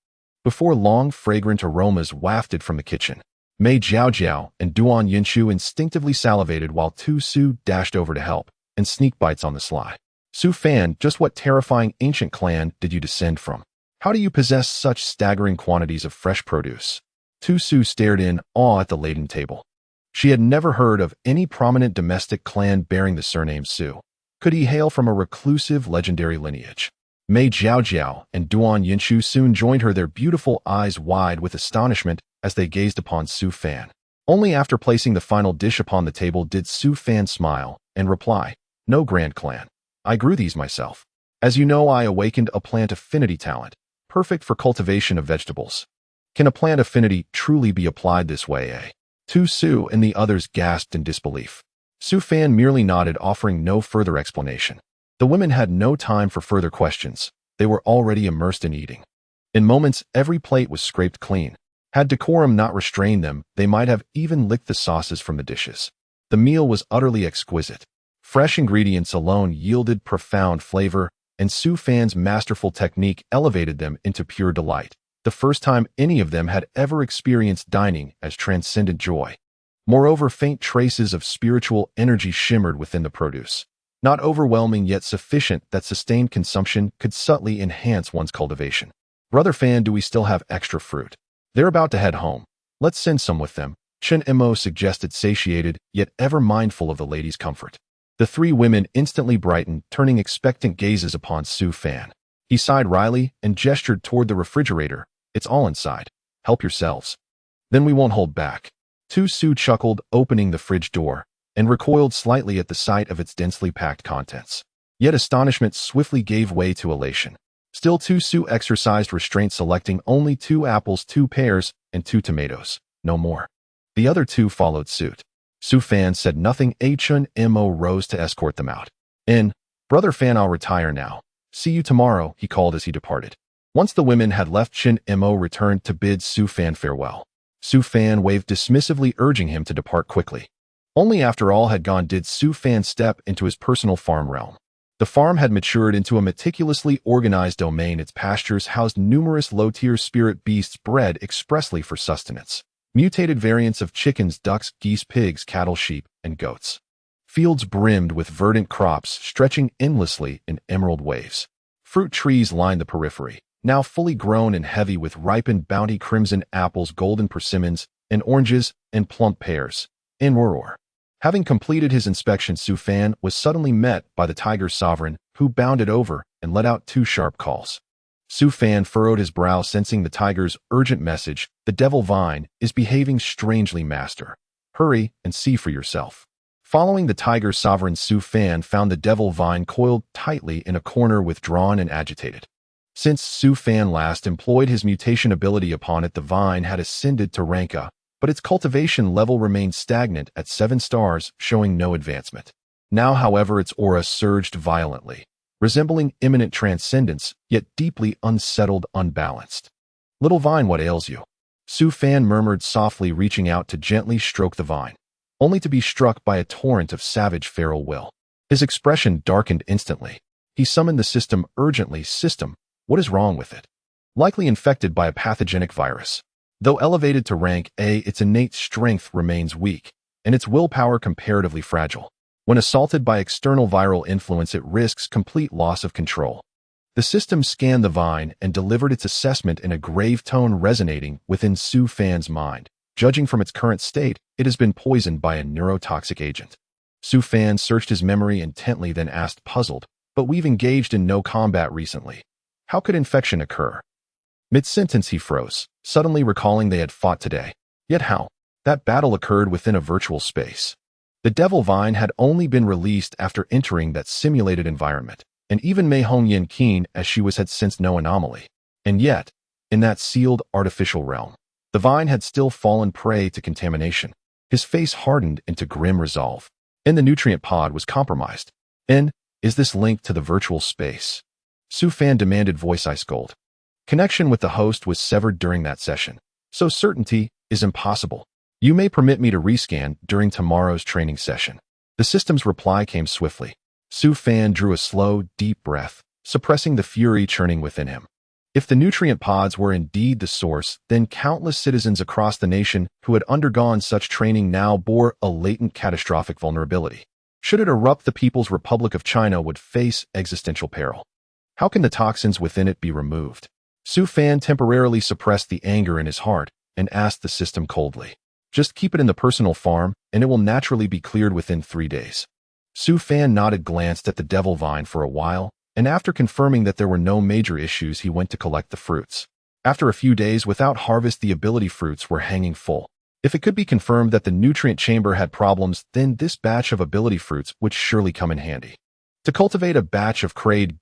Before long, fragrant aromas wafted from the kitchen. Mei Jiaojiao and Duan Yinshu instinctively salivated while Tu Su dashed over to help, and sneak bites on the sly. Su Fan, just what terrifying ancient clan did you descend from? How do you possess such staggering quantities of fresh produce? Tu Su stared in awe at the laden table. She had never heard of any prominent domestic clan bearing the surname Su. Could he hail from a reclusive, legendary lineage? Mei Jiaojiao and Duan Yinshu soon joined her, their beautiful eyes wide with astonishment as they gazed upon Su Fan. Only after placing the final dish upon the table did Su Fan smile and reply, "No, Grand Clan. I grew these myself. As you know, I awakened a plant affinity talent, perfect for cultivation of vegetables. Can a plant affinity truly be applied this way, eh?" Tu Su and the others gasped in disbelief. Su Fan merely nodded, offering no further explanation. The women had no time for further questions. They were already immersed in eating. In moments, every plate was scraped clean. Had decorum not restrained them, they might have even licked the sauces from the dishes. The meal was utterly exquisite. Fresh ingredients alone yielded profound flavor, and Su Fan's masterful technique elevated them into pure delight, the first time any of them had ever experienced dining as transcendent joy. Moreover, faint traces of spiritual energy shimmered within the produce. Not overwhelming, yet sufficient that sustained consumption could subtly enhance one's cultivation. "Brother Fan, do we still have extra fruit? They're about to head home. Let's send some with them," Chen Mo suggested, satiated, yet ever mindful of the lady's comfort. The three women instantly brightened, turning expectant gazes upon Su Fan. He sighed wryly and gestured toward the refrigerator. "It's all inside. Help yourselves. Then we won't hold back." Tu Su chuckled, opening the fridge door, and recoiled slightly at the sight of its densely packed contents. Yet astonishment swiftly gave way to elation. Still, Tu Su exercised restraint, selecting only 2 apples, 2 pears, and 2 tomatoes, no more. The other 2 followed suit. Su Fan said nothing. Chun Mo rose to escort them out. "Brother Fan, I'll retire now. See you tomorrow," he called as he departed. Once the women had left, Chen Mo returned to bid Su Fan farewell. Su Fan waved dismissively, urging him to depart quickly. Only after all had gone did Su Fan step into his personal farm realm. The farm had matured into a meticulously organized domain. Its pastures housed numerous low-tier spirit beasts bred expressly for sustenance. Mutated variants of chickens, ducks, geese, pigs, cattle, sheep, and goats. Fields brimmed with verdant crops stretching endlessly in emerald waves. Fruit trees lined the periphery, now fully grown and heavy with ripened bounty crimson apples, golden persimmons, and oranges, and plump pears. In Roar. Having completed his inspection, Su Fan was suddenly met by the tiger's sovereign, who bounded over and let out 2 sharp calls. Su Fan furrowed his brow, sensing the tiger's urgent message. "The devil vine is behaving strangely, master. Hurry and see for yourself." Following the tiger's sovereign, Su Fan found the devil vine coiled tightly in a corner, withdrawn and agitated. Since Su Fan last employed his mutation ability upon it, the vine had ascended to rank A, but its cultivation level remained stagnant at 7 stars, showing no advancement. Now, however, its aura surged violently, resembling imminent transcendence, yet deeply unsettled, unbalanced. "Little vine, what ails you?" Su Fan murmured softly, reaching out to gently stroke the vine, only to be struck by a torrent of savage feral will. His expression darkened instantly. He summoned the system urgently. "System, what is wrong with it?" "Likely infected by a pathogenic virus. Though elevated to rank A, its innate strength remains weak, and its willpower comparatively fragile. When assaulted by external viral influence, it risks complete loss of control." The system scanned the vine and delivered its assessment in a grave tone, resonating within Su Fan's mind. Judging from its current state, it has been poisoned by a neurotoxic agent. Su Fan searched his memory intently, then asked, puzzled, "But we've engaged in no combat recently. How could infection occur?" Mid-sentence he froze, suddenly recalling they had fought today. Yet how? That battle occurred within a virtual space. The devil vine had only been released after entering that simulated environment, and even Mei Hongyan, keen as she was, had sensed no anomaly. And yet, in that sealed, artificial realm, the vine had still fallen prey to contamination. His face hardened into grim resolve. and the nutrient pod was compromised. And is this linked to the virtual space? Su Fan demanded, voice ice cold. Connection with the host was severed during that session, so certainty is impossible. You may permit me to rescan during tomorrow's training session. The system's reply came swiftly. Su Fan drew a slow, deep breath, suppressing the fury churning within him. If the nutrient pods were indeed the source, then countless citizens across the nation who had undergone such training now bore a latent catastrophic vulnerability. Should it erupt, the People's Republic of China would face existential peril. How can the toxins within it be removed? Su Fan temporarily suppressed the anger in his heart and asked the system coldly. Just keep it in the personal farm, and it will naturally be cleared within 3 days. Su Fan nodded, glanced at the devil vine for a while, and after confirming that there were no major issues, he went to collect the fruits. After a few days without harvest, the ability fruits were hanging full. If it could be confirmed that the nutrient chamber had problems, then this batch of ability fruits would surely come in handy to cultivate a batch of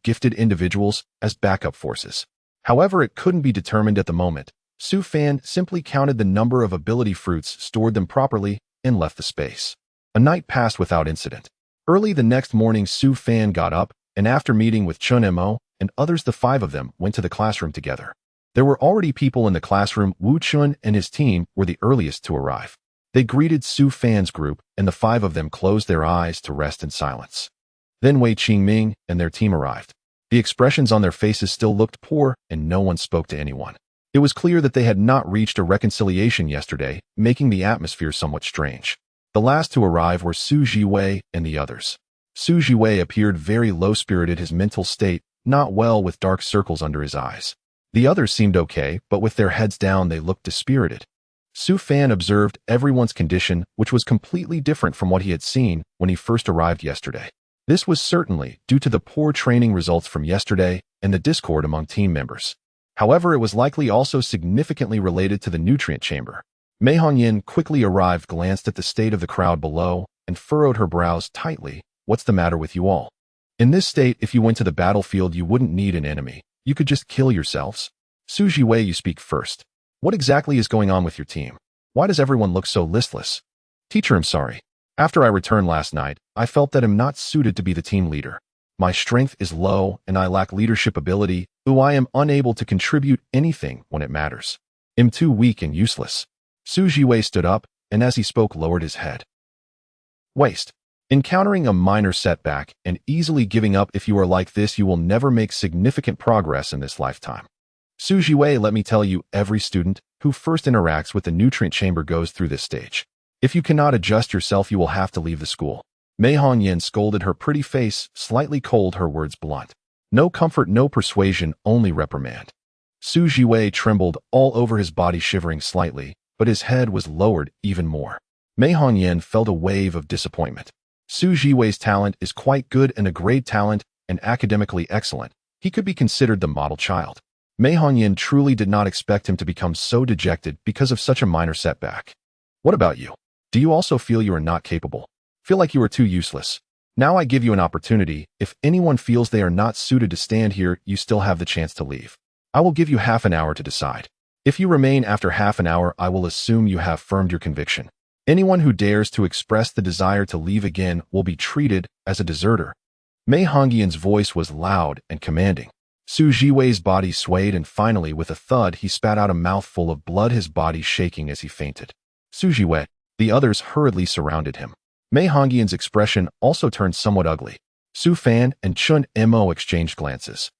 gifted individuals as backup forces. However, it couldn't be determined at the moment. Su Fan simply counted the number of ability fruits, stored them properly, and left the space. A night passed without incident. Early the next morning, Su Fan got up, and after meeting with Chun Mo and others, the 5 of them went to the classroom together. There were already people in the classroom. Wu Chun and his team were the earliest to arrive. They greeted Su Fan's group, and the 5 of them closed their eyes to rest in silence. Then Wei Qingming and their team arrived. The expressions on their faces still looked poor, and no one spoke to anyone. It was clear that they had not reached a reconciliation yesterday, making the atmosphere somewhat strange. The last to arrive were Su Jiwei and the others. Su Jiwei appeared very low-spirited, his mental state not well, with dark circles under his eyes. The others seemed okay, but with their heads down they looked dispirited. Su Fan observed everyone's condition, which was completely different from what he had seen when he first arrived yesterday. This was certainly due to the poor training results from yesterday and the discord among team members. However, it was likely also significantly related to the nutrient chamber. Mei Hongyan quickly arrived, glanced at the state of the crowd below, and furrowed her brows tightly. What's the matter with you all? In this state, if you went to the battlefield, you wouldn't need an enemy. You could just kill yourselves. Su Jiwei, you speak first. What exactly is going on with your team? Why does everyone look so listless? Teacher, I'm sorry. After I returned last night, I felt that I'm not suited to be the team leader. My strength is low and I lack leadership ability, I am unable to contribute anything when it matters. I'm too weak and useless. Su Jiwei stood up, and as he spoke lowered his head. Waste. Encountering a minor setback and easily giving up. If you are like this, you will never make significant progress in this lifetime. Su Jiwei, let me tell you, every student who first interacts with the nutrient chamber goes through this stage. If you cannot adjust yourself, you will have to leave the school. Mei Hongyan scolded, her pretty face slightly cold, her words blunt. No comfort, no persuasion, only reprimand. Su Jiwei trembled all over his body, shivering slightly, but his head was lowered even more. Mei Hongyan felt a wave of disappointment. Su Jiwei's talent is quite good and a great talent and academically excellent. He could be considered the model child. Mei Hongyan truly did not expect him to become so dejected because of such a minor setback. What about you? Do you also feel you are not capable? Feel like you are too useless? Now I give you an opportunity. If anyone feels they are not suited to stand here, you still have the chance to leave. I will give you half an hour to decide. If you remain after half an hour, I will assume you have firmed your conviction. Anyone who dares to express the desire to leave again will be treated as a deserter. Mei Hongyan's voice was loud and commanding. Su Jiwei's body swayed, and finally, with a thud, he spat out a mouthful of blood, his body shaking as he fainted. Su Jiwei. The others hurriedly surrounded him. Mei Hongyan's expression also turned somewhat ugly. Su Fan and Chun Mo exchanged glances.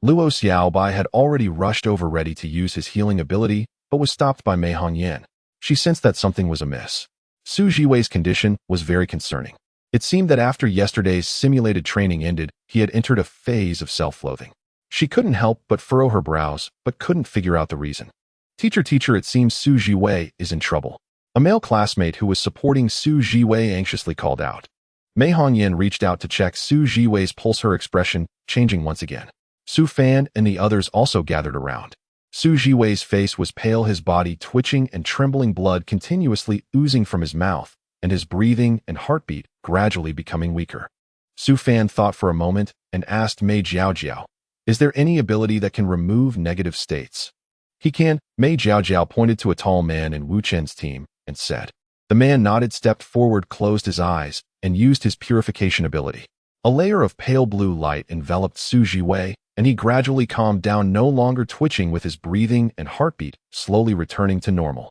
Luo Xiaobai had already rushed over, ready to use his healing ability, but was stopped by Mei Hongyan. She sensed that something was amiss. Su Jiwei's condition was very concerning. It seemed that after yesterday's simulated training ended, he had entered a phase of self-loathing. She couldn't help but furrow her brows, but couldn't figure out the reason. Teacher, it seems Su Jiwei is in trouble. A male classmate who was supporting Su Jiwei anxiously called out. Mei Hongyan reached out to check Su Jiwei's pulse, her expression changing once again. Su Fan and the others also gathered around. Su Jiwei's face was pale, his body twitching and trembling, blood continuously oozing from his mouth, and his breathing and heartbeat gradually becoming weaker. Su Fan thought for a moment and asked Mei Jiaojiao, "Is there any ability that can remove negative states?" "He can." Mei Jiaojiao pointed to a tall man in Wu Chen's team and said. The man nodded, stepped forward, closed his eyes, and used his purification ability. A layer of pale blue light enveloped Su Jiwei, and he gradually calmed down, no longer twitching, with his breathing and heartbeat slowly returning to normal.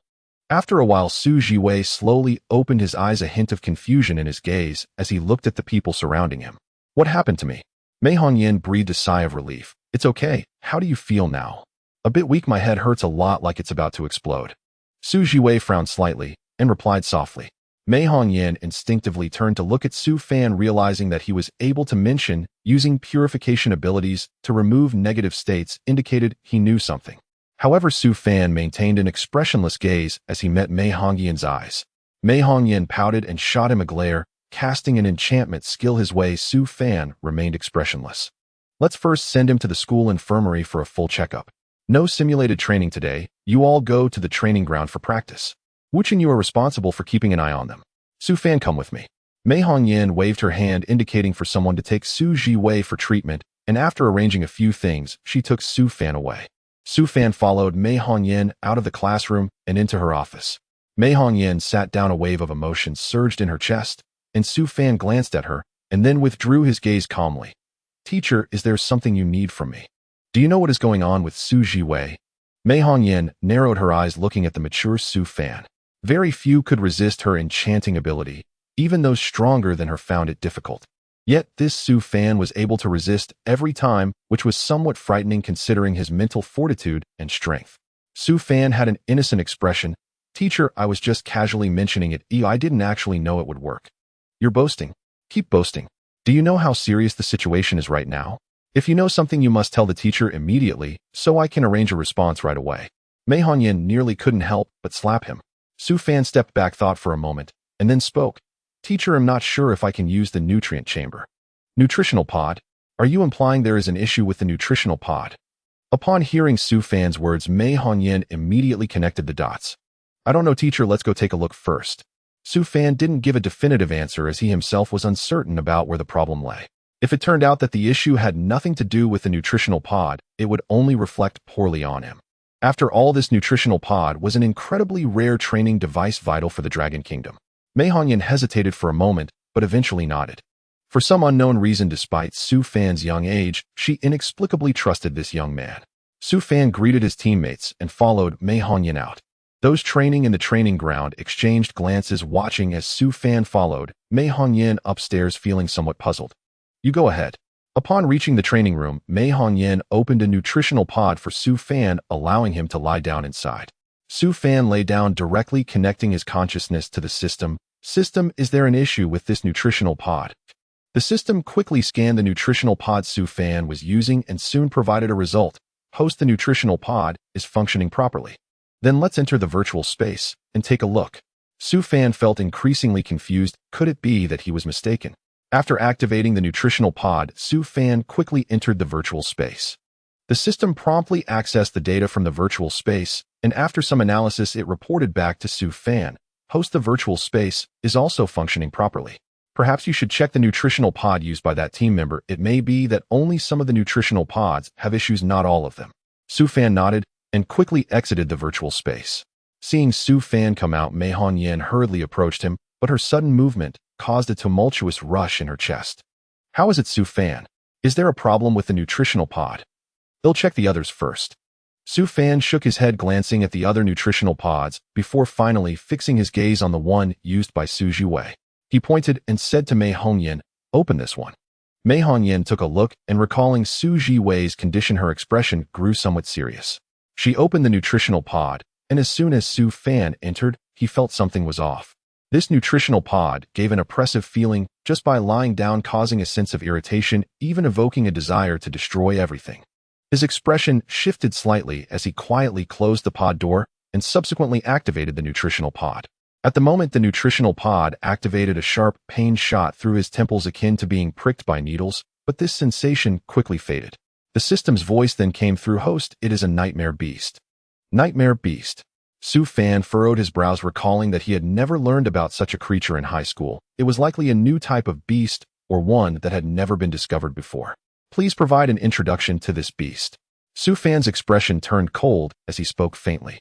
After a while, Su Jiwei slowly opened his eyes, a hint of confusion in his gaze as he looked at the people surrounding him. What happened to me? Mei Hongyan breathed a sigh of relief. It's okay. How do you feel now? A bit weak. My head hurts a lot, like it's about to explode. Su Jiwei frowned slightly and replied softly. Mei Hongyan instinctively turned to look at Su Fan, realizing that he was able to mention using purification abilities to remove negative states indicated he knew something. However, Su Fan maintained an expressionless gaze as he met Mei Hongyan's eyes. Mei Hongyan pouted and shot him a glare, casting an enchantment skill his way. Su Fan remained expressionless. Let's first send him to the school infirmary for a full checkup. No simulated training today. You all go to the training ground for practice. Wuch and you are responsible for keeping an eye on them. Su Fan, come with me. Mei Hongyan waved her hand, indicating for someone to take Su Jiwei for treatment, and after arranging a few things, she took Su Fan away. Su Fan followed Mei Hongyan out of the classroom and into her office. Mei Hongyan sat down. A wave of emotion surged in her chest, and Su Fan glanced at her and then withdrew his gaze calmly. Teacher, is there something you need from me? Do you know what is going on with Su Jiwei? Mei Hongyan narrowed her eyes, looking at the mature Su Fan. Very few could resist her enchanting ability. Even those stronger than her found it difficult. Yet this Su Fan was able to resist every time, which was somewhat frightening considering his mental fortitude and strength. Su Fan had an innocent expression. Teacher, I was just casually mentioning it. I didn't actually know it would work. You're boasting. Keep boasting. Do you know how serious the situation is right now? If you know something, you must tell the teacher immediately, so I can arrange a response right away. Mei Hongyan nearly couldn't help but slap him. Su Fan stepped back, thought for a moment, and then spoke. Teacher, I'm not sure if I can use the nutrient chamber. Nutritional pod? Are you implying there is an issue with the nutritional pod? Upon hearing Su Fan's words, Mei Hongyan immediately connected the dots. I don't know, teacher, let's go take a look first. Su Fan didn't give a definitive answer as he himself was uncertain about where the problem lay. If it turned out that the issue had nothing to do with the nutritional pod, it would only reflect poorly on him. After all, this nutritional pod was an incredibly rare training device vital for the Dragon Kingdom. Mei Hongyan hesitated for a moment, but eventually nodded. For some unknown reason, despite Su Fan's young age, she inexplicably trusted this young man. Su Fan greeted his teammates and followed Mei Hongyan out. Those training in the training ground exchanged glances, watching as Su Fan followed Mei Hongyan upstairs, feeling somewhat puzzled. You go ahead. Upon reaching the training room, Mei Hongyan opened a nutritional pod for Su Fan, allowing him to lie down inside. Su Fan lay down, directly connecting his consciousness to the system. System, is there an issue with this nutritional pod? The system quickly scanned the nutritional pod Su Fan was using and soon provided a result. Host, the nutritional pod is functioning properly. Then let's enter the virtual space and take a look. Su Fan felt increasingly confused. Could it be that he was mistaken? After activating the nutritional pod, Su Fan quickly entered the virtual space. The system promptly accessed the data from the virtual space, and after some analysis, it reported back to Su Fan. Host, the virtual space is also functioning properly. Perhaps you should check the nutritional pod used by that team member. It may be that only some of the nutritional pods have issues, not all of them. Su Fan nodded and quickly exited the virtual space. Seeing Su Fan come out, Mei Hongyan hurriedly approached him, but her sudden movement caused a tumultuous rush in her chest. How is it, Su Fan? Is there a problem with the nutritional pod? They'll check the others first. Su Fan shook his head, glancing at the other nutritional pods, before finally fixing his gaze on the one used by Su Jiwei. He pointed and said to Mei Hongyan, open this one. Mei Hongyan took a look, and recalling Su Jiwei's condition, her expression grew somewhat serious. She opened the nutritional pod, and as soon as Su Fan entered, he felt something was off. This nutritional pod gave an oppressive feeling just by lying down, causing a sense of irritation, even evoking a desire to destroy everything. His expression shifted slightly as he quietly closed the pod door and subsequently activated the nutritional pod. At the moment the nutritional pod activated, a sharp pain shot through his temples, akin to being pricked by needles, but this sensation quickly faded. The system's voice then came through, host, it is a nightmare beast. Nightmare beast. Su Fan furrowed his brows, recalling that he had never learned about such a creature in high school. It was likely a new type of beast, or one that had never been discovered before. Please provide an introduction to this beast. Su Fan's expression turned cold as he spoke faintly.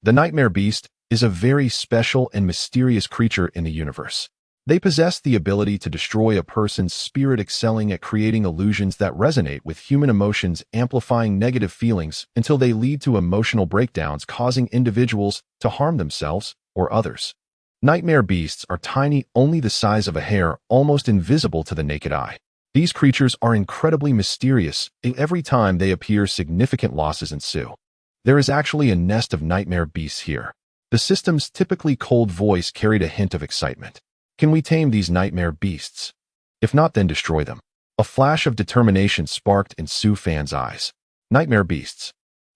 The nightmare beast is a very special and mysterious creature in the universe. They possess the ability to destroy a person's spirit, excelling at creating illusions that resonate with human emotions, amplifying negative feelings until they lead to emotional breakdowns, causing individuals to harm themselves or others. Nightmare beasts are tiny, only the size of a hair, almost invisible to the naked eye. These creatures are incredibly mysterious, and every time they appear, significant losses ensue. There is actually a nest of nightmare beasts here. The system's typically cold voice carried a hint of excitement. Can we tame these nightmare beasts? If not, then destroy them. A flash of determination sparked in Su Fan's eyes. Nightmare beasts.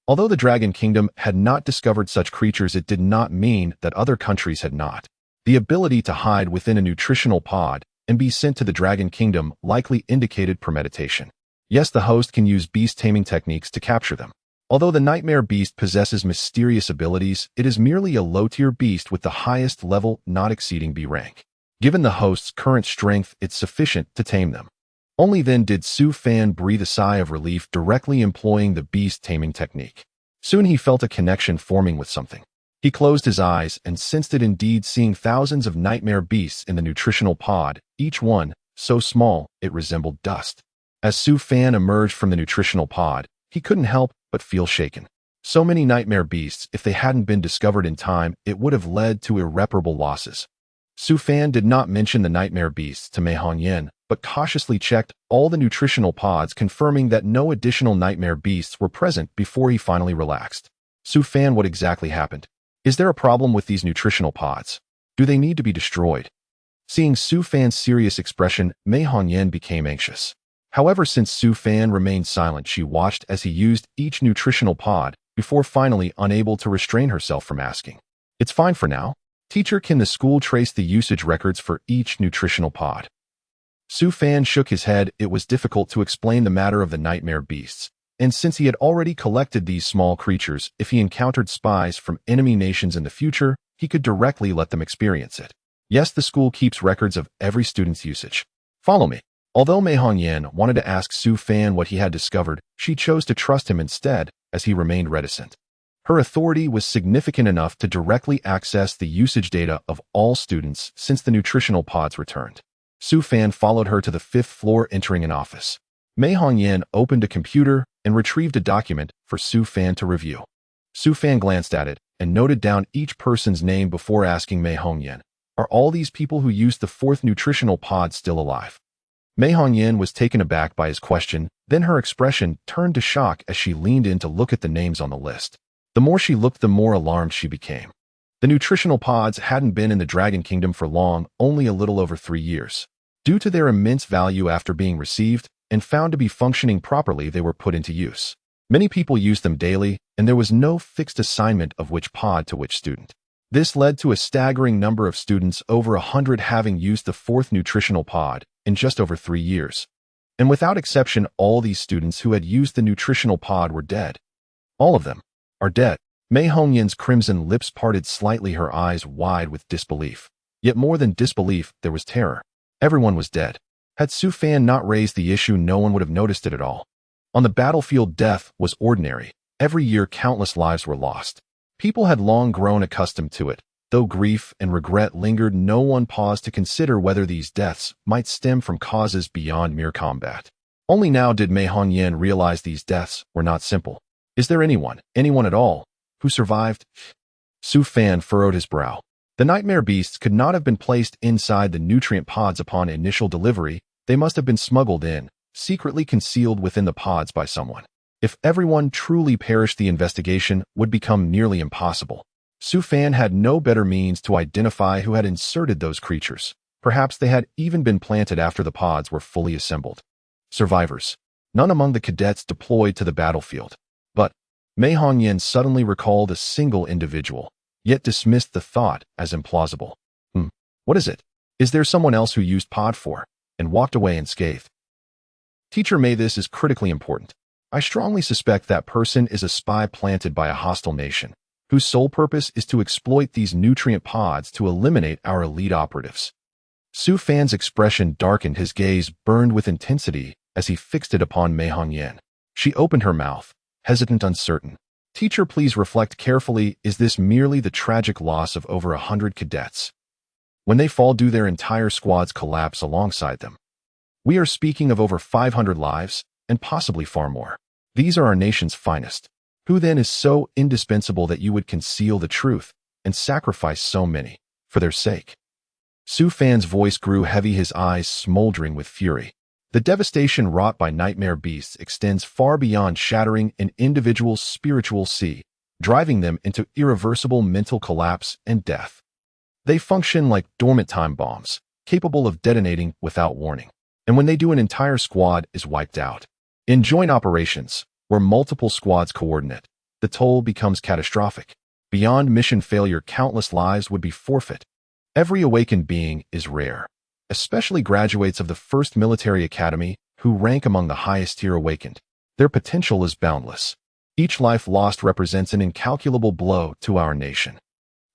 Although the Dragon Kingdom had not discovered such creatures, it did not mean that other countries had not. The ability to hide within a nutritional pod and be sent to the Dragon Kingdom likely indicated premeditation. Yes, the host can use beast taming techniques to capture them. Although the nightmare beast possesses mysterious abilities, it is merely a low-tier beast with the highest level not exceeding B rank. Given the host's current strength, it's sufficient to tame them. Only then did Su Fan breathe a sigh of relief, directly employing the beast taming technique. Soon he felt a connection forming with something. He closed his eyes and sensed it indeed, seeing thousands of nightmare beasts in the nutritional pod, each one so small it resembled dust. As Su Fan emerged from the nutritional pod, he couldn't help but feel shaken. So many nightmare beasts, if they hadn't been discovered in time, it would have led to irreparable losses. Su Fan did not mention the nightmare beasts to Mei Hongyan, but cautiously checked all the nutritional pods, confirming that no additional nightmare beasts were present before he finally relaxed. Su Fan, what exactly happened? Is there a problem with these nutritional pods? Do they need to be destroyed? Seeing Su Fan's serious expression, Mei Hongyan became anxious. However, since Su Fan remained silent, she watched as he used each nutritional pod before finally unable to restrain herself from asking. It's fine for now. Teacher, can the school trace the usage records for each nutritional pod? Su Fan shook his head. It was difficult to explain the matter of the nightmare beasts, and since he had already collected these small creatures, if he encountered spies from enemy nations in the future, he could directly let them experience it. Yes, the school keeps records of every student's usage. Follow me. Although Mei Hongyan wanted to ask Su Fan what he had discovered, she chose to trust him instead, as he remained reticent. Her authority was significant enough to directly access the usage data of all students since the nutritional pods returned. Su Fan followed her to the 5th floor, entering an office. Mei Hongyan opened a computer and retrieved a document for Su Fan to review. Su Fan glanced at it and noted down each person's name before asking Mei Hongyan, "Are all these people who used the 4th nutritional pod still alive?" Mei Hongyan was taken aback by his question, then her expression turned to shock as she leaned in to look at the names on the list. The more she looked, the more alarmed she became. The nutritional pods hadn't been in the Dragon Kingdom for long, only a little over 3 years. Due to their immense value after being received and found to be functioning properly, they were put into use. Many people used them daily, and there was no fixed assignment of which pod to which student. This led to a staggering number of students, over 100 having used the 4th nutritional pod in just over 3 years. And without exception, all these students who had used the nutritional pod were dead. All of them are dead. Mei Hongyan's crimson lips parted slightly, her eyes wide with disbelief. Yet more than disbelief, there was terror. Everyone was dead. Had Su Fan not raised the issue, no one would have noticed it at all. On the battlefield, death was ordinary. Every year, countless lives were lost. People had long grown accustomed to it. Though grief and regret lingered, no one paused to consider whether these deaths might stem from causes beyond mere combat. Only now did Mei Hongyan realize these deaths were not simple. Is there anyone at all, who survived? Su Fan furrowed his brow. The nightmare beasts could not have been placed inside the nutrient pods upon initial delivery. They must have been smuggled in, secretly concealed within the pods by someone. If everyone truly perished, the investigation would become nearly impossible. Su Fan had no better means to identify who had inserted those creatures. Perhaps they had even been planted after the pods were fully assembled. Survivors. None among the cadets deployed to the battlefield. But Mei Hongyan suddenly recalled a single individual, yet dismissed the thought as implausible. What is it? Is there someone else who used Pod 4? And walked away unscathed. Teacher Mei, this is critically important. I strongly suspect that person is a spy planted by a hostile nation, whose sole purpose is to exploit these nutrient pods to eliminate our elite operatives. Su Fan's expression darkened, his gaze burned with intensity as he fixed it upon Mei Hongyan. She opened her mouth, hesitant, uncertain. Teacher, please reflect carefully. Is this merely the tragic loss of over 100 cadets? When they fall, do their entire squads collapse alongside them? We are speaking of over 500 lives, and possibly far more. These are our nation's finest. Who then is so indispensable that you would conceal the truth and sacrifice so many for their sake? Su Fan's voice grew heavy, his eyes smoldering with fury. The devastation wrought by nightmare beasts extends far beyond shattering an individual's spiritual sea, driving them into irreversible mental collapse and death. They function like dormant time bombs, capable of detonating without warning. And when they do, an entire squad is wiped out. In joint operations, where multiple squads coordinate, the toll becomes catastrophic. Beyond mission failure, countless lives would be forfeit. Every awakened being is rare, especially graduates of the first military academy who rank among the highest tier awakened. Their potential is boundless. Each life lost represents an incalculable blow to our nation.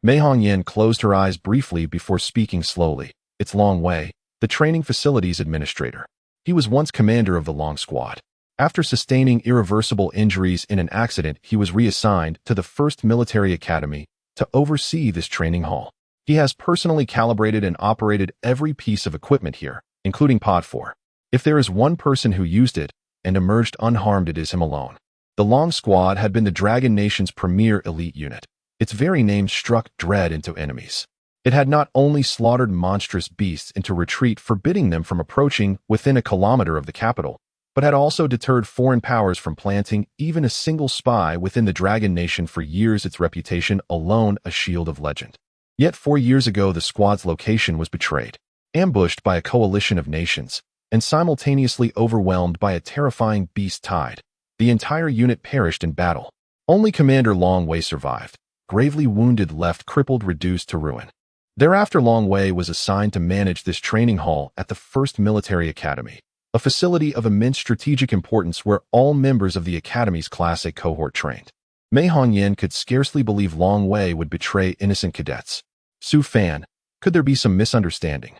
Mei Hongyan closed her eyes briefly before speaking slowly. It's Long Wei, the training facilities administrator. He was once commander of the Long Squad. After sustaining irreversible injuries in an accident, he was reassigned to the 1st Military Academy to oversee this training hall. He has personally calibrated and operated every piece of equipment here, including Pod 4. If there is one person who used it and emerged unharmed, it is him alone. The Long Squad had been the Dragon Nation's premier elite unit. Its very name struck dread into enemies. It had not only slaughtered monstrous beasts into retreat, forbidding them from approaching within a kilometer of the capital, but had also deterred foreign powers from planting even a single spy within the Dragon Nation for years, its reputation alone a shield of legend. Yet 4 years ago, the squad's location was betrayed, ambushed by a coalition of nations, and simultaneously overwhelmed by a terrifying beast tide. The entire unit perished in battle. Only Commander Long Wei survived, gravely wounded, left crippled, reduced to ruin. Thereafter, Long Wei was assigned to manage this training hall at the 1st Military Academy, a facility of immense strategic importance where all members of the Academy's Class A cohort trained. Mei Hongyan could scarcely believe Long Wei would betray innocent cadets. Su Fan, could there be some misunderstanding?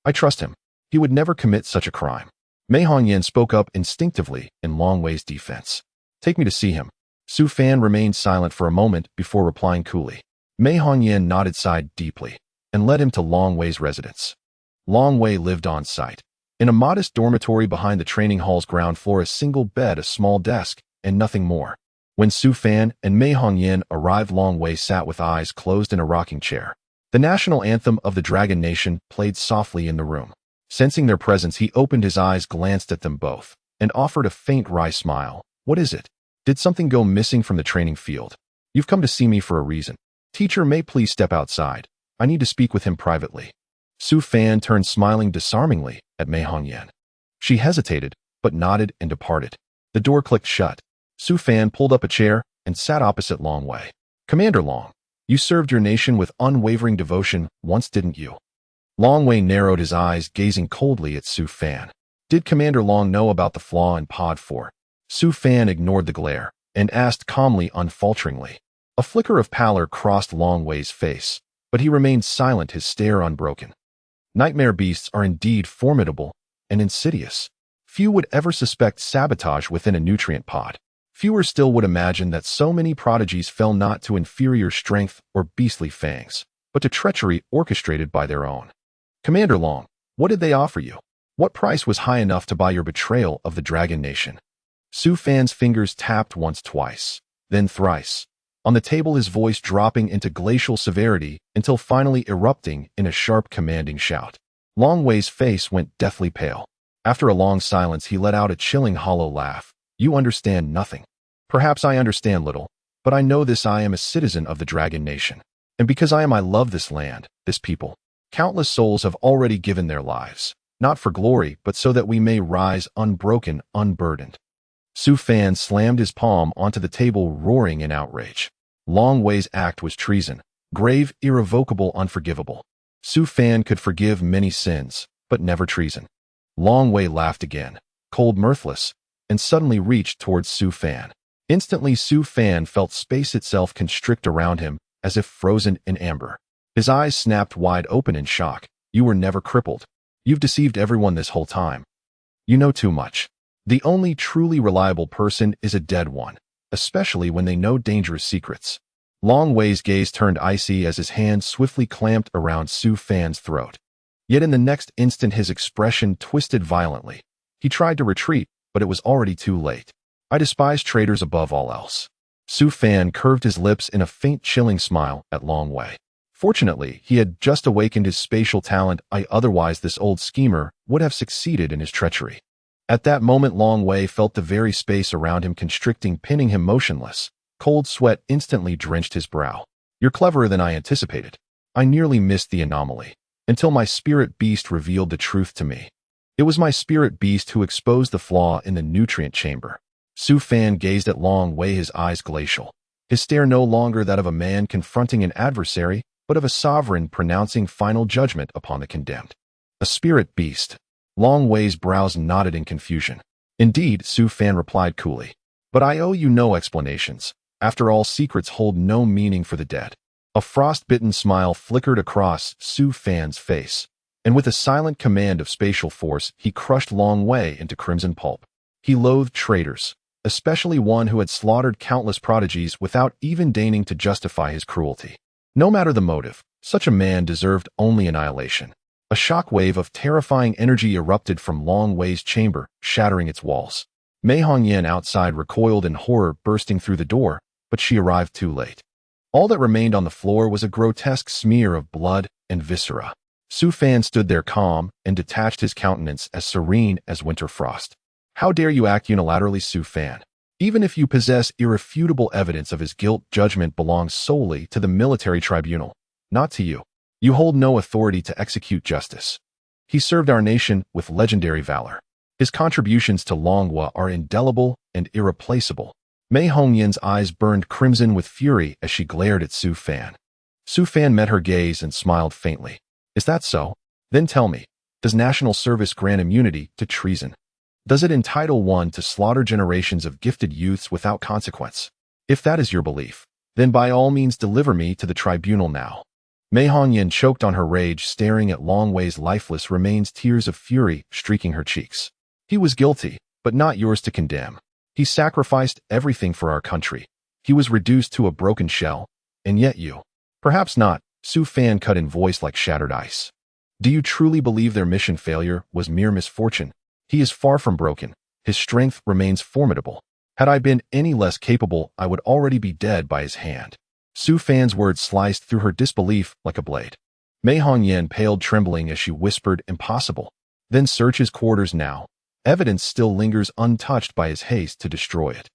I trust him. He would never commit such a crime. Mei Hongyan spoke up instinctively in Long Wei's defense. Take me to see him. Su Fan remained silent for a moment before replying coolly. Mei Hongyan nodded, sighed deeply, and led him to Long Wei's residence. Long Wei lived on site. In a modest dormitory behind the training hall's ground floor, a single bed, a small desk, and nothing more. When Su Fan and Mei Hongyan arrived, Long Wei sat with eyes closed in a rocking chair. The national anthem of the Dragon Nation played softly in the room. Sensing their presence, he opened his eyes, glanced at them both, and offered a faint wry smile. What is it? Did something go missing from the training field? You've come to see me for a reason. Teacher May please step outside. I need to speak with him privately. Su Fan turned, smiling disarmingly at Mei Hongyan. She hesitated, but nodded and departed. The door clicked shut. Su Fan pulled up a chair and sat opposite Long Wei. Commander Long, you served your nation with unwavering devotion once, didn't you? Long Wei narrowed his eyes, gazing coldly at Su Fan. Did Commander Long know about the flaw in Pod 4? Su Fan ignored the glare and asked calmly, unfalteringly. A flicker of pallor crossed Long Wei's face, but he remained silent, his stare unbroken. Nightmare beasts are indeed formidable and insidious. Few would ever suspect sabotage within a nutrient pod. Fewer still would imagine that so many prodigies fell not to inferior strength or beastly fangs, but to treachery orchestrated by their own. Commander Long, what did they offer you? What price was high enough to buy your betrayal of the Dragon Nation? Su Fan's fingers tapped once, twice, then thrice on the table, his voice dropping into glacial severity until finally erupting in a sharp, commanding shout. Long Wei's face went deathly pale. After a long silence, he let out a chilling, hollow laugh. You understand nothing. Perhaps I understand little, but I know this: I am a citizen of the Dragon Nation. And because I am, I love this land, this people. Countless souls have already given their lives, not for glory, but so that we may rise unbroken, unburdened. Su Fan slammed his palm onto the table, roaring in outrage. Long Wei's act was treason, grave, irrevocable, unforgivable. Su Fan could forgive many sins, but never treason. Long Wei laughed again, cold, mirthless, and suddenly reached towards Su Fan. Instantly, Su Fan felt space itself constrict around him, as if frozen in amber. His eyes snapped wide open in shock. You were never crippled. You've deceived everyone this whole time. You know too much. The only truly reliable person is a dead one, especially when they know dangerous secrets. Long Wei's gaze turned icy as his hand swiftly clamped around Su Fan's throat. Yet in the next instant his expression twisted violently. He tried to retreat, but it was already too late. I despise traitors above all else. Su Fan curved his lips in a faint chilling smile at Long Wei. Fortunately, he had just awakened his spatial talent. Otherwise this old schemer would have succeeded in his treachery. At that moment Long Wei felt the very space around him constricting, pinning him motionless. Cold sweat instantly drenched his brow. You're cleverer than I anticipated. I nearly missed the anomaly, until my spirit beast revealed the truth to me. It was my spirit beast who exposed the flaw in the nutrient chamber. Su Fan gazed at Long Wei, his eyes glacial. His stare no longer that of a man confronting an adversary, but of a sovereign pronouncing final judgment upon the condemned. A spirit beast. Long Wei's brows knotted in confusion. Indeed, Su Fan replied coolly. But I owe you no explanations. After all, secrets hold no meaning for the dead. A frost-bitten smile flickered across Su Fan's face, and with a silent command of spatial force, he crushed Long Wei into crimson pulp. He loathed traitors, especially one who had slaughtered countless prodigies without even deigning to justify his cruelty. No matter the motive, such a man deserved only annihilation. A shockwave of terrifying energy erupted from Long Wei's chamber, shattering its walls. Mei Hongyan outside recoiled in horror, bursting through the door, but she arrived too late. All that remained on the floor was a grotesque smear of blood and viscera. Su Fan stood there calm and detached, his countenance as serene as winter frost. How dare you act unilaterally, Su Fan? Even if you possess irrefutable evidence of his guilt, judgment belongs solely to the military tribunal, not to you. You hold no authority to execute justice. He served our nation with legendary valor. His contributions to Longhua are indelible and irreplaceable. Mei Hongyan's eyes burned crimson with fury as she glared at Su Fan. Su Fan met her gaze and smiled faintly. Is that so? Then tell me, does national service grant immunity to treason? Does it entitle one to slaughter generations of gifted youths without consequence? If that is your belief, then by all means deliver me to the tribunal now. Mei Hongyan choked on her rage, staring at Long Wei's lifeless remains, tears of fury streaking her cheeks. He was guilty, but not yours to condemn. He sacrificed everything for our country. He was reduced to a broken shell, and yet you. Perhaps not, Su Fan cut in voice like shattered ice. Do you truly believe their mission failure was mere misfortune? He is far from broken. His strength remains formidable. Had I been any less capable, I would already be dead by his hand. Su Fan's words sliced through her disbelief like a blade. Mei Hongyan paled, trembling as she whispered, impossible. Then search his quarters now. Evidence still lingers untouched by his haste to destroy it.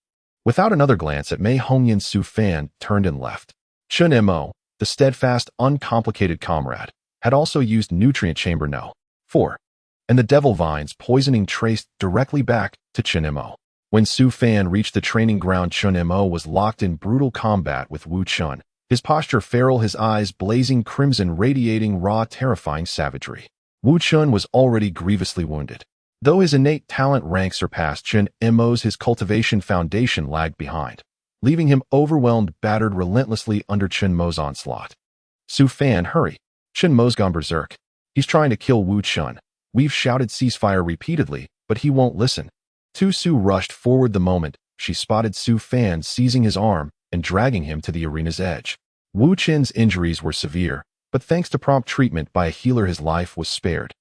Without another glance at Mei Hongyan, Su Fan turned and left. Chun Mo, the steadfast, uncomplicated comrade, had also used nutrient chamber No. 4, and the devil vines poisoning traced directly back to Chun Mo. When Su Fan reached the training ground, Chun Mo was locked in brutal combat with Wu Chun, his posture feral, his eyes blazing crimson, radiating raw, terrifying savagery. Wu Chun was already grievously wounded. Though his innate talent rank surpassed Chun Mo's, his cultivation foundation lagged behind, leaving him overwhelmed, battered relentlessly under Chun Mo's onslaught. Su Fan, hurry. Chun Mo's gone berserk. He's trying to kill Wu Chun. We've shouted ceasefire repeatedly, but he won't listen. Tu Su rushed forward the moment she spotted Su Fan seizing his arm and dragging him to the arena's edge. Wu Chun's injuries were severe, but thanks to prompt treatment by a healer his life was spared.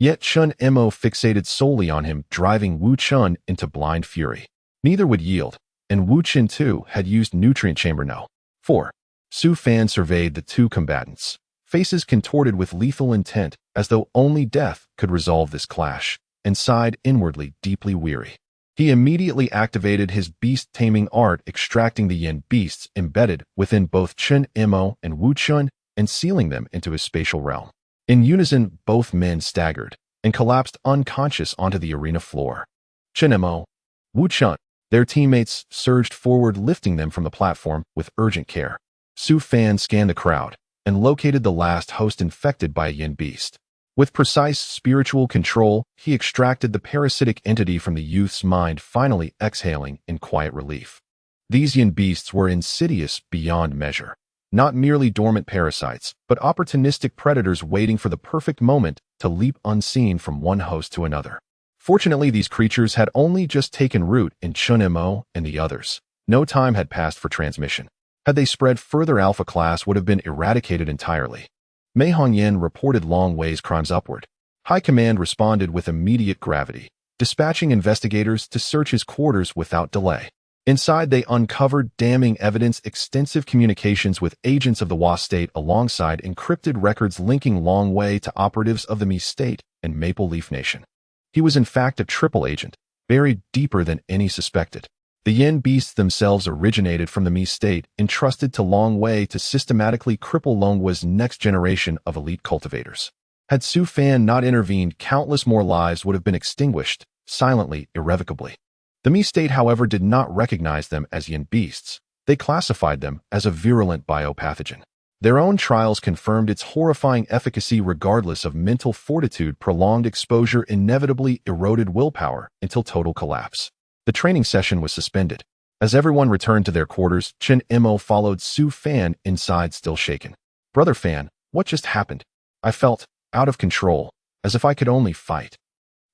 Yet Chun Mo fixated solely on him, driving Wu Chun into blind fury. Neither would yield, and Wu Chun too had used nutrient chamber No. 4. Su Fan surveyed the two combatants, faces contorted with lethal intent as though only death could resolve this clash, and sighed inwardly, deeply weary. He immediately activated his beast-taming art, extracting the yin beasts embedded within both Chun Mo and Wu Chun and sealing them into his spatial realm. In unison, both men staggered and collapsed unconscious onto the arena floor. Chun Mo, Wu Chun, their teammates surged forward, lifting them from the platform with urgent care. Su Fan scanned the crowd and located the last host infected by a yin beast. With precise spiritual control, he extracted the parasitic entity from the youth's mind, finally exhaling in quiet relief. These yin beasts were insidious beyond measure. Not merely dormant parasites, but opportunistic predators waiting for the perfect moment to leap unseen from one host to another. Fortunately, these creatures had only just taken root in Chun Mo and the others. No time had passed for transmission. Had they spread further, Alpha class would have been eradicated entirely. Mei Hongyan reported Long Wei's crimes upward. High Command responded with immediate gravity, dispatching investigators to search his quarters without delay. Inside, they uncovered damning evidence, extensive communications with agents of the Wa state alongside encrypted records linking Long Wei to operatives of the Mi state and Maple Leaf Nation. He was in fact a triple agent, buried deeper than any suspected. The Yin beasts themselves originated from the Mi state, entrusted to Long Wei to systematically cripple Long Wei's next generation of elite cultivators. Had Su Fan not intervened, countless more lives would have been extinguished, silently, irrevocably. The Mi state, however, did not recognize them as Yin beasts. They classified them as a virulent biopathogen. Their own trials confirmed its horrifying efficacy regardless of mental fortitude. Prolonged exposure inevitably eroded willpower until total collapse. The training session was suspended. As everyone returned to their quarters, Chen Mo followed Su Fan inside, still shaken. "Brother Fan, what just happened? I felt out of control, as if I could only fight."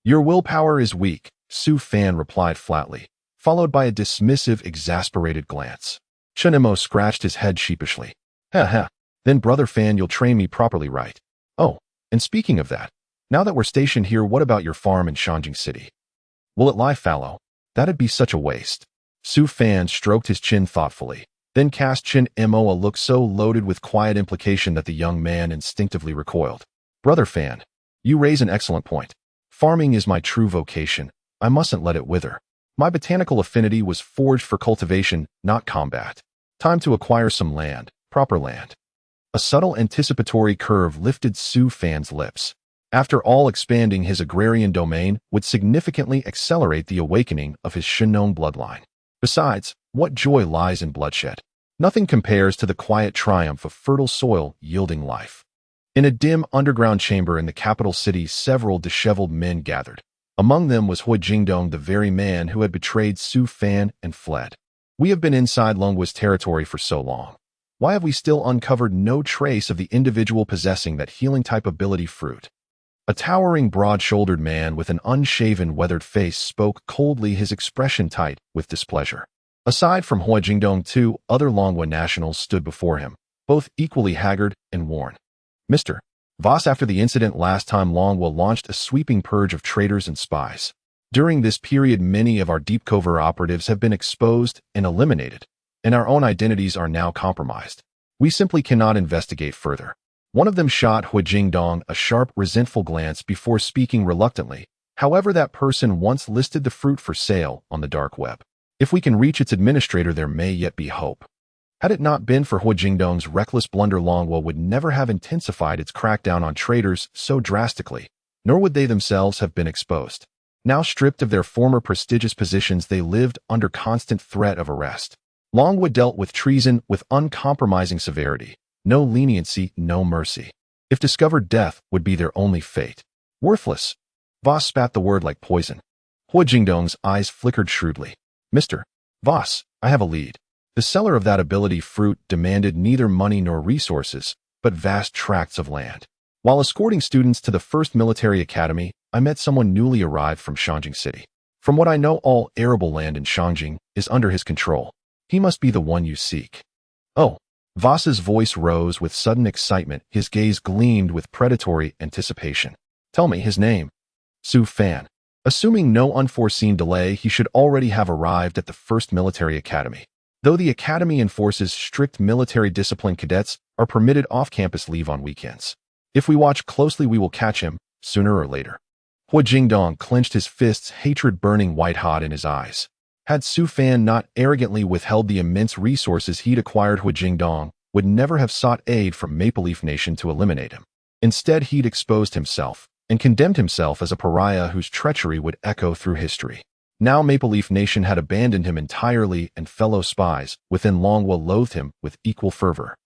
"Your willpower is weak," Su Fan replied flatly, followed by a dismissive, exasperated glance. Chen Mo scratched his head sheepishly. "Ha. Then, Brother Fan, you'll train me properly, right? Oh, and speaking of that, now that we're stationed here, what about your farm in Shangjing City? Will it lie fallow? That'd be such a waste." Su Fan stroked his chin thoughtfully, then cast Chen Mo a look so loaded with quiet implication that the young man instinctively recoiled. "Brother Fan, you raise an excellent point. Farming is my true vocation. I mustn't let it wither. My botanical affinity was forged for cultivation, not combat. Time to acquire some land, proper land." A subtle anticipatory curve lifted Su Fan's lips. After all, expanding his agrarian domain would significantly accelerate the awakening of his Shinong bloodline. Besides, what joy lies in bloodshed? Nothing compares to the quiet triumph of fertile soil yielding life. In a dim underground chamber in the capital city, several disheveled men gathered. Among them was Hui Jingdong, the very man who had betrayed Su Fan and fled. "We have been inside Longwa's territory for so long. Why have we still uncovered no trace of the individual possessing that healing type ability fruit?" A towering, broad-shouldered man with an unshaven, weathered face spoke coldly, his expression tight with displeasure. Aside from Hui Jingdong, 2 other Longwa nationals stood before him, both equally haggard and worn. "Mr. Voss, after the incident last time, Longwa launched a sweeping purge of traitors and spies. During this period, many of our deep covert operatives have been exposed and eliminated, and our own identities are now compromised. We simply cannot investigate further." One of them shot Hui Jingdong a sharp, resentful glance before speaking reluctantly. "However, that person once listed the fruit for sale on the dark web. If we can reach its administrator, there may yet be hope." Had it not been for Hui Jingdong's reckless blunder, Longwa would never have intensified its crackdown on traitors so drastically, nor would they themselves have been exposed. Now stripped of their former prestigious positions, they lived under constant threat of arrest. Longwa dealt with treason with uncompromising severity. No leniency, no mercy. If discovered, death would be their only fate. "Worthless." Voss spat the word like poison. Hui Jingdong's eyes flickered shrewdly. "Mr. Voss, I have a lead. The seller of that ability fruit demanded neither money nor resources, but vast tracts of land. While escorting students to the first military academy, I met someone newly arrived from Shangjing City. From what I know, all arable land in Shangjing is under his control. He must be the one you seek." "Oh." Voss's voice rose with sudden excitement, his gaze gleamed with predatory anticipation. "Tell me his name." "Su Fan." Assuming no unforeseen delay, he should already have arrived at the first military academy. Though the academy enforces strict military discipline, cadets are permitted off-campus leave on weekends. If we watch closely, we will catch him, sooner or later. Hui Jingdong clenched his fists, hatred burning white-hot in his eyes. Had Su Fan not arrogantly withheld the immense resources he'd acquired, Hui Jingdong would never have sought aid from Maple Leaf Nation to eliminate him. Instead, he'd exposed himself and condemned himself as a pariah whose treachery would echo through history. Now Maple Leaf Nation had abandoned him entirely, and fellow spies within Longwa loathed him with equal fervor.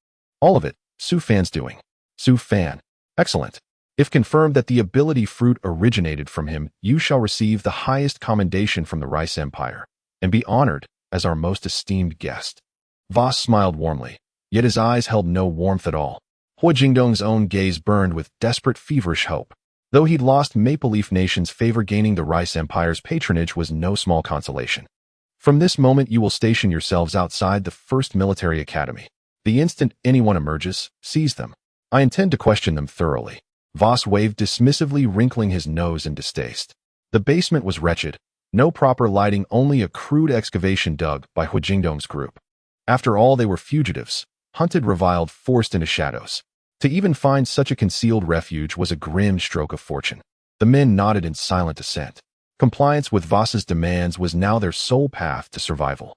All of it, Su Fan's doing. Su Fan. Excellent. If confirmed that the ability fruit originated from him, you shall receive the highest commendation from the Rice Empire, and be honored as our most esteemed guest." Voss smiled warmly, yet his eyes held no warmth at all. Hui Jingdong's own gaze burned with desperate, feverish hope. Though he'd lost Maple Leaf Nation's favor, gaining the Rice Empire's patronage was no small consolation. From this moment you will station yourselves outside the first military academy. The instant anyone emerges, seize them. I intend to question them thoroughly." Voss waved dismissively, wrinkling his nose in distaste. The basement was wretched. No proper lighting, only a crude excavation dug by Huijingdong's group. After all, they were fugitives, hunted, reviled, forced into shadows. To even find such a concealed refuge was a grim stroke of fortune. The men nodded in silent assent. Compliance with Voss's demands was now their sole path to survival.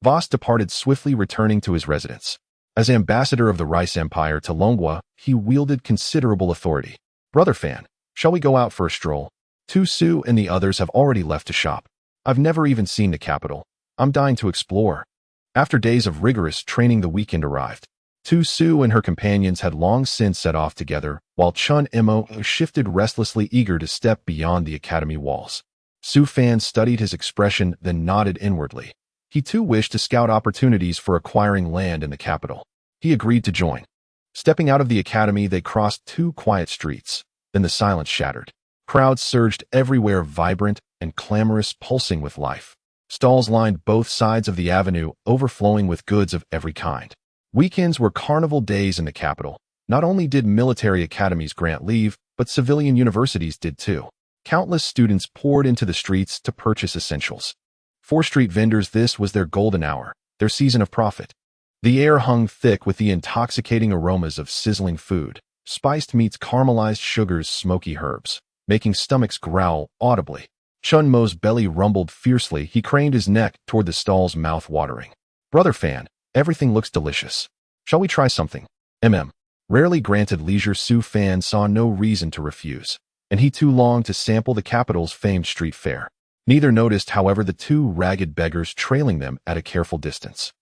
Voss departed swiftly, returning to his residence. As ambassador of the Rice Empire to Longwa, he wielded considerable authority. "Brother Fan, shall we go out for a stroll? Tu Su and the others have already left to shop. I've never even seen the capital. I'm dying to explore." After days of rigorous training, the weekend arrived. Tu Su and her companions had long since set off together, while Chun Imo shifted restlessly, eager to step beyond the academy walls. Su Fan studied his expression, then nodded inwardly. He too wished to scout opportunities for acquiring land in the capital. He agreed to join. Stepping out of the academy, they crossed 2 quiet streets. Then the silence shattered. Crowds surged everywhere, vibrant and clamorous, pulsing with life. Stalls lined both sides of the avenue, overflowing with goods of every kind. Weekends were carnival days in the capital. Not only did military academies grant leave, but civilian universities did too. Countless students poured into the streets to purchase essentials. For street vendors, this was their golden hour, their season of profit. The air hung thick with the intoxicating aromas of sizzling food, spiced meats, caramelized sugars, smoky herbs, making stomachs growl audibly. Chun Mo's belly rumbled fiercely. He craned his neck toward the stall's, mouth watering. "Brother Fan, everything looks delicious. Shall we try something?" Rarely granted leisure, Su Fan saw no reason to refuse, and he too longed to sample the capital's famed street fare. Neither noticed, however, the 2 ragged beggars trailing them at a careful distance.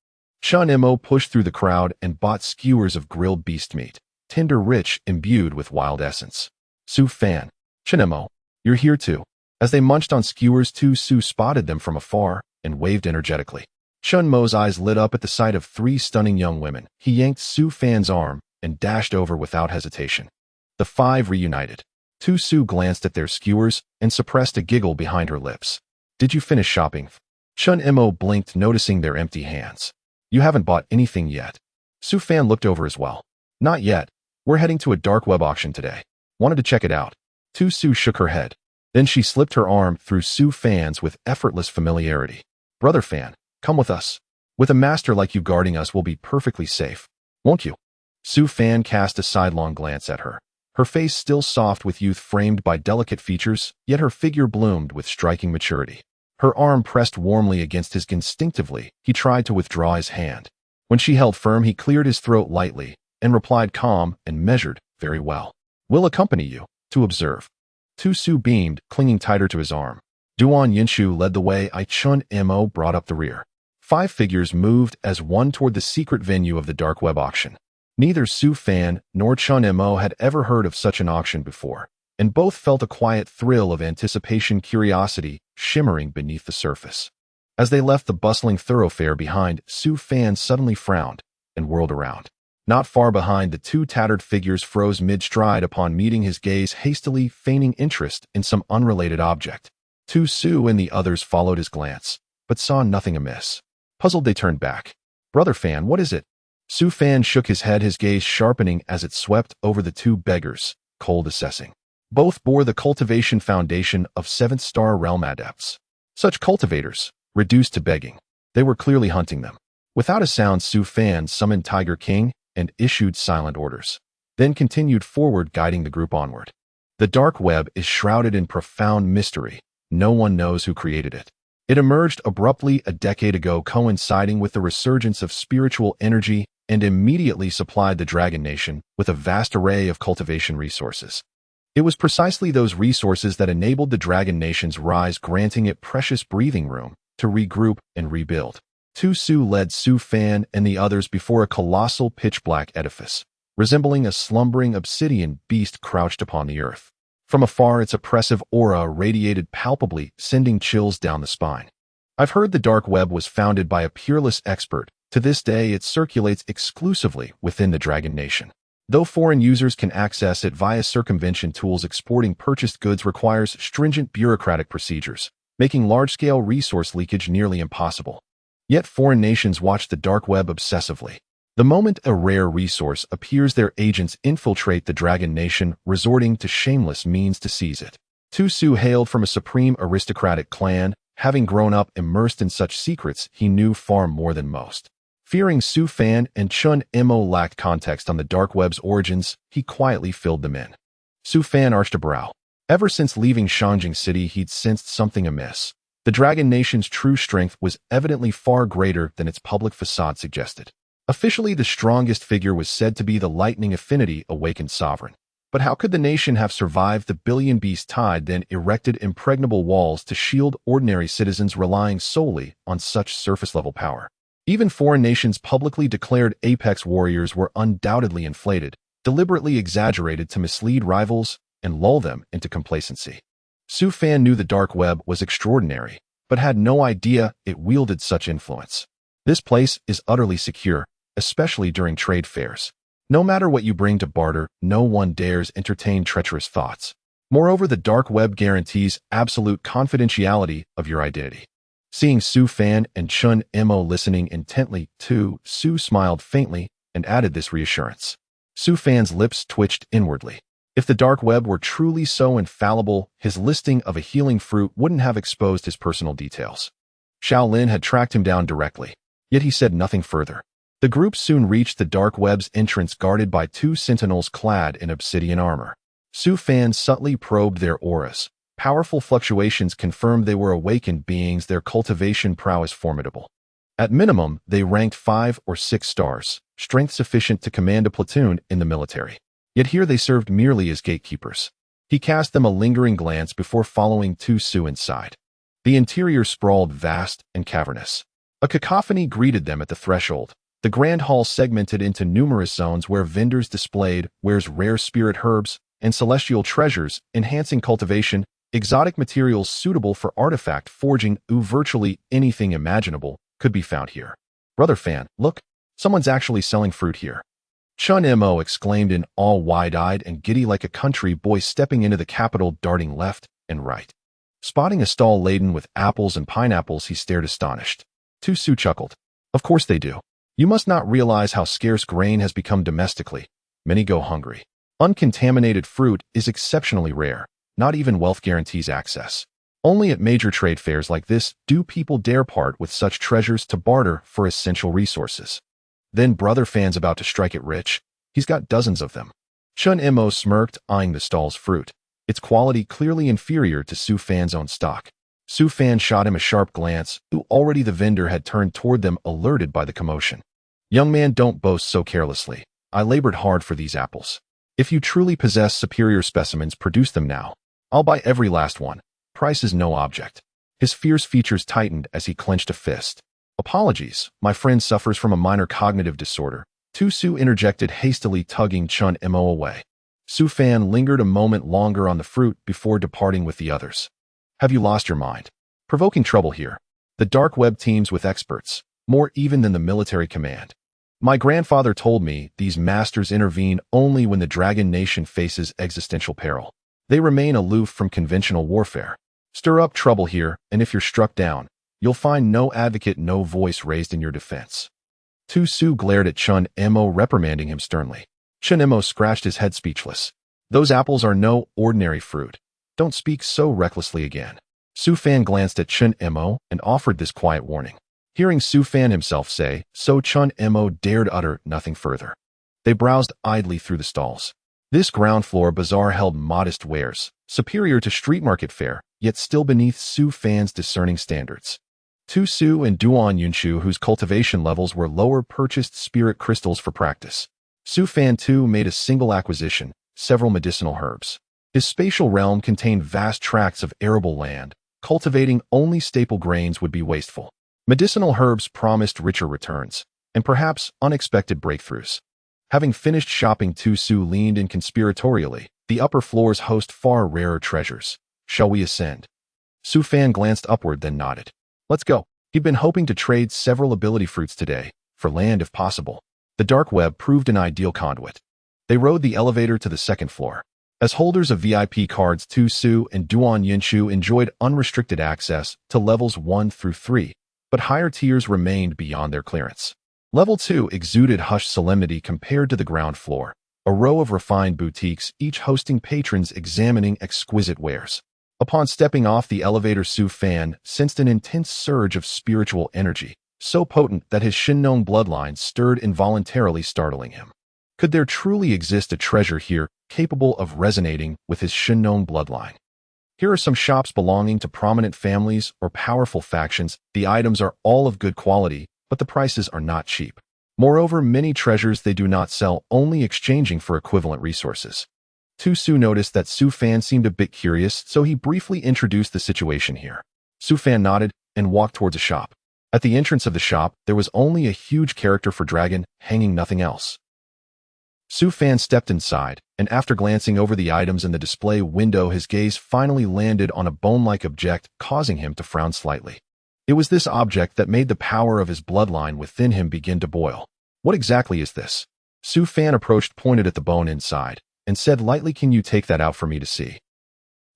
Chun Imo pushed through the crowd and bought skewers of grilled beast meat, tender, rich, imbued with wild essence. "Su Fan, Chun Imo, you're here too." As they munched on skewers, Tu Su spotted them from afar and waved energetically. Chun Mo's eyes lit up at the sight of 3 stunning young women. He yanked Su Fan's arm and dashed over without hesitation. The 5 reunited. Tu Su glanced at their skewers and suppressed a giggle behind her lips. "Did you finish shopping?" Chun Imo blinked, noticing their empty hands. "You haven't bought anything yet." Su Fan looked over as well. "Not yet. We're heading to a dark web auction today. Wanted to check it out." Tu Su shook her head. Then she slipped her arm through Su Fan's with effortless familiarity. "Brother Fan, come with us. With a master like you guarding us, we'll be perfectly safe. Won't you?" Su Fan cast a sidelong glance at her. Her face still soft with youth, framed by delicate features, yet her figure bloomed with striking maturity. Her arm pressed warmly against his. Instinctively, he tried to withdraw his hand. When she held firm, he cleared his throat lightly and replied, calm and measured, "Very well. We'll accompany you, to observe." Tu Su beamed, clinging tighter to his arm. Duan Yinshu led the way. Chun Imo brought up the rear. 5 figures moved as one toward the secret venue of the dark web auction. Neither Su Fan nor Chun Imo had ever heard of such an auction before, and both felt a quiet thrill of anticipation, curiosity shimmering beneath the surface. As they left the bustling thoroughfare behind, Su Fan suddenly frowned and whirled around. Not far behind, the 2 tattered figures froze mid-stride upon meeting his gaze, hastily feigning interest in some unrelated object. Tu Su and the others followed his glance, but saw nothing amiss. Puzzled, they turned back. "Brother Fan, what is it?" Su Fan shook his head, his gaze sharpening as it swept over the 2 beggars, cold assessing. Both bore the cultivation foundation of 7th-star realm adepts. Such cultivators, reduced to begging. They were clearly hunting them. Without a sound, Su Fan summoned Tiger King and issued silent orders, then continued forward, guiding the group onward. The dark web is shrouded in profound mystery. No one knows who created it. It emerged abruptly a decade ago, coinciding with the resurgence of spiritual energy, and immediately supplied the Dragon Nation with a vast array of cultivation resources. It was precisely those resources that enabled the Dragon Nation's rise, granting it precious breathing room to regroup and rebuild. Tu Su led Su Fan and the others before a colossal pitch-black edifice, resembling a slumbering obsidian beast crouched upon the earth. From afar, its oppressive aura radiated palpably, sending chills down the spine. "I've heard the dark web was founded by a peerless expert. To this day, it circulates exclusively within the Dragon Nation. Though foreign users can access it via circumvention tools, exporting purchased goods requires stringent bureaucratic procedures. making large-scale resource leakage nearly impossible. Yet foreign nations watch the dark web obsessively. The moment a rare resource appears, their agents infiltrate the Dragon Nation, resorting to shameless means to seize it. Tu Su hailed from a supreme aristocratic clan. Having grown up immersed in such secrets, he knew far more than most. Fearing Su Fan and Chun Mo lacked context on the dark web's origins, he quietly filled them in. Su Fan arched a brow. Ever since leaving Shangjing City, he'd sensed something amiss. The Dragon Nation's true strength was evidently far greater than its public facade suggested. Officially, the strongest figure was said to be the Lightning Affinity awakened sovereign. But how could the nation have survived the billion beast tide, then erected impregnable walls to shield ordinary citizens relying solely on such surface-level power? Even foreign nations' publicly declared apex warriors were undoubtedly inflated, deliberately exaggerated to mislead rivals and lull them into complacency. Su Fan knew the dark web was extraordinary, but had no idea it wielded such influence. This place is utterly secure, especially during trade fairs. No matter what you bring to barter, no one dares entertain treacherous thoughts. Moreover, the dark web guarantees absolute confidentiality of your identity. Seeing Su Fan and Chun Mo listening intently, Tu Su smiled faintly and added this reassurance. Su Fan's lips twitched inwardly. If the dark web were truly so infallible, his listing of a healing fruit wouldn't have exposed his personal details. Shaolin had tracked him down directly, yet he said nothing further. The group soon reached the dark web's entrance, guarded by two sentinels clad in obsidian armor. Su Fan subtly probed their auras. Powerful fluctuations confirmed they were awakened beings, their cultivation prowess formidable. At minimum, they ranked 5 or 6 stars, strength sufficient to command a platoon in the military. Yet here they served merely as gatekeepers. He cast them a lingering glance before following Tu Su inside. The interior sprawled vast and cavernous. A cacophony greeted them at the threshold. The grand hall segmented into numerous zones where vendors displayed wares, rare spirit herbs, and celestial treasures, enhancing cultivation, exotic materials suitable for artifact forging. Virtually anything imaginable could be found here. Brother Fan, look, someone's actually selling fruit here. Chun Mo exclaimed in awe, wide-eyed and giddy like a country boy stepping into the capital, darting left and right. Spotting a stall laden with apples and pineapples, he stared astonished. Tu Su chuckled. Of course they do. You must not realize how scarce grain has become domestically. Many go hungry. Uncontaminated fruit is exceptionally rare. Not even wealth guarantees access. Only at major trade fairs like this do people dare part with such treasures to barter for essential resources. Then Brother Fan's about to strike it rich. He's got dozens of them. Chun Mo smirked, eyeing the stall's fruit. Its quality clearly inferior to Su Fan's own stock. Su Fan shot him a sharp glance. Already the vendor had turned toward them, alerted by the commotion. Young man, don't boast so carelessly. I labored hard for these apples. If you truly possess superior specimens, produce them now. I'll buy every last one. Price is no object. His fierce features tightened as he clenched a fist. Apologies, my friend suffers from a minor cognitive disorder. Tu Su interjected, hastily tugging Chun Mo away. Su Fan lingered a moment longer on the fruit before departing with the others. Have you lost your mind? Provoking trouble here. The dark web teams with experts, more even than the military command. My grandfather told me these masters intervene only when the Dragon Nation faces existential peril. They remain aloof from conventional warfare. Stir up trouble here, and if you're struck down, you'll find no advocate, no voice raised in your defense. Tu Su glared at Chun Mo, reprimanding him sternly. Chun Mo scratched his head, speechless. Those apples are no ordinary fruit. Don't speak so recklessly again. Su Fan glanced at Chun Mo and offered this quiet warning. Hearing Su Fan himself say so, Chun Mo dared utter nothing further. They browsed idly through the stalls. This ground floor bazaar held modest wares, superior to street market fare, yet still beneath Su Fan's discerning standards. Tu Su and Duan Yunshu, whose cultivation levels were lower, purchased spirit crystals for practice. Su Fan too made a single acquisition, several medicinal herbs. His spatial realm contained vast tracts of arable land. Cultivating only staple grains would be wasteful. Medicinal herbs promised richer returns, and perhaps unexpected breakthroughs. Having finished shopping, Tu Su leaned in conspiratorially. The upper floors host far rarer treasures. Shall we ascend? Su Fan glanced upward, then nodded. Let's go. He'd been hoping to trade several ability fruits today, for land if possible. The dark web proved an ideal conduit. They rode the elevator to the second floor. As holders of VIP cards, Tu Su and Duan Yinshu enjoyed unrestricted access to levels 1 through 3, but higher tiers remained beyond their clearance. Level 2 exuded hushed solemnity compared to the ground floor, a row of refined boutiques, each hosting patrons examining exquisite wares. Upon stepping off the elevator, Su Fan sensed an intense surge of spiritual energy, so potent that his Shinnong bloodline stirred involuntarily, startling him. Could there truly exist a treasure here capable of resonating with his Shinnong bloodline? Here are some shops belonging to prominent families or powerful factions. The items are all of good quality, but the prices are not cheap. Moreover, many treasures they do not sell, only exchanging for equivalent resources. Tu Su noticed that Su Fan seemed a bit curious, so he briefly introduced the situation here. Su Fan nodded and walked towards a shop. At the entrance of the shop, there was only a huge character for dragon, hanging nothing else. Su Fan stepped inside, and after glancing over the items in the display window, his gaze finally landed on a bone-like object, causing him to frown slightly. It was this object that made the power of his bloodline within him begin to boil. What exactly is this? Su Fan approached, pointed at the bone inside, and said lightly, "Can you take that out for me to see?"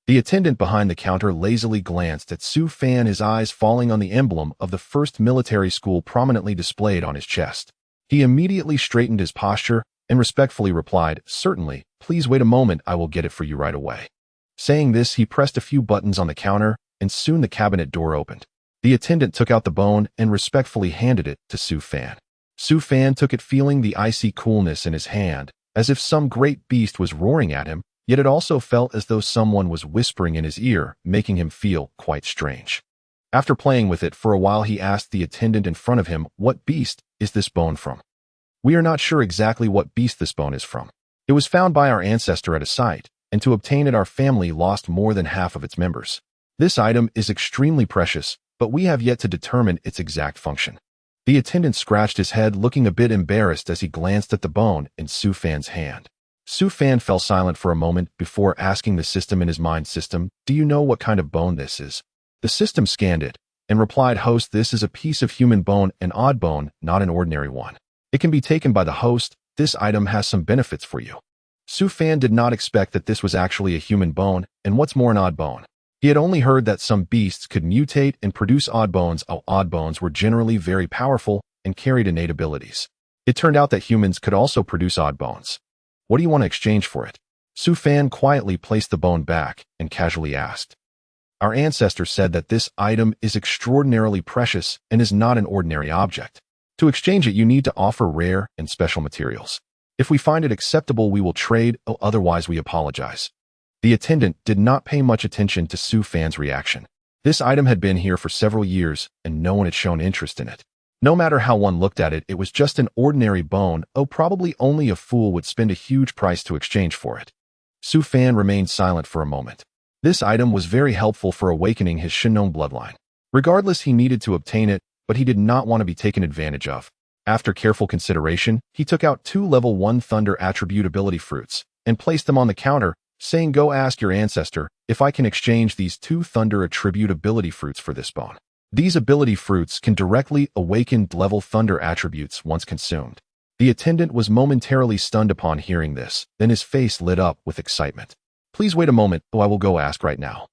The attendant behind the counter lazily glanced at Su Fan, his eyes falling on the emblem of the first military school prominently displayed on his chest. He immediately straightened his posture and respectfully replied, "Certainly, please wait a moment, I will get it for you right away." Saying this, he pressed a few buttons on the counter, and soon the cabinet door opened. The attendant took out the bone and respectfully handed it to Su Fan. Su Fan took it, feeling the icy coolness in his hand, as if some great beast was roaring at him, yet it also felt as though someone was whispering in his ear, making him feel quite strange. After playing with it for a while, he asked the attendant in front of him, "What beast is this bone from?" "We are not sure exactly what beast this bone is from. It was found by our ancestor at a site, and to obtain it our family lost more than half of its members. This item is extremely precious, but we have yet to determine its exact function." The attendant scratched his head, looking a bit embarrassed as he glanced at the bone in Su Fan's hand. Su Fan fell silent for a moment before asking the system in his mind, "System, do you know what kind of bone this is?" The system scanned it and replied, "Host, this is a piece of human bone, an odd bone, not an ordinary one. It can be taken by the host. This item has some benefits for you." Su Fan did not expect that this was actually a human bone, and what's more, an odd bone. He had only heard that some beasts could mutate and produce odd bones. Odd bones were generally very powerful and carried innate abilities. It turned out that humans could also produce odd bones. "What do you want to exchange for it?" Su Fan quietly placed the bone back and casually asked. "Our ancestor said that this item is extraordinarily precious and is not an ordinary object. To exchange it, you need to offer rare and special materials. If we find it acceptable, we will trade, otherwise we apologize." The attendant did not pay much attention to Su Fan's reaction. This item had been here for several years, and no one had shown interest in it. No matter how one looked at it, it was just an ordinary bone. Probably only a fool would spend a huge price to exchange for it. Su Fan remained silent for a moment. This item was very helpful for awakening his Shinnong bloodline. Regardless, he needed to obtain it, but he did not want to be taken advantage of. After careful consideration, he took out 2 level 1 thunder attribute ability fruits and placed them on the counter, saying, "Go ask your ancestor if I can exchange these 2 thunder attribute ability fruits for this bone." These ability fruits can directly awaken level thunder attributes once consumed. The attendant was momentarily stunned upon hearing this, then his face lit up with excitement. "Please wait a moment, I will go ask right now."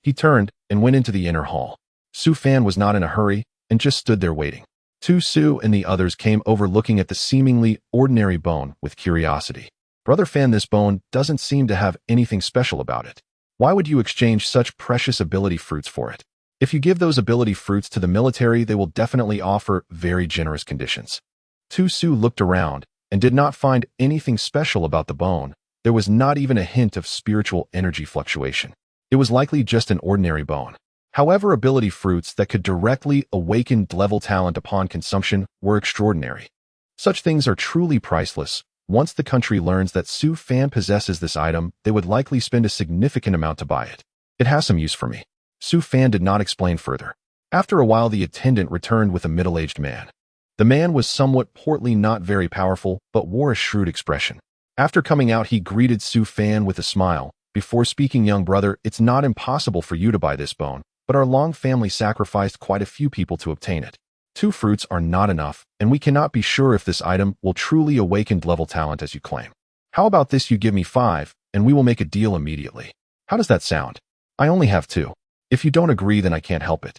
He turned and went into the inner hall. Su Fan was not in a hurry and just stood there waiting. Tu Su and the others came over, looking at the seemingly ordinary bone with curiosity. "Brother Fan, this bone doesn't seem to have anything special about it. Why would you exchange such precious ability fruits for it? If you give those ability fruits to the military, they will definitely offer very generous conditions." Tu Su looked around and did not find anything special about the bone. There was not even a hint of spiritual energy fluctuation. It was likely just an ordinary bone. However, ability fruits that could directly awaken level talent upon consumption were extraordinary. Such things are truly priceless. Once the country learns that Su Fan possesses this item, they would likely spend a significant amount to buy it. "It has some use for me." Su Fan did not explain further. After a while, the attendant returned with a middle-aged man. The man was somewhat portly, not very powerful, but wore a shrewd expression. After coming out, he greeted Su Fan with a smile. Before speaking, "Young brother, it's not impossible for you to buy this bone, but our long family sacrificed quite a few people to obtain it. 2 fruits are not enough, and we cannot be sure if this item will truly awaken level talent as you claim. How about this? You give me 5, and we will make a deal immediately. How does that sound? I only have 2. If you don't agree, then I can't help it.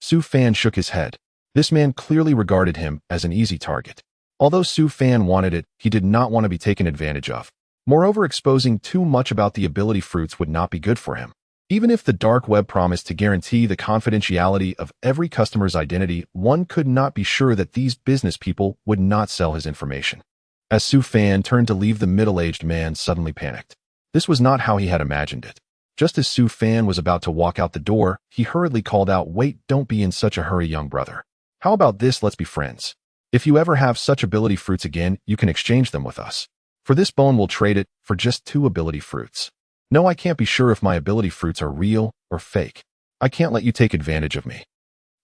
Su Fan shook his head. This man clearly regarded him as an easy target. Although Su Fan wanted it, he did not want to be taken advantage of. Moreover, exposing too much about the ability fruits would not be good for him. Even if the dark web promised to guarantee the confidentiality of every customer's identity, one could not be sure that these business people would not sell his information. As Su Fan turned to leave, the middle-aged man suddenly panicked. This was not how he had imagined it. Just as Su Fan was about to walk out the door, he hurriedly called out, "Wait, don't be in such a hurry, young brother. How about this? Let's be friends. If you ever have such ability fruits again, you can exchange them with us. For this bone, we'll trade it for just 2 ability fruits. No, I can't be sure if my ability fruits are real or fake. I can't let you take advantage of me.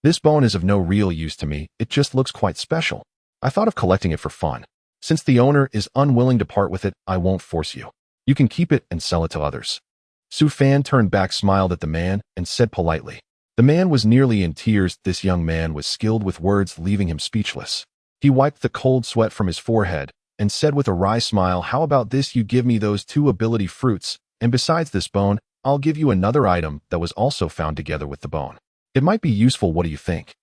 This bone is of no real use to me, it just looks quite special. I thought of collecting it for fun. Since the owner is unwilling to part with it, I won't force you. You can keep it and sell it to others." Su Fan turned back, smiled at the man, and said politely. The man was nearly in tears. This young man was skilled with words, leaving him speechless. He wiped the cold sweat from his forehead and said with a wry smile, "How about this? You give me those 2 ability fruits, and besides this bone, I'll give you another item that was also found together with the bone. It might be useful. What do you think?"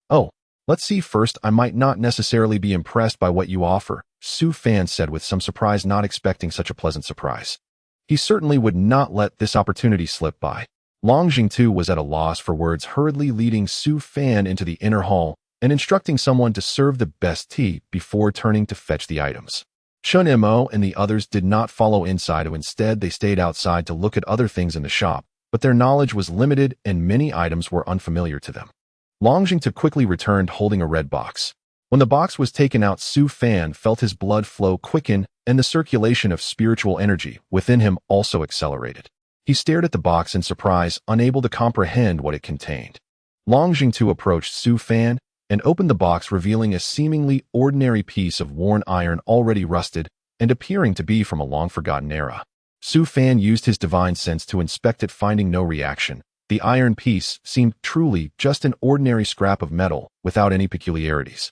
"Oh, let's see first. I might not necessarily be impressed by what you offer," Su Fan said with some surprise, not expecting such a pleasant surprise. He certainly would not let this opportunity slip by. Long Jingtu was at a loss for words, hurriedly leading Su Fan into the inner hall and instructing someone to serve the best tea before turning to fetch the items. Shun Mo and the others did not follow inside, instead they stayed outside to look at other things in the shop, but their knowledge was limited and many items were unfamiliar to them. Long Jingtu quickly returned holding a red box. When the box was taken out, Su Fan felt his blood flow quicken and the circulation of spiritual energy within him also accelerated. He stared at the box in surprise, unable to comprehend what it contained. Long Jingtu approached Su Fan and opened the box, revealing a seemingly ordinary piece of worn iron already rusted and appearing to be from a long-forgotten era. Su Fan used his divine sense to inspect it, finding no reaction. The iron piece seemed truly just an ordinary scrap of metal without any peculiarities.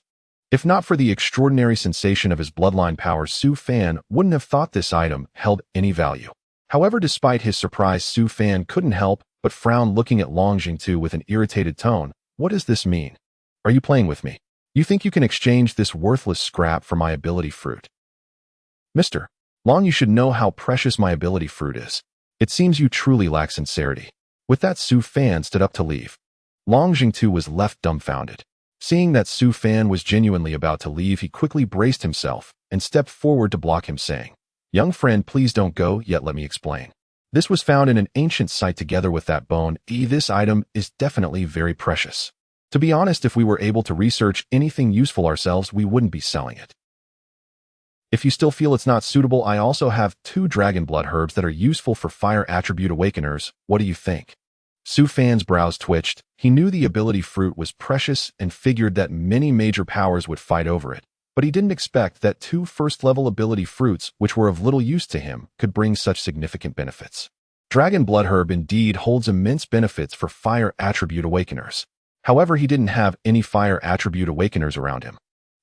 If not for the extraordinary sensation of his bloodline power, Su Fan wouldn't have thought this item held any value. However, despite his surprise, Su Fan couldn't help but frown, looking at Long Jingtu with an irritated tone. "What does this mean? Are you playing with me? You think you can exchange this worthless scrap for my ability fruit?" "Mr. Long, you should know how precious my ability fruit is. It seems you truly lack sincerity." With that, Su Fan stood up to leave. Long Jingtu was left dumbfounded. Seeing that Su Fan was genuinely about to leave, he quickly braced himself and stepped forward to block him, saying, "Young friend, please don't go yet, let me explain. This was found in an ancient site together with that bone. This item is definitely very precious. To be honest, if we were able to research anything useful ourselves, we wouldn't be selling it. If you still feel it's not suitable, I also have 2 dragon blood herbs that are useful for fire attribute awakeners. What do you think?" Su Fan's brows twitched. He knew the ability fruit was precious and figured that many major powers would fight over it, but he didn't expect that 2 first-level ability fruits, which were of little use to him, could bring such significant benefits. Dragon blood herb indeed holds immense benefits for fire attribute awakeners. However, he didn't have any fire attribute awakeners around him.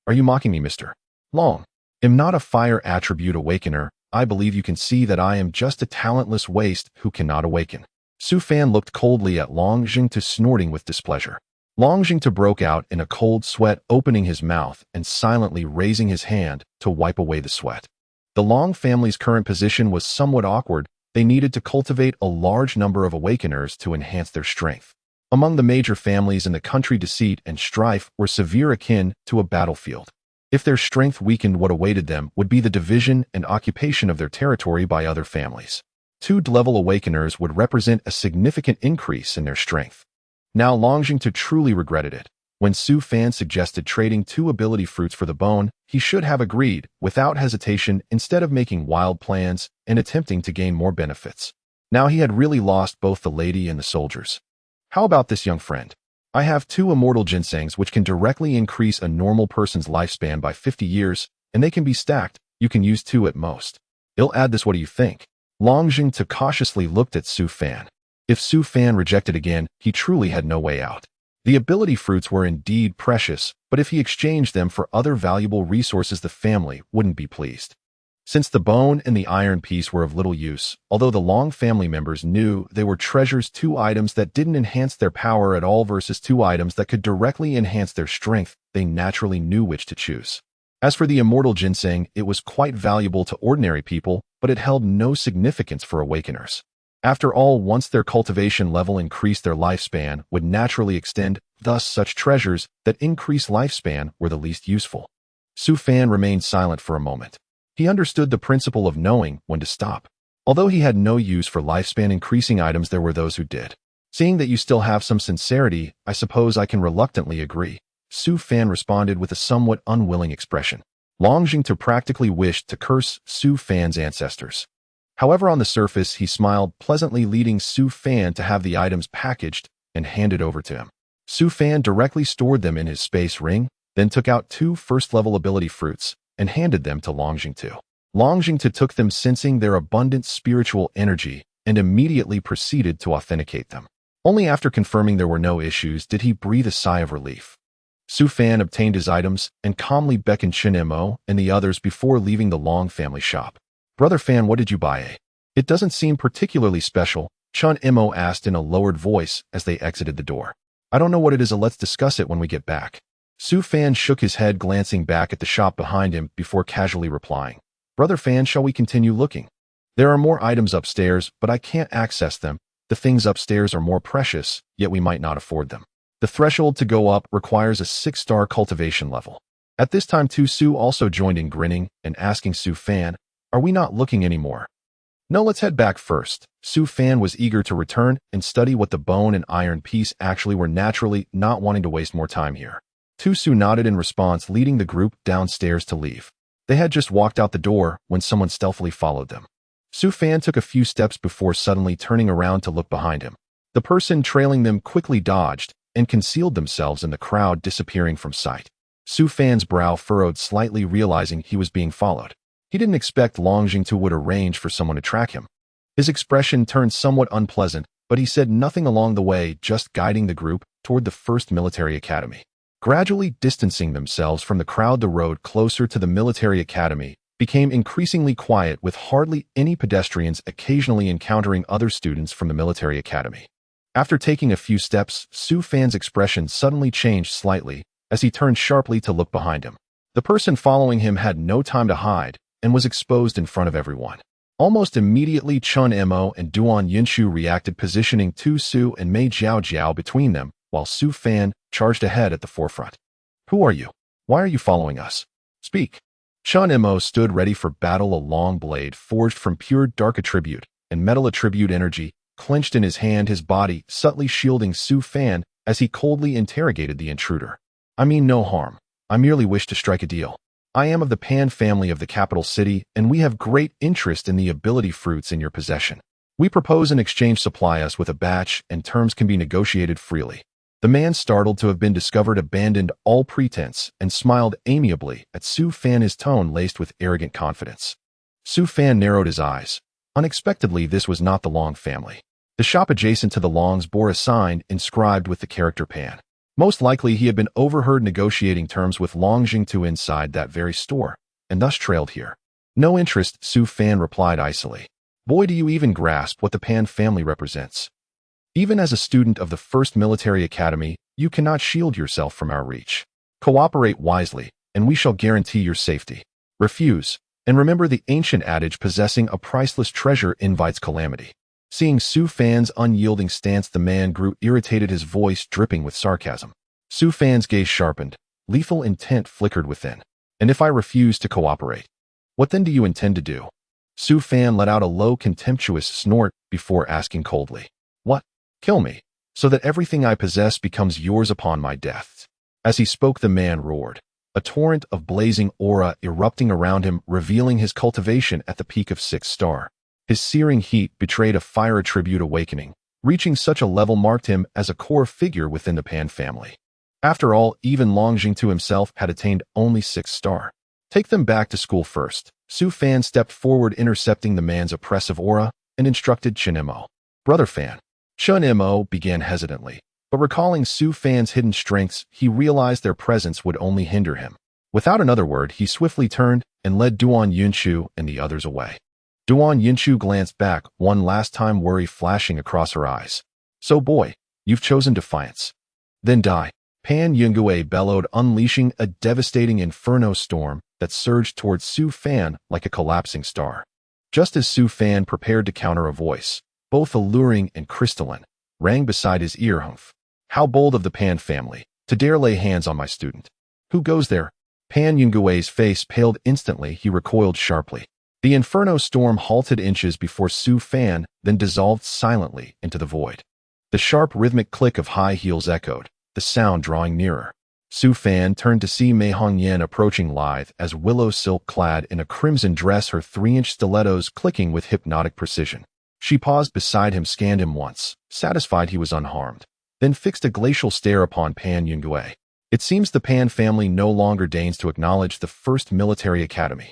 "Are you mocking me, Mr. Long? I'm not a fire attribute awakener. I believe you can see that I am just a talentless waste who cannot awaken." Su Fan looked coldly at Long Jingtu, snorting with displeasure. Long Jingtu broke out in a cold sweat, opening his mouth and silently raising his hand to wipe away the sweat. The Long family's current position was somewhat awkward. They needed to cultivate a large number of awakeners to enhance their strength. Among the major families in the country, deceit and strife were severe, akin to a battlefield. If their strength weakened, what awaited them would be the division and occupation of their territory by other families. 2-level awakeners would represent a significant increase in their strength. Now Long Jingtu truly regretted it. When Su Fan suggested trading 2 ability fruits for the bone, he should have agreed without hesitation instead of making wild plans and attempting to gain more benefits. Now he had really lost both the lady and the soldiers. "How about this, young friend? I have 2 immortal ginsengs which can directly increase a normal person's lifespan by 50 years, and they can be stacked. You can use 2 at most. I'll add this, what do you think?" Long Jingtu cautiously looked at Su Fan. If Su Fan rejected again, he truly had no way out. The ability fruits were indeed precious, but if he exchanged them for other valuable resources, the family wouldn't be pleased. Since the bone and the iron piece were of little use, although the Long family members knew they were treasures, 2 items that didn't enhance their power at all versus 2 items that could directly enhance their strength, they naturally knew which to choose. As for the immortal ginseng, it was quite valuable to ordinary people, but it held no significance for awakeners. After all, once their cultivation level increased, their lifespan would naturally extend, thus such treasures that increase lifespan were the least useful. Su Fan remained silent for a moment. He understood the principle of knowing when to stop. Although he had no use for lifespan-increasing items, there were those who did. Seeing that you still have some sincerity, I suppose I can reluctantly agree. Su Fan responded with a somewhat unwilling expression. Long Jingtu practically wished to curse Su Fan's ancestors. However, on the surface, he smiled pleasantly, leading Su Fan to have the items packaged and handed over to him. Su Fan directly stored them in his space ring, then took out 2 first-level ability fruits and handed them to Long Jingtu. Long Jingtu took them, sensing their abundant spiritual energy, and immediately proceeded to authenticate them. Only after confirming there were no issues did he breathe a sigh of relief. Su Fan obtained his items and calmly beckoned Chen Mo and the others before leaving the Long family shop. "Brother Fan, what did you buy? It doesn't seem particularly special," Chen Mo asked in a lowered voice as they exited the door. "I don't know what it is, let's discuss it when we get back." Su Fan shook his head, glancing back at the shop behind him before casually replying, "Brother Fan, shall we continue looking? There are more items upstairs, but I can't access them. The things upstairs are more precious, yet we might not afford them. The threshold to go up requires a 6-star cultivation level." At this time, Tu Su also joined in, grinning and asking Su Fan, "Are we not looking anymore?" "No, let's head back first." Su Fan was eager to return and study what the bone and iron piece actually were, naturally not wanting to waste more time here. Tu Su nodded in response, leading the group downstairs to leave. They had just walked out the door when someone stealthily followed them. Su Fan took a few steps before suddenly turning around to look behind him. The person trailing them quickly dodged and concealed themselves in the crowd, disappearing from sight. Su Fan's brow furrowed slightly, realizing he was being followed. He didn't expect Long Jingtu would arrange for someone to track him. His expression turned somewhat unpleasant, but he said nothing along the way, just guiding the group toward the first military academy. Gradually distancing themselves from the crowd, the road closer to the military academy became increasingly quiet, with hardly any pedestrians, occasionally encountering other students from the military academy. After taking a few steps, Su Fan's expression suddenly changed slightly as he turned sharply to look behind him. The person following him had no time to hide and was exposed in front of everyone. Almost immediately, Chen Mo and Duan Yinshu reacted, positioning Tu Su and Mei Jiao Jiao between them, while Su Fan charged ahead at the forefront. "Who are you? Why are you following us? Speak." Chen Mo stood ready for battle, a long blade forged from pure dark attribute and metal attribute energy clenched in his hand, his body subtly shielding Su Fan as he coldly interrogated the intruder. "I mean no harm. I merely wish to strike a deal. I am of the Pan family of the capital city, and we have great interest in the ability fruits in your possession. We propose an exchange. Supply us with a batch, and terms can be negotiated freely." The man, startled to have been discovered, abandoned all pretense and smiled amiably at Su Fan, his tone laced with arrogant confidence. Su Fan narrowed his eyes. Unexpectedly, this was not the Long family. The shop adjacent to the Longs bore a sign inscribed with the character Pan. Most likely he had been overheard negotiating terms with Long Jingtu inside that very store, and thus trailed here. "No interest," Su Fan replied icily. "Boy, do you even grasp what the Pan family represents? Even as a student of the first military academy, you cannot shield yourself from our reach. Cooperate wisely, and we shall guarantee your safety. Refuse, and remember the ancient adage, possessing a priceless treasure invites calamity." Seeing Su Fan's unyielding stance, the man grew irritated, his voice dripping with sarcasm. Su Fan's gaze sharpened. Lethal intent flickered within. "And if I refuse to cooperate, what then do you intend to do?" Su Fan let out a low, contemptuous snort before asking coldly, "What? Kill me, so that everything I possess becomes yours upon my death." As he spoke, the man roared, a torrent of blazing aura erupting around him, revealing his cultivation at the peak of 6 star. His searing heat betrayed a fire attribute awakening. Reaching such a level marked him as a core figure within the Pan family. After all, even Long Jingtu himself had attained only 6 star. "Take them back to school first." Su Fan stepped forward, intercepting the man's oppressive aura, and instructed Chen Mo. "Brother Fan." Chen Mo began hesitantly, but recalling Su Fan's hidden strengths, he realized their presence would only hinder him. Without another word, he swiftly turned and led Duan Yunshu and the others away. Duan Yunshu glanced back, one last time, worry flashing across her eyes. So boy, you've chosen defiance. Then die. Pan Yungue bellowed, unleashing a devastating inferno storm that surged towards Su Fan like a collapsing star. Just as Su Fan prepared to counter, a voice, both alluring and crystalline, rang beside his ear. Humph. How bold of the Pan family, to dare lay hands on my student. Who goes there? Pan Yungue's face paled instantly. He recoiled sharply. The inferno storm halted inches before Su Fan, then dissolved silently into the void. The sharp rhythmic click of high heels echoed, the sound drawing nearer. Su Fan turned to see Mei Hongyan approaching, lithe as willow silk, clad in a crimson dress, her 3-inch stilettos clicking with hypnotic precision. She paused beside him, scanned him once, satisfied he was unharmed, then fixed a glacial stare upon Pan Yungue. It seems the Pan family no longer deigns to acknowledge the first military academy.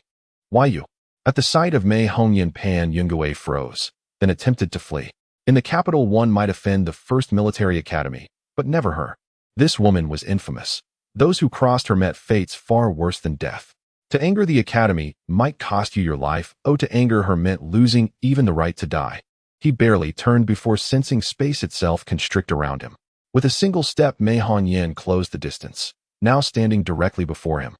Why you? At the sight of Mei Hongyan, Pan Yungue froze, then attempted to flee. In the capital, one might offend the first military academy, but never her. This woman was infamous. Those who crossed her met fates far worse than death. To anger the academy might cost you your life. Oh, to anger her meant losing even the right to die. He barely turned before sensing space itself constrict around him. With a single step, Mei Hongyan closed the distance, now standing directly before him.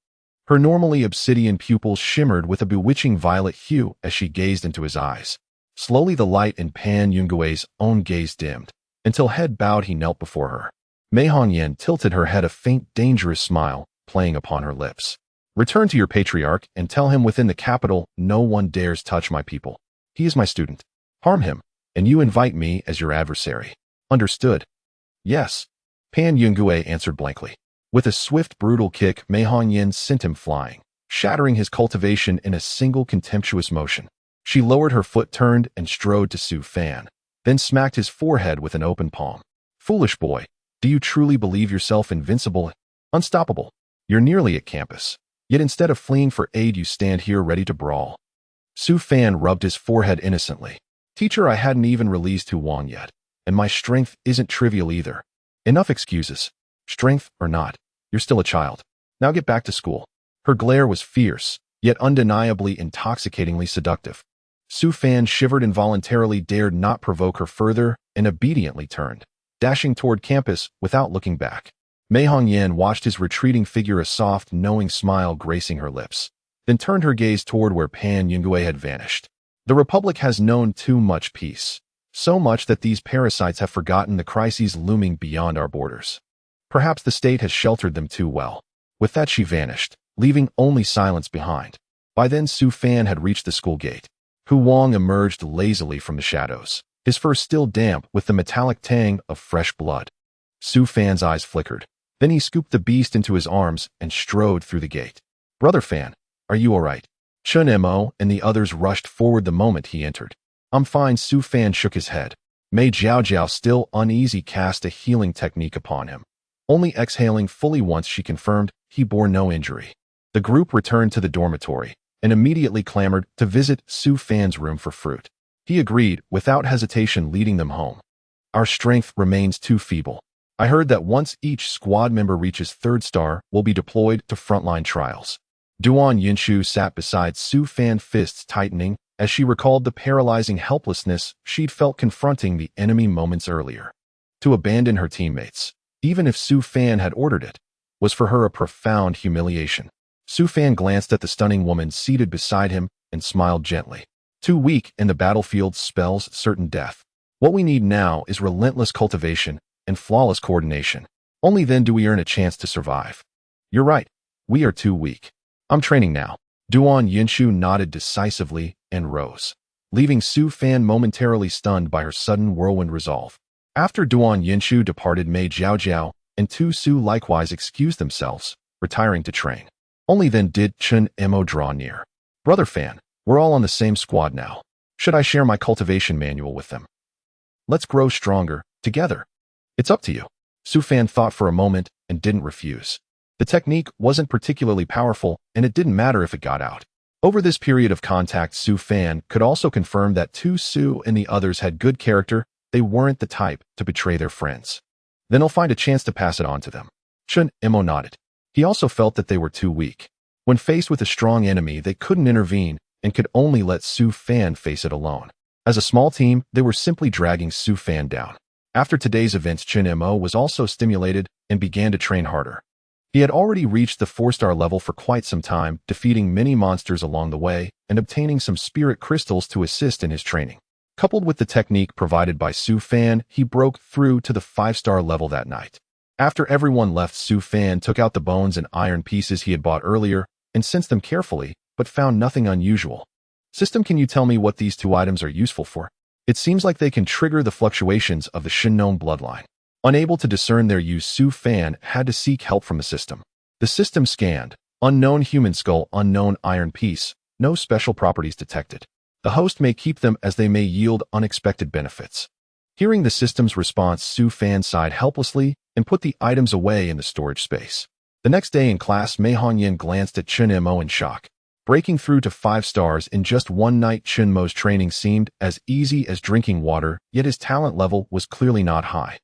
Her normally obsidian pupils shimmered with a bewitching violet hue as she gazed into his eyes. Slowly the light in Pan Yungue's own gaze dimmed, until, head bowed, he knelt before her. Mei Hongyan tilted her head, a faint, dangerous smile playing upon her lips. Return to your patriarch and tell him within the capital no one dares touch my people. He is my student. Harm him, and you invite me as your adversary. Understood? Yes. Pan Yungue answered blankly. With a swift, brutal kick, Mei Hongyan sent him flying, shattering his cultivation in a single contemptuous motion. She lowered her foot, turned, and strode to Su Fan, then smacked his forehead with an open palm. Foolish boy, do you truly believe yourself invincible, unstoppable? You're nearly at campus, yet instead of fleeing for aid, you stand here ready to brawl. Su Fan rubbed his forehead innocently. Teacher, I hadn't even released Huang yet, and my strength isn't trivial either. Enough excuses. Strength or not, you're still a child. Now get back to school. Her glare was fierce, yet undeniably intoxicatingly seductive. Su Fan shivered involuntarily, dared not provoke her further, and obediently turned, dashing toward campus without looking back. Mei Hongyan watched his retreating figure, a soft, knowing smile gracing her lips, then turned her gaze toward where Pan Yungue had vanished. The Republic has known too much peace, so much that these parasites have forgotten the crises looming beyond our borders. Perhaps the state has sheltered them too well. With that, she vanished, leaving only silence behind. By then, Su Fan had reached the school gate. Hu Wang emerged lazily from the shadows, his fur still damp with the metallic tang of fresh blood. Su Fan's eyes flickered. Then he scooped the beast into his arms and strode through the gate. Brother Fan, are you all right? Chun Mo and the others rushed forward the moment he entered. I'm fine. Su Fan shook his head. Mei Jiaojiao, still uneasy, cast a healing technique upon him. Only exhaling fully once, she confirmed he bore no injury. The group returned to the dormitory and immediately clamored to visit Su Fan's room for fruit. He agreed, without hesitation, leading them home. Our strength remains too feeble. I heard that once each squad member reaches 3rd star, we'll be deployed to frontline trials. Duan Yunshu sat beside Su Fan, fists tightening, as she recalled the paralyzing helplessness she'd felt confronting the enemy moments earlier. To abandon her teammates, even if Su Fan had ordered it, was for her a profound humiliation. Su Fan glanced at the stunning woman seated beside him and smiled gently. Too weak in the battlefield spells certain death. What we need now is relentless cultivation and flawless coordination. Only then do we earn a chance to survive. You're right. We are too weak. I'm training now. Duan Yunshu nodded decisively and rose, leaving Su Fan momentarily stunned by her sudden whirlwind resolve. After Duan Yunshu departed, Mei Jiaojiao and Tu Su likewise excused themselves, retiring to train. Only then did Chun Mo draw near. Brother Fan, we're all on the same squad now. Should I share my cultivation manual with them? Let's grow stronger, together. It's up to you. Su Fan thought for a moment and didn't refuse. The technique wasn't particularly powerful, and it didn't matter if it got out. Over this period of contact, Su Fan could also confirm that Tu Su and the others had good character. They weren't the type to betray their friends. Then I'll find a chance to pass it on to them. Chun Mo nodded. He also felt that they were too weak. When faced with a strong enemy, they couldn't intervene and could only let Su Fan face it alone. As a small team, they were simply dragging Su Fan down. After today's events, Chen Mo was also stimulated and began to train harder. He had already reached the 4-star level for quite some time, defeating many monsters along the way and obtaining some spirit crystals to assist in his training. Coupled with the technique provided by Su Fan, he broke through to the 5-star level that night. After everyone left, Su Fan took out the bones and iron pieces he had bought earlier and sensed them carefully, but found nothing unusual. System, can you tell me what these 2 items are useful for? It seems like they can trigger the fluctuations of the Shinnon bloodline. Unable to discern their use, Su Fan had to seek help from the system. The system scanned. Unknown human skull, unknown iron piece, no special properties detected. The host may keep them as they may yield unexpected benefits. Hearing the system's response, Su Fan sighed helplessly and put the items away in the storage space. The next day in class, Mei Hongyan glanced at Chen Mo in shock. Breaking through to 5 stars in just one night, Chen Mo's training seemed as easy as drinking water, yet his talent level was clearly not high.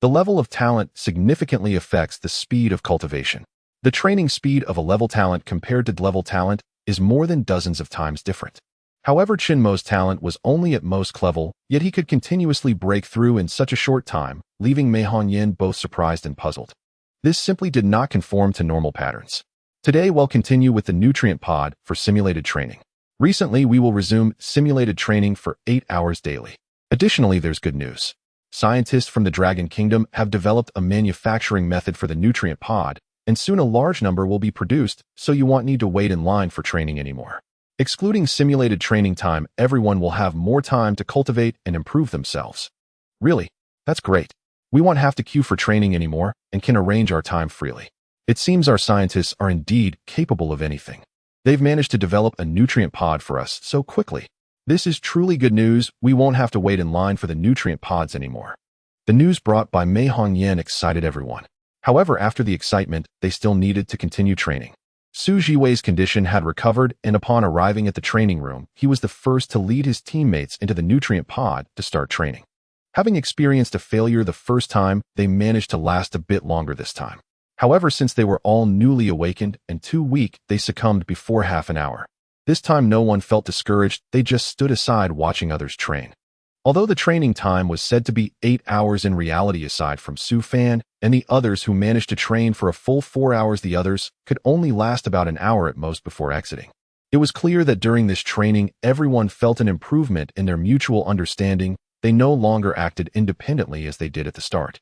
The level of talent significantly affects the speed of cultivation. The training speed of a level talent compared to level talent is more than dozens of times different. However, Chen Mo's talent was only at most level, yet he could continuously break through in such a short time, leaving Mei Hongyan both surprised and puzzled. This simply did not conform to normal patterns. Today we'll continue with the nutrient pod for simulated training. Recently, we will resume simulated training for 8 hours daily. Additionally, there's good news. Scientists from the Dragon Kingdom have developed a manufacturing method for the nutrient pod, and soon a large number will be produced, so you won't need to wait in line for training anymore. Excluding simulated training time, everyone will have more time to cultivate and improve themselves. Really? That's great. We won't have to queue for training anymore and can arrange our time freely. It seems our scientists are indeed capable of anything. They've managed to develop a nutrient pod for us so quickly. This is truly good news. We won't have to wait in line for the nutrient pods anymore. The news brought by Mei Hongyan excited everyone. However, after the excitement, they still needed to continue training. Su Jiwei's condition had recovered, and upon arriving at the training room, he was the first to lead his teammates into the nutrient pod to start training. Having experienced a failure the first time, they managed to last a bit longer this time. However, since they were all newly awakened and too weak, they succumbed before half an hour. This time no one felt discouraged, they just stood aside watching others train. Although the training time was said to be 8 hours, in reality, aside from Su Fan and the others who managed to train for a full 4 hours, the others could only last about an hour at most before exiting. It was clear that during this training, everyone felt an improvement in their mutual understanding. They no longer acted independently as they did at the start.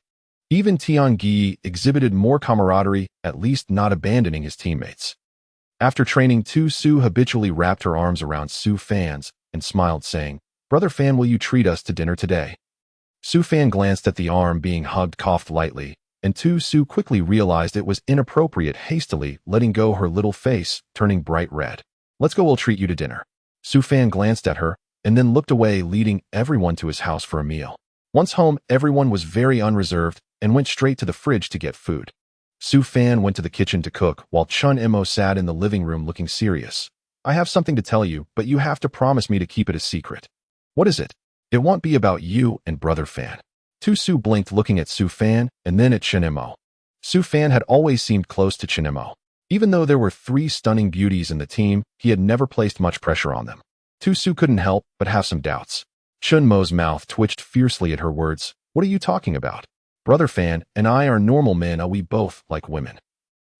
Even Tiangi exhibited more camaraderie, at least not abandoning his teammates. After training, Tu Su habitually wrapped her arms around Su Fan's and smiled, saying, "Brother Fan, will you treat us to dinner today?" Su Fan glanced at the arm being hugged, coughed lightly, and Tu Su quickly realized it was inappropriate, hastily letting go her little face, turning bright red. "Let's go, we'll treat you to dinner." Su Fan glanced at her and then looked away, leading everyone to his house for a meal. Once home, everyone was very unreserved and went straight to the fridge to get food. Su Fan went to the kitchen to cook, while Chen Mo sat in the living room looking serious. "I have something to tell you, but you have to promise me to keep it a secret." "What is it?" "It won't be about you and Brother Fan." Tu Su blinked, looking at Su Fan and then at Chen Mo. Su Fan had always seemed close to Chen Mo. Even though there were 3 stunning beauties in the team, he had never placed much pressure on them. Tu Su couldn't help but have some doubts. Chen Mo's mouth twitched fiercely at her words. "What are you talking about? Brother Fan and I are normal men, we both like women."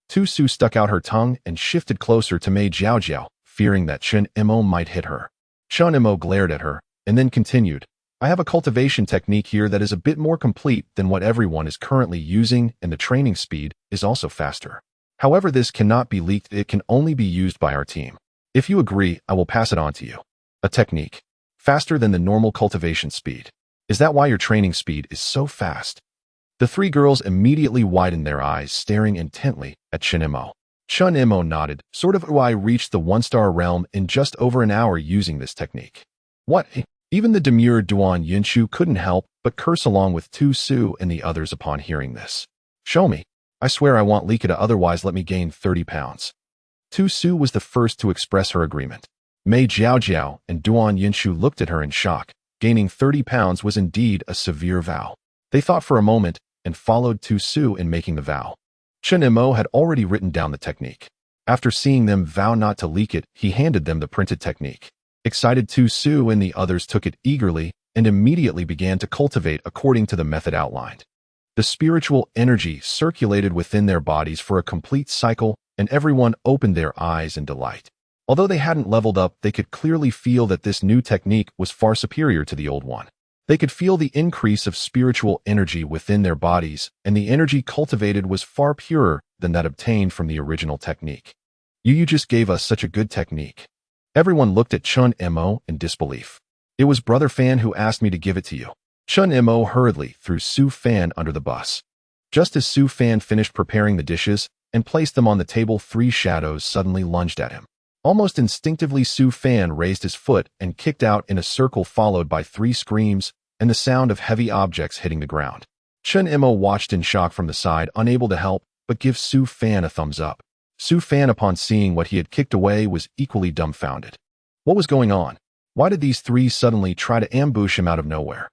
Tu Su stuck out her tongue and shifted closer to Mei Jiao, fearing that Chen Mo might hit her. Chen Mo glared at her and then continued, "I have a cultivation technique here that is a bit more complete than what everyone is currently using, and the training speed is also faster. However, this cannot be leaked, it can only be used by our team. If you agree, I will pass it on to you. A technique. Faster than the normal cultivation speed. Is that why your training speed is so fast?" The 3 girls immediately widened their eyes, staring intently at Chen Mo. Chen Mo nodded, sort of. "I reached the 1-star realm in just over an hour using this technique." "What?" Even the demure Duan Yinshu couldn't help but curse along with Tu Su and the others upon hearing this. "Show me. I swear I won't leak it, otherwise let me gain 30 pounds. Tu Su was the first to express her agreement. Mei Jiao and Duan Yinshu looked at her in shock. Gaining 30 pounds was indeed a severe vow. They thought for a moment and followed Tu Su in making the vow. Chen Mo had already written down the technique. After seeing them vow not to leak it, he handed them the printed technique. Excited too, Su and the others took it eagerly and immediately began to cultivate according to the method outlined. The spiritual energy circulated within their bodies for a complete cycle, and everyone opened their eyes in delight. Although they hadn't leveled up, they could clearly feel that this new technique was far superior to the old one. They could feel the increase of spiritual energy within their bodies, and the energy cultivated was far purer than that obtained from the original technique. You just gave us such a good technique. Everyone looked at Chen Mo in disbelief. It was Brother Fan who asked me to give it to you. Chen Mo hurriedly threw Su Fan under the bus. Just as Su Fan finished preparing the dishes and placed them on the table, 3 shadows suddenly lunged at him. Almost instinctively, Su Fan raised his foot and kicked out in a circle, followed by 3 screams and the sound of heavy objects hitting the ground. Chen Mo watched in shock from the side, unable to help but give Su Fan a thumbs up. Su Fan, upon seeing what he had kicked away, was equally dumbfounded. What was going on? Why did these 3 suddenly try to ambush him out of nowhere?